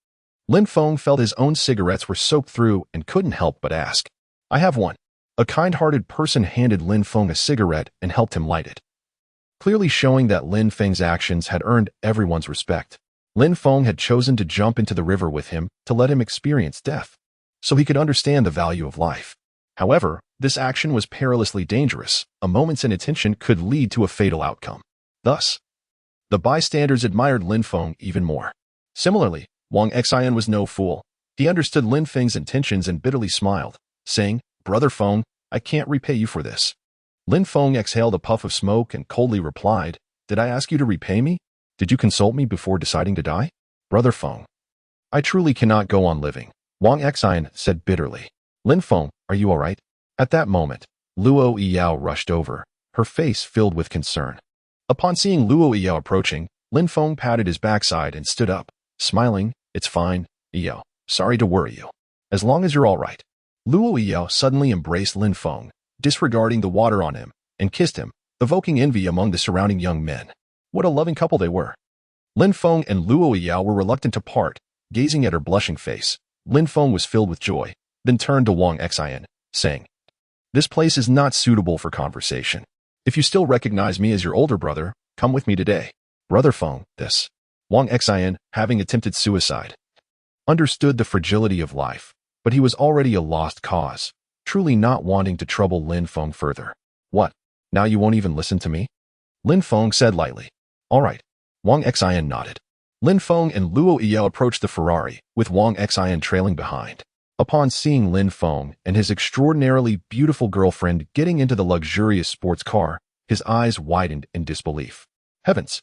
Lin Feng felt his own cigarettes were soaked through and couldn't help but ask, "I have one." A kind-hearted person handed Lin Feng a cigarette and helped him light it, clearly showing that Lin Feng's actions had earned everyone's respect. Lin Feng had chosen to jump into the river with him to let him experience death, so he could understand the value of life. However, this action was perilously dangerous. A moment's inattention could lead to a fatal outcome. Thus, the bystanders admired Lin Feng even more. Similarly, Wang Xian was no fool. He understood Lin Feng's intentions and bitterly smiled, saying, "Brother Feng, I can't repay you for this." Lin Feng exhaled a puff of smoke and coldly replied, "Did I ask you to repay me? Did you consult me before deciding to die? Brother Feng, I truly cannot go on living," Wang Xian said bitterly. "Lin Feng, are you all right?" At that moment, Luo Yao rushed over, her face filled with concern. Upon seeing Luo Yao approaching, Lin Feng patted his backside and stood up, smiling, "It's fine, Yao. Sorry to worry you. As long as you're all right." Luo Yao suddenly embraced Lin Feng, disregarding the water on him, and kissed him, evoking envy among the surrounding young men. What a loving couple they were. Lin Feng and Luo Yao were reluctant to part, gazing at her blushing face. Lin Feng was filled with joy, then turned to Wang Xian, saying, "This place is not suitable for conversation. If you still recognize me as your older brother, come with me today." Brother Feng, this. Wang Xian, having attempted suicide, understood the fragility of life, but he was already a lost cause, truly not wanting to trouble Lin Feng further. "What? Now you won't even listen to me?" Lin Feng said lightly. "All right." Wang Xian nodded. Lin Feng and Luo Yao approached the Ferrari, with Wang Xian trailing behind. Upon seeing Lin Feng and his extraordinarily beautiful girlfriend getting into the luxurious sports car, his eyes widened in disbelief. Heavens!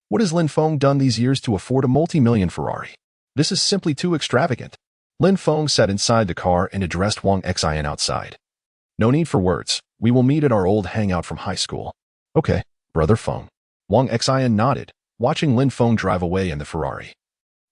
What has Lin Feng done these years to afford a multi-million Ferrari? This is simply too extravagant. Lin Feng sat inside the car and addressed Wang Xian outside. "No need for words. We will meet at our old hangout from high school." "Okay, Brother Feng." Wang Xian nodded, watching Lin Feng drive away in the Ferrari,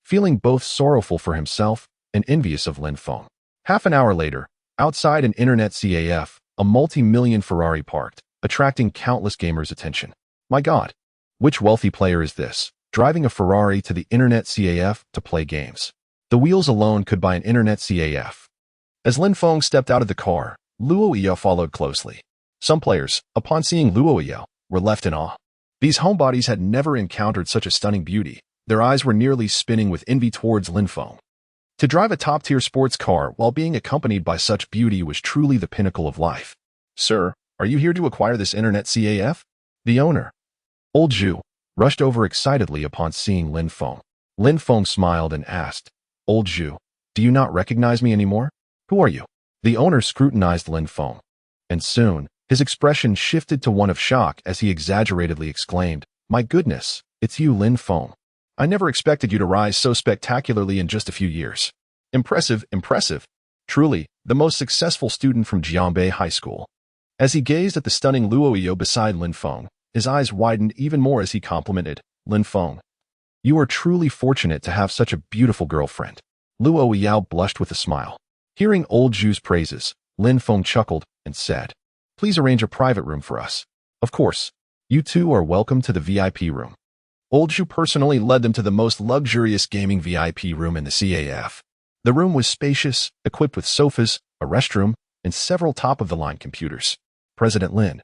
feeling both sorrowful for himself and envious of Lin Feng. Half an hour later, outside an internet CAF, a multi-million Ferrari parked, attracting countless gamers' attention. My God, which wealthy player is this, driving a Ferrari to the internet CAF to play games? The wheels alone could buy an internet CAF. As Lin Feng stepped out of the car, Luo Yao followed closely. Some players, upon seeing Luo Yao, were left in awe. These homebodies had never encountered such a stunning beauty. Their eyes were nearly spinning with envy towards Lin Feng. To drive a top-tier sports car while being accompanied by such beauty was truly the pinnacle of life. "Sir, are you here to acquire this internet CAF?" The owner, Old Zhu, rushed over excitedly upon seeing Lin Feng. Lin Feng smiled and asked, "Old Zhu, do you not recognize me anymore? Who are you?" The owner scrutinized Lin Feng, and soon, his expression shifted to one of shock as he exaggeratedly exclaimed, "My goodness, it's you, Lin Feng. I never expected you to rise so spectacularly in just a few years. Impressive, impressive. Truly, the most successful student from Jianbei High School." As he gazed at the stunning Luo Yao beside Lin Feng, his eyes widened even more as he complimented, "Lin Feng, you are truly fortunate to have such a beautiful girlfriend." Luo Yao blushed with a smile. Hearing Old Zhu's praises, Lin Feng chuckled and said, "Please arrange a private room for us. Of course, you two are welcome to the VIP room." Old Zhu personally led them to the most luxurious gaming VIP room in the CAF. The room was spacious, equipped with sofas, a restroom, and several top-of-the-line computers. "President Lin,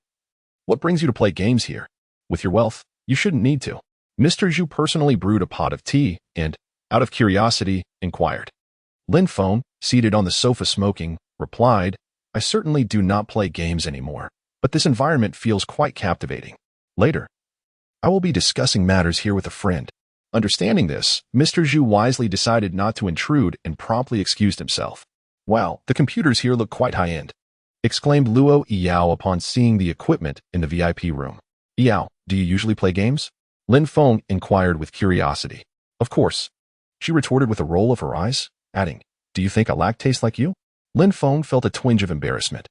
what brings you to play games here? With your wealth, you shouldn't need to." Mr. Zhu personally brewed a pot of tea and, out of curiosity, inquired. Lin Feng, seated on the sofa smoking, replied, "I certainly do not play games anymore, but this environment feels quite captivating. Later, I will be discussing matters here with a friend." Understanding this, Mr. Zhu wisely decided not to intrude and promptly excused himself. "Wow, the computers here look quite high-end. exclaimed Luo Yao upon seeing the equipment in the VIP room. Yao, do you usually play games? Lin Feng inquired with curiosity. Of course. She retorted with a roll of her eyes, adding, do you think I lack taste like you? Lin Feng felt a twinge of embarrassment,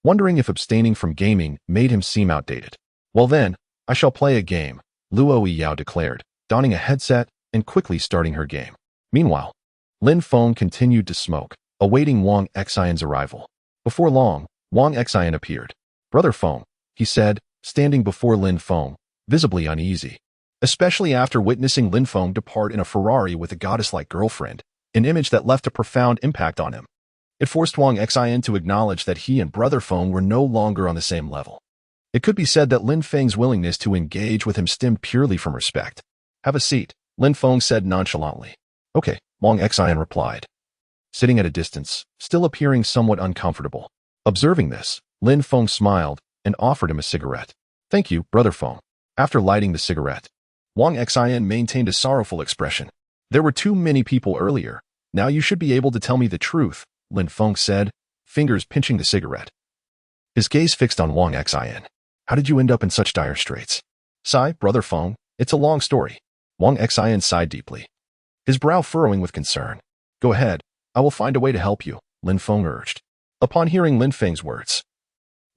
wondering if abstaining from gaming made him seem outdated. Well then, I shall play a game, Luo Yao declared, donning a headset and quickly starting her game. Meanwhile, Lin Feng continued to smoke, awaiting Wang Xian's arrival. Before long, Wang Xian appeared. Brother Feng, he said, standing before Lin Feng, visibly uneasy, especially after witnessing Lin Feng depart in a Ferrari with a goddess-like girlfriend, an image that left a profound impact on him. It forced Wang Xian to acknowledge that he and Brother Feng were no longer on the same level. It could be said that Lin Feng's willingness to engage with him stemmed purely from respect. Have a seat, Lin Feng said nonchalantly. Okay, Wang Xian replied, sitting at a distance, still appearing somewhat uncomfortable. Observing this, Lin Feng smiled and offered him a cigarette. Thank you, Brother Feng. After lighting the cigarette, Wang Xian maintained a sorrowful expression. There were too many people earlier. Now you should be able to tell me the truth, Lin Feng said, fingers pinching the cigarette. His gaze fixed on Wang Xian. How did you end up in such dire straits? Sigh, Brother Feng, it's a long story. Wang Xian sighed deeply, his brow furrowing with concern. Go ahead, I will find a way to help you, Lin Feng urged. Upon hearing Lin Feng's words,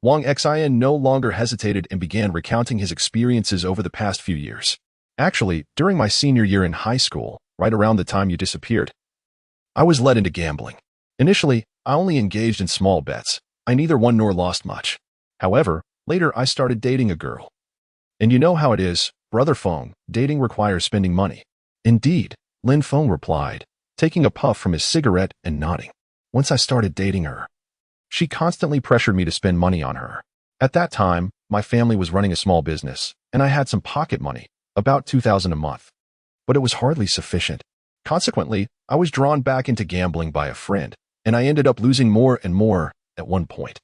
Wang Xian no longer hesitated and began recounting his experiences over the past few years. Actually, during my senior year in high school, right around the time you disappeared, I was led into gambling. Initially, I only engaged in small bets. I neither won nor lost much. However, later I started dating a girl. And you know how it is, Brother Feng, dating requires spending money. Indeed, Lin Feng replied, taking a puff from his cigarette and nodding. Once I started dating her, she constantly pressured me to spend money on her. At that time, my family was running a small business, and I had some pocket money, about $2,000 a month. But it was hardly sufficient. Consequently, I was drawn back into gambling by a friend, and I ended up losing more and more at one point.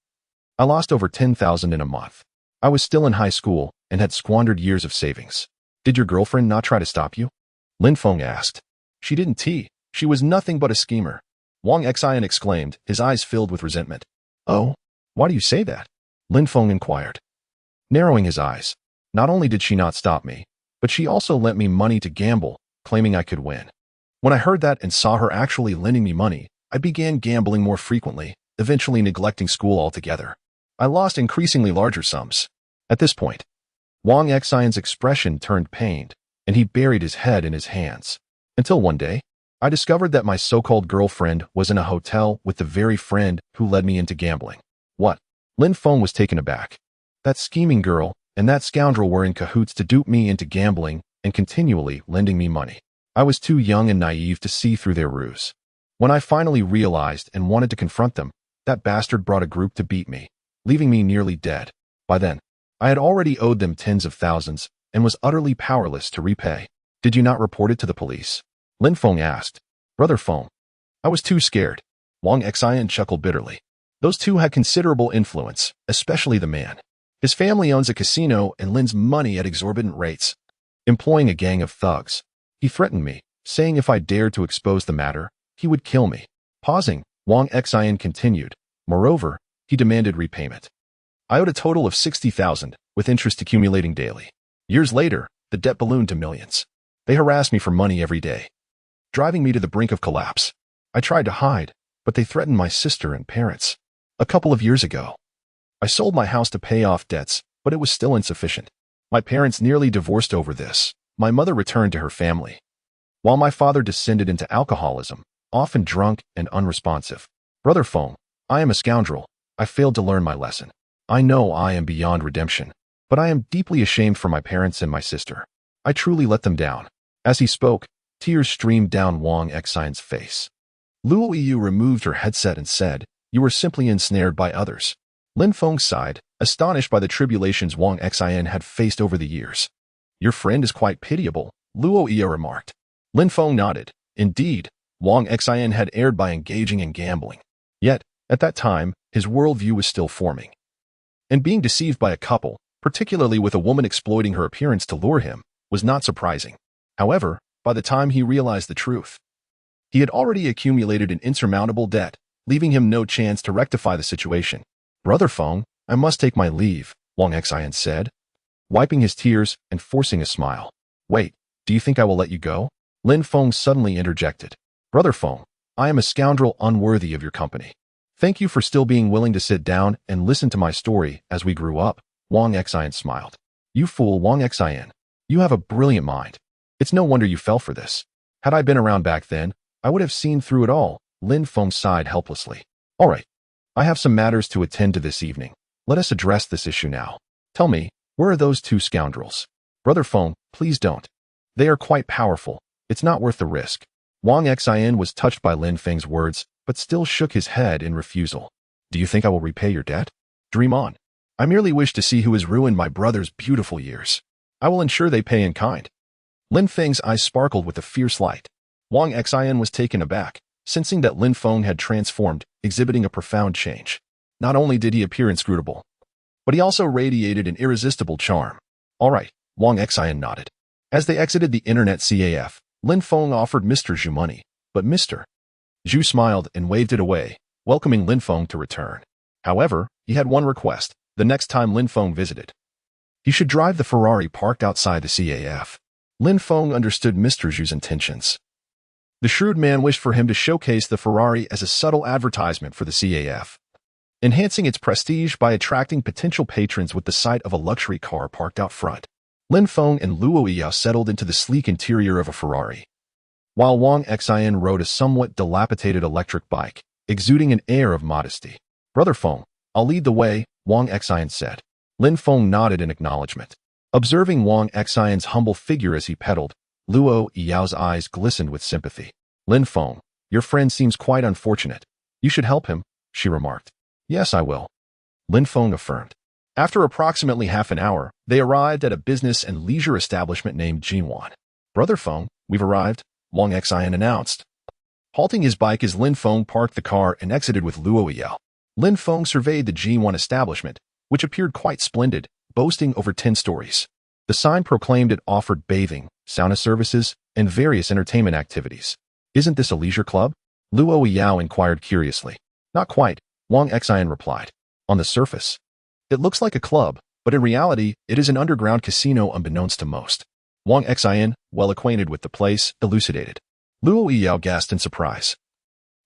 I lost over $10,000 in a month. I was still in high school and had squandered years of savings. Did your girlfriend not try to stop you? Lin Feng asked. She didn't. She was nothing but a schemer. Wang Xian exclaimed, his eyes filled with resentment. Oh, why do you say that? Lin Feng inquired, narrowing his eyes. Not only did she not stop me, but she also lent me money to gamble, claiming I could win. When I heard that and saw her actually lending me money, I began gambling more frequently, eventually neglecting school altogether. I lost increasingly larger sums. At this point, Wang Xian's expression turned pained, and he buried his head in his hands. Until one day, I discovered that my so-called girlfriend was in a hotel with the very friend who led me into gambling. What? Lin Feng was taken aback. That scheming girl and that scoundrel were in cahoots to dupe me into gambling and continually lending me money. I was too young and naive to see through their ruse. When I finally realized and wanted to confront them, that bastard brought a group to beat me, leaving me nearly dead. By then, I had already owed them tens of thousands and was utterly powerless to repay. Did you not report it to the police? Lin Feng asked. Brother Feng, I was too scared. Wang Xian chuckled bitterly. Those two had considerable influence, especially the man. His family owns a casino and lends money at exorbitant rates, employing a gang of thugs. He threatened me, saying if I dared to expose the matter, he would kill me. Pausing, Wang Xian continued. Moreover, he demanded repayment. I owed a total of 60,000, with interest accumulating daily. Years later, the debt ballooned to millions. They harassed me for money every day, driving me to the brink of collapse. I tried to hide, but they threatened my sister and parents. A couple of years ago, I sold my house to pay off debts, but it was still insufficient. My parents nearly divorced over this. My mother returned to her family, while my father descended into alcoholism, often drunk and unresponsive. Brother Feng, I am a scoundrel. I failed to learn my lesson. I know I am beyond redemption, but I am deeply ashamed for my parents and my sister. I truly let them down. As he spoke, tears streamed down Wang Xian's face. Luo Yu removed her headset and said, You were simply ensnared by others. Lin Feng sighed, astonished by the tribulations Wang Xian had faced over the years. Your friend is quite pitiable, Luo Yu remarked. Lin Feng nodded. Indeed, Wang Xian had erred by engaging in gambling. Yet, at that time, his worldview was still forming. And being deceived by a couple, particularly with a woman exploiting her appearance to lure him, was not surprising. However, by the time he realized the truth, he had already accumulated an insurmountable debt, leaving him no chance to rectify the situation. Brother Feng, I must take my leave, Wang Xian said, wiping his tears and forcing a smile. Wait, do you think I will let you go? Lin Feng suddenly interjected. Brother Feng, I am a scoundrel unworthy of your company. Thank you for still being willing to sit down and listen to my story as we grew up, Wang Xian smiled. You fool, Wang Xian. You have a brilliant mind. It's no wonder you fell for this. Had I been around back then, I would have seen through it all, Lin Feng sighed helplessly. All right. I have some matters to attend to this evening. Let us address this issue now. Tell me, where are those two scoundrels? Brother Feng, please don't. They are quite powerful. It's not worth the risk. Wang Xian was touched by Lin Feng's words, but still shook his head in refusal. Do you think I will repay your debt? Dream on. I merely wish to see who has ruined my brother's beautiful years. I will ensure they pay in kind. Lin Feng's eyes sparkled with a fierce light. Wang Xian was taken aback, sensing that Lin Feng had transformed, exhibiting a profound change. Not only did he appear inscrutable, but he also radiated an irresistible charm. All right, Wang Xian nodded. As they exited the internet CAF, Lin Feng offered Mr. Zhu money, but Mr. Zhu smiled and waved it away, welcoming Lin Feng to return. However, he had one request. The next time Lin Feng visited, he should drive the Ferrari parked outside the CAF. Lin Feng understood Mr. Zhu's intentions. The shrewd man wished for him to showcase the Ferrari as a subtle advertisement for the CAF, enhancing its prestige by attracting potential patrons with the sight of a luxury car parked out front. Lin Feng and Luo Yao settled into the sleek interior of a Ferrari, while Wang Xian rode a somewhat dilapidated electric bike, exuding an air of modesty. Brother Feng, I'll lead the way, Wang Xian said. Lin Feng nodded in acknowledgement. Observing Wang Xian's humble figure as he pedaled, Luo Yao's eyes glistened with sympathy. Lin Feng, your friend seems quite unfortunate. You should help him, she remarked. Yes, I will, Lin Feng affirmed. After approximately half an hour, they arrived at a business and leisure establishment named Jinwan. Brother Feng, we've arrived, Wang Xian announced. Halting his bike as Lin Feng parked the car and exited with Luo Yao. Lin Feng surveyed the Jinwan establishment, which appeared quite splendid, boasting over 10 stories. The sign proclaimed it offered bathing, sauna services, and various entertainment activities. Isn't this a leisure club? Luo Yao inquired curiously. Not quite, Wang Xian replied. On the surface, it looks like a club, but in reality, it is an underground casino unbeknownst to most. Wang Xian, well acquainted with the place, elucidated. Luo Yao gasped in surprise,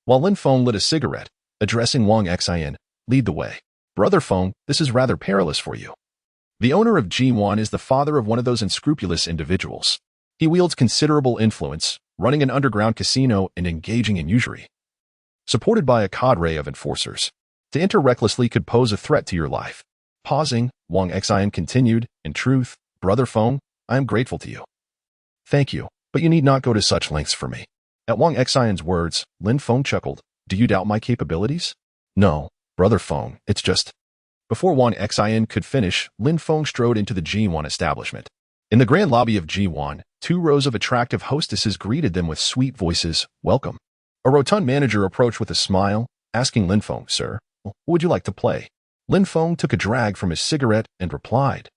while Lin Feng lit a cigarette, addressing Wang Xian. Lead the way. Brother Feng, this is rather perilous for you. The owner of Jinwan is the father of one of those unscrupulous individuals. He wields considerable influence, running an underground casino and engaging in usury, supported by a cadre of enforcers. To enter recklessly could pose a threat to your life. Pausing, Wang Xian continued, in truth, Brother Feng, I am grateful to you. Thank you, but you need not go to such lengths for me. At Wang Xian's words, Lin Feng chuckled. Do you doubt my capabilities? No, Brother Feng, it's just... Before Wang Xian could finish, Lin Feng strode into the Jinwan establishment. In the grand lobby of Jinwan, 2 rows of attractive hostesses greeted them with sweet voices. Welcome. A rotund manager approached with a smile, asking Lin Feng, Sir, what would you like to play? Lin Feng took a drag from his cigarette and replied,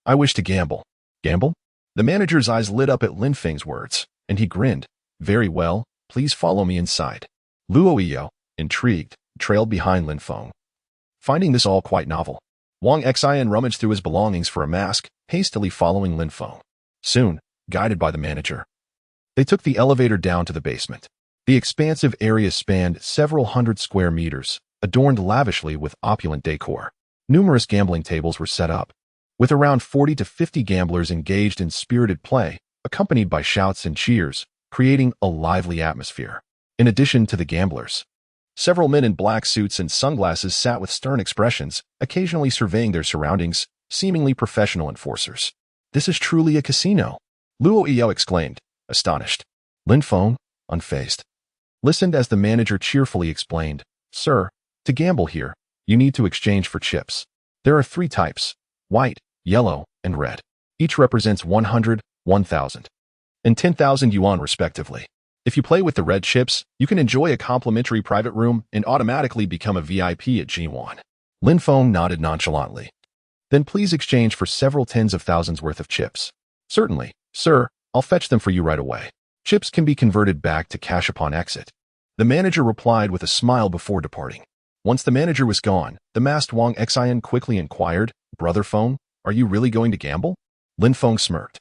I wish to gamble. Gamble? The manager's eyes lit up at Lin Feng's words, and he grinned. Very well, please follow me inside. Luo Yao, intrigued, trailed behind Lin Feng. Finding this all quite novel, Wang Xian rummaged through his belongings for a mask, hastily following Lin Feng. Soon, guided by the manager, they took the elevator down to the basement. The expansive area spanned several hundred square meters, adorned lavishly with opulent decor. Numerous gambling tables were set up, with around 40 to 50 gamblers engaged in spirited play, accompanied by shouts and cheers, creating a lively atmosphere. In addition to the gamblers, several men in black suits and sunglasses sat with stern expressions, occasionally surveying their surroundings, seemingly professional enforcers. This is truly a casino, Luo Yao exclaimed, astonished. Lin Feng, unfazed, listened as the manager cheerfully explained, Sir, to gamble here, you need to exchange for chips. There are 3 types, white, yellow, and red. Each represents 100, 1,000, and 10,000 yuan respectively. If you play with the red chips, you can enjoy a complimentary private room and automatically become a VIP at Jinwan. Lin Feng nodded nonchalantly. Then please exchange for several tens of thousands worth of chips. Certainly, sir, I'll fetch them for you right away. Chips can be converted back to cash upon exit. The manager replied with a smile before departing. Once the manager was gone, the masked Wang Xian quickly inquired, "Brother Feng, are you really going to gamble?" Lin Feng smirked.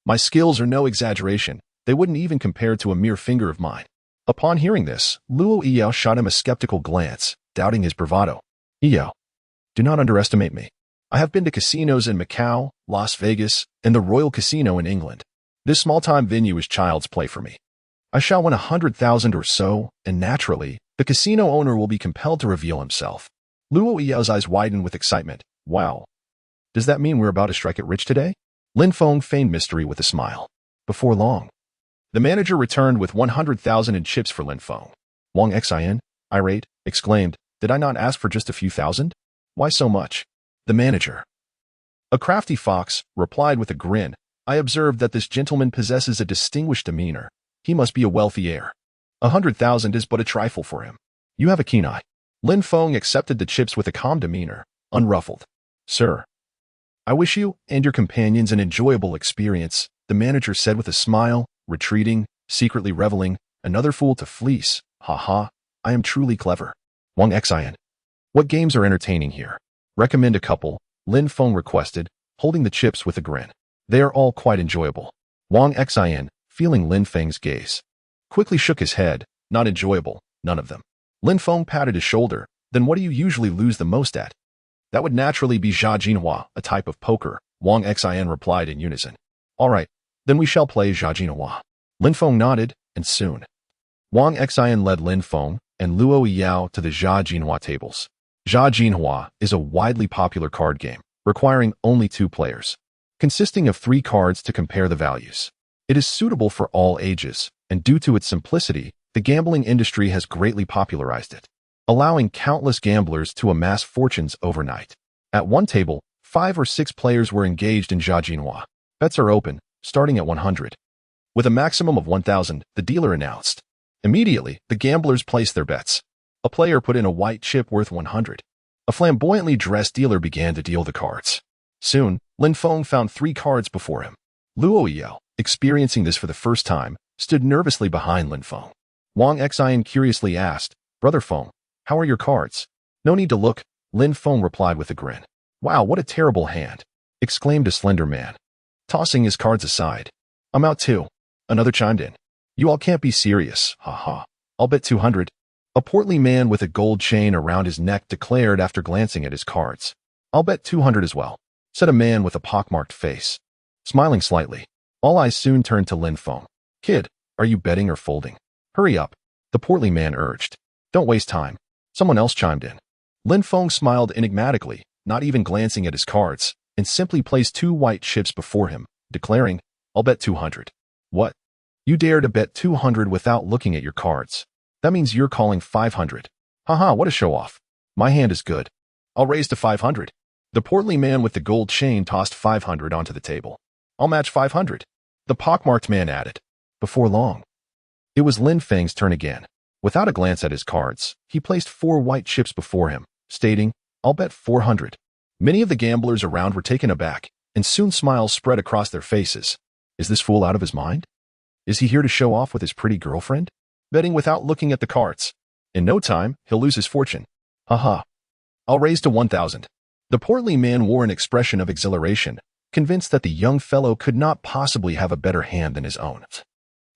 "My skills are no exaggeration. They wouldn't even compare to a mere finger of mine." Upon hearing this, Luo Yao shot him a skeptical glance, doubting his bravado. "Yao, do not underestimate me. I have been to casinos in Macau, Las Vegas, and the Royal Casino in England. This small-time venue is child's play for me. I shall win 100,000 or so, and naturally, the casino owner will be compelled to reveal himself." Luo Yao's eyes widened with excitement. "Wow. Does that mean we're about to strike it rich today?" Lin Feng feigned mystery with a smile. Before long, the manager returned with 100,000 in chips for Lin Feng. Wang Xian, irate, exclaimed, "Did I not ask for just a few thousand? Why so much?" The manager, a crafty fox, replied with a grin, "I observed that this gentleman possesses a distinguished demeanor. He must be a wealthy heir. 100,000 is but a trifle for him. You have a keen eye." Lin Feng accepted the chips with a calm demeanor, unruffled. "Sir, I wish you and your companions an enjoyable experience," the manager said with a smile, retreating, secretly reveling, "Another fool to fleece. Ha ha, I am truly clever." Wang Xian, "What games are entertaining here? Recommend a couple," Lin Feng requested, holding the chips with a grin. "They are all quite enjoyable." Wang Xian, feeling Lin Feng's gaze, quickly shook his head. "Not enjoyable, none of them." Lin Feng patted his shoulder. "Then what do you usually lose the most at?" "That would naturally be Jia Jinhua, a type of poker," Wang Xian replied in unison. "All right, then we shall play Jia Jinhua." Lin Feng nodded, and soon, Wang Xian led Lin Feng and Luo Yao to the Jia Jinhua tables. Jia Jinhua is a widely popular card game, requiring only 2 players, consisting of 3 cards to compare the values. It is suitable for all ages, and due to its simplicity, the gambling industry has greatly popularized it, allowing countless gamblers to amass fortunes overnight. At one table, 5 or 6 players were engaged in Jia Jinhua. Bets are open, starting at 100. With a maximum of 1,000, the dealer announced. Immediately, the gamblers placed their bets. A player put in a white chip worth 100. A flamboyantly dressed dealer began to deal the cards. Soon, Lin Feng found 3 cards before him. Luo Yao, experiencing this for the first time, stood nervously behind Lin Feng. Wang Xian curiously asked, "Brother Feng, how are your cards?" "No need to look," Lin Feng replied with a grin. "Wow, what a terrible hand," exclaimed a slender man, tossing his cards aside. "I'm out too," another chimed in. "You all can't be serious, ha ha. I'll bet 200. A portly man with a gold chain around his neck declared after glancing at his cards. "I'll bet 200 as well," said a man with a pockmarked face. Smiling slightly, all eyes soon turned to Lin Feng. "Kid, are you betting or folding?" "Hurry up," the portly man urged. "Don't waste time," someone else chimed in. Lin Feng smiled enigmatically, not even glancing at his cards, and simply placed 2 white chips before him, declaring, "I'll bet 200. "What? You dare to bet 200 without looking at your cards? That means you're calling 500. Haha, what a show-off. My hand is good. I'll raise to 500. The portly man with the gold chain tossed 500 onto the table. "I'll match 500. The pockmarked man added. Before long, it was Lin Feng's turn again. Without a glance at his cards, he placed 4 white chips before him, stating, "I'll bet 400. Many of the gamblers around were taken aback, and soon smiles spread across their faces. Is this fool out of his mind? Is he here to show off with his pretty girlfriend? Betting without looking at the cards. In no time, he'll lose his fortune. Haha. I'll raise to 1,000. The portly man wore an expression of exhilaration, convinced that the young fellow could not possibly have a better hand than his own,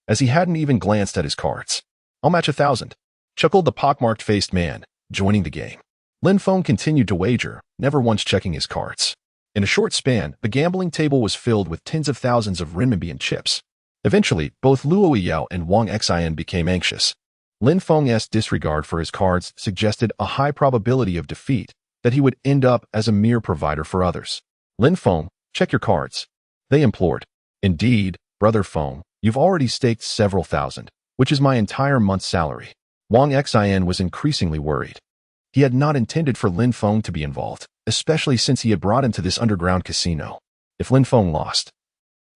as he hadn't even glanced at his cards. "I'll match 1,000, chuckled the pockmarked-faced man, joining the game. Lin Feng continued to wager, never once checking his cards. In a short span, the gambling table was filled with tens of thousands of renminbi and chips. Eventually, both Luo Yao and Wang Xian became anxious. Lin Feng's disregard for his cards suggested a high probability of defeat, that he would end up as a mere provider for others. "Lin Feng, check your cards," they implored. "Indeed, Brother Feng, you've already staked several thousand, which is my entire month's salary." Wang Xian was increasingly worried. He had not intended for Lin Feng to be involved, especially since he had brought him to this underground casino. If Lin Feng lost,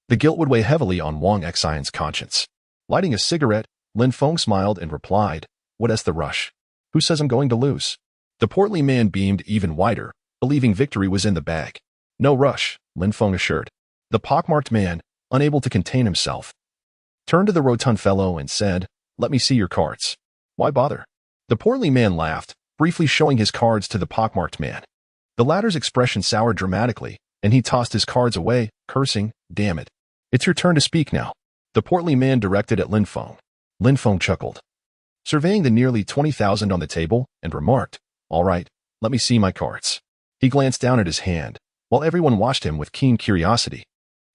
the guilt would weigh heavily on Wang Xian's conscience. Lighting a cigarette, Lin Feng smiled and replied, "What's the rush? Who says I'm going to lose?" The portly man beamed even wider, believing victory was in the bag. "No rush," Lin Feng assured. The pockmarked man, unable to contain himself, turned to the rotund fellow and said, "Let me see your cards." "Why bother?" The portly man laughed, briefly showing his cards to the pockmarked man. The latter's expression soured dramatically, and he tossed his cards away, cursing, "Damn it. It's your turn to speak now." The portly man directed at Lin Feng. Lin Feng chuckled, surveying the nearly 20,000 on the table, and remarked, "All right, let me see my cards." He glanced down at his hand, while everyone watched him with keen curiosity.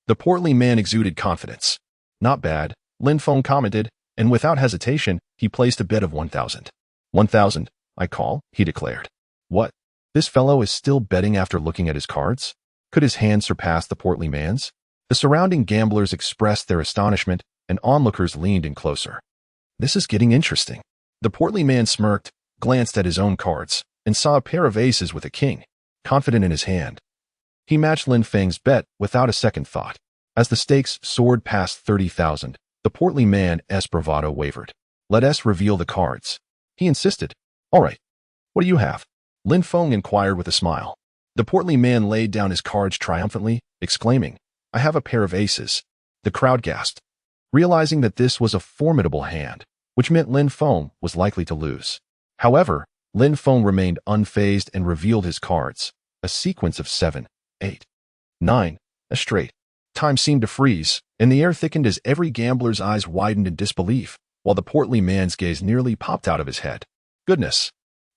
The portly man exuded confidence. "Not bad," Lin Feng commented, and without hesitation, he placed a bet of 1,000. 1,000, I call, he declared. What? This fellow is still betting after looking at his cards? Could his hand surpass the portly man's? The surrounding gamblers expressed their astonishment, and onlookers leaned in closer. This is getting interesting. The portly man smirked, glanced at his own cards, and saw a pair of aces with a king, confident in his hand. He matched Lin Feng's bet without a second thought. As the stakes soared past 30,000, the portly man's bravado wavered. "Let us reveal the cards," he insisted. "All right. What do you have?" Lin Feng inquired with a smile. The portly man laid down his cards triumphantly, exclaiming, "I have a pair of aces." The crowd gasped, realizing that this was a formidable hand, which meant Lin Feng was likely to lose. However, Lin Feng remained unfazed and revealed his cards, a sequence of 7, 8, 9, a straight. Time seemed to freeze, and the air thickened as every gambler's eyes widened in disbelief, while the portly man's gaze nearly popped out of his head. Goodness!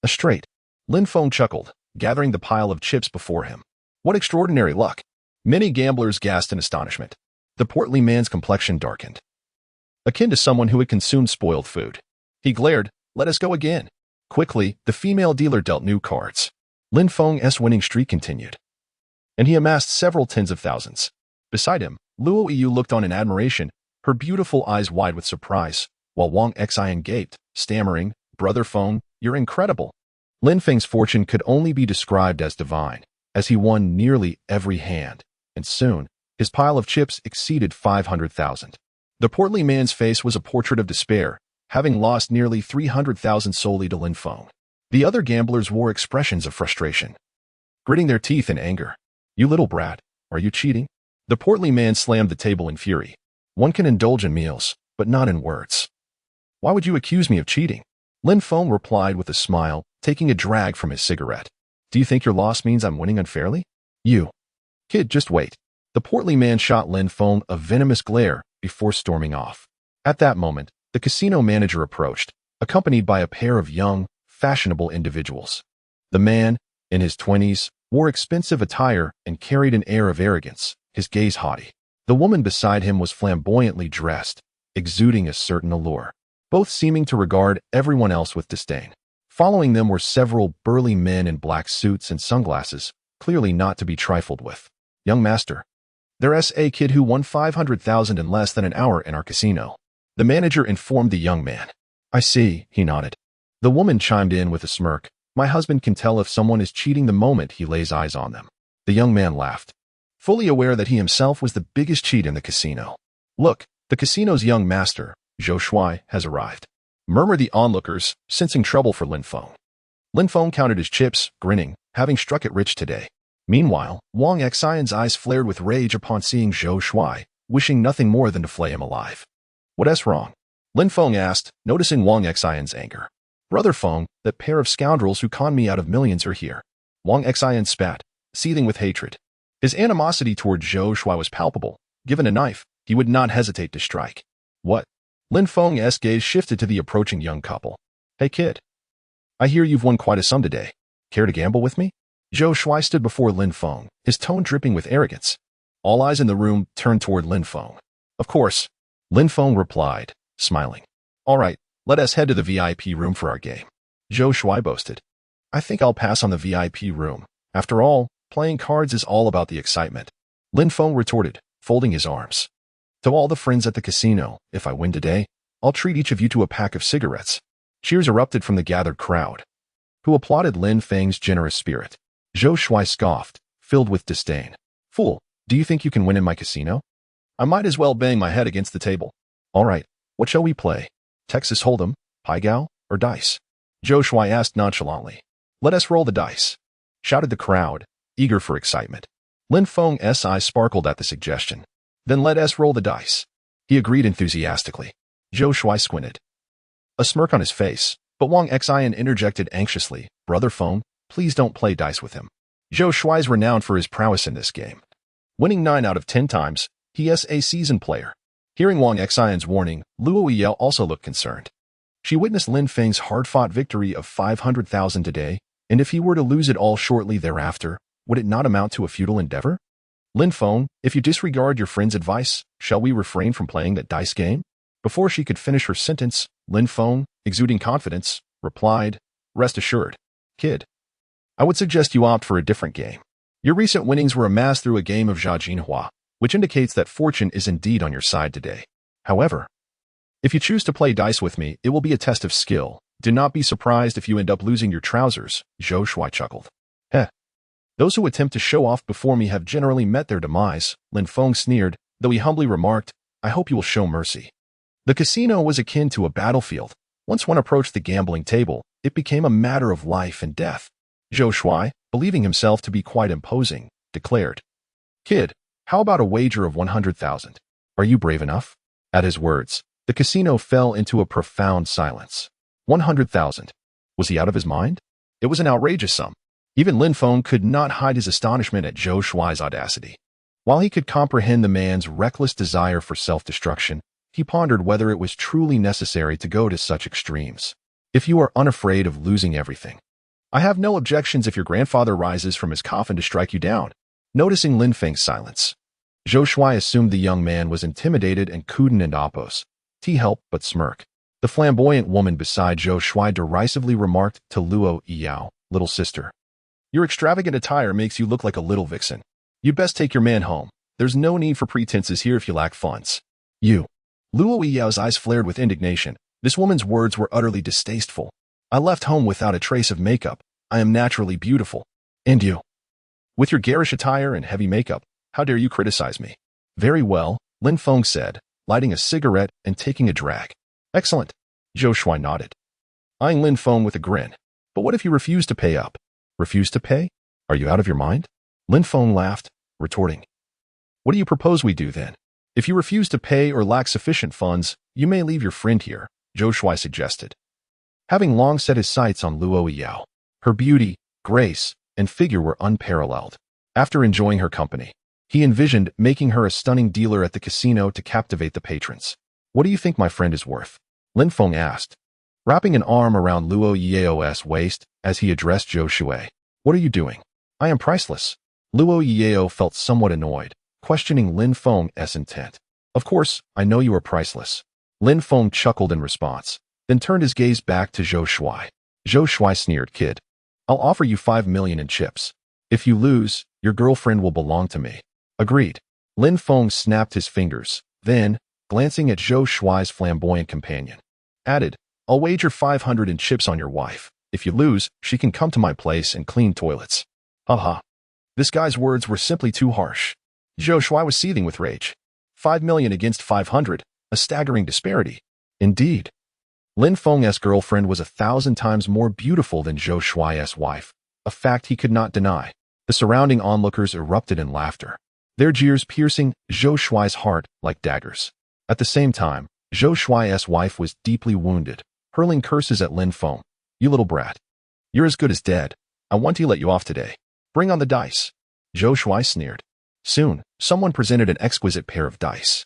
A straight. Lin Feng chuckled, gathering the pile of chips before him. What extraordinary luck! Many gamblers gasped in astonishment. The portly man's complexion darkened, akin to someone who had consumed spoiled food. He glared, "Let us go again." Quickly, the female dealer dealt new cards. Lin Feng's winning streak continued, and he amassed several tens of thousands. Beside him, Luo Yu looked on in admiration, her beautiful eyes wide with surprise, while Wang Xian gaped, stammering, "Brother Feng, you're incredible." Lin Feng's fortune could only be described as divine, as he won nearly every hand, and soon, his pile of chips exceeded 500,000. The portly man's face was a portrait of despair, having lost nearly 300,000 solely to Lin Feng. The other gamblers wore expressions of frustration, gritting their teeth in anger. "You little brat, are you cheating?" The portly man slammed the table in fury. "One can indulge in meals, but not in words. Why would you accuse me of cheating?" Lin Feng replied with a smile, taking a drag from his cigarette. "Do you think your loss means I'm winning unfairly? You kid, just wait." The portly man shot Lin Feng a venomous glare before storming off. At that moment, the casino manager approached, accompanied by a pair of young, fashionable individuals. The man, in his 20s, wore expensive attire and carried an air of arrogance, his gaze haughty. The woman beside him was flamboyantly dressed, exuding a certain allure, both seeming to regard everyone else with disdain. Following them were several burly men in black suits and sunglasses, clearly not to be trifled with. "Young master, there's a kid who won 500,000 in less than an hour in our casino," the manager informed the young man. "I see," he nodded. The woman chimed in with a smirk. "My husband can tell if someone is cheating the moment he lays eyes on them." The young man laughed, fully aware that he himself was the biggest cheat in the casino. "Look, the casino's young master, Zhou Shuai, has arrived," murmured the onlookers, sensing trouble for Lin Feng. Lin Feng counted his chips, grinning, having struck it rich today. Meanwhile, Wang Xian's eyes flared with rage upon seeing Zhou Shuai, wishing nothing more than to flay him alive. "What's wrong?" Lin Feng asked, noticing Wang Xian's anger. "Brother Feng, that pair of scoundrels who conned me out of millions are here." Wang Xian spat, seething with hatred. His animosity toward Zhou Shuai was palpable. Given a knife, he would not hesitate to strike. "What?" Lin Feng's gaze shifted to the approaching young couple. "Hey kid, I hear you've won quite a sum today. Care to gamble with me?" Zhou Shuai stood before Lin Feng, his tone dripping with arrogance. All eyes in the room turned toward Lin Feng. "Of course," Lin Feng replied, smiling. "All right, let us head to the VIP room for our game." Zhou Shuai boasted. "I think I'll pass on the VIP room. After all, playing cards is all about the excitement." Lin Feng retorted, folding his arms. "To all the friends at the casino, if I win today, I'll treat each of you to a pack of cigarettes." Cheers erupted from the gathered crowd, who applauded Lin Feng's generous spirit. Zhou Shuai scoffed, filled with disdain. "Fool, do you think you can win in my casino? I might as well bang my head against the table." "All right, what shall we play? Texas Hold'em, Pai Gow, or dice?" Zhou Shuai asked nonchalantly. "Let us roll the dice," shouted the crowd, eager for excitement. Lin Feng's eyes sparkled at the suggestion. "Then let us roll the dice," he agreed enthusiastically. Zhou Shuai squinted, a smirk on his face, But Wang Xian interjected anxiously, "Brother Feng, please don't play dice with him. Zhou Shuai is renowned for his prowess in this game. Winning 9 out of 10 times, he is a seasoned player." Hearing Wang Xian's warning, Luo Yao also looked concerned. She witnessed Lin Feng's hard-fought victory of 500,000 today, and if he were to lose it all shortly thereafter, would it not amount to a futile endeavor? "Lin Feng, if you disregard your friend's advice, shall we refrain from playing that dice game?" Before she could finish her sentence, Lin Feng, exuding confidence, replied, "Rest assured, kid. I would suggest you opt for a different game. Your recent winnings were amassed through a game of Jia Jinhua, which indicates that fortune is indeed on your side today. However, if you choose to play dice with me, it will be a test of skill. Do not be surprised if you end up losing your trousers," Zhou Shuai chuckled. "Heh. Those who attempt to show off before me have generally met their demise," Lin Feng sneered, though he humbly remarked, "I hope you will show mercy." The casino was akin to a battlefield. Once one approached the gambling table, it became a matter of life and death. Zhou Shuai, believing himself to be quite imposing, declared, "Kid, how about a wager of 100,000? Are you brave enough?" At his words, the casino fell into a profound silence. 100,000. Was he out of his mind? It was an outrageous sum. Even Lin Feng could not hide his astonishment at Zhou Shuai's audacity. While he could comprehend the man's reckless desire for self-destruction, he pondered whether it was truly necessary to go to such extremes. "If you are unafraid of losing everything, I have no objections if your grandfather rises from his coffin to strike you down." Noticing Lin Feng's silence, Zhou Shuai assumed the young man was intimidated and couldn't oppose. He helped but smirk. The flamboyant woman beside Zhou Shuai derisively remarked to Luo Yao, "Little sister, your extravagant attire makes you look like a little vixen. You'd best take your man home. There's no need for pretenses here if you lack funds." "You." Luo Yao's eyes flared with indignation. This woman's words were utterly distasteful. "I left home without a trace of makeup. I am naturally beautiful. And you? With your garish attire and heavy makeup, how dare you criticize me?" "Very well," Lin Feng said, lighting a cigarette and taking a drag. "Excellent." Zhou Shuai nodded, eyeing Lin Feng with a grin. "But what if you refuse to pay up?" "Refuse to pay? Are you out of your mind?" Lin Feng laughed, retorting, "What do you propose we do then? If you refuse to pay or lack sufficient funds, you may leave your friend here," Zhou Shuai suggested. Having long set his sights on Luo Yao, her beauty, grace, and figure were unparalleled. After enjoying her company, he envisioned making her a stunning dealer at the casino to captivate the patrons. "What do you think my friend is worth?" Lin Feng asked, wrapping an arm around Luo Yao's waist as he addressed Zhou Shuai. "What are you doing? I am priceless." Luo Yao felt somewhat annoyed, questioning Lin Feng's intent. "Of course, I know you are priceless." Lin Feng chuckled in response, then turned his gaze back to Zhou Shuai. Zhou Shuai sneered, "Kid, I'll offer you 5 million in chips. If you lose, your girlfriend will belong to me." "Agreed." Lin Feng snapped his fingers, then, glancing at Zhou Shuai's flamboyant companion, added, "I'll wager 500 in chips on your wife. If you lose, she can come to my place and clean toilets." Haha. This guy's words were simply too harsh. Zhou Shuai was seething with rage. 5 million against 500, a staggering disparity. Indeed. Lin Feng's girlfriend was 1,000 times more beautiful than Zhou Shuai's wife, a fact he could not deny. The surrounding onlookers erupted in laughter, their jeers piercing Zhou Shuai's heart like daggers. At the same time, Zhou Shuai's wife was deeply wounded, hurling curses at Lin Feng. "You little brat. You're as good as dead. I want to let you off today. Bring on the dice." Zhou Shuai sneered. Soon, someone presented an exquisite pair of dice.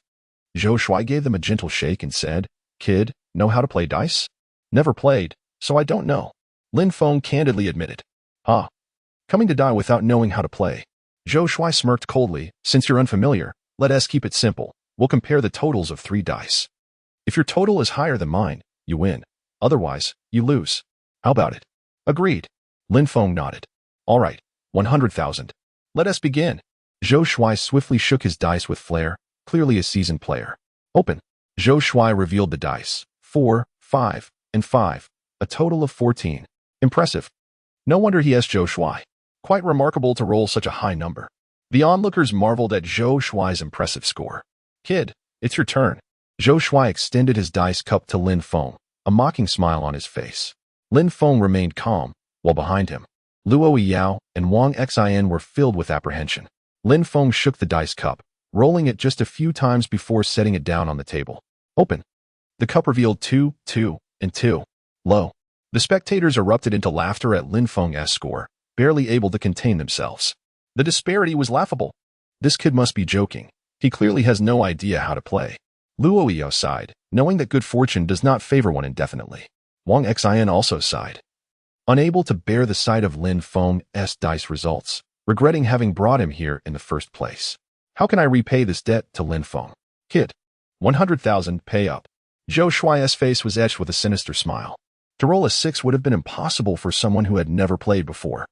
Zhou Shuai gave them a gentle shake and said, "Kid, know how to play dice?" "Never played, so I don't know," Lin Feng candidly admitted. "Ah, coming to die without knowing how to play." Zhou Shuai smirked coldly. "Since you're unfamiliar, let us keep it simple. We'll compare the totals of 3 dice. If your total is higher than mine, you win. Otherwise, you lose. How about it?" "Agreed." Lin Feng nodded. "All right, 100,000. Let us begin." Zhou Shuai swiftly shook his dice with flair, clearly a seasoned player. "Open." Zhou Shuai revealed the dice. 4, 5, and 5. A total of 14. Impressive. No wonder he asked Zhou Shuai. Quite remarkable to roll such a high number. The onlookers marveled at Zhou Shuai's impressive score. "Kid, it's your turn." Zhou Shuai extended his dice cup to Lin Feng, a mocking smile on his face. Lin Feng remained calm, while behind him, Luo Yao and Wang Xian were filled with apprehension. Lin Feng shook the dice cup, rolling it just a few times before setting it down on the table. "Open." The cup revealed 2, 2, and 2. Lo. The spectators erupted into laughter at Lin Feng's score, barely able to contain themselves. The disparity was laughable. This kid must be joking. He clearly has no idea how to play. Luo Yao sighed, knowing that good fortune does not favor one indefinitely. Wang Xian also sighed, unable to bear the sight of Lin Feng's dice results, regretting having brought him here in the first place. How can I repay this debt to Lin Feng? Kid. 100,000, pay up. Zhou Shuai's face was etched with a sinister smile. To roll a 6 would have been impossible for someone who had never played before.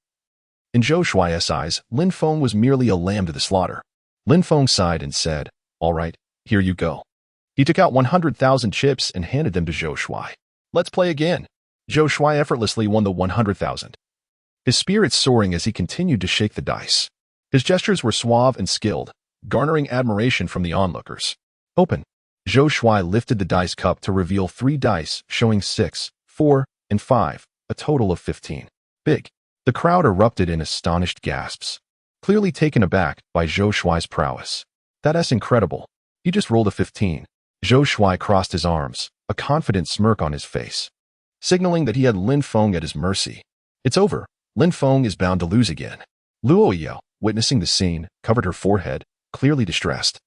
In Zhou Shuai's eyes, Lin Feng was merely a lamb to the slaughter. Lin Feng sighed and said, "All right, here you go." He took out 100,000 chips and handed them to Zhou Shuai. "Let's play again." Zhou Shuai effortlessly won the 100,000. His spirits soaring as he continued to shake the dice. His gestures were suave and skilled, garnering admiration from the onlookers. Open. Zhou Shuai lifted the dice cup to reveal 3 dice, showing 6, 4, and 5, a total of 15. Big. The crowd erupted in astonished gasps, clearly taken aback by Zhou Shuai's prowess. That's incredible. He just rolled a 15. Zhou Shuai crossed his arms, a confident smirk on his face, signaling that he had Lin Feng at his mercy. It's over. Lin Feng is bound to lose again. Luo Yao, witnessing the scene, covered her forehead, clearly distressed.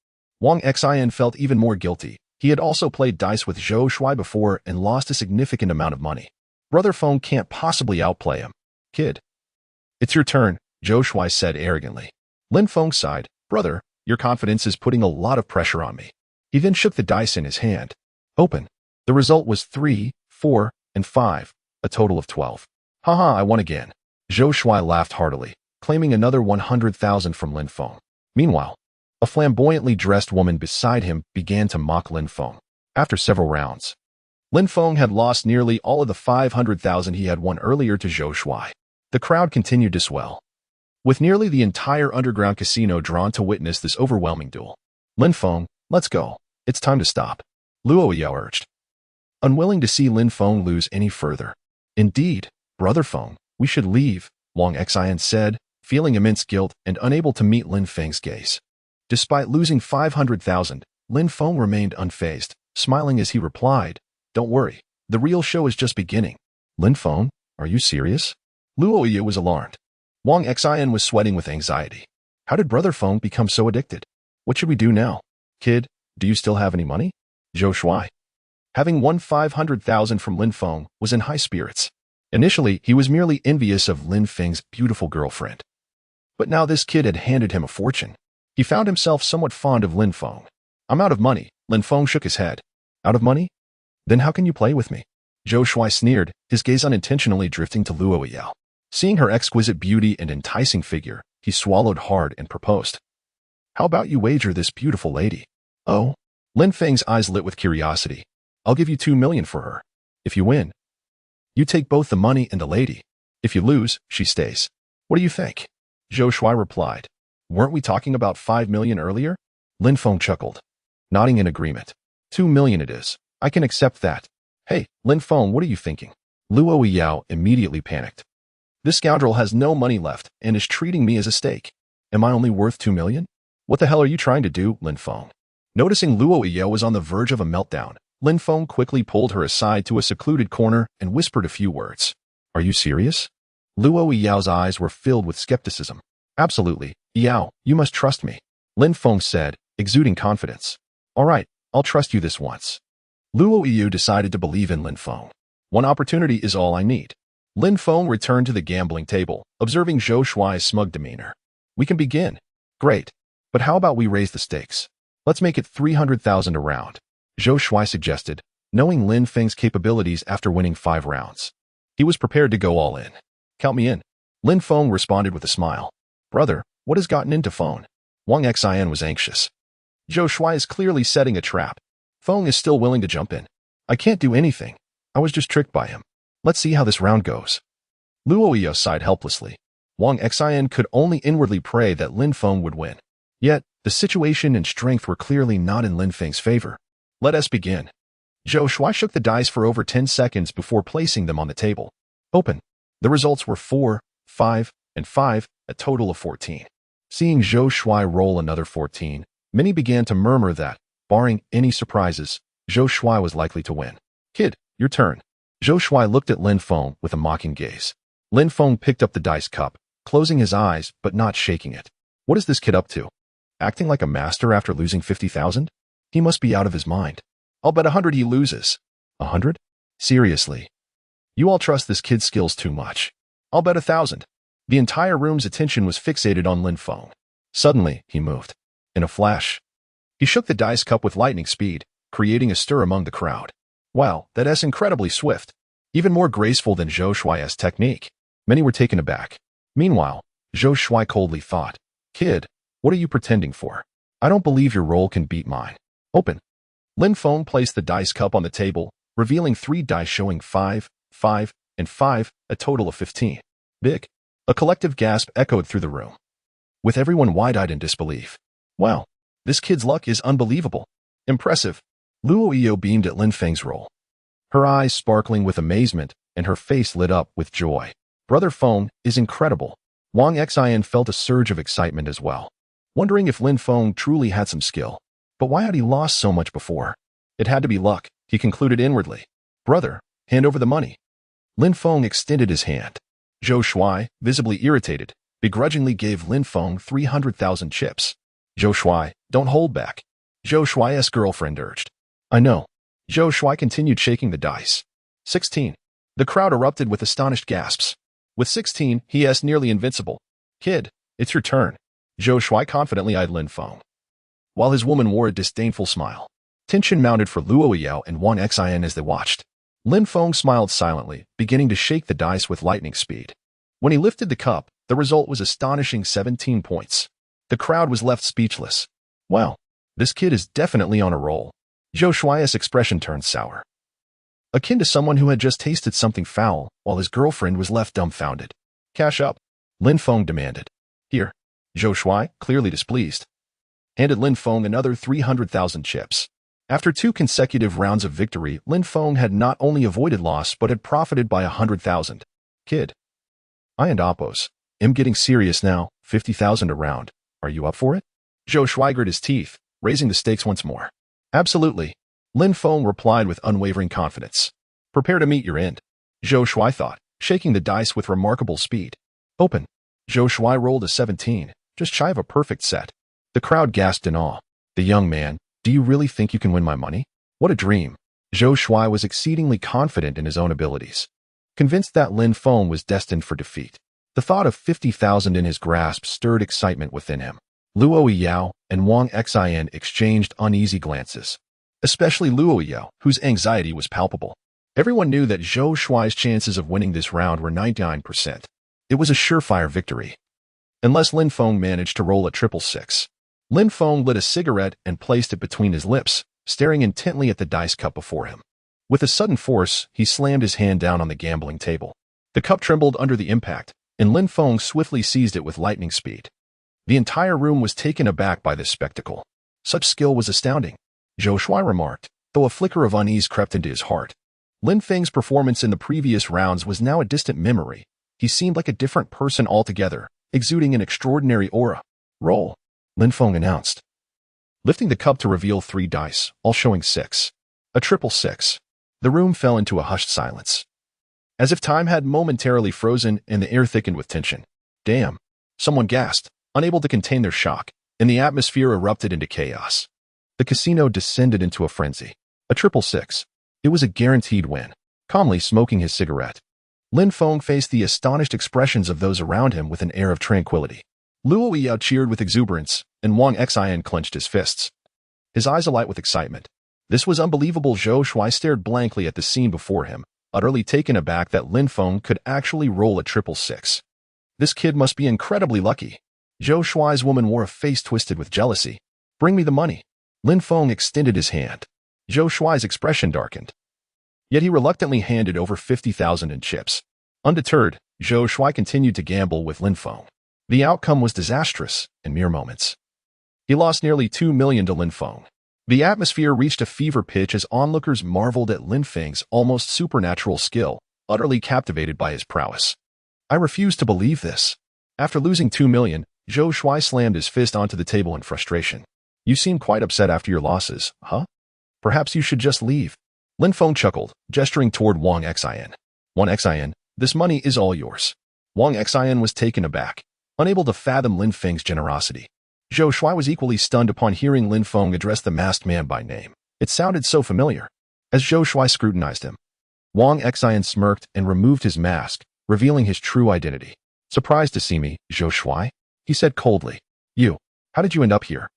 Wang Xian felt even more guilty. He had also played dice with Zhou Shuai before and lost a significant amount of money. Brother Feng can't possibly outplay him. Kid. It's your turn, Zhou Shuai said arrogantly. Lin Feng sighed. Brother, your confidence is putting a lot of pressure on me. He then shook the dice in his hand. Open. The result was 3, 4, and 5, a total of 12. Haha, I won again. Zhou Shuai laughed heartily, claiming another 100,000 from Lin Feng. Meanwhile, a flamboyantly dressed woman beside him began to mock Lin Feng. After several rounds, Lin Feng had lost nearly all of the 500,000 he had won earlier to Zhou Shuai. The crowd continued to swell, with nearly the entire underground casino drawn to witness this overwhelming duel. Lin Feng, let's go. It's time to stop. Luo Yao urged, unwilling to see Lin Feng lose any further. Indeed, Brother Feng, we should leave, Wang Xian said, feeling immense guilt and unable to meet Lin Feng's gaze. Despite losing 500,000, Lin Feng remained unfazed, smiling as he replied, "Don't worry, the real show is just beginning." Lin Feng, are you serious? Luo Yao was alarmed. Wang Xian was sweating with anxiety. How did Brother Feng become so addicted? What should we do now? Kid, do you still have any money? Zhou Shuai, having won 500,000 from Lin Feng, was in high spirits. Initially, he was merely envious of Lin Feng's beautiful girlfriend. But now this kid had handed him a fortune. He found himself somewhat fond of Lin Feng. I'm out of money. Lin Feng shook his head. Out of money? Then how can you play with me? Zhou Shuai sneered, his gaze unintentionally drifting to Luo Yao. Seeing her exquisite beauty and enticing figure, he swallowed hard and proposed. How about you wager this beautiful lady? Oh? Lin Feng's eyes lit with curiosity. I'll give you 2 million for her. If you win, you take both the money and the lady. If you lose, she stays. What do you think? Zhou Shuai replied. Weren't we talking about 5 million earlier? Lin Feng chuckled, nodding in agreement. 2 million it is. I can accept that. Hey, Lin Feng, what are you thinking? Luo Yao immediately panicked. This scoundrel has no money left and is treating me as a stake. Am I only worth 2 million? What the hell are you trying to do, Lin Feng? Noticing Luo Yao was on the verge of a meltdown, Lin Feng quickly pulled her aside to a secluded corner and whispered a few words. Are you serious? Luo Yao's eyes were filled with skepticism. Absolutely, Yao, you must trust me, Lin Feng said, exuding confidence. All right, I'll trust you this once. Luo Yao decided to believe in Lin Feng. One opportunity is all I need. Lin Feng returned to the gambling table, observing Zhou Shuai's smug demeanor. We can begin. Great. But how about we raise the stakes? Let's make it 300,000 a round, Zhou Shuai suggested, knowing Lin Feng's capabilities after winning 5 rounds. He was prepared to go all in. Count me in. Lin Feng responded with a smile. Brother, what has gotten into Feng? Wang Xian was anxious. Zhou Shuai is clearly setting a trap. Feng is still willing to jump in. I can't do anything. I was just tricked by him. Let's see how this round goes. Luo Yao sighed helplessly. Wang Xian could only inwardly pray that Lin Feng would win. Yet, the situation and strength were clearly not in Lin Feng's favor. Let us begin. Zhou Shuai shook the dice for over 10 seconds before placing them on the table. Open. The results were 4, 5, and 5, a total of 14. Seeing Zhou Shuai roll another 14, many began to murmur that, barring any surprises, Zhou Shuai was likely to win. Kid, your turn. Zhou Shuai looked at Lin Feng with a mocking gaze. Lin Feng picked up the dice cup, closing his eyes but not shaking it. What is this kid up to? Acting like a master after losing 50,000? He must be out of his mind. I'll bet 100 he loses. 100? Seriously? You all trust this kid's skills too much. I'll bet 1,000. The entire room's attention was fixated on Lin Feng. Suddenly, he moved. In a flash, he shook the dice cup with lightning speed, creating a stir among the crowd. Wow, that's incredibly swift. Even more graceful than Zhou Shuai's technique. Many were taken aback. Meanwhile, Zhou Shuai coldly thought, Kid, what are you pretending for? I don't believe your roll can beat mine. Open. Lin Feng placed the dice cup on the table, revealing 3 dice showing 5, 5, and 5, a total of 15. Big. A collective gasp echoed through the room, with everyone wide-eyed in disbelief. Wow, this kid's luck is unbelievable. Impressive. Luo Iyo beamed at Lin Feng's roll, her eyes sparkling with amazement and her face lit up with joy. Brother Feng is incredible. Wang Xian felt a surge of excitement as well, wondering if Lin Feng truly had some skill. But why had he lost so much before? It had to be luck, he concluded inwardly. Brother, hand over the money. Lin Feng extended his hand. Zhou Shuai, visibly irritated, begrudgingly gave Lin Feng 300,000 chips. Zhou Shuai, don't hold back. Zhou Shuai's girlfriend urged. I know. Zhou Shuai continued shaking the dice. 16. The crowd erupted with astonished gasps. With 16, he is nearly invincible. Kid, it's your turn. Zhou Shuai confidently eyed Lin Feng, while his woman wore a disdainful smile. Tension mounted for Luo Yao and Wang Xian as they watched. Lin Feng smiled silently, beginning to shake the dice with lightning speed. When he lifted the cup, the result was astonishing 17 points. The crowd was left speechless. Wow, this kid is definitely on a roll. Zhou Shuai's expression turned sour, akin to someone who had just tasted something foul, while his girlfriend was left dumbfounded. Cash up, Lin Feng demanded. Here. Zhou Shuai, clearly displeased, handed Lin Feng another 300,000 chips. After 2 consecutive rounds of victory, Lin Feng had not only avoided loss but had profited by 100,000. Kid. I and Oppos. I'm getting serious now, 50,000 a round. Are you up for it? Zhou Shuai gritted his teeth, raising the stakes once more. Absolutely. Lin Feng replied with unwavering confidence. Prepare to meet your end. Zhou Shuai thought, shaking the dice with remarkable speed. Open. Zhou Shuai rolled a 17, just shy of a perfect set. The crowd gasped in awe. The young man, do you really think you can win my money? What a dream. Zhou Shuai was exceedingly confident in his own abilities, convinced that Lin Feng was destined for defeat. The thought of 50,000 in his grasp stirred excitement within him. Luo Yao and Wang Xian exchanged uneasy glances, especially Luo Yao, whose anxiety was palpable. Everyone knew that Zhou Shuai's chances of winning this round were 99%. It was a surefire victory, unless Lin Feng managed to roll a 666. Lin Feng lit a cigarette and placed it between his lips, staring intently at the dice cup before him. With a sudden force, he slammed his hand down on the gambling table. The cup trembled under the impact, and Lin Feng swiftly seized it with lightning speed. The entire room was taken aback by this spectacle. Such skill was astounding, Zhou Shuai remarked, though a flicker of unease crept into his heart. Lin Feng's performance in the previous rounds was now a distant memory. He seemed like a different person altogether, exuding an extraordinary aura. Roll, Lin Feng announced, lifting the cup to reveal 3 dice, all showing 6. A 666. The room fell into a hushed silence, as if time had momentarily frozen and the air thickened with tension. Damn, someone gasped, unable to contain their shock, and the atmosphere erupted into chaos. The casino descended into a frenzy. A 666. It was a guaranteed win. Calmly smoking his cigarette, Lin Feng faced the astonished expressions of those around him with an air of tranquility. Luo Yao cheered with exuberance, and Wang Xian clenched his fists, his eyes alight with excitement. This was unbelievable. Zhou Shuai stared blankly at the scene before him, utterly taken aback that Lin Feng could actually roll a 666. This kid must be incredibly lucky. Zhou Shuai's woman wore a face twisted with jealousy. Bring me the money. Lin Feng extended his hand. Zhou Shuai's expression darkened, yet he reluctantly handed over 50,000 in chips. Undeterred, Zhou Shuai continued to gamble with Lin Feng. The outcome was disastrous in mere moments. He lost nearly 2 million to Lin Feng. The atmosphere reached a fever pitch as onlookers marveled at Lin Feng's almost supernatural skill, utterly captivated by his prowess. I refuse to believe this. After losing 2 million, Zhou Shuai slammed his fist onto the table in frustration. You seem quite upset after your losses, huh? Perhaps you should just leave. Lin Feng chuckled, gesturing toward Wang Xian. Wang Xian, this money is all yours. Wang Xian was taken aback, unable to fathom Lin Feng's generosity. Zhou Shuai was equally stunned upon hearing Lin Feng address the masked man by name. It sounded so familiar. As Zhou Shuai scrutinized him, Wang Xian smirked and removed his mask, revealing his true identity. Surprised to see me, Zhou Shuai? He said coldly. You, how did you end up here?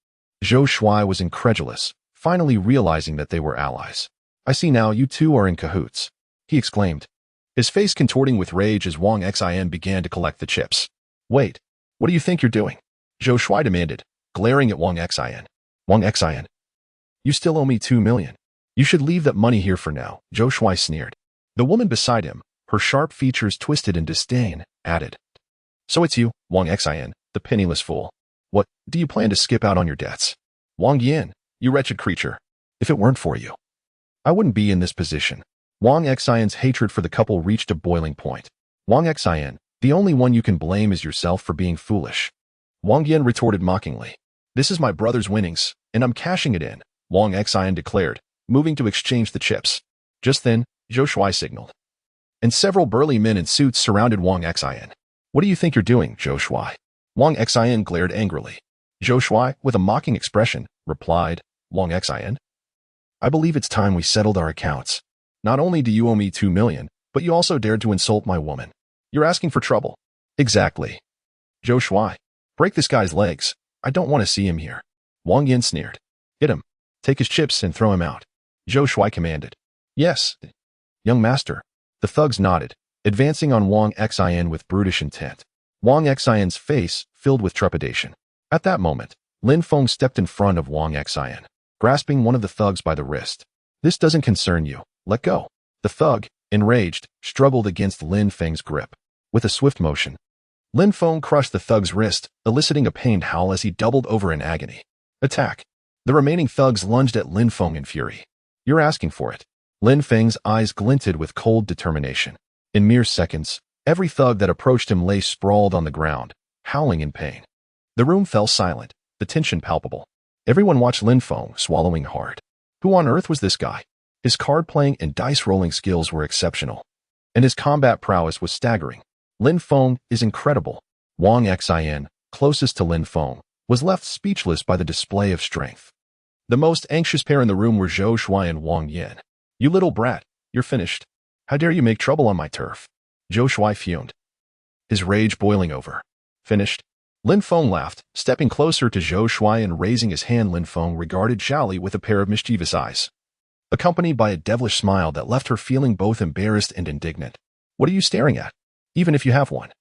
Zhou Shuai was incredulous, finally realizing that they were allies. I see now you two are in cahoots, he exclaimed, his face contorting with rage as Wang Xian began to collect the chips. Wait, what do you think you're doing? Zhou Shuai demanded, glaring at Wang Xian. Wang Xian, you still owe me 2 million. You should leave that money here for now, Zhou Shuai sneered. The woman beside him, her sharp features twisted in disdain, added. So it's you, Wang Xian, the penniless fool. What, do you plan to skip out on your debts? Wang Yin, you wretched creature. If it weren't for you, I wouldn't be in this position. Wang Xian's hatred for the couple reached a boiling point. Wang Xian, the only one you can blame is yourself for being foolish. Wang Yin retorted mockingly. This is my brother's winnings, and I'm cashing it in, Wang Xian declared, moving to exchange the chips. Just then, Zhou Shuai signaled, and several burly men in suits surrounded Wang Xian. What do you think you're doing, Zhou Shuai? Wang Xian glared angrily. Zhou Shuai, with a mocking expression, replied, Wang Xian, I believe it's time we settled our accounts. Not only do you owe me 2 million, but you also dared to insult my woman. You're asking for trouble. Exactly. Zhou Shuai, break this guy's legs. I don't want to see him here. Wang Yin sneered. Hit him. Take his chips and throw him out. Zhou Shuai commanded. Yes, young master. The thugs nodded, advancing on Wang Xian with brutish intent. Wang Xian's face filled with trepidation. At that moment, Lin Feng stepped in front of Wang Xian, grasping one of the thugs by the wrist. This doesn't concern you. Let go. The thug, enraged, struggled against Lin Feng's grip. With a swift motion, Lin Feng crushed the thug's wrist, eliciting a pained howl as he doubled over in agony. Attack. The remaining thugs lunged at Lin Feng in fury. You're asking for it. Lin Feng's eyes glinted with cold determination. In mere seconds, every thug that approached him lay sprawled on the ground, howling in pain. The room fell silent, the tension palpable. Everyone watched Lin Feng, swallowing hard. Who on earth was this guy? His card-playing and dice-rolling skills were exceptional, and his combat prowess was staggering. Lin Feng is incredible. Wang Xian, closest to Lin Feng, was left speechless by the display of strength. The most anxious pair in the room were Zhou Shuai and Wang Yin. You little brat, you're finished. How dare you make trouble on my turf? Zhou Shuai fumed, his rage boiling over. Finished? Lin Feng laughed, stepping closer to Zhou Shuai and raising his hand. Lin Feng regarded Zhao Li with a pair of mischievous eyes, accompanied by a devilish smile that left her feeling both embarrassed and indignant. What are you staring at? Even if you have one,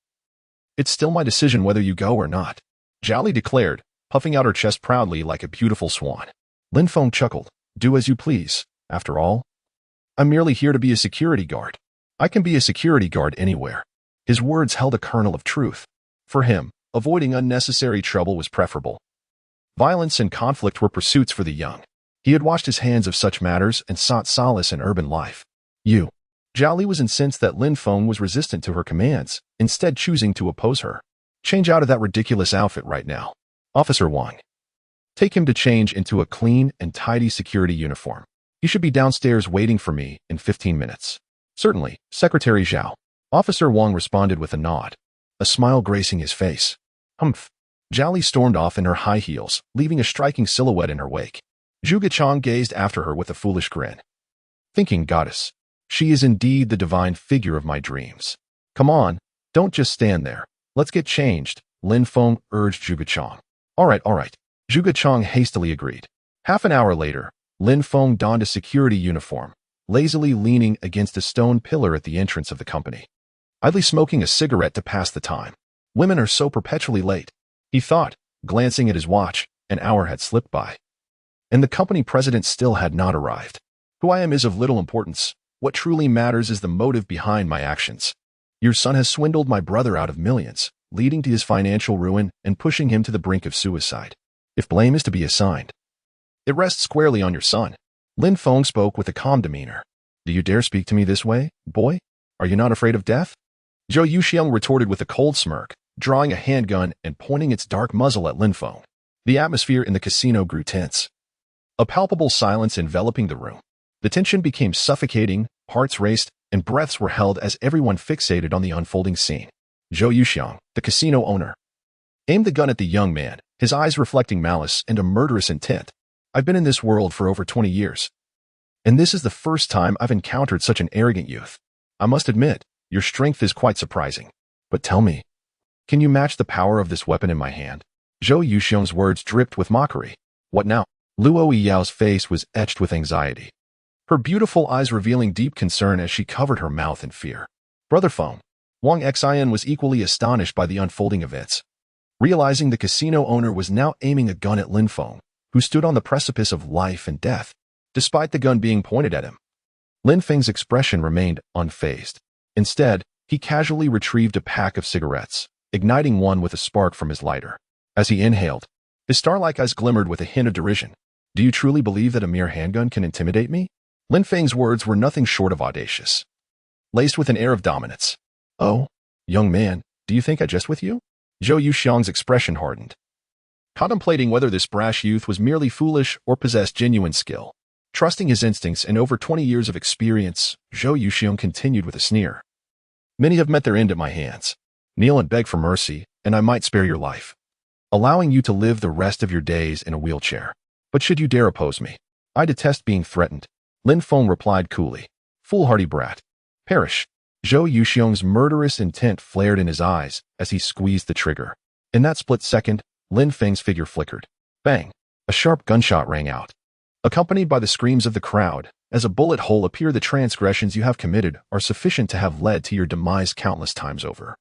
it's still my decision whether you go or not, Zhao Li declared, puffing out her chest proudly like a beautiful swan. Lin Feng chuckled. Do as you please. After all, I'm merely here to be a security guard. I can be a security guard anywhere. His words held a kernel of truth. For him, avoiding unnecessary trouble was preferable. Violence and conflict were pursuits for the young. He had washed his hands of such matters and sought solace in urban life. Zhao Li was incensed that Lin Feng was resistant to her commands, instead choosing to oppose her. Change out of that ridiculous outfit right now. Officer Wang. Take him to change into a clean and tidy security uniform. He should be downstairs waiting for me in 15 minutes. Certainly, Secretary Zhao. Officer Wang responded with a nod, a smile gracing his face. Humph. Zhao Li stormed off in her high heels, leaving a striking silhouette in her wake. Zhuge Chang gazed after her with a foolish grin, thinking, Goddess, she is indeed the divine figure of my dreams. Come on, don't just stand there. Let's get changed, Lin Feng urged Zhuge Chang. All right. Zhuge Chang hastily agreed. Half an hour later, Lin Feng donned a security uniform, lazily leaning against a stone pillar at the entrance of the company, idly smoking a cigarette to pass the time. Women are so perpetually late, he thought, glancing at his watch. An hour had slipped by, and the company president still had not arrived. Who I am is of little importance. What truly matters is the motive behind my actions. Your son has swindled my brother out of millions, leading to his financial ruin and pushing him to the brink of suicide. If blame is to be assigned, it rests squarely on your son. Lin Feng spoke with a calm demeanor. Do you dare speak to me this way, boy? Are you not afraid of death? Zhou Yuxiang retorted with a cold smirk, drawing a handgun and pointing its dark muzzle at Lin Feng. The atmosphere in the casino grew tense, a palpable silence enveloping the room. The tension became suffocating, hearts raced, and breaths were held as everyone fixated on the unfolding scene. Zhou Yuxiang, the casino owner, aimed the gun at the young man, his eyes reflecting malice and a murderous intent. I've been in this world for over 20 years, and this is the first time I've encountered such an arrogant youth. I must admit, your strength is quite surprising. But tell me, can you match the power of this weapon in my hand? Zhou Yuxiang's words dripped with mockery. What now? Luo Yiyao's face was etched with anxiety, her beautiful eyes revealing deep concern as she covered her mouth in fear. Brother Feng, Wang Xian was equally astonished by the unfolding events. Realizing the casino owner was now aiming a gun at Lin Feng, who stood on the precipice of life and death, despite the gun being pointed at him. Lin Feng's expression remained unfazed. Instead, he casually retrieved a pack of cigarettes, igniting one with a spark from his lighter. As he inhaled, his star-like eyes glimmered with a hint of derision. Do you truly believe that a mere handgun can intimidate me? Lin Feng's words were nothing short of audacious, laced with an air of dominance. Oh, young man, do you think I jest with you? Zhou Yuxiang's expression hardened, contemplating whether this brash youth was merely foolish or possessed genuine skill. Trusting his instincts and over 20 years of experience, Zhou Yuxiang continued with a sneer. Many have met their end at my hands. Kneel and beg for mercy, and I might spare your life, allowing you to live the rest of your days in a wheelchair. But should you dare oppose me, I detest being threatened. Lin Feng replied coolly. Foolhardy brat. Perish. Zhou Yuxiang's murderous intent flared in his eyes as he squeezed the trigger. In that split second, Lin Feng's figure flickered. Bang! A sharp gunshot rang out, accompanied by the screams of the crowd. As a bullet hole appeared, the transgressions you have committed are sufficient to have led to your demise countless times over.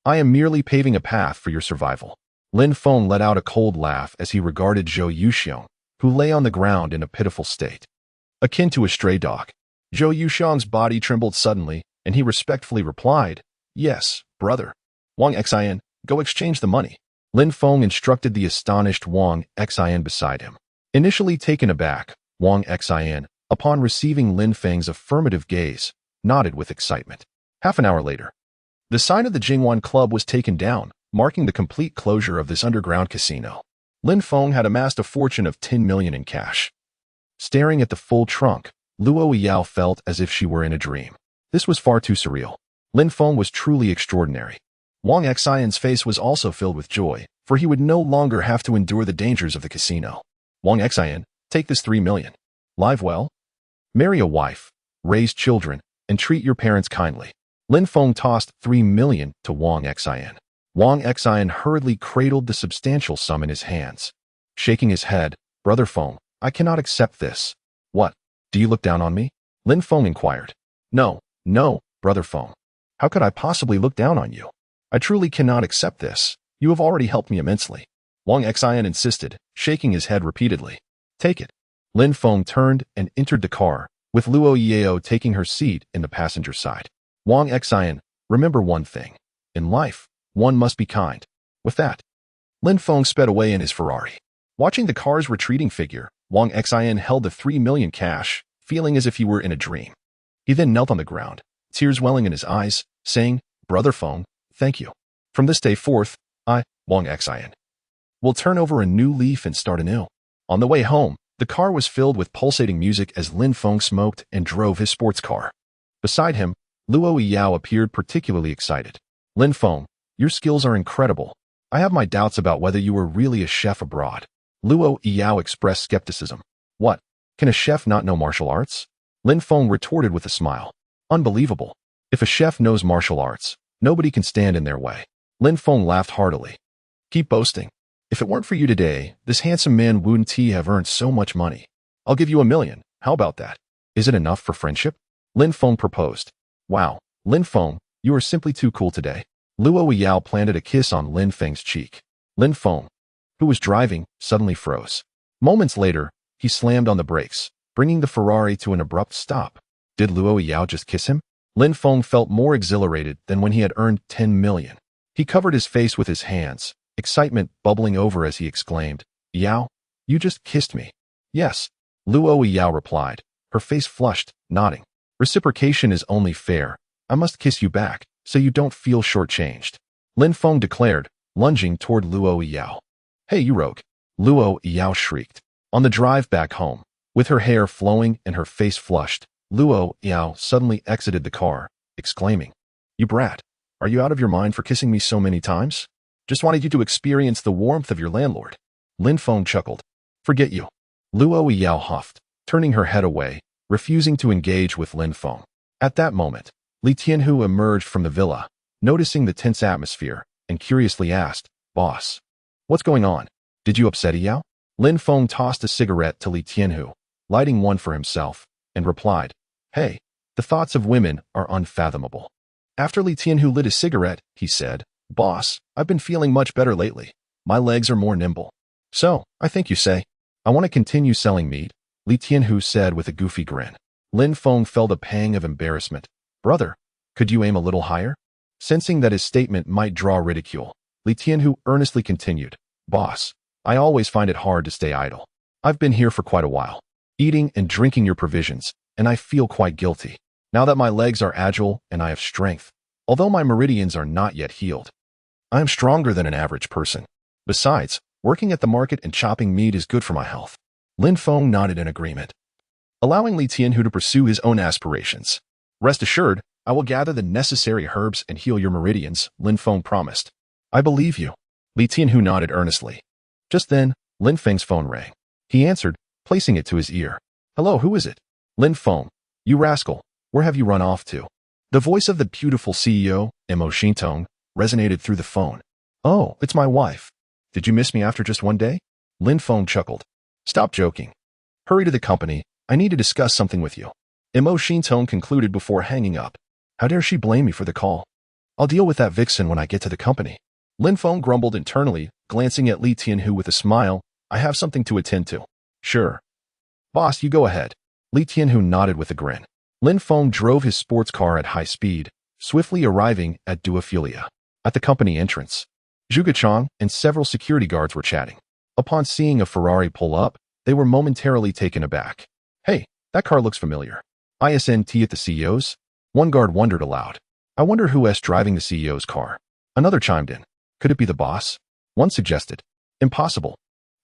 I am merely paving a path for your survival. Lin Feng let out a cold laugh as he regarded Zhou Yuxiang, who lay on the ground in a pitiful state, akin to a stray dog. Zhou Yuxiang's body trembled suddenly, and he respectfully replied, Yes, brother. Wang Xian, go exchange the money. Lin Feng instructed the astonished Wang Xian beside him. Initially taken aback, Wang Xian, upon receiving Lin Feng's affirmative gaze, nodded with excitement. Half an hour later, the sign of the Jingwan Club was taken down, marking the complete closure of this underground casino. Lin Feng had amassed a fortune of 10 million in cash. Staring at the full trunk, Luo Yao felt as if she were in a dream. This was far too surreal. Lin Feng was truly extraordinary. Wang Xian's face was also filled with joy, for he would no longer have to endure the dangers of the casino. Wang Xian, take this 3 million. Live well, marry a wife, raise children, and treat your parents kindly. Lin Feng tossed 3 million to Wang Xian. Wang Xian hurriedly cradled the substantial sum in his hands. Shaking his head, Brother Feng, I cannot accept this. What? Do you look down on me? Lin Feng inquired. No, Brother Feng. How could I possibly look down on you? I truly cannot accept this. You have already helped me immensely. Wang Xian insisted, shaking his head repeatedly. Take it. Lin Feng turned and entered the car, with Luo Yao taking her seat in the passenger side. Wang Xian, remember one thing. In life, one must be kind. With that, Lin Feng sped away in his Ferrari. Watching the car's retreating figure, Wang Xian held the 3 million cash, feeling as if he were in a dream. He then knelt on the ground, tears welling in his eyes, saying, Brother Feng, thank you. From this day forth, I, Wang Xian, will turn over a new leaf and start anew. On the way home, the car was filled with pulsating music as Lin Feng smoked and drove his sports car. Beside him, Luo Yao appeared particularly excited. Lin Feng, your skills are incredible. I have my doubts about whether you were really a chef abroad. Luo Yao expressed skepticism. What? Can a chef not know martial arts? Lin Feng retorted with a smile. Unbelievable. If a chef knows martial arts, nobody can stand in their way. Lin Feng laughed heartily. Keep boasting. If it weren't for you today, this handsome man wouldn't have earned so much money. I'll give you 1 million. How about that? Is it enough for friendship? Lin Feng proposed. Wow, Lin Feng, you are simply too cool today. Luo Yao planted a kiss on Lin Feng's cheek. Lin Feng, who was driving, suddenly froze. Moments later, he slammed on the brakes, bringing the Ferrari to an abrupt stop. Did Luo Yao just kiss him? Lin Feng felt more exhilarated than when he had earned 10 million. He covered his face with his hands, excitement bubbling over as he exclaimed, Yao, you just kissed me. Yes, Luo Yao replied, her face flushed, nodding. Reciprocation is only fair. I must kiss you back, so you don't feel shortchanged. Lin Feng declared, lunging toward Luo Yao. Hey, you rogue! Luo Yao shrieked. On the drive back home, With her hair flowing and her face flushed, Luo Yao suddenly exited the car, exclaiming, "You brat, are you out of your mind for kissing me so many times? Just wanted you to experience the warmth of your landlord." Lin Feng chuckled. "Forget you." Luo Yao huffed, turning her head away, refusing to engage with Lin Feng. At that moment, Li Tianhu emerged from the villa, noticing the tense atmosphere, and curiously asked, "Boss, what's going on? Did you upset Yao?" Lin Feng tossed a cigarette to Li Tianhu, lighting one for himself, and replied, "Hey, the thoughts of women are unfathomable." After Li Tianhu lit his cigarette, he said, "Boss, I've been feeling much better lately. My legs are more nimble." "So, I think you say, I want to continue selling meat," Li Tianhu said with a goofy grin. Lin Feng felt a pang of embarrassment. "Brother, could you aim a little higher?" Sensing that his statement might draw ridicule, Li Tianhu earnestly continued, "Boss, I always find it hard to stay idle. I've been here for quite a while, eating and drinking your provisions, and I feel quite guilty. Now that my legs are agile and I have strength, although my meridians are not yet healed, I am stronger than an average person. Besides, working at the market and chopping meat is good for my health." Lin Feng nodded in agreement, allowing Li Tianhu to pursue his own aspirations. "Rest assured, I will gather the necessary herbs and heal your meridians," Lin Feng promised. "I believe you." Li Tianhu nodded earnestly. Just then, Lin Feng's phone rang. He answered, placing it to his ear. "Hello, who is it?" "Lin Feng, you rascal, where have you run off to?" The voice of the beautiful CEO, Mo Xintong, resonated through the phone. "Oh, it's my wife. Did you miss me after just one day?" Lin Feng chuckled. "Stop joking. Hurry to the company. I need to discuss something with you." Mo Xintong concluded before hanging up. "How dare she blame me for the call? I'll deal with that vixen when I get to the company." Lin Feng grumbled internally, glancing at Li Tianhu with a smile. "I have something to attend to." "Sure. Boss, you go ahead." Li Tianhu nodded with a grin. Lin Feng drove his sports car at high speed, swiftly arriving at Duophilia. At the company entrance, Zhuge Chang and several security guards were chatting. Upon seeing a Ferrari pull up, they were momentarily taken aback. "Hey, that car looks familiar. ISNT at the CEO's?" One guard wondered aloud. "I wonder who's driving the CEO's car." Another chimed in. "Could it be the boss?" One suggested. "Impossible.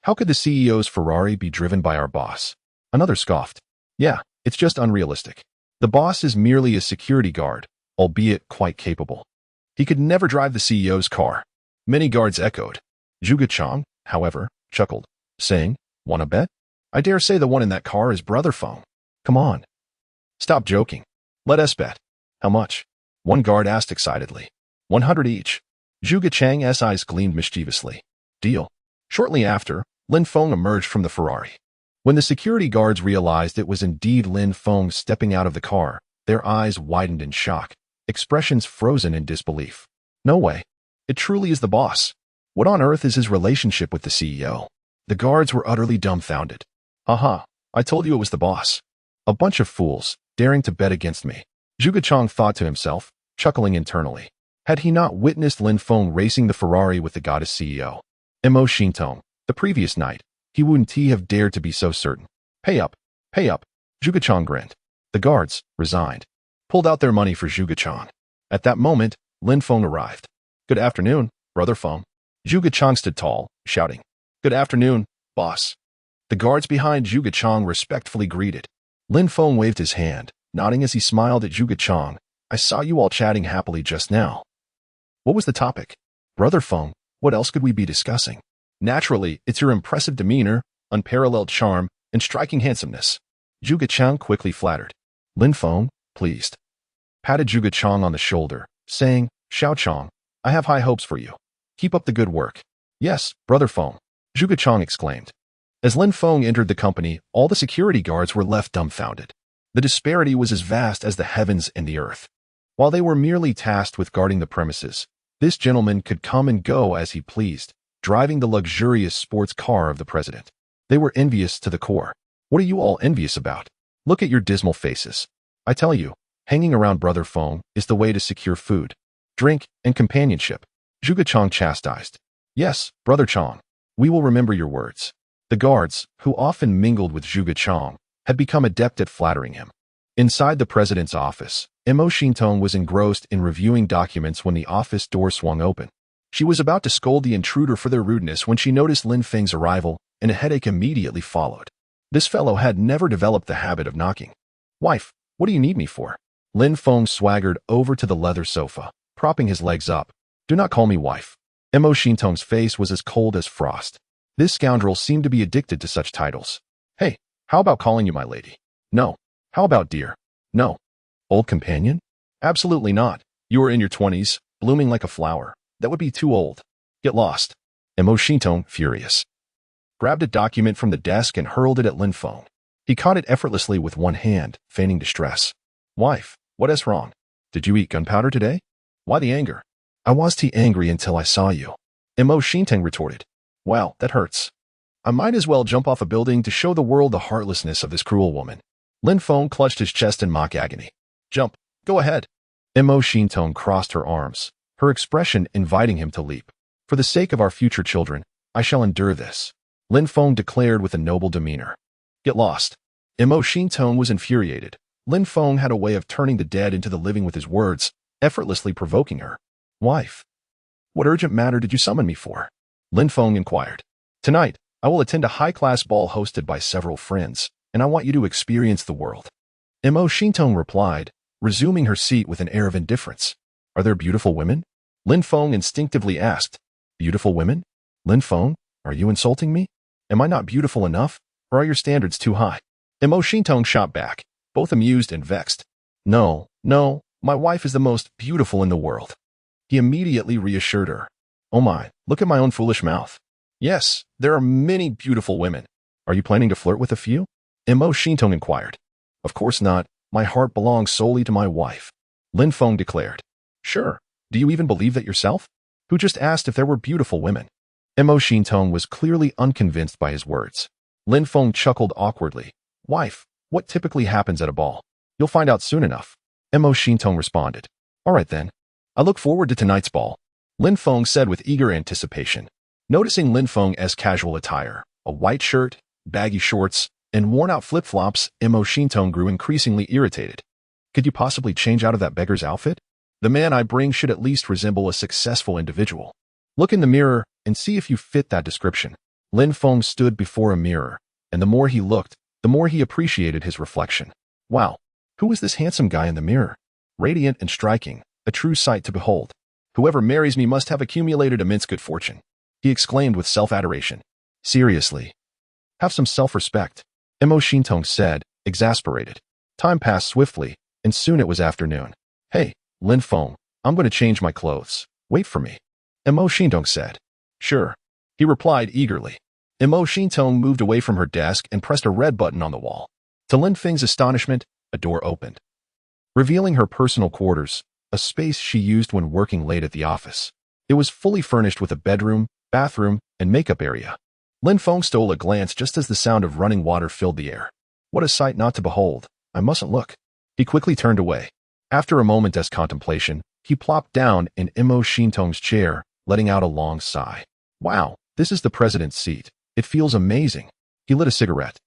How could the CEO's Ferrari be driven by our boss?" Another scoffed. "Yeah, it's just unrealistic. The boss is merely a security guard, albeit quite capable. He could never drive the CEO's car." Many guards echoed. Zhuge Chang, however, chuckled, saying, "Wanna bet? I dare say the one in that car is Brother Feng. Come on. Stop joking. Let us bet." "How much?" One guard asked excitedly. 100 each. Zhuge Chang's eyes gleamed mischievously. "Deal." Shortly after, Lin Feng emerged from the Ferrari. When the security guards realized it was indeed Lin Feng stepping out of the car, their eyes widened in shock, expressions frozen in disbelief. "No way. It truly is the boss. What on earth is his relationship with the CEO?" The guards were utterly dumbfounded. "Haha, I told you it was the boss. A bunch of fools, daring to bet against me." Zhuge Chang thought to himself, chuckling internally. Had he not witnessed Lin Feng racing the Ferrari with the goddess CEO, Mo Xintong, the previous night, he wouldn't have dared to be so certain. Pay up. Pay up." Zhuge Chang grinned. The guards, resigned, pulled out their money for Zhuge Chang. At that moment, Lin Feng arrived. "Good afternoon, Brother Feng." Zhuge Chang stood tall, shouting, "Good afternoon, boss." The guards behind Zhuge Chang respectfully greeted. Lin Feng waved his hand, nodding as he smiled at Zhuge Chang. "I saw you all chatting happily just now. What was the topic?" "Brother Feng, what else could we be discussing?" "Naturally, it's your impressive demeanor, unparalleled charm, and striking handsomeness." Zhuge Chang quickly flattered. Lin Feng, pleased, patted Zhuge Chang on the shoulder, saying, "Xiao Chang, I have high hopes for you. Keep up the good work." "Yes, Brother Feng," Zhuge Chang exclaimed. As Lin Feng entered the company, all the security guards were left dumbfounded. The disparity was as vast as the heavens and the earth. While they were merely tasked with guarding the premises, this gentleman could come and go as he pleased, driving the luxurious sports car of the president. They were envious to the core. "What are you all envious about? Look at your dismal faces. I tell you, hanging around Brother Feng is the way to secure food, drink, and companionship." Zhuge Chang chastised. "Yes, Brother Chang, we will remember your words." The guards, who often mingled with Zhuge Chang, had become adept at flattering him. Inside the president's office, Mo Xintong was engrossed in reviewing documents when the office door swung open. She was about to scold the intruder for their rudeness when she noticed Lin Feng's arrival, and a headache immediately followed. This fellow had never developed the habit of knocking. Wife, what do you need me for? Lin Feng swaggered over to the leather sofa, propping his legs up. Do not call me wife. Mo Xintong's face was as cold as frost. This scoundrel seemed to be addicted to such titles. Hey, how about calling you my lady? No. How about dear? No. Old companion? Absolutely not. You are in your 20s, blooming like a flower. That would be too old. Get lost. Mo Xintong, furious, grabbed a document from the desk and hurled it at Lin Feng. He caught it effortlessly with one hand, feigning distress. Wife, what is wrong? Did you eat gunpowder today? Why the anger? I was too angry until I saw you. Mo Xintong retorted. Wow, that hurts. I might as well jump off a building to show the world the heartlessness of this cruel woman. Lin Feng clutched his chest in mock agony. Jump. Go ahead. Mo Xintong crossed her arms, her expression inviting him to leap. For the sake of our future children, I shall endure this, Lin Feng declared with a noble demeanor. Get lost. Mo Xintong was infuriated. Lin Feng had a way of turning the dead into the living with his words, effortlessly provoking her. Wife, what urgent matter did you summon me for? Lin Feng inquired. Tonight, I will attend a high-class ball hosted by several friends, and I want you to experience the world. Mo Xintong replied, resuming her seat with an air of indifference. Are there beautiful women? Lin Feng instinctively asked. Beautiful women? Lin Feng, are you insulting me? Am I not beautiful enough, or are your standards too high? Mo Xintong shot back, both amused and vexed. No, my wife is the most beautiful in the world. He immediately reassured her. Oh my, look at my own foolish mouth. Yes, there are many beautiful women. Are you planning to flirt with a few? Mo Xintong inquired. Of course not. My heart belongs solely to my wife, Lin Feng declared. Sure. Do you even believe that yourself? Who just asked if there were beautiful women? Mo Xintong was clearly unconvinced by his words. Lin Feng chuckled awkwardly. Wife, what typically happens at a ball? You'll find out soon enough. Mo Xintong responded. All right then. I look forward to tonight's ball, Lin Feng said with eager anticipation. Noticing Lin Feng's casual attire, a white shirt, baggy shorts, and worn-out flip-flops, Mo Xintong grew increasingly irritated. Could you possibly change out of that beggar's outfit? The man I bring should at least resemble a successful individual. Look in the mirror and see if you fit that description. Lin Feng stood before a mirror, and the more he looked, the more he appreciated his reflection. Wow, who is this handsome guy in the mirror? Radiant and striking, a true sight to behold. Whoever marries me must have accumulated immense good fortune, he exclaimed with self-adoration. Seriously. Have some self-respect, Mo Xintong said, exasperated. Time passed swiftly, and soon it was afternoon. Hey, Lin Feng, I'm going to change my clothes. Wait for me. Mo Xintong said. Sure. He replied eagerly. Mo Xintong moved away from her desk and pressed a red button on the wall. To Lin Feng's astonishment, a door opened, revealing her personal quarters, a space she used when working late at the office. It was fully furnished with a bedroom, bathroom, and makeup area. Lin Feng stole a glance just as the sound of running water filled the air. What a sight not to behold. I mustn't look. He quickly turned away. After a moment's contemplation, he plopped down in Mo Xintong's chair, letting out a long sigh. Wow, this is the president's seat. It feels amazing. He lit a cigarette,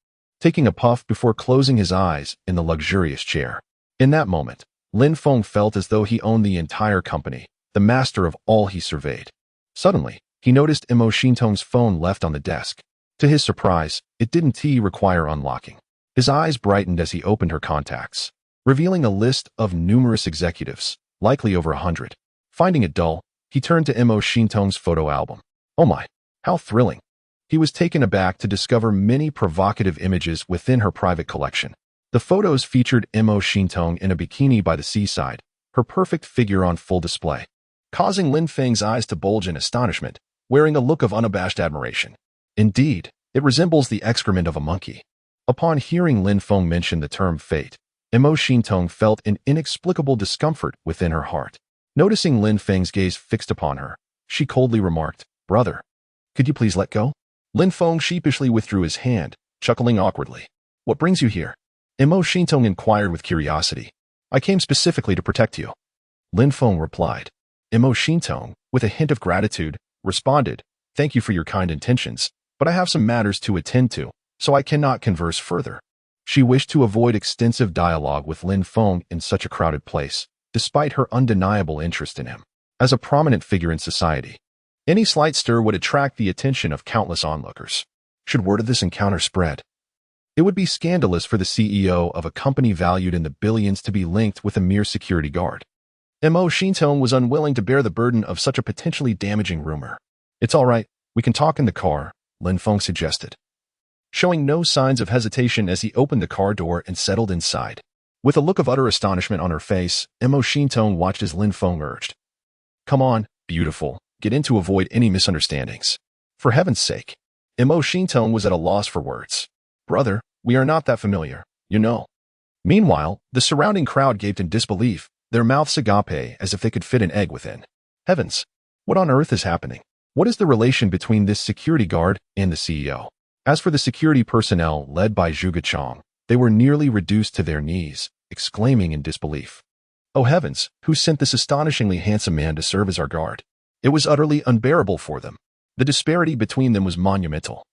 taking a puff before closing his eyes in the luxurious chair. In that moment, Lin Feng felt as though he owned the entire company, the master of all he surveyed. Suddenly, he noticed Mo Xintong's phone left on the desk. To his surprise, it didn't require unlocking. His eyes brightened as he opened her contacts, revealing a list of numerous executives, likely over 100. Finding it dull, he turned to Mo Xintong's photo album. Oh my, how thrilling. He was taken aback to discover many provocative images within her private collection. The photos featured Mo Xintong in a bikini by the seaside, her perfect figure on full display, causing Lin Feng's eyes to bulge in astonishment, wearing a look of unabashed admiration. Indeed, it resembles the excrement of a monkey. Upon hearing Lin Feng mention the term fate, Mo Xintong felt an inexplicable discomfort within her heart. Noticing Lin Feng's gaze fixed upon her, she coldly remarked, Brother, could you please let go? Lin Feng sheepishly withdrew his hand, chuckling awkwardly. What brings you here? Mo Xintong inquired with curiosity. I came specifically to protect you, Lin Feng replied. Mo Xintong, with a hint of gratitude, responded, Thank you for your kind intentions, but I have some matters to attend to, so I cannot converse further. She wished to avoid extensive dialogue with Lin Feng in such a crowded place, despite her undeniable interest in him. As a prominent figure in society, any slight stir would attract the attention of countless onlookers. Should word of this encounter spread, It would be scandalous for the CEO of a company valued in the billions to be linked with a mere security guard. Mo Shintong was unwilling to bear the burden of such a potentially damaging rumor. It's all right, we can talk in the car, Lin Feng suggested, showing no signs of hesitation as he opened the car door and settled inside. With a look of utter astonishment on her face, Mo Shintong watched as Lin Feng urged, "Come on, beautiful, get in to avoid any misunderstandings." For heaven's sake. Mo Shintong was at a loss for words. "Brother, we are not that familiar, you know." Meanwhile, the surrounding crowd gaped in disbelief, their mouths agape as if they could fit an egg within. Heavens, what on earth is happening? What is the relation between this security guard and the CEO? As for the security personnel led by Zhuge Chang, they were nearly reduced to their knees, exclaiming in disbelief. "Oh heavens, who sent this astonishingly handsome man to serve as our guard?" It was utterly unbearable for them. The disparity between them was monumental,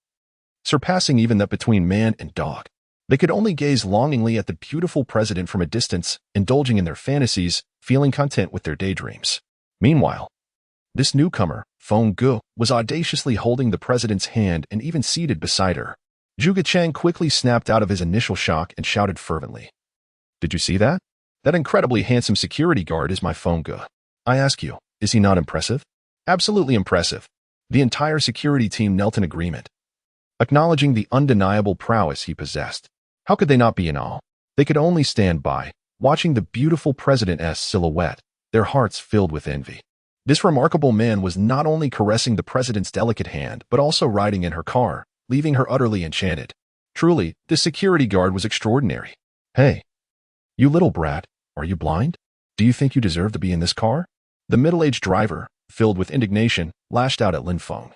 surpassing even that between man and dog. They could only gaze longingly at the beautiful president from a distance, indulging in their fantasies, feeling content with their daydreams. Meanwhile, this newcomer, Feng Gu, was audaciously holding the president's hand and even seated beside her. Zhuge Chang quickly snapped out of his initial shock and shouted fervently, "Did you see that? That incredibly handsome security guard is my Feng Gu. I ask you, is he not impressive? Absolutely impressive." The entire security team knelt in agreement, acknowledging the undeniable prowess he possessed. How could they not be in awe? They could only stand by, watching the beautiful president's silhouette, their hearts filled with envy. This remarkable man was not only caressing the president's delicate hand, but also riding in her car, leaving her utterly enchanted. Truly, this security guard was extraordinary. "Hey, you little brat, are you blind? Do you think you deserve to be in this car?" The middle-aged driver, filled with indignation, lashed out at Lin Feng,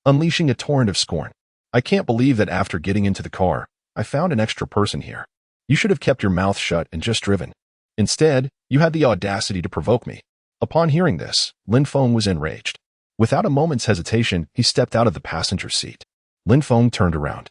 unleashing a torrent of scorn. "I can't believe that after getting into the car, I found an extra person here. You should have kept your mouth shut and just driven. Instead, you had the audacity to provoke me." Upon hearing this, Lin Feng was enraged. Without a moment's hesitation, he stepped out of the passenger seat. Lin Feng turned around,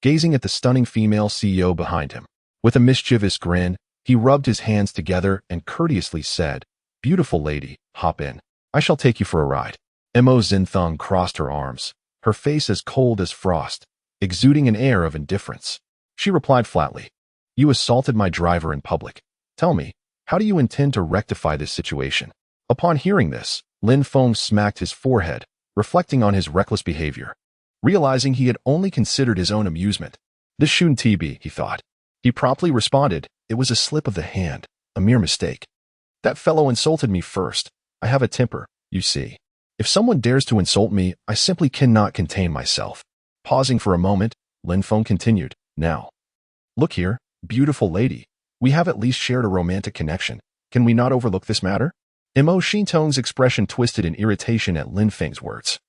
gazing at the stunning female CEO behind him. With a mischievous grin, he rubbed his hands together and courteously said, "Beautiful lady, hop in. I shall take you for a ride." Mo Xinthong crossed her arms, her face as cold as frost, exuding an air of indifference. She replied flatly, "You assaulted my driver in public. Tell me, how do you intend to rectify this situation?" Upon hearing this, Lin Feng smacked his forehead, reflecting on his reckless behavior. Realizing he had only considered his own amusement, "This shouldn't be," he thought. He promptly responded, "It was a slip of the hand, a mere mistake. That fellow insulted me first. I have a temper, you see. If someone dares to insult me, I simply cannot contain myself." Pausing for a moment, Lin Feng continued, "Now, look here, beautiful lady. We have at least shared a romantic connection. Can we not overlook this matter?" Mo Shintong's expression twisted in irritation at Lin Feng's words,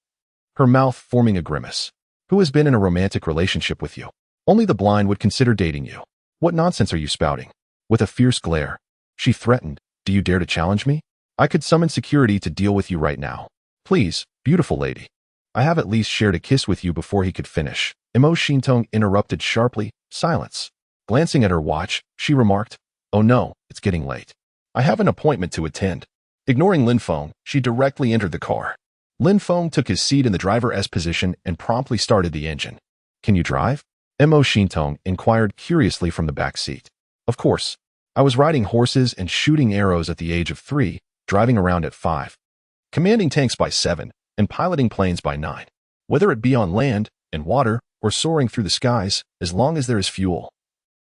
her mouth forming a grimace. "Who has been in a romantic relationship with you? Only the blind would consider dating you. What nonsense are you spouting?" With a fierce glare, she threatened, "Do you dare to challenge me? I could summon security to deal with you right now. Please, beautiful lady. I have at least shared a kiss with you." Before he could finish, Mo Shintong interrupted sharply. "Silence." Glancing at her watch, she remarked, "Oh no, it's getting late. I have an appointment to attend." Ignoring Lin Feng, she directly entered the car. Lin Feng took his seat in the driver's position and promptly started the engine. "Can you drive?" Mo Shintong inquired curiously from the back seat. "Of course. I was riding horses and shooting arrows at the age of 3, driving around at 5, commanding tanks by 7, and piloting planes by 9. Whether it be on land, in water, or soaring through the skies, as long as there is fuel,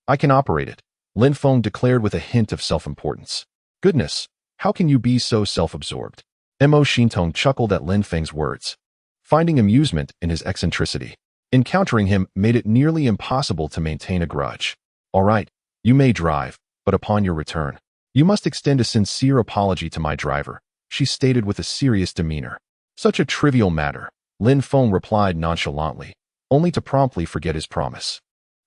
I can operate it," Lin Feng declared with a hint of self-importance. "Goodness, how can you be so self-absorbed?" Mo Shintong chuckled at Lin Feng's words, finding amusement in his eccentricity. Encountering him made it nearly impossible to maintain a grudge. "All right, you may drive, but upon your return, you must extend a sincere apology to my driver," she stated with a serious demeanor. "Such a trivial matter," Lin Feng replied nonchalantly, only to promptly forget his promise.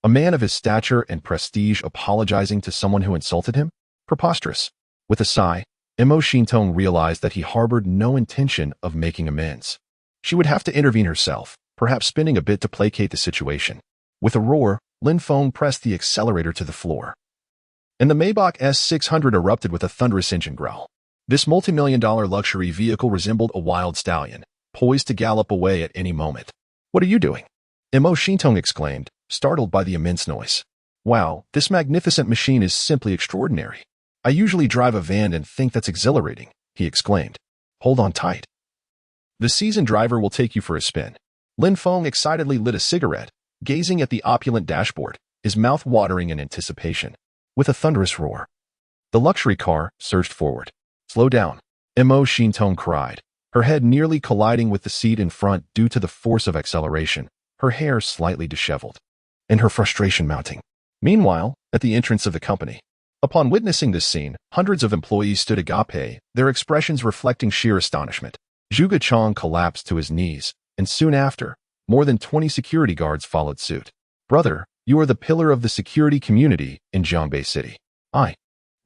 A man of his stature and prestige apologizing to someone who insulted him? Preposterous. With a sigh, Mo Shintong realized that he harbored no intention of making amends. She would have to intervene herself, perhaps spinning a bit to placate the situation. With a roar, Lin Feng pressed the accelerator to the floor, and the Maybach S600 erupted with a thunderous engine growl. This multi-million-dollar luxury vehicle resembled a wild stallion, poised to gallop away at any moment. "What are you doing?" Mo Shintong exclaimed, startled by the immense noise. Wow, this magnificent machine is simply extraordinary. I usually drive a van and think that's exhilarating, he exclaimed. Hold on tight. The seasoned driver will take you for a spin. Lin Feng excitedly lit a cigarette, gazing at the opulent dashboard, his mouth watering in anticipation. With a thunderous roar, the luxury car surged forward. Slow down, Mo Shintong cried, her head nearly colliding with the seat in front due to the force of acceleration, her hair slightly disheveled, and her frustration mounting. Meanwhile, at the entrance of the company, upon witnessing this scene, hundreds of employees stood agape, their expressions reflecting sheer astonishment. Zhuge Chang collapsed to his knees, and soon after, more than 20 security guards followed suit. Brother, you are the pillar of the security community in Jiangbei City. I,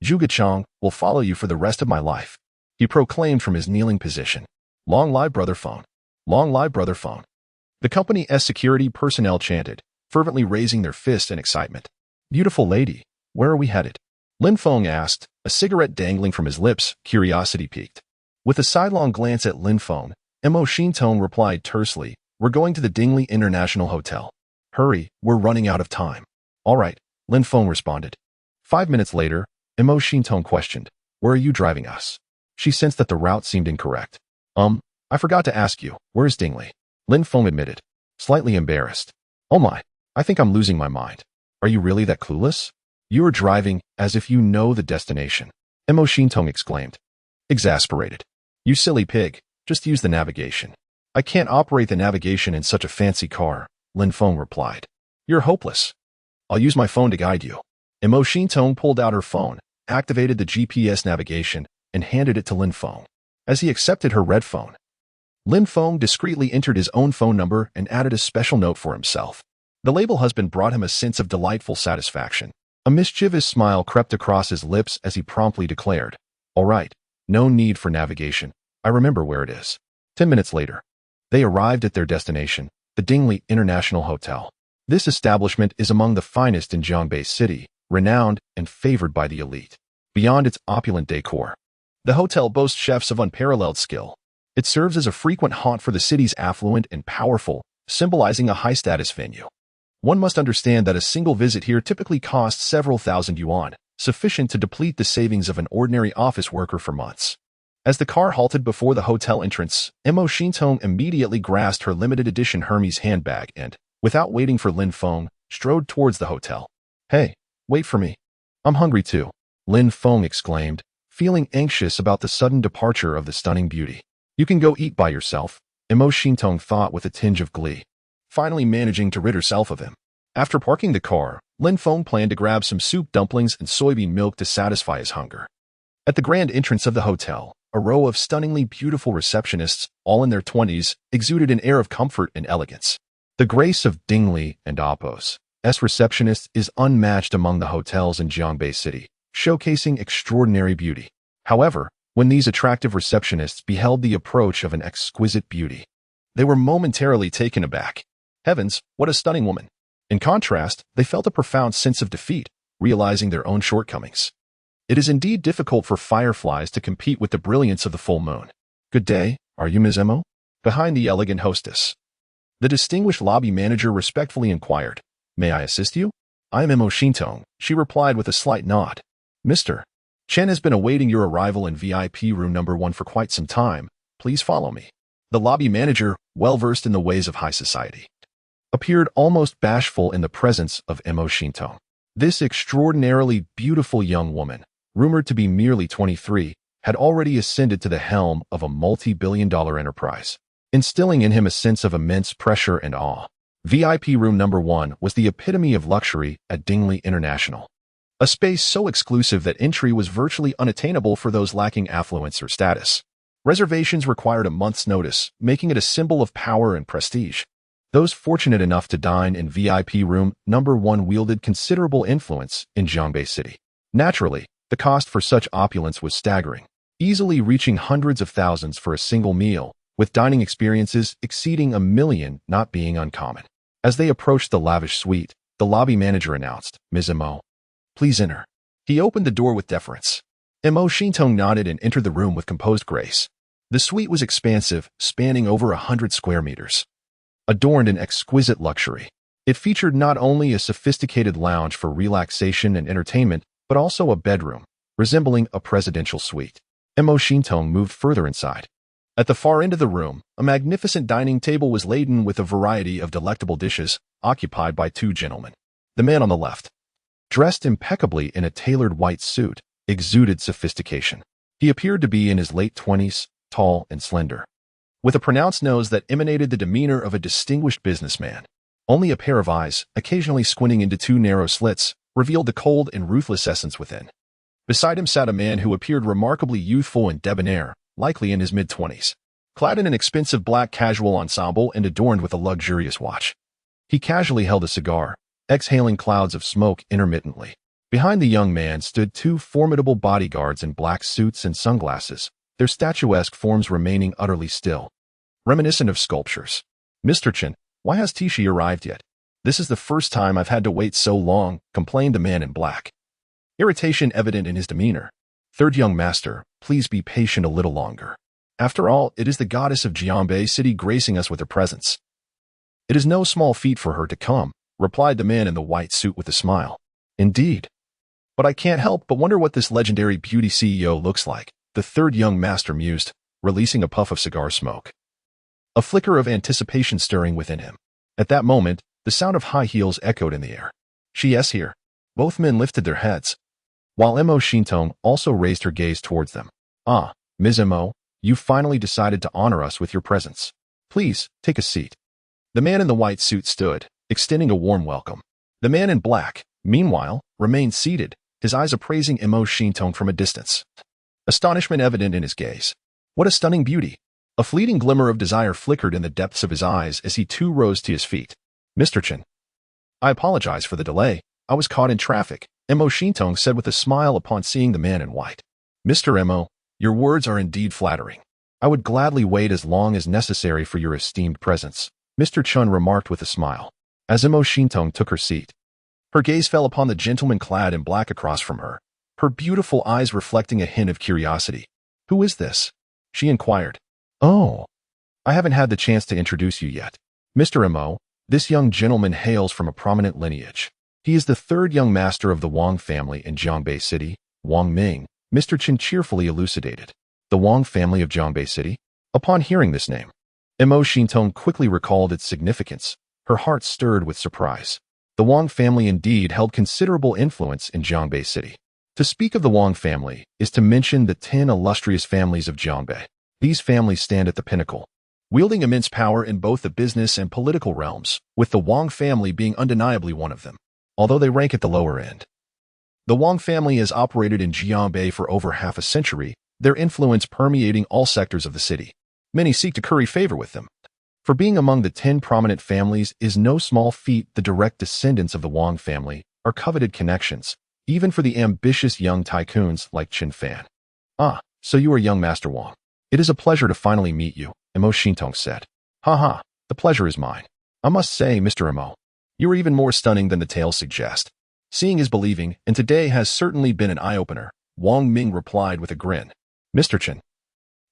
Zhuge Chang, will follow you for the rest of my life, he proclaimed from his kneeling position. Long live Brother Feng. Long live Brother Feng. The company's security personnel chanted, fervently raising their fists in excitement. Beautiful lady, where are we headed? Lin Feng asked, a cigarette dangling from his lips, curiosity piqued. With a sidelong glance at Lin Feng, Mo Shintong replied tersely, we're going to the Dingley International Hotel. Hurry, we're running out of time. All right, Lin Feng responded. 5 minutes later, Mo Shintong questioned, where are you driving us? She sensed that the route seemed incorrect. I forgot to ask you, where's Dingley? Lin Feng admitted, slightly embarrassed. Oh my, I think I'm losing my mind. Are you really that clueless? You are driving as if you know the destination, Mo Shintong exclaimed. Exasperated. You silly pig, just use the navigation. I can't operate the navigation in such a fancy car, Lin Feng replied. You're hopeless. I'll use my phone to guide you. Mo Shintong pulled out her phone, activated the GPS navigation, and handed it to Lin Feng. As he accepted her red phone, Lin Feng discreetly entered his own phone number and added a special note for himself. The label husband brought him a sense of delightful satisfaction. A mischievous smile crept across his lips as he promptly declared, all right, no need for navigation. I remember where it is. 10 minutes later, they arrived at their destination, the Dingley International Hotel. This establishment is among the finest in Jiangbei City, renowned and favored by the elite. Beyond its opulent decor, the hotel boasts chefs of unparalleled skill. It serves as a frequent haunt for the city's affluent and powerful, symbolizing a high-status venue. One must understand that a single visit here typically costs several thousand yuan, sufficient to deplete the savings of an ordinary office worker for months. As the car halted before the hotel entrance, Mo Shintong immediately grasped her limited edition Hermes handbag and, without waiting for Lin Feng, strode towards the hotel. Hey, wait for me. I'm hungry too, Lin Feng exclaimed, feeling anxious about the sudden departure of the stunning beauty. You can go eat by yourself, Mo Shintong thought with a tinge of glee, finally managing to rid herself of him. After parking the car, Lin Feng planned to grab some soup dumplings and soybean milk to satisfy his hunger. At the grand entrance of the hotel, a row of stunningly beautiful receptionists, all in their 20s, exuded an air of comfort and elegance. The grace of Dingley and Apos' receptionist is unmatched among the hotels in Jiangbei City, showcasing extraordinary beauty. However, when these attractive receptionists beheld the approach of an exquisite beauty, they were momentarily taken aback. Heavens, what a stunning woman! In contrast, they felt a profound sense of defeat, realizing their own shortcomings. It is indeed difficult for fireflies to compete with the brilliance of the full moon. Good day, are you Ms. Mo? Behind the elegant hostess, the distinguished lobby manager respectfully inquired, May I assist you? I am Mo Shintong, she replied with a slight nod. Mr. Chen has been awaiting your arrival in VIP room number 1 for quite some time. Please follow me. The lobby manager, well-versed in the ways of high society, appeared almost bashful in the presence of Mo Shintong. This extraordinarily beautiful young woman, rumored to be merely 23, had already ascended to the helm of a multi-billion-dollar enterprise, instilling in him a sense of immense pressure and awe. VIP room number 1 was the epitome of luxury at Dingley International, a space so exclusive that entry was virtually unattainable for those lacking affluence or status. Reservations required a month's notice, making it a symbol of power and prestige. Those fortunate enough to dine in VIP room number 1 wielded considerable influence in Jiangbei City. Naturally, the cost for such opulence was staggering, easily reaching hundreds of thousands for a single meal, with dining experiences exceeding $1 million not being uncommon. As they approached the lavish suite, the lobby manager announced, Ms. Mo, please enter. He opened the door with deference. Mo Shintong nodded and entered the room with composed grace. The suite was expansive, spanning over 100 square meters, adorned in exquisite luxury. It featured not only a sophisticated lounge for relaxation and entertainment, but also a bedroom, resembling a presidential suite. Mo Shintong moved further inside. At the far end of the room, a magnificent dining table was laden with a variety of delectable dishes, occupied by two gentlemen. The man on the left, dressed impeccably in a tailored white suit, exuded sophistication. He appeared to be in his late 20s, tall and slender, with a pronounced nose that emanated the demeanor of a distinguished businessman. Only a pair of eyes, occasionally squinting into two narrow slits, revealed the cold and ruthless essence within. Beside him sat a man who appeared remarkably youthful and debonair, likely in his mid-20s, clad in an expensive black casual ensemble and adorned with a luxurious watch. He casually held a cigar, exhaling clouds of smoke intermittently. Behind the young man stood two formidable bodyguards in black suits and sunglasses, their statuesque forms remaining utterly still, reminiscent of sculptures. "Mr. Chen, why has Tishi arrived yet? This is the first time I've had to wait so long," complained the man in black, irritation evident in his demeanor. "Third young master, please be patient a little longer. After all, it is the goddess of Jianbei City gracing us with her presence." "It is no small feat for her to come," replied the man in the white suit with a smile. "Indeed. But I can't help but wonder what this legendary beauty CEO looks like," the third young master mused, releasing a puff of cigar smoke, a flicker of anticipation stirring within him. At that moment, the sound of high heels echoed in the air. "She is here." Both men lifted their heads, while Mo Shintong also raised her gaze towards them. "Ah, Ms. Mo, you finally decided to honor us with your presence. Please, take a seat." The man in the white suit stood, extending a warm welcome. The man in black, meanwhile, remained seated, his eyes appraising Mo Shintong from a distance, astonishment evident in his gaze. What a stunning beauty! A fleeting glimmer of desire flickered in the depths of his eyes as he too rose to his feet. "Mr. Chen, I apologize for the delay. I was caught in traffic," Mo Shintong said with a smile upon seeing the man in white. "Mr. Mo, your words are indeed flattering. I would gladly wait as long as necessary for your esteemed presence," Mr. Chun remarked with a smile. As Mo Shintong took her seat, her gaze fell upon the gentleman clad in black across from her, her beautiful eyes reflecting a hint of curiosity. "Who is this?" she inquired. "Oh, I haven't had the chance to introduce you yet. Mr. Mo, this young gentleman hails from a prominent lineage. He is the third young master of the Wang family in Jianbei City, Wang Ming," Mr. Chen cheerfully elucidated. "The Wang family of Jianbei City?" Upon hearing this name, Mo Shintong quickly recalled its significance, her heart stirred with surprise. The Wang family indeed held considerable influence in Jianbei City. To speak of the Wang family is to mention the 10 illustrious families of Jianbei. These families stand at the pinnacle, wielding immense power in both the business and political realms, with the Wang family being undeniably one of them, although they rank at the lower end. The Wang family has operated in Jianbei for over half a century, their influence permeating all sectors of the city. Many seek to curry favor with them. For being among the 10 prominent families is no small feat. The direct descendants of the Wang family are coveted connections, even for the ambitious young tycoons like Qin Fan. "Ah, so you are young Master Wang. It is a pleasure to finally meet you," Mo Shintong said. "Ha, the pleasure is mine. I must say, Mr. Mo, you are even more stunning than the tales suggest." "Seeing is believing, and today has certainly been an eye-opener," Wang Ming replied with a grin. "Mr. Chen,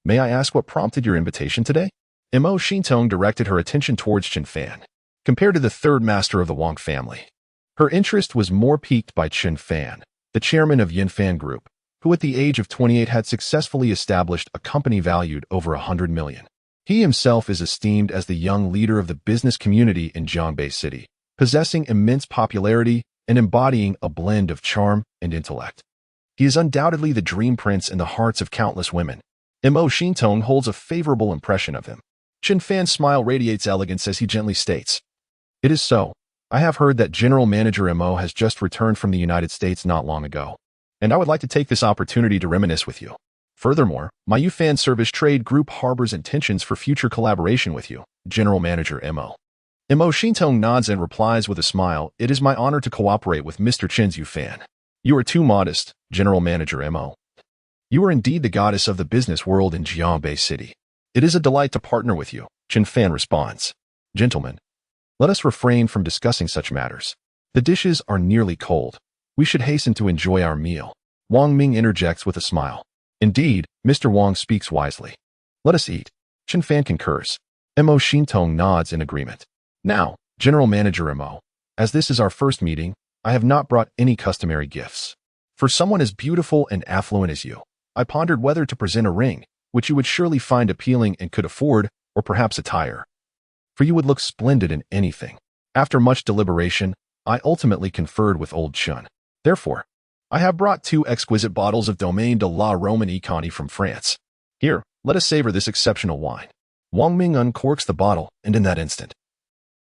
may I ask what prompted your invitation today?" Mo Shintong directed her attention towards Qin Fan. Compared to the third master of the Wang family, her interest was more piqued by Qin Fan, the chairman of Yinfan Group, who at the age of 28 had successfully established a company valued over 100 million. He himself is esteemed as the young leader of the business community in Jianbei City, possessing immense popularity and embodying a blend of charm and intellect. He is undoubtedly the dream prince in the hearts of countless women. Mo Shintong holds a favorable impression of him. Qin Fan's smile radiates elegance as he gently states, "It is so. I have heard that General Manager Mo has just returned from the United States not long ago, and I would like to take this opportunity to reminisce with you. Furthermore, my Yufan Service Trade Group harbors intentions for future collaboration with you, General Manager Mo." Mo Shintong nods and replies with a smile, "It is my honor to cooperate with Mr. Chen's Yufan. You are too modest, General Manager Mo. You are indeed the goddess of the business world in Jianbei City. It is a delight to partner with you," Qin Fan responds. "Gentlemen, let us refrain from discussing such matters. The dishes are nearly cold. We should hasten to enjoy our meal." Wang Ming interjects with a smile. "Indeed, Mr. Wang speaks wisely. Let us eat." Qin Fan concurs. Mo Shintong nods in agreement. Now, General Manager Mo, as this is our first meeting, I have not brought any customary gifts. For someone as beautiful and affluent as you, I pondered whether to present a ring, which you would surely find appealing and could afford, or perhaps a tire. For you would look splendid in anything. After much deliberation, I ultimately conferred with old Chun. Therefore, I have brought 2 exquisite bottles of Domaine de la Roman Conti from France. Here, let us savor this exceptional wine. Wang Ming uncorks the bottle, and in that instant,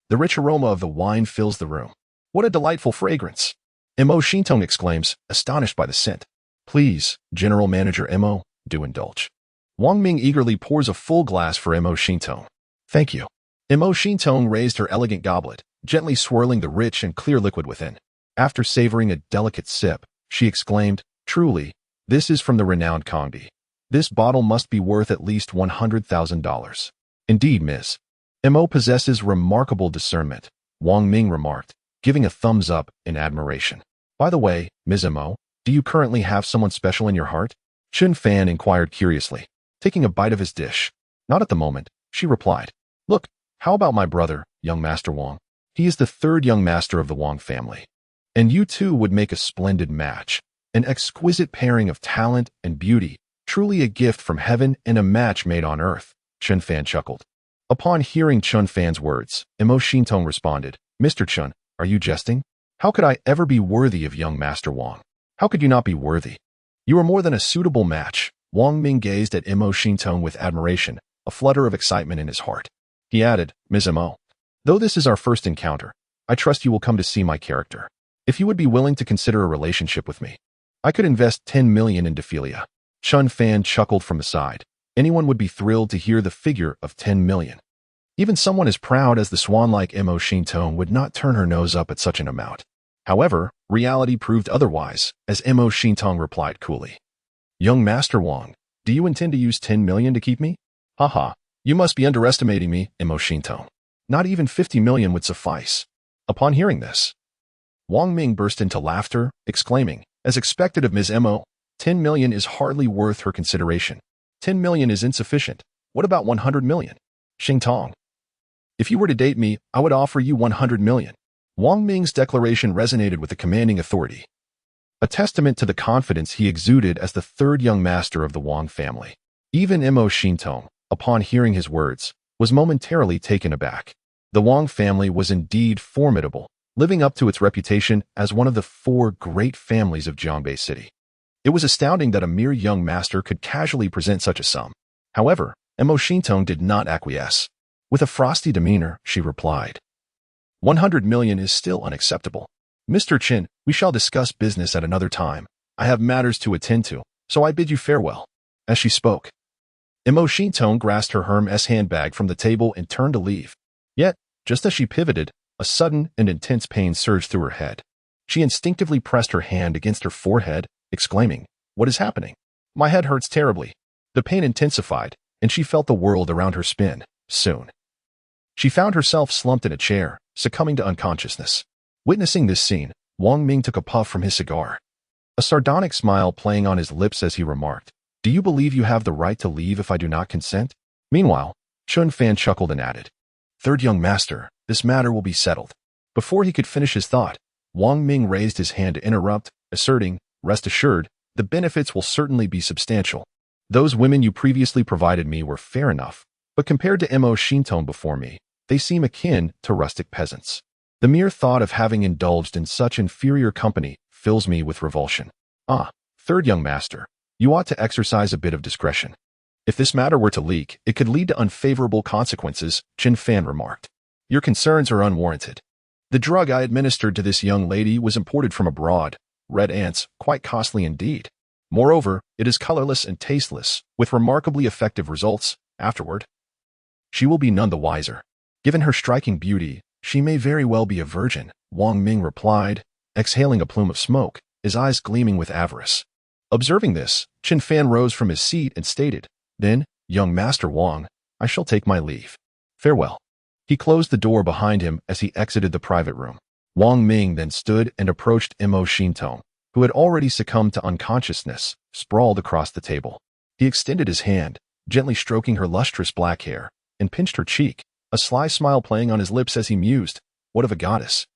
the rich aroma of the wine fills the room. What a delightful fragrance! Mo Shintong exclaims, astonished by the scent. Please, General Manager Mo, do indulge. Wang Ming eagerly pours a full glass for Mo Shintong. Thank you. Mo Shintong raised her elegant goblet, gently swirling the rich and clear liquid within. After savoring a delicate sip, she exclaimed, truly, this is from the renowned Congdi. This bottle must be worth at least $100,000. Indeed, Miss. Mo possesses remarkable discernment, Wang Ming remarked, giving a thumbs up in admiration. By the way, Ms. Mo, do you currently have someone special in your heart? Chun Fan inquired curiously, taking a bite of his dish. Not at the moment, she replied. Look, how about my brother, young Master Wang? He is the 3rd young master of the Wang family. And you two would make a splendid match, an exquisite pairing of talent and beauty, truly a gift from heaven and a match made on earth, Chun Fan chuckled. Upon hearing Chun Fan's words, Mo Shintong responded, Mr. Chun, are you jesting? How could I ever be worthy of young Master Wang? How could you not be worthy? You are more than a suitable match. Wang Ming gazed at Mo Shintong with admiration, a flutter of excitement in his heart. He added, Ms. Mo, though this is our first encounter, I trust you will come to see my character. If you would be willing to consider a relationship with me, I could invest 10 million in Dephilia. Chun Fan chuckled from the side. Anyone would be thrilled to hear the figure of 10 million. Even someone as proud as the swan-like Mo Shintong would not turn her nose up at such an amount. However, reality proved otherwise, as Mo Shintong replied coolly. Young Master Wang, do you intend to use 10 million to keep me? Haha, you must be underestimating me, Mo Shintong. Not even 50 million would suffice. Upon hearing this, Wang Ming burst into laughter, exclaiming, as expected of Ms. Mo, 10 million is hardly worth her consideration. 10 million is insufficient. What about 100 million? Xingtong. If you were to date me, I would offer you 100 million. Wang Ming's declaration resonated with the commanding authority, a testament to the confidence he exuded as the 3rd young master of the Wang family. Even Mo Shintong, upon hearing his words, was momentarily taken aback. The Wang family was indeed formidable, living up to its reputation as one of the 4 great families of Jiangbei City. It was astounding that a mere young master could casually present such a sum. However, Mo Shintong did not acquiesce. With a frosty demeanor, she replied, 100 million is still unacceptable. Mr. Chin, we shall discuss business at another time. I have matters to attend to, so I bid you farewell. As she spoke, Mo Shintong grasped her Hermes handbag from the table and turned to leave. Yet, just as she pivoted, a sudden and intense pain surged through her head. She instinctively pressed her hand against her forehead, exclaiming, What is happening? My head hurts terribly. The pain intensified, and she felt the world around her spin. Soon, she found herself slumped in a chair, succumbing to unconsciousness. Witnessing this scene, Wang Ming took a puff from his cigar, a sardonic smile playing on his lips as he remarked, Do you believe you have the right to leave if I do not consent? Meanwhile, Chun Fan chuckled and added, 3rd young master, this matter will be settled. Before he could finish his thought, Wang Ming raised his hand to interrupt, asserting, Rest assured, the benefits will certainly be substantial. Those women you previously provided me were fair enough, but compared to Mo Shintong before me, they seem akin to rustic peasants. The mere thought of having indulged in such inferior company fills me with revulsion. 3rd young master, you ought to exercise a bit of discretion. If this matter were to leak, it could lead to unfavorable consequences, Chun Fan remarked. Your concerns are unwarranted. The drug I administered to this young lady was imported from abroad, red ants, quite costly indeed. Moreover, it is colorless and tasteless, with remarkably effective results afterward. She will be none the wiser. Given her striking beauty, she may very well be a virgin, Wang Ming replied, exhaling a plume of smoke, his eyes gleaming with avarice. Observing this, Chun Fan rose from his seat and stated, Then, young Master Wang, I shall take my leave. Farewell. He closed the door behind him as he exited the private room. Wang Ming then stood and approached Mo Shintong, who had already succumbed to unconsciousness, sprawled across the table. He extended his hand, gently stroking her lustrous black hair, and pinched her cheek, a sly smile playing on his lips as he mused, What of a goddess?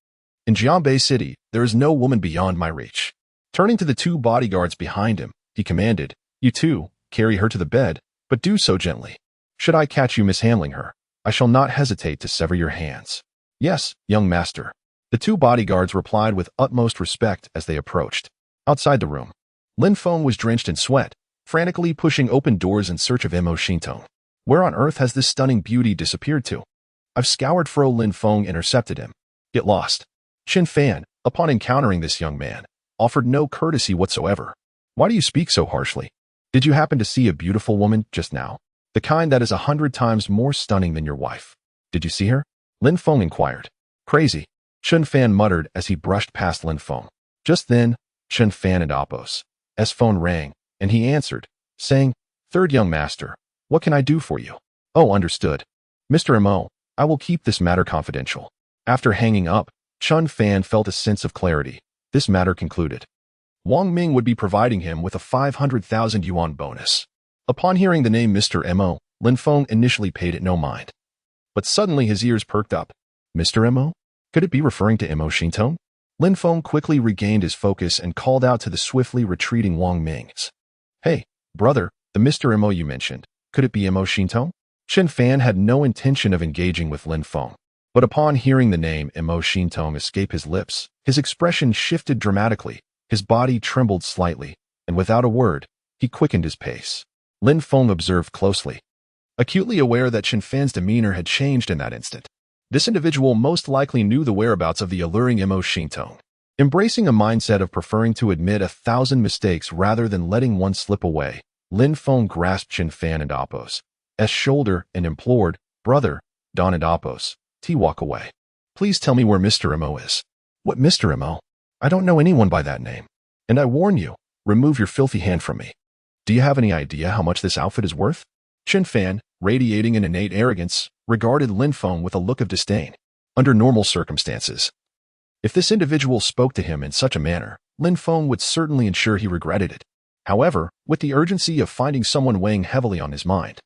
In Jianbei City, there is no woman beyond my reach. Turning to the two bodyguards behind him, he commanded, "You two, carry her to the bed, but do so gently. Should I catch you mishandling her, I shall not hesitate to sever your hands." "Yes, young master." The two bodyguards replied with utmost respect as they approached. Outside the room, Lin Feng was drenched in sweat, frantically pushing open doors in search of Imo Shintong. Where on earth has this stunning beauty disappeared to? I've scoured for. Lin Feng intercepted him. Get lost. Qin Fan, upon encountering this young man, offered no courtesy whatsoever. Why do you speak so harshly? Did you happen to see a beautiful woman just now? The kind that is 100 times more stunning than your wife. Did you see her? Lin Feng inquired. Crazy, Qin Fan muttered as he brushed past Lin Feng. Just then, Qin Fan and Appo's phone rang, and he answered, saying, "Third young master, what can I do for you?" "Oh, understood. Mr. Mo, I will keep this matter confidential." After hanging up, Qin Fan felt a sense of clarity. This matter concluded. Wang Ming would be providing him with a 500,000 yuan bonus. Upon hearing the name Mr. Mo, Lin Feng initially paid it no mind. But suddenly his ears perked up. Mr. Mo? Could it be referring to Imo Shintong? Lin Feng quickly regained his focus and called out to the swiftly retreating Wang Ming. "Hey, brother, the Mr. Mo you mentioned, could it be Imo Shintong?" Qin Fan had no intention of engaging with Lin Feng, but upon hearing the name Imo Shintong escape his lips, his expression shifted dramatically, his body trembled slightly, and without a word, he quickened his pace. Lin Feng observed closely, acutely aware that Qin Fan's demeanor had changed in that instant. This individual most likely knew the whereabouts of the alluring Imo Shintong. Embracing a mindset of preferring to admit 1,000 mistakes rather than letting one slip away, Lin Feng grasped Qin Fan and Appo's shoulder and implored, "Brother, Don and Appo's, walk away. Please tell me where Mr. Mo is." "What Mr. Mo? I don't know anyone by that name. And I warn you, remove your filthy hand from me. Do you have any idea how much this outfit is worth?" Qin Fan, radiating an innate arrogance, regarded Lin Feng with a look of disdain. Under normal circumstances, if this individual spoke to him in such a manner, Lin Feng would certainly ensure he regretted it. However, with the urgency of finding someone weighing heavily on his mind,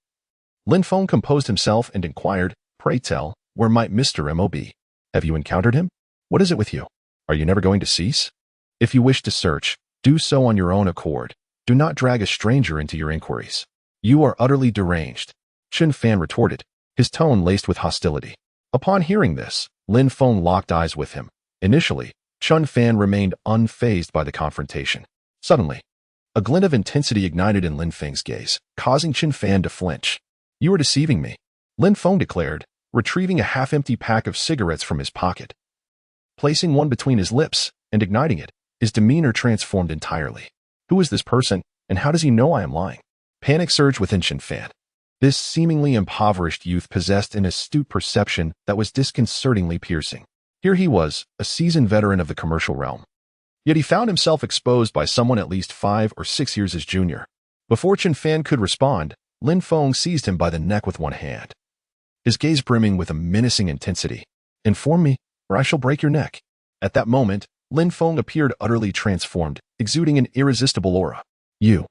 Lin Feng composed himself and inquired, "Pray tell, where might Mr. Mo be? Have you encountered him? What is it with you? Are you never going to cease? If you wish to search, do so on your own accord. Do not drag a stranger into your inquiries. You are utterly deranged," Qin Fan retorted, his tone laced with hostility. Upon hearing this, Lin Feng locked eyes with him. Initially, Qin Fan remained unfazed by the confrontation. Suddenly, a glint of intensity ignited in Lin Feng's gaze, causing Qin Fan to flinch. "You are deceiving me," Lin Feng declared, retrieving a half-empty pack of cigarettes from his pocket. Placing one between his lips and igniting it, his demeanor transformed entirely. "Who is this person, and how does he know I am lying?" Panic surged within Qin Fan. This seemingly impoverished youth possessed an astute perception that was disconcertingly piercing. Here he was, a seasoned veteran of the commercial realm. Yet he found himself exposed by someone at least 5 or 6 years his junior. Before Qin Fan could respond, Lin Feng seized him by the neck with one hand, his gaze brimming with a menacing intensity. "Inform me, or I shall break your neck." At that moment, Lin Feng appeared utterly transformed, exuding an irresistible aura. You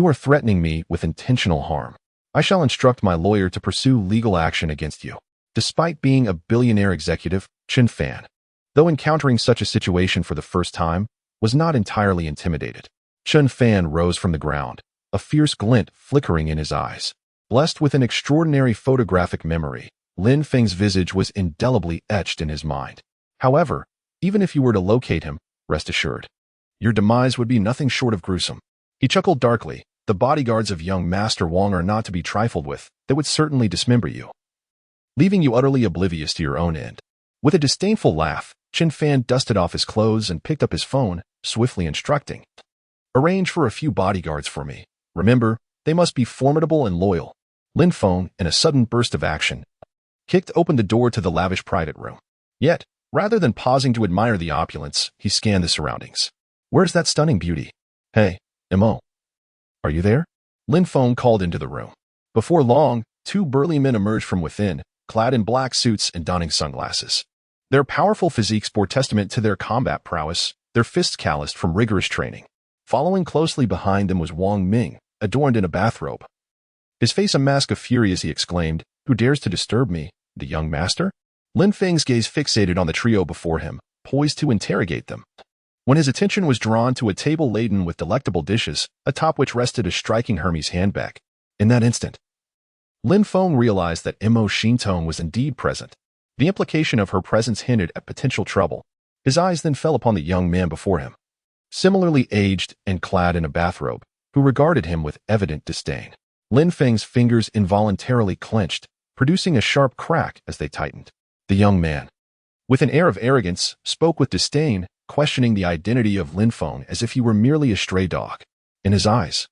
are threatening me with intentional harm. I shall instruct my lawyer to pursue legal action against you." Despite being a billionaire executive, Qin Fan, though encountering such a situation for the first time, was not entirely intimidated. Qin Fan rose from the ground, a fierce glint flickering in his eyes. Blessed with an extraordinary photographic memory, Lin Feng's visage was indelibly etched in his mind. However, even if you were to locate him, rest assured, your demise would be nothing short of gruesome. He chuckled darkly. "The bodyguards of young Master Wang are not to be trifled with. They would certainly dismember you, leaving you utterly oblivious to your own end." With a disdainful laugh, Qin Fan dusted off his clothes and picked up his phone, swiftly instructing, "Arrange for a few bodyguards for me. Remember, they must be formidable and loyal." Lin Feng, in a sudden burst of action, kicked open the door to the lavish private room. Yet, rather than pausing to admire the opulence, he scanned the surroundings. "Where's that stunning beauty? Hey, Mo. Are you there?" Lin Feng called into the room. Before long, 2 burly men emerged from within, clad in black suits and donning sunglasses. Their powerful physiques bore testament to their combat prowess, their fists calloused from rigorous training. Following closely behind them was Wang Ming, adorned in a bathrobe. His face a mask of fury as he exclaimed, "Who dares to disturb me, the young master?" Lin Feng's gaze fixated on the trio before him, poised to interrogate them. When his attention was drawn to a table laden with delectable dishes, atop which rested a striking Hermes handbag. In that instant, Lin Feng realized that Mo Xintong was indeed present. The implication of her presence hinted at potential trouble. His eyes then fell upon the young man before him, similarly aged and clad in a bathrobe, who regarded him with evident disdain. Lin Feng's fingers involuntarily clenched, producing a sharp crack as they tightened. The young man, with an air of arrogance, spoke with disdain, questioning the identity of Lin Feng as if he were merely a stray dog. In his eyes,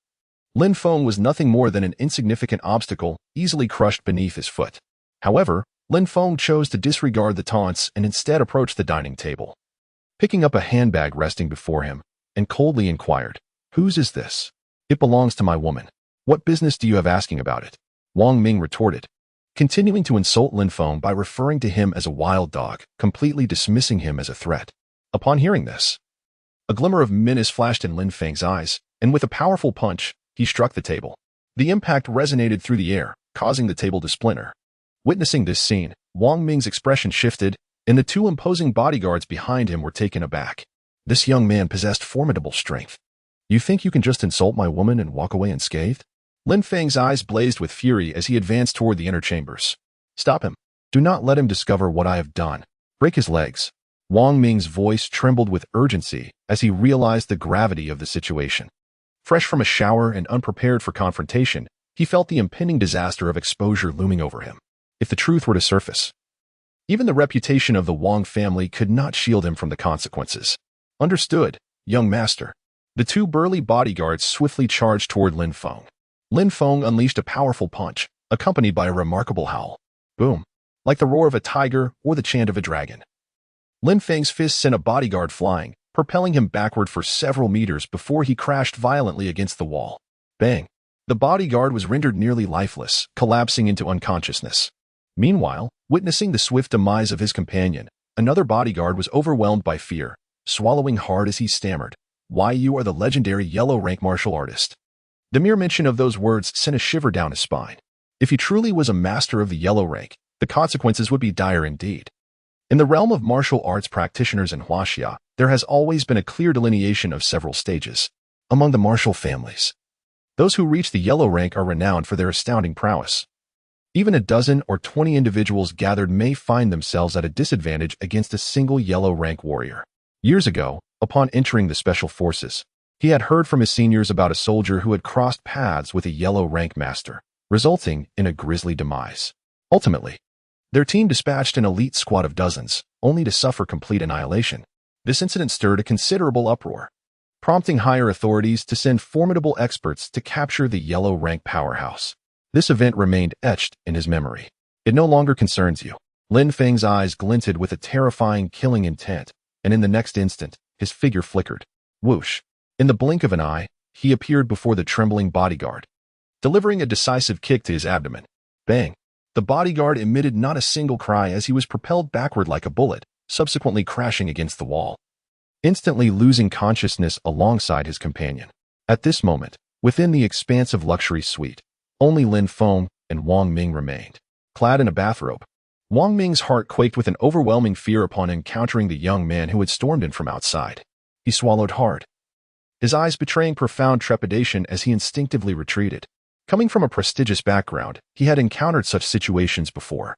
Lin Feng was nothing more than an insignificant obstacle, easily crushed beneath his foot. However, Lin Feng chose to disregard the taunts and instead approached the dining table. Picking up a handbag resting before him, and coldly inquired, "Whose is this?" "It belongs to my woman. What business do you have asking about it?" Wang Ming retorted, continuing to insult Lin Feng by referring to him as a wild dog, completely dismissing him as a threat. Upon hearing this, a glimmer of menace flashed in Lin Feng's eyes, and with a powerful punch, he struck the table. The impact resonated through the air, causing the table to splinter. Witnessing this scene, Wang Ming's expression shifted, and the two imposing bodyguards behind him were taken aback. This young man possessed formidable strength. "You think you can just insult my woman and walk away unscathed?" Lin Feng's eyes blazed with fury as he advanced toward the inner chambers. "Stop him. Do not let him discover what I have done. Break his legs." Wang Ming's voice trembled with urgency as he realized the gravity of the situation. Fresh from a shower and unprepared for confrontation, he felt the impending disaster of exposure looming over him. If the truth were to surface, even the reputation of the Wang family could not shield him from the consequences. "Understood, young master." The two burly bodyguards swiftly charged toward Lin Feng. Lin Feng unleashed a powerful punch, accompanied by a remarkable howl. Boom! Like the roar of a tiger or the chant of a dragon. Lin Feng's fist sent a bodyguard flying, propelling him backward for several meters before he crashed violently against the wall. Bang! The bodyguard was rendered nearly lifeless, collapsing into unconsciousness. Meanwhile, witnessing the swift demise of his companion, another bodyguard was overwhelmed by fear, swallowing hard as he stammered, "Why, you are the legendary yellow-rank martial artist." The mere mention of those words sent a shiver down his spine. If he truly was a master of the yellow rank, the consequences would be dire indeed. In the realm of martial arts practitioners in Huaxia, there has always been a clear delineation of several stages. Among the martial families, those who reach the yellow rank are renowned for their astounding prowess. Even a dozen or 20 individuals gathered may find themselves at a disadvantage against a single yellow rank warrior. Years ago, upon entering the special forces, he had heard from his seniors about a soldier who had crossed paths with a yellow rank master, resulting in a grisly demise. Ultimately, their team dispatched an elite squad of dozens, only to suffer complete annihilation. This incident stirred a considerable uproar, prompting higher authorities to send formidable experts to capture the yellow rank powerhouse. This event remained etched in his memory. "It no longer concerns you." Lin Feng's eyes glinted with a terrifying killing intent, and in the next instant, his figure flickered. Whoosh! In the blink of an eye, he appeared before the trembling bodyguard, delivering a decisive kick to his abdomen. Bang! The bodyguard emitted not a single cry as he was propelled backward like a bullet, subsequently crashing against the wall, instantly losing consciousness alongside his companion. At this moment, within the expansive luxury suite, only Lin Feng and Wang Ming remained. Clad in a bathrobe, Wang Ming's heart quaked with an overwhelming fear upon encountering the young man who had stormed in from outside. He swallowed hard, his eyes betraying profound trepidation as he instinctively retreated. Coming from a prestigious background, he had encountered such situations before.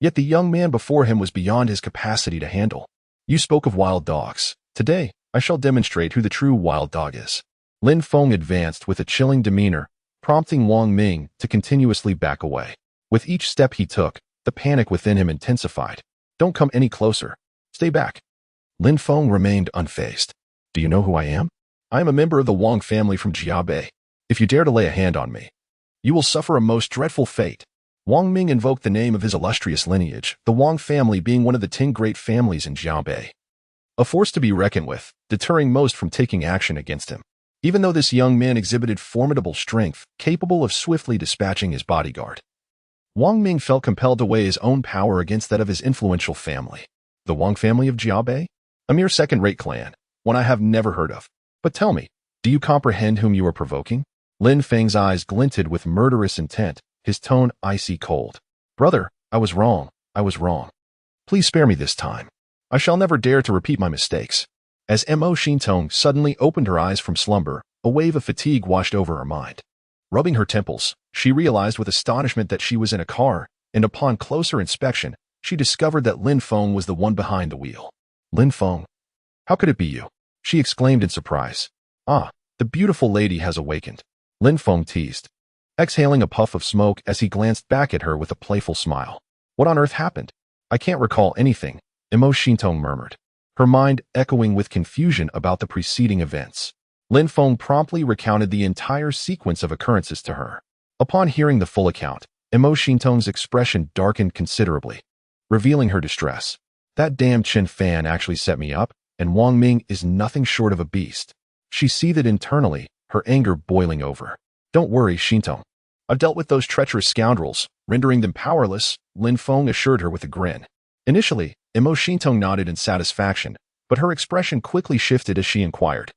Yet the young man before him was beyond his capacity to handle. "You spoke of wild dogs. Today, I shall demonstrate who the true wild dog is." Lin Feng advanced with a chilling demeanor, prompting Wang Ming to continuously back away. With each step he took, the panic within him intensified. "Don't come any closer. Stay back." Lin Feng remained unfazed. "Do you know who I am? I am a member of the Wang family from Jiabei. If you dare to lay a hand on me, you will suffer a most dreadful fate." Wang Ming invoked the name of his illustrious lineage, the Wang family being one of the 10 great families in Jiabei. A force to be reckoned with, deterring most from taking action against him. Even though this young man exhibited formidable strength, capable of swiftly dispatching his bodyguard, Wang Ming felt compelled to weigh his own power against that of his influential family. The Wang family of Jiabei? A mere second-rate clan, one I have never heard of. But tell me, do you comprehend whom you are provoking? Lin Feng's eyes glinted with murderous intent, his tone icy cold. "Brother, I was wrong. I was wrong." Please spare me this time. I shall never dare to repeat my mistakes. As Mo Shintong suddenly opened her eyes from slumber, a wave of fatigue washed over her mind. Rubbing her temples, she realized with astonishment that she was in a car, and upon closer inspection, she discovered that Lin Feng was the one behind the wheel. Lin Feng? How could it be you? She exclaimed in surprise. Ah, the beautiful lady has awakened. Lin Feng teased, exhaling a puff of smoke as he glanced back at her with a playful smile. What on earth happened? I can't recall anything, Mo Shintong murmured, her mind echoing with confusion about the preceding events. Lin Feng promptly recounted the entire sequence of occurrences to her. Upon hearing the full account, Mo Shintong's expression darkened considerably, revealing her distress. That damn Chen Fan actually set me up, and Wang Ming is nothing short of a beast. She seethed internally, her anger boiling over. Don't worry, Shintong. I've dealt with those treacherous scoundrels, rendering them powerless, Lin Feng assured her with a grin. Initially, Mo Shintong nodded in satisfaction, but her expression quickly shifted as she inquired.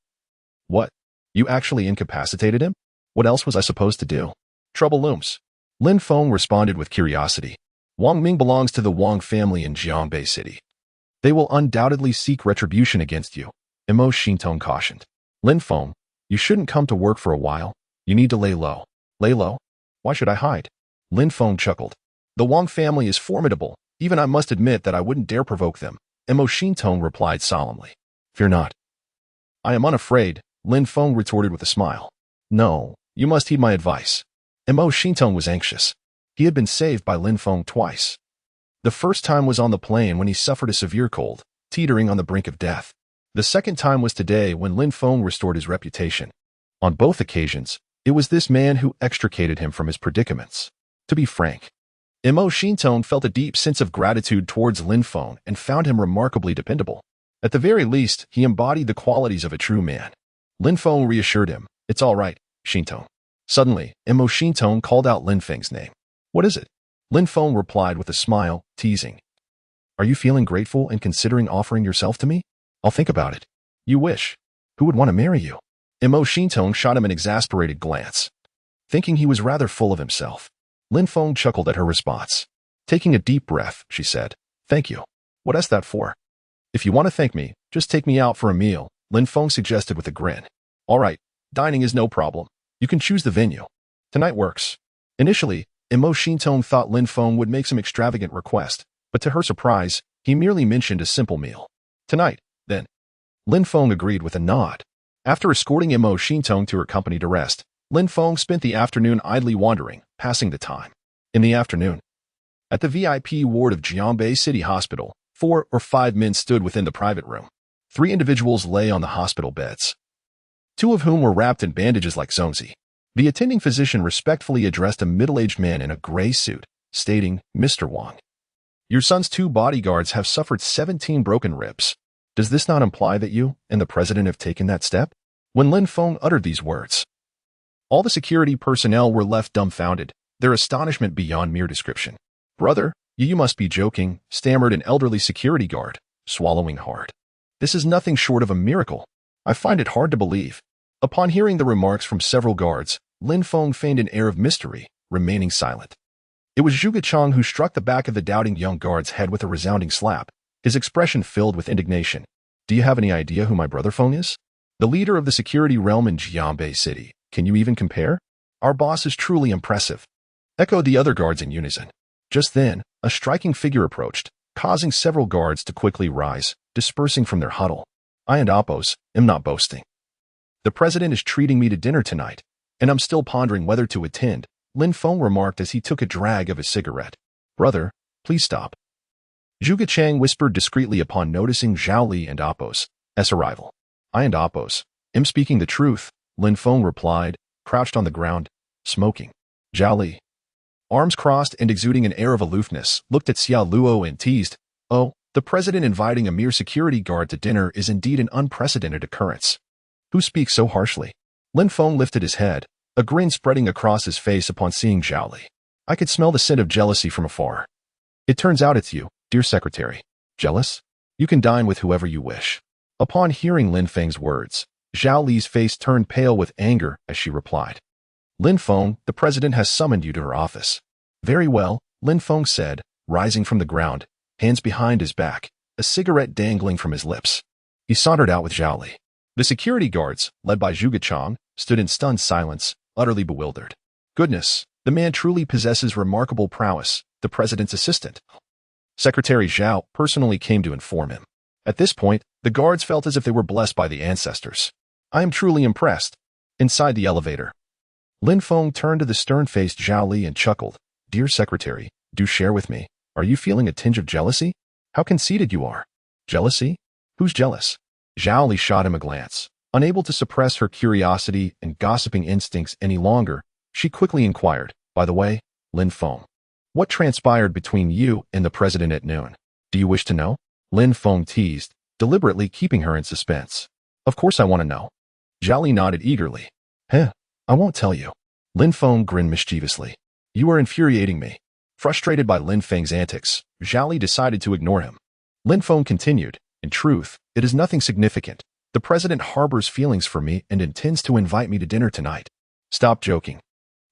What? You actually incapacitated him? What else was I supposed to do? Trouble looms. Lin Feng responded with curiosity. Wang Ming belongs to the Wang family in Jiangbei City. They will undoubtedly seek retribution against you, Mo Shintong cautioned. Lin Feng, you shouldn't come to work for a while. You need to lay low. Lay low? Why should I hide? Lin Feng chuckled. The Wang family is formidable. Even I must admit that I wouldn't dare provoke them, Mo Shintong replied solemnly. Fear not. I am unafraid, Lin Feng retorted with a smile. No, you must heed my advice. Mo Shintong was anxious. He had been saved by Lin Feng twice. The first time was on the plane when he suffered a severe cold, teetering on the brink of death. The second time was today when Lin Feng restored his reputation. On both occasions, it was this man who extricated him from his predicaments. To be frank, Mo Shintong felt a deep sense of gratitude towards Lin Feng and found him remarkably dependable. At the very least, he embodied the qualities of a true man. Lin Feng reassured him, It's all right, Shintong. Suddenly, Mo Shintong called out Lin Feng's name. What is it? Lin Feng replied with a smile, teasing. Are you feeling grateful and considering offering yourself to me? I'll think about it. You wish. Who would want to marry you? Mo Shintong shot him an exasperated glance. Thinking he was rather full of himself, Lin Feng chuckled at her response. Taking a deep breath, she said, Thank you. What is that for? If you want to thank me, just take me out for a meal, Lin Feng suggested with a grin. All right, dining is no problem. You can choose the venue. Tonight works. Initially, Mo Shintong thought Lin Feng would make some extravagant request, but to her surprise, he merely mentioned a simple meal. Tonight, then. Lin Feng agreed with a nod. After escorting Mo Shintong to her company to rest, Lin Feng spent the afternoon idly wandering, passing the time. In the afternoon, at the VIP ward of Jiangbei City Hospital, 4 or 5 men stood within the private room. 3 individuals lay on the hospital beds, 2 of whom were wrapped in bandages like Zongzi. The attending physician respectfully addressed a middle-aged man in a gray suit, stating, Mr. Wang, your son's 2 bodyguards have suffered 17 broken ribs. Does this not imply that you and the president have taken that step? When Lin Feng uttered these words, all the security personnel were left dumbfounded, their astonishment beyond mere description. Brother, you must be joking, stammered an elderly security guard, swallowing hard. This is nothing short of a miracle. I find it hard to believe. Upon hearing the remarks from several guards, Lin Feng feigned an air of mystery, remaining silent. It was Zhuge Chang who struck the back of the doubting young guard's head with a resounding slap, his expression filled with indignation. Do you have any idea who my brother Feng is? The leader of the security realm in Jiangbei City. Can you even compare? Our boss is truly impressive, echoed the other guards in unison. Just then, a striking figure approached, causing several guards to quickly rise, dispersing from their huddle. I and Oppos am not boasting. The president is treating me to dinner tonight, and I'm still pondering whether to attend, Lin Feng remarked as he took a drag of his cigarette. Brother, please stop. Zhuge Chang whispered discreetly upon noticing Zhao Li and Oppos' arrival. I and Oppos am speaking the truth, Lin Feng replied, crouched on the ground, smoking. Zhao Li, arms crossed and exuding an air of aloofness, looked at Xia Luo and teased, Oh, the president inviting a mere security guard to dinner is indeed an unprecedented occurrence. Who speaks so harshly? Lin Feng lifted his head, a grin spreading across his face upon seeing Zhao Li. I could smell the scent of jealousy from afar. It turns out it's you, dear secretary. Jealous? You can dine with whoever you wish. Upon hearing Lin Feng's words, Zhao Li's face turned pale with anger as she replied. Lin Feng, the president has summoned you to her office. Very well, Lin Feng said, rising from the ground, hands behind his back, a cigarette dangling from his lips. He sauntered out with Zhao Li. The security guards, led by Zhuge Chang, stood in stunned silence, utterly bewildered. Goodness, the man truly possesses remarkable prowess, the president's assistant. Secretary Zhao personally came to inform him. At this point, the guards felt as if they were blessed by the ancestors. I am truly impressed. Inside the elevator, Lin Feng turned to the stern-faced Zhao Li and chuckled. Dear Secretary, do share with me. Are you feeling a tinge of jealousy? How conceited you are. Jealousy? Who's jealous? Zhao Li shot him a glance. Unable to suppress her curiosity and gossiping instincts any longer, she quickly inquired, by the way, Lin Feng, what transpired between you and the president at noon? Do you wish to know? Lin Feng teased, deliberately keeping her in suspense. Of course I want to know. Zhao Li nodded eagerly. I won't tell you. Lin Feng grinned mischievously. You are infuriating me. Frustrated by Lin Feng's antics, Zhao Li decided to ignore him. Lin Feng continued, in truth, it is nothing significant. The president harbors feelings for me and intends to invite me to dinner tonight. Stop joking.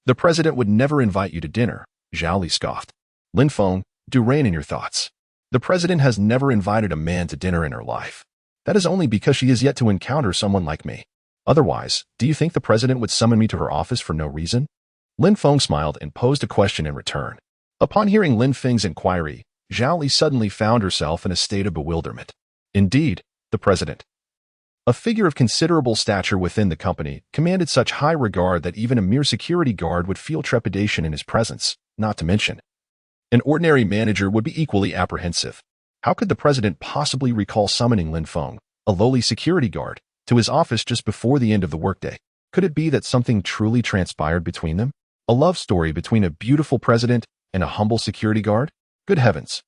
The president would never invite you to dinner, Zhao Li scoffed. Lin Feng, do rein in your thoughts. The president has never invited a man to dinner in her life. That is only because she is yet to encounter someone like me. Otherwise, do you think the president would summon me to her office for no reason? Lin Feng smiled and posed a question in return. Upon hearing Lin Feng's inquiry, Zhao Li suddenly found herself in a state of bewilderment. Indeed, the president, a figure of considerable stature within the company, commanded such high regard that even a mere security guard would feel trepidation in his presence, not to mention, an ordinary manager would be equally apprehensive. How could the president possibly recall summoning Lin Feng, a lowly security guard, to his office just before the end of the workday? Could it be that something truly transpired between them? A love story between a beautiful president and a humble security guard? Good heavens!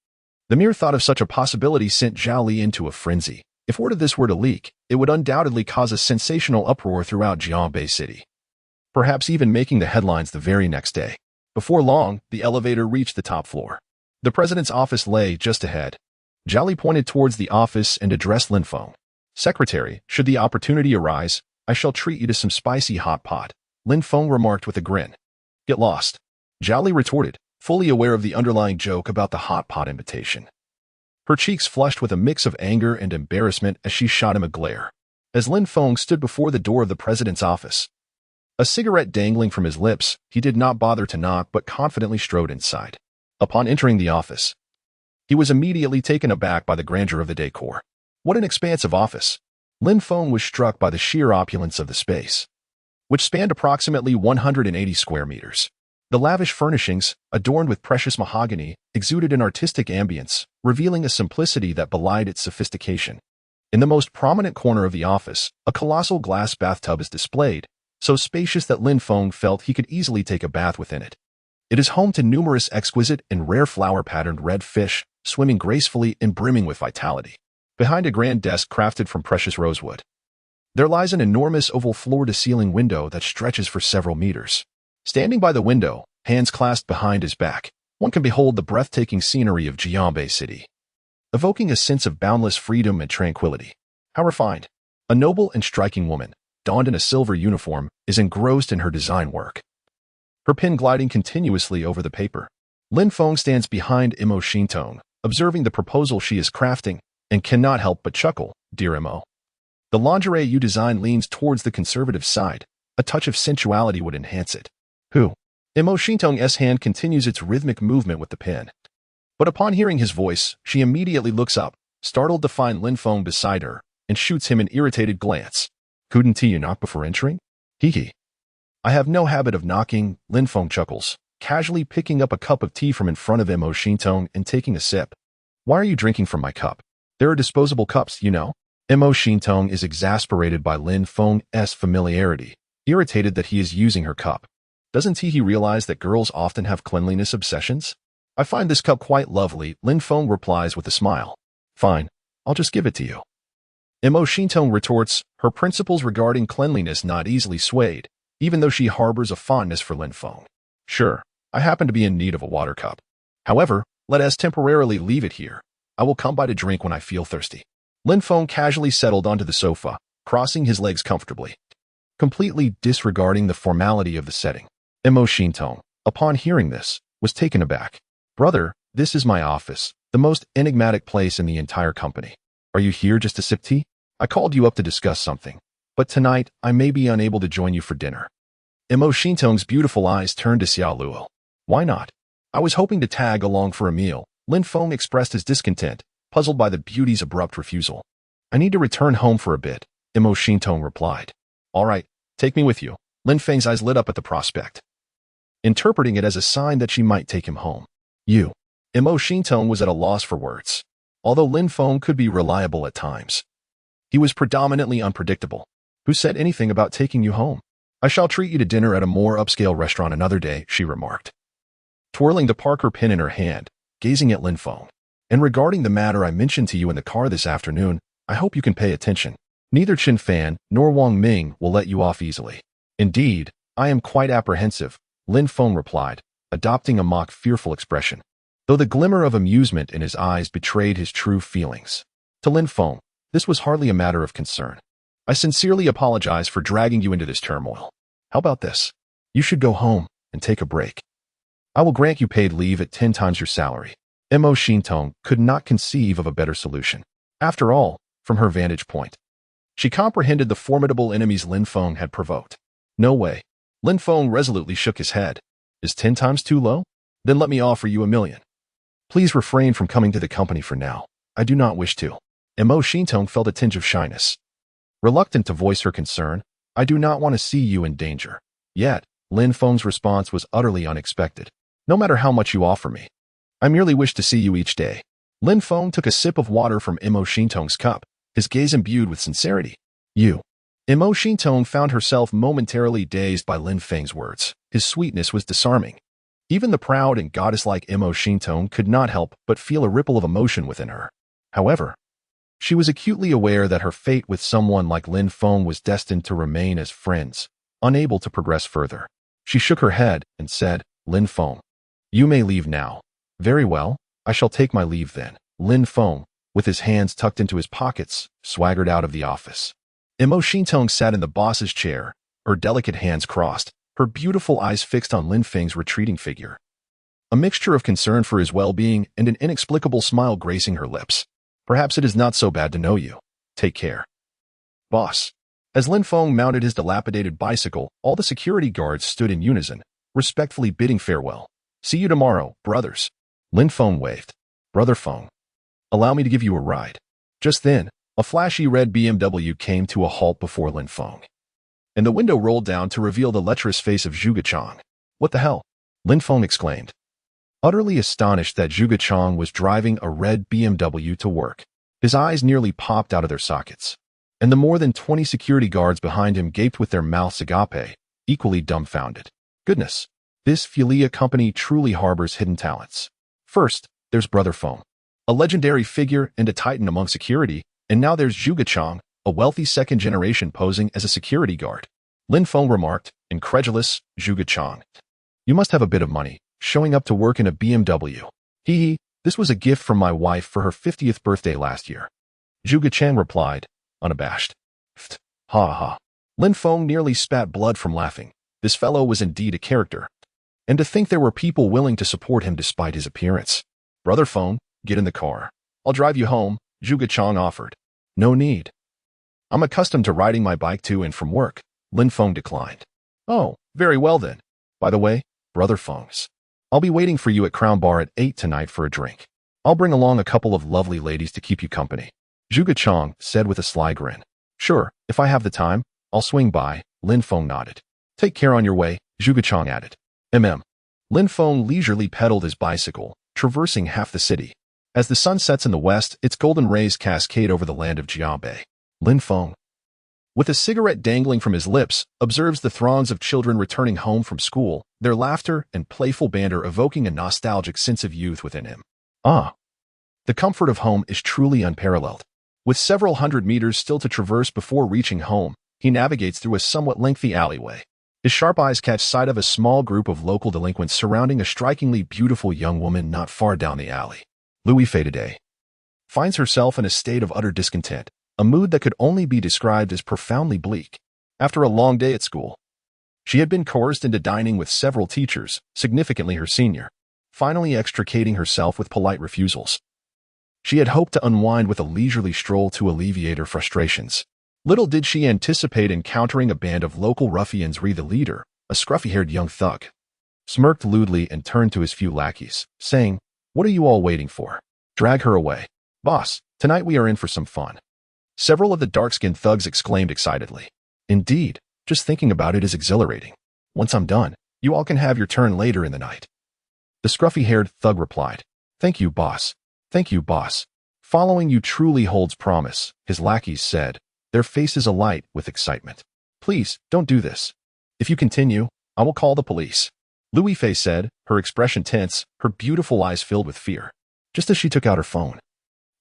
The mere thought of such a possibility sent Zhao Li into a frenzy. If word of this were to leak, it would undoubtedly cause a sensational uproar throughout Jianbei City, perhaps even making the headlines the very next day. Before long, the elevator reached the top floor. The president's office lay just ahead. Zhao Li pointed towards the office and addressed Lin Feng. Secretary, should the opportunity arise, I shall treat you to some spicy hot pot, Lin Feng remarked with a grin. Get lost. Zhao Li retorted, fully aware of the underlying joke about the hot pot invitation. Her cheeks flushed with a mix of anger and embarrassment as she shot him a glare. As Lin Feng stood before the door of the president's office, a cigarette dangling from his lips, he did not bother to knock but confidently strode inside. Upon entering the office, he was immediately taken aback by the grandeur of the decor. What an expansive office! Lin Feng was struck by the sheer opulence of the space, which spanned approximately 180 square meters. The lavish furnishings, adorned with precious mahogany, exuded an artistic ambience, revealing a simplicity that belied its sophistication. In the most prominent corner of the office, a colossal glass bathtub is displayed, so spacious that Lin Feng felt he could easily take a bath within it. It is home to numerous exquisite and rare flower-patterned red fish, swimming gracefully and brimming with vitality. Behind a grand desk crafted from precious rosewood, there lies an enormous oval floor-to-ceiling window that stretches for several meters. Standing by the window, hands clasped behind his back, one can behold the breathtaking scenery of Jianbei City, evoking a sense of boundless freedom and tranquility. How refined! A noble and striking woman, donned in a silver uniform, is engrossed in her design work, her pen gliding continuously over the paper. Lin Feng stands behind Imo Shintong, observing the proposal she is crafting, and cannot help but chuckle. Dear Imo, the lingerie you design leans towards the conservative side. A touch of sensuality would enhance it. Who? Imo Shintong's hand continues its rhythmic movement with the pen. But upon hearing his voice, she immediately looks up, startled to find Lin Feng beside her, and shoots him an irritated glance. Couldn't you knock before entering? Hee. I have no habit of knocking, Lin Feng chuckles, casually picking up a cup of tea from in front of Imo Shintong and taking a sip. Why are you drinking from my cup? There are disposable cups, you know. Imo Shintong is exasperated by Lin Feng's familiarity, irritated that he is using her cup. Doesn't he realize that girls often have cleanliness obsessions? I find this cup quite lovely, Lin Feng replies with a smile. Fine, I'll just give it to you. Imo Shintong retorts, her principles regarding cleanliness not easily swayed, even though she harbors a fondness for Lin Feng. Sure, I happen to be in need of a water cup. However, let us temporarily leave it here. I will come by to drink when I feel thirsty. Lin Feng casually settled onto the sofa, crossing his legs comfortably, completely disregarding the formality of the setting. Imo Shintong, upon hearing this, was taken aback. Brother, this is my office, the most enigmatic place in the entire company. Are you here just to sip tea? I called you up to discuss something, but tonight I may be unable to join you for dinner. Imo Shintong's beautiful eyes turned to Xiao Luo. Why not? I was hoping to tag along for a meal. Lin Feng expressed his discontent, puzzled by the beauty's abrupt refusal. I need to return home for a bit, Imo Shintong replied. All right, take me with you. Lin Feng's eyes lit up at the prospect, interpreting it as a sign that she might take him home. You. Imo Shintong was at a loss for words. Although Lin Feng could be reliable at times, he was predominantly unpredictable. Who said anything about taking you home? I shall treat you to dinner at a more upscale restaurant another day, she remarked, twirling the Parker pin in her hand, gazing at Lin Feng. And regarding the matter I mentioned to you in the car this afternoon, I hope you can pay attention. Neither Qin Fan nor Wang Ming will let you off easily. Indeed, I am quite apprehensive, Lin Feng replied, adopting a mock fearful expression, though the glimmer of amusement in his eyes betrayed his true feelings. To Lin Feng, this was hardly a matter of concern. I sincerely apologize for dragging you into this turmoil. How about this? You should go home and take a break. I will grant you paid leave at 10 times your salary. Imo Shintong could not conceive of a better solution. After all, from her vantage point, she comprehended the formidable enemies Lin Feng had provoked. No way. Lin Feng resolutely shook his head. Is 10 times too low? Then let me offer you $1 million. Please refrain from coming to the company for now. I do not wish to. Imo Shintong felt a tinge of shyness. Reluctant to voice her concern, I do not want to see you in danger. Yet, Lin Feng's response was utterly unexpected. No matter how much you offer me, I merely wish to see you each day. Lin Feng took a sip of water from Imo Shintong's cup, his gaze imbued with sincerity. You. Imo Shintong found herself momentarily dazed by Lin Feng's words. His sweetness was disarming. Even the proud and goddess-like Imo Shintong could not help but feel a ripple of emotion within her. However, she was acutely aware that her fate with someone like Lin Feng was destined to remain as friends, unable to progress further. She shook her head and said, Lin Feng, you may leave now. Very well, I shall take my leave then. Lin Feng, with his hands tucked into his pockets, swaggered out of the office. Imo Shintong sat in the boss's chair, her delicate hands crossed, her beautiful eyes fixed on Lin Feng's retreating figure. A mixture of concern for his well-being and an inexplicable smile gracing her lips. Perhaps it is not so bad to know you. Take care. Boss. As Lin Feng mounted his dilapidated bicycle, all the security guards stood in unison, respectfully bidding farewell. See you tomorrow, brothers. Lin Feng waved. Brother Feng, allow me to give you a ride. Just then, a flashy red BMW came to a halt before Lin Feng, and the window rolled down to reveal the lecherous face of Zhuge Chang. What the hell? Lin Feng exclaimed, utterly astonished that Zhuge Chang was driving a red BMW to work. His eyes nearly popped out of their sockets, and the more than 20 security guards behind him gaped with their mouths agape, equally dumbfounded. Goodness, this Filia company truly harbors hidden talents. First, there's Brother Feng, a legendary figure and a titan among security, and now there's Zhuge Chang, a wealthy second generation posing as a security guard. Lin Feng remarked, incredulous. Zhuge Chang, you must have a bit of money, showing up to work in a BMW. Hee, this was a gift from my wife for her 50th birthday last year. Zhuge Chang replied, unabashed. Pfft, ha ha. Lin Feng nearly spat blood from laughing. This fellow was indeed a character. And to think there were people willing to support him despite his appearance. Brother Feng, get in the car. I'll drive you home, Zhuge Chang offered. No need. I'm accustomed to riding my bike to and from work, Lin Feng declined. Oh, very well then. By the way, Brother Feng's, I'll be waiting for you at Crown Bar at 8 tonight for a drink. I'll bring along a couple of lovely ladies to keep you company. Zhuge Chang said with a sly grin. Sure, if I have the time, I'll swing by, Lin Feng nodded. Take care on your way, Zhuge Chang added. Lin Feng leisurely pedaled his bicycle, traversing half the city. As the sun sets in the west, its golden rays cascade over the land of Jiabei. Lin Feng, with a cigarette dangling from his lips, observes the throngs of children returning home from school, their laughter and playful banter evoking a nostalgic sense of youth within him. Ah! The comfort of home is truly unparalleled. With several hundred meters still to traverse before reaching home, he navigates through a somewhat lengthy alleyway. His sharp eyes catch sight of a small group of local delinquents surrounding a strikingly beautiful young woman not far down the alley. Louis Fataday finds herself in a state of utter discontent, a mood that could only be described as profoundly bleak. After a long day at school, she had been coerced into dining with several teachers, significantly her senior. finally extricating herself with polite refusals. She had hoped to unwind with a leisurely stroll to alleviate her frustrations. Little did she anticipate encountering a band of local ruffians. The leader, a scruffy-haired young thug, smirked lewdly and turned to his few lackeys, saying, "What are you all waiting for? Drag her away. Boss, tonight we are in for some fun." Several of the dark-skinned thugs exclaimed excitedly. "Indeed, just thinking about it is exhilarating. Once I'm done, you all can have your turn later in the night." The scruffy-haired thug replied, "Thank you, boss. Thank you, boss. Following you truly holds promise," his lackeys said, their faces alight with excitement. "Please, don't do this. If you continue, I will call the police," Louis Fay said, her expression tense, her beautiful eyes filled with fear. Just as she took out her phone,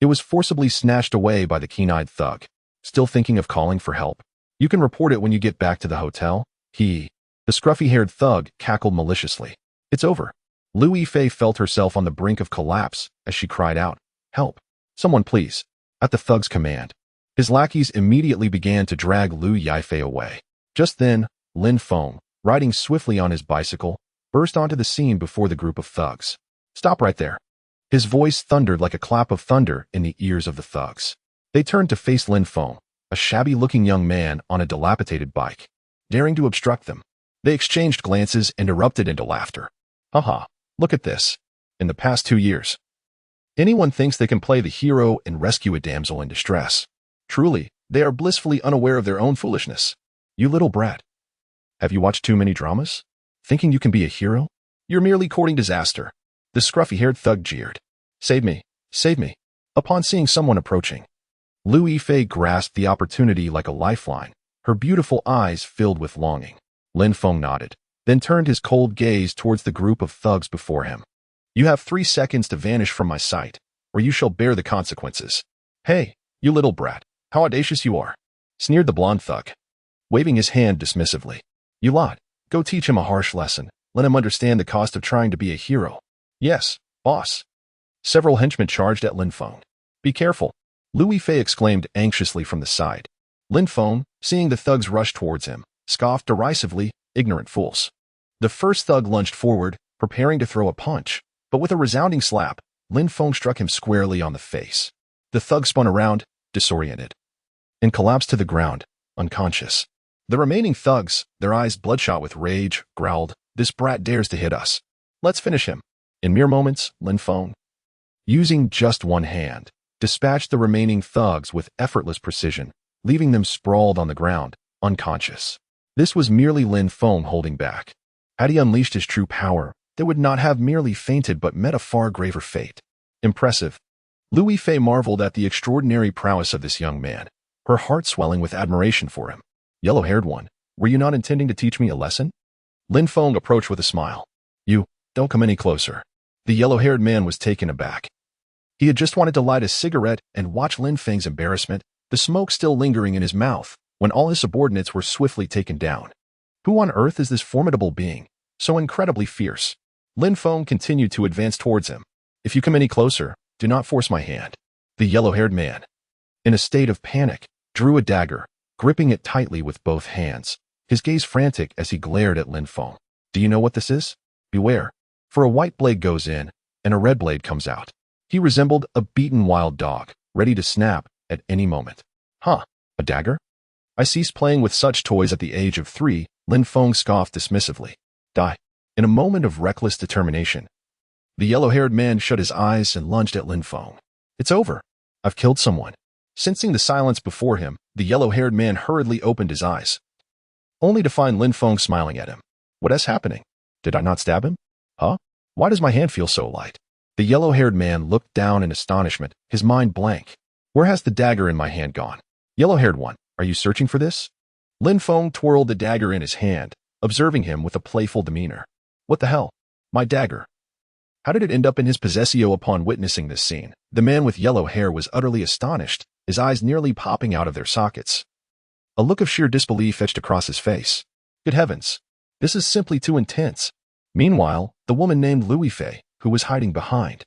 it was forcibly snatched away by the keen-eyed thug. "Still thinking of calling for help? You can report it when you get back to the hotel." The scruffy-haired thug cackled maliciously. "It's over." Louis Fay felt herself on the brink of collapse as she cried out, "Help! Someone please!" At the thug's command, his lackeys immediately began to drag Liu Yifei away. Just then, Lin Feng, riding swiftly on his bicycle, burst onto the scene before the group of thugs. "Stop right there!" His voice thundered like a clap of thunder in the ears of the thugs. They turned to face Lin Feng, a shabby-looking young man on a dilapidated bike. Daring to obstruct them, they exchanged glances and erupted into laughter. "Haha, look at this. In the past 2 years, anyone thinks they can play the hero and rescue a damsel in distress. Truly, they are blissfully unaware of their own foolishness. You little brat. Have you watched too many dramas? Thinking you can be a hero? You're merely courting disaster." The scruffy-haired thug jeered. "Save me, save me." Upon seeing someone approaching, Liu Yifei grasped the opportunity like a lifeline, her beautiful eyes filled with longing. Lin Feng nodded, then turned his cold gaze towards the group of thugs before him. "You have 3 seconds to vanish from my sight, or you shall bear the consequences." "Hey, you little brat, how audacious you are," sneered the blonde thug, waving his hand dismissively. "You lot, go teach him a harsh lesson. Let him understand the cost of trying to be a hero." "Yes, boss." Several henchmen charged at Lin Feng. "Be careful," Louis Fay exclaimed anxiously from the side. Lin Feng, seeing the thugs rush towards him, scoffed derisively, "Ignorant fools." The first thug lunged forward, preparing to throw a punch, but with a resounding slap, Lin Feng struck him squarely on the face. The thug spun around, disoriented, and collapsed to the ground, unconscious. The remaining thugs, their eyes bloodshot with rage, growled, "This brat dares to hit us. Let's finish him." In mere moments, Lin Feng, using just one hand, dispatched the remaining thugs with effortless precision, leaving them sprawled on the ground, unconscious. This was merely Lin Feng holding back. Had he unleashed his true power, they would not have merely fainted but met a far graver fate. Impressive. Louis Fay marveled at the extraordinary prowess of this young man, her heart swelling with admiration for him. "Yellow-haired one, were you not intending to teach me a lesson?" Lin Feng approached with a smile. "You, don't come any closer." The yellow-haired man was taken aback. He had just wanted to light a cigarette and watch Lin Feng's embarrassment, the smoke still lingering in his mouth, when all his subordinates were swiftly taken down. Who on earth is this formidable being, so incredibly fierce? Lin Feng continued to advance towards him. "If you come any closer, do not force my hand." The yellow-haired man, in a state of panic, drew a dagger, gripping it tightly with both hands, his gaze frantic as he glared at Lin Feng. "Do you know what this is? Beware, for a white blade goes in, and a red blade comes out." He resembled a beaten wild dog, ready to snap at any moment. "Huh, a dagger? I ceased playing with such toys at the age of 3, Lin Feng scoffed dismissively. "Die." In a moment of reckless determination, the yellow-haired man shut his eyes and lunged at Lin Feng. "It's over. I've killed someone." Sensing the silence before him, the yellow-haired man hurriedly opened his eyes, only to find Lin Feng smiling at him. "What is happening? Did I not stab him? Huh? Why does my hand feel so light?" The yellow-haired man looked down in astonishment, his mind blank. "Where has the dagger in my hand gone? Yellow-haired one, are you searching for this?" Lin Feng twirled the dagger in his hand, observing him with a playful demeanor. "What the hell? My dagger? How did it end up in his possessio?" Upon witnessing this scene, the man with yellow hair was utterly astonished, his eyes nearly popping out of their sockets. A look of sheer disbelief etched across his face. "Good heavens, this is simply too intense." Meanwhile, the woman named Louis Fay, who was hiding behind,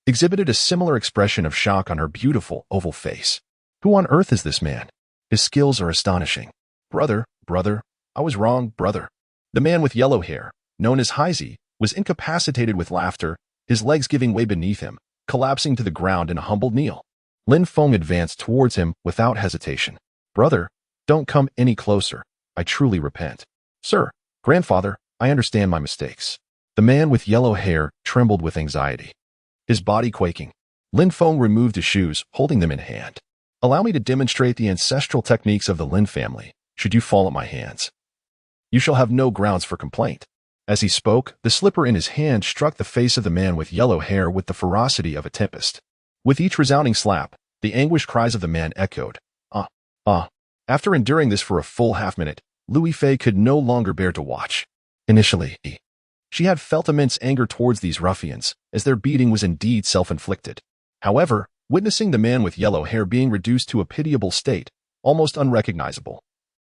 exhibited a similar expression of shock on her beautiful oval face. "Who on earth is this man? His skills are astonishing." Brother, I was wrong, brother." The man with yellow hair, known as Heisey, was incapacitated with laughter, his legs giving way beneath him, collapsing to the ground in a humbled kneel. Lin Feng advanced towards him without hesitation. "Brother, don't come any closer. I truly repent." "Sir, grandfather, I understand my mistakes." The man with yellow hair trembled with anxiety, his body quaking. Lin Feng removed his shoes, holding them in hand. "Allow me to demonstrate the ancestral techniques of the Lin family, should you fall at my hands. You shall have no grounds for complaint." As he spoke, the slipper in his hand struck the face of the man with yellow hair with the ferocity of a tempest. With each resounding slap, the anguished cries of the man echoed. "Ah, ah." After enduring this for a full half-minute, Louis Fei could no longer bear to watch. Initially, she had felt immense anger towards these ruffians, as their beating was indeed self-inflicted. However, witnessing the man with yellow hair being reduced to a pitiable state, almost unrecognizable,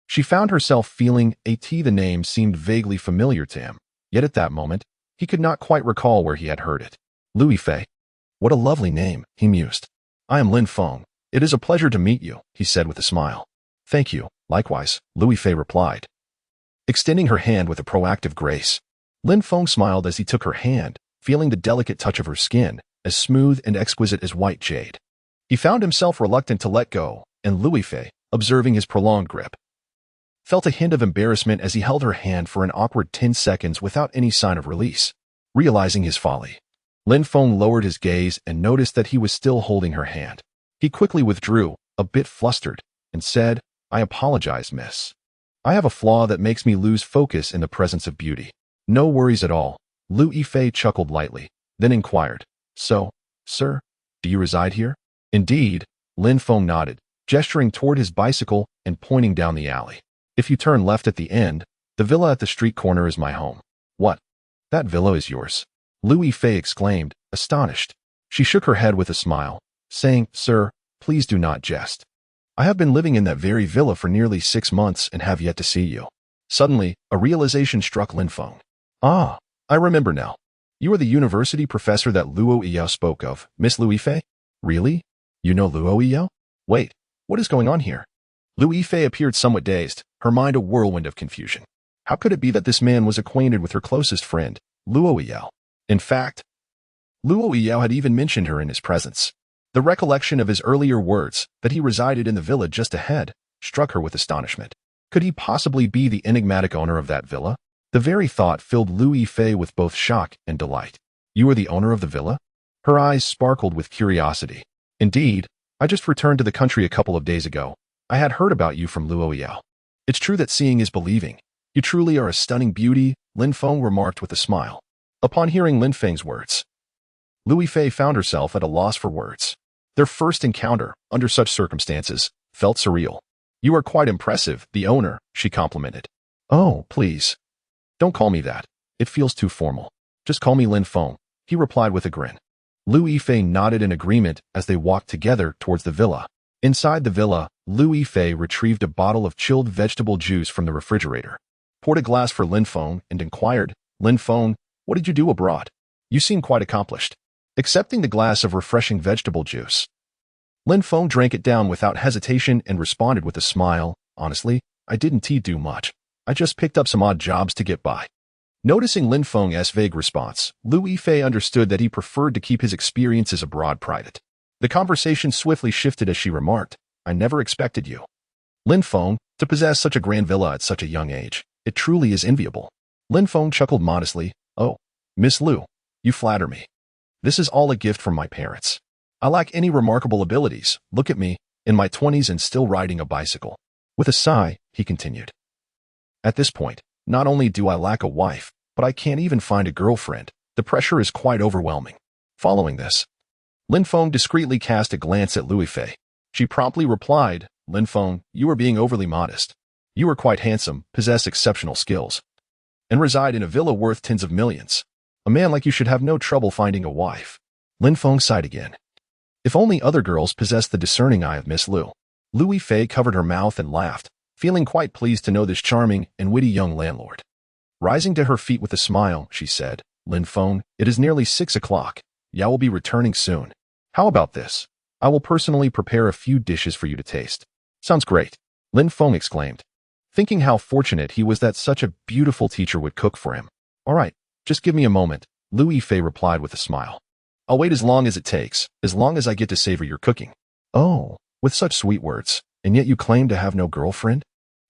she found herself feeling the name seemed vaguely familiar to him, yet at that moment, he could not quite recall where he had heard it. Louis Fei. What a lovely name, he mused. "I am Lin Feng. It is a pleasure to meet you," he said with a smile. "Thank you, likewise," Louis Fei replied, extending her hand with a proactive grace. Lin Feng smiled as he took her hand, feeling the delicate touch of her skin, as smooth and exquisite as white jade. He found himself reluctant to let go, and Louis Fei, observing his prolonged grip, felt a hint of embarrassment as he held her hand for an awkward 10 seconds without any sign of release. Realizing his folly, Lin Feng lowered his gaze and noticed that he was still holding her hand. He quickly withdrew, a bit flustered, and said, "I apologize, miss. I have a flaw that makes me lose focus in the presence of beauty." "No worries at all," Louis Fei chuckled lightly, then inquired, "So, sir, do you reside here?" "Indeed," Lin Feng nodded, gesturing toward his bicycle and pointing down the alley. "If you turn left at the end, the villa at the street corner is my home." "What? That villa is yours?" Louis Fei exclaimed, astonished. She shook her head with a smile, saying, "Sir, please do not jest. I have been living in that very villa for nearly 6 months and have yet to see you." Suddenly, a realization struck Lin Feng. "Ah, I remember now. You are the university professor that Luo Yiyao spoke of, Miss Louis Fei?" "Really? You know Luo Yiyao? Wait, what is going on here?" Louis Fei appeared somewhat dazed, her mind a whirlwind of confusion. How could it be that this man was acquainted with her closest friend, Luo Yiyao? In fact, Luo Yiyao had even mentioned her in his presence. The recollection of his earlier words, that he resided in the villa just ahead, struck her with astonishment. Could he possibly be the enigmatic owner of that villa? The very thought filled Louis Fei with both shock and delight. "You are the owner of the villa?" Her eyes sparkled with curiosity. "Indeed, I just returned to the country a couple of days ago. I had heard about you from Luo Yiyao. It's true that seeing is believing. You truly are a stunning beauty," Lin Feng remarked with a smile. Upon hearing Lin Feng's words, Louis Fei found herself at a loss for words. Their first encounter, under such circumstances, felt surreal. "You are quite impressive, the owner," she complimented. "Oh, please. Don't call me that. It feels too formal. Just call me Lin Feng," he replied with a grin. Louis Fei nodded in agreement as they walked together towards the villa. Inside the villa, Louis Fei retrieved a bottle of chilled vegetable juice from the refrigerator, poured a glass for Lin Feng, and inquired, "Lin Feng, what did you do abroad? You seem quite accomplished." Accepting the glass of refreshing vegetable juice, Lin Feng drank it down without hesitation and responded with a smile, "Honestly, I didn't do much. I just picked up some odd jobs to get by." Noticing Lin Feng's vague response, Louis Fei understood that he preferred to keep his experiences abroad private. The conversation swiftly shifted as she remarked, "I never expected you, Lin Feng, to possess such a grand villa at such a young age. It truly is enviable." Lin Feng chuckled modestly, "Oh, Miss Lu, you flatter me. This is all a gift from my parents. I lack any remarkable abilities. Look at me, in my 20s and still riding a bicycle." With a sigh, he continued, "At this point, not only do I lack a wife, but I can't even find a girlfriend. The pressure is quite overwhelming." Following this, Lin Feng discreetly cast a glance at Louis Fei. She promptly replied, "Lin Feng, you are being overly modest. You are quite handsome, possess exceptional skills, and reside in a villa worth tens of millions. A man like you should have no trouble finding a wife." Lin Feng sighed again. If only other girls possessed the discerning eye of Miss Lu. Louis Fei covered her mouth and laughed, feeling quite pleased to know this charming and witty young landlord. Rising to her feet with a smile, she said, "Lin Feng, it is nearly 6 o'clock. Yao will be returning soon. How about this? I will personally prepare a few dishes for you to taste." "Sounds great," Lin Feng exclaimed, thinking how fortunate he was that such a beautiful teacher would cook for him. "All right, Just give me a moment, Lu Yifei replied with a smile. I'll wait as long as it takes, as long as I get to savor your cooking. Oh, with such sweet words, and yet you claim to have no girlfriend?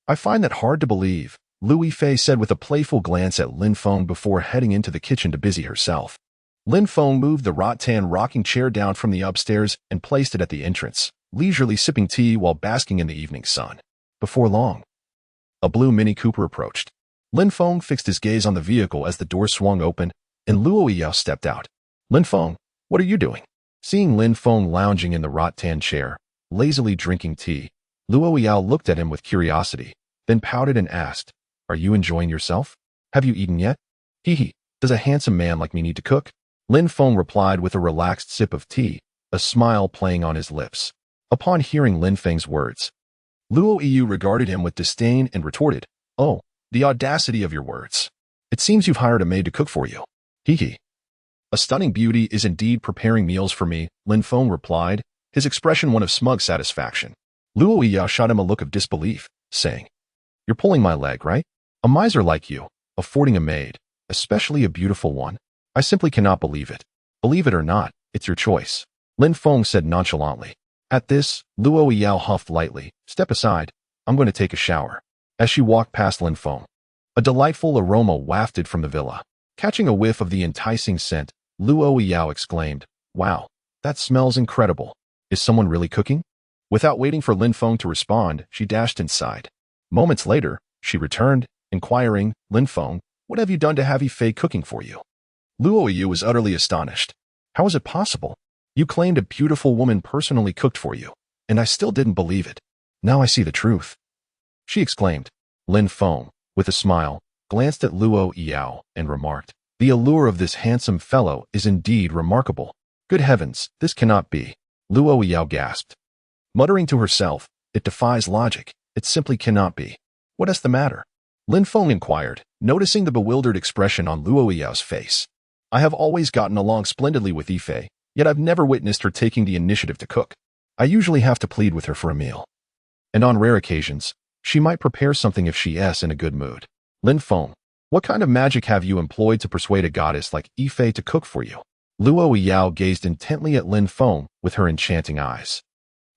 I find that hard to believe, Lu Yifei said with a playful glance at Lin Feng before heading into the kitchen to busy herself. Lin Feng moved the rattan rocking chair down from the upstairs and placed it at the entrance, leisurely sipping tea while basking in the evening sun. Before long, a blue Mini Cooper approached. Lin Feng fixed his gaze on the vehicle as the door swung open, and Luo Yao stepped out. Lin Feng, what are you doing? Seeing Lin Feng lounging in the rattan chair, lazily drinking tea, Luo Yao looked at him with curiosity, then pouted and asked, Are you enjoying yourself? Have you eaten yet? Hee, does a handsome man like me need to cook? Lin Feng replied with a relaxed sip of tea, a smile playing on his lips. Upon hearing Lin Feng's words, Luo Yu regarded him with disdain and retorted, Oh, the audacity of your words. It seems you've hired a maid to cook for you. Hee. A stunning beauty is indeed preparing meals for me, Lin Feng replied, his expression one of smug satisfaction. Luo Yao shot him a look of disbelief, saying, You're pulling my leg, right? A miser like you, affording a maid, especially a beautiful one. I simply cannot believe it. Believe it or not, it's your choice. Lin Feng said nonchalantly. At this, Luo Yao huffed lightly. Step aside. I'm going to take a shower. As she walked past Lin Feng, a delightful aroma wafted from the villa. Catching a whiff of the enticing scent, Luo Yao exclaimed, Wow, that smells incredible. Is someone really cooking? Without waiting for Lin Feng to respond, she dashed inside. Moments later, she returned, inquiring, Lin Feng, what have you done to have Yifei cooking for you? Luo Yu was utterly astonished. How is it possible? You claimed a beautiful woman personally cooked for you, and I still didn't believe it. Now I see the truth. She exclaimed. Lin Feng, with a smile, glanced at Luo Yao and remarked, The allure of this handsome fellow is indeed remarkable. Good heavens, this cannot be. Luo Yao gasped. Muttering to herself, It defies logic. It simply cannot be. What is the matter? Lin Feng inquired, noticing the bewildered expression on Luo Yao's face. I have always gotten along splendidly with Yifei, yet I've never witnessed her taking the initiative to cook. I usually have to plead with her for a meal. And on rare occasions, she might prepare something if she is in a good mood. Lin Feng, what kind of magic have you employed to persuade a goddess like Yifei to cook for you? Luo Yao gazed intently at Lin Feng with her enchanting eyes.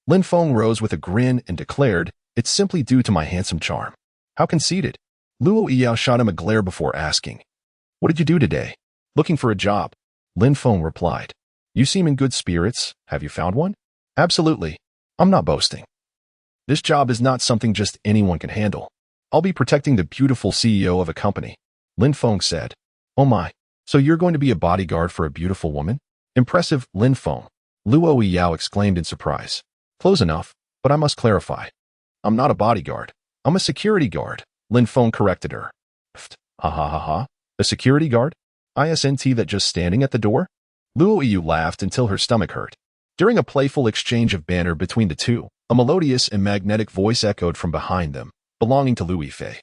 Lin Feng rose with a grin and declared, It's simply due to my handsome charm. How conceited. Luo Yao shot him a glare before asking, What did you do today? Looking for a job. Lin Feng replied. You seem in good spirits. Have you found one? Absolutely. I'm not boasting. This job is not something just anyone can handle. I'll be protecting the beautiful CEO of a company. Lin Feng said. Oh my, so you're going to be a bodyguard for a beautiful woman? Impressive, Lin Feng. Luo Yao exclaimed in surprise. Close enough, but I must clarify. I'm not a bodyguard. I'm a security guard, Lin Feng corrected her. Pfft, ha ha ha ha. A security guard? Isn't that just standing at the door? Luo Yu laughed until her stomach hurt. During a playful exchange of banter between the two, a melodious and magnetic voice echoed from behind them, belonging to Lu Yifei,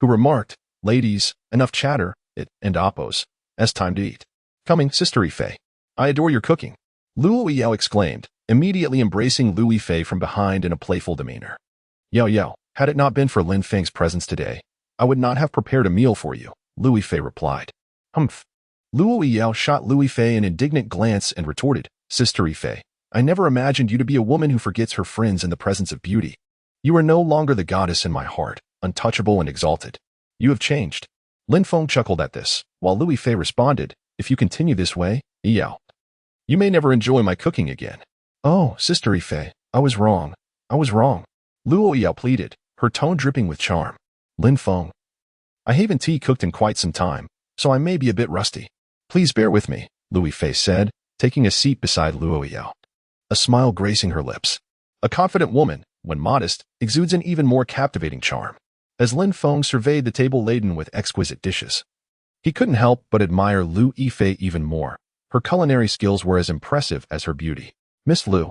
who remarked, Ladies, enough chatter, and oppos, as time to eat. Coming, Sister Yifei. I adore your cooking. Luo Yao exclaimed, immediately embracing Lu Yifei from behind in a playful demeanor. Yo, had it not been for Lin Feng's presence today, I would not have prepared a meal for you, Lu Yifei replied. Humph. Luo Yao shot Lu Yifei an indignant glance and retorted, Sister Yifei, I never imagined you to be a woman who forgets her friends in the presence of beauty. You are no longer the goddess in my heart, untouchable and exalted. You have changed. Lin Feng chuckled at this, while Lu Yifei responded, If you continue this way, Yao, you may never enjoy my cooking again. Oh, Sister Yifei, I was wrong. Luo Yao pleaded, her tone dripping with charm. Lin Feng, I haven't tea cooked in quite some time, so I may be a bit rusty. Please bear with me, Lu Yifei said, taking a seat beside Luo Yao, a smile gracing her lips. A confident woman, when modest, exudes an even more captivating charm. As Lin Feng surveyed the table laden with exquisite dishes, he couldn't help but admire Lu Yifei even more. Her culinary skills were as impressive as her beauty. Miss Lu,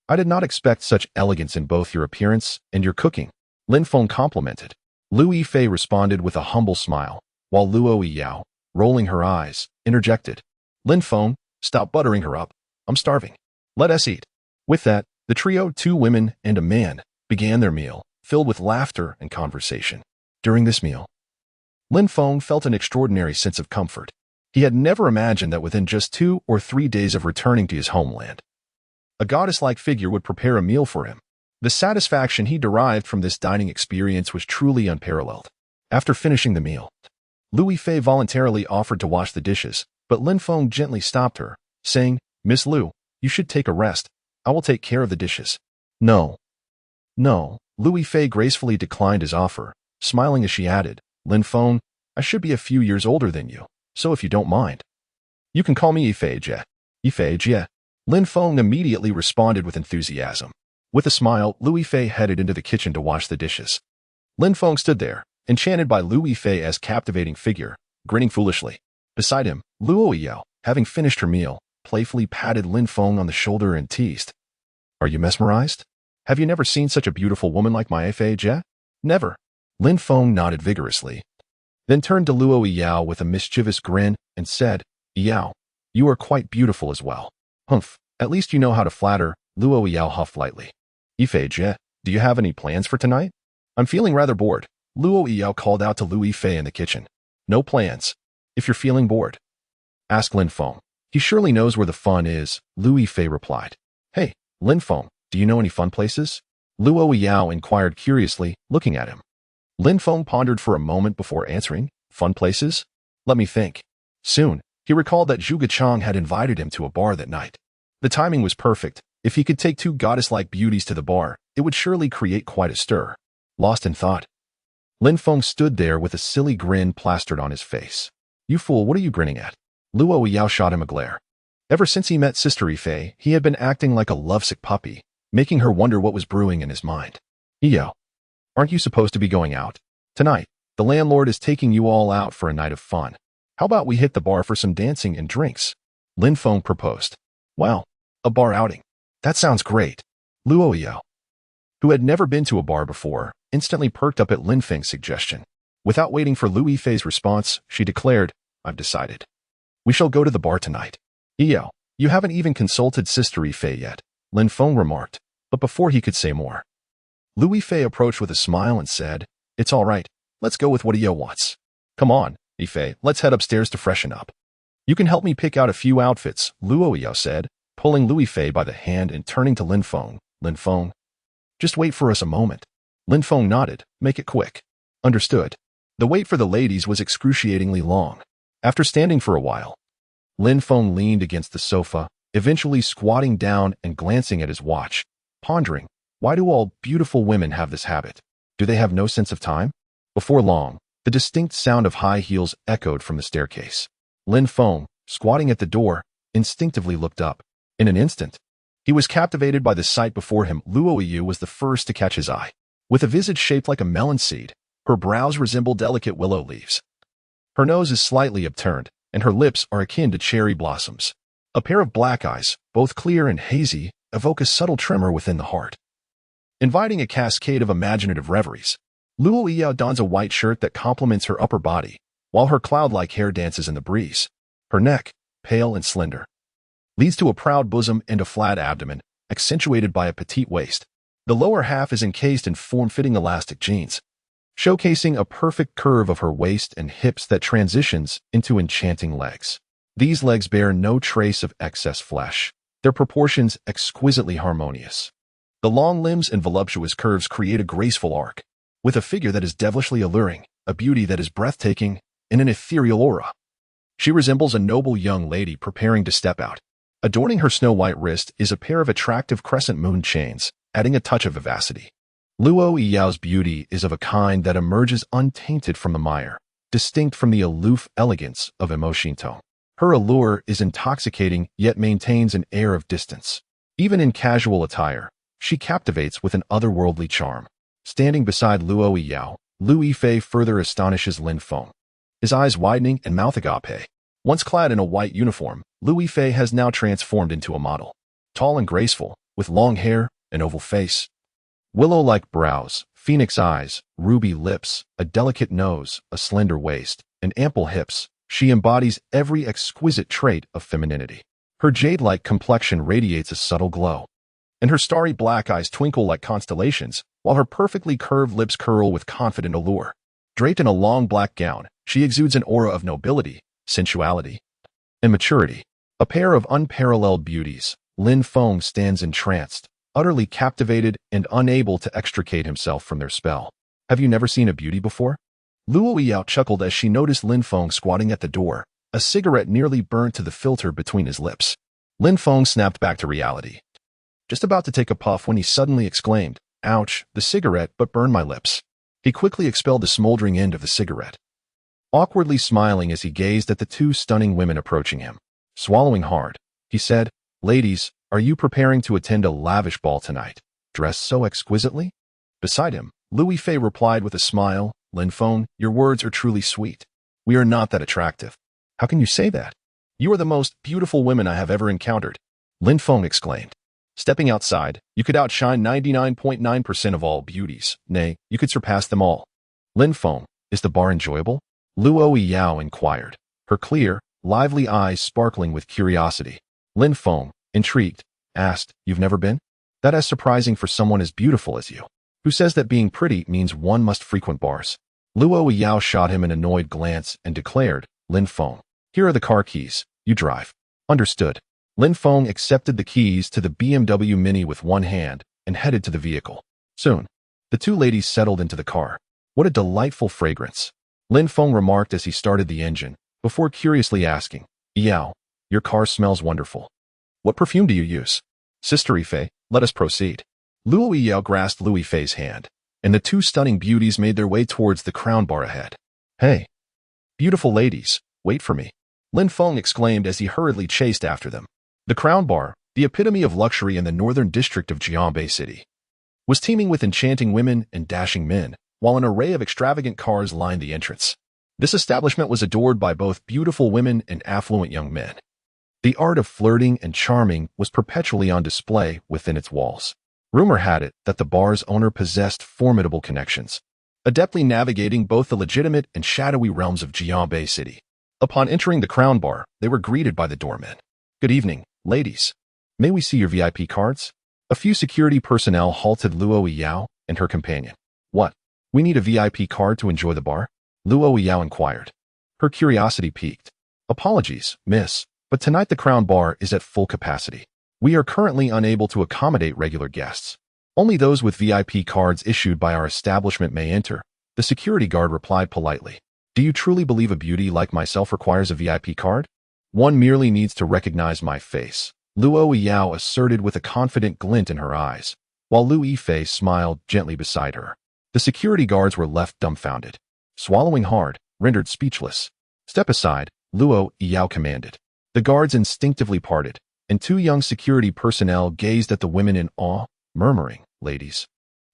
I did not expect such elegance in both your appearance and your cooking, Lin Feng complimented. Lu Yifei responded with a humble smile, while Luo Yao, rolling her eyes, interjected, Lin Feng, stop buttering her up. I'm starving. Let us eat. With that, the trio, 2 women and a man, began their meal, filled with laughter and conversation. During this meal, Lin Feng felt an extraordinary sense of comfort. He had never imagined that within just 2 or 3 days of returning to his homeland, a goddess-like figure would prepare a meal for him. The satisfaction he derived from this dining experience was truly unparalleled. After finishing the meal, Louis Fei voluntarily offered to wash the dishes, but Lin Feng gently stopped her, saying, "Miss Liu, you should take a rest. I will take care of the dishes." No. Louis Fei gracefully declined his offer, smiling as she added, "Lin Feng, I should be a few years older than you, so if you don't mind, you can call me Yifei Jie." Yifei Jie. Lin Feng immediately responded with enthusiasm. With a smile, Louis Fei headed into the kitchen to wash the dishes. Lin Feng stood there, enchanted by Louis Fei's captivating figure, grinning foolishly. Beside him, Luo Yao, having finished her meal, playfully patted Lin Feng on the shoulder and teased, "Are you mesmerized? Have you never seen such a beautiful woman like my Yifei Jie?" "Never." Lin Feng nodded vigorously, then turned to Luo Yao with a mischievous grin and said, "Yao, you are quite beautiful as well." "Humph, at least you know how to flatter," Luo Yao huffed lightly. "Yifei Jie, do you have any plans for tonight?" "I'm feeling rather bored," Luo Yao called out to Louis Fei in the kitchen. "No plans. If you're feeling bored, ask Lin Feng. He surely knows where the fun is," Louis Fei replied. "Hey, Lin Feng, do you know any fun places?" Luo Yao inquired curiously, looking at him. Lin Feng pondered for a moment before answering, "Fun places? Let me think." Soon, he recalled that Zhuge Chang had invited him to a bar that night. The timing was perfect. If he could take 2 goddess-like beauties to the bar, it would surely create quite a stir. Lost in thought, Lin Feng stood there with a silly grin plastered on his face. "You fool, what are you grinning at?" Luo Yao shot him a glare. Ever since he met Sister Yifei, he had been acting like a lovesick puppy, making her wonder what was brewing in his mind. "Yao, aren't you supposed to be going out? Tonight, the landlord is taking you all out for a night of fun. How about we hit the bar for some dancing and drinks?" Lin Feng proposed. "Well, a bar outing. That sounds great." Luo Yao, who had never been to a bar before, instantly perked up at Lin Feng's suggestion. Without waiting for Louis Fei's response, she declared, "I've decided. We shall go to the bar tonight." "Yao, you haven't even consulted Sister Yifei yet," Lin Feng remarked, but before he could say more, Louis Fei approached with a smile and said, "It's all right. Let's go with what Yao wants. Come on, Yifei, let's head upstairs to freshen up. You can help me pick out a few outfits," Luo Yao said, pulling Louis Fei by the hand and turning to Lin Feng. "Lin Feng, just wait for us a moment." Lin Feng nodded. "Make it quick." "Understood." The wait for the ladies was excruciatingly long. After standing for a while, Lin Feng leaned against the sofa, eventually squatting down and glancing at his watch, pondering, why do all beautiful women have this habit? Do they have no sense of time? Before long, the distinct sound of high heels echoed from the staircase. Lin Feng, squatting at the door, instinctively looked up. In an instant, he was captivated by the sight before him. Luo Yu was the first to catch his eye. With a visage shaped like a melon seed, her brows resemble delicate willow leaves. Her nose is slightly upturned, and her lips are akin to cherry blossoms. A pair of black eyes, both clear and hazy, evoke a subtle tremor within the heart, inviting a cascade of imaginative reveries. Luo Yao dons a white shirt that complements her upper body, while her cloud-like hair dances in the breeze. Her neck, pale and slender, leads to a proud bosom and a flat abdomen, accentuated by a petite waist. The lower half is encased in form-fitting elastic jeans, showcasing a perfect curve of her waist and hips that transitions into enchanting legs. These legs bear no trace of excess flesh, their proportions exquisitely harmonious. The long limbs and voluptuous curves create a graceful arc, with a figure that is devilishly alluring, a beauty that is breathtaking, and an ethereal aura. She resembles a noble young lady preparing to step out. Adorning her snow-white wrist is a pair of attractive crescent moon chains, adding a touch of vivacity. Luo Yao's beauty is of a kind that emerges untainted from the mire, distinct from the aloof elegance of Emoshinto. Her allure is intoxicating yet maintains an air of distance. Even in casual attire, she captivates with an otherworldly charm. Standing beside Luo Yao, Louis Fei further astonishes Lin Feng. His eyes widening and mouth agape. Once clad in a white uniform, Louis Fei has now transformed into a model. Tall and graceful, with long hair, an oval face, willow-like brows, phoenix eyes, ruby lips, a delicate nose, a slender waist, and ample hips, she embodies every exquisite trait of femininity. Her jade-like complexion radiates a subtle glow, and her starry black eyes twinkle like constellations, while her perfectly curved lips curl with confident allure. Draped in a long black gown, she exudes an aura of nobility, sensuality, and maturity. A pair of unparalleled beauties, Lin Feng stands entranced, utterly captivated and unable to extricate himself from their spell. Have you never seen a beauty before? Luo Yao chuckled as she noticed Lin Feng squatting at the door, a cigarette nearly burnt to the filter between his lips. Lin Feng snapped back to reality, just about to take a puff when he suddenly exclaimed, "Ouch, the cigarette but burned my lips." He quickly expelled the smoldering end of the cigarette, awkwardly smiling as he gazed at the two stunning women approaching him. Swallowing hard, he said, "Ladies, are you preparing to attend a lavish ball tonight, dressed so exquisitely?" Beside him, Louis Fei replied with a smile, "Lin Feng, your words are truly sweet. We are not that attractive." "How can you say that? You are the most beautiful women I have ever encountered," Lin Feng exclaimed. "Stepping outside, you could outshine 99.9% of all beauties. Nay, you could surpass them all." "Lin Feng, is the bar enjoyable?" Luo Yao inquired, her clear, lively eyes sparkling with curiosity. Lin Feng, intrigued, asked, "You've never been? That is surprising for someone as beautiful as you. Who says that being pretty means one must frequent bars?" Luo Yao shot him an annoyed glance and declared, "Lin Feng, here are the car keys. You drive." "Understood." Lin Feng accepted the keys to the BMW Mini with one hand and headed to the vehicle. Soon, the two ladies settled into the car. "What a delightful fragrance," Lin Feng remarked as he started the engine, before curiously asking, "Yao, your car smells wonderful. What perfume do you use?" "Sister Fei, let us proceed." Luo Yao grasped Louis Fei's hand, and the two stunning beauties made their way towards the crown bar ahead. "Hey, beautiful ladies, wait for me," Lin Feng exclaimed as he hurriedly chased after them. The Crown Bar, the epitome of luxury in the northern district of Jianbei City, was teeming with enchanting women and dashing men, while an array of extravagant cars lined the entrance. This establishment was adored by both beautiful women and affluent young men. The art of flirting and charming was perpetually on display within its walls. Rumor had it that the bar's owner possessed formidable connections, adeptly navigating both the legitimate and shadowy realms of Jianbei City. Upon entering the Crown Bar, they were greeted by the doorman. "Good evening, ladies. May we see your VIP cards?" A few security personnel halted Luo Yao and her companion. "What? We need a VIP card to enjoy the bar?" Luo Yao inquired. Her curiosity piqued. "Apologies, miss, but tonight the Crown Bar is at full capacity. We are currently unable to accommodate regular guests. Only those with VIP cards issued by our establishment may enter," the security guard replied politely. "Do you truly believe a beauty like myself requires a VIP card?" "One merely needs to recognize my face," Luo Yao asserted with a confident glint in her eyes, while Louis Fei smiled gently beside her. The security guards were left dumbfounded. Swallowing hard, rendered speechless. "Step aside," Luo Yao commanded. The guards instinctively parted, and two young security personnel gazed at the women in awe, murmuring, "Ladies,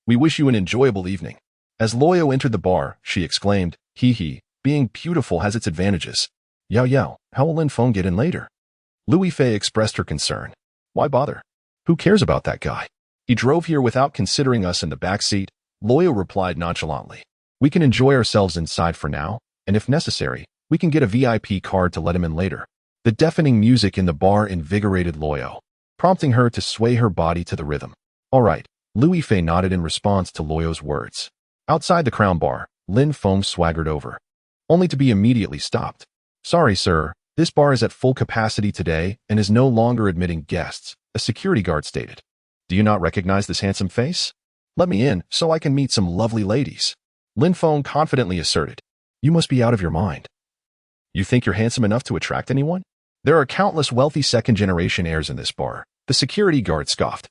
we wish you an enjoyable evening." As Luo entered the bar, she exclaimed, "Hee, being beautiful has its advantages. Yao, how will Lin Feng get in later?" Louis Fei expressed her concern. "Why bother? Who cares about that guy? He drove here without considering us in the back seat," Luo replied nonchalantly. "We can enjoy ourselves inside for now, and if necessary, we can get a VIP card to let him in later." The deafening music in the bar invigorated Luo, prompting her to sway her body to the rhythm. "All right," Louis Fei nodded in response to Luo's words. Outside the Crown Bar, Lin Feng swaggered over, only to be immediately stopped. "Sorry, sir, this bar is at full capacity today and is no longer admitting guests," a security guard stated. "Do you not recognize this handsome face? Let me in so I can meet some lovely ladies," Lin Feng confidently asserted. "You must be out of your mind. You think you're handsome enough to attract anyone? There are countless wealthy second-generation heirs in this bar," the security guard scoffed.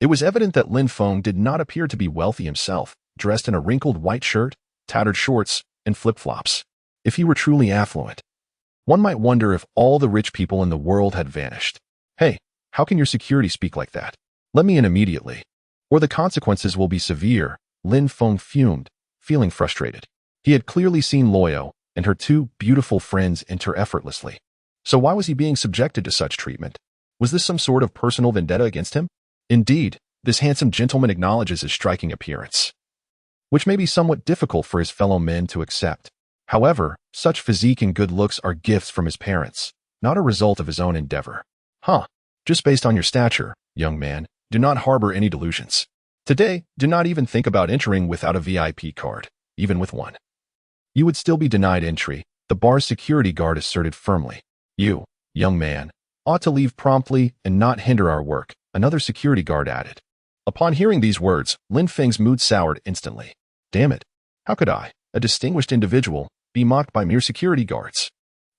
It was evident that Lin Feng did not appear to be wealthy himself, dressed in a wrinkled white shirt, tattered shorts, and flip-flops. If he were truly affluent, one might wonder if all the rich people in the world had vanished. "Hey, how can your security speak like that? Let me in immediately, or the consequences will be severe," Lin Feng fumed, feeling frustrated. He had clearly seen Luo and her two beautiful friends enter effortlessly. So why was he being subjected to such treatment? Was this some sort of personal vendetta against him? Indeed, this handsome gentleman acknowledges his striking appearance, which may be somewhat difficult for his fellow men to accept. However, such physique and good looks are gifts from his parents, not a result of his own endeavor. Just based on your stature, young man, do not harbor any delusions. Today, do not even think about entering without a VIP card, even with one. You would still be denied entry, the bar's security guard asserted firmly. You, young man, ought to leave promptly and not hinder our work, another security guard added. Upon hearing these words, Lin Feng's mood soured instantly. Damn it. How could I, a distinguished individual, be mocked by mere security guards?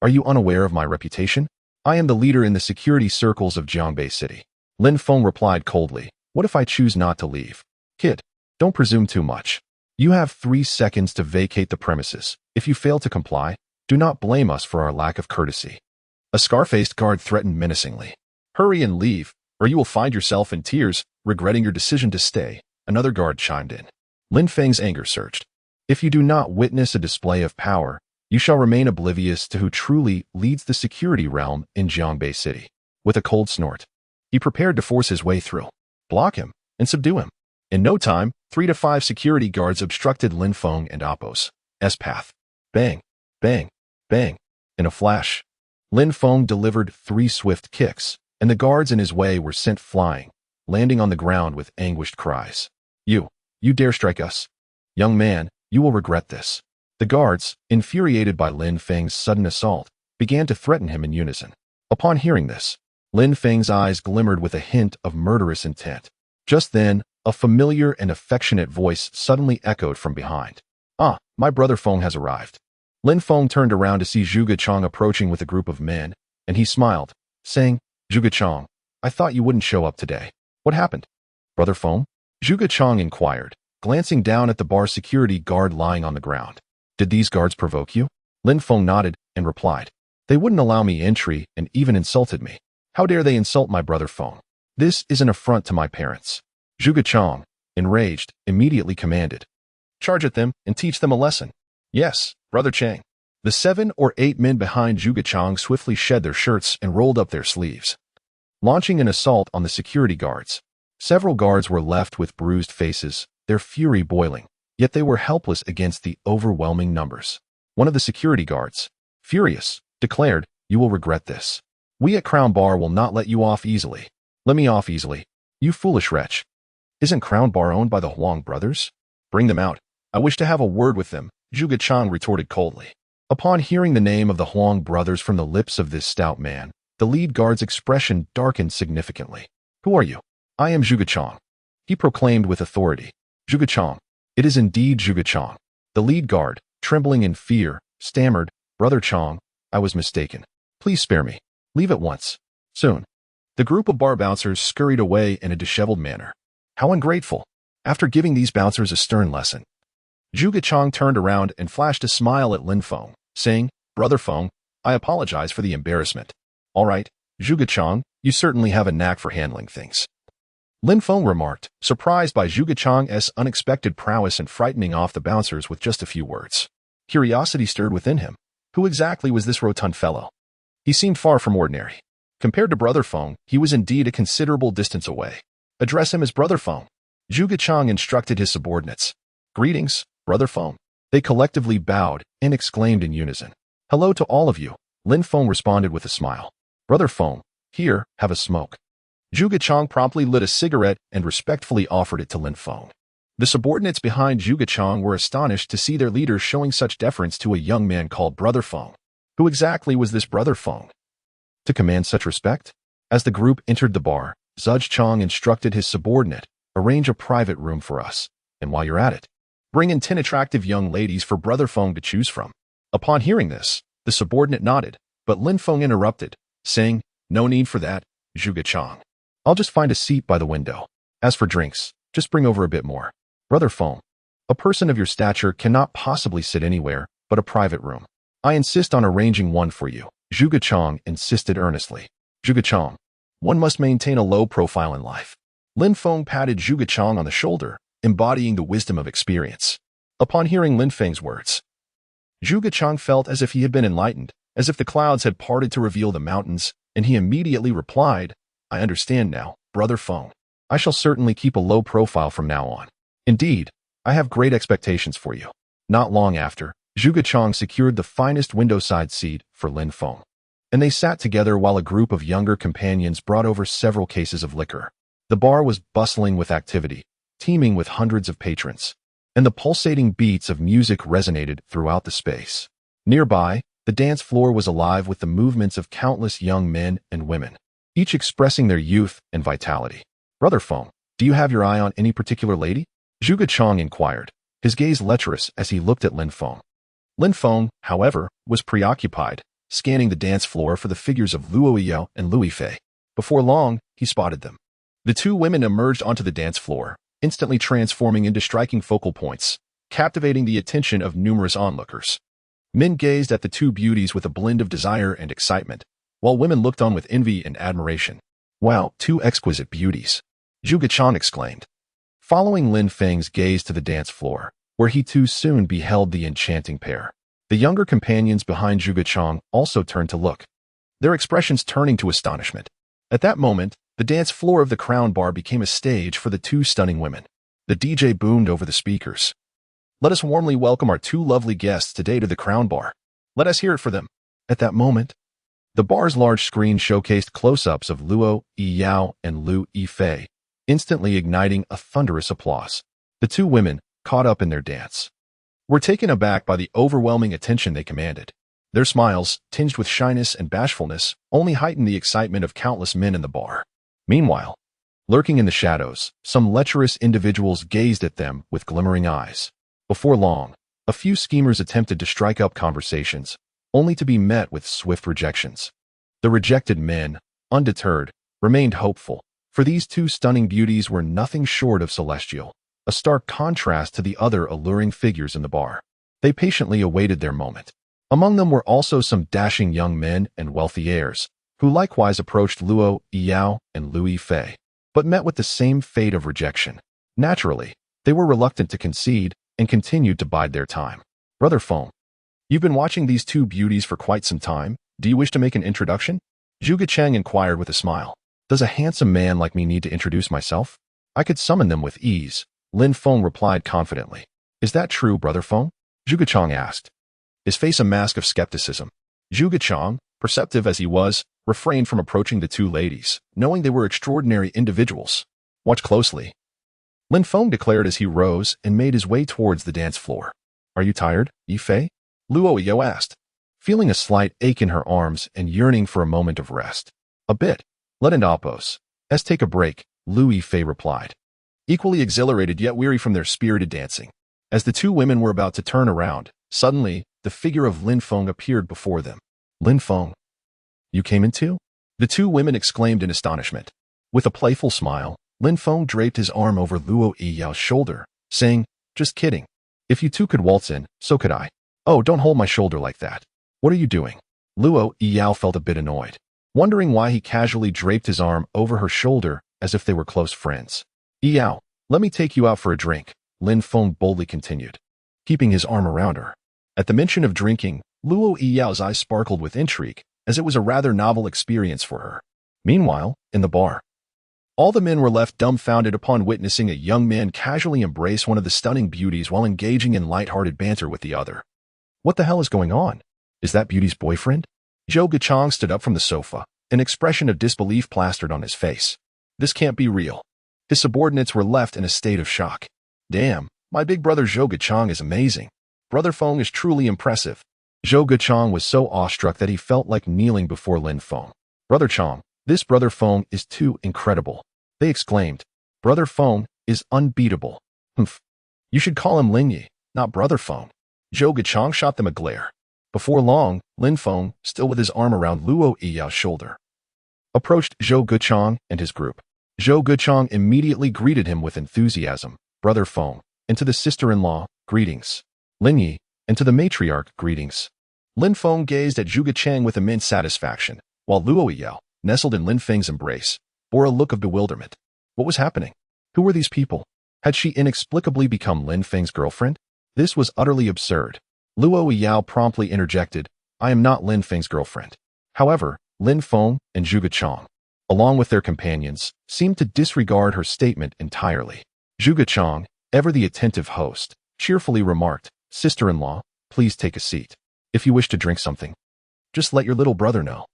Are you unaware of my reputation? I am the leader in the security circles of Jiangbei City. Lin Feng replied coldly. What if I choose not to leave? Kid, don't presume too much. You have 3 seconds to vacate the premises. If you fail to comply, do not blame us for our lack of courtesy. A scar-faced guard threatened menacingly. Hurry and leave, or you will find yourself in tears, regretting your decision to stay, another guard chimed in. Lin Feng's anger surged. If you do not witness a display of power, you shall remain oblivious to who truly leads the security realm in Jiangbei City. With a cold snort, he prepared to force his way through, block him, and subdue him. In no time, 3 to 5 security guards obstructed Lin Feng and Appo's path. Bang, bang, bang. In a flash, Lin Feng delivered 3 swift kicks, and the guards in his way were sent flying, landing on the ground with anguished cries. You dare strike us? Young man, you will regret this. The guards, infuriated by Lin Feng's sudden assault, began to threaten him in unison. Upon hearing this, Lin Feng's eyes glimmered with a hint of murderous intent. Just then, a familiar and affectionate voice suddenly echoed from behind. Ah, my brother Feng has arrived. Lin Feng turned around to see Zhuge Chang approaching with a group of men, and he smiled, saying, Zhuge Chang, I thought you wouldn't show up today. What happened? Brother Feng? Zhuge Chang inquired, glancing down at the bar security guard lying on the ground. Did these guards provoke you? Lin Feng nodded and replied. They wouldn't allow me entry and even insulted me. How dare they insult my brother Feng? This is an affront to my parents. Zhuge Chang, enraged, immediately commanded. Charge at them and teach them a lesson. Yes, Brother Chang. The 7 or 8 men behind Zhuge Chang swiftly shed their shirts and rolled up their sleeves, launching an assault on the security guards. Several guards were left with bruised faces, their fury boiling, yet they were helpless against the overwhelming numbers. One of the security guards, furious, declared, You will regret this. We at Crown Bar will not let you off easily. Let me off easily. You foolish wretch. Isn't Crown Bar owned by the Huang brothers? Bring them out. I wish to have a word with them, Zhuge Chang retorted coldly. Upon hearing the name of the Huang brothers from the lips of this stout man, the lead guard's expression darkened significantly. Who are you? I am Zhuge Chang, he proclaimed with authority. Zhuge Chang. It is indeed Zhuge Chang. The lead guard, trembling in fear, stammered, Brother Chang, I was mistaken. Please spare me. Leave at once. Soon. The group of bar bouncers scurried away in a disheveled manner. How ungrateful. After giving these bouncers a stern lesson, Zhuge Chang turned around and flashed a smile at Lin Feng, saying, Brother Feng, I apologize for the embarrassment. All right, Zhuge Chang, you certainly have a knack for handling things. Lin Feng remarked, surprised by Zhuge Chang's unexpected prowess in frightening off the bouncers with just a few words. Curiosity stirred within him. Who exactly was this rotund fellow? He seemed far from ordinary. Compared to Brother Feng, he was indeed a considerable distance away. Address him as Brother Feng. Zhuge Chang instructed his subordinates. Greetings, Brother Feng. They collectively bowed and exclaimed in unison. Hello to all of you. Lin Feng responded with a smile. Brother Feng, here, have a smoke. Zhuge Chang promptly lit a cigarette and respectfully offered it to Lin Feng. The subordinates behind Zhuge Chang were astonished to see their leader showing such deference to a young man called Brother Feng. Who exactly was this Brother Feng to command such respect? As the group entered the bar, Zhuge Chang instructed his subordinate, arrange a private room for us, and while you're at it, bring in 10 attractive young ladies for Brother Feng to choose from. Upon hearing this, the subordinate nodded, but Lin Feng interrupted, saying, No need for that, Zhuge Chang. I'll just find a seat by the window. As for drinks, just bring over a bit more. Brother Feng, a person of your stature cannot possibly sit anywhere but a private room. I insist on arranging one for you, Zhuge Chang insisted earnestly. Zhuge Chang, one must maintain a low profile in life. Lin Feng patted Zhuge Chang on the shoulder, embodying the wisdom of experience. Upon hearing Lin Feng's words, Zhuge Chang felt as if he had been enlightened, as if the clouds had parted to reveal the mountains, and he immediately replied, I understand now, Brother Feng. I shall certainly keep a low profile from now on. Indeed, I have great expectations for you. Not long after, Zhuge Chang secured the finest window-side seat for Lin Feng, and they sat together while a group of younger companions brought over several cases of liquor. The bar was bustling with activity, teeming with hundreds of patrons, and the pulsating beats of music resonated throughout the space. Nearby, The dance floor was alive with the movements of countless young men and women, each expressing their youth and vitality. "Brother Feng, do you have your eye on any particular lady?" Zhuge Chang inquired, his gaze lecherous as he looked at Lin Feng. Lin Feng, however, was preoccupied, scanning the dance floor for the figures of Luo Yao and Lui Fei. Before long, he spotted them. The two women emerged onto the dance floor, instantly transforming into striking focal points, captivating the attention of numerous onlookers. Men gazed at the two beauties with a blend of desire and excitement, while women looked on with envy and admiration. "Wow, two exquisite beauties," Zhuge Chang exclaimed, following Lin Feng's gaze to the dance floor, where he too soon beheld the enchanting pair. The younger companions behind Zhuge Chang also turned to look, their expressions turning to astonishment. At that moment, the dance floor of the Crown Bar became a stage for the two stunning women. The DJ boomed over the speakers. "Let us warmly welcome our two lovely guests today to the Crown Bar. Let us hear it for them." At that moment, the bar's large screen showcased close-ups of Luo Yao and Lu Yifei, instantly igniting a thunderous applause. The two women, caught up in their dance, were taken aback by the overwhelming attention they commanded. Their smiles, tinged with shyness and bashfulness, only heightened the excitement of countless men in the bar. Meanwhile, lurking in the shadows, some lecherous individuals gazed at them with glimmering eyes. Before long, a few schemers attempted to strike up conversations, only to be met with swift rejections. The rejected men, undeterred, remained hopeful, for these two stunning beauties were nothing short of celestial, a stark contrast to the other alluring figures in the bar. They patiently awaited their moment. Among them were also some dashing young men and wealthy heirs, who likewise approached Luo Yao and Lui Fei, but met with the same fate of rejection. Naturally, they were reluctant to concede and continued to bide their time. "Brother Feng, you've been watching these two beauties for quite some time. Do you wish to make an introduction?" Zhuge Chang inquired with a smile. "Does a handsome man like me need to introduce myself? I could summon them with ease," Lin Feng replied confidently. "Is that true, Brother Feng?" Zhuge Chang asked, his face a mask of skepticism. Zhuge Chang, perceptive as he was, refrained from approaching the two ladies, knowing they were extraordinary individuals. "Watch closely," Lin Feng declared as he rose and made his way towards the dance floor. "Are you tired, Yifei?" Luo Yao asked, feeling a slight ache in her arms and yearning for a moment of rest. "A bit. Let in Appos. Let's take a break," Lu Yifei replied, equally exhilarated yet weary from their spirited dancing. As the two women were about to turn around, suddenly, the figure of Lin Feng appeared before them. "Lin Feng, you came in too?" The two women exclaimed in astonishment. With a playful smile, Lin Feng draped his arm over Luo Yao's shoulder, saying, "Just kidding. If you two could waltz in, so could I." "Oh, don't hold my shoulder like that. What are you doing?" Luo Yao felt a bit annoyed, wondering why he casually draped his arm over her shoulder as if they were close friends. "Yao, let me take you out for a drink," Lin Feng boldly continued, keeping his arm around her. At the mention of drinking, Luo Yao's eyes sparkled with intrigue, as it was a rather novel experience for her. Meanwhile, in the bar, all the men were left dumbfounded upon witnessing a young man casually embrace one of the stunning beauties while engaging in light-hearted banter with the other. "What the hell is going on? Is that beauty's boyfriend?" Zhuge Chang stood up from the sofa, an expression of disbelief plastered on his face. This can't be real. His subordinates were left in a state of shock. "Damn, my big brother Zhuge Chang is amazing. Brother Feng is truly impressive." Zhuge Chang was so awestruck that he felt like kneeling before Lin Feng. "Brother Chang, this Brother Feng is too incredible," they exclaimed. "Brother Feng is unbeatable." "Humph. You should call him Lin Yi, not Brother Feng." Zhuge Chang shot them a glare. Before long, Lin Feng, still with his arm around Luo Yao's shoulder, approached Zhuge Chang and his group. Zhuge Chang immediately greeted him with enthusiasm. "Brother Feng," and to the sister-in-law, "Greetings." "Lin Yi," and to the matriarch, "Greetings." Lin Feng gazed at Zhuge Chang with immense satisfaction, while Luo Yao, nestled in Lin Feng's embrace, bore a look of bewilderment. What was happening? Who were these people? Had she inexplicably become Lin Feng's girlfriend? This was utterly absurd. Luo Yao promptly interjected, "I am not Lin Feng's girlfriend." However, Lin Feng and Zhuge Chang, along with their companions, seemed to disregard her statement entirely. Zhuge Chang, ever the attentive host, cheerfully remarked, "Sister-in-law, please take a seat. If you wish to drink something, just let your little brother know."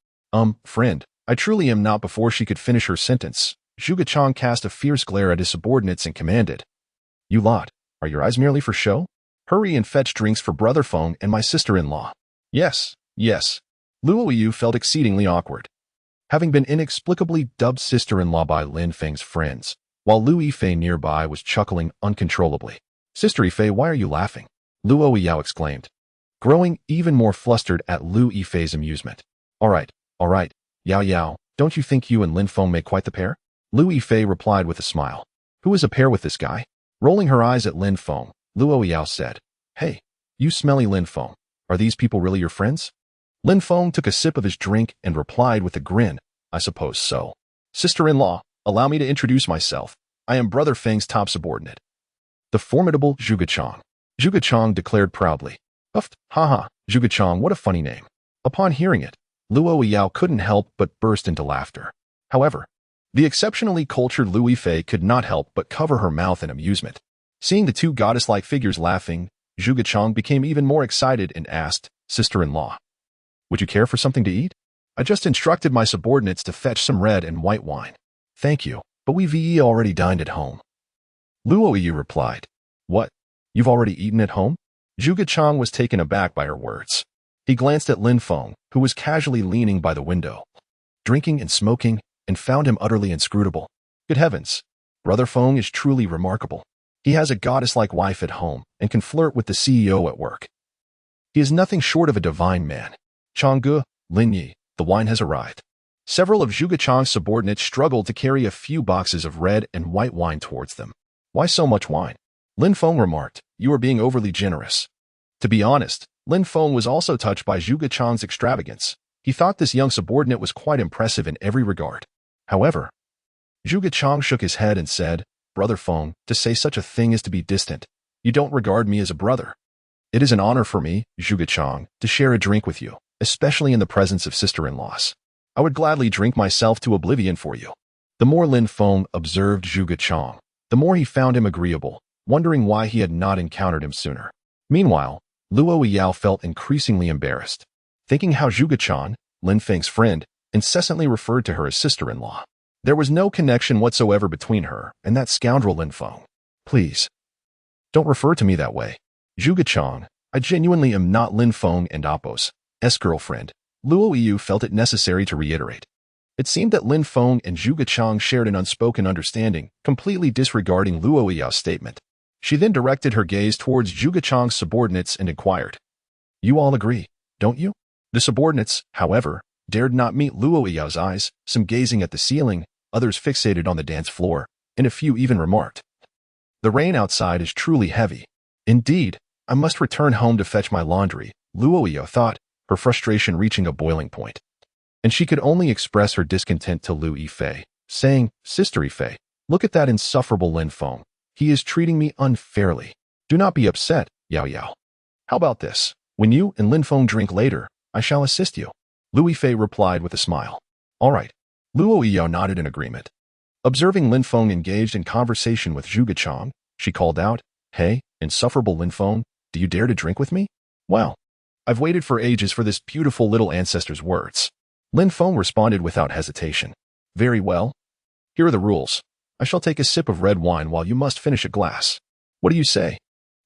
Friend, I truly am not." Before she could finish her sentence, Zhuge Chang cast a fierce glare at his subordinates and commanded, "You lot, are your eyes merely for show? Hurry and fetch drinks for Brother Feng and my sister-in-law." "Yes, Yes. Luo Yu felt exceedingly awkward. Having been inexplicably dubbed sister-in-law by Lin Feng's friends, while Lu Yifei nearby was chuckling uncontrollably. Sister Yifei, why are you laughing? Luo Yao exclaimed, growing even more flustered at Lu Yifei's amusement. All right, Yao Yao, don't you think you and Lin Feng make quite the pair? Lu Yifei replied with a smile. Who is a pair with this guy? Rolling her eyes at Lin Feng, Luo Yao said, Hey, you smelly Lin Feng, are these people really your friends? Lin Feng took a sip of his drink and replied with a grin, I suppose so. Sister-in-law, allow me to introduce myself. I am Brother Feng's top subordinate. The formidable Zhuge Chang. Zhuge Chang declared proudly. Uffed, haha, Zhuge Chang, what a funny name. Upon hearing it, Luo Yao couldn't help but burst into laughter. However, the exceptionally cultured Lu Yifei could not help but cover her mouth in amusement. Seeing the two goddess-like figures laughing, Zhuge Chang became even more excited and asked, Sister-in-law, would you care for something to eat? I just instructed my subordinates to fetch some red and white wine. Thank you, but we've already dined at home. Luo Yu replied, What? You've already eaten at home? Zhuge Chang was taken aback by her words. He glanced at Lin Feng, who was casually leaning by the window, drinking and smoking, and found him utterly inscrutable. Good heavens, Brother Feng is truly remarkable. He has a goddess-like wife at home and can flirt with the CEO at work. He is nothing short of a divine man. Changge, Lin Yi, the wine has arrived. Several of Zhuge Chang's subordinates struggled to carry a few boxes of red and white wine towards them. Why so much wine? Lin Feng remarked, You are being overly generous. To be honest, Lin Feng was also touched by Zhuge Chang's extravagance. He thought this young subordinate was quite impressive in every regard. However, Zhuge Chang shook his head and said, Brother Feng, to say such a thing is to be distant. You don't regard me as a brother. It is an honor for me, Zhuge Chang, to share a drink with you, especially in the presence of sister-in-laws. I would gladly drink myself to oblivion for you. The more Lin Feng observed Zhuge Chang, the more he found him agreeable, wondering why he had not encountered him sooner. Meanwhile, Luo Yao felt increasingly embarrassed, thinking how Zhuge Chang, Lin Feng's friend, incessantly referred to her as sister-in-law. There was no connection whatsoever between her and that scoundrel Lin Feng. Please, don't refer to me that way. Zhuge Chang, I genuinely am not Lin Feng and Appo's girlfriend. Luo Yu felt it necessary to reiterate. It seemed that Lin Feng and Zhuge Chang shared an unspoken understanding, completely disregarding Luo Yao's statement. She then directed her gaze towards Zhuge Chang's subordinates and inquired, You all agree, don't you? The subordinates, however, dared not meet Luo Yao's eyes, some gazing at the ceiling, others fixated on the dance floor, and a few even remarked, The rain outside is truly heavy. Indeed, I must return home to fetch my laundry, Luo Yao thought, her frustration reaching a boiling point. And she could only express her discontent to Lu Yifei, saying, Sister Yifei, look at that insufferable Lin Feng. He is treating me unfairly. Do not be upset, Yao Yao. How about this? When you and Lin Feng drink later, I shall assist you. Lu Yifei replied with a smile. All right. Luo Yao nodded in agreement. Observing Lin Feng engaged in conversation with Zhuge Chang, she called out, Hey, insufferable Lin Feng, do you dare to drink with me? Well, I've waited for ages for this beautiful little ancestor's words. Lin Feng responded without hesitation. Very well. Here are the rules. I shall take a sip of red wine while you must finish a glass. What do you say?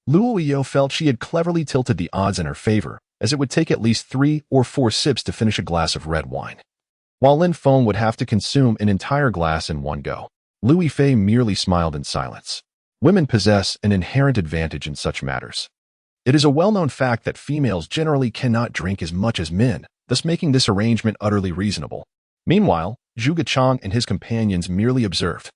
Luo Yao felt she had cleverly tilted the odds in her favor, as it would take at least 3 or 4 sips to finish a glass of red wine, while Lin Feng would have to consume an entire glass in one go. Lu Yifei merely smiled in silence. Women possess an inherent advantage in such matters. It is a well-known fact that females generally cannot drink as much as men, thus making this arrangement utterly reasonable. Meanwhile, Zhuge Chang and his companions merely observed,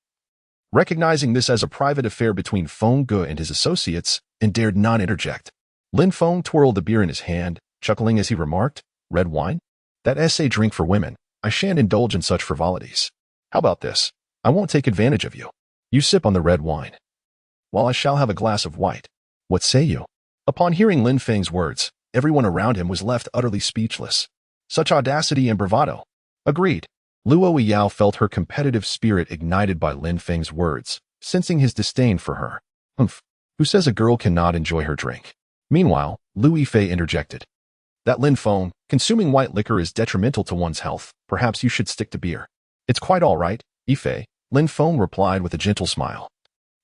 recognizing this as a private affair between Feng Ge and his associates, and dared not interject. Lin Feng twirled the beer in his hand, chuckling as he remarked, Red wine? That essay drink for women. I shan't indulge in such frivolities. How about this? I won't take advantage of you. You sip on the red wine, while I shall have a glass of white. What say you? Upon hearing Lin Feng's words, everyone around him was left utterly speechless. Such audacity and bravado. Agreed. Luo Yao felt her competitive spirit ignited by Lin Feng's words, sensing his disdain for her. Humph. Who says a girl cannot enjoy her drink? Meanwhile, Lu Yifei interjected. That Lin Feng, consuming white liquor is detrimental to one's health. Perhaps you should stick to beer. It's quite all right, Yifei, Lin Feng replied with a gentle smile.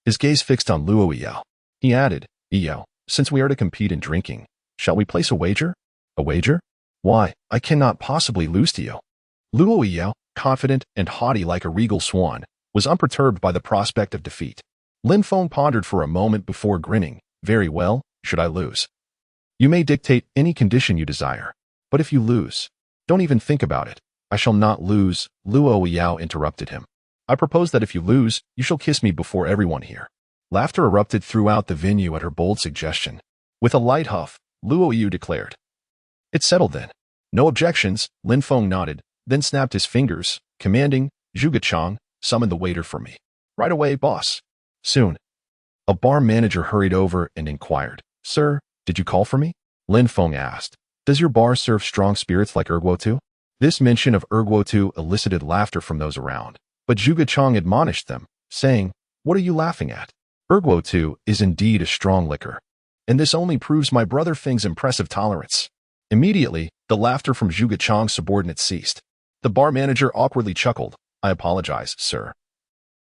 His gaze fixed on Luo Yao. He added, Yao, since we are to compete in drinking, shall we place a wager? A wager? Why, I cannot possibly lose to you. Luo Yao, confident and haughty like a regal swan, was unperturbed by the prospect of defeat. Lin Feng pondered for a moment before grinning. Very well, should I lose? You may dictate any condition you desire. But if you lose, don't even think about it. I shall not lose, Luo Yao interrupted him. I propose that if you lose, you shall kiss me before everyone here. Laughter erupted throughout the venue at her bold suggestion. With a light huff, Luo Yu declared. It's settled then. No objections, Lin Feng nodded, then snapped his fingers, commanding, Zhuge Chang, summon the waiter for me. Right away, boss. Soon. A bar manager hurried over and inquired, Sir, did you call for me? Lin Feng asked. Does your bar serve strong spirits like erguo? This mention of erguo elicited laughter from those around, but Zhuge Chang admonished them, saying, What are you laughing at? Erguo is indeed a strong liquor, and this only proves my brother Feng's impressive tolerance. Immediately, the laughter from Zhuge Chang's subordinate ceased. The bar manager awkwardly chuckled. I apologize, sir.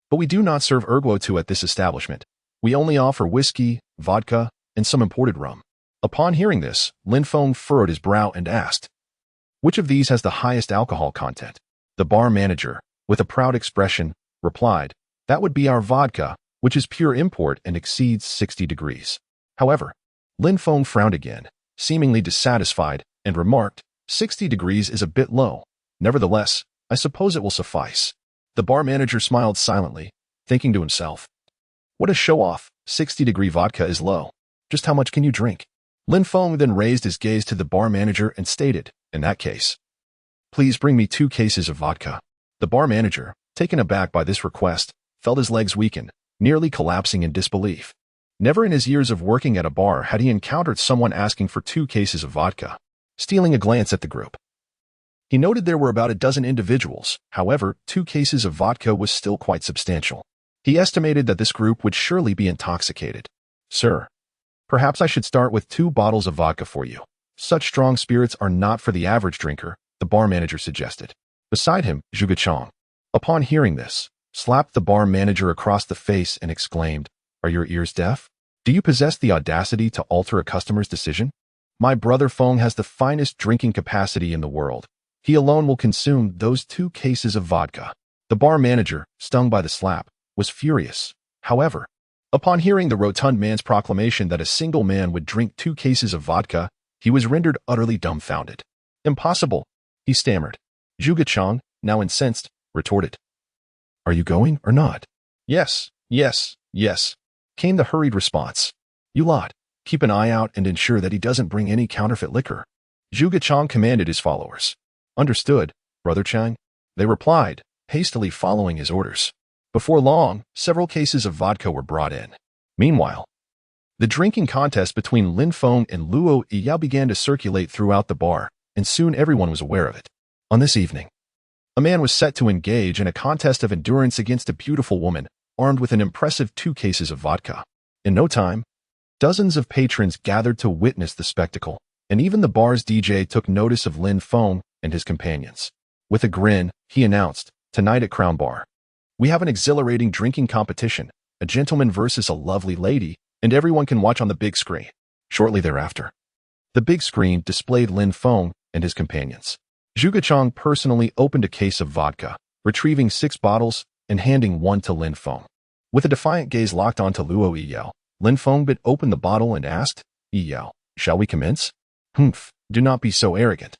But we do not serve erguo at this establishment. We only offer whiskey, vodka, and some imported rum. Upon hearing this, Lin Feng furrowed his brow and asked, Which of these has the highest alcohol content? The bar manager, with a proud expression, replied, That would be our vodka, which is pure import and exceeds 60 degrees. However, Lin Feng frowned again, seemingly dissatisfied, and remarked, 60 degrees is a bit low. Nevertheless, I suppose it will suffice. The bar manager smiled silently, thinking to himself, What a show-off, 60-degree vodka is low. Just how much can you drink? Lin Feng then raised his gaze to the bar manager and stated, In that case, please bring me 2 cases of vodka. The bar manager, taken aback by this request, felt his legs weaken, nearly collapsing in disbelief. Never in his years of working at a bar had he encountered someone asking for 2 cases of vodka. Stealing a glance at the group, he noted there were about a dozen individuals. However, 2 cases of vodka was still quite substantial. He estimated that this group would surely be intoxicated. Sir, perhaps I should start with 2 bottles of vodka for you. Such strong spirits are not for the average drinker, the bar manager suggested. Beside him, Zhuge Chang, upon hearing this, slapped the bar manager across the face and exclaimed, Are your ears deaf? Do you possess the audacity to alter a customer's decision? My brother Feng has the finest drinking capacity in the world. He alone will consume those 2 cases of vodka. The bar manager, stung by the slap, was furious. However, upon hearing the rotund man's proclamation that a single man would drink 2 cases of vodka, he was rendered utterly dumbfounded. Impossible, he stammered. Zhuge Chang, now incensed, retorted. Are you going or not? Yes, yes, yes, came the hurried response. You lot, keep an eye out and ensure that he doesn't bring any counterfeit liquor. Zhuge Chang commanded his followers. Understood, Brother Chang, they replied, hastily following his orders. Before long, several cases of vodka were brought in. Meanwhile, the drinking contest between Lin Feng and Luo Yao began to circulate throughout the bar, and soon everyone was aware of it. On this evening, a man was set to engage in a contest of endurance against a beautiful woman, armed with an impressive 2 cases of vodka. In no time, dozens of patrons gathered to witness the spectacle, and even the bar's DJ took notice of Lin Feng and his companions. With a grin, he announced, Tonight at Crown Bar, we have an exhilarating drinking competition, a gentleman versus a lovely lady, and everyone can watch on the big screen. Shortly thereafter, the big screen displayed Lin Feng and his companions. Zhuge Chang personally opened a case of vodka, retrieving 6 bottles and handing one to Lin Feng. With a defiant gaze locked onto Luo Yao, Lin Feng bit open the bottle and asked, Yao, shall we commence? Humph, do not be so arrogant.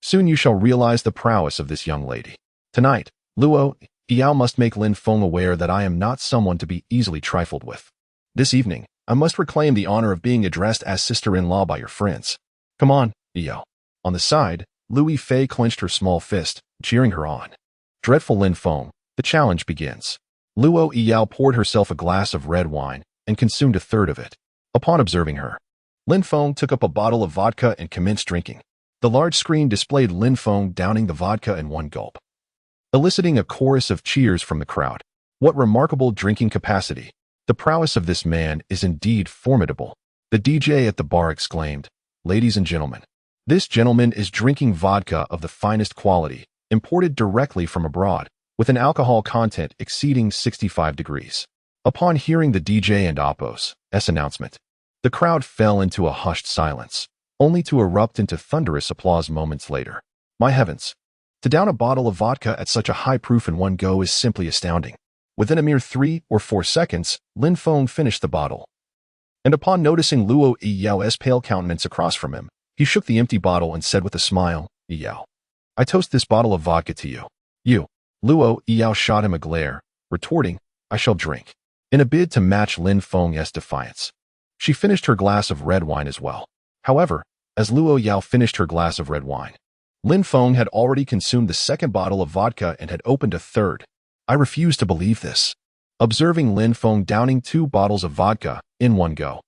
Soon you shall realize the prowess of this young lady. Tonight, Luo Yao must make Lin Feng aware that I am not someone to be easily trifled with. This evening, I must reclaim the honor of being addressed as sister-in-law by your friends. Come on, Yao. On the side, Louis Fei clenched her small fist, cheering her on. Dreadful Lin Feng, the challenge begins. Luo Yao poured herself a glass of red wine and consumed a third of it. Upon observing her, Lin Feng took up a bottle of vodka and commenced drinking. The large screen displayed Lin Feng downing the vodka in one gulp, eliciting a chorus of cheers from the crowd. What remarkable drinking capacity! The prowess of this man is indeed formidable. The DJ at the bar exclaimed, Ladies and gentlemen, this gentleman is drinking vodka of the finest quality, imported directly from abroad, with an alcohol content exceeding 65 degrees. Upon hearing the DJ and Oppo's announcement, the crowd fell into a hushed silence. only to erupt into thunderous applause moments later. My heavens! To down a bottle of vodka at such a high proof in one go is simply astounding. Within a mere 3 or 4 seconds, Lin Feng finished the bottle. And upon noticing Luo Yiao's pale countenance across from him, he shook the empty bottle and said with a smile, Yiao, I toast this bottle of vodka to you. You. Luo Yiao shot him a glare, retorting, I shall drink. In a bid to match Lin Feng's defiance. She finished her glass of red wine as well. However, as Luo Yao finished her glass of red wine, Lin Feng had already consumed the second bottle of vodka and had opened a third. I refuse to believe this. Observing Lin Feng downing 2 bottles of vodka in one go,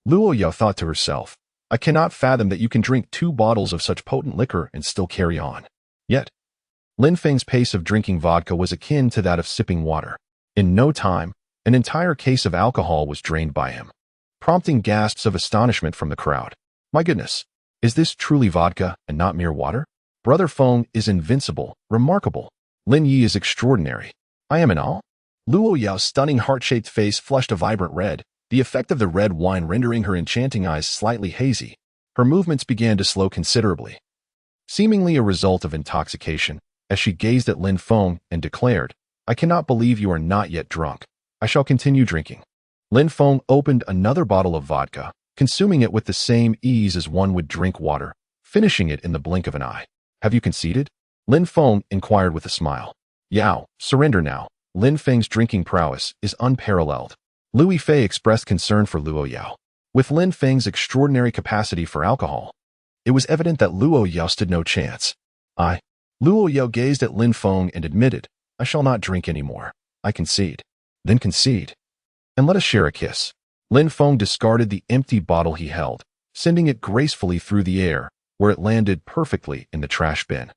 Luo Yao thought to herself, I cannot fathom that you can drink 2 bottles of such potent liquor and still carry on. Yet, Lin Feng's pace of drinking vodka was akin to that of sipping water. In no time, an entire case of alcohol was drained by him, prompting gasps of astonishment from the crowd. My goodness, is this truly vodka and not mere water? Brother Feng is invincible, remarkable. Lin Yi is extraordinary. I am in awe. Luo Yao's stunning heart-shaped face flushed a vibrant red, the effect of the red wine rendering her enchanting eyes slightly hazy. Her movements began to slow considerably, seemingly a result of intoxication, as she gazed at Lin Feng and declared, I cannot believe you are not yet drunk. I shall continue drinking. Lin Feng opened another bottle of vodka, consuming it with the same ease as one would drink water, finishing it in the blink of an eye. Have you conceded? Lin Feng inquired with a smile. Yao, surrender now. Lin Feng's drinking prowess is unparalleled. Lu Yifei expressed concern for Luo Yao. With Lin Feng's extraordinary capacity for alcohol, it was evident that Luo Yao stood no chance. Luo Yao gazed at Lin Feng and admitted, I shall not drink anymore. I concede. Then concede. And let us share a kiss. Lin Feng discarded the empty bottle he held, sending it gracefully through the air, where it landed perfectly in the trash bin.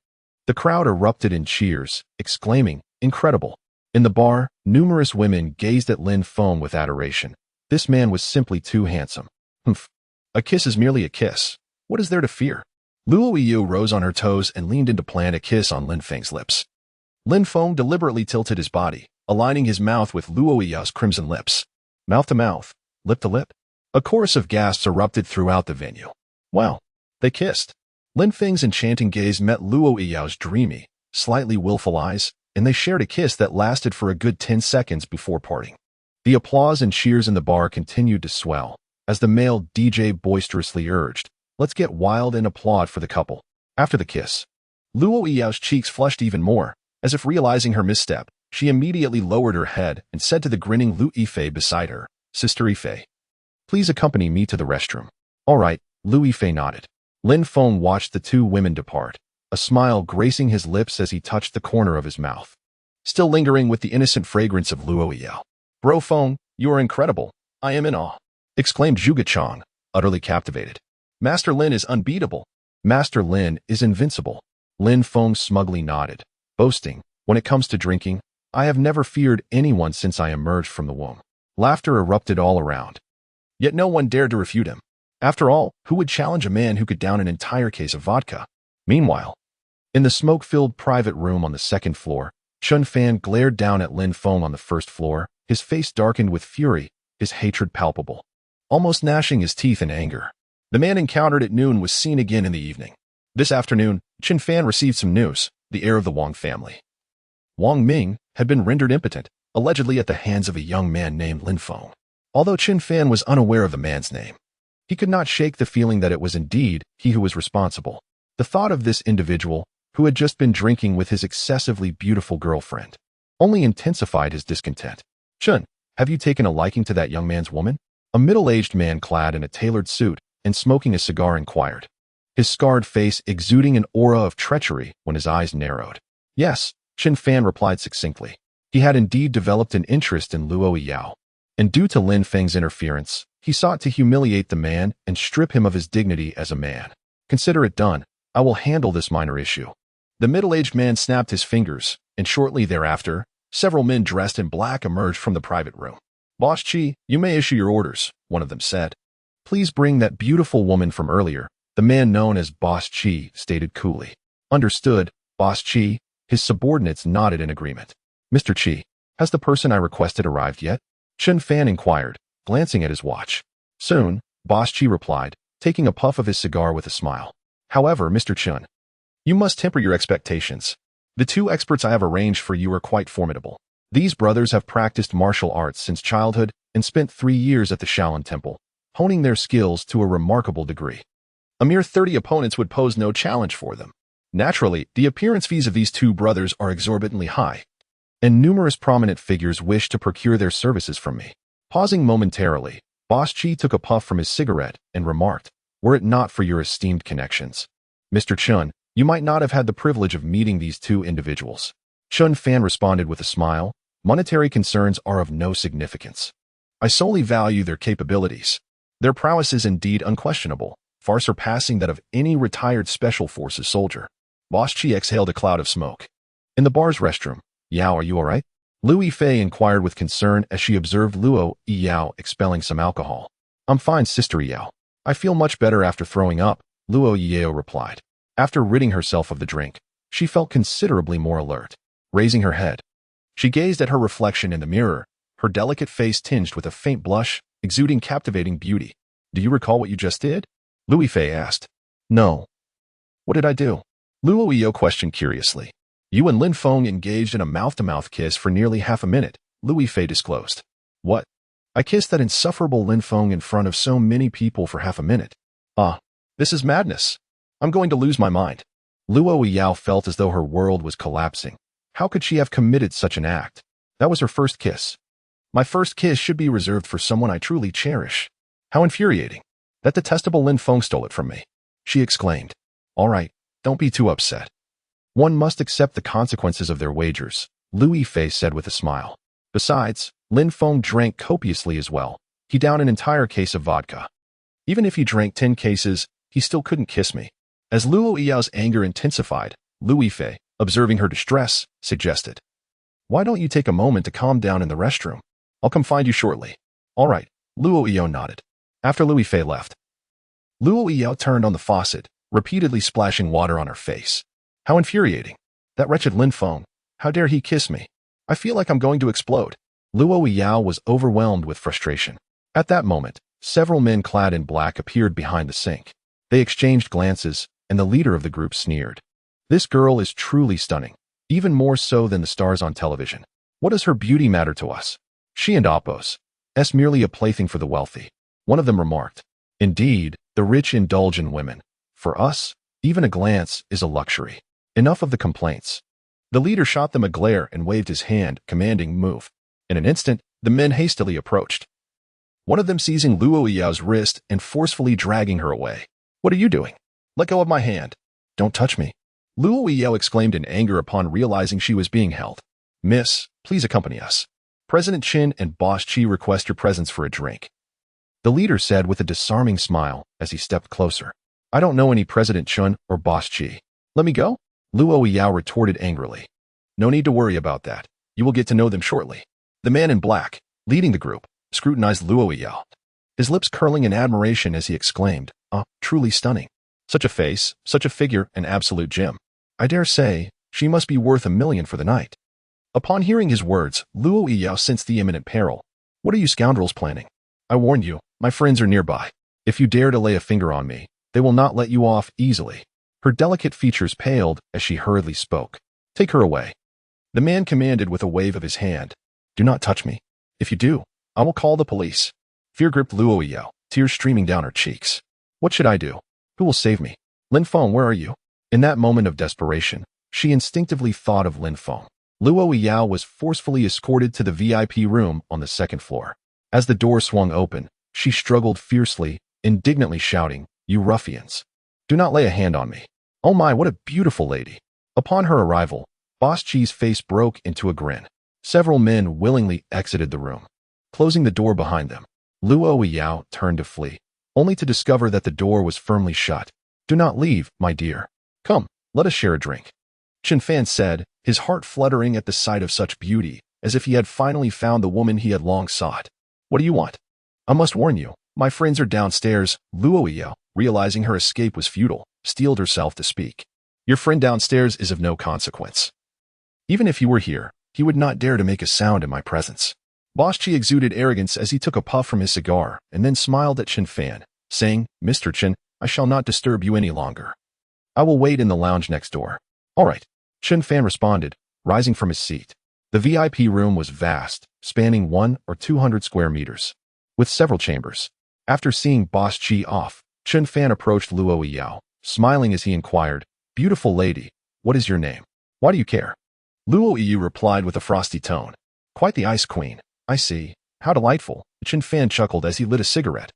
The crowd erupted in cheers, exclaiming, incredible. In the bar, numerous women gazed at Lin Feng with adoration. This man was simply too handsome. Humph. A kiss is merely a kiss. What is there to fear? Luo Yu rose on her toes and leaned in to plant a kiss on Lin Feng's lips. Lin Feng deliberately tilted his body, aligning his mouth with Luo Yu's crimson lips. Mouth to mouth, lip to lip. A chorus of gasps erupted throughout the venue. Wow. They kissed. Lin Feng's enchanting gaze met Luo Yiao's dreamy, slightly willful eyes, and they shared a kiss that lasted for a good 10 seconds before parting. The applause and cheers in the bar continued to swell, as the male DJ boisterously urged, let's get wild and applaud for the couple. After the kiss, Luo Yiao's cheeks flushed even more, as if realizing her misstep. She immediately lowered her head and said to the grinning Lu Yifei beside her, Sister Yifei, please accompany me to the restroom. All right, Lu Yifei nodded. Lin Feng watched the 2 women depart, a smile gracing his lips as he touched the corner of his mouth, still lingering with the innocent fragrance of Luo Yao. Bro Feng, you are incredible. I am in awe, exclaimed Zhuge Chang, utterly captivated. Master Lin is unbeatable. Master Lin is invincible. Lin Feng smugly nodded, boasting, when it comes to drinking, I have never feared anyone since I emerged from the womb. Laughter erupted all around. Yet no one dared to refute him. After all, who would challenge a man who could down an entire case of vodka? Meanwhile, in the smoke-filled private room on the 2nd floor, Chun Fan glared down at Lin Feng on the 1st floor, his face darkened with fury, his hatred palpable, almost gnashing his teeth in anger. The man encountered at noon was seen again in the evening. This afternoon, Chun Fan received some news, the heir of the Wang family, Wang Ming, had been rendered impotent, allegedly at the hands of a young man named Lin Feng. Although Chun Fan was unaware of the man's name, he could not shake the feeling that it was indeed he who was responsible. The thought of this individual, who had just been drinking with his excessively beautiful girlfriend, only intensified his discontent. Chun, have you taken a liking to that young man's woman? A middle-aged man clad in a tailored suit and smoking a cigar inquired, his scarred face exuding an aura of treachery when his eyes narrowed. Yes, Chun Fan replied succinctly. He had indeed developed an interest in Luo Yao, and due to Lin Feng's interference, he sought to humiliate the man and strip him of his dignity as a man. Consider it done. I will handle this minor issue. The middle-aged man snapped his fingers, and shortly thereafter, several men dressed in black emerged from the private room. Boss Chi, you may issue your orders, one of them said. Please bring that beautiful woman from earlier, the man known as Boss Chi stated coolly. Understood, Boss Chi. His subordinates nodded in agreement. Mr. Chi, has the person I requested arrived yet? Chun Fan inquired, glancing at his watch. Soon, Boss Chi replied, taking a puff of his cigar with a smile. However, Mr. Chun, you must temper your expectations. The two experts I have arranged for you are quite formidable. These brothers have practiced martial arts since childhood and spent 3 years at the Shaolin Temple, honing their skills to a remarkable degree. A mere 30 opponents would pose no challenge for them. Naturally, the appearance fees of these two brothers are exorbitantly high, and numerous prominent figures wish to procure their services from me. Pausing momentarily, Boss Chi took a puff from his cigarette and remarked, were it not for your esteemed connections, Mr. Chun, you might not have had the privilege of meeting these two individuals. Chun Fan responded with a smile, monetary concerns are of no significance. I solely value their capabilities. Their prowess is indeed unquestionable, far surpassing that of any retired Special Forces soldier. Boss Chi exhaled a cloud of smoke. In the bar's restroom, Yao, are you all right? Lu Yifei inquired with concern as she observed Luo Yao expelling some alcohol. I'm fine, Sister Yao. I feel much better after throwing up, Luo Yao replied. After ridding herself of the drink, she felt considerably more alert. Raising her head, she gazed at her reflection in the mirror, her delicate face tinged with a faint blush, exuding captivating beauty. Do you recall what you just did? Lu Yifei asked. No. What did I do? Luo Yao questioned curiously. You and Lin Feng engaged in a mouth-to-mouth kiss for nearly half a minute, Lu Yifei disclosed. What? I kissed that insufferable Lin Feng in front of so many people for half a minute. This is madness. I'm going to lose my mind. Luo Yao felt as though her world was collapsing. How could she have committed such an act? That was her first kiss. My first kiss should be reserved for someone I truly cherish. How infuriating. That detestable Lin Feng stole it from me. She exclaimed. All right, don't be too upset. One must accept the consequences of their wagers, Lu Yifei said with a smile. Besides, Lin Feng drank copiously as well. He downed an entire case of vodka. Even if he drank 10 cases, he still couldn't kiss me. As Luo Yao's anger intensified, Lu Yifei, observing her distress, suggested, why don't you take a moment to calm down in the restroom? I'll come find you shortly. All right, Luo Yao nodded. After Lu Yifei left, Luo Yao turned on the faucet, repeatedly splashing water on her face. How infuriating. That wretched Lin Feng, how dare he kiss me? I feel like I'm going to explode. Luo Yao was overwhelmed with frustration. At that moment, several men clad in black appeared behind the sink. They exchanged glances, and the leader of the group sneered. This girl is truly stunning, even more so than the stars on television. What does her beauty matter to us? She and Appos, S merely a plaything for the wealthy. One of them remarked. Indeed, the rich indulge in women. For us, even a glance is a luxury. Enough of the complaints. The leader shot them a glare and waved his hand, commanding move. In an instant, the men hastily approached. One of them seizing Luo Yao's wrist and forcefully dragging her away. What are you doing? Let go of my hand. Don't touch me. Luo Yao exclaimed in anger upon realizing she was being held. Miss, please accompany us. President Chin and Boss Chi request your presence for a drink. The leader said with a disarming smile as he stepped closer. I don't know any President Chun or Boss Chi. Let me go? Luo Yao retorted angrily. No need to worry about that. You will get to know them shortly. The man in black, leading the group, scrutinized Luo Yao, his lips curling in admiration as he exclaimed, truly stunning. Such a face, such a figure, an absolute gem. I dare say, she must be worth $1 million for the night. Upon hearing his words, Luo Yao sensed the imminent peril. What are you scoundrels planning? I warned you, my friends are nearby. If you dare to lay a finger on me, they will not let you off easily. Her delicate features paled as she hurriedly spoke. Take her away. The man commanded with a wave of his hand. Do not touch me. If you do, I will call the police. Fear gripped Luo Yao, tears streaming down her cheeks. What should I do? Who will save me? Lin Feng, where are you? In that moment of desperation, she instinctively thought of Lin Feng. Luo Yao was forcefully escorted to the VIP room on the second floor. As the door swung open, she struggled fiercely, indignantly shouting, You ruffians! Do not lay a hand on me. Oh my, what a beautiful lady! Upon her arrival, Boss Chi's face broke into a grin. Several men willingly exited the room. Closing the door behind them, Luo Yao turned to flee, only to discover that the door was firmly shut. Do not leave, my dear. Come, let us share a drink. Chen Fan said, his heart fluttering at the sight of such beauty, as if he had finally found the woman he had long sought. What do you want? I must warn you, my friends are downstairs. Luo Yao, realizing her escape was futile, steeled herself to speak. Your friend downstairs is of no consequence. Even if he were here, he would not dare to make a sound in my presence. Boss Chi exuded arrogance as he took a puff from his cigar and then smiled at Chen Fan, saying, "Mr. Chen, I shall not disturb you any longer. I will wait in the lounge next door." "All right," Chen Fan responded, rising from his seat. The VIP room was vast, spanning 100 or 200 square meters, with several chambers. After seeing Boss Chi off, Chen Fan approached Luo Yao, smiling as he inquired, "Beautiful lady, what is your name? Why do you care?" Luo Yu replied with a frosty tone, "Quite the ice queen. I see. How delightful." Chen Fan chuckled as he lit a cigarette,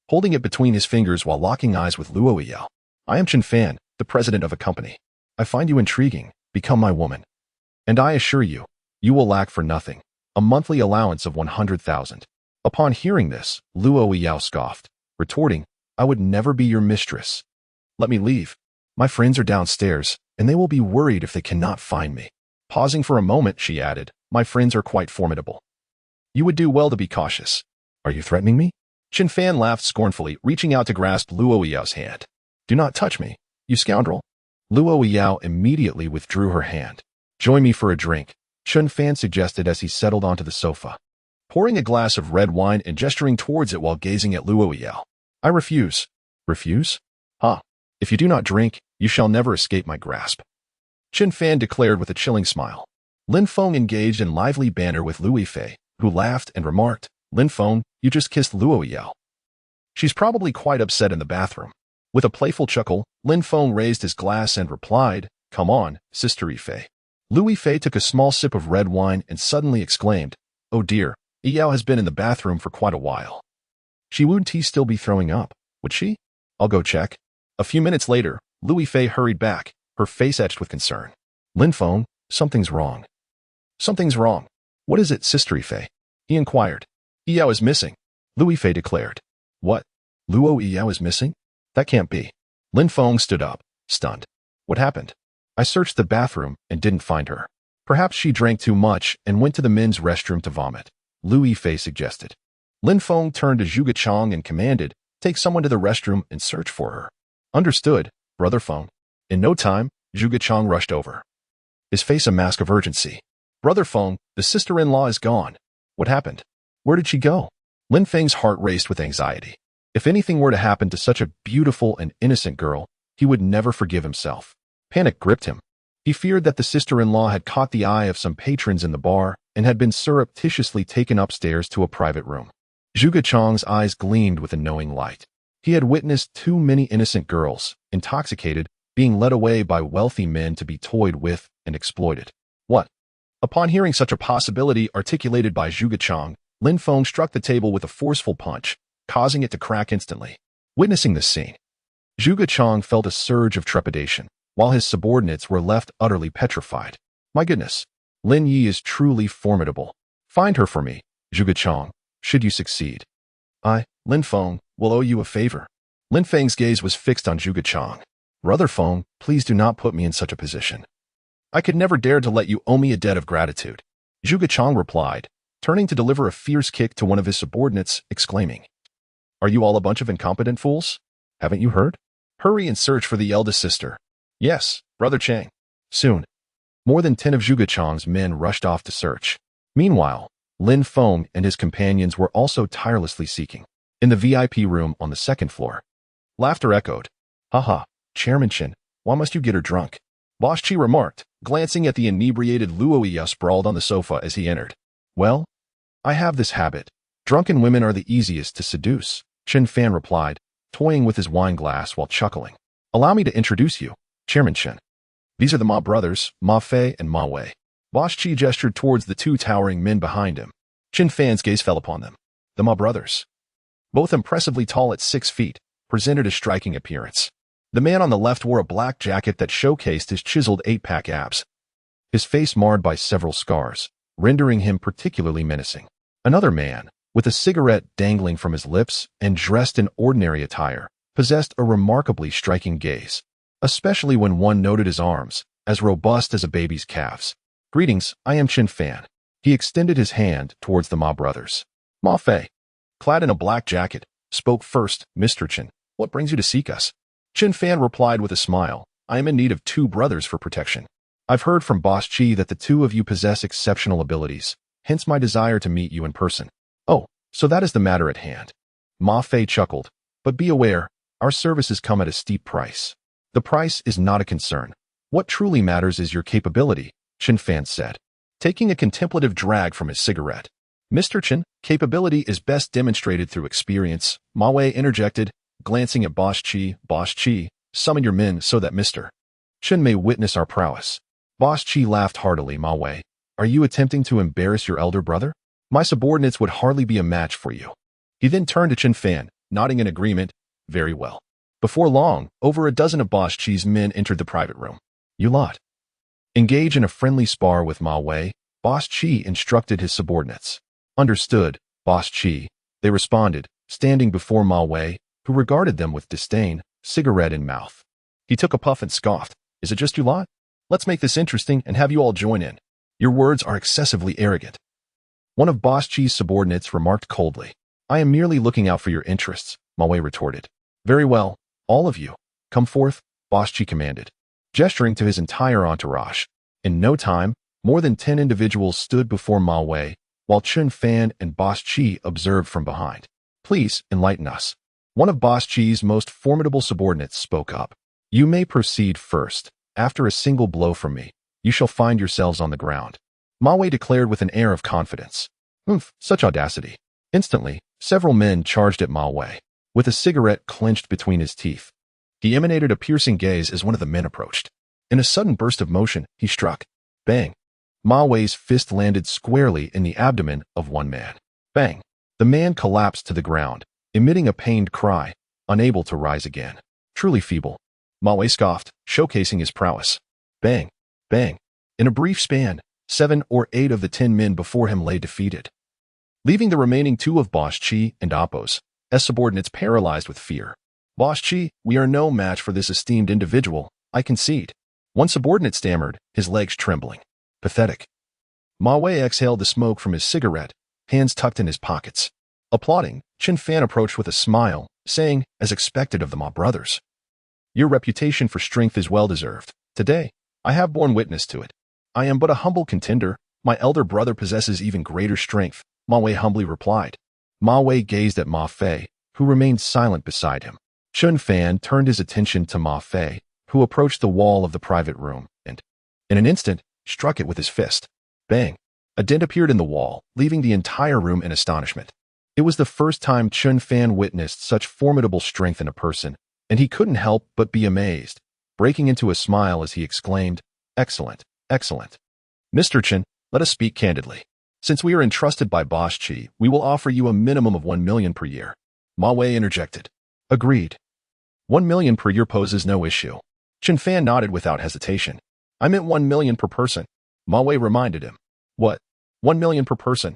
holding it between his fingers while locking eyes with Luo Yao. "I am Chen Fan, the president of a company. I find you intriguing. Become my woman. And I assure you, you will lack for nothing. A monthly allowance of 100,000. Upon hearing this, Luo Yao scoffed, retorting, "I would never be your mistress. Let me leave. My friends are downstairs, and they will be worried if they cannot find me." Pausing for a moment, she added, "My friends are quite formidable. You would do well to be cautious." "Are you threatening me?" Chen Fan laughed scornfully, reaching out to grasp Luo Yao's hand. "Do not touch me, you scoundrel." Luo Yao immediately withdrew her hand. "Join me for a drink," Chen Fan suggested as he settled onto the sofa, pouring a glass of red wine and gesturing towards it while gazing at Luo Yao. "I refuse." "Refuse? Ha! If you do not drink, you shall never escape my grasp," Chen Fan declared with a chilling smile. Lin Feng engaged in lively banter with Lu Yifei, who laughed and remarked, "Lin Feng, you just kissed Luo Yao. She's probably quite upset in the bathroom." With a playful chuckle, Lin Feng raised his glass and replied, "Come on, Sister Yifei." Lu Yifei took a small sip of red wine and suddenly exclaimed, "Oh dear, Yao has been in the bathroom for quite a while. She wouldn't he still be throwing up, would she? I'll go check." A few minutes later, Lu Yifei hurried back, her face etched with concern. "Lin Feng, something's wrong." "Something's wrong. What is it, Sister Yifei?" he inquired. "Yao is missing," Lu Yifei declared. "What? Luo Yao is missing? That can't be." Lin Feng stood up, stunned. "What happened?" "I searched the bathroom and didn't find her. Perhaps she drank too much and went to the men's restroom to vomit," Lu Yifei suggested. Lin Feng turned to Zhuge Chang and commanded, "Take someone to the restroom and search for her." "Understood, Brother Feng." In no time, Zhuge Chang rushed over, his face a mask of urgency. "Brother Feng, the sister-in-law is gone." "What happened? Where did she go?" Lin Feng's heart raced with anxiety. If anything were to happen to such a beautiful and innocent girl, he would never forgive himself. Panic gripped him. He feared that the sister-in-law had caught the eye of some patrons in the bar and had been surreptitiously taken upstairs to a private room. Zhuge Chang's eyes gleamed with a knowing light. He had witnessed too many innocent girls, intoxicated, being led away by wealthy men to be toyed with and exploited. What? Upon hearing such a possibility articulated by Zhuge Chang, Lin Feng struck the table with a forceful punch, causing it to crack instantly. Witnessing this scene, Zhuge Chang felt a surge of trepidation, while his subordinates were left utterly petrified. "My goodness, Lin Yi is truly formidable. Find her for me, Zhuge Chang, should you succeed. I, Lin Feng, will owe you a favor." Lin Feng's gaze was fixed on Zhuge Chang. "Brother Feng, please do not put me in such a position. I could never dare to let you owe me a debt of gratitude," Zhuge Chang replied, turning to deliver a fierce kick to one of his subordinates, exclaiming, "Are you all a bunch of incompetent fools? Haven't you heard? Hurry and search for the eldest sister." "Yes, Brother Chang." Soon, more than 10 of Zhuge Chang's men rushed off to search. Meanwhile, Lin Feng and his companions were also tirelessly seeking. In the VIP room on the second floor, laughter echoed. "Haha, Chairman Chen, why must you get her drunk?" Boss Chi remarked, glancing at the inebriated Luo Yao sprawled on the sofa as he entered. "Well, I have this habit. Drunken women are the easiest to seduce," Chen Fan replied, toying with his wine glass while chuckling. "Allow me to introduce you, Chairman Chen. These are the Ma brothers, Ma Fei and Ma Wei." Boss Chi gestured towards the two towering men behind him. Chen Fan's gaze fell upon them. The Ma brothers, both impressively tall at 6 feet, presented a striking appearance. The man on the left wore a black jacket that showcased his chiseled 8-pack abs, his face marred by several scars, rendering him particularly menacing. Another man, with a cigarette dangling from his lips and dressed in ordinary attire, possessed a remarkably striking gaze, especially when one noted his arms, as robust as a baby's calves. "Greetings, I am Chen Fan." He extended his hand towards the Ma brothers. Ma Fei, clad in a black jacket, spoke first. "Mr. Chen, what brings you to seek us?" Chen Fan replied with a smile, "I am in need of 2 brothers for protection. I've heard from Boss Chi that the 2 of you possess exceptional abilities, hence my desire to meet you in person." "Oh, so that is the matter at hand." Ma Fei chuckled, But be aware, our services come at a steep price. The price is not a concern. What truly matters is your capability, Chen Fan said, taking a contemplative drag from his cigarette. Mr. Chen, capability is best demonstrated through experience, Ma Wei interjected, glancing at Boss Qi, summon your men so that Mr. Chen may witness our prowess. Boss Qi laughed heartily. Ma Wei, are you attempting to embarrass your elder brother? My subordinates would hardly be a match for you. He then turned to Chen Fan, nodding in agreement. Very well. Before long, over a dozen of Boss Qi's men entered the private room. You lot. Engage in a friendly spar with Ma Wei, Boss Qi instructed his subordinates. Understood, Boss Qi, they responded, standing before Ma Wei, who regarded them with disdain, cigarette in mouth. He took a puff and scoffed. Is it just you lot? Let's make this interesting and have you all join in. Your words are excessively arrogant. One of Boss Qi's subordinates remarked coldly. I am merely looking out for your interests, Ma Wei retorted. Very well, all of you, come forth, Boss Qi commanded, gesturing to his entire entourage. In no time, more than 10 individuals stood before Ma Wei, while Chen Fan and Boss Qi observed from behind. Please enlighten us. One of Boss Qi's most formidable subordinates spoke up. You may proceed first. After a single blow from me, you shall find yourselves on the ground. Ma Wei declared with an air of confidence. Such audacity. Instantly, several men charged at Ma Wei, with a cigarette clenched between his teeth. He emanated a piercing gaze as one of the men approached. In a sudden burst of motion, he struck. Bang! Ma Wei's fist landed squarely in the abdomen of one man. Bang! The man collapsed to the ground, emitting a pained cry, unable to rise again. Truly feeble. Ma Wei scoffed, showcasing his prowess. Bang! Bang! In a brief span, 7 or 8 of the 10 men before him lay defeated, leaving the remaining 2 of Boss Qi and Appo's subordinates paralyzed with fear. Boss Qi, we are no match for this esteemed individual, I concede. One subordinate stammered, his legs trembling. Pathetic. Ma Wei exhaled the smoke from his cigarette, hands tucked in his pockets. Applauding, Chen Fan approached with a smile, saying, as expected of the Ma brothers, your reputation for strength is well-deserved. Today, I have borne witness to it. I am but a humble contender. My elder brother possesses even greater strength, Ma Wei humbly replied. Ma Wei gazed at Ma Fei, who remained silent beside him. Chen Fan turned his attention to Ma Fei, who approached the wall of the private room and, in an instant, struck it with his fist. Bang! A dent appeared in the wall, leaving the entire room in astonishment. It was the first time Chen Fan witnessed such formidable strength in a person, and he couldn't help but be amazed, breaking into a smile as he exclaimed, Excellent, excellent. Mr. Chen, let us speak candidly. Since we are entrusted by Boss Qi, we will offer you a minimum of 1 million per year. Ma Wei interjected. Agreed. 1 million per year poses no issue. Chen Fan nodded without hesitation. I meant 1 million per person. Ma Wei reminded him. What? 1 million per person?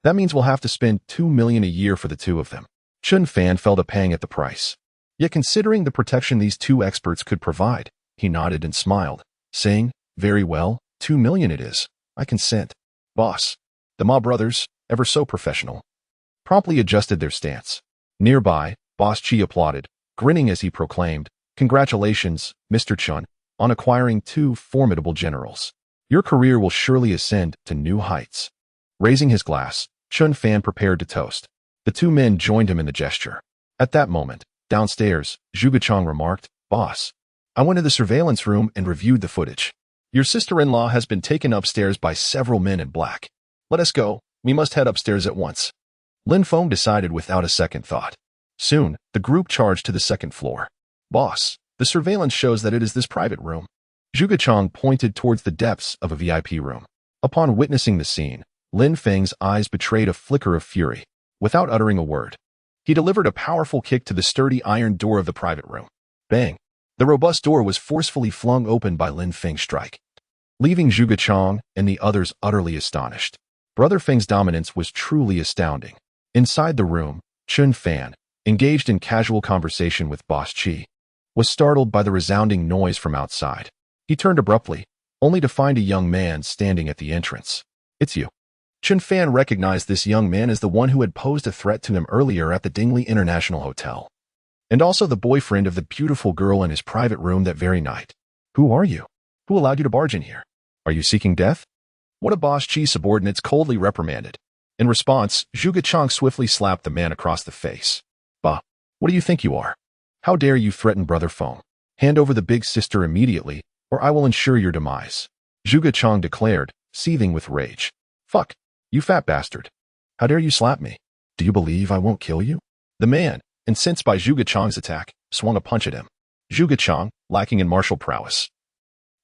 That means we'll have to spend 2 million a year for the 2 of them. Chen Fan felt a pang at the price. Yet considering the protection these 2 experts could provide, he nodded and smiled, saying, Very well, 2 million it is. I consent. Boss. The Ma brothers, ever so professional, promptly adjusted their stance. Nearby, Boss Qi applauded, grinning as he proclaimed, Congratulations, Mr. Chen, on acquiring 2 formidable generals. Your career will surely ascend to new heights. Raising his glass, Chen Fan prepared to toast. The 2 men joined him in the gesture. At that moment, downstairs, Zhuge Chang remarked, Boss, I went to the surveillance room and reviewed the footage. Your sister-in-law has been taken upstairs by several men in black. Let us go. We must head upstairs at once. Lin Feng decided without a second thought. Soon, the group charged to the 2nd floor. Boss, the surveillance shows that it is this private room. Zhuge Chang pointed towards the depths of a VIP room. Upon witnessing the scene, Lin Feng's eyes betrayed a flicker of fury. Without uttering a word, he delivered a powerful kick to the sturdy iron door of the private room. Bang! The robust door was forcefully flung open by Lin Feng's strike, leaving Zhuge Chang and the others utterly astonished. Brother Feng's dominance was truly astounding. Inside the room, Chen Fan, engaged in casual conversation with Boss Qi, was startled by the resounding noise from outside. He turned abruptly, only to find a young man standing at the entrance. It's you. Chen Fan recognized this young man as the one who had posed a threat to him earlier at the Dingley International Hotel, and also the boyfriend of the beautiful girl in his private room that very night. Who are you? Who allowed you to barge in here? Are you seeking death? One of Boss Qi's subordinates coldly reprimanded. In response, Zhuge Chang swiftly slapped the man across the face. Bah, What do you think you are? How dare you threaten Brother Feng? Hand over the big sister immediately, or I will ensure your demise. Zhuge Chang declared, seething with rage. Fuck, you fat bastard. How dare you slap me? Do you believe I won't kill you? The man, incensed by Zhuge Chang's attack, swung a punch at him. Zhuge Chang, lacking in martial prowess,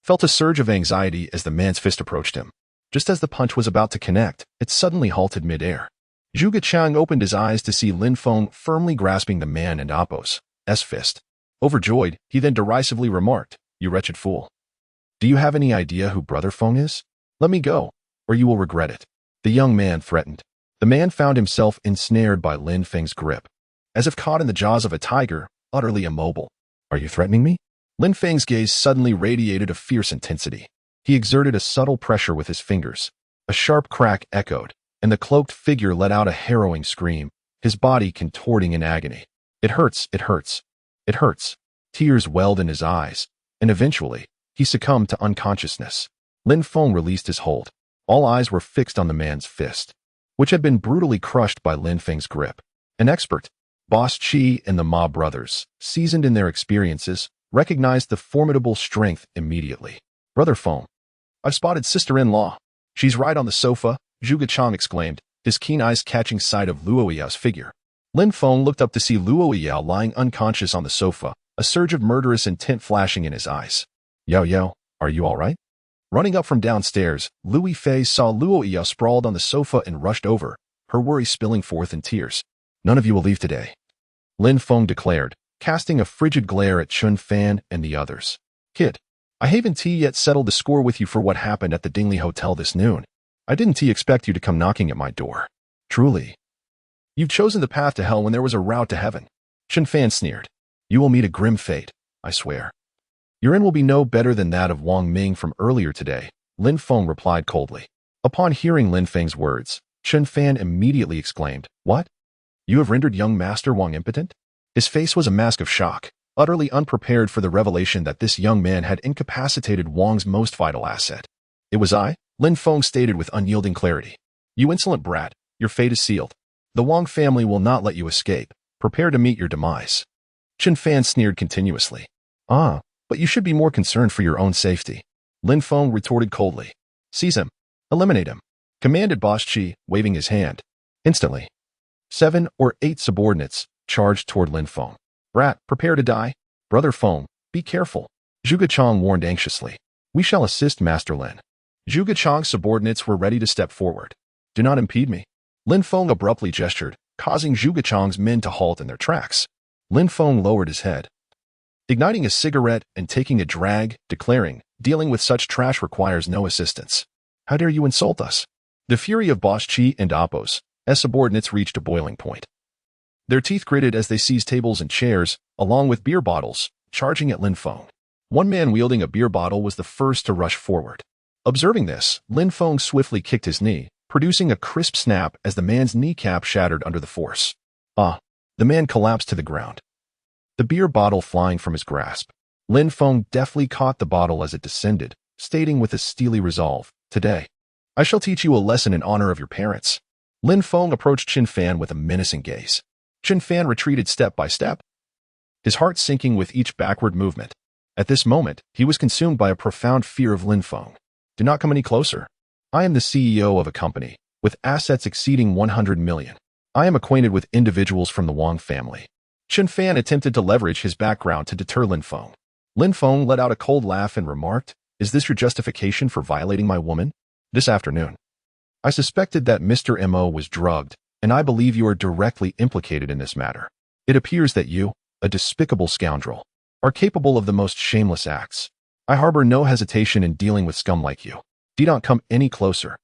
felt a surge of anxiety as the man's fist approached him. Just as the punch was about to connect, it suddenly halted midair. Zhuge Chang opened his eyes to see Lin Feng firmly grasping the man and Appo's fist. Overjoyed, he then derisively remarked, "You wretched fool. Do you have any idea who Brother Feng is? Let me go, or you will regret it." The young man threatened. The man found himself ensnared by Lin Feng's grip. As if caught in the jaws of a tiger, utterly immobile. Are you threatening me? Lin Feng's gaze suddenly radiated a fierce intensity. He exerted a subtle pressure with his fingers. A sharp crack echoed, and the cloaked figure let out a harrowing scream, his body contorting in agony. It hurts, it hurts, it hurts. Tears welled in his eyes, and eventually, he succumbed to unconsciousness. Lin Feng released his hold. All eyes were fixed on the man's fist, which had been brutally crushed by Lin Feng's grip. An expert, Boss Chi and the Ma brothers, seasoned in their experiences, recognized the formidable strength immediately. Brother Feng, I've spotted sister-in-law. She's right on the sofa, Zhuge Chang exclaimed, his keen eyes catching sight of Luo Yao's figure. Lin Feng looked up to see Luo Yao lying unconscious on the sofa, a surge of murderous intent flashing in his eyes. Yao Yao, are you all right? Running up from downstairs, Lu Yifei saw Luo Yao sprawled on the sofa and rushed over, her worry spilling forth in tears. None of you will leave today, Lin Feng declared, casting a frigid glare at Chun Fan and the others. Kid, I haven't yet settled the score with you for what happened at the Dingli Hotel this noon. I didn't expect you to come knocking at my door. Truly. You've chosen the path to hell when there was a route to heaven. Chun Fan sneered. You will meet a grim fate, I swear. Your end will be no better than that of Wang Ming from earlier today, Lin Feng replied coldly. Upon hearing Lin Feng's words, Chun Fan immediately exclaimed, What? You have rendered young Master Wang impotent? His face was a mask of shock, utterly unprepared for the revelation that this young man had incapacitated Wang's most vital asset. It was I, Lin Feng stated with unyielding clarity. You insolent brat, your fate is sealed. The Wang family will not let you escape. Prepare to meet your demise. Chun Fan sneered continuously. But you should be more concerned for your own safety. Lin Feng retorted coldly. Seize him. Eliminate him, commanded Boss Chi, waving his hand. Instantly, 7 or 8 subordinates charged toward Lin Feng. Brat, prepare to die. Brother Feng, be careful. Zhuge Chang warned anxiously. We shall assist Master Lin. Zhuge Chang's subordinates were ready to step forward. Do not impede me. Lin Feng abruptly gestured, causing Zhuge Chang's men to halt in their tracks. Lin Feng lowered his head, igniting a cigarette and taking a drag, declaring, dealing with such trash requires no assistance. How dare you insult us? The fury of Boss Chi and Appo's subordinates reached a boiling point. Their teeth gritted as they seized tables and chairs, along with beer bottles, charging at Lin Feng. One man wielding a beer bottle was the first to rush forward. Observing this, Lin Feng swiftly kicked his knee, producing a crisp snap as the man's kneecap shattered under the force. The man collapsed to the ground, the beer bottle flying from his grasp. Lin Feng deftly caught the bottle as it descended, stating with a steely resolve, Today, I shall teach you a lesson in honor of your parents. Lin Feng approached Chun Fan with a menacing gaze. Chun Fan retreated step by step, his heart sinking with each backward movement. At this moment, he was consumed by a profound fear of Lin Feng. Do not come any closer. I am the CEO of a company, with assets exceeding 100 million. I am acquainted with individuals from the Wang family. Chun Fan attempted to leverage his background to deter Lin Feng. Lin Feng let out a cold laugh and remarked, Is this your justification for violating my woman? This afternoon, I suspected that Mr. Mo was drugged, and I believe you are directly implicated in this matter. It appears that you, a despicable scoundrel, are capable of the most shameless acts. I harbor no hesitation in dealing with scum like you. Do not come any closer.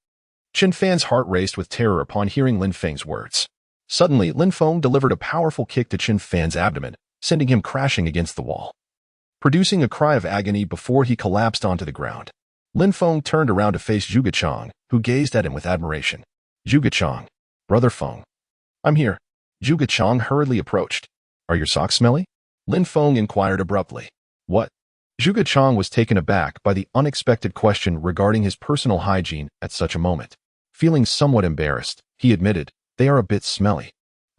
Chun Fan's heart raced with terror upon hearing Lin Feng's words. Suddenly, Lin Feng delivered a powerful kick to Chun Fan's abdomen, sending him crashing against the wall, producing a cry of agony before he collapsed onto the ground. Lin Feng turned around to face Zhuge Chang, who gazed at him with admiration. Zhuge Chang, Brother Feng. I'm here. Zhuge Chang hurriedly approached. Are your socks smelly? Lin Feng inquired abruptly. What? Zhuge Chang was taken aback by the unexpected question regarding his personal hygiene at such a moment. Feeling somewhat embarrassed, he admitted, They are a bit smelly.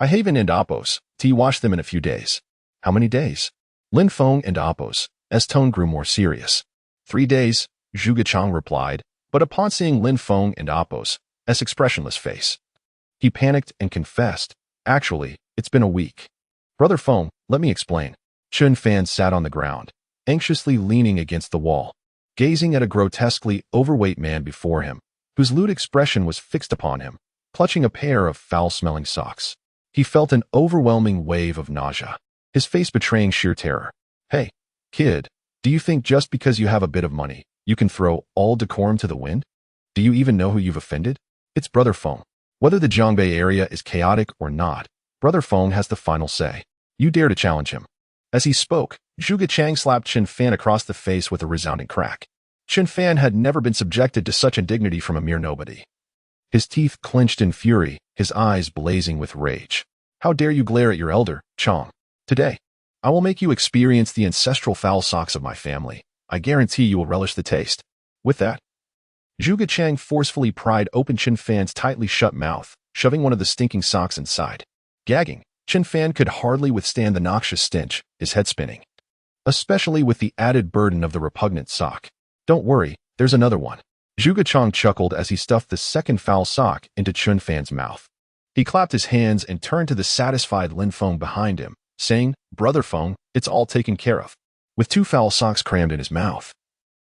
I haven't and Appo's Tea wash them in a few days. How many days? Lin Feng and Apos, as tone grew more serious. 3 days, Zhuge Chang replied, but upon seeing Lin Feng and Apos, as expressionless face, he panicked and confessed, actually, it's been a week. Brother Feng, let me explain. Chun Fan sat on the ground, anxiously leaning against the wall, gazing at a grotesquely overweight man before him, whose lewd expression was fixed upon him, clutching a pair of foul-smelling socks. He felt an overwhelming wave of nausea, his face betraying sheer terror. Hey, kid, do you think just because you have a bit of money, you can throw all decorum to the wind? Do you even know who you've offended? It's Brother Feng. Whether the Zhangbei area is chaotic or not, Brother Feng has the final say. You dare to challenge him. As he spoke, Zhuge Chang slapped Chen Fan across the face with a resounding crack. Chen Fan had never been subjected to such indignity from a mere nobody. His teeth clenched in fury, his eyes blazing with rage. How dare you glare at your elder, Chang? Today, I will make you experience the ancestral foul socks of my family. I guarantee you will relish the taste. With that, Zhuge Chang forcefully pried open Chen Fan's tightly shut mouth, shoving one of the stinking socks inside. Gagging, Chen Fan could hardly withstand the noxious stench, his head spinning. Especially with the added burden of the repugnant sock. Don't worry, there's another one. Zhuge Chang chuckled as he stuffed the second foul sock into Chen Fan's mouth. He clapped his hands and turned to the satisfied Lin Feng behind him, saying, Brother Feng, it's all taken care of. With 2 foul socks crammed in his mouth,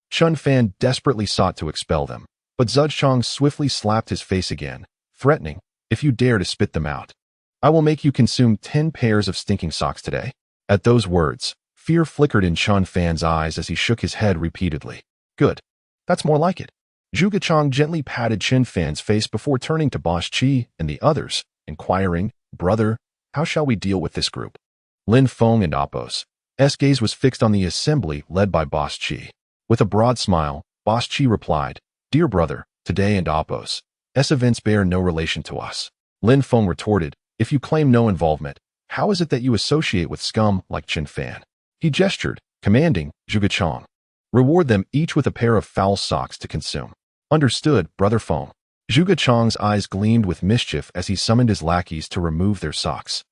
Chen Fan desperately sought to expel them, but Zhuge swiftly slapped his face again, threatening, if you dare to spit them out, I will make you consume 10 pairs of stinking socks today. At those words, fear flickered in Chen Fan's eyes as he shook his head repeatedly. Good. That's more like it. Zhuge Chang gently patted Chen Fan's face before turning to Boss Qi and the others, inquiring, Brother, how shall we deal with this group? Lin Feng and Apos. S. gaze was fixed on the assembly led by Boss Qi. With a broad smile, Boss Qi replied, Dear brother, today and Apos, S events bear no relation to us. Lin Feng retorted, If you claim no involvement, how is it that you associate with scum like Chen Fan? He gestured, commanding, Zhuge Chang. Reward them each with a pair of foul socks to consume. Understood, Brother Feng. Zhuge Chang's eyes gleamed with mischief as he summoned his lackeys to remove their socks.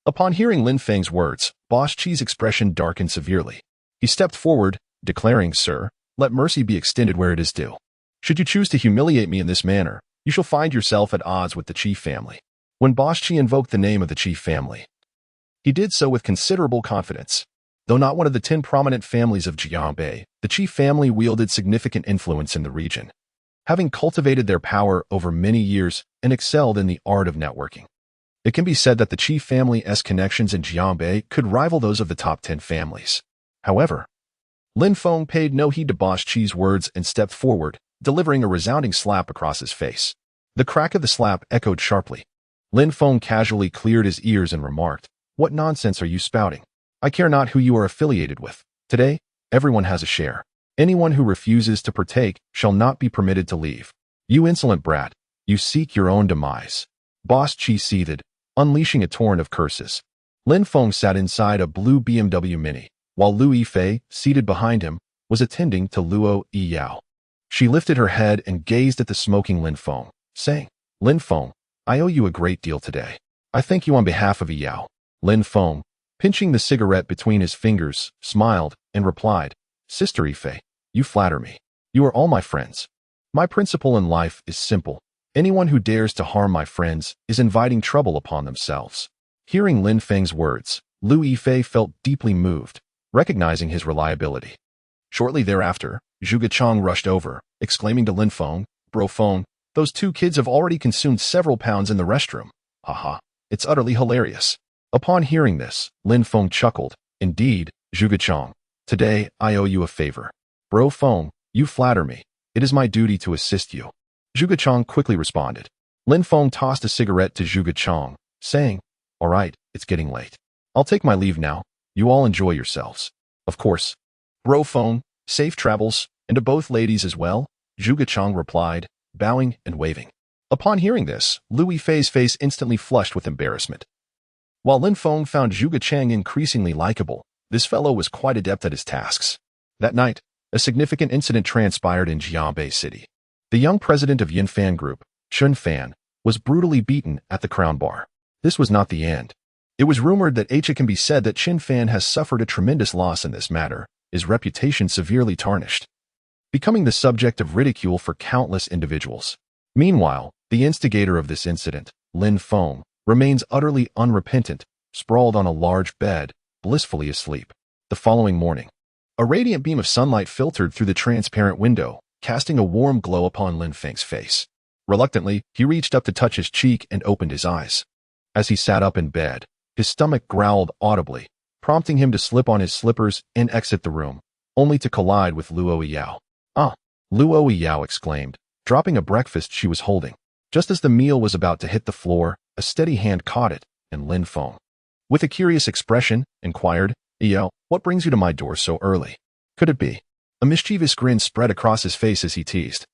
Upon hearing Lin Feng's words, Boss Qi's expression darkened severely. He stepped forward, declaring, Sir, let mercy be extended where it is due. Should you choose to humiliate me in this manner, you shall find yourself at odds with the Qi family. When Boss Qi invoked the name of the Qi family, he did so with considerable confidence. Though not one of the 10 prominent families of Jiangbei, the Qi family wielded significant influence in the region, having cultivated their power over many years and excelled in the art of networking. It can be said that the Qi family's connections in Jiangbei could rival those of the top 10 families. However, Lin Feng paid no heed to Boss Qi's words and stepped forward, delivering a resounding slap across his face. The crack of the slap echoed sharply. Lin Feng casually cleared his ears and remarked, What nonsense are you spouting? I care not who you are affiliated with. Today, everyone has a share. Anyone who refuses to partake shall not be permitted to leave. You insolent brat, you seek your own demise. Boss Qi seethed, unleashing a torrent of curses. Lin Feng sat inside a blue BMW Mini, while Lu Yifei, seated behind him, was attending to Luo Yiyao. She lifted her head and gazed at the smoking Lin Feng, saying, Lin Feng, I owe you a great deal today. I thank you on behalf of Yiyao. Lin Feng, pinching the cigarette between his fingers, smiled and replied, Sister Yifei, you flatter me. You are all my friends. My principle in life is simple. Anyone who dares to harm my friends is inviting trouble upon themselves. Hearing Lin Feng's words, Lu Yifei felt deeply moved, recognizing his reliability. Shortly thereafter, Zhuge Chang rushed over, exclaiming to Lin Feng, Bro Feng, those 2 kids have already consumed several pounds in the restroom. Haha, it's utterly hilarious. Upon hearing this, Lin Feng chuckled. Indeed, Zhuge Chang, today I owe you a favor. Bro Feng, you flatter me. It is my duty to assist you. Zhuge Chang quickly responded. Lin Feng tossed a cigarette to Zhuge Chang, saying, All right, it's getting late. I'll take my leave now. You all enjoy yourselves. Of course. Bro Feng, safe travels, and to both ladies as well, Zhuge Chang replied, bowing and waving. Upon hearing this, Lu Yifei's face instantly flushed with embarrassment. While Lin Feng found Zhuge Chang increasingly likable, this fellow was quite adept at his tasks. That night, a significant incident transpired in Jiangbei City. The young president of Yinfan Group, Chun Fan, was brutally beaten at the Crown Bar. This was not the end. It was rumored that it can be said that Qin Fan has suffered a tremendous loss in this matter, his reputation severely tarnished, becoming the subject of ridicule for countless individuals. Meanwhile, the instigator of this incident, Lin Feng, remains utterly unrepentant, sprawled on a large bed, blissfully asleep. The following morning, a radiant beam of sunlight filtered through the transparent window, casting a warm glow upon Lin Feng's face. Reluctantly, he reached up to touch his cheek and opened his eyes. As he sat up in bed, his stomach growled audibly, prompting him to slip on his slippers and exit the room, only to collide with Luo Yao. "Ah!" Luo Yao exclaimed, dropping a breakfast she was holding. Just as the meal was about to hit the floor, a steady hand caught it, and Lin Feng, with a curious expression, inquired, "Yao, what brings you to my door so early? Could it be?" A mischievous grin spread across his face as he teased.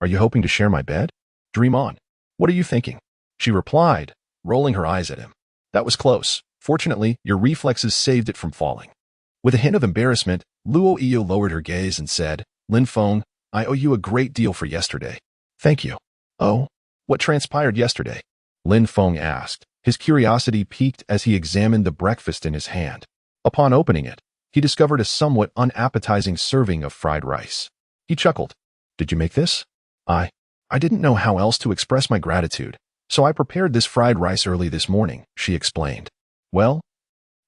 "Are you hoping to share my bed? Dream on. What are you thinking?" she replied, rolling her eyes at him. "That was close. Fortunately, your reflexes saved it from falling." With a hint of embarrassment, Luo Yao lowered her gaze and said, "Lin Feng, I owe you a great deal for yesterday." "Thank you." "Oh? What transpired yesterday?" Lin Feng asked, his curiosity piqued as he examined the breakfast in his hand. Upon opening it, he discovered a somewhat unappetizing serving of fried rice. He chuckled. "Did you make this?" I didn't know how else to express my gratitude, so I prepared this fried rice early this morning," she explained. "Well,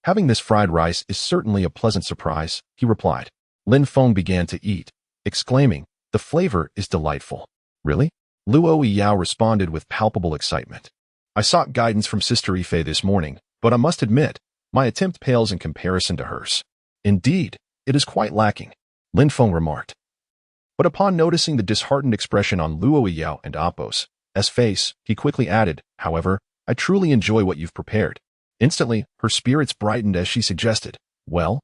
having this fried rice is certainly a pleasant surprise," he replied. Lin Feng began to eat, exclaiming, "The flavor is delightful." "Really?" Luo Yao responded with palpable excitement. "I sought guidance from Sister Ife this morning, but I must admit, my attempt pales in comparison to hers." "Indeed, it is quite lacking," Lin Feng remarked. But upon noticing the disheartened expression on Luo Yao and Appo's face, he quickly added, "However, I truly enjoy what you've prepared." Instantly, her spirits brightened as she suggested, "Well,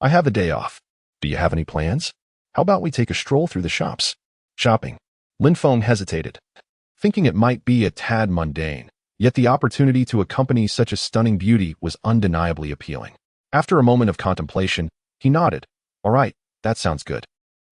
I have a day off. Do you have any plans? How about we take a stroll through the shops?" "Shopping?" Lin Feng hesitated, thinking it might be a tad mundane, yet the opportunity to accompany such a stunning beauty was undeniably appealing. After a moment of contemplation, he nodded. "All right, that sounds good.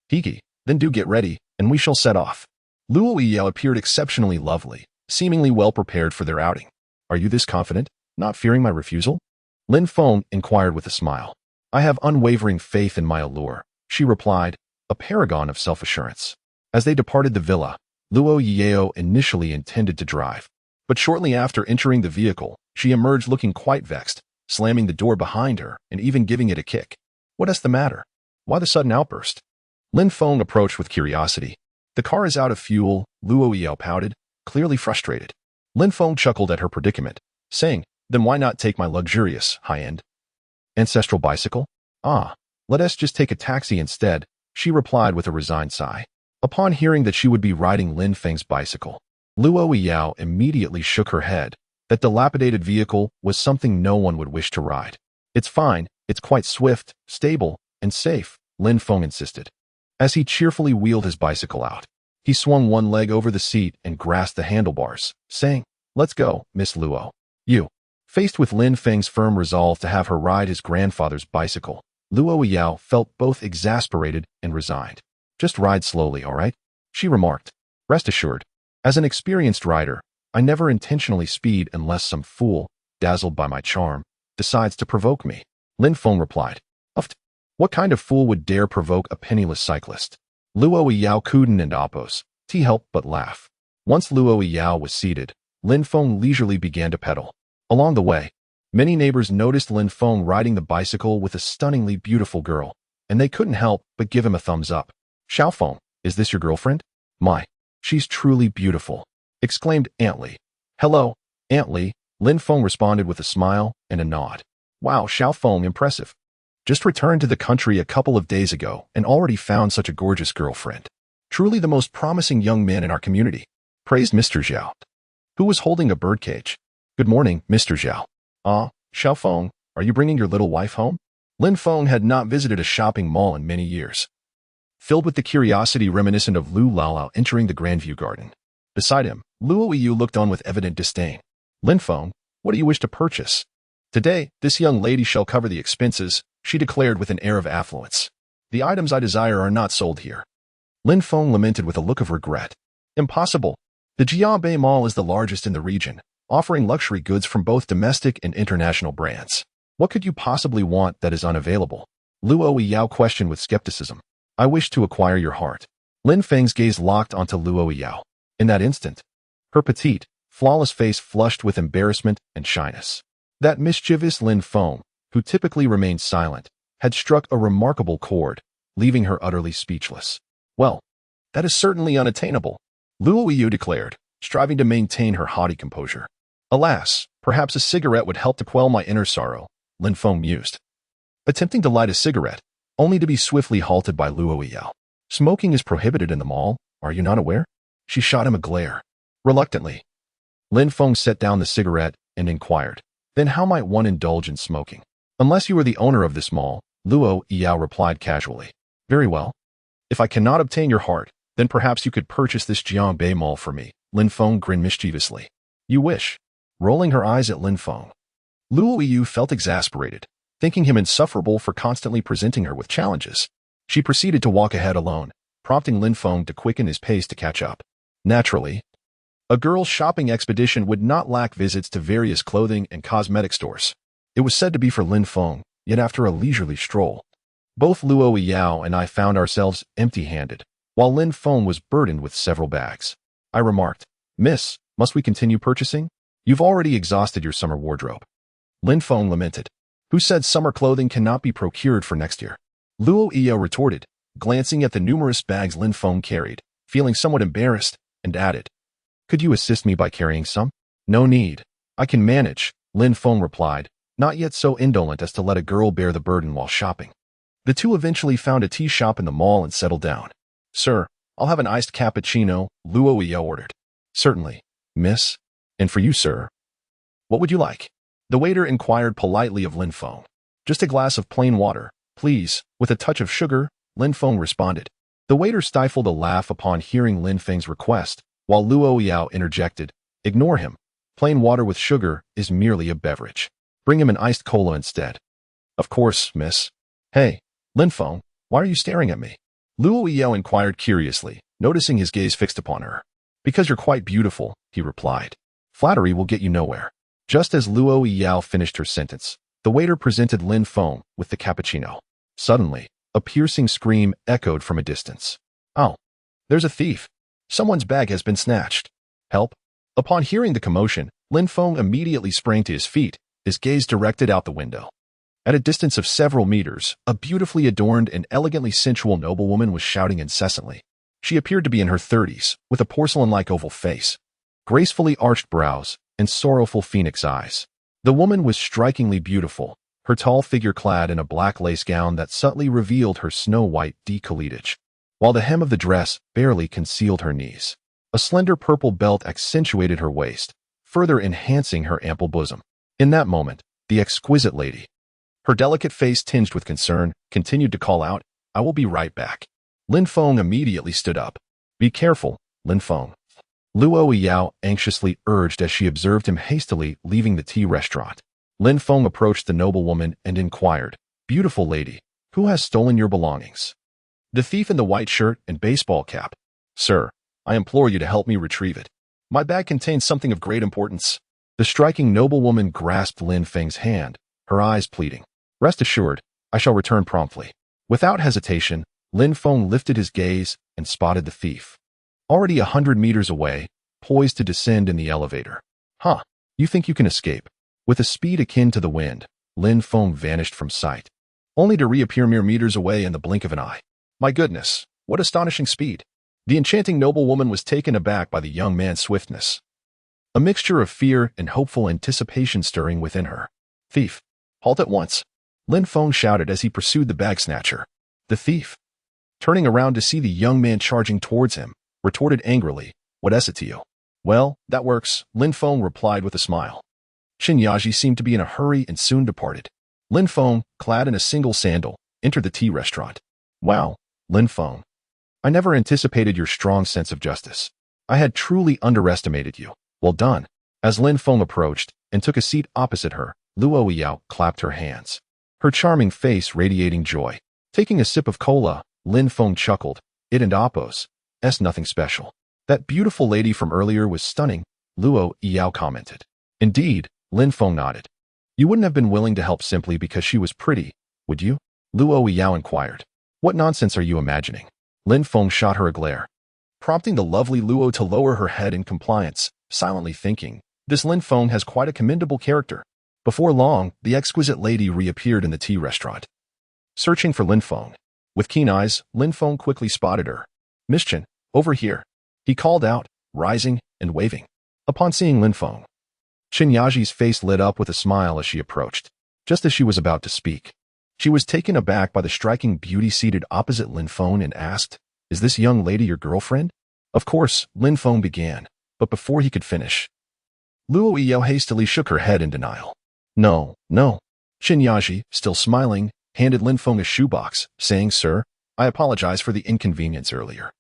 Hiki, then do get ready, and we shall set off." Luo Yao appeared exceptionally lovely, seemingly well prepared for their outing. "Are you this confident, not fearing my refusal?" Lin Feng inquired with a smile. "I have unwavering faith in my allure," she replied, a paragon of self-assurance. As they departed the villa, Luo Yao initially intended to drive, but shortly after entering the vehicle, she emerged looking quite vexed, slamming the door behind her and even giving it a kick. "What is the matter? Why the sudden outburst?" Lin Feng approached with curiosity. "The car is out of fuel," Luo Yao pouted, clearly frustrated. Lin Feng chuckled at her predicament, saying, "Then why not take my luxurious, high-end ancestral bicycle?" "Ah, let us just take a taxi instead," she replied with a resigned sigh. Upon hearing that she would be riding Lin Feng's bicycle, Luo Yao immediately shook her head. That dilapidated vehicle was something no one would wish to ride. "It's fine, it's quite swift, stable, and safe," Lin Feng insisted. As he cheerfully wheeled his bicycle out, he swung one leg over the seat and grasped the handlebars, saying, "Let's go, Miss Luo." "You." Faced with Lin Feng's firm resolve to have her ride his grandfather's bicycle, Luo Yao felt both exasperated and resigned. "Just ride slowly, all right?" she remarked. "Rest assured, as an experienced rider, I never intentionally speed unless some fool, dazzled by my charm, decides to provoke me." Lin Feng replied. "Uft. What kind of fool would dare provoke a penniless cyclist?" Luo Yao couldn't and Appo's help but laugh. Once Luo Yao was seated, Lin Feng leisurely began to pedal. Along the way, many neighbors noticed Lin Feng riding the bicycle with a stunningly beautiful girl, and they couldn't help but give him a thumbs up. "Xiao Feng, is this your girlfriend?" "My, she's truly beautiful," exclaimed Aunt Li. "Hello, Aunt Li," Lin Feng responded with a smile and a nod. "Wow, Xiao Feng, impressive. Just returned to the country a couple of days ago and already found such a gorgeous girlfriend. Truly the most promising young man in our community," praised Mr. Zhao, who was holding a birdcage. "Good morning, Mr. Zhao." "Ah, Xiao Feng, are you bringing your little wife home?" Lin Feng had not visited a shopping mall in many years, filled with the curiosity reminiscent of Lu Lalao entering the Grandview Garden. Beside him, Luo Yu looked on with evident disdain. "Lin Feng, what do you wish to purchase?" "Today, this young lady shall cover the expenses," she declared with an air of affluence. "The items I desire are not sold here." Lin Feng lamented with a look of regret. "Impossible. The Jiabei Mall is the largest in the region, offering luxury goods from both domestic and international brands. What could you possibly want that is unavailable? Luo Yao questioned with skepticism. I wish to acquire your heart. Lin Feng's gaze locked onto Luo Yao. In that instant, her petite, flawless face flushed with embarrassment and shyness. That mischievous Lin Feng, who typically remained silent, had struck a remarkable chord, leaving her utterly speechless. Well, that is certainly unattainable, Luo Yu declared, striving to maintain her haughty composure. Alas, perhaps a cigarette would help to quell my inner sorrow, Lin Feng mused. Attempting to light a cigarette, only to be swiftly halted by Luo Yao. Smoking is prohibited in the mall, are you not aware? She shot him a glare. Reluctantly, Lin Feng set down the cigarette and inquired, then how might one indulge in smoking? Unless you are the owner of this mall, Luo Yao replied casually. Very well. If I cannot obtain your heart, then perhaps you could purchase this Jiangbei mall for me, Lin Feng grinned mischievously. You wish. Rolling her eyes at Lin Feng. Luo Yu felt exasperated, thinking him insufferable for constantly presenting her with challenges. She proceeded to walk ahead alone, prompting Lin Feng to quicken his pace to catch up. Naturally, a girl's shopping expedition would not lack visits to various clothing and cosmetic stores. It was said to be for Lin Feng, yet after a leisurely stroll, both Luo Yao and I found ourselves empty-handed, while Lin Feng was burdened with several bags. I remarked, Miss, must we continue purchasing? You've already exhausted your summer wardrobe. Lin Feng lamented. Who said summer clothing cannot be procured for next year? Luo Yao retorted, glancing at the numerous bags Lin Feng carried, feeling somewhat embarrassed, and added, Could you assist me by carrying some? No need. I can manage, Lin Feng replied, not yet so indolent as to let a girl bear the burden while shopping. The two eventually found a tea shop in the mall and settled down. Sir, I'll have an iced cappuccino, Luo Yao ordered. Certainly, miss. And for you, sir. What would you like? The waiter inquired politely of Lin Feng. Just a glass of plain water, please, with a touch of sugar, Lin Feng responded. The waiter stifled a laugh upon hearing Lin Feng's request, while Luo Yao interjected, Ignore him. Plain water with sugar is merely a beverage. Bring him an iced cola instead. Of course, miss. Hey, Lin Feng, why are you staring at me? Luo Yao inquired curiously, noticing his gaze fixed upon her. Because you're quite beautiful, he replied. Flattery will get you nowhere. Just as Luo Yao finished her sentence, the waiter presented Lin Feng with the cappuccino. Suddenly, a piercing scream echoed from a distance. Oh, there's a thief. Someone's bag has been snatched. Help. Upon hearing the commotion, Lin Feng immediately sprang to his feet, his gaze directed out the window. At a distance of several meters, a beautifully adorned and elegantly sensual noblewoman was shouting incessantly. She appeared to be in her 30s, with a porcelain-like oval face, gracefully arched brows, and sorrowful phoenix eyes. The woman was strikingly beautiful, her tall figure clad in a black lace gown that subtly revealed her snow-white décolletage, while the hem of the dress barely concealed her knees. A slender purple belt accentuated her waist, further enhancing her ample bosom. In that moment, the exquisite lady, her delicate face tinged with concern, continued to call out, I will be right back. Lin Feng immediately stood up. Be careful, Lin Feng. Luo Yao anxiously urged as she observed him hastily leaving the tea restaurant. Lin Feng approached the noblewoman and inquired, Beautiful lady, who has stolen your belongings? The thief in the white shirt and baseball cap. Sir, I implore you to help me retrieve it. My bag contains something of great importance. The striking noblewoman grasped Lin Feng's hand, her eyes pleading. Rest assured, I shall return promptly. Without hesitation, Lin Feng lifted his gaze and spotted the thief. Already 100 meters away, poised to descend in the elevator. Huh, you think you can escape? With a speed akin to the wind, Lin Feng vanished from sight, only to reappear mere meters away in the blink of an eye. My goodness, what astonishing speed! The enchanting noblewoman was taken aback by the young man's swiftness. A mixture of fear and hopeful anticipation stirring within her. Thief, halt at once! Lin Feng shouted as he pursued the bag snatcher. The thief, turning around to see the young man charging towards him, retorted angrily, What is it to you? Well, that works, Lin Feng replied with a smile. Qin Yaji seemed to be in a hurry and soon departed. Lin Feng, clad in a single sandal, entered the tea restaurant. Wow, Lin Feng. I never anticipated your strong sense of justice. I had truly underestimated you. Well done. As Lin Feng approached and took a seat opposite her, Luo Yao clapped her hands, her charming face radiating joy. Taking a sip of cola, Lin Feng chuckled. It and Appo's. Nothing special. That beautiful lady from earlier was stunning, Luo Yao commented. Indeed, Lin Feng nodded. You wouldn't have been willing to help simply because she was pretty, would you? Luo Yao inquired. What nonsense are you imagining? Lin Feng shot her a glare, prompting the lovely Luo to lower her head in compliance, silently thinking, this Lin Feng has quite a commendable character. Before long, the exquisite lady reappeared in the tea restaurant, searching for Lin Feng. With keen eyes, Lin Feng quickly spotted her. Miss Chen, over here, he called out, rising and waving. Upon seeing Lin Feng, Chen Yaji's face lit up with a smile as she approached. Just as she was about to speak, she was taken aback by the striking beauty seated opposite Lin Feng and asked, is this young lady your girlfriend? Of course, Lin Feng began, but before he could finish, Luo Yao hastily shook her head in denial. No, no. Chen Yaji, still smiling, handed Lin Feng a shoebox, saying, Sir, I apologize for the inconvenience earlier.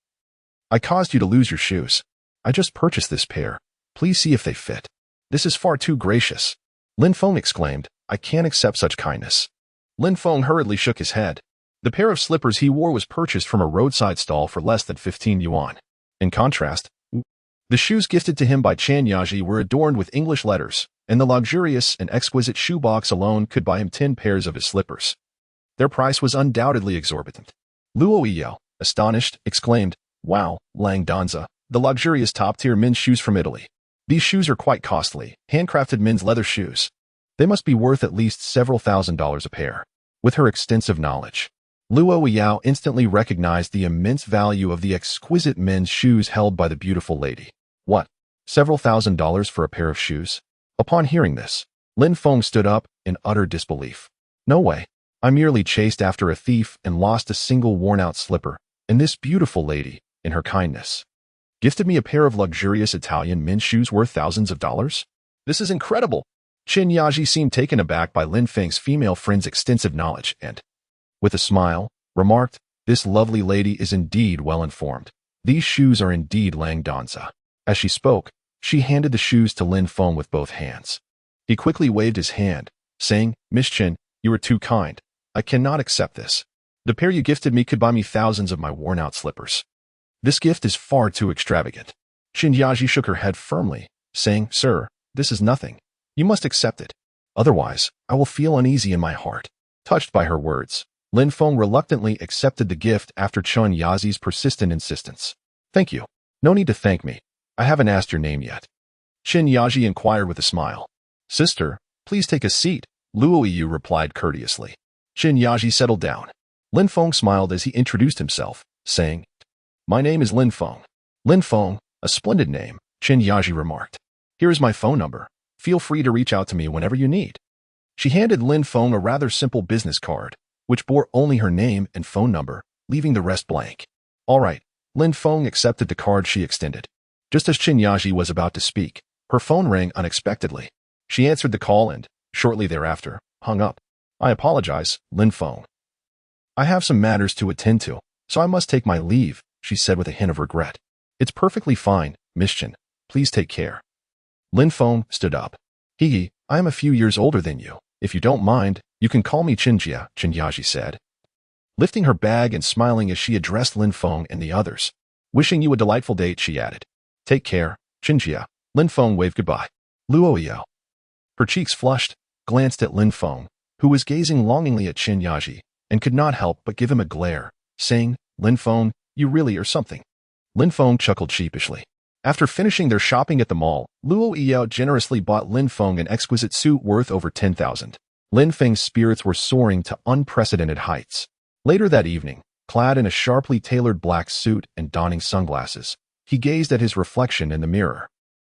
I caused you to lose your shoes. I just purchased this pair. Please see if they fit. This is far too gracious. Lin Feng exclaimed, I can't accept such kindness. Lin Feng hurriedly shook his head. The pair of slippers he wore was purchased from a roadside stall for less than 15 yuan. In contrast, the shoes gifted to him by Chen Yaji were adorned with English letters, and the luxurious and exquisite shoebox alone could buy him 10 pairs of his slippers. Their price was undoubtedly exorbitant. Luo Yao, astonished, exclaimed, Wow, Lang Danza, the luxurious top-tier men's shoes from Italy. These shoes are quite costly, handcrafted men's leather shoes. They must be worth at least several $1,000s a pair. With her extensive knowledge, Luo Yao instantly recognized the immense value of the exquisite men's shoes held by the beautiful lady. What? Several $1,000s for a pair of shoes? Upon hearing this, Lin Feng stood up in utter disbelief. No way. I merely chased after a thief and lost a single worn-out slipper, and this beautiful lady, in her kindness, gifted me a pair of luxurious Italian men's shoes worth thousands of dollars? This is incredible! Chen Yaji seemed taken aback by Lin Feng's female friend's extensive knowledge and, with a smile, remarked, This lovely lady is indeed well-informed. These shoes are indeed Lang Danza. As she spoke, she handed the shoes to Lin Feng with both hands. He quickly waved his hand, saying, Miss Chen, you are too kind. I cannot accept this. The pair you gifted me could buy me thousands of my worn-out slippers. This gift is far too extravagant. Chen Yaji shook her head firmly, saying, Sir, this is nothing. You must accept it. Otherwise, I will feel uneasy in my heart. Touched by her words, Lin Feng reluctantly accepted the gift after Chen Yaji's persistent insistence. Thank you. No need to thank me. I haven't asked your name yet. Chen Yaji inquired with a smile. Sister, please take a seat, Luo Yu replied courteously. Chen Yaji settled down. Lin Feng smiled as he introduced himself, saying, My name is Lin Feng. Lin Feng, a splendid name, Chen Yaji remarked. Here is my phone number. Feel free to reach out to me whenever you need. She handed Lin Feng a rather simple business card, which bore only her name and phone number, leaving the rest blank. All right, Lin Feng accepted the card she extended. Just as Chen Yaji was about to speak, her phone rang unexpectedly. She answered the call and, shortly thereafter, hung up. I apologize, Lin Feng. I have some matters to attend to, so I must take my leave, she said with a hint of regret. It's perfectly fine, Miss Chen. Please take care. Lin Feng stood up. Hee, I am a few years older than you. If you don't mind, you can call me Chinjia, Chen Yaji said, lifting her bag and smiling as she addressed Lin Feng and the others. Wishing you a delightful date, she added. Take care, Chinjia. Lin Feng waved goodbye. Luo Yao, her cheeks flushed, glanced at Lin Feng, who was gazing longingly at Chen Yaji, and could not help but give him a glare, saying, Lin Feng, you really are something. Lin Feng chuckled sheepishly. After finishing their shopping at the mall, Luo Yao generously bought Lin Feng an exquisite suit worth over 10,000. Lin Feng's spirits were soaring to unprecedented heights. Later that evening, clad in a sharply tailored black suit and donning sunglasses, he gazed at his reflection in the mirror.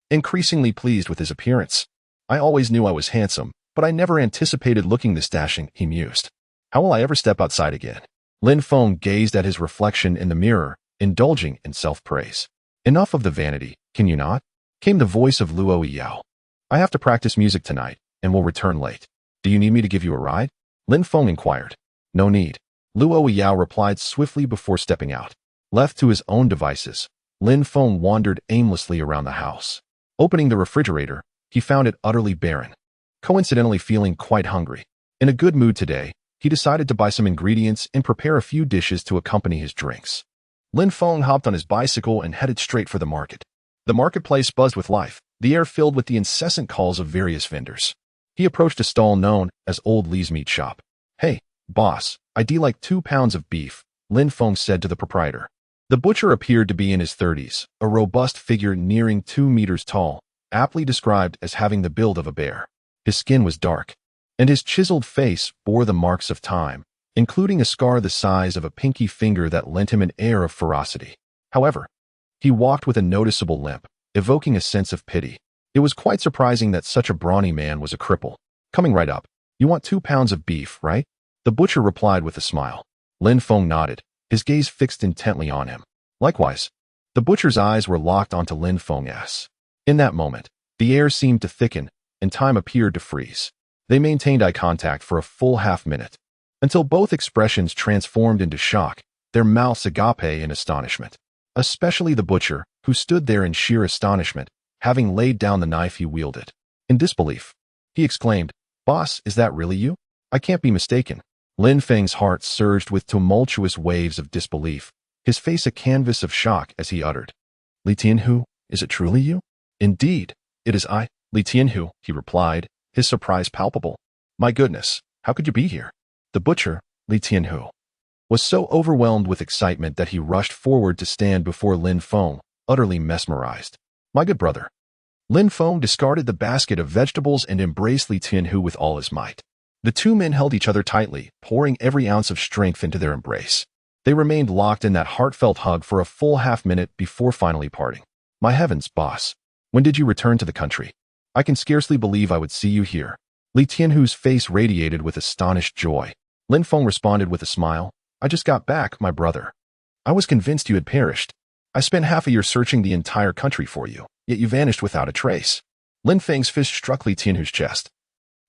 Increasingly pleased with his appearance. I always knew I was handsome, but I never anticipated looking this dashing, he mused. How will I ever step outside again? Lin Feng gazed at his reflection in the mirror, indulging in self-praise. Enough of the vanity, can you not? Came the voice of Luo Yao. I have to practice music tonight, and will return late. Do you need me to give you a ride? Lin Feng inquired. No need. Luo Yao replied swiftly before stepping out. Left to his own devices, Lin Feng wandered aimlessly around the house. Opening the refrigerator, he found it utterly barren. Coincidentally feeling quite hungry. In a good mood today, he decided to buy some ingredients and prepare a few dishes to accompany his drinks. Lin Feng hopped on his bicycle and headed straight for the market. The marketplace buzzed with life. the air filled with the incessant calls of various vendors. He approached a stall known as Old Lee's Meat Shop. "Hey, boss, I'd like 2 pounds of beef," Lin Feng said to the proprietor. The butcher appeared to be in his 30s, a robust figure nearing 2 meters tall, aptly described as having the build of a bear. His skin was dark, and his chiseled face bore the marks of time, including a scar the size of a pinky finger that lent him an air of ferocity. However, he walked with a noticeable limp, evoking a sense of pity. It was quite surprising that such a brawny man was a cripple. "Coming right up. You want 2 pounds of beef, right?" The butcher replied with a smile. Lin Feng nodded, his gaze fixed intently on him. Likewise, the butcher's eyes were locked onto Lin Feng's. In that moment, the air seemed to thicken, and time appeared to freeze. They maintained eye contact for a full half-minute, until both expressions transformed into shock, their mouths agape in astonishment. Especially the butcher, who stood there in sheer astonishment, having laid down the knife he wielded. In disbelief, he exclaimed, "Boss, is that really you? I can't be mistaken." Lin Feng's heart surged with tumultuous waves of disbelief, his face a canvas of shock as he uttered, "Li Tianhu, is it truly you?" "Indeed, it is I, Li Tianhu," he replied, his surprise palpable. "My goodness, how could you be here?" The butcher, Li Tianhu, was so overwhelmed with excitement that he rushed forward to stand before Lin Feng, utterly mesmerized. "My good brother." Lin Feng discarded the basket of vegetables and embraced Li Tianhu with all his might. The two men held each other tightly, pouring every ounce of strength into their embrace. They remained locked in that heartfelt hug for a full half-minute before finally parting. "My heavens, boss. When did you return to the country? I can scarcely believe I would see you here." Li Tianhu's face radiated with astonished joy. Lin Feng responded with a smile, "I just got back, my brother. I was convinced you had perished. I spent half a year searching the entire country for you, yet you vanished without a trace." Lin Feng's fist struck Li Tianhu's chest,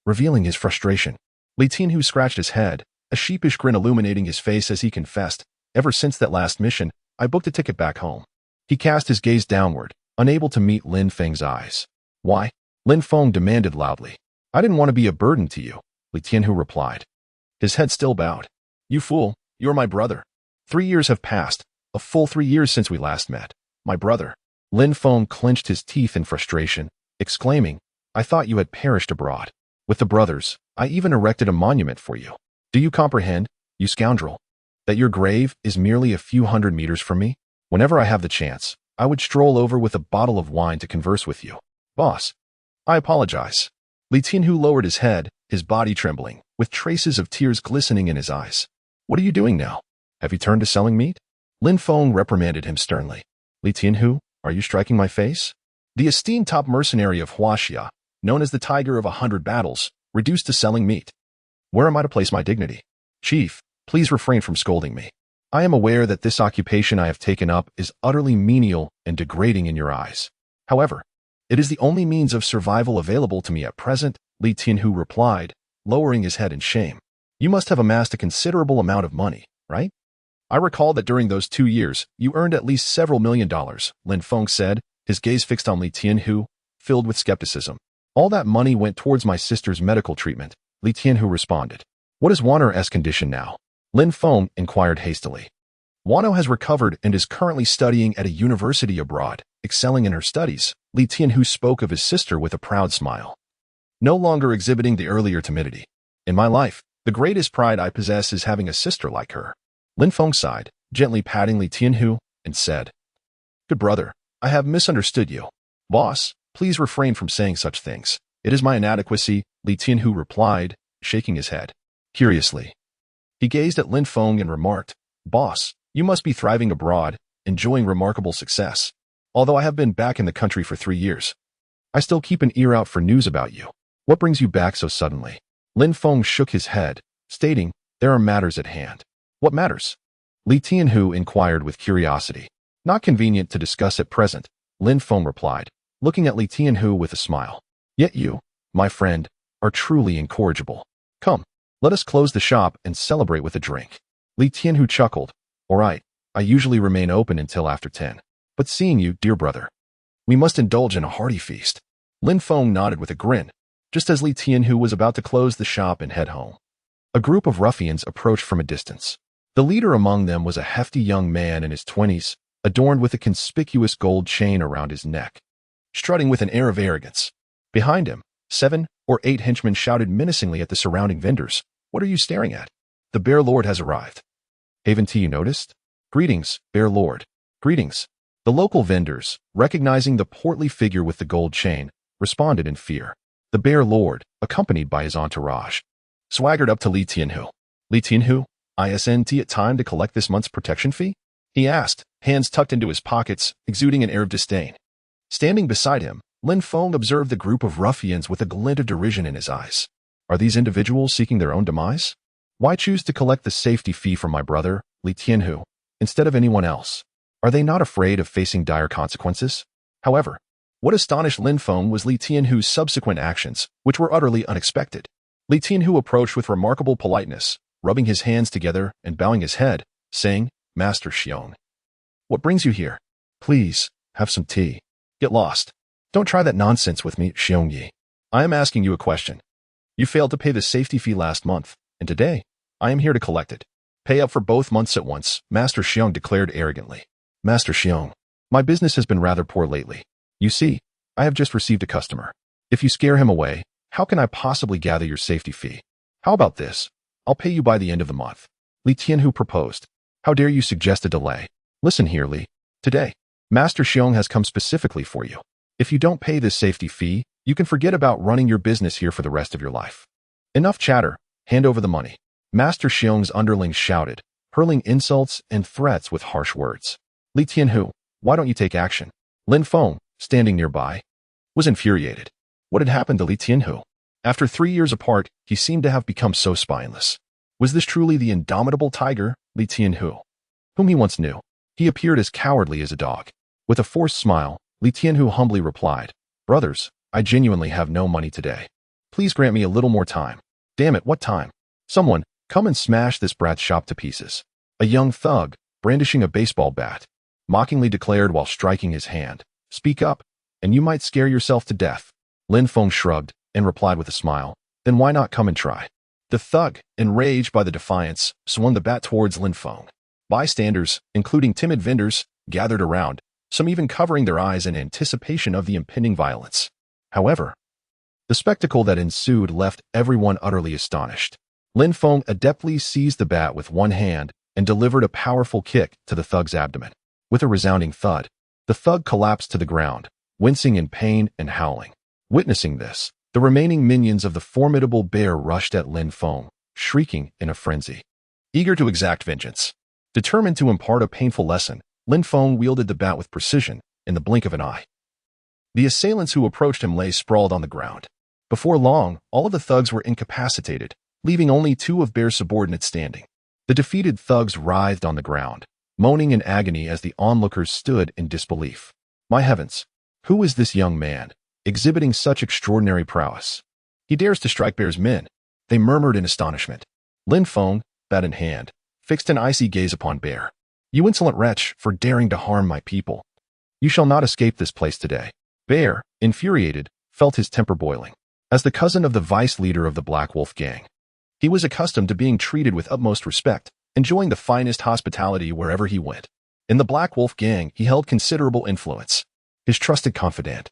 revealing his frustration. Li Tianhu scratched his head, a sheepish grin illuminating his face as he confessed, "Ever since that last mission, I booked a ticket back home." He cast his gaze downward, unable to meet Lin Feng's eyes. "Why?" Lin Feng demanded loudly. "I didn't want to be a burden to you," Li Tianhu replied, his head still bowed. "You fool, you're my brother. 3 years have passed, a full 3 years since we last met. My brother." Lin Feng clenched his teeth in frustration, exclaiming, "I thought you had perished abroad. With the brothers, I even erected a monument for you. Do you comprehend, you scoundrel, that your grave is merely a few hundred meters from me? Whenever I have the chance, I would stroll over with a bottle of wine to converse with you." "Boss, I apologize." Li Tianhu lowered his head, his body trembling, with traces of tears glistening in his eyes. "What are you doing now? Have you turned to selling meat?" Lin Feng reprimanded him sternly. "Li Tianhu, are you striking my face?" The esteemed top mercenary of Huaxia, known as the Tiger of 100 Battles, reduced to selling meat. "Where am I to place my dignity?" "Chief, please refrain from scolding me. I am aware that this occupation I have taken up is utterly menial and degrading in your eyes. However, it is the only means of survival available to me at present," Li Tianhu replied, lowering his head in shame. "You must have amassed a considerable amount of money, right? I recall that during those 2 years, you earned at least several $1,000,000, Lin Feng said, his gaze fixed on Li Tianhu, filled with skepticism. "All that money went towards my sister's medical treatment," Li Tianhu responded. "What is Wanner's condition now?" Lin Feng inquired hastily. "Wano has recovered and is currently studying at a university abroad, excelling in her studies," Li Tianhu spoke of his sister with a proud smile, no longer exhibiting the earlier timidity. "In my life, the greatest pride I possess is having a sister like her." Lin Feng sighed, gently patting Li Tianhu, and said, "Good brother, I have misunderstood you. Boss, please refrain from saying such things. It is my inadequacy," Li Tianhu replied, shaking his head. Curiously, he gazed at Lin Feng and remarked, "Boss, you must be thriving abroad, enjoying remarkable success. Although I have been back in the country for 3 years, I still keep an ear out for news about you. What brings you back so suddenly?" Lin Feng shook his head, stating, "There are matters at hand." "What matters?" Li Tianhu inquired with curiosity. "Not convenient to discuss at present," Lin Feng replied, looking at Li Tianhu with a smile. "Yet you, my friend, are truly incorrigible. Come, let us close the shop and celebrate with a drink." Li Tianhu chuckled. "All right, I usually remain open until after 10. But seeing you, dear brother, we must indulge in a hearty feast." Lin Feng nodded with a grin, just as Li Tianhu was about to close the shop and head home. A group of ruffians approached from a distance. The leader among them was a hefty young man in his 20s, adorned with a conspicuous gold chain around his neck. strutting with an air of arrogance. Behind him, 7 or 8 henchmen shouted menacingly at the surrounding vendors. What are you staring at? The Bear Lord has arrived. Haven't you noticed? Greetings, Bear Lord. Greetings. The local vendors, recognizing the portly figure with the gold chain, responded in fear. The Bear Lord, accompanied by his entourage, swaggered up to Li Tianhu. Li Tianhu, isn't it time to collect this month's protection fee? He asked, hands tucked into his pockets, exuding an air of disdain. Standing beside him, Lin Feng observed the group of ruffians with a glint of derision in his eyes. Are these individuals seeking their own demise? Why choose to collect the safety fee from my brother, Li Tianhu, instead of anyone else? Are they not afraid of facing dire consequences? However, what astonished Lin Feng was Li Tianhu's subsequent actions, which were utterly unexpected. Li Tianhu approached with remarkable politeness, rubbing his hands together and bowing his head, saying, Master Xiong, what brings you here? Please, have some tea. Get lost. Don't try that nonsense with me, Xiong Yi. I am asking you a question. You failed to pay the safety fee last month, and today, I am here to collect it. Pay up for both months at once, Master Xiong declared arrogantly. Master Xiong, my business has been rather poor lately. You see, I have just received a customer. If you scare him away, how can I possibly gather your safety fee? How about this? I'll pay you by the end of the month. Li Tianhu proposed. How dare you suggest a delay? Listen here, Li. Today, Master Xiong has come specifically for you. If you don't pay this safety fee, you can forget about running your business here for the rest of your life. Enough chatter. Hand over the money. Master Xiong's underlings shouted, hurling insults and threats with harsh words. Li Tianhu, why don't you take action? Lin Feng, standing nearby, was infuriated. What had happened to Li Tianhu? After 3 years apart, he seemed to have become so spineless. Was this truly the indomitable tiger, Li Tianhu, whom he once knew? He appeared as cowardly as a dog. With a forced smile, Li Tianhu humbly replied, Brothers, I genuinely have no money today. Please grant me a little more time. Damn it, what time? Someone, come and smash this brat's shop to pieces. A young thug, brandishing a baseball bat, mockingly declared while striking his hand. Speak up, and you might scare yourself to death. Lin Feng shrugged and replied with a smile. Then why not come and try? The thug, enraged by the defiance, swung the bat towards Lin Feng. Bystanders, including timid vendors, gathered around, some even covering their eyes in anticipation of the impending violence. However, the spectacle that ensued left everyone utterly astonished. Lin Feng adeptly seized the bat with one hand and delivered a powerful kick to the thug's abdomen. With a resounding thud, the thug collapsed to the ground, wincing in pain and howling. Witnessing this, the remaining minions of the formidable bear rushed at Lin Feng, shrieking in a frenzy. Eager to exact vengeance, determined to impart a painful lesson, Lin Feng wielded the bat with precision in the blink of an eye. The assailants who approached him lay sprawled on the ground. Before long, all of the thugs were incapacitated, leaving only 2 of Bear's subordinates standing. The defeated thugs writhed on the ground, moaning in agony as the onlookers stood in disbelief. My heavens, who is this young man, exhibiting such extraordinary prowess? He dares to strike Bear's men, they murmured in astonishment. Lin Feng, bat in hand, fixed an icy gaze upon Bear. You insolent wretch, for daring to harm my people. You shall not escape this place today. Bear, infuriated, felt his temper boiling. As the cousin of the vice leader of the Black Wolf gang, he was accustomed to being treated with utmost respect, enjoying the finest hospitality wherever he went. In the Black Wolf gang, he held considerable influence. His trusted confidant,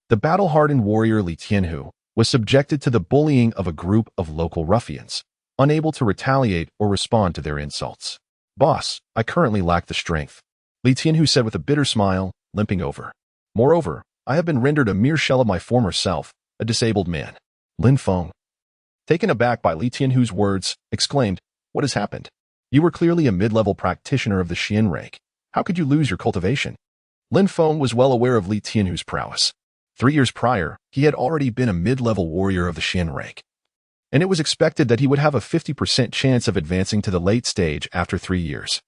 the battle-hardened warrior Li Tianhu, was subjected to the bullying of a group of local ruffians, unable to retaliate or respond to their insults. Boss, I currently lack the strength, Li Tianhu said with a bitter smile, limping over. Moreover, I have been rendered a mere shell of my former self, a disabled man. Lin Feng, taken aback by Li Tianhu's words, exclaimed, What has happened? You were clearly a mid-level practitioner of the Xian rank. How could you lose your cultivation? Lin Feng was well aware of Li Tianhu's prowess. 3 years prior, he had already been a mid-level warrior of the Xian rank, and it was expected that he would have a 50% chance of advancing to the late stage after 3 years.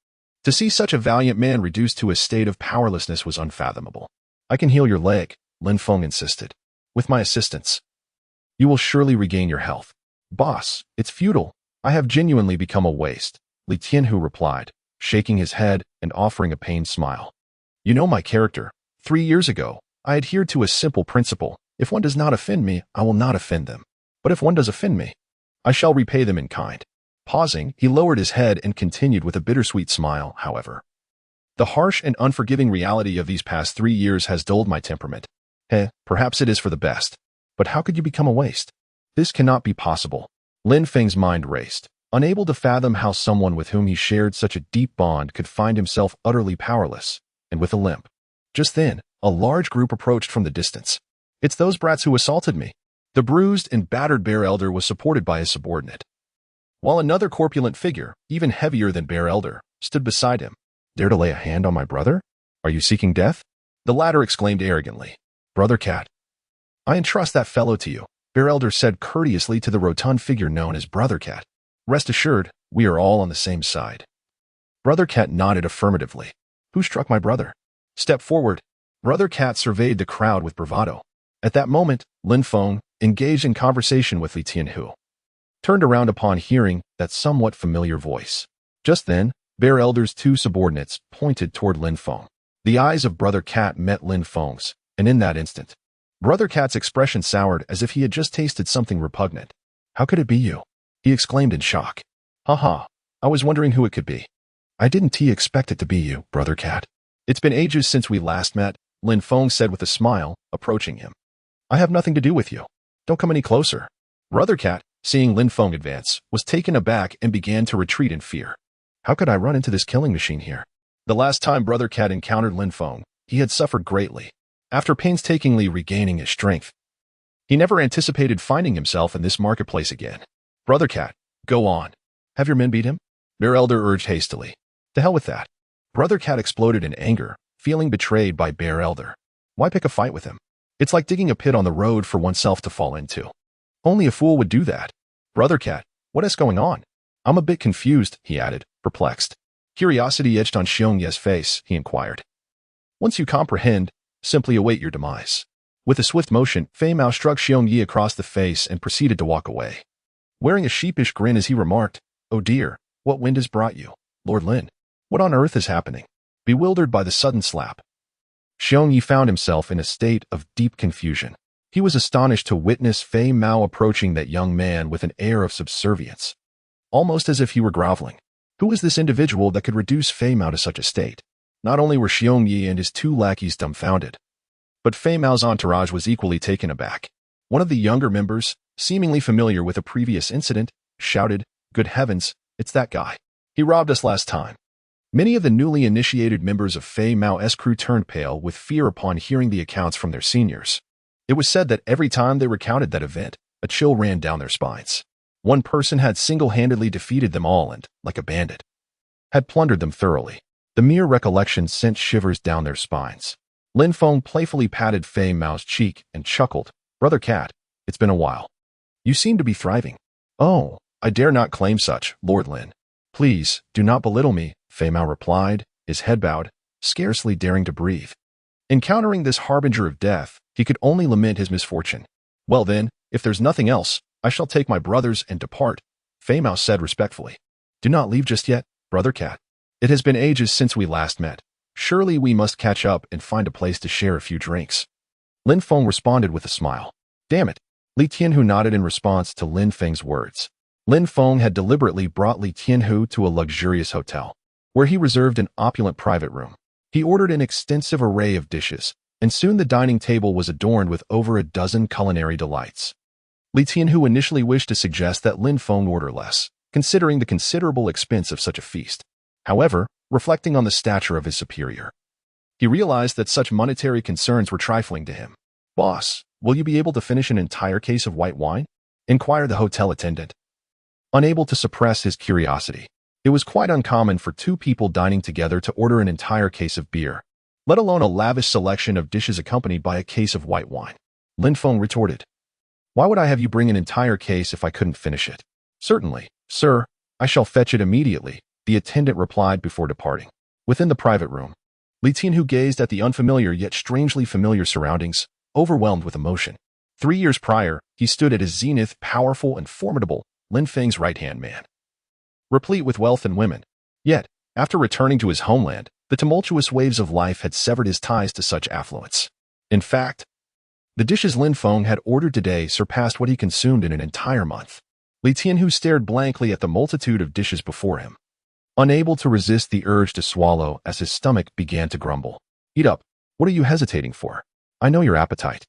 To see such a valiant man reduced to a state of powerlessness was unfathomable. I can heal your leg, Lin Feng insisted. With my assistance, you will surely regain your health. Boss, it's futile. I have genuinely become a waste, Li Tianhu replied, shaking his head and offering a pained smile. You know my character. 3 years ago, I adhered to a simple principle. If one does not offend me, I will not offend them. But if one does offend me, I shall repay them in kind. Pausing, he lowered his head and continued with a bittersweet smile, however. The harsh and unforgiving reality of these past 3 years has dulled my temperament. Perhaps it is for the best. But how could you become a waste? This cannot be possible. Lin Feng's mind raced, unable to fathom how someone with whom he shared such a deep bond could find himself utterly powerless, and with a limp. Just then, a large group approached from the distance. It's those brats who assaulted me. The bruised and battered Bear Elder was supported by his subordinate, while another corpulent figure, even heavier than Bear Elder, stood beside him. Dare to lay a hand on my brother? Are you seeking death? The latter exclaimed arrogantly. Brother Cat, I entrust that fellow to you, Bear Elder said courteously to the rotund figure known as Brother Cat. Rest assured, we are all on the same side. Brother Cat nodded affirmatively. Who struck my brother? Step forward. Brother Cat surveyed the crowd with bravado. At that moment, Lin Feng, engaged in conversation with Li Tianhu, turned around upon hearing that somewhat familiar voice. Just then, Bear Elder's two subordinates pointed toward Lin Feng. The eyes of Brother Cat met Lin Feng's, and in that instant, Brother Cat's expression soured as if he had just tasted something repugnant. How could it be you? He exclaimed in shock. Haha, I was wondering who it could be. I didn't expect it to be you, Brother Cat. It's been ages since we last met, Lin Feng said with a smile, approaching him. I have nothing to do with you. Don't come any closer. Brother Cat, seeing Lin Feng advance, was taken aback and began to retreat in fear. How could I run into this killing machine here? The last time Brother Cat encountered Lin Feng, he had suffered greatly. After painstakingly regaining his strength, he never anticipated finding himself in this marketplace again. Brother Cat, go on. Have your men beat him? Bear Elder urged hastily. To hell with that. Brother Cat exploded in anger, feeling betrayed by Bear Elder. Why pick a fight with him? It's like digging a pit on the road for oneself to fall into. Only a fool would do that. Brother Cat, what is going on? I'm a bit confused, he added, perplexed. Curiosity etched on Xiongye's face, he inquired. Once you comprehend, simply await your demise. With a swift motion, Fei Mao struck Xiongye across the face and proceeded to walk away, wearing a sheepish grin as he remarked, Oh dear, what wind has brought you, Lord Lin? What on earth is happening? Bewildered by the sudden slap, Xiongye found himself in a state of deep confusion. He was astonished to witness Fei Mao approaching that young man with an air of subservience, almost as if he were groveling. Who was this individual that could reduce Fei Mao to such a state? Not only were Xiongye and his two lackeys dumbfounded, but Fei Mao's entourage was equally taken aback. One of the younger members, seemingly familiar with a previous incident, shouted, Good heavens, it's that guy. He robbed us last time. Many of the newly initiated members of Fei Mao's crew turned pale with fear upon hearing the accounts from their seniors. It was said that every time they recounted that event, a chill ran down their spines. One person had single-handedly defeated them all and, like a bandit, had plundered them thoroughly. The mere recollection sent shivers down their spines. Lin Feng playfully patted Fei Mao's cheek and chuckled, Brother Cat, it's been a while. You seem to be thriving. Oh, I dare not claim such, Lord Lin. Please, do not belittle me, Fei Mao replied, his head bowed, scarcely daring to breathe. Encountering this harbinger of death, he could only lament his misfortune. Well then, if there's nothing else, I shall take my brothers and depart, Fei Mao said respectfully. Do not leave just yet, Brother Cat. It has been ages since we last met. Surely we must catch up and find a place to share a few drinks. Lin Feng responded with a smile. Damn it. Li Tianhu nodded in response to Lin Feng's words. Lin Feng had deliberately brought Li Tianhu to a luxurious hotel, where he reserved an opulent private room. He ordered an extensive array of dishes, and soon the dining table was adorned with over a dozen culinary delights. Li Tianhu initially wished to suggest that Lin Feng order less, considering the considerable expense of such a feast. However, reflecting on the stature of his superior, he realized that such monetary concerns were trifling to him. Boss, will you be able to finish an entire case of white wine? Inquired the hotel attendant. Unable to suppress his curiosity, it was quite uncommon for two people dining together to order an entire case of beer, let alone a lavish selection of dishes accompanied by a case of white wine. Lin Feng retorted. Why would I have you bring an entire case if I couldn't finish it? Certainly, sir, I shall fetch it immediately, the attendant replied before departing. Within the private room, Li Tianhu gazed at the unfamiliar yet strangely familiar surroundings, overwhelmed with emotion. 3 years prior, he stood at his zenith, powerful and formidable, Lin Feng's right-hand man, replete with wealth and women. Yet, after returning to his homeland, the tumultuous waves of life had severed his ties to such affluence. In fact, the dishes Lin Feng had ordered today surpassed what he consumed in an entire month. Li Tianhu stared blankly at the multitude of dishes before him, unable to resist the urge to swallow as his stomach began to grumble. Eat up. What are you hesitating for? I know your appetite.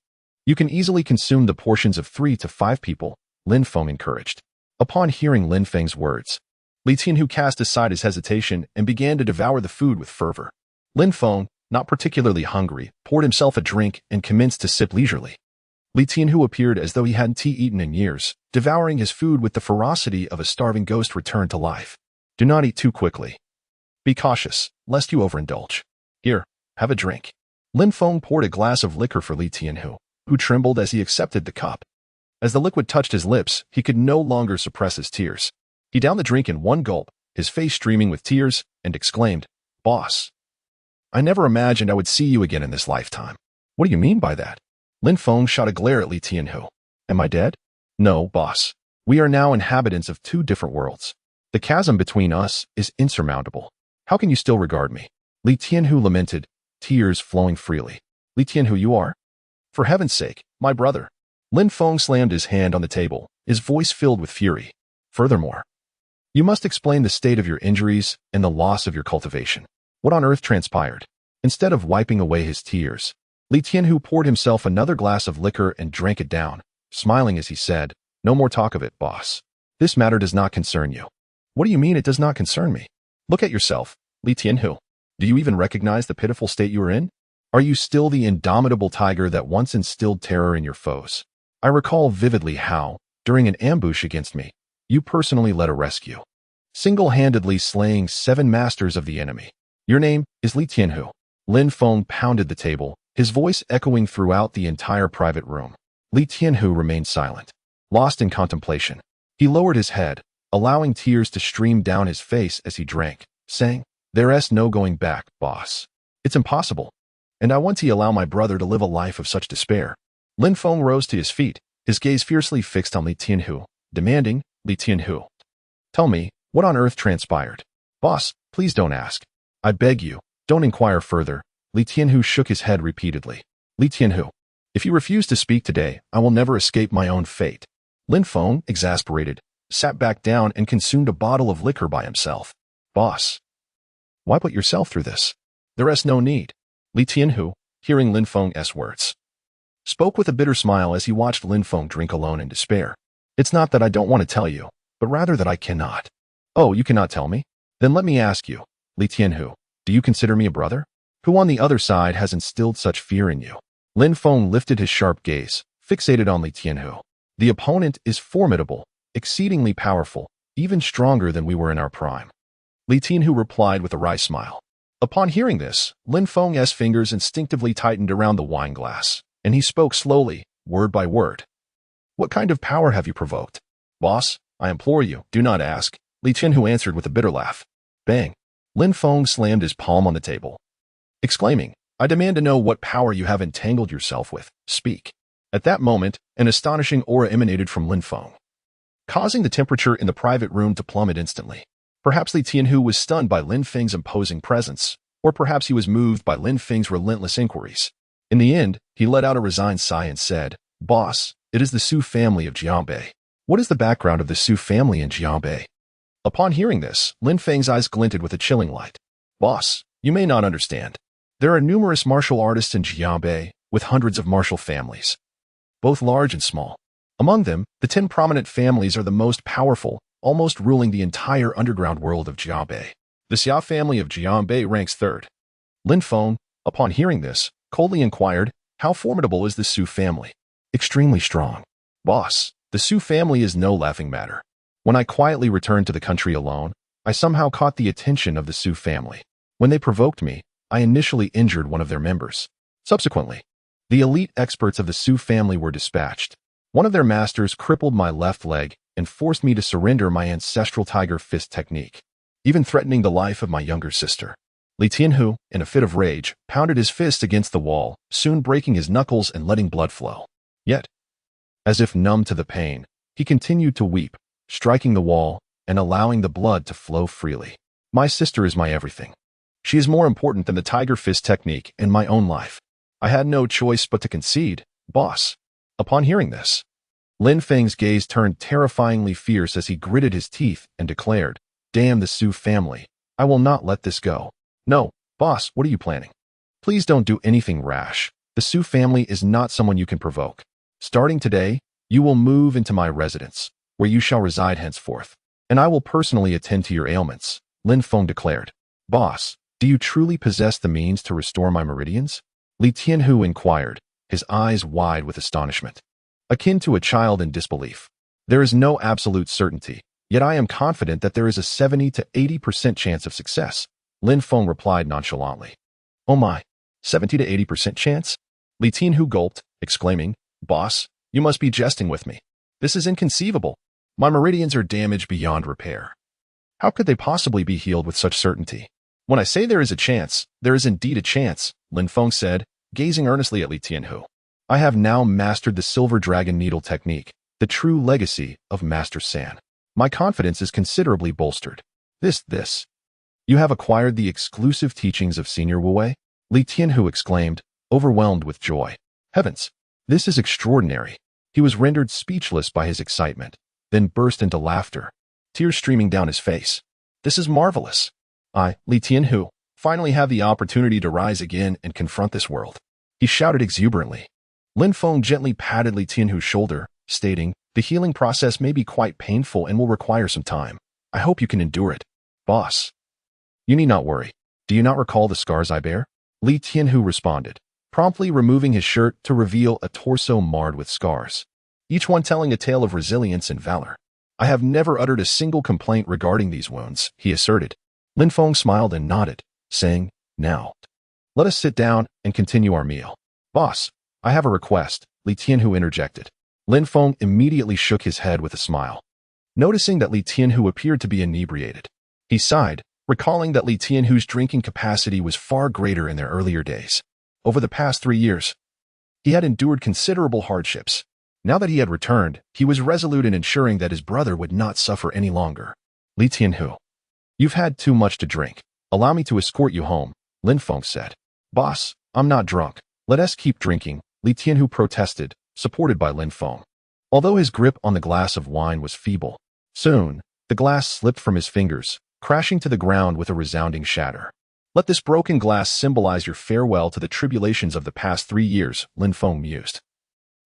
You can easily consume the portions of 3 to 5 people, Lin Feng encouraged. Upon hearing Lin Feng's words, Li Tianhu cast aside his hesitation and began to devour the food with fervor. Lin Feng, not particularly hungry, poured himself a drink and commenced to sip leisurely. Li Tianhu appeared as though he hadn't eaten in years, devouring his food with the ferocity of a starving ghost returned to life. Do not eat too quickly. Be cautious, lest you overindulge. Here, have a drink. Lin Feng poured a glass of liquor for Li Tianhu, who trembled as he accepted the cup. As the liquid touched his lips, he could no longer suppress his tears. He downed the drink in one gulp, his face streaming with tears, and exclaimed, "Boss, I never imagined I would see you again in this lifetime." What do you mean by that? Lin Feng shot a glare at Li Tianhu. Am I dead? No, boss. We are now inhabitants of 2 different worlds. The chasm between us is insurmountable. How can you still regard me? Li Tianhu lamented, tears flowing freely. Li Tianhu, you are? For heaven's sake, my brother. Lin Feng slammed his hand on the table, his voice filled with fury. Furthermore, you must explain the state of your injuries and the loss of your cultivation. What on earth transpired? Instead of wiping away his tears, Li Tianhu poured himself another glass of liquor and drank it down, smiling as he said, "No more talk of it, boss. This matter does not concern you." What do you mean it does not concern me? Look at yourself, Li Tianhu. Do you even recognize the pitiful state you are in? Are you still the indomitable tiger that once instilled terror in your foes? I recall vividly how, during an ambush against me, you personally led a rescue, single-handedly slaying 7 masters of the enemy. Your name is Li Tianhu. Lin Feng pounded the table, his voice echoing throughout the entire private room. Li Tianhu remained silent, lost in contemplation. He lowered his head, allowing tears to stream down his face as he drank, saying, "There's no going back, boss. It's impossible. And I won't allow my brother to live a life of such despair." Lin Feng rose to his feet, his gaze fiercely fixed on Li Tianhu, demanding, "Li Tianhu, tell me, what on earth transpired?" "Boss, please don't ask. I beg you, don't inquire further." Li Tianhu shook his head repeatedly. "Li Tianhu, if you refuse to speak today, I will never escape my own fate." Lin Feng, exasperated, sat back down and consumed a bottle of liquor by himself. "Boss, why put yourself through this? There is no need." Li Tianhu, hearing Lin Feng's words, spoke with a bitter smile as he watched Lin Feng drink alone in despair. "It's not that I don't want to tell you, but rather that I cannot." "Oh, you cannot tell me? Then let me ask you, Li Tianhu, do you consider me a brother? Who on the other side has instilled such fear in you?" Lin Feng lifted his sharp gaze, fixated on Li Tianhu. "The opponent is formidable, exceedingly powerful, even stronger than we were in our prime." Li Tianhu replied with a wry smile. Upon hearing this, Lin Feng's fingers instinctively tightened around the wine glass, and he spoke slowly, word by word. "What kind of power have you provoked?" "Boss, I implore you, do not ask," Li Tianhu answered with a bitter laugh. Bang! Lin Feng slammed his palm on the table, exclaiming, "I demand to know what power you have entangled yourself with. Speak." At that moment, an astonishing aura emanated from Lin Feng, causing the temperature in the private room to plummet instantly. Perhaps Li Tianhu was stunned by Lin Feng's imposing presence, or perhaps he was moved by Lin Feng's relentless inquiries. In the end, he let out a resigned sigh and said, "Boss, it is the Su family of Jianbei." "What is the background of the Su family in Jianbei?" Upon hearing this, Lin Feng's eyes glinted with a chilling light. "Boss, you may not understand. There are numerous martial artists in Jianbei, with hundreds of martial families, both large and small. Among them, the 10 prominent families are the most powerful, almost ruling the entire underground world of Jianbei. The Xia family of Jianbei ranks 3rd. Lin Feng, upon hearing this, coldly inquired, "How formidable is the Su family?" "Extremely strong." "Boss, the Su family is no laughing matter. When I quietly returned to the country alone, I somehow caught the attention of the Su family. When they provoked me, I initially injured one of their members. Subsequently, the elite experts of the Su family were dispatched. One of their masters crippled my left leg and forced me to surrender my ancestral tiger fist technique, even threatening the life of my younger sister." Li Tianhu, in a fit of rage, pounded his fist against the wall, soon breaking his knuckles and letting blood flow. Yet, as if numb to the pain, he continued to weep, striking the wall and allowing the blood to flow freely. "My sister is my everything. She is more important than the tiger fist technique in my own life. I had no choice but to concede, boss." Upon hearing this, Lin Feng's gaze turned terrifyingly fierce as he gritted his teeth and declared, "Damn the Su family. I will not let this go." "No, boss, what are you planning? Please don't do anything rash." The Su family is not someone you can provoke. Starting today, you will move into my residence, where you shall reside henceforth, and I will personally attend to your ailments, Lin Feng declared. Boss, do you truly possess the means to restore my meridians? Li Tianhu inquired, his eyes wide with astonishment, akin to a child in disbelief. There is no absolute certainty, yet I am confident that there is a 70 to 80% chance of success, Lin Feng replied nonchalantly. Oh my, 70 to 80% chance? Li Tianhu gulped, exclaiming, Boss, you must be jesting with me. This is inconceivable. My meridians are damaged beyond repair. How could they possibly be healed with such certainty? When I say there is a chance, there is indeed a chance, Lin Feng said, gazing earnestly at Li Tianhu. I have now mastered the silver dragon needle technique, the true legacy of Master San. My confidence is considerably bolstered. This. You have acquired the exclusive teachings of Senior Wu Wei? Li Tianhu exclaimed, overwhelmed with joy. Heavens! This is extraordinary. He was rendered speechless by his excitement, then burst into laughter, tears streaming down his face. This is marvelous. I, Li Tianhu, finally have the opportunity to rise again and confront this world. He shouted exuberantly. Lin Feng gently patted Li Tianhu's shoulder, stating, the healing process may be quite painful and will require some time. I hope you can endure it. Boss. You need not worry. Do you not recall the scars I bear? Li Tianhu responded, promptly removing his shirt to reveal a torso marred with scars, each one telling a tale of resilience and valor. I have never uttered a single complaint regarding these wounds, he asserted. Lin Feng smiled and nodded, saying, now, let us sit down and continue our meal. Boss, I have a request, Li Tianhu interjected. Lin Feng immediately shook his head with a smile, noticing that Li Tianhu appeared to be inebriated. He sighed, recalling that Li Tianhu's drinking capacity was far greater in their earlier days. Over the past 3 years, he had endured considerable hardships. Now that he had returned, he was resolute in ensuring that his brother would not suffer any longer. Li Tianhu, you've had too much to drink. Allow me to escort you home, Lin Feng said. Boss, I'm not drunk. Let us keep drinking, Li Tianhu protested, supported by Lin Feng. Although his grip on the glass of wine was feeble, soon, the glass slipped from his fingers, crashing to the ground with a resounding shatter. Let this broken glass symbolize your farewell to the tribulations of the past 3 years, Lin Feng mused,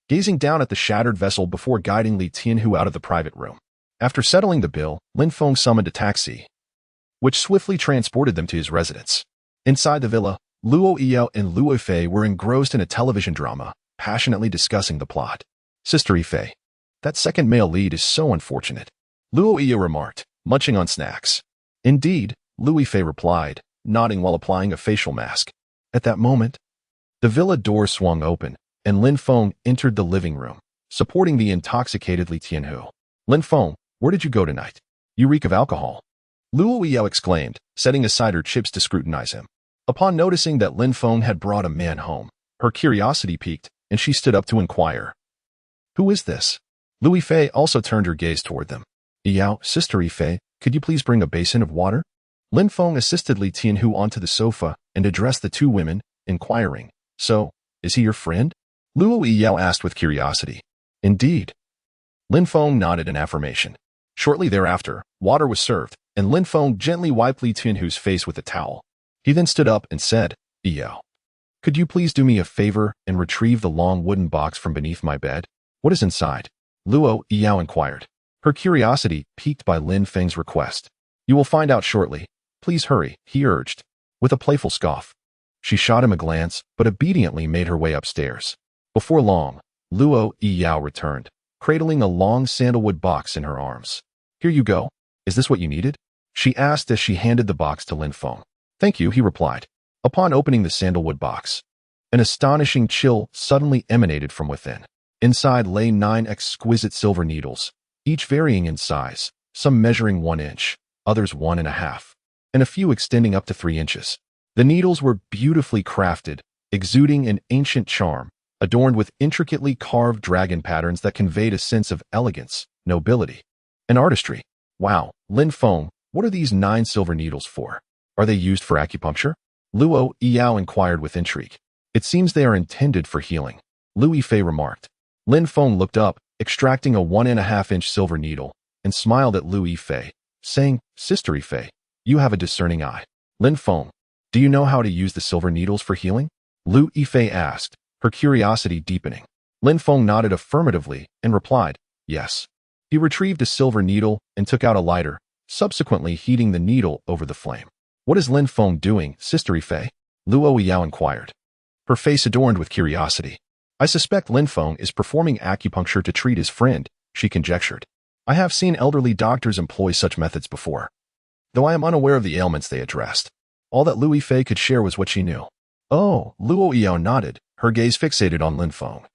gazing down at the shattered vessel before guiding Li Tianhu out of the private room. After settling the bill, Lin Feng summoned a taxi, which swiftly transported them to his residence. Inside the villa, Luo Yao and Luo Fei were engrossed in a television drama, passionately discussing the plot. Sister Fei, that second male lead is so unfortunate, Luo Yao remarked, munching on snacks. Indeed, Luo Fei replied, nodding while applying a facial mask. At that moment, the villa door swung open, and Lin Feng entered the living room, supporting the intoxicated Li Tianhu. Lin Feng, where did you go tonight? You reek of alcohol. Luo Yao exclaimed, setting aside her chips to scrutinize him. Upon noticing that Lin Feng had brought a man home, her curiosity piqued, and she stood up to inquire. Who is this? Luo Fei also turned her gaze toward them. Yao, Sister Fei, could you please bring a basin of water? Lin Feng assisted Li Tianhu onto the sofa and addressed the 2 women, inquiring, so, is he your friend? Luo Yao asked with curiosity. Indeed. Lin Feng nodded in affirmation. Shortly thereafter, water was served, and Lin Feng gently wiped Li Tianhu's face with a towel. He then stood up and said, Yao, could you please do me a favor and retrieve the long wooden box from beneath my bed? What is inside? Luo Yao inquired, her curiosity piqued by Lin Feng's request. You will find out shortly. Please hurry, he urged, with a playful scoff. She shot him a glance, but obediently made her way upstairs. Before long, Luo Yao returned, cradling a long sandalwood box in her arms. Here you go. Is this what you needed? She asked as she handed the box to Lin Feng. Thank you, he replied. Upon opening the sandalwood box, an astonishing chill suddenly emanated from within. Inside lay 9 exquisite silver needles, each varying in size, some measuring 1 inch, others 1.5, and a few extending up to 3 inches. The needles were beautifully crafted, exuding an ancient charm, adorned with intricately carved dragon patterns that conveyed a sense of elegance, nobility, and artistry. Wow, Lin Feng, what are these 9 silver needles for? Are they used for acupuncture? Luo Yao inquired with intrigue. It seems they are intended for healing, Luo Fei remarked. Lin Feng looked up, extracting a 1.5-inch silver needle, and smiled at Luo Fei, saying, Sister Fei, you have a discerning eye. Lin Feng, do you know how to use the silver needles for healing? Luo Fei asked, her curiosity deepening. Lin Feng nodded affirmatively and replied, yes. He retrieved a silver needle and took out a lighter, subsequently heating the needle over the flame. What is Lin Feng doing, Sister Fei? Luo Yao inquired, her face adorned with curiosity. I suspect Lin Feng is performing acupuncture to treat his friend, she conjectured. I have seen elderly doctors employ such methods before, though I am unaware of the ailments they addressed. All that Luo Fei could share was what she knew. Oh, Luo Yao nodded, her gaze fixated on Lin Feng,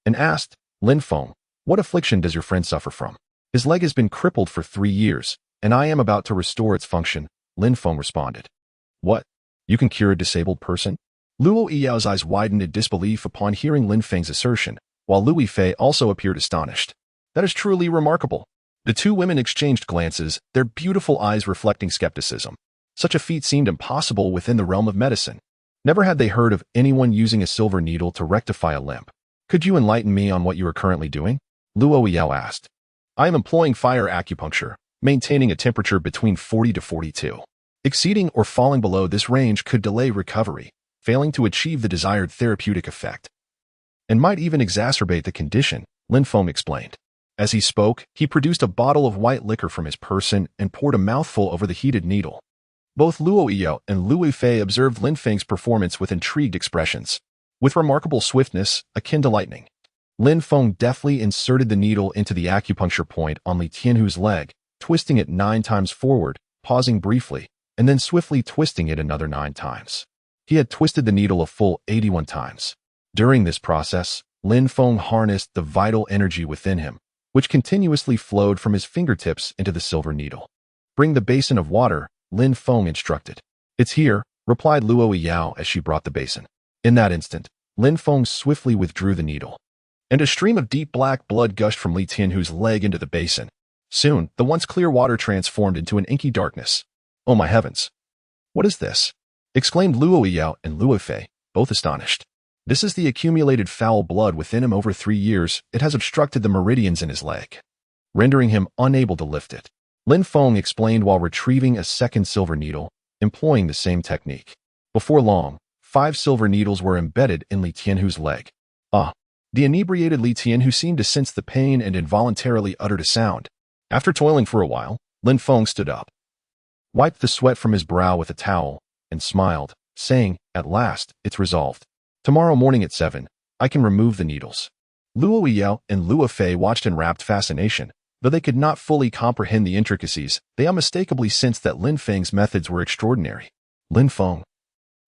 and asked, Lin Feng, what affliction does your friend suffer from? His leg has been crippled for 3 years, and I am about to restore its function, Lin Feng responded. What? You can cure a disabled person? Luo Yao's eyes widened in disbelief upon hearing Lin Feng's assertion, while Luo Fei also appeared astonished. That is truly remarkable. The two women exchanged glances, their beautiful eyes reflecting skepticism. Such a feat seemed impossible within the realm of medicine. Never had they heard of anyone using a silver needle to rectify a limp. Could you enlighten me on what you are currently doing? Luo Yao asked. I am employing fire acupuncture, maintaining a temperature between 40 to 42. Exceeding or falling below this range could delay recovery, failing to achieve the desired therapeutic effect, and might even exacerbate the condition, Lin Feng explained. As he spoke, he produced a bottle of white liquor from his person and poured a mouthful over the heated needle. Both Luo Yao and Luo Fei observed Lin Feng's performance with intrigued expressions. With remarkable swiftness, akin to lightning, Lin Feng deftly inserted the needle into the acupuncture point on Li Tianhu's leg, twisting it 9 times forward, pausing briefly, and then swiftly twisting it another 9 times. He had twisted the needle a full 81 times. During this process, Lin Feng harnessed the vital energy within him, which continuously flowed from his fingertips into the silver needle. Bring the basin of water, Lin Feng instructed. It's here, replied Luo Yao as she brought the basin. In that instant, Lin Feng swiftly withdrew the needle, and a stream of deep black blood gushed from Li Tianhu's leg into the basin. Soon, the once clear water transformed into an inky darkness. Oh my heavens! What is this? Exclaimed Luo Yao and Luo Fei, both astonished. This is the accumulated foul blood within him over 3 years. It has obstructed the meridians in his leg, rendering him unable to lift it. Lin Feng explained while retrieving a second silver needle, employing the same technique. Before long, 5 silver needles were embedded in Li Tianhu's leg. Ah! The inebriated Li Tianhu seemed to sense the pain and involuntarily uttered a sound. After toiling for a while, Lin Feng stood up, wiped the sweat from his brow with a towel, and smiled, saying, at last, it's resolved. Tomorrow morning at 7, I can remove the needles. Luo Yao and Luo Fei watched in rapt fascination. Though they could not fully comprehend the intricacies, they unmistakably sensed that Lin Feng's methods were extraordinary. Lin Feng,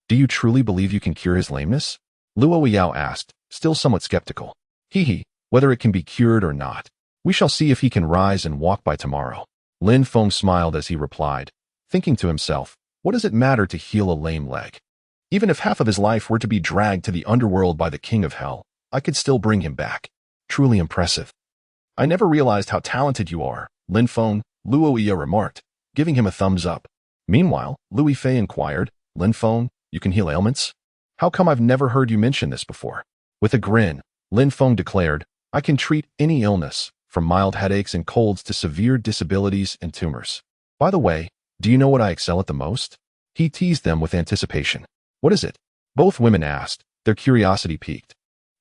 do you truly believe you can cure his lameness? Luo Yao asked, still somewhat skeptical. Whether it can be cured or not, we shall see if he can rise and walk by tomorrow. Lin Feng smiled as he replied, thinking to himself, what does it matter to heal a lame leg? Even if half of his life were to be dragged to the underworld by the king of hell, I could still bring him back. Truly impressive. I never realized how talented you are, Lin Feng, Luo Yao remarked, giving him a thumbs up. Meanwhile, Luo Fei inquired, Lin Feng, you can heal ailments? How come I've never heard you mention this before? With a grin, Lin Feng declared, I can treat any illness, from mild headaches and colds to severe disabilities and tumors. By the way, do you know what I excel at the most? He teased them with anticipation. What is it? Both women asked, their curiosity piqued.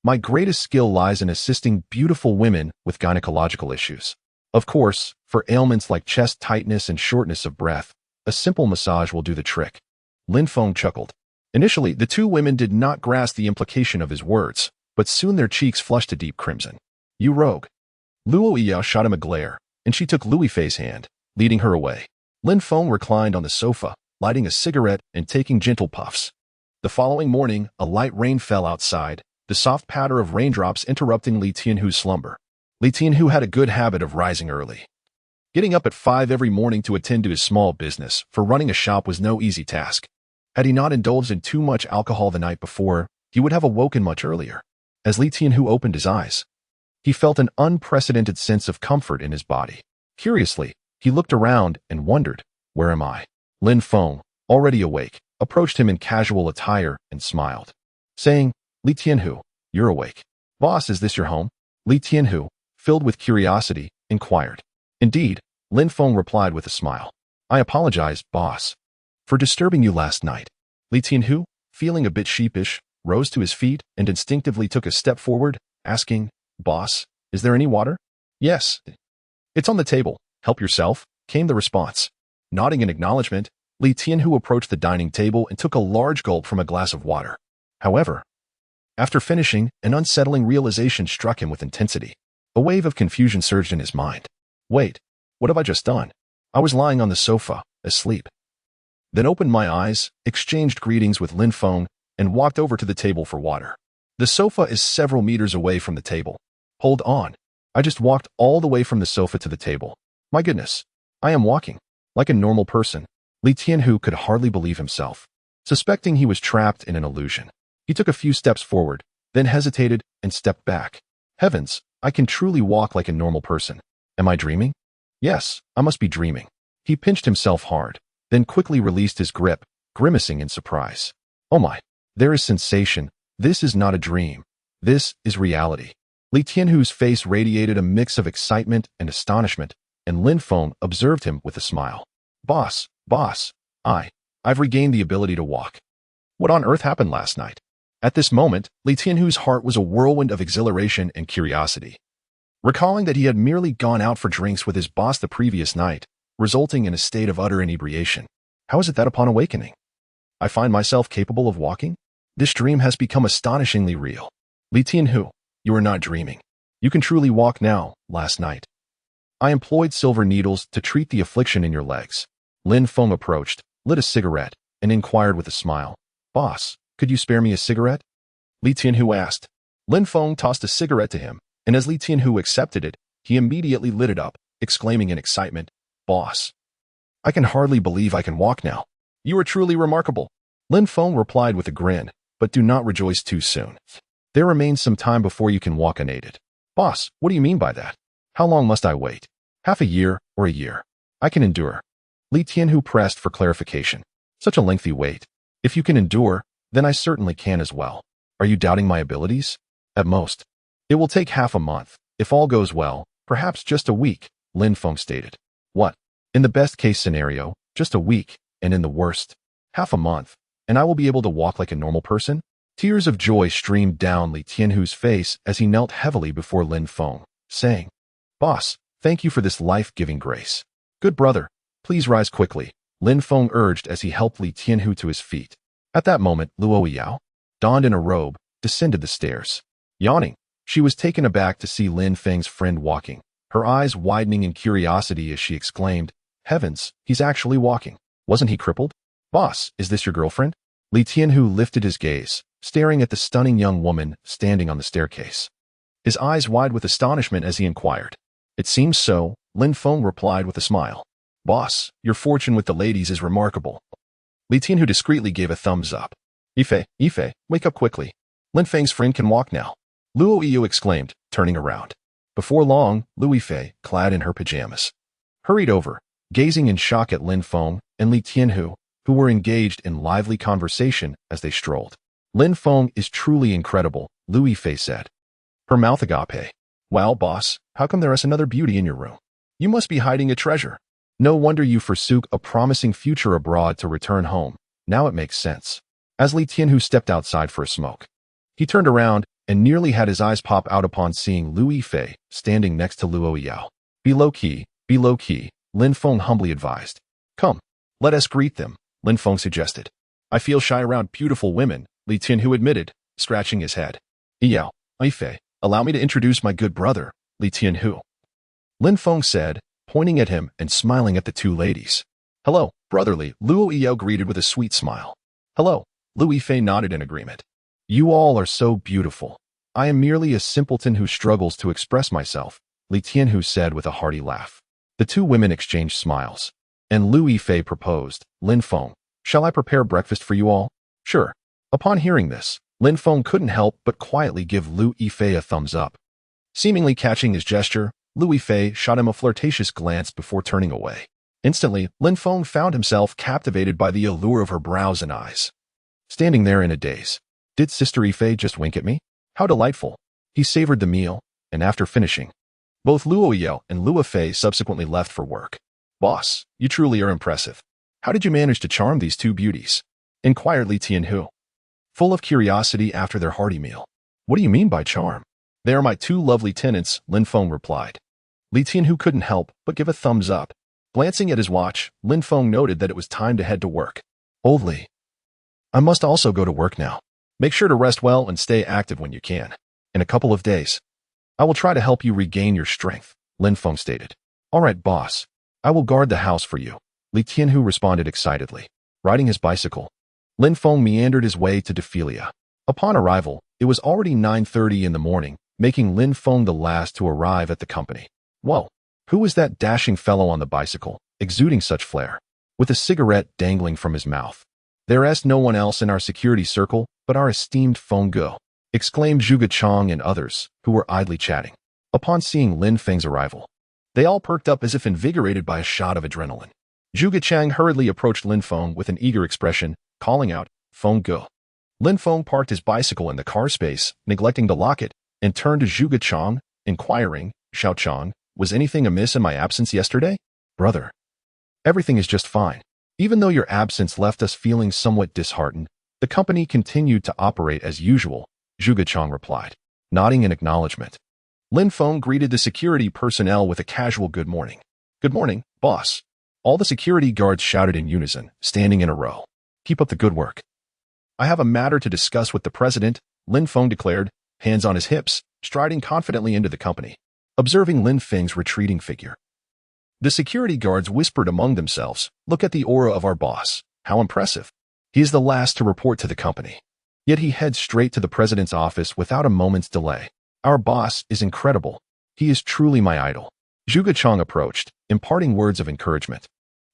My greatest skill lies in assisting beautiful women with gynecological issues. Of course, for ailments like chest tightness and shortness of breath, a simple massage will do the trick. Lin Feng chuckled. Initially, the two women did not grasp the implication of his words, but soon their cheeks flushed a deep crimson. You rogue. Luo Yao shot him a glare, and she took Luo Fei's hand, leading her away. Lin Feng reclined on the sofa, lighting a cigarette and taking gentle puffs. The following morning, a light rain fell outside, the soft patter of raindrops interrupting Li Tianhu's slumber. Li Tianhu had a good habit of rising early. Getting up at 5 every morning to attend to his small business, for running a shop was no easy task. Had he not indulged in too much alcohol the night before, he would have awoken much earlier. As Li Tianhu opened his eyes, he felt an unprecedented sense of comfort in his body. Curiously, he looked around and wondered, where am I? Lin Feng, already awake, approached him in casual attire and smiled, saying, Li Tianhu, you're awake. Boss, is this your home? Li Tianhu, filled with curiosity, inquired. Indeed, Lin Feng replied with a smile. I apologize, boss, for disturbing you last night. Li Tianhu, feeling a bit sheepish, rose to his feet and instinctively took a step forward, asking, "Boss, is there any water?" "Yes. It's on the table. Help yourself," came the response. Nodding in acknowledgement, Li Tianhu approached the dining table and took a large gulp from a glass of water. However, after finishing, an unsettling realization struck him with intensity. A wave of confusion surged in his mind. Wait, what have I just done? I was lying on the sofa, asleep. Then opened my eyes, exchanged greetings with Lin Feng, and walked over to the table for water. The sofa is several meters away from the table. Hold on. I just walked all the way from the sofa to the table. My goodness, I am walking like a normal person. Li Tianhu could hardly believe himself. Suspecting he was trapped in an illusion, he took a few steps forward, then hesitated and stepped back. Heavens, I can truly walk like a normal person. Am I dreaming? Yes, I must be dreaming. He pinched himself hard, then quickly released his grip, grimacing in surprise. Oh my, there is sensation. This is not a dream. This is reality. Li Tianhu's face radiated a mix of excitement and astonishment, and Lin Feng observed him with a smile. Boss, I've regained the ability to walk. What on earth happened last night? At this moment, Li Tianhu's heart was a whirlwind of exhilaration and curiosity. Recalling that he had merely gone out for drinks with his boss the previous night, resulting in a state of utter inebriation. How is it that upon awakening, I find myself capable of walking? This dream has become astonishingly real. Li Tianhu, you are not dreaming. You can truly walk now. Last night, I employed silver needles to treat the affliction in your legs. Lin Feng approached, lit a cigarette, and inquired with a smile. Boss, could you spare me a cigarette? Li Tianhu asked. Lin Feng tossed a cigarette to him, and as Li Tianhu accepted it, he immediately lit it up, exclaiming in excitement, Boss, I can hardly believe I can walk now. You are truly remarkable. Lin Feng replied with a grin, but do not rejoice too soon. There remains some time before you can walk unaided. Boss, what do you mean by that? How long must I wait? Half a year or a year? I can endure. Li Tianhu pressed for clarification. Such a lengthy wait. If you can endure, then I certainly can as well. Are you doubting my abilities? At most, it will take half a month. If all goes well, perhaps just a week, Lin Feng stated. What? In the best case scenario, just a week, and in the worst, half a month, and I will be able to walk like a normal person? Tears of joy streamed down Li Tianhu's face as he knelt heavily before Lin Feng, saying, Boss, thank you for this life-giving grace. Good brother, please rise quickly, Lin Feng urged as he helped Li Tianhu to his feet. At that moment, Luo Yao, donned in a robe, descended the stairs. Yawning, she was taken aback to see Lin Feng's friend walking, her eyes widening in curiosity as she exclaimed, Heavens, he's actually walking. Wasn't he crippled? Boss, is this your girlfriend? Li Tianhu lifted his gaze, staring at the stunning young woman standing on the staircase. His eyes wide with astonishment as he inquired. It seems so, Lin Feng replied with a smile. Boss, your fortune with the ladies is remarkable. Li Tianhu discreetly gave a thumbs up. Ife, wake up quickly. Lin Feng's friend can walk now. Luo Yu exclaimed, turning around. Before long, Lu Yifei, clad in her pajamas, hurried over, gazing in shock at Lin Feng and Li Tianhu, who were engaged in lively conversation as they strolled. Lin Feng is truly incredible, Lu Yifei said. Her mouth agape. Wow, boss, how come there is another beauty in your room? You must be hiding a treasure. No wonder you forsook a promising future abroad to return home. Now it makes sense. As Li Tianhu stepped outside for a smoke, he turned around and nearly had his eyes pop out upon seeing Lu Yifei standing next to Luo Yao. Be low key, Lin Feng humbly advised. Come, let us greet them, Lin Feng suggested. I feel shy around beautiful women, Li Tianhu admitted, scratching his head. Yao, Yifei, allow me to introduce my good brother, Li Tianhu. Lin Feng said, pointing at him and smiling at the two ladies. Hello, brotherly, Luo Yao greeted with a sweet smile. Hello, Lu Yifei nodded in agreement. You all are so beautiful. I am merely a simpleton who struggles to express myself, Li Tianhu said with a hearty laugh. The two women exchanged smiles, and Lu Yifei proposed, Lin Feng, shall I prepare breakfast for you all? Sure. Upon hearing this, Lin Feng couldn't help but quietly give Lu Yifei a thumbs up. Seemingly catching his gesture, Lu Yifei shot him a flirtatious glance before turning away. Instantly, Lin Feng found himself captivated by the allure of her brows and eyes. Standing there in a daze. Did Sister Yifei just wink at me? How delightful. He savored the meal, and after finishing, both Luo Yao and Lu Yifei subsequently left for work. Boss, you truly are impressive. How did you manage to charm these two beauties? Inquired Li Tianhu. full of curiosity after their hearty meal. What do you mean by charm? They are my two lovely tenants, Lin Feng replied. Li Tianhu couldn't help but give a thumbs up. Glancing at his watch, Lin Feng noted that it was time to head to work. Old Li, I must also go to work now. Make sure to rest well and stay active when you can. In a couple of days, I will try to help you regain your strength, Lin Feng stated. All right, boss. I will guard the house for you, Li Tianhu responded excitedly. Riding his bicycle, Lin Feng meandered his way to Defilia. Upon arrival, it was already 9:30 in the morning, making Lin Feng the last to arrive at the company. Whoa, who was that dashing fellow on the bicycle, exuding such flair, with a cigarette dangling from his mouth? There is no one else in our security circle but our esteemed Feng Ge, exclaimed Zhuge Chang and others, who were idly chatting. Upon seeing Lin Feng's arrival, they all perked up as if invigorated by a shot of adrenaline. Zhuge Chang hurriedly approached Lin Feng with an eager expression, calling out, Feng Ge. Lin Feng parked his bicycle in the car space, neglecting to lock it, and turned to Zhuge Chang, inquiring, Xiao Chang, was anything amiss in my absence yesterday? Brother, everything is just fine. Even though your absence left us feeling somewhat disheartened, the company continued to operate as usual, Zhuge Chang replied, nodding in acknowledgement. Lin Feng greeted the security personnel with a casual good morning. Good morning, boss. All the security guards shouted in unison, standing in a row. Keep up the good work. I have a matter to discuss with the president, Lin Feng declared, hands on his hips, striding confidently into the company. Observing Lin Feng's retreating figure, the security guards whispered among themselves, look at the aura of our boss. How impressive. He is the last to report to the company. Yet he heads straight to the president's office without a moment's delay. Our boss is incredible. He is truly my idol. Zhuge Chang approached, imparting words of encouragement.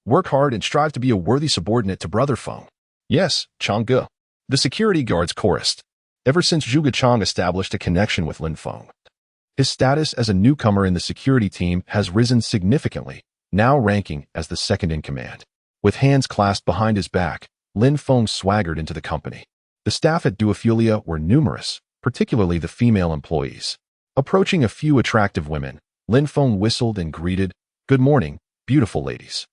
Work hard and strive to be a worthy subordinate to Brother Feng. Yes, Chang Ge. The security guards chorused. Ever since Zhuge Chang established a connection with Lin Feng, his status as a newcomer in the security team has risen significantly, now ranking as the second in command. With hands clasped behind his back, Lin Feng swaggered into the company. The staff at Duofulia were numerous, particularly the female employees. Approaching a few attractive women, Lin Feng whistled and greeted, Good morning, beautiful ladies.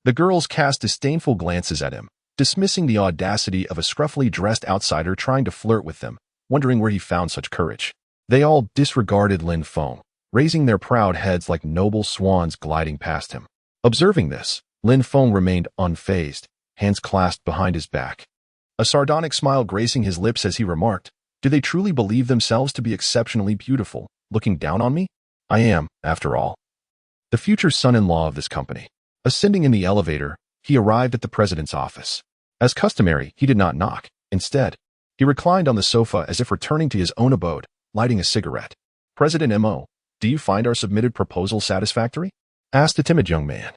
The girls cast disdainful glances at him, dismissing the audacity of a scruffily dressed outsider trying to flirt with them, wondering where he found such courage. They all disregarded Lin Feng, raising their proud heads like noble swans gliding past him. Observing this, Lin Feng remained unfazed, hands clasped behind his back. A sardonic smile gracing his lips as he remarked, Do they truly believe themselves to be exceptionally beautiful, looking down on me? I am, after all, the future son-in-law of this company. Ascending in the elevator, he arrived at the president's office. As customary, he did not knock. Instead, he reclined on the sofa as if returning to his own abode, lighting a cigarette. President M.O., do you find our submitted proposal satisfactory? Asked the timid young man,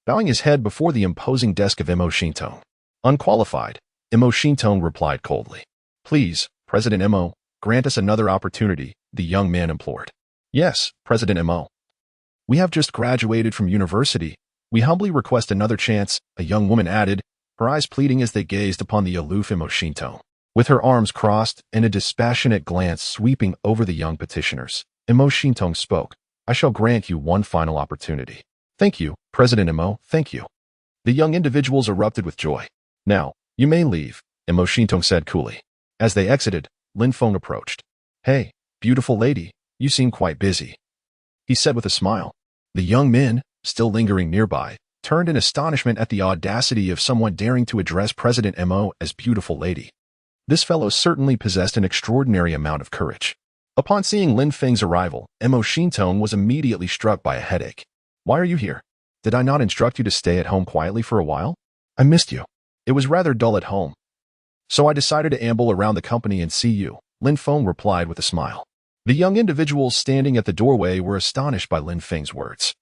bowing his head before the imposing desk of M.O. Shintong. Unqualified, M.O. Shintong replied coldly. Please, President M.O., grant us another opportunity, the young man implored. Yes, President M.O. We have just graduated from university. We humbly request another chance, a young woman added, her eyes pleading as they gazed upon the aloof M.O. Shintong. With her arms crossed and a dispassionate glance sweeping over the young petitioners, M.O. Shintong spoke, I shall grant you one final opportunity. Thank you, President M.O., thank you. The young individuals erupted with joy. Now, you may leave, M.O. Shintong said coolly. As they exited, Lin Feng approached. Hey, beautiful lady, you seem quite busy, he said with a smile. The young men, still lingering nearby, turned in astonishment at the audacity of someone daring to address President M.O. as beautiful lady. This fellow certainly possessed an extraordinary amount of courage. Upon seeing Lin Feng's arrival, M.O. Shintong was immediately struck by a headache. Why are you here? Did I not instruct you to stay at home quietly for a while? I missed you. It was rather dull at home, so I decided to amble around the company and see you, Lin Feng replied with a smile. The young individuals standing at the doorway were astonished by Lin Feng's words.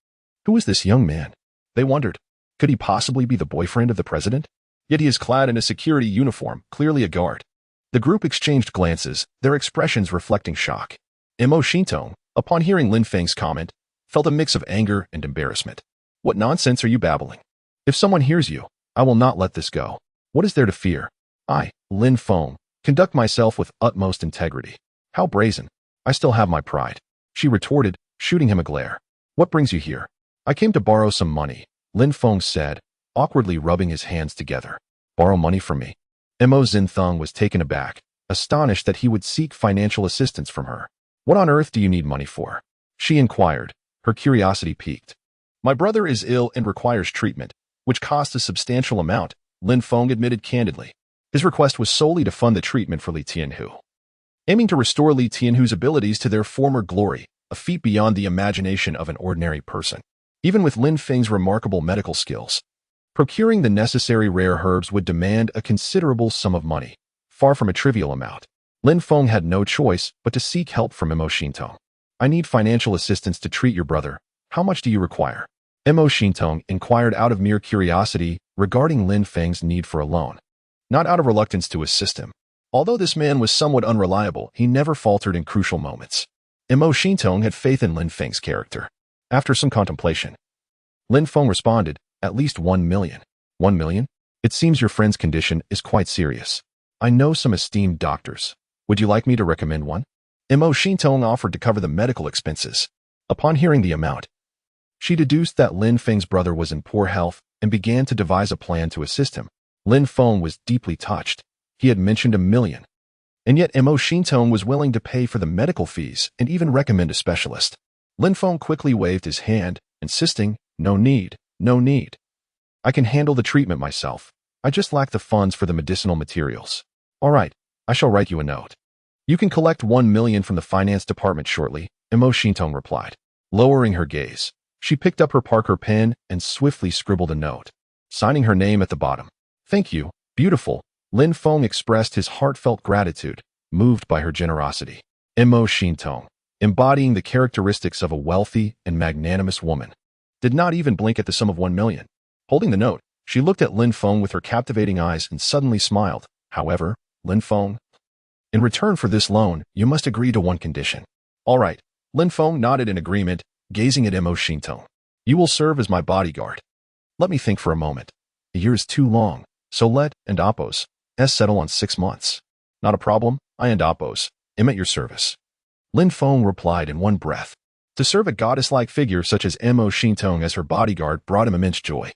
Who is this young man? They wondered. Could he possibly be the boyfriend of the president? Yet he is clad in a security uniform, clearly a guard. The group exchanged glances, their expressions reflecting shock. M.O. Shintong, upon hearing Lin Feng's comment, felt a mix of anger and embarrassment. What nonsense are you babbling? If someone hears you, I will not let this go. What is there to fear? I, Lin Feng, conduct myself with utmost integrity. How brazen. I still have my pride, she retorted, shooting him a glare. What brings you here? I came to borrow some money, Lin Feng said, awkwardly rubbing his hands together. Borrow money from me? Mo Xinthong was taken aback, astonished that he would seek financial assistance from her. What on earth do you need money for? She inquired, her curiosity piqued. My brother is ill and requires treatment, which costs a substantial amount, Lin Feng admitted candidly. His request was solely to fund the treatment for Li Tianhu, aiming to restore Li Tianhu's abilities to their former glory, a feat beyond the imagination of an ordinary person. Even with Lin Feng's remarkable medical skills, procuring the necessary rare herbs would demand a considerable sum of money, far from a trivial amount. Lin Feng had no choice but to seek help from Mo Xintong. I need financial assistance to treat your brother. How much do you require? Mo Xintong inquired out of mere curiosity regarding Lin Feng's need for a loan, not out of reluctance to assist him. Although this man was somewhat unreliable, he never faltered in crucial moments. Mo Xintong had faith in Lin Feng's character. After some contemplation, Lin Feng responded, at least 1 million. 1 million? It seems your friend's condition is quite serious. I know some esteemed doctors. Would you like me to recommend one? Mo Xintong offered to cover the medical expenses. Upon hearing the amount, she deduced that Lin Feng's brother was in poor health and began to devise a plan to assist him. Lin Feng was deeply touched. He had mentioned 1 million. And yet Mo Xintong was willing to pay for the medical fees and even recommend a specialist. Lin Feng quickly waved his hand, insisting, no need, no need. I can handle the treatment myself. I just lack the funds for the medicinal materials. All right, I shall write you a note. You can collect 1 million from the finance department shortly, Mo Xintong replied. Lowering her gaze, she picked up her Parker pen and swiftly scribbled a note, signing her name at the bottom. Thank you, beautiful. Lin Feng expressed his heartfelt gratitude, moved by her generosity. Mo Xintong, embodying the characteristics of a wealthy and magnanimous woman, did not even blink at the sum of 1 million. Holding the note, she looked at Lin Feng with her captivating eyes and suddenly smiled. However, Lin Feng, in return for this loan, you must agree to one condition. All right. Lin Feng nodded in agreement, gazing at Mo Xintong. You will serve as my bodyguard. Let me think for a moment. A year is too long, so let and Appos settle on 6 months. Not a problem, I and Appos am at your service. Lin Feng replied in one breath. To serve a goddess-like figure such as Mo Xintong as her bodyguard brought him immense joy.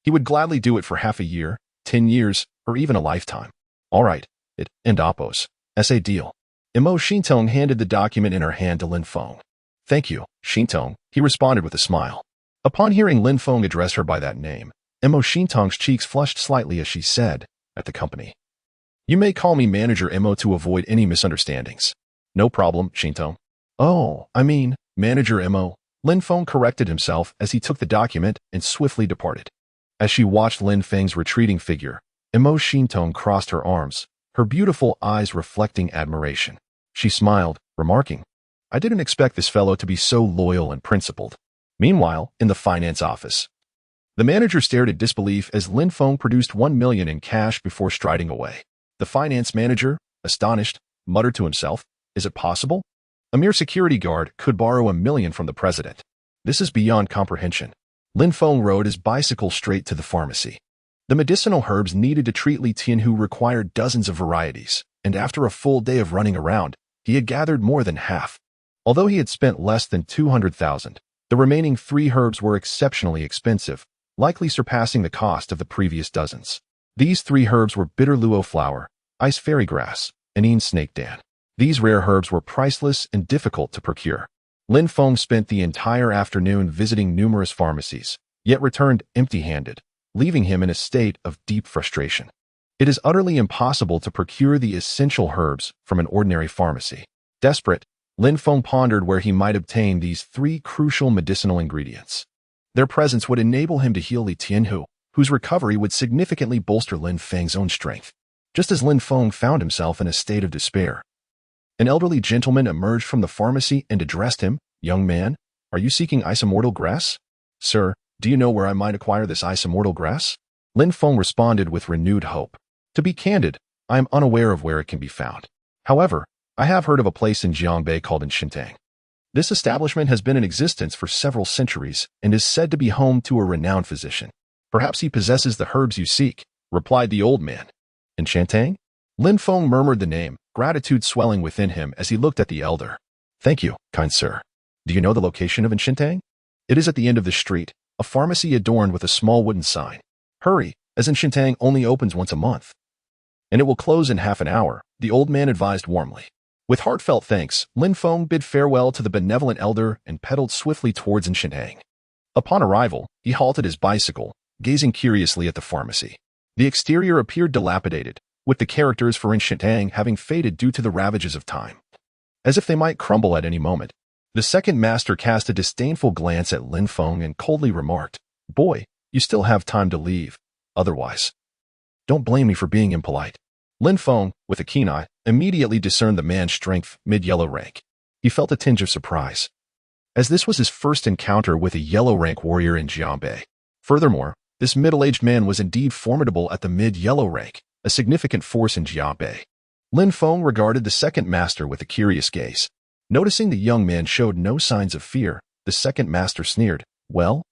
He would gladly do it for half a year, 10 years, or even a lifetime. All right, it and Appos. A deal. Mo Xintong handed the document in her hand to Lin Feng. Thank you, Xintong, he responded with a smile. Upon hearing Lin Feng address her by that name, Mo Xintong's cheeks flushed slightly as she said, at the company. You may call me Manager Mo to avoid any misunderstandings. No problem, Xintong. Oh, I mean, Manager Mo. Lin Feng corrected himself as he took the document and swiftly departed. As she watched Lin Feng's retreating figure, Mo Xintong crossed her arms, her beautiful eyes reflecting admiration. She smiled, remarking, I didn't expect this fellow to be so loyal and principled. Meanwhile, in the finance office, the manager stared in disbelief as Lin Feng produced 1 million in cash before striding away. The finance manager, astonished, muttered to himself, is it possible? A mere security guard could borrow 1 million from the president. This is beyond comprehension. Lin Feng rode his bicycle straight to the pharmacy. The medicinal herbs needed to treat Li Tianhu required dozens of varieties, and after a full day of running around, he had gathered more than half. Although he had spent less than 200,000, the remaining 3 herbs were exceptionally expensive, likely surpassing the cost of the previous dozens. These 3 herbs were bitter luo flower, ice fairy grass, and een snake dan. These rare herbs were priceless and difficult to procure. Lin Feng spent the entire afternoon visiting numerous pharmacies, yet returned empty-handed, leaving him in a state of deep frustration. It is utterly impossible to procure the essential herbs from an ordinary pharmacy. Desperate, Lin Feng pondered where he might obtain these 3 crucial medicinal ingredients. Their presence would enable him to heal Li Tianhu, whose recovery would significantly bolster Lin Feng's own strength. Just as Lin Feng found himself in a state of despair, an elderly gentleman emerged from the pharmacy and addressed him. Young man, are you seeking isomortal grass? Sir, do you know where I might acquire this isomortal grass? Lin Feng responded with renewed hope. To be candid, I am unaware of where it can be found. However, I have heard of a place in Jiangbei called Xintang. This establishment has been in existence for several centuries and is said to be home to a renowned physician. Perhaps he possesses the herbs you seek, replied the old man. Xintang? Lin Feng murmured the name, gratitude swelling within him as he looked at the elder. Thank you, kind sir. Do you know the location of Xintang? It is at the end of the street, a pharmacy adorned with a small wooden sign. Hurry, as Xintang only opens once a month. and it will close in half an hour, the old man advised warmly. With heartfelt thanks, Lin Feng bid farewell to the benevolent elder and pedaled swiftly towards Shintang. Upon arrival, he halted his bicycle, gazing curiously at the pharmacy. The exterior appeared dilapidated, with the characters for Shintang having faded due to the ravages of time. As if they might crumble at any moment, the second master cast a disdainful glance at Lin Feng and coldly remarked, "Boy, you still have time to leave. Otherwise, don't blame me for being impolite." Lin Feng, with a keen eye, immediately discerned the man's strength mid-yellow rank. He felt a tinge of surprise, as this was his first encounter with a yellow rank warrior in Jianbei. Furthermore, this middle-aged man was indeed formidable at the mid-yellow rank, a significant force in Jianbei. Lin Feng regarded the second master with a curious gaze. Noticing the young man showed no signs of fear, the second master sneered, "Well,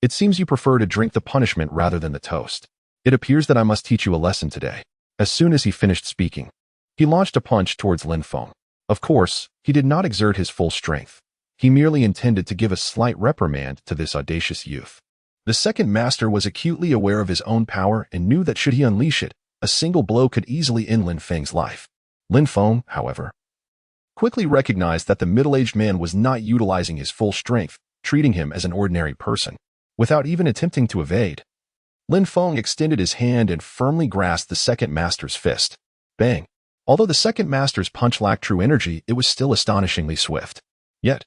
it seems you prefer to drink the punishment rather than the toast. It appears that I must teach you a lesson today." As soon as he finished speaking, he launched a punch towards Lin Feng. Of course, he did not exert his full strength. He merely intended to give a slight reprimand to this audacious youth. The second master was acutely aware of his own power and knew that should he unleash it, a single blow could easily end Lin Feng's life. Lin Feng, however, quickly recognized that the middle-aged man was not utilizing his full strength, treating him as an ordinary person. Without even attempting to evade, Lin Feng extended his hand and firmly grasped the second master's fist. Bang! Although the second master's punch lacked true energy, it was still astonishingly swift. Yet,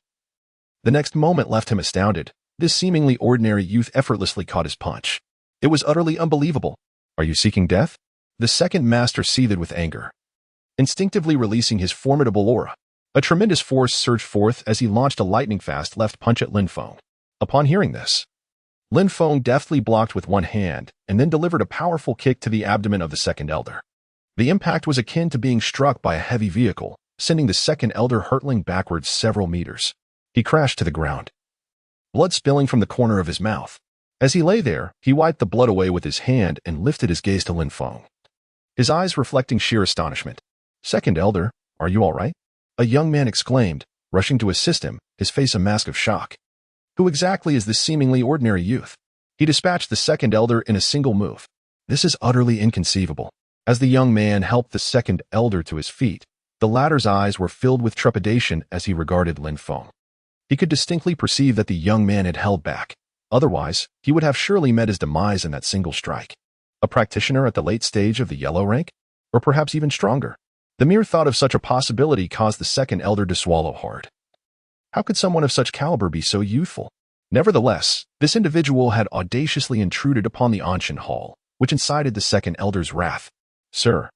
the next moment left him astounded. This seemingly ordinary youth effortlessly caught his punch. It was utterly unbelievable. "Are you seeking death?" The second master seethed with anger, instinctively releasing his formidable aura. A tremendous force surged forth as he launched a lightning-fast left punch at Lin Feng. Upon hearing this, Lin Feng deftly blocked with one hand and then delivered a powerful kick to the abdomen of the second elder. The impact was akin to being struck by a heavy vehicle, sending the second elder hurtling backwards several meters. He crashed to the ground, blood spilling from the corner of his mouth. As he lay there, he wiped the blood away with his hand and lifted his gaze to Lin Feng, his eyes reflecting sheer astonishment. "Second elder, are you all right?" a young man exclaimed, rushing to assist him, his face a mask of shock. Who exactly is this seemingly ordinary youth? He dispatched the second elder in a single move. This is utterly inconceivable. As the young man helped the second elder to his feet, the latter's eyes were filled with trepidation as he regarded Lin Feng. He could distinctly perceive that the young man had held back. Otherwise, he would have surely met his demise in that single strike. A practitioner at the late stage of the yellow rank? Or perhaps even stronger? The mere thought of such a possibility caused the second elder to swallow hard. How could someone of such caliber be so youthful? Nevertheless, this individual had audaciously intruded upon the Anshan Hall, which incited the second elder's wrath. "Sir,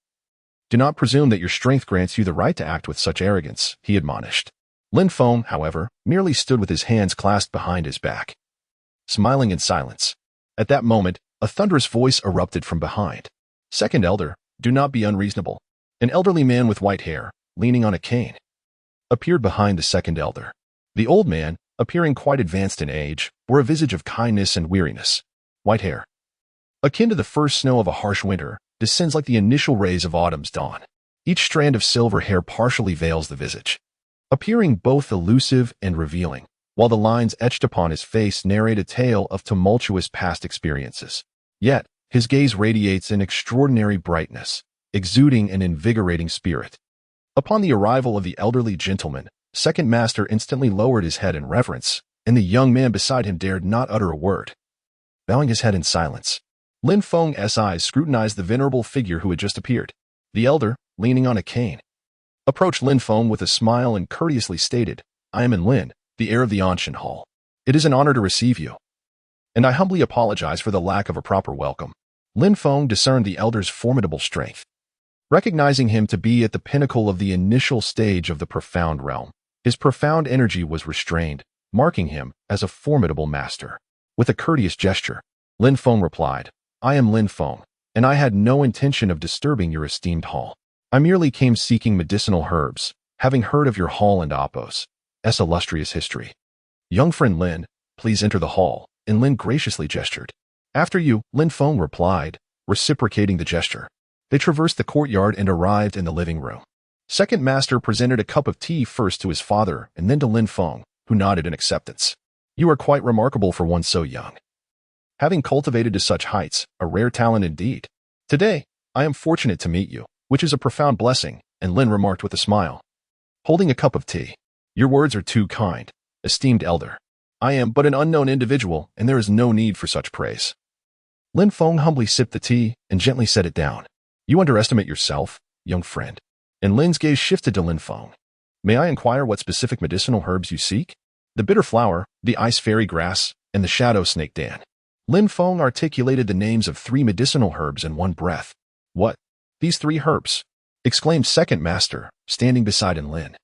do not presume that your strength grants you the right to act with such arrogance," he admonished. Lin Feng, however, merely stood with his hands clasped behind his back, smiling in silence. At that moment, a thunderous voice erupted from behind. "Second elder, do not be unreasonable." An elderly man with white hair, leaning on a cane, appeared behind the second elder. The old man, appearing quite advanced in age, bore a visage of kindness and weariness. White hair, akin to the first snow of a harsh winter, descends like the initial rays of autumn's dawn. Each strand of silver hair partially veils the visage, appearing both elusive and revealing, while the lines etched upon his face narrate a tale of tumultuous past experiences. Yet, his gaze radiates an extraordinary brightness, exuding an invigorating spirit. Upon the arrival of the elderly gentleman, second master instantly lowered his head in reverence, and the young man beside him dared not utter a word. Bowing his head in silence, Lin Feng's eyes scrutinized the venerable figure who had just appeared. The elder, leaning on a cane, approached Lin Feng with a smile and courteously stated, "I am Lin, the heir of the Anshan Hall. It is an honor to receive you, and I humbly apologize for the lack of a proper welcome." Lin Feng discerned the elder's formidable strength, recognizing him to be at the pinnacle of the initial stage of the profound realm. His profound energy was restrained, marking him as a formidable master. With a courteous gesture, Lin Feng replied, "I am Lin Feng, and I had no intention of disturbing your esteemed hall. I merely came seeking medicinal herbs, having heard of your hall and Appo's illustrious history. Young friend Lin, please enter the hall," and Lin graciously gestured. "After you," Lin Feng replied, reciprocating the gesture. They traversed the courtyard and arrived in the living room. Second master presented a cup of tea first to his father and then to Lin Feng, who nodded in acceptance. "You are quite remarkable for one so young, having cultivated to such heights, a rare talent indeed. Today, I am fortunate to meet you, which is a profound blessing, and Lin remarked with a smile, holding a cup of tea. Your words are too kind, esteemed elder. I am but an unknown individual, and there is no need for such praise. Lin Feng humbly sipped the tea and gently set it down. You underestimate yourself, young friend. And Lin's gaze shifted to Lin Feng. May I inquire what specific medicinal herbs you seek? The bitter flower, the ice fairy grass, and the shadow snake dan. Lin Feng articulated the names of 3 medicinal herbs in one breath. What? These 3 herbs? Exclaimed second master, standing beside Lin.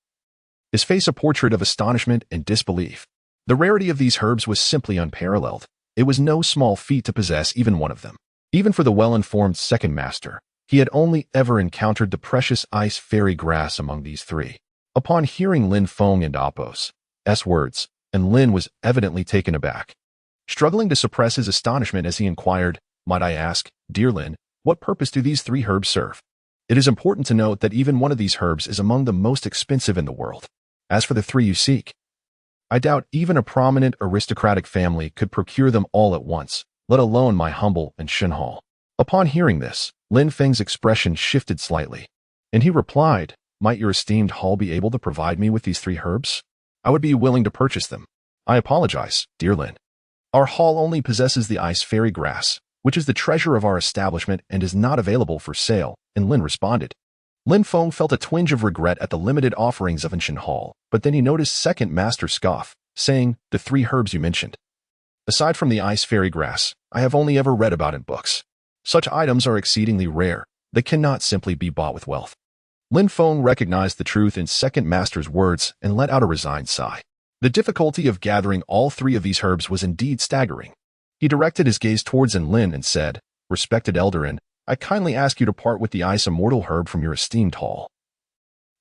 His face a portrait of astonishment and disbelief. The rarity of these herbs was simply unparalleled. It was no small feat to possess even one of them. Even for the well-informed second master, he had only ever encountered the precious ice fairy grass among these 3. Upon hearing Lin Feng and Appo's words, Lin was evidently taken aback. Struggling to suppress his astonishment as he inquired, might I ask, dear Lin, what purpose do these 3 herbs serve? It is important to note that even one of these herbs is among the most expensive in the world. As for the 3 you seek, I doubt even a prominent aristocratic family could procure them all at once, let alone my humble and Shen Hall. Upon hearing this, Lin Feng's expression shifted slightly, and he replied, might your esteemed hall be able to provide me with these 3 herbs? I would be willing to purchase them. I apologize, dear Lin. Our hall only possesses the ice fairy grass, which is the treasure of our establishment and is not available for sale, and Lin responded. Lin Feng felt a twinge of regret at the limited offerings of Shen Hall, but then he noticed second master scoff, saying, the 3 herbs you mentioned. Aside from the ice fairy grass, I have only ever read about in books. Such items are exceedingly rare. They cannot simply be bought with wealth. Lin Feng recognized the truth in second master's words and let out a resigned sigh. The difficulty of gathering all 3 of these herbs was indeed staggering. He directed his gaze towards Lin and said, respected elder, I kindly ask you to part with the ice immortal herb from your esteemed hall.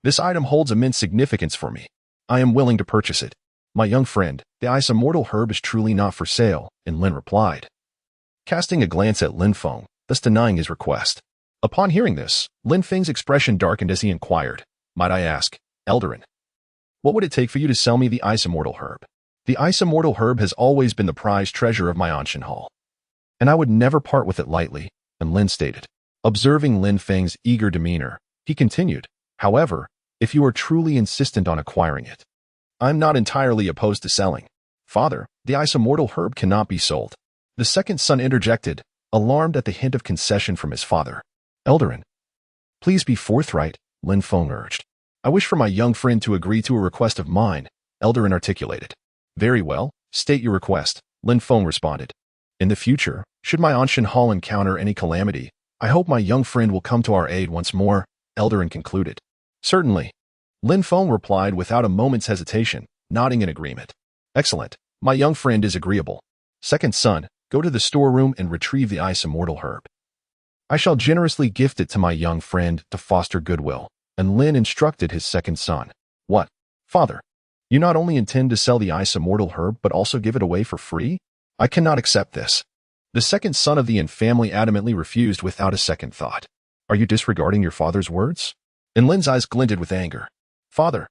This item holds immense significance for me. I am willing to purchase it. My young friend, the ice immortal herb is truly not for sale, Lin replied, casting a glance at Lin Feng, thus denying his request. Upon hearing this, Lin Feng's expression darkened as he inquired, might I ask, elder, what would it take for you to sell me the ice immortal herb? The ice immortal herb has always been the prized treasure of my Anshan Hall, and I would never part with it lightly, Lin stated. Observing Lin Feng's eager demeanor, he continued, however, if you are truly insistent on acquiring it, I'm not entirely opposed to selling. Father, the ice immortal herb cannot be sold. The second son interjected, alarmed at the hint of concession from his father. Elder, please be forthright, Lin Feng urged. I wish for my young friend to agree to a request of mine, Elder articulated. Very well, state your request, Lin Feng responded. In the future, should my Anshan Hall encounter any calamity, I hope my young friend will come to our aid once more, Elder concluded. Certainly, Lin Feng replied without a moment's hesitation, nodding in agreement. Excellent, my young friend is agreeable. Second son, go to the storeroom and retrieve the ice immortal herb. I shall generously gift it to my young friend to foster goodwill, Lin instructed his second son. What, father? You not only intend to sell the ice immortal herb but also give it away for free? I cannot accept this. The second son of the Yin family adamantly refused without a second thought. Are you disregarding your father's words? Lin's eyes glinted with anger. Father.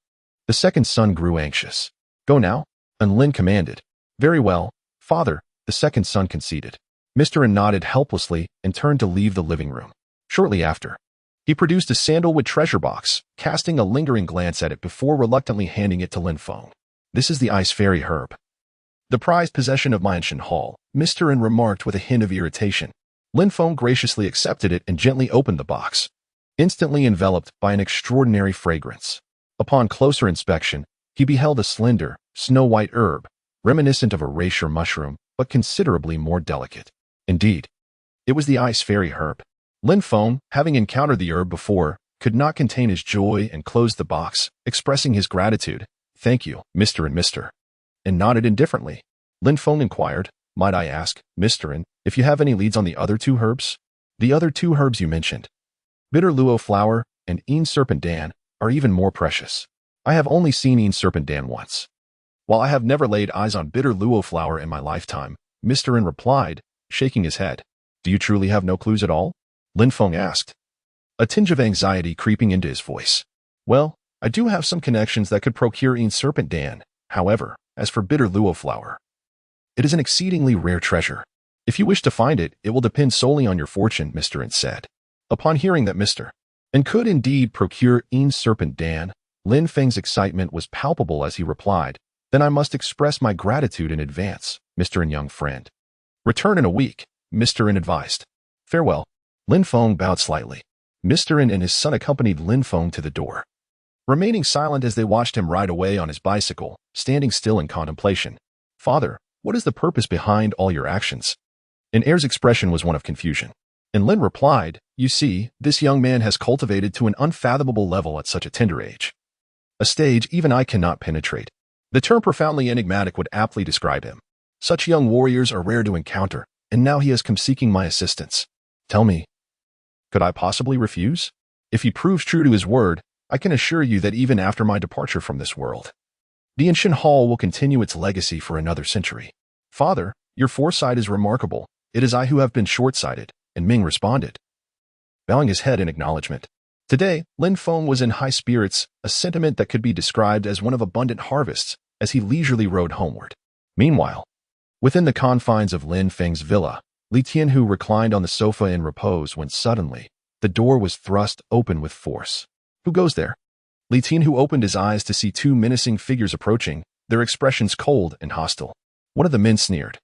The second son grew anxious. Go now, Lin commanded. Very well, father, the second son conceded. Mr. nodded helplessly and turned to leave the living room. Shortly after, he produced a sandalwood treasure box, casting a lingering glance at it before reluctantly handing it to Lin Feng. This is the ice fairy herb, the prized possession of my Anshan Hall, Mr. remarked with a hint of irritation. Lin Feng graciously accepted it and gently opened the box, instantly enveloped by an extraordinary fragrance. Upon closer inspection, he beheld a slender, snow-white herb, reminiscent of a reishi mushroom, but considerably more delicate. Indeed, it was the ice fairy herb. Lin Feng, having encountered the herb before, could not contain his joy and closed the box, expressing his gratitude. Thank you, Mr. and nodded indifferently. Lin Feng inquired, might I ask, Mr. if you have any leads on the other 2 herbs? The other 2 herbs you mentioned, bitter luo flower and een serpent dan, are even more precious. I have only seen een serpent dan once, while I have never laid eyes on bitter luo flower in my lifetime, Mr. replied, shaking his head. Do you truly have no clues at all? Lin Feng asked, a tinge of anxiety creeping into his voice. Well, I do have some connections that could procure een serpent dan. However, as for bitter luo flower, it is an exceedingly rare treasure. If you wish to find it, it will depend solely on your fortune, Mr. said. Upon hearing that Mr. and could indeed procure een serpent Dan, Lin Feng's excitement was palpable as he replied, "Then I must express my gratitude in advance, Mr. and young friend. Return in a week," Mr. and advised. "Farewell." Lin Feng bowed slightly. Mr. and his son accompanied Lin Feng to the door, remaining silent as they watched him ride away on his bicycle, standing still in contemplation. "Father, what is the purpose behind all your actions?" An heir's expression was one of confusion. And Lin replied, "You see, this young man has cultivated to an unfathomable level at such a tender age. A stage even I cannot penetrate." The term profoundly enigmatic would aptly describe him. Such young warriors are rare to encounter, and now he has come seeking my assistance. Tell me, could I possibly refuse? If he proves true to his word, I can assure you that even after my departure from this world, the ancient hall will continue its legacy for another century. Father, your foresight is remarkable. It is I who have been short-sighted, and Ming responded, bowing his head in acknowledgement. Today, Lin Feng was in high spirits, a sentiment that could be described as one of abundant harvests, as he leisurely rode homeward. Meanwhile, within the confines of Lin Feng's villa, Li Tianhu reclined on the sofa in repose when suddenly, the door was thrust open with force. "Who goes there?" Li Tianhu opened his eyes to see two menacing figures approaching, their expressions cold and hostile. One of the men sneered,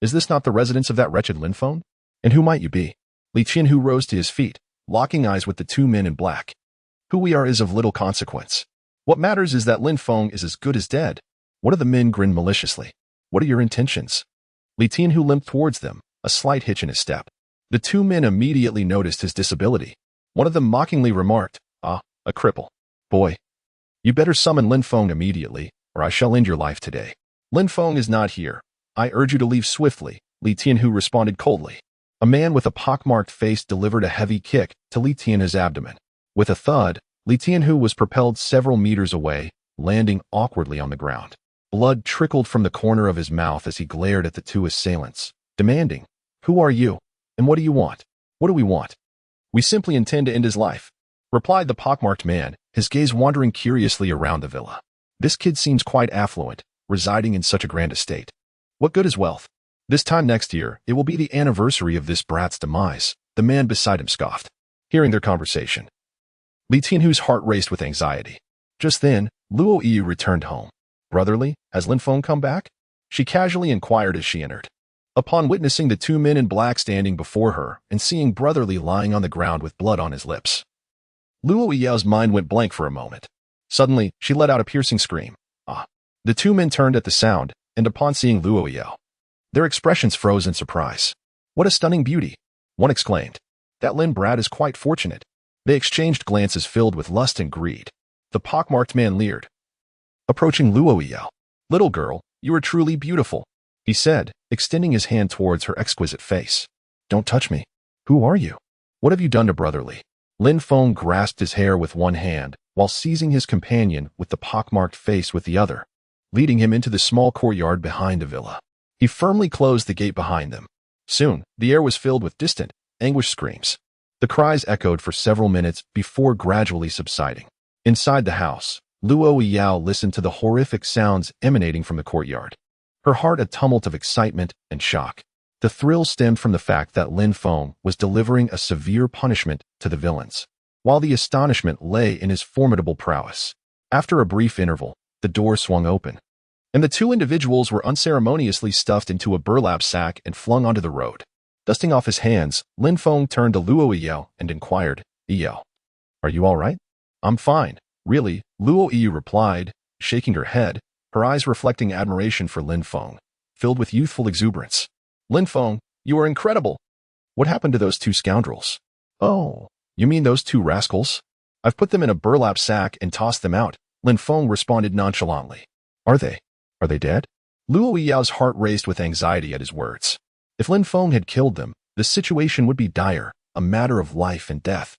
"Is this not the residence of that wretched Lin Feng? And who might you be?" Li Tianhu rose to his feet, locking eyes with the two men in black. "Who we are is of little consequence. What matters is that Lin Feng is as good as dead." One of the men grinned maliciously. "What are your intentions?" Li Tianhu limped towards them, a slight hitch in his step. The two men immediately noticed his disability. One of them mockingly remarked, "Ah, a cripple. Boy, you better summon Lin Feng immediately, or I shall end your life today." "Lin Feng is not here. I urge you to leave swiftly," Li Tianhu responded coldly. A man with a pockmarked face delivered a heavy kick to Li Tianhu's abdomen. With a thud, Li Tianhu was propelled several meters away, landing awkwardly on the ground. Blood trickled from the corner of his mouth as he glared at the two assailants, demanding, "Who are you? And what do you want?" "What do we want? We simply intend to end his life," replied the pockmarked man, his gaze wandering curiously around the villa. "This kid seems quite affluent, residing in such a grand estate. What good is wealth? This time next year, it will be the anniversary of this brat's demise," the man beside him scoffed. Hearing their conversation, Li Tianhu's heart raced with anxiety. Just then, Luo Yu returned home. "Brotherly, has Lin Feng come back?" she casually inquired as she entered. Upon witnessing the two men in black standing before her and seeing Brotherly lying on the ground with blood on his lips, Luo Yao's mind went blank for a moment. Suddenly, she let out a piercing scream. "Ah!" The two men turned at the sound, and upon seeing Luo Yao, their expressions froze in surprise. "What a stunning beauty!" one exclaimed. "That Lin brat is quite fortunate." They exchanged glances filled with lust and greed. The pockmarked man leered, approaching Luo Yao. "Little girl, you are truly beautiful," he said, extending his hand towards her exquisite face. "Don't touch me. Who are you? What have you done to Brotherly?" Lin Feng grasped his hair with one hand, while seizing his companion with the pockmarked face with the other, leading him into the small courtyard behind the villa. He firmly closed the gate behind them. Soon, the air was filled with distant, anguished screams. The cries echoed for several minutes before gradually subsiding. Inside the house, Luo Yao listened to the horrific sounds emanating from the courtyard, her heart a tumult of excitement and shock. The thrill stemmed from the fact that Lin Feng was delivering a severe punishment to the villains, while the astonishment lay in his formidable prowess. After a brief interval, the door swung open, and the two individuals were unceremoniously stuffed into a burlap sack and flung onto the road. Dusting off his hands, Lin Feng turned to Luo Yao and inquired, "Yao, are you all right?" "I'm fine, really," Luo Yu replied, shaking her head, her eyes reflecting admiration for Lin Feng, filled with youthful exuberance. "Lin Feng, you are incredible. What happened to those two scoundrels?" "Oh, you mean those two rascals? I've put them in a burlap sack and tossed them out," Lin Feng responded nonchalantly. Are they dead?" Luo Yao's heart raced with anxiety at his words. If Lin Feng had killed them, the situation would be dire, a matter of life and death.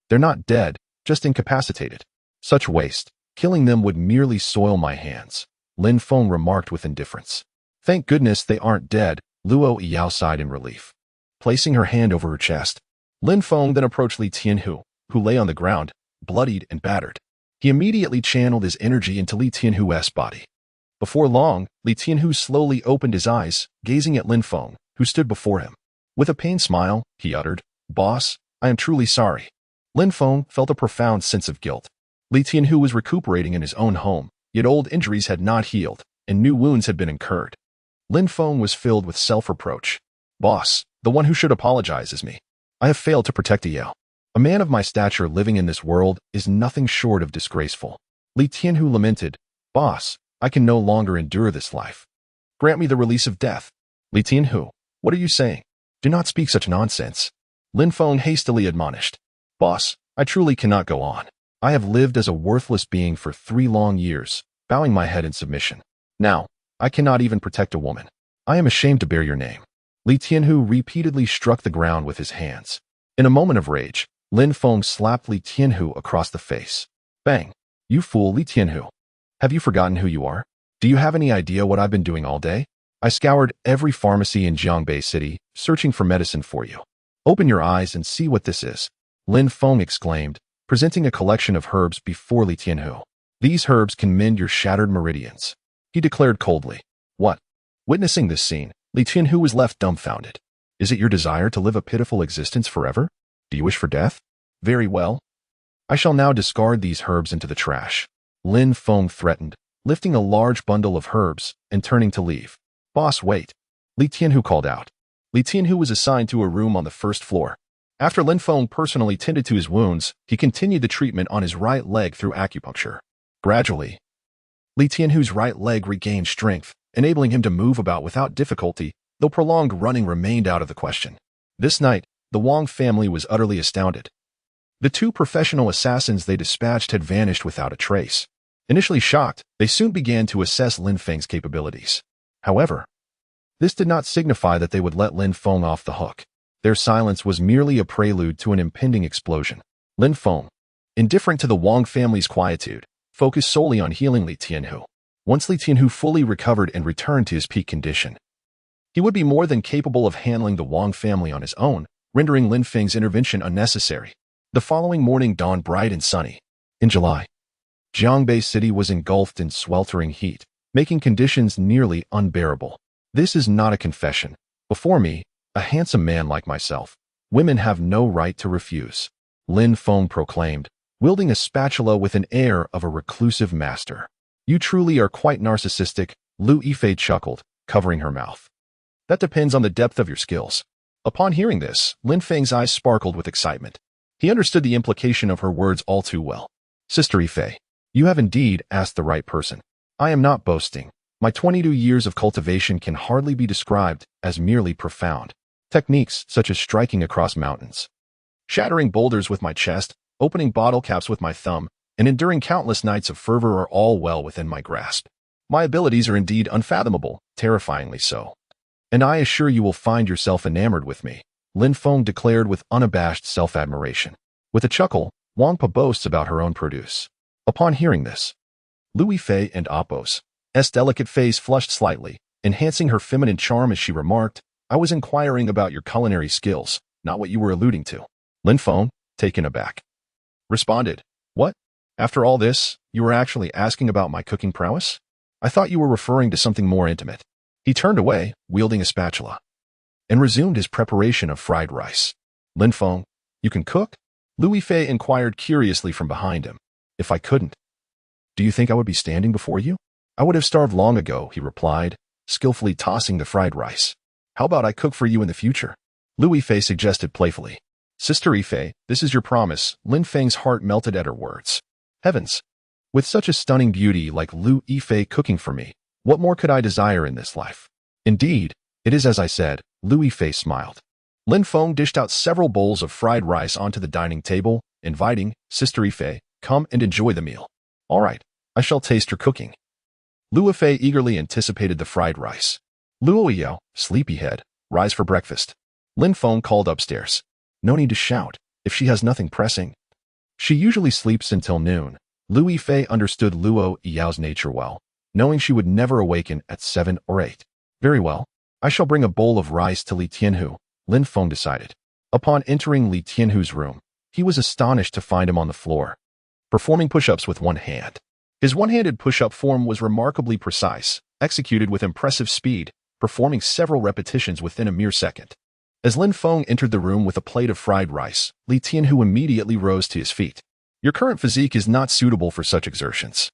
"They're not dead, just incapacitated. Such waste. Killing them would merely soil my hands," Lin Feng remarked with indifference. "Thank goodness they aren't dead," Luo Yao sighed in relief. Placing her hand over her chest, Lin Feng then approached Li Tianhu, who lay on the ground, bloodied and battered. He immediately channeled his energy into Li Tianhu's body. Before long, Li Tianhu slowly opened his eyes, gazing at Lin Feng, who stood before him. With a pained smile, he uttered, "Boss, I am truly sorry. Lin Feng felt a profound sense of guilt. Li Tianhu was recuperating in his own home, yet old injuries had not healed, and new wounds had been incurred. Lin Feng was filled with self-reproach. Boss, the one who should apologize is me. I have failed to protect Yao. A man of my stature living in this world is nothing short of disgraceful. Li Tianhu lamented, Boss, I can no longer endure this life. Grant me the release of death. Li Tianhu, what are you saying? Do not speak such nonsense. Lin Feng hastily admonished. Boss, I truly cannot go on. I have lived as a worthless being for 3 long years, bowing my head in submission. Now, I cannot even protect a woman. I am ashamed to bear your name. Li Tianhu repeatedly struck the ground with his hands. In a moment of rage, Lin Feng slapped Li Tianhu across the face. Bang! You fool, Li Tianhu. Have you forgotten who you are? Do you have any idea what I've been doing all day? I scoured every pharmacy in Jiangbei City, searching for medicine for you. Open your eyes and see what this is. Lin Feng exclaimed, presenting a collection of herbs before Li Tianhu. These herbs can mend your shattered meridians. He declared coldly. What? Witnessing this scene, Li Tianhu was left dumbfounded. Is it your desire to live a pitiful existence forever? Do you wish for death? Very well. I shall now discard these herbs into the trash. Lin Feng threatened, lifting a large bundle of herbs and turning to leave. Boss, wait. Li Tianhu called out. Li Tianhu was assigned to a room on the first floor. After Lin Feng personally tended to his wounds, he continued the treatment on his right leg through acupuncture. Gradually, Li Tianhu's right leg regained strength, enabling him to move about without difficulty, though prolonged running remained out of the question. This night, the Wang family was utterly astounded. The 2 professional assassins they dispatched had vanished without a trace. Initially shocked, they soon began to assess Lin Feng's capabilities. However, this did not signify that they would let Lin Feng off the hook. Their silence was merely a prelude to an impending explosion. Lin Feng, indifferent to the Wang family's quietude, focused solely on healing Li Tianhu. Once Li Tianhu fully recovered and returned to his peak condition, he would be more than capable of handling the Wang family on his own, rendering Lin Feng's intervention unnecessary. The following morning dawned bright and sunny. In July, Jiangbei City was engulfed in sweltering heat, making conditions nearly unbearable. This is not a confession. Before me, a handsome man like myself, women have no right to refuse. Lin Feng proclaimed, wielding a spatula with an air of a reclusive master. You truly are quite narcissistic, Lu Yifei chuckled, covering her mouth. That depends on the depth of your skills. Upon hearing this, Lin Feng's eyes sparkled with excitement. He understood the implication of her words all too well. Sister Yifei, you have indeed asked the right person. I am not boasting. My 22 years of cultivation can hardly be described as merely profound. Techniques such as striking across mountains, shattering boulders with my chest, opening bottle caps with my thumb, and enduring countless nights of fervor are all well within my grasp. My abilities are indeed unfathomable, terrifyingly so. And I assure you will find yourself enamored with me, Lin Feng declared with unabashed self-admiration. With a chuckle, Wang Pa boasts about her own produce. Upon hearing this, Lu Yifei and Appo's delicate face flushed slightly, enhancing her feminine charm as she remarked, I was inquiring about your culinary skills, not what you were alluding to. Lin Feng, taken aback, responded, What? After all this, you were actually asking about my cooking prowess? I thought you were referring to something more intimate. He turned away, wielding a spatula, and resumed his preparation of fried rice. Lin Feng, you can cook? Lu Yifei inquired curiously from behind him. If I couldn't, do you think I would be standing before you? I would have starved long ago, he replied, skillfully tossing the fried rice. How about I cook for you in the future? Lu Yifei suggested playfully. Sister Yifei, this is your promise. Lin Feng's heart melted at her words. Heavens! With such a stunning beauty like Lu Yifei cooking for me, what more could I desire in this life? Indeed, it is as I said, Lu Yifei smiled. Lin Feng dished out several bowls of fried rice onto the dining table, inviting, Sister Yifei, come and enjoy the meal. All right, I shall taste your cooking. Lu Yifei eagerly anticipated the fried rice. Luo Yao, sleepyhead, rise for breakfast. Lin Feng called upstairs. No need to shout, if she has nothing pressing. She usually sleeps until noon. Lu Yifei understood Luo Yao's nature well, knowing she would never awaken at 7 or 8. Very well, I shall bring a bowl of rice to Li Tianhu, Lin Feng decided. Upon entering Li Tianhu's room, he was astonished to find him on the floor, performing push-ups with one hand. His one-handed push-up form was remarkably precise, executed with impressive speed, performing several repetitions within a mere second. As Lin Feng entered the room with a plate of fried rice, Li Tianhu immediately rose to his feet. Your current physique is not suitable for such exertions.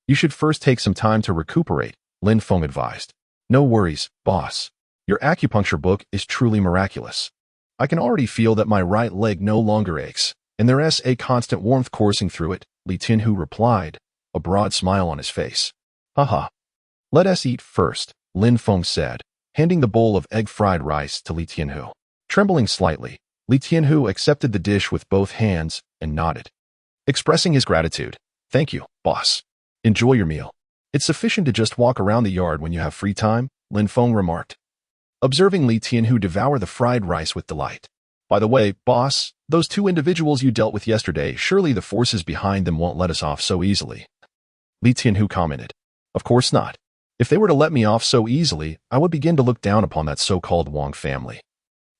You should first take some time to recuperate, Lin Feng advised. No worries, boss. Your acupuncture book is truly miraculous. I can already feel that my right leg no longer aches, and there is a constant warmth coursing through it, Li Tianhu replied, a broad smile on his face. Haha. Let us eat first, Lin Feng said, handing the bowl of egg fried rice to Li Tianhu. Trembling slightly, Li Tianhu accepted the dish with both hands and nodded, expressing his gratitude. Thank you, boss. Enjoy your meal. It's sufficient to just walk around the yard when you have free time, Lin Feng remarked, observing Li Tianhu devour the fried rice with delight. By the way, boss, those two individuals you dealt with yesterday, surely the forces behind them won't let us off so easily. Li Tianhu commented. Of course not. If they were to let me off so easily, I would begin to look down upon that so-called Wang family.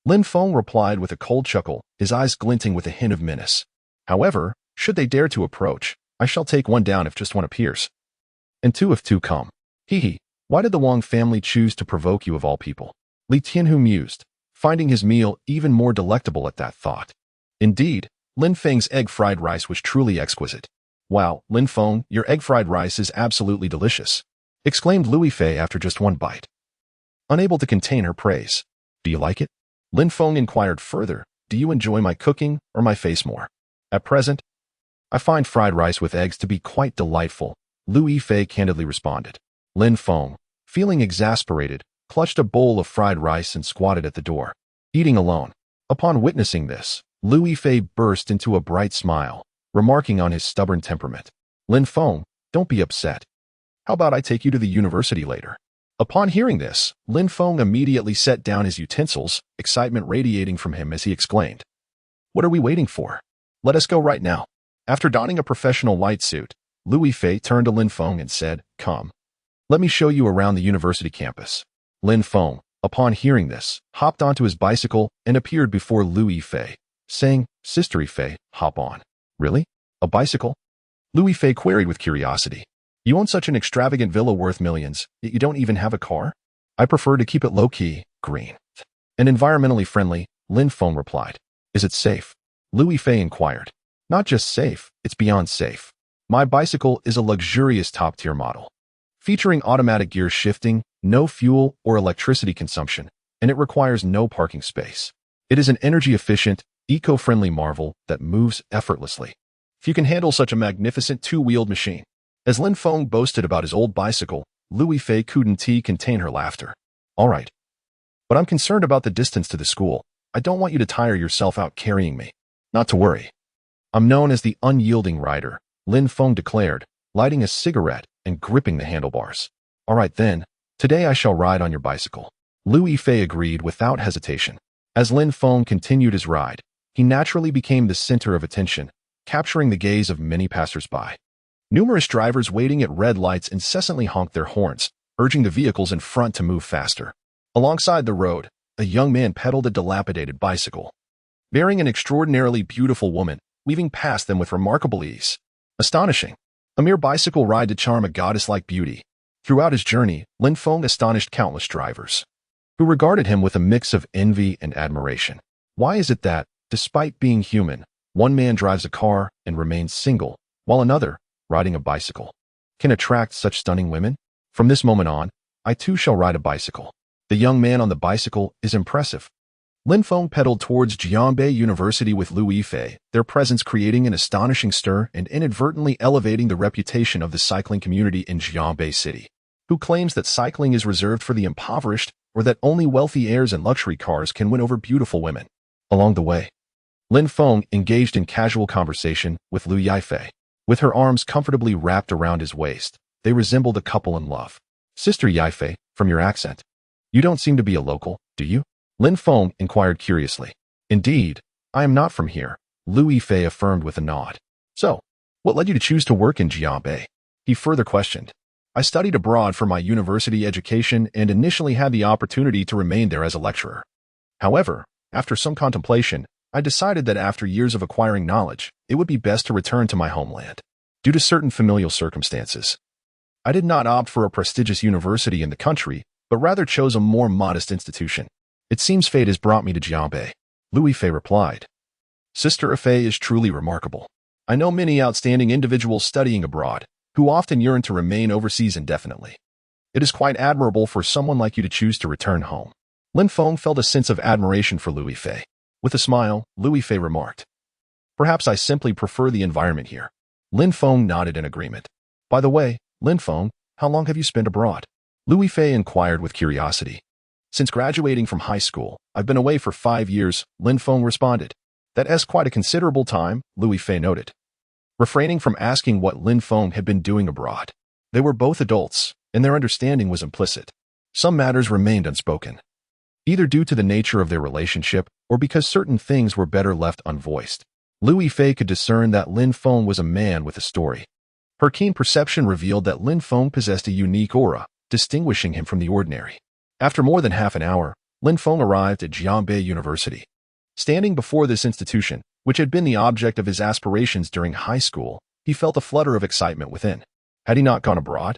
Lin Feng replied with a cold chuckle, his eyes glinting with a hint of menace. However, should they dare to approach, I shall take one down if just one appears. And two if two come. Hee. Why did the Wang family choose to provoke you of all people? Li Tianhu mused, finding his meal even more delectable at that thought. Indeed, Lin Feng's egg fried rice was truly exquisite. Wow, Lin Feng, your egg fried rice is absolutely delicious, exclaimed Lui Fei after just one bite. Unable to contain her praise. Do you like it? Lin Feng inquired further. Do you enjoy my cooking or my face more? At present, I find fried rice with eggs to be quite delightful, Lui Fei candidly responded. Lin Feng, feeling exasperated, clutched a bowl of fried rice and squatted at the door, eating alone. Upon witnessing this, Lui Fei burst into a bright smile, remarking on his stubborn temperament. Lin Feng, don't be upset. How about I take you to the university later? Upon hearing this, Lin Feng immediately set down his utensils, excitement radiating from him as he exclaimed. What are we waiting for? Let us go right now. After donning a professional light suit, Lui Fei turned to Lin Feng and said, Come. Let me show you around the university campus. Lin Feng, upon hearing this, hopped onto his bicycle and appeared before Lui Fei, saying, Sister Fei, hop on. Really? A bicycle? Lui Fei queried with curiosity. You own such an extravagant villa worth millions, yet you don't even have a car? I prefer to keep it low-key, green, and environmentally friendly, Lin Feng replied. Is it safe? Lui Fei inquired. Not just safe, it's beyond safe. My bicycle is a luxurious top-tier model, featuring automatic gear shifting, no fuel or electricity consumption, and it requires no parking space. It is an energy-efficient, eco-friendly marvel that moves effortlessly. If you can handle such a magnificent two-wheeled machine. As Lin Feng boasted about his old bicycle, Lui Fei couldn't contain her laughter. All right. But I'm concerned about the distance to the school. I don't want you to tire yourself out carrying me. Not to worry. I'm known as the unyielding rider, Lin Feng declared, lighting a cigarette and gripping the handlebars. All right then, today I shall ride on your bicycle. Lui Fei agreed without hesitation. As Lin Feng continued his ride, he naturally became the center of attention, capturing the gaze of many passers-by. Numerous drivers waiting at red lights incessantly honked their horns, urging the vehicles in front to move faster. Alongside the road, a young man pedaled a dilapidated bicycle, bearing an extraordinarily beautiful woman, weaving past them with remarkable ease. Astonishing. A mere bicycle ride to charm a goddess-like beauty. Throughout his journey, Lin Feng astonished countless drivers, who regarded him with a mix of envy and admiration. Why is it that, despite being human, one man drives a car and remains single, while another, riding a bicycle, can attract such stunning women? From this moment on, I too shall ride a bicycle. The young man on the bicycle is impressive. Lin Feng pedaled towards Jianbei University with Lui Fei, their presence creating an astonishing stir and inadvertently elevating the reputation of the cycling community in Jianbei City, who claims that cycling is reserved for the impoverished or that only wealthy heirs and luxury cars can win over beautiful women. Along the way, Lin Feng engaged in casual conversation with Lui Fei. With her arms comfortably wrapped around his waist, they resembled a couple in love. Sister Yifei, from your accent, you don't seem to be a local, do you? Lin Feng inquired curiously. Indeed, I am not from here, Lui Fei affirmed with a nod. So, what led you to choose to work in Jianbei? He further questioned. I studied abroad for my university education and initially had the opportunity to remain there as a lecturer. However, after some contemplation, I decided that after years of acquiring knowledge, it would be best to return to my homeland. Due to certain familial circumstances, I did not opt for a prestigious university in the country, but rather chose a more modest institution. It seems fate has brought me to Jianbei, Louis Fei replied. Sister Fei is truly remarkable. I know many outstanding individuals studying abroad, who often yearn to remain overseas indefinitely. It is quite admirable for someone like you to choose to return home. Lin Feng felt a sense of admiration for Louis Fei. With a smile, Louis Fei remarked, Perhaps I simply prefer the environment here. Lin Feng nodded in agreement. By the way, Lin Feng, how long have you spent abroad? Louis Fei inquired with curiosity. Since graduating from high school, I've been away for 5 years, Lin Feng responded. That is quite a considerable time, Louis Fei noted. Refraining from asking what Lin Feng had been doing abroad. They were both adults, and their understanding was implicit. Some matters remained unspoken, either due to the nature of their relationship or because certain things were better left unvoiced. Louis Fei could discern that Lin Feng was a man with a story. Her keen perception revealed that Lin Feng possessed a unique aura, distinguishing him from the ordinary. After more than half an hour, Lin Feng arrived at Jianbei University. Standing before this institution, which had been the object of his aspirations during high school, he felt a flutter of excitement within. Had he not gone abroad?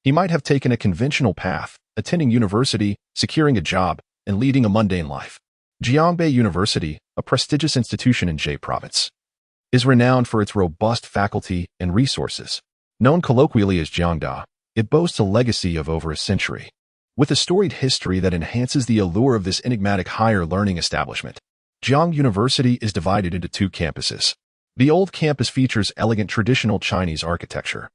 He might have taken a conventional path, attending university, securing a job, and leading a mundane life. Jianbei University, a prestigious institution in Jie Province, is renowned for its robust faculty and resources. Known colloquially as Jiangda, it boasts a legacy of over a century, with a storied history that enhances the allure of this enigmatic higher learning establishment. Jiang University is divided into 2 campuses. The old campus features elegant traditional Chinese architecture,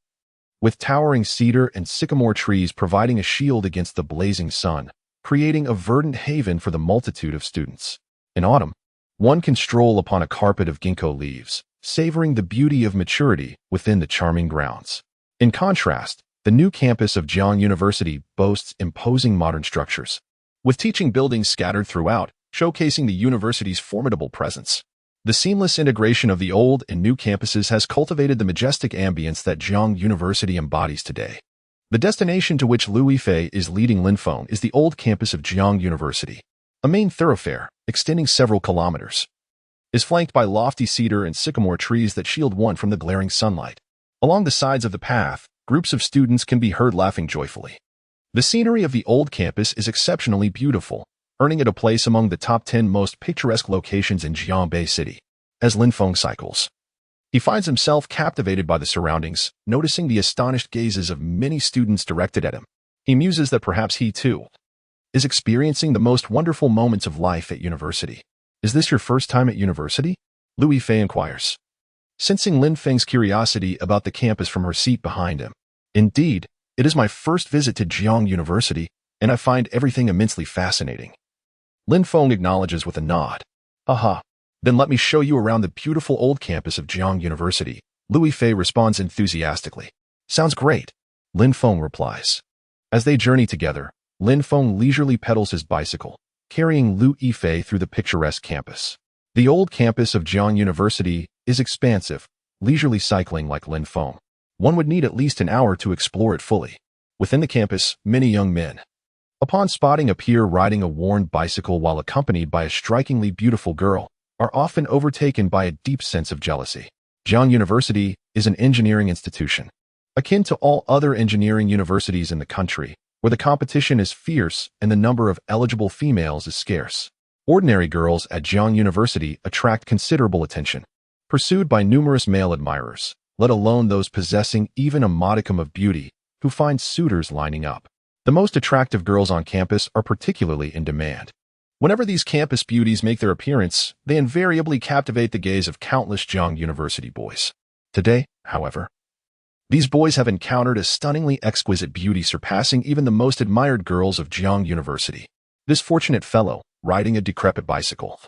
with towering cedar and sycamore trees providing a shield against the blazing sun, creating a verdant haven for the multitude of students. In autumn, one can stroll upon a carpet of ginkgo leaves, savoring the beauty of maturity within the charming grounds. In contrast, the new campus of Jiang University boasts imposing modern structures, with teaching buildings scattered throughout, showcasing the university's formidable presence. The seamless integration of the old and new campuses has cultivated the majestic ambience that Jiang University embodies today. The destination to which Louis Fei is leading Lin Feng is the old campus of Jiang University. A main thoroughfare, extending several kilometers, is flanked by lofty cedar and sycamore trees that shield one from the glaring sunlight. Along the sides of the path, groups of students can be heard laughing joyfully. The scenery of the old campus is exceptionally beautiful, earning it a place among the top 10 most picturesque locations in Jianbei City. As Lin Feng cycles, he finds himself captivated by the surroundings, noticing the astonished gazes of many students directed at him. He muses that perhaps he, too, is experiencing the most wonderful moments of life at university. Is this your first time at university? Louis Fei inquires, sensing Lin Feng's curiosity about the campus from her seat behind him. Indeed, it is my first visit to Jiang University, and I find everything immensely fascinating. Lin Feng acknowledges with a nod. Aha. Then let me show you around the beautiful old campus of Jiang University. Louis Fei responds enthusiastically. Sounds great, Lin Feng replies. As they journey together, Lin Feng leisurely pedals his bicycle, carrying Louis Fei through the picturesque campus. The old campus of Jiang University is expansive, leisurely cycling like Lin Feng. One would need at least an hour to explore it fully. Within the campus, many young men, upon spotting a peer riding a worn bicycle while accompanied by a strikingly beautiful girl, are often overtaken by a deep sense of jealousy. Jiang University is an engineering institution, akin to all other engineering universities in the country, where the competition is fierce and the number of eligible females is scarce. Ordinary girls at Jiang University attract considerable attention, pursued by numerous male admirers, let alone those possessing even a modicum of beauty, who find suitors lining up. The most attractive girls on campus are particularly in demand. Whenever these campus beauties make their appearance, they invariably captivate the gaze of countless Jiang University boys. Today, however, these boys have encountered a stunningly exquisite beauty surpassing even the most admired girls of Jiang University. This fortunate fellow, riding a decrepit bicycle,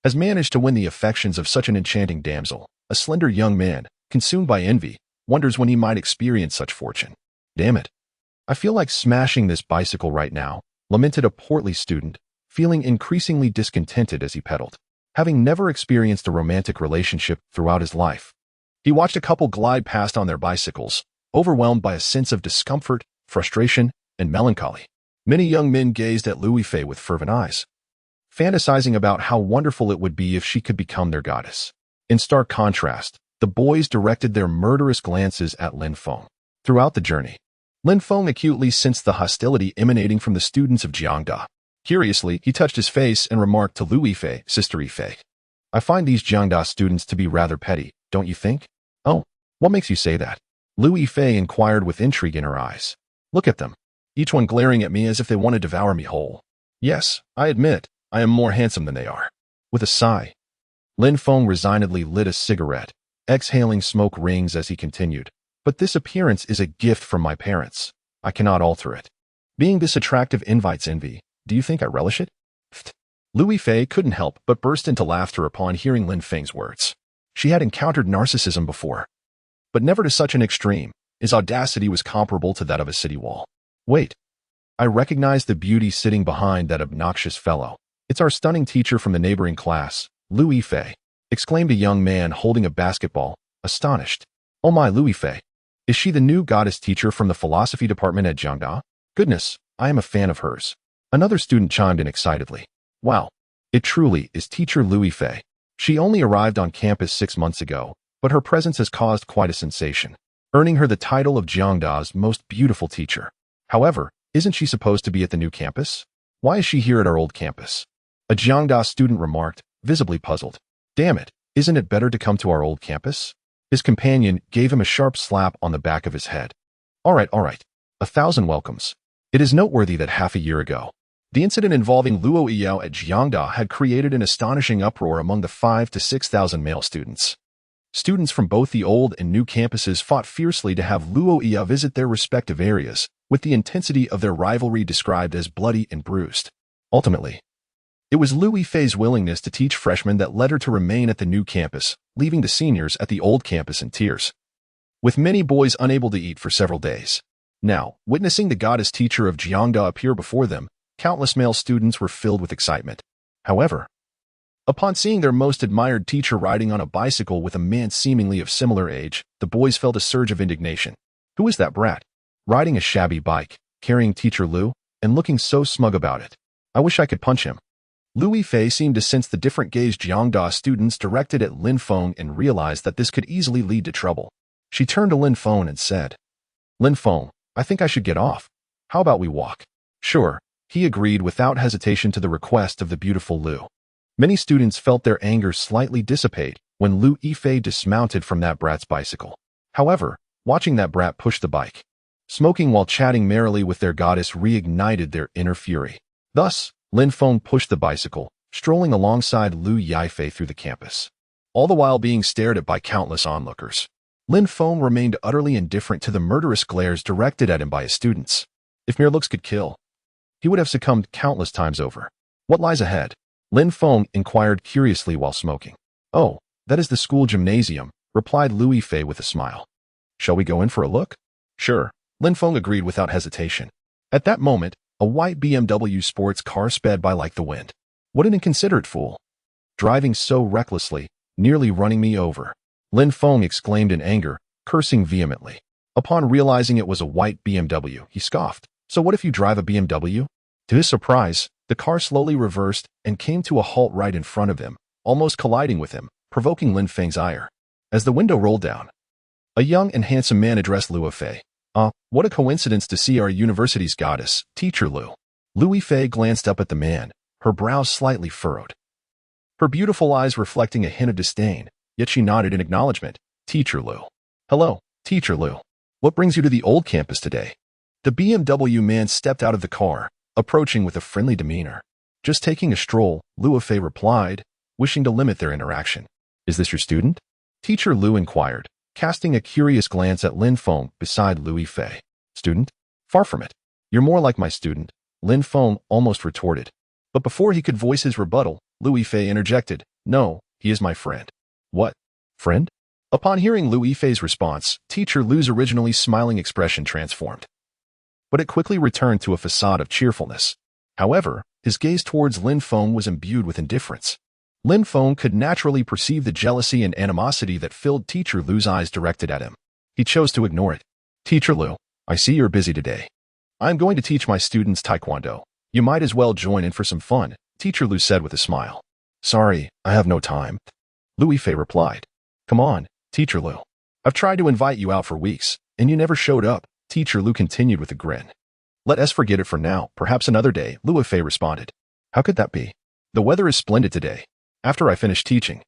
has managed to win the affections of such an enchanting damsel. A slender young man, consumed by envy, wonders when he might experience such fortune. Damn it. I feel like smashing this bicycle right now, lamented a portly student, feeling increasingly discontented as he pedaled. Having never experienced a romantic relationship throughout his life, he watched a couple glide past on their bicycles, overwhelmed by a sense of discomfort, frustration, and melancholy. Many young men gazed at Louis Fei with fervent eyes, fantasizing about how wonderful it would be if she could become their goddess. In stark contrast, the boys directed their murderous glances at Lin Feng. Throughout the journey, Lin Feng acutely sensed the hostility emanating from the students of Jiangda. Curiously, he touched his face and remarked to Lu Yifei, Sister Yifei. I find these Jiangda students to be rather petty, don't you think? Oh, what makes you say that? Lu Yifei inquired with intrigue in her eyes. Look at them, each one glaring at me as if they want to devour me whole. Yes, I admit, I am more handsome than they are. With a sigh, Lin Feng resignedly lit a cigarette, exhaling smoke rings as he continued. But this appearance is a gift from my parents. I cannot alter it. Being this attractive invites envy. Do you think I relish it? Pfft. Lu Yifei couldn't help but burst into laughter upon hearing Lin Feng's words. She had encountered narcissism before, but never to such an extreme. His audacity was comparable to that of a city wall. Wait. I recognize the beauty sitting behind that obnoxious fellow. It's our stunning teacher from the neighboring class, Lu Yifei, exclaimed a young man holding a basketball, astonished. Oh my, Lu Yifei. Is she the new goddess teacher from the philosophy department at Jiangda? Goodness, I am a fan of hers. Another student chimed in excitedly. Wow, it truly is teacher Lu Yifei. She only arrived on campus 6 months ago, but her presence has caused quite a sensation, earning her the title of Jiangda's most beautiful teacher. However, isn't she supposed to be at the new campus? Why is she here at our old campus? A Jiangda student remarked, visibly puzzled. Damn it, isn't it better to come to our old campus? His companion gave him a sharp slap on the back of his head. All right. 1,000 welcomes. It is noteworthy that half a year ago, the incident involving Luo Yao at Jiangda had created an astonishing uproar among the 5,000 to 6,000 male students. Students from both the old and new campuses fought fiercely to have Luo Yao visit their respective areas, with the intensity of their rivalry described as bloody and bruised. Ultimately, it was Lu Yifei's willingness to teach freshmen that led her to remain at the new campus, leaving the seniors at the old campus in tears, with many boys unable to eat for several days. Now, witnessing the goddess teacher of Jiangda appear before them, countless male students were filled with excitement. However, upon seeing their most admired teacher riding on a bicycle with a man seemingly of similar age, the boys felt a surge of indignation. Who is that brat? Riding a shabby bike, carrying teacher Lu, and looking so smug about it. I wish I could punch him. Lu Yifei seemed to sense the different gaze Jiangda students directed at Lin Feng and realized that this could easily lead to trouble. She turned to Lin Feng and said, Lin Feng, I think I should get off. How about we walk? Sure, he agreed without hesitation to the request of the beautiful Lu. Many students felt their anger slightly dissipate when Lu Yifei dismounted from that brat's bicycle. However, watching that brat push the bike, smoking while chatting merrily with their goddess reignited their inner fury. Thus, Lin Feng pushed the bicycle, strolling alongside Lu Yifei through the campus, all the while being stared at by countless onlookers. Lin Feng remained utterly indifferent to the murderous glares directed at him by his students. If mere looks could kill, he would have succumbed countless times over. What lies ahead? Lin Feng inquired curiously while smoking. Oh, that is the school gymnasium, replied Lu Yifei with a smile. Shall we go in for a look? Sure, Lin Feng agreed without hesitation. At that moment, a white BMW sports car sped by like the wind. What an inconsiderate fool. Driving so recklessly, nearly running me over. Lin Feng exclaimed in anger, cursing vehemently. Upon realizing it was a white BMW, he scoffed. So what if you drive a BMW? To his surprise, the car slowly reversed and came to a halt right in front of him, almost colliding with him, provoking Lin Feng's ire. As the window rolled down, a young and handsome man addressed Lu Yifei. What a coincidence to see our university's goddess, teacher Lu. Lu Yifei glanced up at the man, her brows slightly furrowed, her beautiful eyes reflecting a hint of disdain, yet she nodded in acknowledgement. Teacher Lu. Hello, teacher Lu. What brings you to the old campus today? The BMW man stepped out of the car, approaching with a friendly demeanor. Just taking a stroll, Lu Yifei replied, wishing to limit their interaction. Is this your student? Teacher Lu inquired, casting a curious glance at Lin Feng beside Lu Yifei. Student? Far from it. You're more like my student, Lin Feng almost retorted. But before he could voice his rebuttal, Lu Yifei interjected. No, he is my friend. What? Friend? Upon hearing Lu Yifei's response, teacher Lu's originally smiling expression transformed. But it quickly returned to a facade of cheerfulness. However, his gaze towards Lin Feng was imbued with indifference. Lin Feng could naturally perceive the jealousy and animosity that filled teacher Lu's eyes directed at him. He chose to ignore it. Teacher Lu, I see you're busy today. I'm going to teach my students Taekwondo. You might as well join in for some fun, teacher Lu said with a smile. Sorry, I have no time. Lu Yifei replied. Come on, teacher Lu. I've tried to invite you out for weeks, and you never showed up, teacher Lu continued with a grin. Let us forget it for now, perhaps another day, Lu Yifei responded. How could that be? The weather is splendid today. After I finish teaching,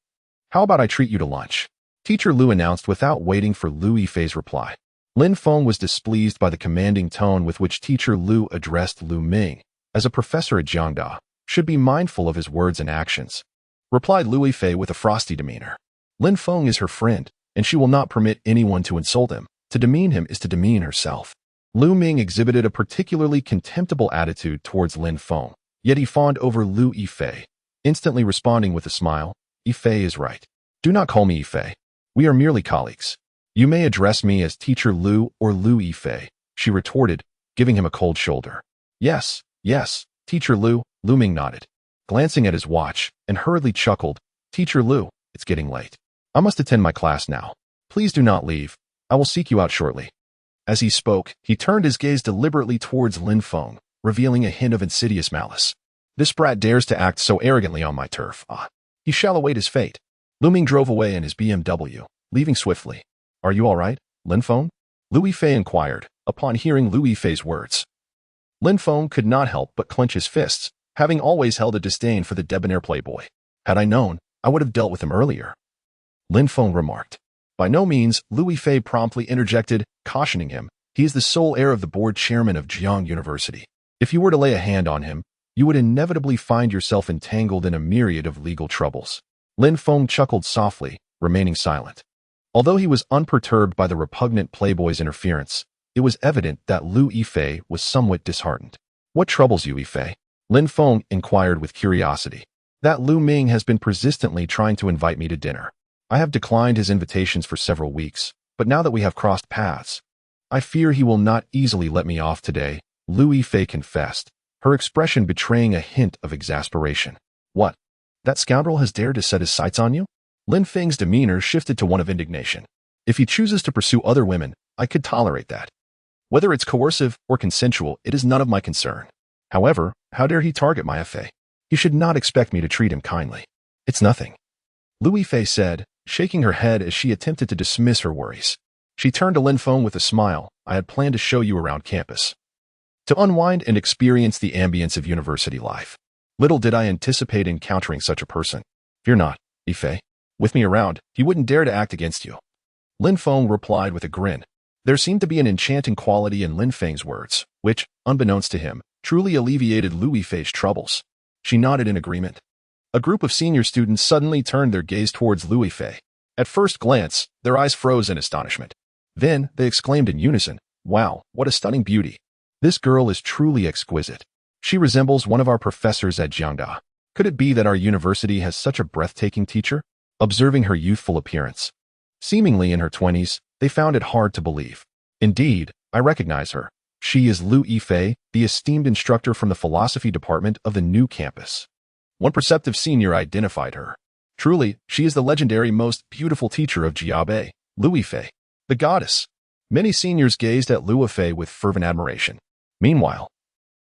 how about I treat you to lunch? Teacher Lu announced without waiting for Lu Yifei's reply. Lin Feng was displeased by the commanding tone with which Teacher Lu addressed Lu Ming. As a professor at Jiangda, should be mindful of his words and actions, replied Lu Yifei with a frosty demeanor. Lin Feng is her friend, and she will not permit anyone to insult him. To demean him is to demean herself. Lu Ming exhibited a particularly contemptible attitude towards Lin Feng, yet he fawned over Lu Yifei, instantly responding with a smile. Yifei is right. Do not call me Yifei. We are merely colleagues. You may address me as Teacher Lu or Lu Yifei, she retorted, giving him a cold shoulder. Yes, Teacher Lu, Lu Ming nodded, glancing at his watch, and hurriedly chuckled. Teacher Lu, it's getting late. I must attend my class now. Please do not leave. I will seek you out shortly. As he spoke, he turned his gaze deliberately towards Lin Feng, revealing a hint of insidious malice. This brat dares to act so arrogantly on my turf. He shall await his fate. Lu Ming drove away in his BMW, leaving swiftly. Are you all right, Lin Feng? Lu Yifei inquired, upon hearing Lu Yifei's words. Lin Feng could not help but clench his fists, having always held a disdain for the debonair playboy. Had I known, I would have dealt with him earlier. Lin Feng remarked. By no means, Lu Yifei promptly interjected, cautioning him. He is the sole heir of the board chairman of Jiang University. If you were to lay a hand on him, you would inevitably find yourself entangled in a myriad of legal troubles. Lin Feng chuckled softly, remaining silent. Although he was unperturbed by the repugnant playboy's interference, it was evident that Lu Yifei was somewhat disheartened. What troubles you, Yifei? Lin Feng inquired with curiosity. That Lu Ming has been persistently trying to invite me to dinner. I have declined his invitations for several weeks, but now that we have crossed paths, I fear he will not easily let me off today, Lu Yifei confessed, her expression betraying a hint of exasperation. What? That scoundrel has dared to set his sights on you? Lin Feng's demeanor shifted to one of indignation. If he chooses to pursue other women, I could tolerate that. Whether it's coercive or consensual, it is none of my concern. However, how dare he target my Yifei? He should not expect me to treat him kindly. It's nothing. Lu Yifei said, shaking her head as she attempted to dismiss her worries. She turned to Lin Feng with a smile. I had planned to show you around campus, to unwind and experience the ambience of university life. Little did I anticipate encountering such a person. Fear not, Yifei. With me around, he wouldn't dare to act against you. Lin Feng replied with a grin. There seemed to be an enchanting quality in Lin Feng's words, which, unbeknownst to him, truly alleviated Lu Yifei's troubles. She nodded in agreement. A group of senior students suddenly turned their gaze towards Lu Yifei. At first glance, their eyes froze in astonishment. Then, they exclaimed in unison, Wow, what a stunning beauty. This girl is truly exquisite. She resembles one of our professors at Jiangda. Could it be that our university has such a breathtaking teacher? Observing her youthful appearance, seemingly in her 20s, they found it hard to believe. Indeed, I recognize her. She is Lu Yifei, the esteemed instructor from the philosophy department of the new campus. One perceptive senior identified her. Truly, she is the legendary most beautiful teacher of Jiabe, Lu Yifei, the goddess. Many seniors gazed at Lu Yifei with fervent admiration. Meanwhile,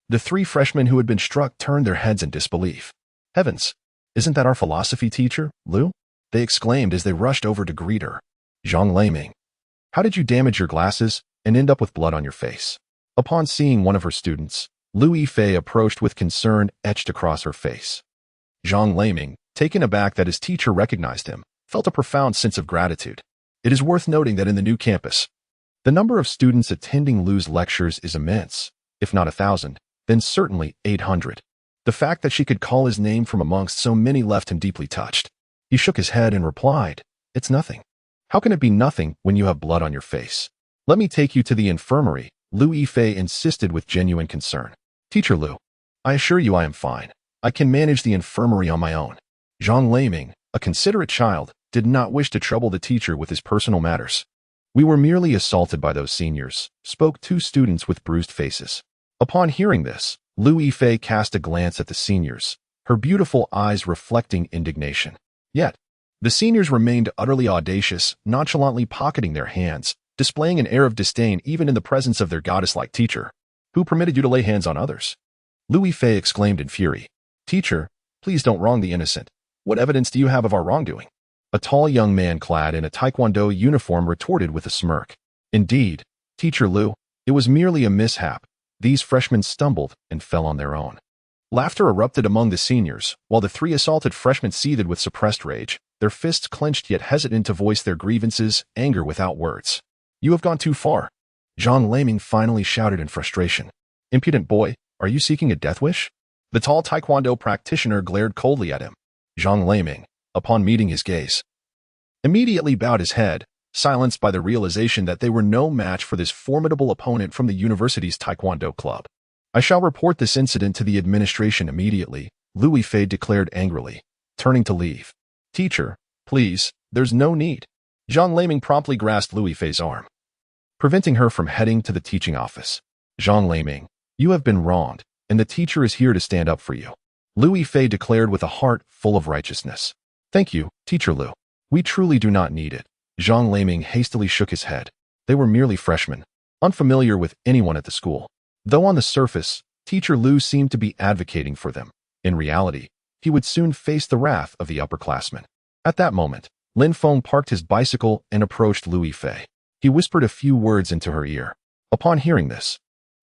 the three freshmen who had been struck turned their heads in disbelief. Heavens, isn't that our philosophy teacher, Lu? They exclaimed as they rushed over to greet her. Zhang Laming, how did you damage your glasses and end up with blood on your face? Upon seeing one of her students, Lu Yifei approached with concern etched across her face. Zhang Laming, taken aback that his teacher recognized him, felt a profound sense of gratitude. It is worth noting that in the new campus, the number of students attending Lu's lectures is immense. If not 1,000, then certainly 800. The fact that she could call his name from amongst so many left him deeply touched. He shook his head and replied, It's nothing. How can it be nothing when you have blood on your face? Let me take you to the infirmary, Lu Yifei insisted with genuine concern. Teacher Lu, I assure you I am fine. I can manage the infirmary on my own. Zhang Laming, a considerate child, did not wish to trouble the teacher with his personal matters. We were merely assaulted by those seniors, spoke two students with bruised faces. Upon hearing this, Lu Yifei cast a glance at the seniors, her beautiful eyes reflecting indignation. Yet, the seniors remained utterly audacious, nonchalantly pocketing their hands, displaying an air of disdain even in the presence of their goddess-like teacher. Who permitted you to lay hands on others? Lu Yifei exclaimed in fury. Teacher, please don't wrong the innocent. What evidence do you have of our wrongdoing? A tall young man clad in a taekwondo uniform retorted with a smirk. Indeed, Teacher Lu, it was merely a mishap. These freshmen stumbled and fell on their own. Laughter erupted among the seniors, while the three assaulted freshmen seethed with suppressed rage, their fists clenched yet hesitant to voice their grievances, anger without words. "You have gone too far," Zhang Laming finally shouted in frustration. "Impudent boy, are you seeking a death wish?" The tall taekwondo practitioner glared coldly at him. Zhang Laming, upon meeting his gaze, immediately bowed his head, silenced by the realization that they were no match for this formidable opponent from the university's taekwondo club. "I shall report this incident to the administration immediately," Louis Fei declared angrily, turning to leave. "Teacher, please, there's no need." Zhang Laming promptly grasped Louis Fei's arm, preventing her from heading to the teaching office. "Zhang Laming, you have been wronged, and the teacher is here to stand up for you," Louis Fei declared with a heart full of righteousness. "Thank you, Teacher Liu. We truly do not need it." Zhang Laming hastily shook his head. They were merely freshmen, unfamiliar with anyone at the school. Though on the surface, Teacher Liu seemed to be advocating for them, in reality, he would soon face the wrath of the upperclassmen. At that moment, Lin Feng parked his bicycle and approached Louis Fei. He whispered a few words into her ear. Upon hearing this,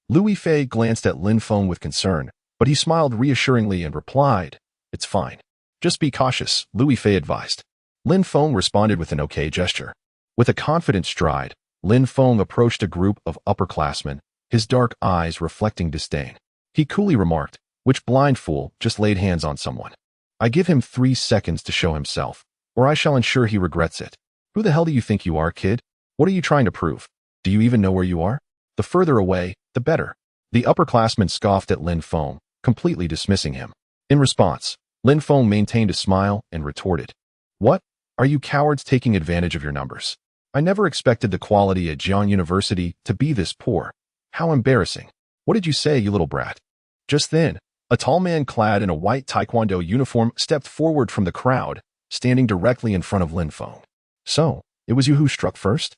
Louis Fei glanced at Lin Feng with concern, but he smiled reassuringly and replied, "It's fine. Just be cautious," Louis Fei advised. Lin Feng responded with an okay gesture. With a confident stride, Lin Feng approached a group of upperclassmen, his dark eyes reflecting disdain. He coolly remarked, "Which blind fool just laid hands on someone? I give him 3 seconds to show himself, or I shall ensure he regrets it. Who the hell do you think you are, kid? What are you trying to prove? Do you even know where you are? The further away, the better." The upperclassmen scoffed at Lin Feng, completely dismissing him. In response, Lin Feng maintained a smile and retorted, "What? Are you cowards taking advantage of your numbers? I never expected the quality at Jian University to be this poor. How embarrassing. What did you say, you little brat?" Just then, a tall man clad in a white taekwondo uniform stepped forward from the crowd, standing directly in front of Lin Feng. "So, it was you who struck first?"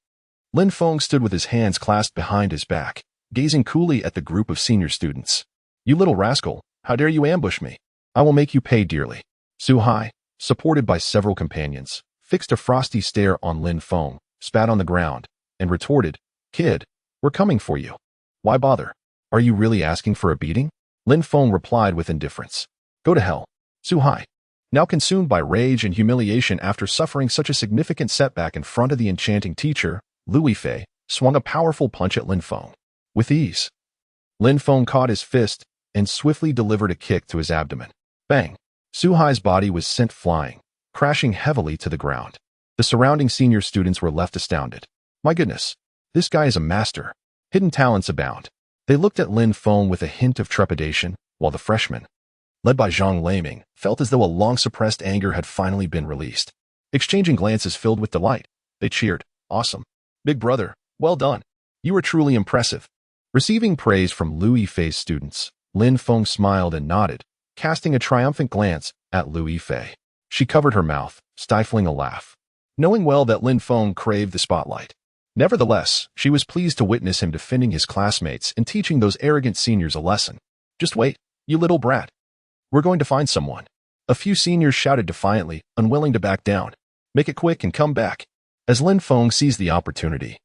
Lin Feng stood with his hands clasped behind his back, gazing coolly at the group of senior students. "You little rascal, how dare you ambush me? I will make you pay dearly." Su Hai, supported by several companions, fixed a frosty stare on Lin Feng, spat on the ground, and retorted, "Kid, we're coming for you. Why bother? Are you really asking for a beating?" Lin Feng replied with indifference. "Go to hell." Su Hai, now consumed by rage and humiliation after suffering such a significant setback in front of the enchanting teacher, Louis Fei, swung a powerful punch at Lin Feng. With ease, Lin Feng caught his fist and swiftly delivered a kick to his abdomen. Bang! Su Hai's body was sent flying, crashing heavily to the ground. The surrounding senior students were left astounded. "My goodness, this guy is a master. Hidden talents abound." They looked at Lin Feng with a hint of trepidation, while the freshmen, led by Zhang Laming, felt as though a long-suppressed anger had finally been released. Exchanging glances filled with delight, they cheered, "Awesome. Big brother, well done. You were truly impressive." Receiving praise from Louis Fei's students, Lin Feng smiled and nodded, casting a triumphant glance at Louis Fei. She covered her mouth, stifling a laugh, knowing well that Lin Feng craved the spotlight. Nevertheless, she was pleased to witness him defending his classmates and teaching those arrogant seniors a lesson. "Just wait, you little brat. We're going to find someone." A few seniors shouted defiantly, unwilling to back down. "Make it quick and come back." As Lin Feng seized the opportunity,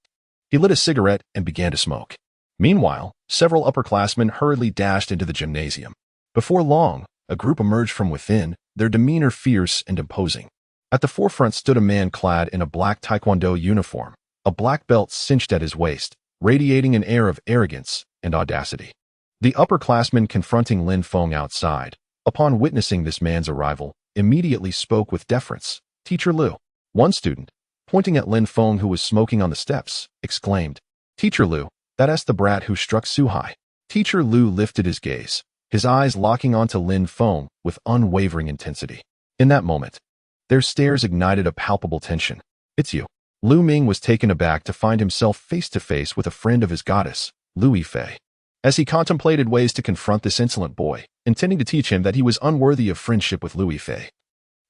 he lit a cigarette and began to smoke. Meanwhile, several upperclassmen hurriedly dashed into the gymnasium. Before long, a group emerged from within, their demeanor fierce and imposing. At the forefront stood a man clad in a black taekwondo uniform, a black belt cinched at his waist, radiating an air of arrogance and audacity. The upperclassman confronting Lin Feng outside, upon witnessing this man's arrival, immediately spoke with deference. "Teacher Liu." One student, pointing at Lin Feng who was smoking on the steps, exclaimed, "Teacher Liu, that's the brat who struck Su Hai." Teacher Liu lifted his gaze, his eyes locking onto Lin Feng with unwavering intensity. In that moment, their stares ignited a palpable tension. "It's you." Lu Ming was taken aback to find himself face to face with a friend of his goddess, Louis Fei. As he contemplated ways to confront this insolent boy, intending to teach him that he was unworthy of friendship with Louis Fei,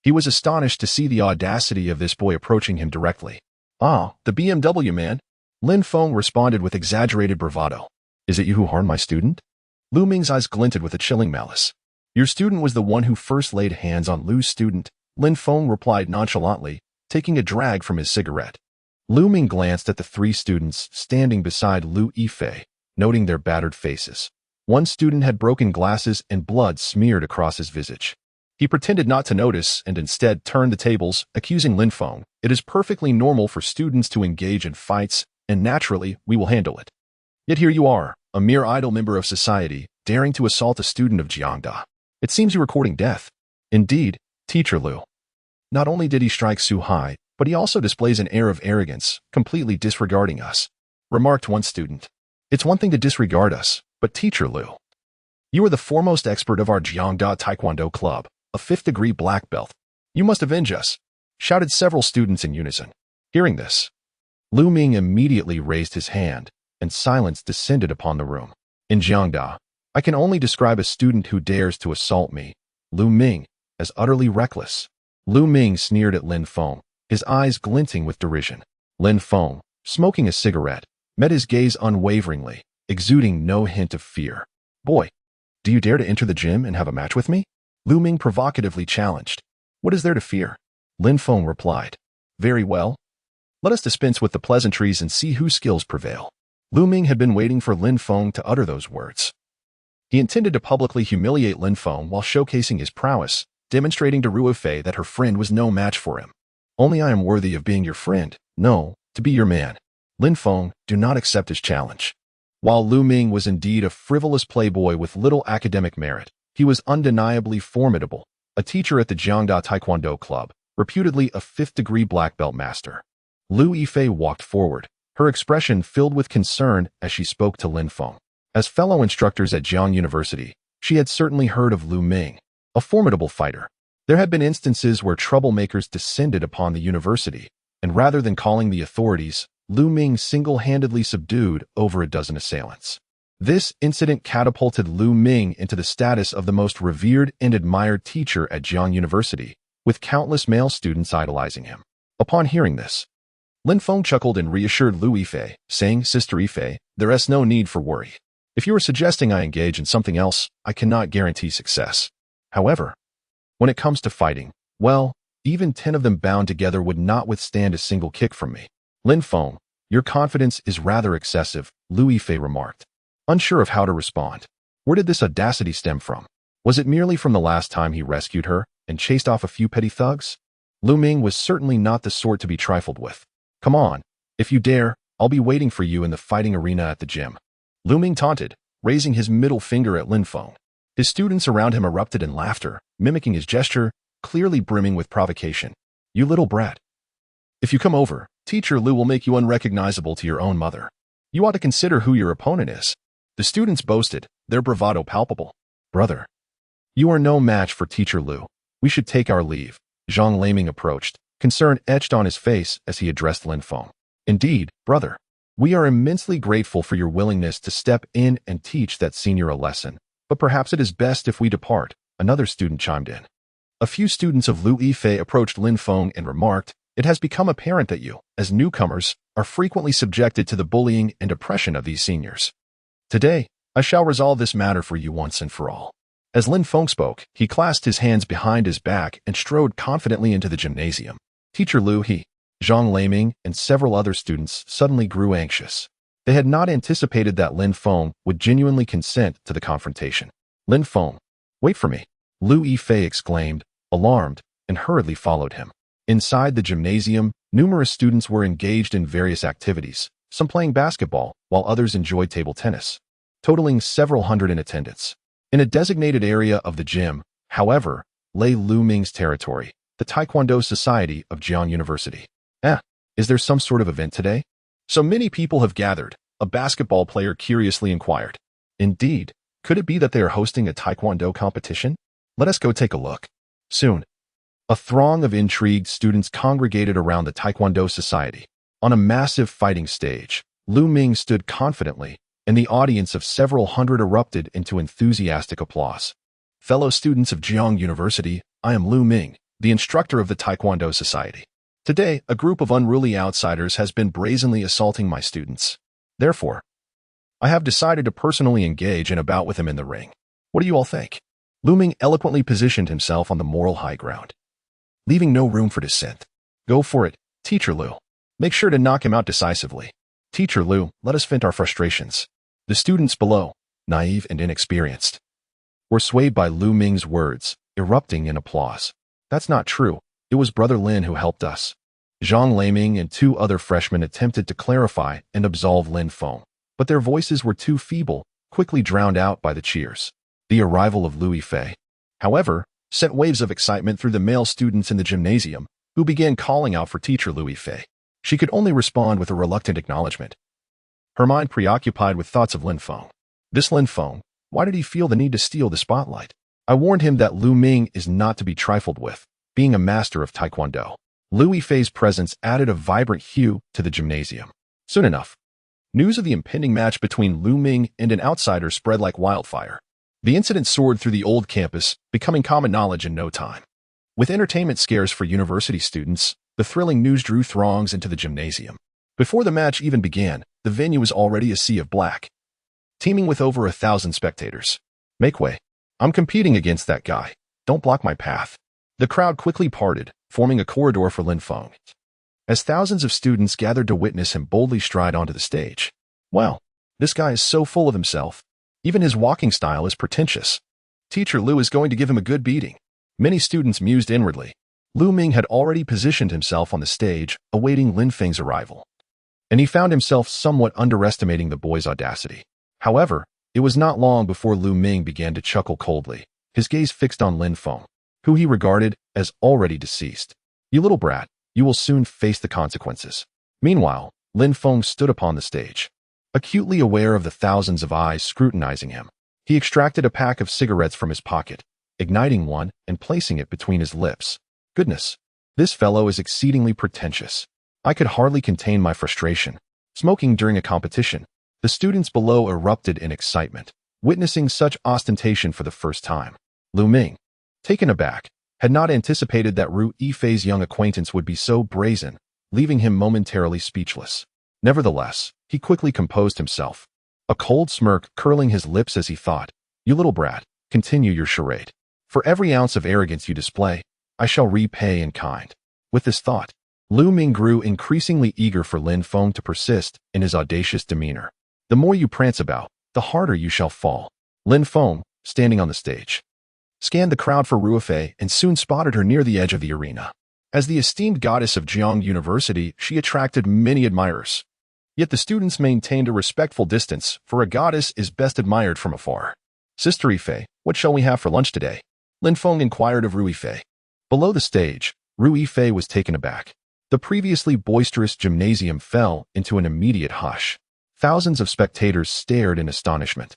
he was astonished to see the audacity of this boy approaching him directly. "Ah, the BMW man." Lin Feng responded with exaggerated bravado. "Is it you who harmed my student?" Lu Ming's eyes glinted with a chilling malice. "Your student was the one who first laid hands on Lu's student," Lin Feng replied nonchalantly, taking a drag from his cigarette. Lu Ming glanced at the 3 students standing beside Lu Yifei, noting their battered faces. One student had broken glasses and blood smeared across his visage. He pretended not to notice and instead turned the tables, accusing Lin Feng. It is perfectly normal for students to engage in fights, and naturally, we will handle it. Yet here you are, a mere idle member of society, daring to assault a student of Jiangda. It seems you are courting death. Indeed, Teacher Liu. Not only did he strike Su Hai, but he also displays an air of arrogance, completely disregarding us, remarked one student. It's one thing to disregard us, but Teacher Liu, you are the foremost expert of our Jiangda Taekwondo Club, a 5th-degree black belt. You must avenge us, shouted several students in unison. Hearing this, Lu Ming immediately raised his hand, and silence descended upon the room. In Jiangda, I can only describe a student who dares to assault me, Lu Ming, as utterly reckless. Lu Ming sneered at Lin Feng, his eyes glinting with derision. Lin Feng, smoking a cigarette, met his gaze unwaveringly, exuding no hint of fear. Boy, do you dare to enter the gym and have a match with me? Lu Ming provocatively challenged. What is there to fear? Lin Feng replied. Very well. Let us dispense with the pleasantries and see whose skills prevail. Lu Ming had been waiting for Lin Feng to utter those words. He intended to publicly humiliate Lin Feng while showcasing his prowess, demonstrating to Ruo Fei that her friend was no match for him. Only I am worthy of being your friend, no, to be your man. Lin Feng, do not accept his challenge. While Lu Ming was indeed a frivolous playboy with little academic merit, he was undeniably formidable, a teacher at the Jiangda Taekwondo Club, reputedly a 5th-degree black belt master. Lu Yifei walked forward, her expression filled with concern as she spoke to Lin Feng. As fellow instructors at Jiang University, she had certainly heard of Lu Ming, a formidable fighter. There had been instances where troublemakers descended upon the university, and rather than calling the authorities, Lu Ming single-handedly subdued over a dozen assailants. This incident catapulted Lu Ming into the status of the most revered and admired teacher at Jiang University, with countless male students idolizing him. Upon hearing this, Lin Feng chuckled and reassured Lu Yifei, saying, Sister Yifei, there is no need for worry. If you are suggesting I engage in something else, I cannot guarantee success. However, when it comes to fighting, well, even 10 of them bound together would not withstand a single kick from me. Lin Feng, your confidence is rather excessive, Lu Yifei remarked, unsure of how to respond. Where did this audacity stem from? Was it merely from the last time he rescued her and chased off a few petty thugs? Lu Ming was certainly not the sort to be trifled with. Come on, if you dare, I'll be waiting for you in the fighting arena at the gym. Lu Ming taunted, raising his middle finger at Lin Feng. His students around him erupted in laughter, mimicking his gesture, clearly brimming with provocation. You little brat. If you come over, Teacher Liu will make you unrecognizable to your own mother. You ought to consider who your opponent is. The students boasted, their bravado palpable. Brother, you are no match for Teacher Liu. We should take our leave. Zhang Laming approached, concern etched on his face as he addressed Lin Feng. Indeed, brother, we are immensely grateful for your willingness to step in and teach that senior a lesson, but perhaps it is best if we depart, another student chimed in. A few students of Lu Yifei approached Lin Feng and remarked, it has become apparent that you, as newcomers, are frequently subjected to the bullying and oppression of these seniors. Today, I shall resolve this matter for you once and for all. As Lin Feng spoke, he clasped his hands behind his back and strode confidently into the gymnasium. Teacher Liu, Zhang Laming, and several other students suddenly grew anxious. They had not anticipated that Lin Feng would genuinely consent to the confrontation. Lin Feng, wait for me, Lu Yifei exclaimed, alarmed, and hurriedly followed him. Inside the gymnasium, numerous students were engaged in various activities, some playing basketball, while others enjoyed table tennis, totaling several hundred in attendance. In a designated area of the gym, however, lay Lu Ming's territory, the Taekwondo Society of Jiang University. Is there some sort of event today? So many people have gathered, a basketball player curiously inquired. Indeed, could it be that they are hosting a Taekwondo competition? Let us go take a look. Soon, a throng of intrigued students congregated around the Taekwondo Society. On a massive fighting stage, Lu Ming stood confidently, and the audience of several hundred erupted into enthusiastic applause. Fellow students of Jiang University, I am Lu Ming, the instructor of the Taekwondo Society. Today, a group of unruly outsiders has been brazenly assaulting my students. Therefore, I have decided to personally engage in a bout with him in the ring. What do you all think? Lu Ming eloquently positioned himself on the moral high ground, leaving no room for dissent. Go for it, Teacher Liu. Make sure to knock him out decisively. Teacher Liu, let us vent our frustrations. The students below, naive and inexperienced, were swayed by Lu Ming's words, erupting in applause. That's not true. It was Brother Lin who helped us. Zhang Laming and two other freshmen attempted to clarify and absolve Lin Feng, but their voices were too feeble, quickly drowned out by the cheers. The arrival of Lu Yifei, however, sent waves of excitement through the male students in the gymnasium, who began calling out for teacher Lu Yifei. She could only respond with a reluctant acknowledgement, her mind preoccupied with thoughts of Lin Feng. This Lin Feng, why did he feel the need to steal the spotlight? I warned him that Lu Ming is not to be trifled with, being a master of Taekwondo. Lu Yifei's presence added a vibrant hue to the gymnasium. Soon enough, news of the impending match between Lu Ming and an outsider spread like wildfire. The incident soared through the old campus, becoming common knowledge in no time. With entertainment scarce for university students, the thrilling news drew throngs into the gymnasium. Before the match even began, the venue was already a sea of black, teeming with over 1,000 spectators. Make way. I'm competing against that guy. Don't block my path. The crowd quickly parted, forming a corridor for Lin Feng, as thousands of students gathered to witness him boldly stride onto the stage. Wow, this guy is so full of himself. Even his walking style is pretentious. Teacher Lu is going to give him a good beating. Many students mused inwardly. Lu Ming had already positioned himself on the stage, awaiting Lin Feng's arrival, and he found himself somewhat underestimating the boy's audacity. However, it was not long before Lu Ming began to chuckle coldly, his gaze fixed on Lin Feng, who he regarded as already deceased. You little brat, you will soon face the consequences. Meanwhile, Lin Feng stood upon the stage, acutely aware of the thousands of eyes scrutinizing him. He extracted a pack of cigarettes from his pocket, igniting one and placing it between his lips. Goodness, this fellow is exceedingly pretentious. I could hardly contain my frustration. Smoking during a competition, the students below erupted in excitement, witnessing such ostentation for the first time. Lu Ming, taken aback, had not anticipated that Ru Yifei's young acquaintance would be so brazen, leaving him momentarily speechless. Nevertheless, he quickly composed himself, a cold smirk curling his lips as he thought, "You little brat, continue your charade. For every ounce of arrogance you display, I shall repay in kind." With this thought, Lu Ming grew increasingly eager for Lin Feng to persist in his audacious demeanor. The more you prance about, the harder you shall fall. Lin Feng, standing on the stage, scanned the crowd for Ru Yifei and soon spotted her near the edge of the arena. As the esteemed goddess of Jiang University, she attracted many admirers. Yet the students maintained a respectful distance, for a goddess is best admired from afar. "Sister Yifei, what shall we have for lunch today?" Lin Feng inquired of Ru Yifei. Below the stage, Ru Yifei was taken aback. The previously boisterous gymnasium fell into an immediate hush. Thousands of spectators stared in astonishment,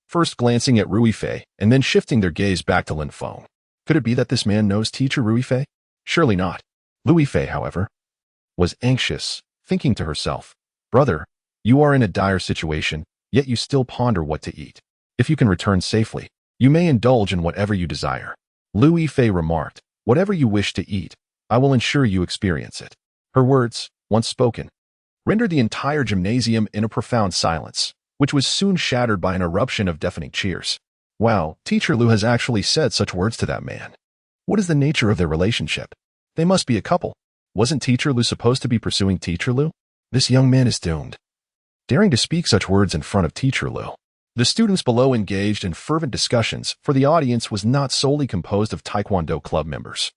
first glancing at Ru Yifei and then shifting their gaze back to Lin Feng. Could it be that this man knows teacher Ru Yifei? Surely not. Lu Yifei, however, was anxious, thinking to herself, "Brother, you are in a dire situation, yet you still ponder what to eat. If you can return safely, you may indulge in whatever you desire." Lu Yifei remarked, "Whatever you wish to eat, I will ensure you experience it." Her words, once spoken, rendered the entire gymnasium in a profound silence, which was soon shattered by an eruption of deafening cheers. Wow, Teacher Lu has actually said such words to that man. What is the nature of their relationship? They must be a couple. Wasn't Teacher Lu supposed to be pursuing Teacher Lu? This young man is doomed. Daring to speak such words in front of Teacher Lu. The students below engaged in fervent discussions, for the audience was not solely composed of Taekwondo club members.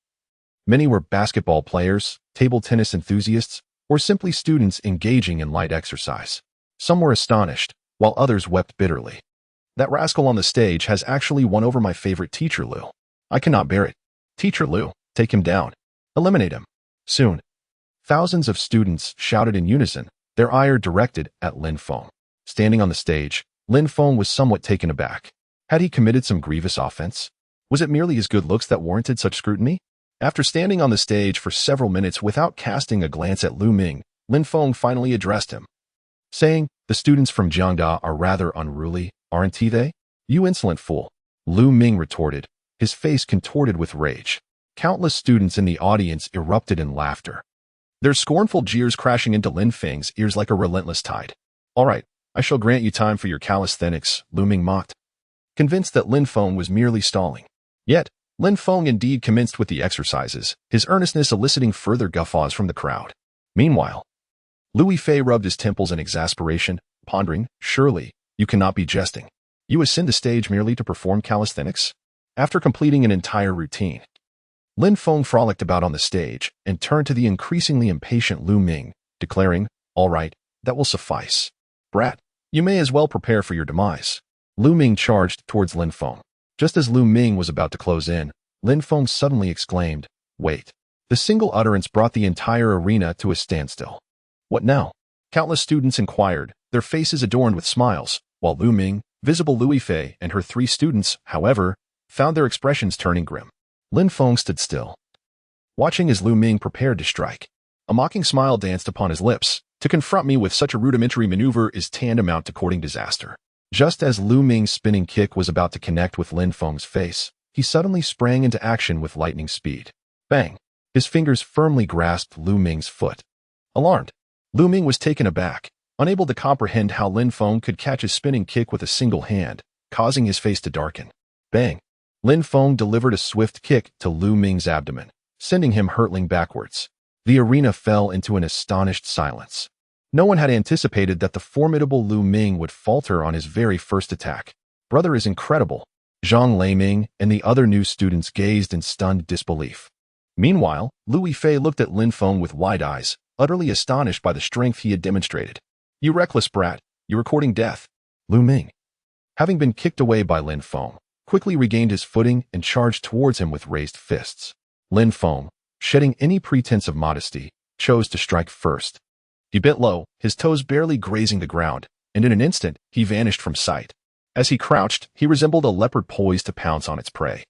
Many were basketball players, table tennis enthusiasts, or simply students engaging in light exercise. Some were astonished, while others wept bitterly. That rascal on the stage has actually won over my favorite Teacher Lu. I cannot bear it. Teacher Lu, take him down. Eliminate him. Soon. Thousands of students shouted in unison, their ire directed at Lin Feng. Standing on the stage, Lin Feng was somewhat taken aback. Had he committed some grievous offense? Was it merely his good looks that warranted such scrutiny? After standing on the stage for several minutes without casting a glance at Lu Ming, Lin Feng finally addressed him, saying, "The students from Jiangda are rather unruly, aren't they?" "You insolent fool," Lu Ming retorted, his face contorted with rage. Countless students in the audience erupted in laughter, their scornful jeers crashing into Lin Feng's ears like a relentless tide. "All right, I shall grant you time for your calisthenics," Lu Ming mocked, convinced that Lin Feng was merely stalling. Yet, Lin Feng indeed commenced with the exercises, his earnestness eliciting further guffaws from the crowd. Meanwhile, Lu Yifei rubbed his temples in exasperation, pondering, surely, You cannot be jesting. You ascend the stage merely to perform calisthenics? After completing an entire routine, Lin Feng frolicked about on the stage and turned to the increasingly impatient Lu Ming, declaring, "All right, that will suffice. Brat, you may as well prepare for your demise." Lu Ming charged towards Lin Feng. Just as Lu Ming was about to close in, Lin Feng suddenly exclaimed, "Wait." The single utterance brought the entire arena to a standstill. "What now?" Countless students inquired, their faces adorned with smiles, while Lu Ming, visible Louis Fei, and her 3 students, however, found their expressions turning grim. Lin Feng stood still, watching as Lu Ming prepared to strike. A mocking smile danced upon his lips. To confront me with such a rudimentary maneuver is tantamount to courting disaster. Just as Lu Ming's spinning kick was about to connect with Lin Feng's face, he suddenly sprang into action with lightning speed. Bang! His fingers firmly grasped Lu Ming's foot. Alarmed, Lu Ming was taken aback, unable to comprehend how Lin Feng could catch his spinning kick with a single hand, causing his face to darken. Bang! Lin Feng delivered a swift kick to Lu Ming's abdomen, sending him hurtling backwards. The arena fell into an astonished silence. No one had anticipated that the formidable Lu Ming would falter on his very first attack. "Brother is incredible." Zhang Leiming and the other new students gazed in stunned disbelief. Meanwhile, Louis Fei looked at Lin Feng with wide eyes, utterly astonished by the strength he had demonstrated. "You reckless brat, you are courting death." Lu Ming, having been kicked away by Lin Feng, quickly regained his footing and charged towards him with raised fists. Lin Feng, shedding any pretense of modesty, chose to strike first. He bent low, his toes barely grazing the ground, and in an instant, he vanished from sight. As he crouched, he resembled a leopard poised to pounce on its prey,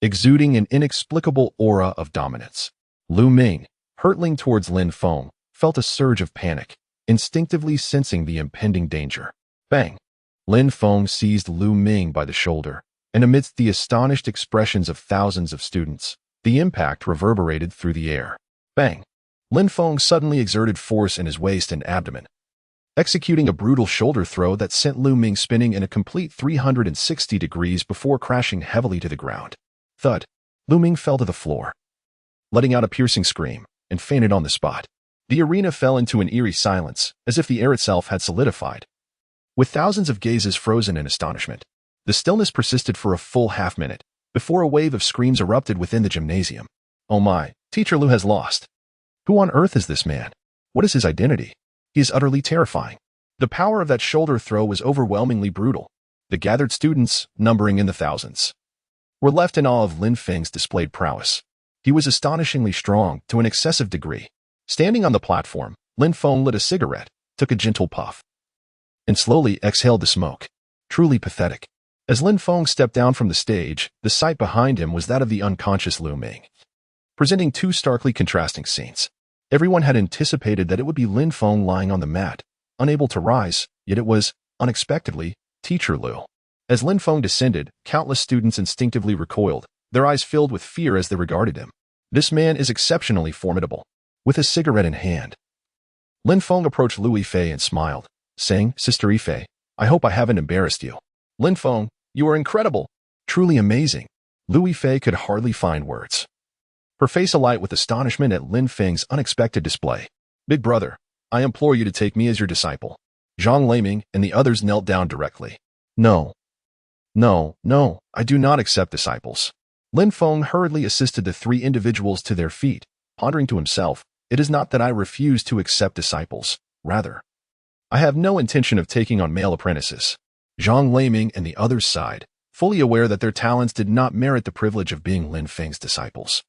exuding an inexplicable aura of dominance. Lu Ming, hurtling towards Lin Feng, felt a surge of panic, instinctively sensing the impending danger. Bang! Lin Feng seized Lu Ming by the shoulder, and amidst the astonished expressions of thousands of students, the impact reverberated through the air. Bang! Lin Feng suddenly exerted force in his waist and abdomen, executing a brutal shoulder throw that sent Lu Ming spinning in a complete 360 degrees before crashing heavily to the ground. Thud! Lu Ming fell to the floor, letting out a piercing scream, and fainted on the spot. The arena fell into an eerie silence, as if the air itself had solidified. With thousands of gazes frozen in astonishment, the stillness persisted for a full half-minute, before a wave of screams erupted within the gymnasium. "Oh my, Teacher Lu has lost. Who on earth is this man? What is his identity? He is utterly terrifying." The power of that shoulder throw was overwhelmingly brutal. The gathered students, numbering in the thousands, were left in awe of Lin Feng's displayed prowess. He was astonishingly strong to an excessive degree. Standing on the platform, Lin Feng lit a cigarette, took a gentle puff, and slowly exhaled the smoke. Truly pathetic. As Lin Feng stepped down from the stage, the sight behind him was that of the unconscious Lu Ming, presenting 2 starkly contrasting scenes. Everyone had anticipated that it would be Lin Feng lying on the mat, unable to rise, yet it was, unexpectedly, Teacher Lu. As Lin Feng descended, countless students instinctively recoiled, their eyes filled with fear as they regarded him. This man is exceptionally formidable. With a cigarette in hand, Lin Feng approached Louis Fei and smiled, saying, "Sister Ifei, I hope I haven't embarrassed you." "Lin Feng, you are incredible. Truly amazing." Louis Fei could hardly find words, her face alight with astonishment at Lin Feng's unexpected display. "Big brother, I implore you to take me as your disciple." Zhang Leiming and the others knelt down directly. No, I do not accept disciples." Lin Feng hurriedly assisted the 3 individuals to their feet, pondering to himself, "It is not that I refuse to accept disciples. Rather, I have no intention of taking on male apprentices." Zhang Leiming and the others sighed, fully aware that their talents did not merit the privilege of being Lin Feng's disciples.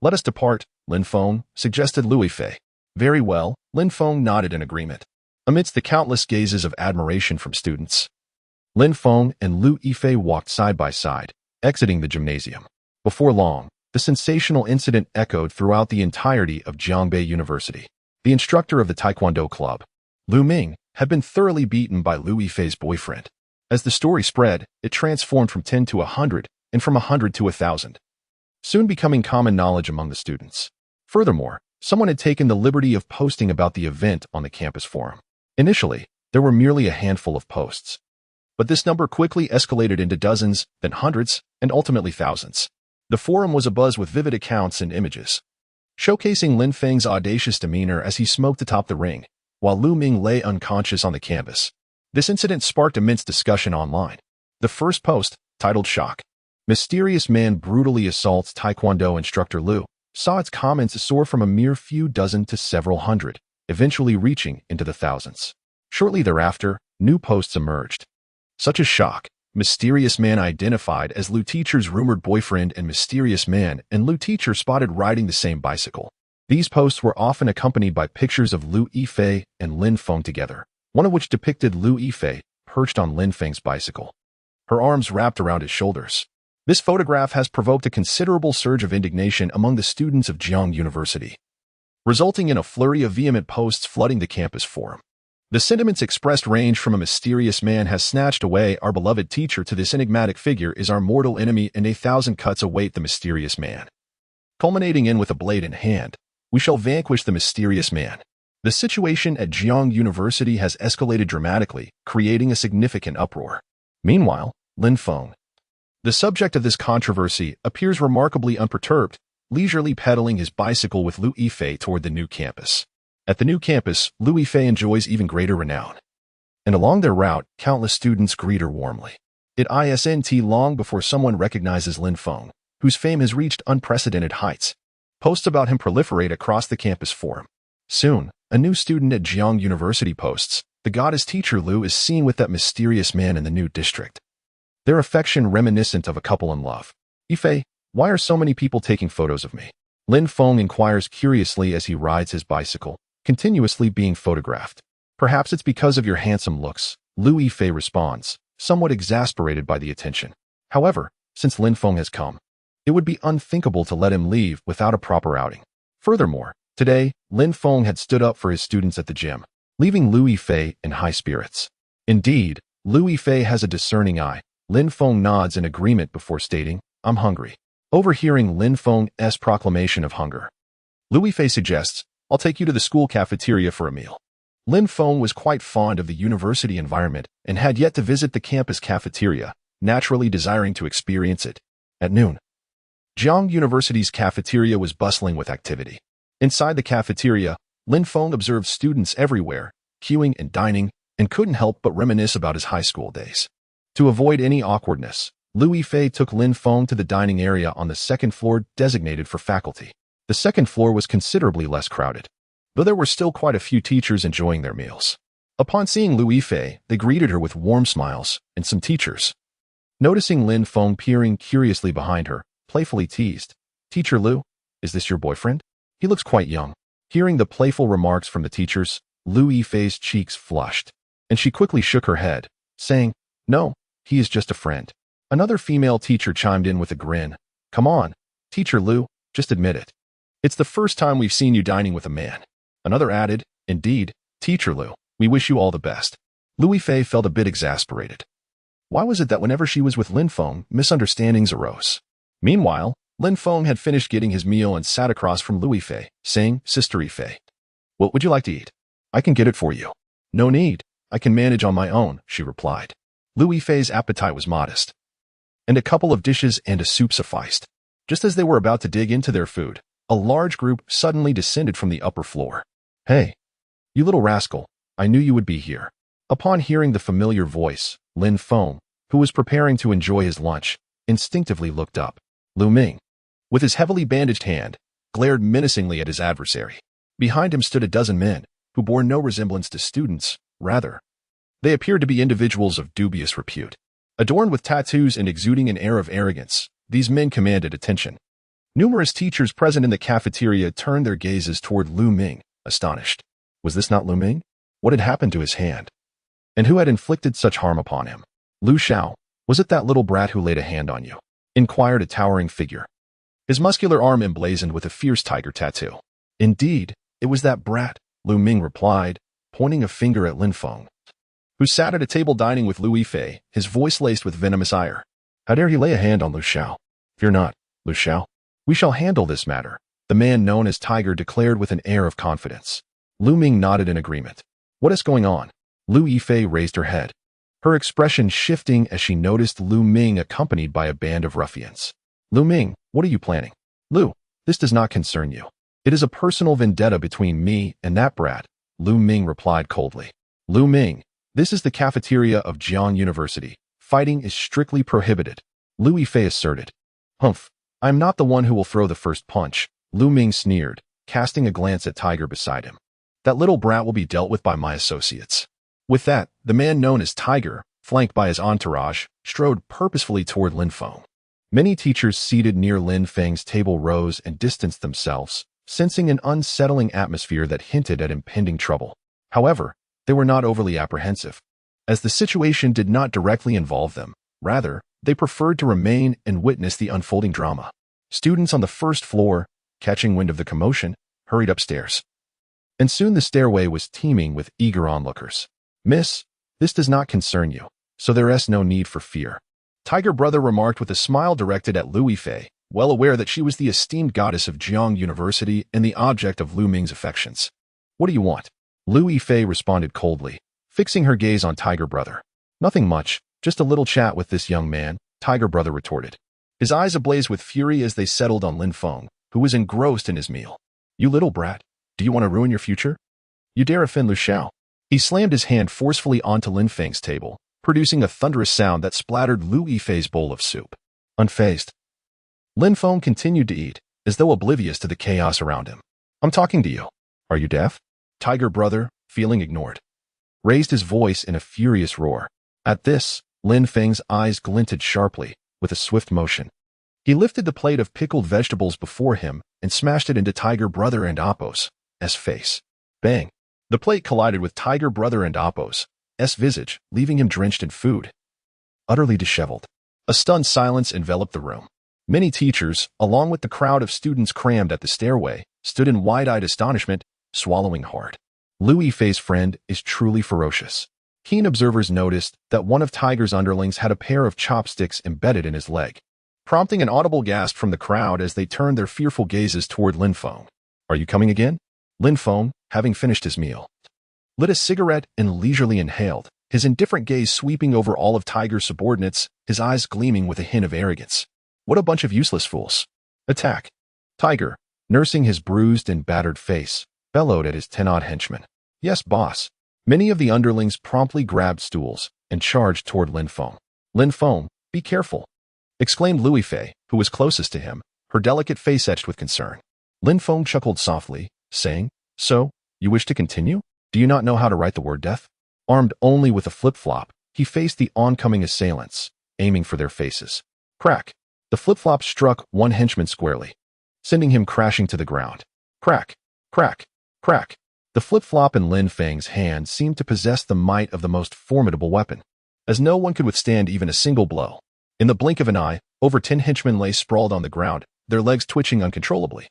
"Let us depart, Lin Feng," suggested Louis Fei. "Very well," Lin Feng nodded in agreement. Amidst the countless gazes of admiration from students, Lin Feng and Lu Yifei walked side by side, exiting the gymnasium. Before long, the sensational incident echoed throughout the entirety of Jiangbei University. The instructor of the Taekwondo club, Lu Ming, had been thoroughly beaten by Lu Yifei's boyfriend. As the story spread, it transformed from 10 to 100, and from 100 to 1,000, soon becoming common knowledge among the students. Furthermore, someone had taken the liberty of posting about the event on the campus forum. Initially, there were merely a handful of posts, but this number quickly escalated into dozens, then hundreds, and ultimately thousands. The forum was abuzz with vivid accounts and images, showcasing Lin Feng's audacious demeanor as he smoked atop the ring, while Lu Ming lay unconscious on the canvas. This incident sparked immense discussion online. The first post, titled Shock, Mysterious Man Brutally Assaults Taekwondo Instructor Lu, saw its comments soar from a mere few dozen to several hundred, eventually reaching into the thousands. Shortly thereafter, new posts emerged, such as Shock, Mysterious Man Identified as Lu Teacher's Rumored Boyfriend, and Mysterious Man and Lu Teacher Spotted Riding the Same Bicycle. These posts were often accompanied by pictures of Lu Yifei and Lin Feng together, one of which depicted Lu Yifei perched on Lin Feng's bicycle, her arms wrapped around his shoulders. This photograph has provoked a considerable surge of indignation among the students of Jiang University, resulting in a flurry of vehement posts flooding the campus forum. The sentiments expressed range from a mysterious man has snatched away our beloved teacher to this enigmatic figure is our mortal enemy and 1,000 cuts await the mysterious man, culminating in with a blade in hand, we shall vanquish the mysterious man. The situation at Jiang University has escalated dramatically, creating a significant uproar. Meanwhile, Lin Feng, the subject of this controversy, appears remarkably unperturbed, leisurely pedaling his bicycle with Lu Yifei toward the new campus. At the new campus, Lu Yifei enjoys even greater renown, and along their route, countless students greet her warmly. It isn't long before someone recognizes Lin Feng, whose fame has reached unprecedented heights. Posts about him proliferate across the campus forum. Soon, a new student at Jiang University posts, the goddess teacher Lu is seen with that mysterious man in the new district. Their affection reminiscent of a couple in love. Yifei, why are so many people taking photos of me? Lin Feng inquires curiously as he rides his bicycle, continuously being photographed. Perhaps it's because of your handsome looks, Lu Yifei responds, somewhat exasperated by the attention. However, since Lin Feng has come, it would be unthinkable to let him leave without a proper outing. Furthermore, today, Lin Feng had stood up for his students at the gym, leaving Lu Yifei in high spirits. Indeed, Lu Yifei has a discerning eye. Lin Feng nods in agreement before stating, I'm hungry. Overhearing Lin Feng's proclamation of hunger, Lu Yifei suggests, I'll take you to the school cafeteria for a meal. Lin Feng was quite fond of the university environment and had yet to visit the campus cafeteria, naturally desiring to experience it. At noon, Jiang University's cafeteria was bustling with activity. Inside the cafeteria, Lin Feng observed students everywhere, queuing and dining, and couldn't help but reminisce about his high school days. To avoid any awkwardness, Lu Yifei took Lin Feng to the dining area on the second floor designated for faculty. The second floor was considerably less crowded, though there were still quite a few teachers enjoying their meals. Upon seeing Lu Yifei, they greeted her with warm smiles, and some teachers, noticing Lin Feng peering curiously behind her, playfully teased, Teacher Lu, is this your boyfriend? He looks quite young. Hearing the playful remarks from the teachers, Lu Yifei's cheeks flushed, and she quickly shook her head, saying, No, he is just a friend. Another female teacher chimed in with a grin, Come on, Teacher Lu, just admit it. It's the first time we've seen you dining with a man. Another added, Indeed, Teacher Lu, we wish you all the best. Lu Yifei felt a bit exasperated. Why was it that whenever she was with Lin Feng, misunderstandings arose? Meanwhile, Lin Feng had finished getting his meal and sat across from Lu Yifei, saying, Sister Yifei, what would you like to eat? I can get it for you. No need, I can manage on my own, she replied. Lu Yifei's appetite was modest, and a couple of dishes and a soup sufficed. Just as they were about to dig into their food, a large group suddenly descended from the upper floor. Hey, you little rascal, I knew you would be here. Upon hearing the familiar voice, Lin Feng, who was preparing to enjoy his lunch, instinctively looked up. Lu Ming, with his heavily bandaged hand, glared menacingly at his adversary. Behind him stood a dozen men, who bore no resemblance to students, rather, they appeared to be individuals of dubious repute. Adorned with tattoos and exuding an air of arrogance, these men commanded attention. Numerous teachers present in the cafeteria turned their gazes toward Lu Ming, astonished. Was this not Lu Ming? What had happened to his hand? And who had inflicted such harm upon him? Lu Xiao, was it that little brat who laid a hand on you? Inquired a towering figure, his muscular arm emblazoned with a fierce tiger tattoo. Indeed, it was that brat, Lu Ming replied, pointing a finger at Lin Feng, who sat at a table dining with Lu Yifei, his voice laced with venomous ire. How dare he lay a hand on Lu Xiao? Fear not, Lu Xiao. We shall handle this matter, the man known as Tiger declared with an air of confidence. Lu Ming nodded in agreement. What is going on? Lu Yifei raised her head, her expression shifting as she noticed Lu Ming accompanied by a band of ruffians. Lu Ming, what are you planning? Lu, this does not concern you. It is a personal vendetta between me and that brat, Lu Ming replied coldly. Lu Ming, This is the cafeteria of Jiang University. Fighting is strictly prohibited, Lu Yifei asserted. Humph, I'm not the one who will throw the first punch, Lu Ming sneered, casting a glance at Tiger beside him. That little brat will be dealt with by my associates. With that, the man known as Tiger, flanked by his entourage, strode purposefully toward Lin Feng. Many teachers seated near Lin Feng's table rose and distanced themselves, sensing an unsettling atmosphere that hinted at impending trouble. However, they were not overly apprehensive, as the situation did not directly involve them. Rather, they preferred to remain and witness the unfolding drama. Students on the first floor, catching wind of the commotion, hurried upstairs. And soon the stairway was teeming with eager onlookers. Miss, this does not concern you, so there is no need for fear, Tiger Brother remarked with a smile directed at Lu Yifei, well aware that she was the esteemed goddess of Jiang University and the object of Lu Ming's affections. What do you want? Lu Yifei responded coldly, fixing her gaze on Tiger Brother. Nothing much, just a little chat with this young man, Tiger Brother retorted. His eyes ablaze with fury as they settled on Lin Feng, who was engrossed in his meal. You little brat, do you want to ruin your future? You dare offend Lu Xiao? He slammed his hand forcefully onto Lin Feng's table, producing a thunderous sound that splattered Lu Yifei's bowl of soup. Unfazed, Lin Feng continued to eat, as though oblivious to the chaos around him. I'm talking to you. Are you deaf? Tiger Brother, feeling ignored, raised his voice in a furious roar. At this, Lin Feng's eyes glinted sharply, with a swift motion. He lifted the plate of pickled vegetables before him and smashed it into Tiger Brother and Appo's face. Bang! The plate collided with Tiger Brother and Appo's visage, leaving him drenched in food. Utterly disheveled, a stunned silence enveloped the room. Many teachers, along with the crowd of students crammed at the stairway, stood in wide-eyed astonishment, swallowing hard. Lu Yifei's friend is truly ferocious. Keen observers noticed that one of Tiger's underlings had a pair of chopsticks embedded in his leg, prompting an audible gasp from the crowd as they turned their fearful gazes toward Lin Feng. Are you coming again? Lin Feng, having finished his meal, lit a cigarette and leisurely inhaled, his indifferent gaze sweeping over all of Tiger's subordinates, his eyes gleaming with a hint of arrogance. What a bunch of useless fools. Attack. Tiger, nursing his bruised and battered face, bellowed at his 10-odd henchmen. Yes, boss. Many of the underlings promptly grabbed stools and charged toward Lin Feng. Lin Feng, be careful, exclaimed Lu Yifei, who was closest to him, her delicate face etched with concern. Lin Feng chuckled softly, saying, So, you wish to continue? Do you not know how to write the word death? Armed only with a flip-flop, he faced the oncoming assailants, aiming for their faces. Crack! The flip-flop struck one henchman squarely, sending him crashing to the ground. Crack! Crack! Crack! The flip-flop in Lin Feng's hand seemed to possess the might of the most formidable weapon, as no one could withstand even a single blow. In the blink of an eye, over 10 henchmen lay sprawled on the ground, their legs twitching uncontrollably.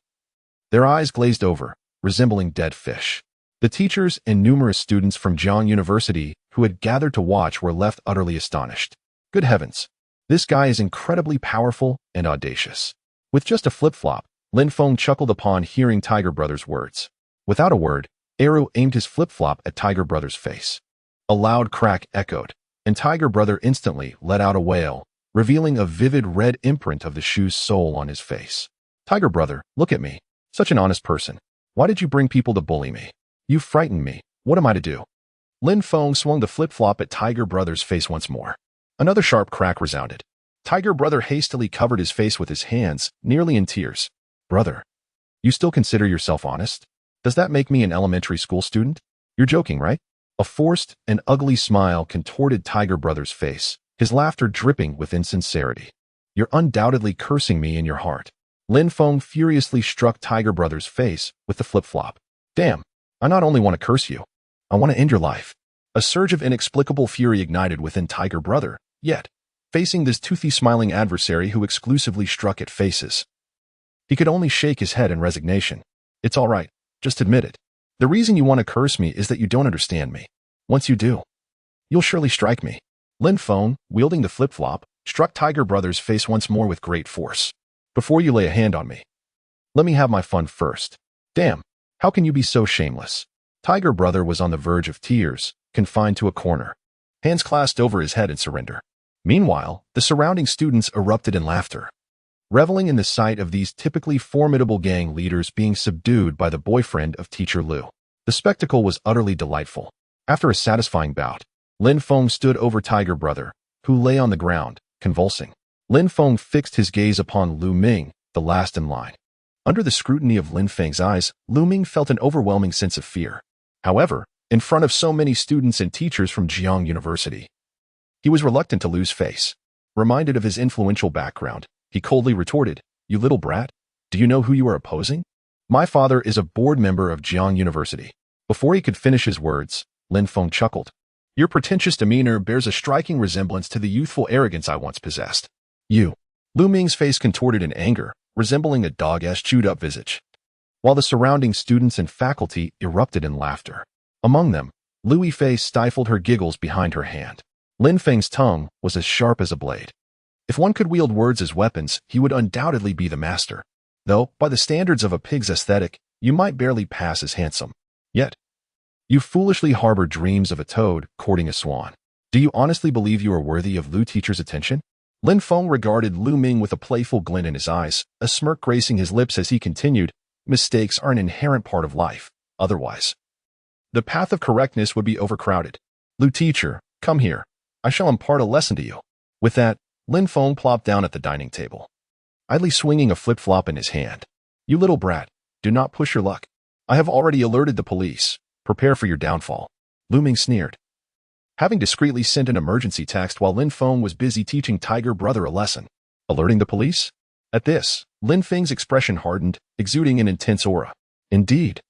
Their eyes glazed over, resembling dead fish. The teachers and numerous students from Jiang University who had gathered to watch were left utterly astonished. Good heavens! This guy is incredibly powerful and audacious. With just a flip-flop, Lin Feng chuckled upon hearing Tiger Brother's words. Without a word, Eru aimed his flip-flop at Tiger Brother's face. A loud crack echoed, and Tiger Brother instantly let out a wail, revealing a vivid red imprint of the shoe's sole on his face. Tiger Brother, look at me. Such an honest person. Why did you bring people to bully me? You frightened me. What am I to do? Lin Feng swung the flip-flop at Tiger Brother's face once more. Another sharp crack resounded. Tiger Brother hastily covered his face with his hands, nearly in tears. Brother, you still consider yourself honest? Does that make me an elementary school student? You're joking, right? A forced and ugly smile contorted Tiger Brother's face, his laughter dripping with insincerity. You're undoubtedly cursing me in your heart. Lin Feng furiously struck Tiger Brother's face with the flip-flop. Damn, I not only want to curse you, I want to end your life. A surge of inexplicable fury ignited within Tiger Brother, yet, facing this toothy smiling adversary who exclusively struck at faces, he could only shake his head in resignation. It's all right, just admit it. The reason you want to curse me is that you don't understand me. Once you do, you'll surely strike me. Lin Feng, wielding the flip-flop, struck Tiger Brother's face once more with great force. Before you lay a hand on me, let me have my fun first. Damn, how can you be so shameless? Tiger Brother was on the verge of tears, confined to a corner, hands clasped over his head in surrender. Meanwhile, the surrounding students erupted in laughter, reveling in the sight of these typically formidable gang leaders being subdued by the boyfriend of Teacher Lu. The spectacle was utterly delightful. After a satisfying bout, Lin Feng stood over Tiger Brother, who lay on the ground, convulsing. Lin Feng fixed his gaze upon Lu Ming, the last in line. Under the scrutiny of Lin Feng's eyes, Lu Ming felt an overwhelming sense of fear. However, in front of so many students and teachers from Jiang University, he was reluctant to lose face. Reminded of his influential background, he coldly retorted, "You little brat, do you know who you are opposing? My father is a board member of Jiang University." Before he could finish his words, Lin Feng chuckled. "Your pretentious demeanor bears a striking resemblance to the youthful arrogance I once possessed. You." Lu Ming's face contorted in anger, resembling a dog-ass chewed-up visage, while the surrounding students and faculty erupted in laughter. Among them, Lu Yifei stifled her giggles behind her hand. Lin Feng's tongue was as sharp as a blade. If one could wield words as weapons, he would undoubtedly be the master. Though, by the standards of a pig's aesthetic, you might barely pass as handsome. Yet, you foolishly harbor dreams of a toad courting a swan. Do you honestly believe you are worthy of Lu teacher's attention? Lin Feng regarded Lu Ming with a playful glint in his eyes, a smirk gracing his lips as he continued, "Mistakes are an inherent part of life. Otherwise, the path of correctness would be overcrowded. Lu teacher, come here. I shall impart a lesson to you." With that, Lin Feng plopped down at the dining table, idly swinging a flip-flop in his hand. "You little brat, do not push your luck. I have already alerted the police. Prepare for your downfall." Lu Ming sneered, having discreetly sent an emergency text while Lin Feng was busy teaching Tiger Brother a lesson. Alerting the police? At this, Lin Feng's expression hardened, exuding an intense aura. "Indeed.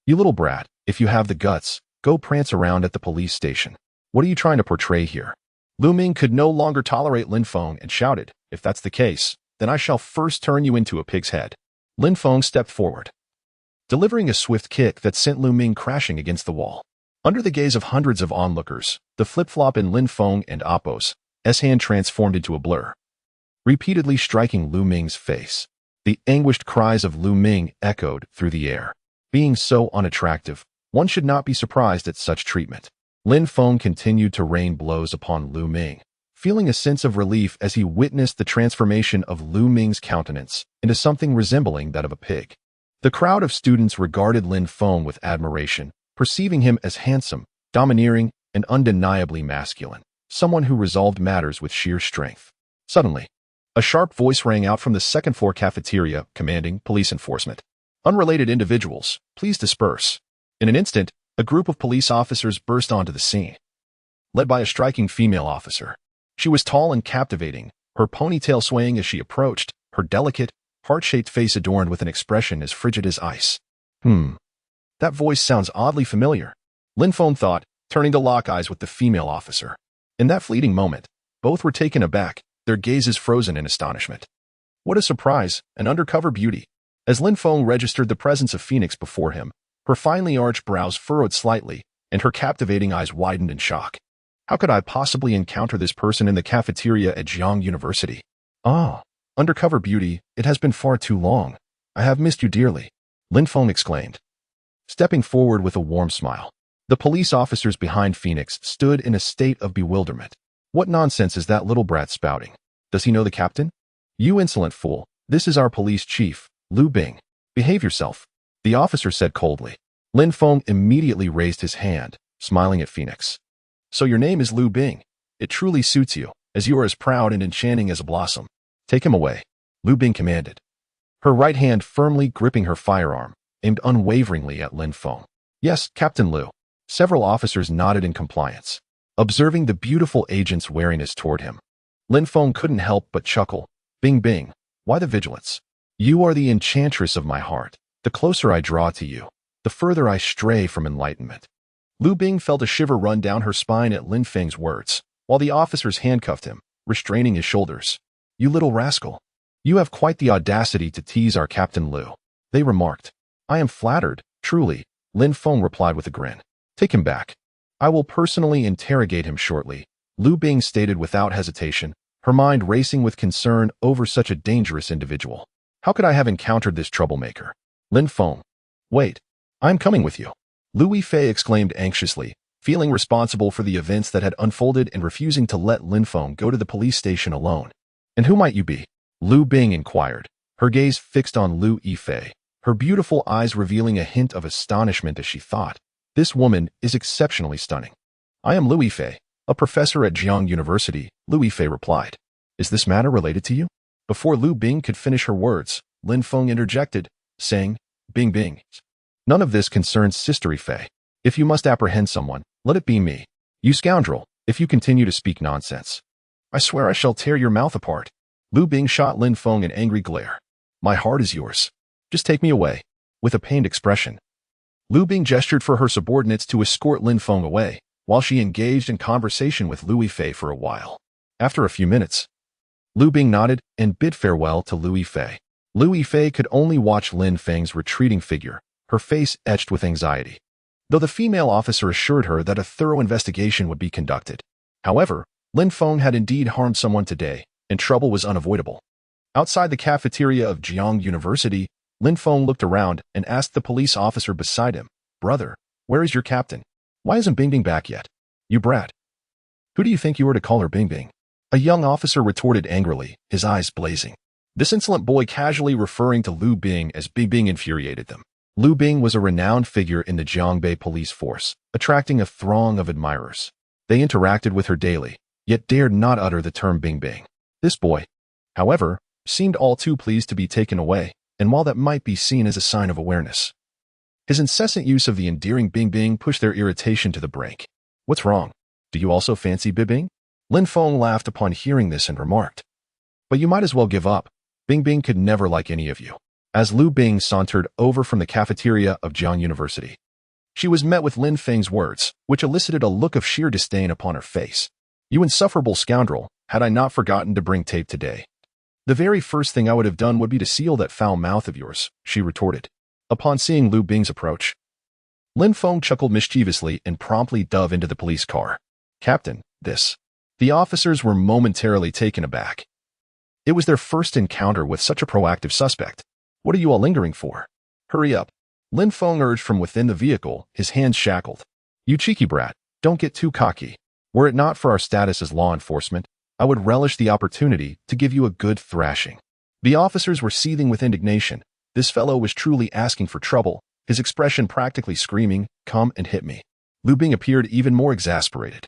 You little brat, if you have the guts, go prance around at the police station. What are you trying to portray here?" Lu Ming could no longer tolerate Lin Feng and shouted, "If that's the case, then I shall first turn you into a pig's head." Lin Feng stepped forward, delivering a swift kick that sent Lu Ming crashing against the wall. Under the gaze of hundreds of onlookers, the flip-flop in Lin Feng and Appo's hand transformed into a blur, repeatedly striking Lu Ming's face. The anguished cries of Lu Ming echoed through the air. Being so unattractive, one should not be surprised at such treatment. Lin Feng continued to rain blows upon Lu Ming, feeling a sense of relief as he witnessed the transformation of Lu Ming's countenance into something resembling that of a pig. The crowd of students regarded Lin Feng with admiration, perceiving him as handsome, domineering, and undeniably masculine, someone who resolved matters with sheer strength. Suddenly, a sharp voice rang out from the second-floor cafeteria, commanding police enforcement. "Unrelated individuals, please disperse." In an instant, a group of police officers burst onto the scene, led by a striking female officer. She was tall and captivating, her ponytail swaying as she approached, her delicate, heart-shaped face adorned with an expression as frigid as ice. That voice sounds oddly familiar," Lin Feng thought, turning to lock eyes with the female officer. In that fleeting moment, both were taken aback, their gazes frozen in astonishment. What a surprise, an undercover beauty. As Lin Feng registered the presence of Phoenix before him, her finely arched brows furrowed slightly, and her captivating eyes widened in shock. How could I possibly encounter this person in the cafeteria at Jiang University? "Ah, undercover beauty, it has been far too long. I have missed you dearly," Lin Feng exclaimed, stepping forward with a warm smile. The police officers behind Phoenix stood in a state of bewilderment. What nonsense is that little brat spouting? Does he know the captain? "You insolent fool, this is our police chief, Lu Bing. Behave yourself," the officer said coldly. Lin Feng immediately raised his hand, smiling at Phoenix. "So your name is Lu Bing. It truly suits you, as you are as proud and enchanting as a blossom. Take him away," Lu Bing commanded, her right hand firmly gripping her firearm, aimed unwaveringly at Lin Feng. "Yes, Captain Lu." Several officers nodded in compliance, observing the beautiful agent's wariness toward him. Lin Feng couldn't help but chuckle. "Bing Bing, why the vigilance? You are the enchantress of my heart. The closer I draw to you, the further I stray from enlightenment." Lu Bing felt a shiver run down her spine at Lin Feng's words, while the officers handcuffed him, restraining his shoulders. "You little rascal. You have quite the audacity to tease our Captain Lu," they remarked. "I am flattered, truly," Lin Feng replied with a grin. "Take him back. I will personally interrogate him shortly," Lu Bing stated without hesitation, her mind racing with concern over such a dangerous individual. How could I have encountered this troublemaker? Lin Feng. "Wait, I'm coming with you," Lu Yifei exclaimed anxiously, feeling responsible for the events that had unfolded and refusing to let Lin Feng go to the police station alone. "And who might you be?" Lu Bing inquired, her gaze fixed on Lu Yifei, her beautiful eyes revealing a hint of astonishment as she thought, "This woman is exceptionally stunning." "I am Lu Yifei, A professor at Jiang University, Louis Fei replied. Is this matter related to you? Before Lu Bing could finish her words, Lin Feng interjected, saying, Bing Bing. None of this concerns Sister Fei. If you must apprehend someone, let it be me. You scoundrel, if you continue to speak nonsense, I swear I shall tear your mouth apart. Lu Bing shot Lin Feng an angry glare. My heart is yours. Just take me away. With a pained expression, Lu Bing gestured for her subordinates to escort Lin Feng away, while she engaged in conversation with Louis Fei for a while. After a few minutes, Lu Bing nodded and bid farewell to Louis Fei. Louis Fei could only watch Lin Feng's retreating figure, her face etched with anxiety, though the female officer assured her that a thorough investigation would be conducted. However, Lin Feng had indeed harmed someone today, and trouble was unavoidable. Outside the cafeteria of Jiang University, Lin Feng looked around and asked the police officer beside him, Brother, where is your captain? Why isn't Bing Bing back yet? You brat. Who do you think you are to call her Bing Bing? A young officer retorted angrily, his eyes blazing. This insolent boy casually referring to Lu Bing as Bing Bing infuriated them. Lu Bing was a renowned figure in the Jiangbei police force, attracting a throng of admirers. They interacted with her daily, yet dared not utter the term Bing Bing. This boy, however, seemed all too pleased to be taken away, and while that might be seen as a sign of awareness, his incessant use of the endearing Bing Bing pushed their irritation to the brink. What's wrong? Do you also fancy Bing Bing? Lin Feng laughed upon hearing this and remarked. But you might as well give up. Bing Bing could never like any of you. As Lu Bing sauntered over from the cafeteria of Jiang University, she was met with Lin Feng's words, which elicited a look of sheer disdain upon her face. You insufferable scoundrel, had I not forgotten to bring tape today. The very first thing I would have done would be to seal that foul mouth of yours, she retorted. Upon seeing Lu Bing's approach, Lin Feng chuckled mischievously and promptly dove into the police car. Captain, this. The officers were momentarily taken aback. It was their first encounter with such a proactive suspect. What are you all lingering for? Hurry up. Lin Feng urged from within the vehicle, his hands shackled. You cheeky brat, don't get too cocky. Were it not for our status as law enforcement, I would relish the opportunity to give you a good thrashing. The officers were seething with indignation. This fellow was truly asking for trouble, his expression practically screaming, Come and hit me. Lu Bing appeared even more exasperated.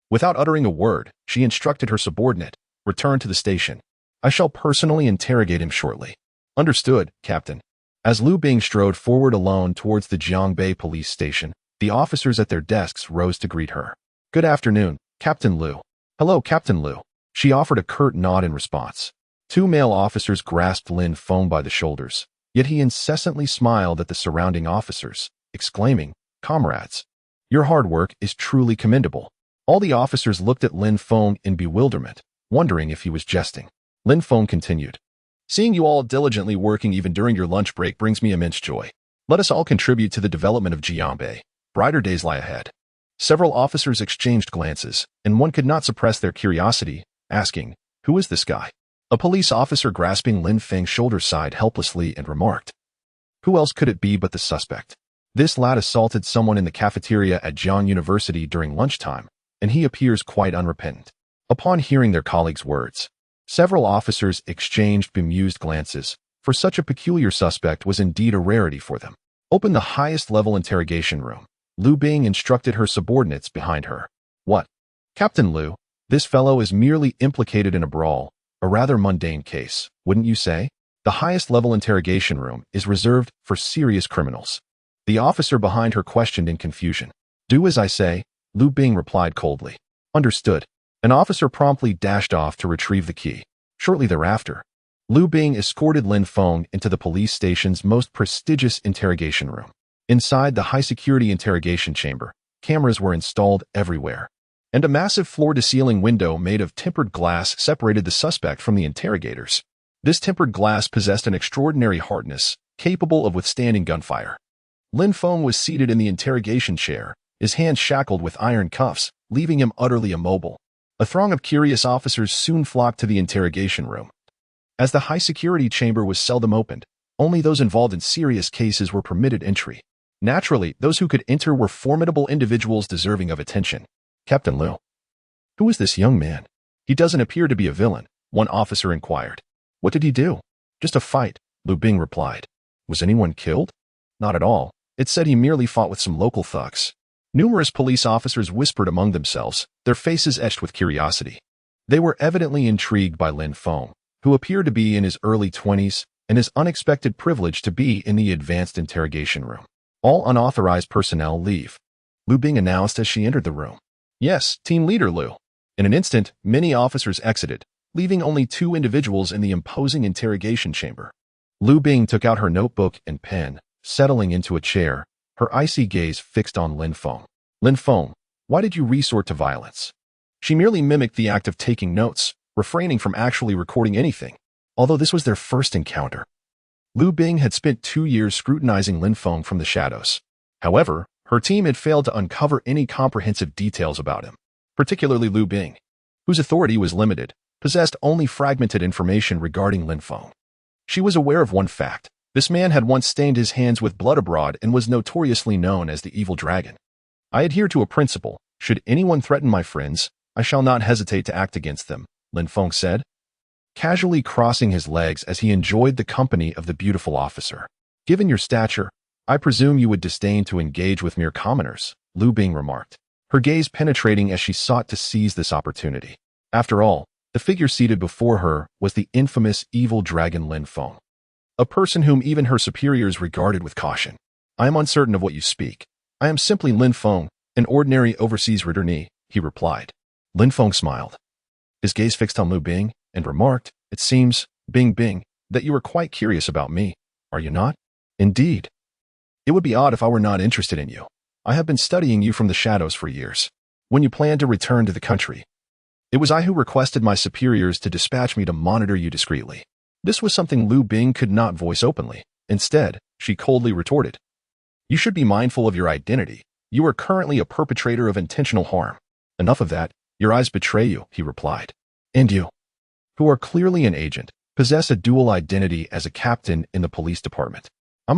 Without uttering a word, she instructed her subordinate, Return to the station. I shall personally interrogate him shortly. Understood, Captain. As Lu Bing strode forward alone towards the Jiangbei police station, the officers at their desks rose to greet her. Good afternoon, Captain Lu. Hello, Captain Lu. She offered a curt nod in response. Two male officers grasped Lin Feng by the shoulders, yet he incessantly smiled at the surrounding officers, exclaiming, Comrades, your hard work is truly commendable. All the officers looked at Lin Feng in bewilderment, wondering if he was jesting. Lin Feng continued. Seeing you all diligently working even during your lunch break brings me immense joy. Let us all contribute to the development of Jiangbei. Brighter days lie ahead. Several officers exchanged glances, and one could not suppress their curiosity, asking, Who is this guy? A police officer grasping Lin Feng's shoulder sighed helplessly and remarked, Who else could it be but the suspect? This lad assaulted someone in the cafeteria at Jiang University during lunchtime, and he appears quite unrepentant. Upon hearing their colleagues' words, several officers exchanged bemused glances, for such a peculiar suspect was indeed a rarity for them. Open the highest-level interrogation room. Lu Bing instructed her subordinates behind her. What? Captain Lu, this fellow is merely implicated in a brawl, a rather mundane case, wouldn't you say? The highest-level interrogation room is reserved for serious criminals. The officer behind her questioned in confusion. Do as I say, Lu Bing replied coldly. Understood. An officer promptly dashed off to retrieve the key. Shortly thereafter, Lu Bing escorted Lin Feng into the police station's most prestigious interrogation room. Inside the high-security interrogation chamber, cameras were installed everywhere, and a massive floor-to-ceiling window made of tempered glass separated the suspect from the interrogators. This tempered glass possessed an extraordinary hardness, capable of withstanding gunfire. Lin Feng was seated in the interrogation chair, his hands shackled with iron cuffs, leaving him utterly immobile. A throng of curious officers soon flocked to the interrogation room. As the high-security chamber was seldom opened, only those involved in serious cases were permitted entry. Naturally, those who could enter were formidable individuals deserving of attention. Captain Lu. Who is this young man? He doesn't appear to be a villain, one officer inquired. What did he do? Just a fight, Lu Bing replied. Was anyone killed? Not at all. It said he merely fought with some local thugs. Numerous police officers whispered among themselves, their faces etched with curiosity. They were evidently intrigued by Lin Feng, who appeared to be in his early 20s, and his unexpected privilege to be in the advanced interrogation room. All unauthorized personnel leave, Lu Bing announced as she entered the room. Yes, team leader Lu. In an instant, many officers exited, leaving only 2 individuals in the imposing interrogation chamber. Lu Bing took out her notebook and pen, settling into a chair, her icy gaze fixed on Lin Feng. Lin Feng, why did you resort to violence? She merely mimicked the act of taking notes, refraining from actually recording anything, although this was their first encounter. Lu Bing had spent 2 years scrutinizing Lin Feng from the shadows. However, her team had failed to uncover any comprehensive details about him, particularly Lu Bing, whose authority was limited, possessed only fragmented information regarding Lin Feng. She was aware of one fact. This man had once stained his hands with blood abroad and was notoriously known as the Evil Dragon. I adhere to a principle. Should anyone threaten my friends, I shall not hesitate to act against them, Lin Feng said, casually crossing his legs as he enjoyed the company of the beautiful officer. Given your stature, I presume you would disdain to engage with mere commoners, Lu Bing remarked, her gaze penetrating as she sought to seize this opportunity. After all, the figure seated before her was the infamous evil dragon Lin Feng, a person whom even her superiors regarded with caution. I am uncertain of what you speak. I am simply Lin Feng, an ordinary overseas returnee, he replied. Lin Feng smiled, his gaze fixed on Lu Bing, and remarked, it seems, Bing, that you are quite curious about me, are you not? Indeed. It would be odd if I were not interested in you. I have been studying you from the shadows for years. When you planned to return to the country, it was I who requested my superiors to dispatch me to monitor you discreetly. This was something Lu Bing could not voice openly. Instead, she coldly retorted, you should be mindful of your identity. You are currently a perpetrator of intentional harm. Enough of that. Your eyes betray you, he replied. And you, who are clearly an agent, possess a dual identity as a captain in the police department.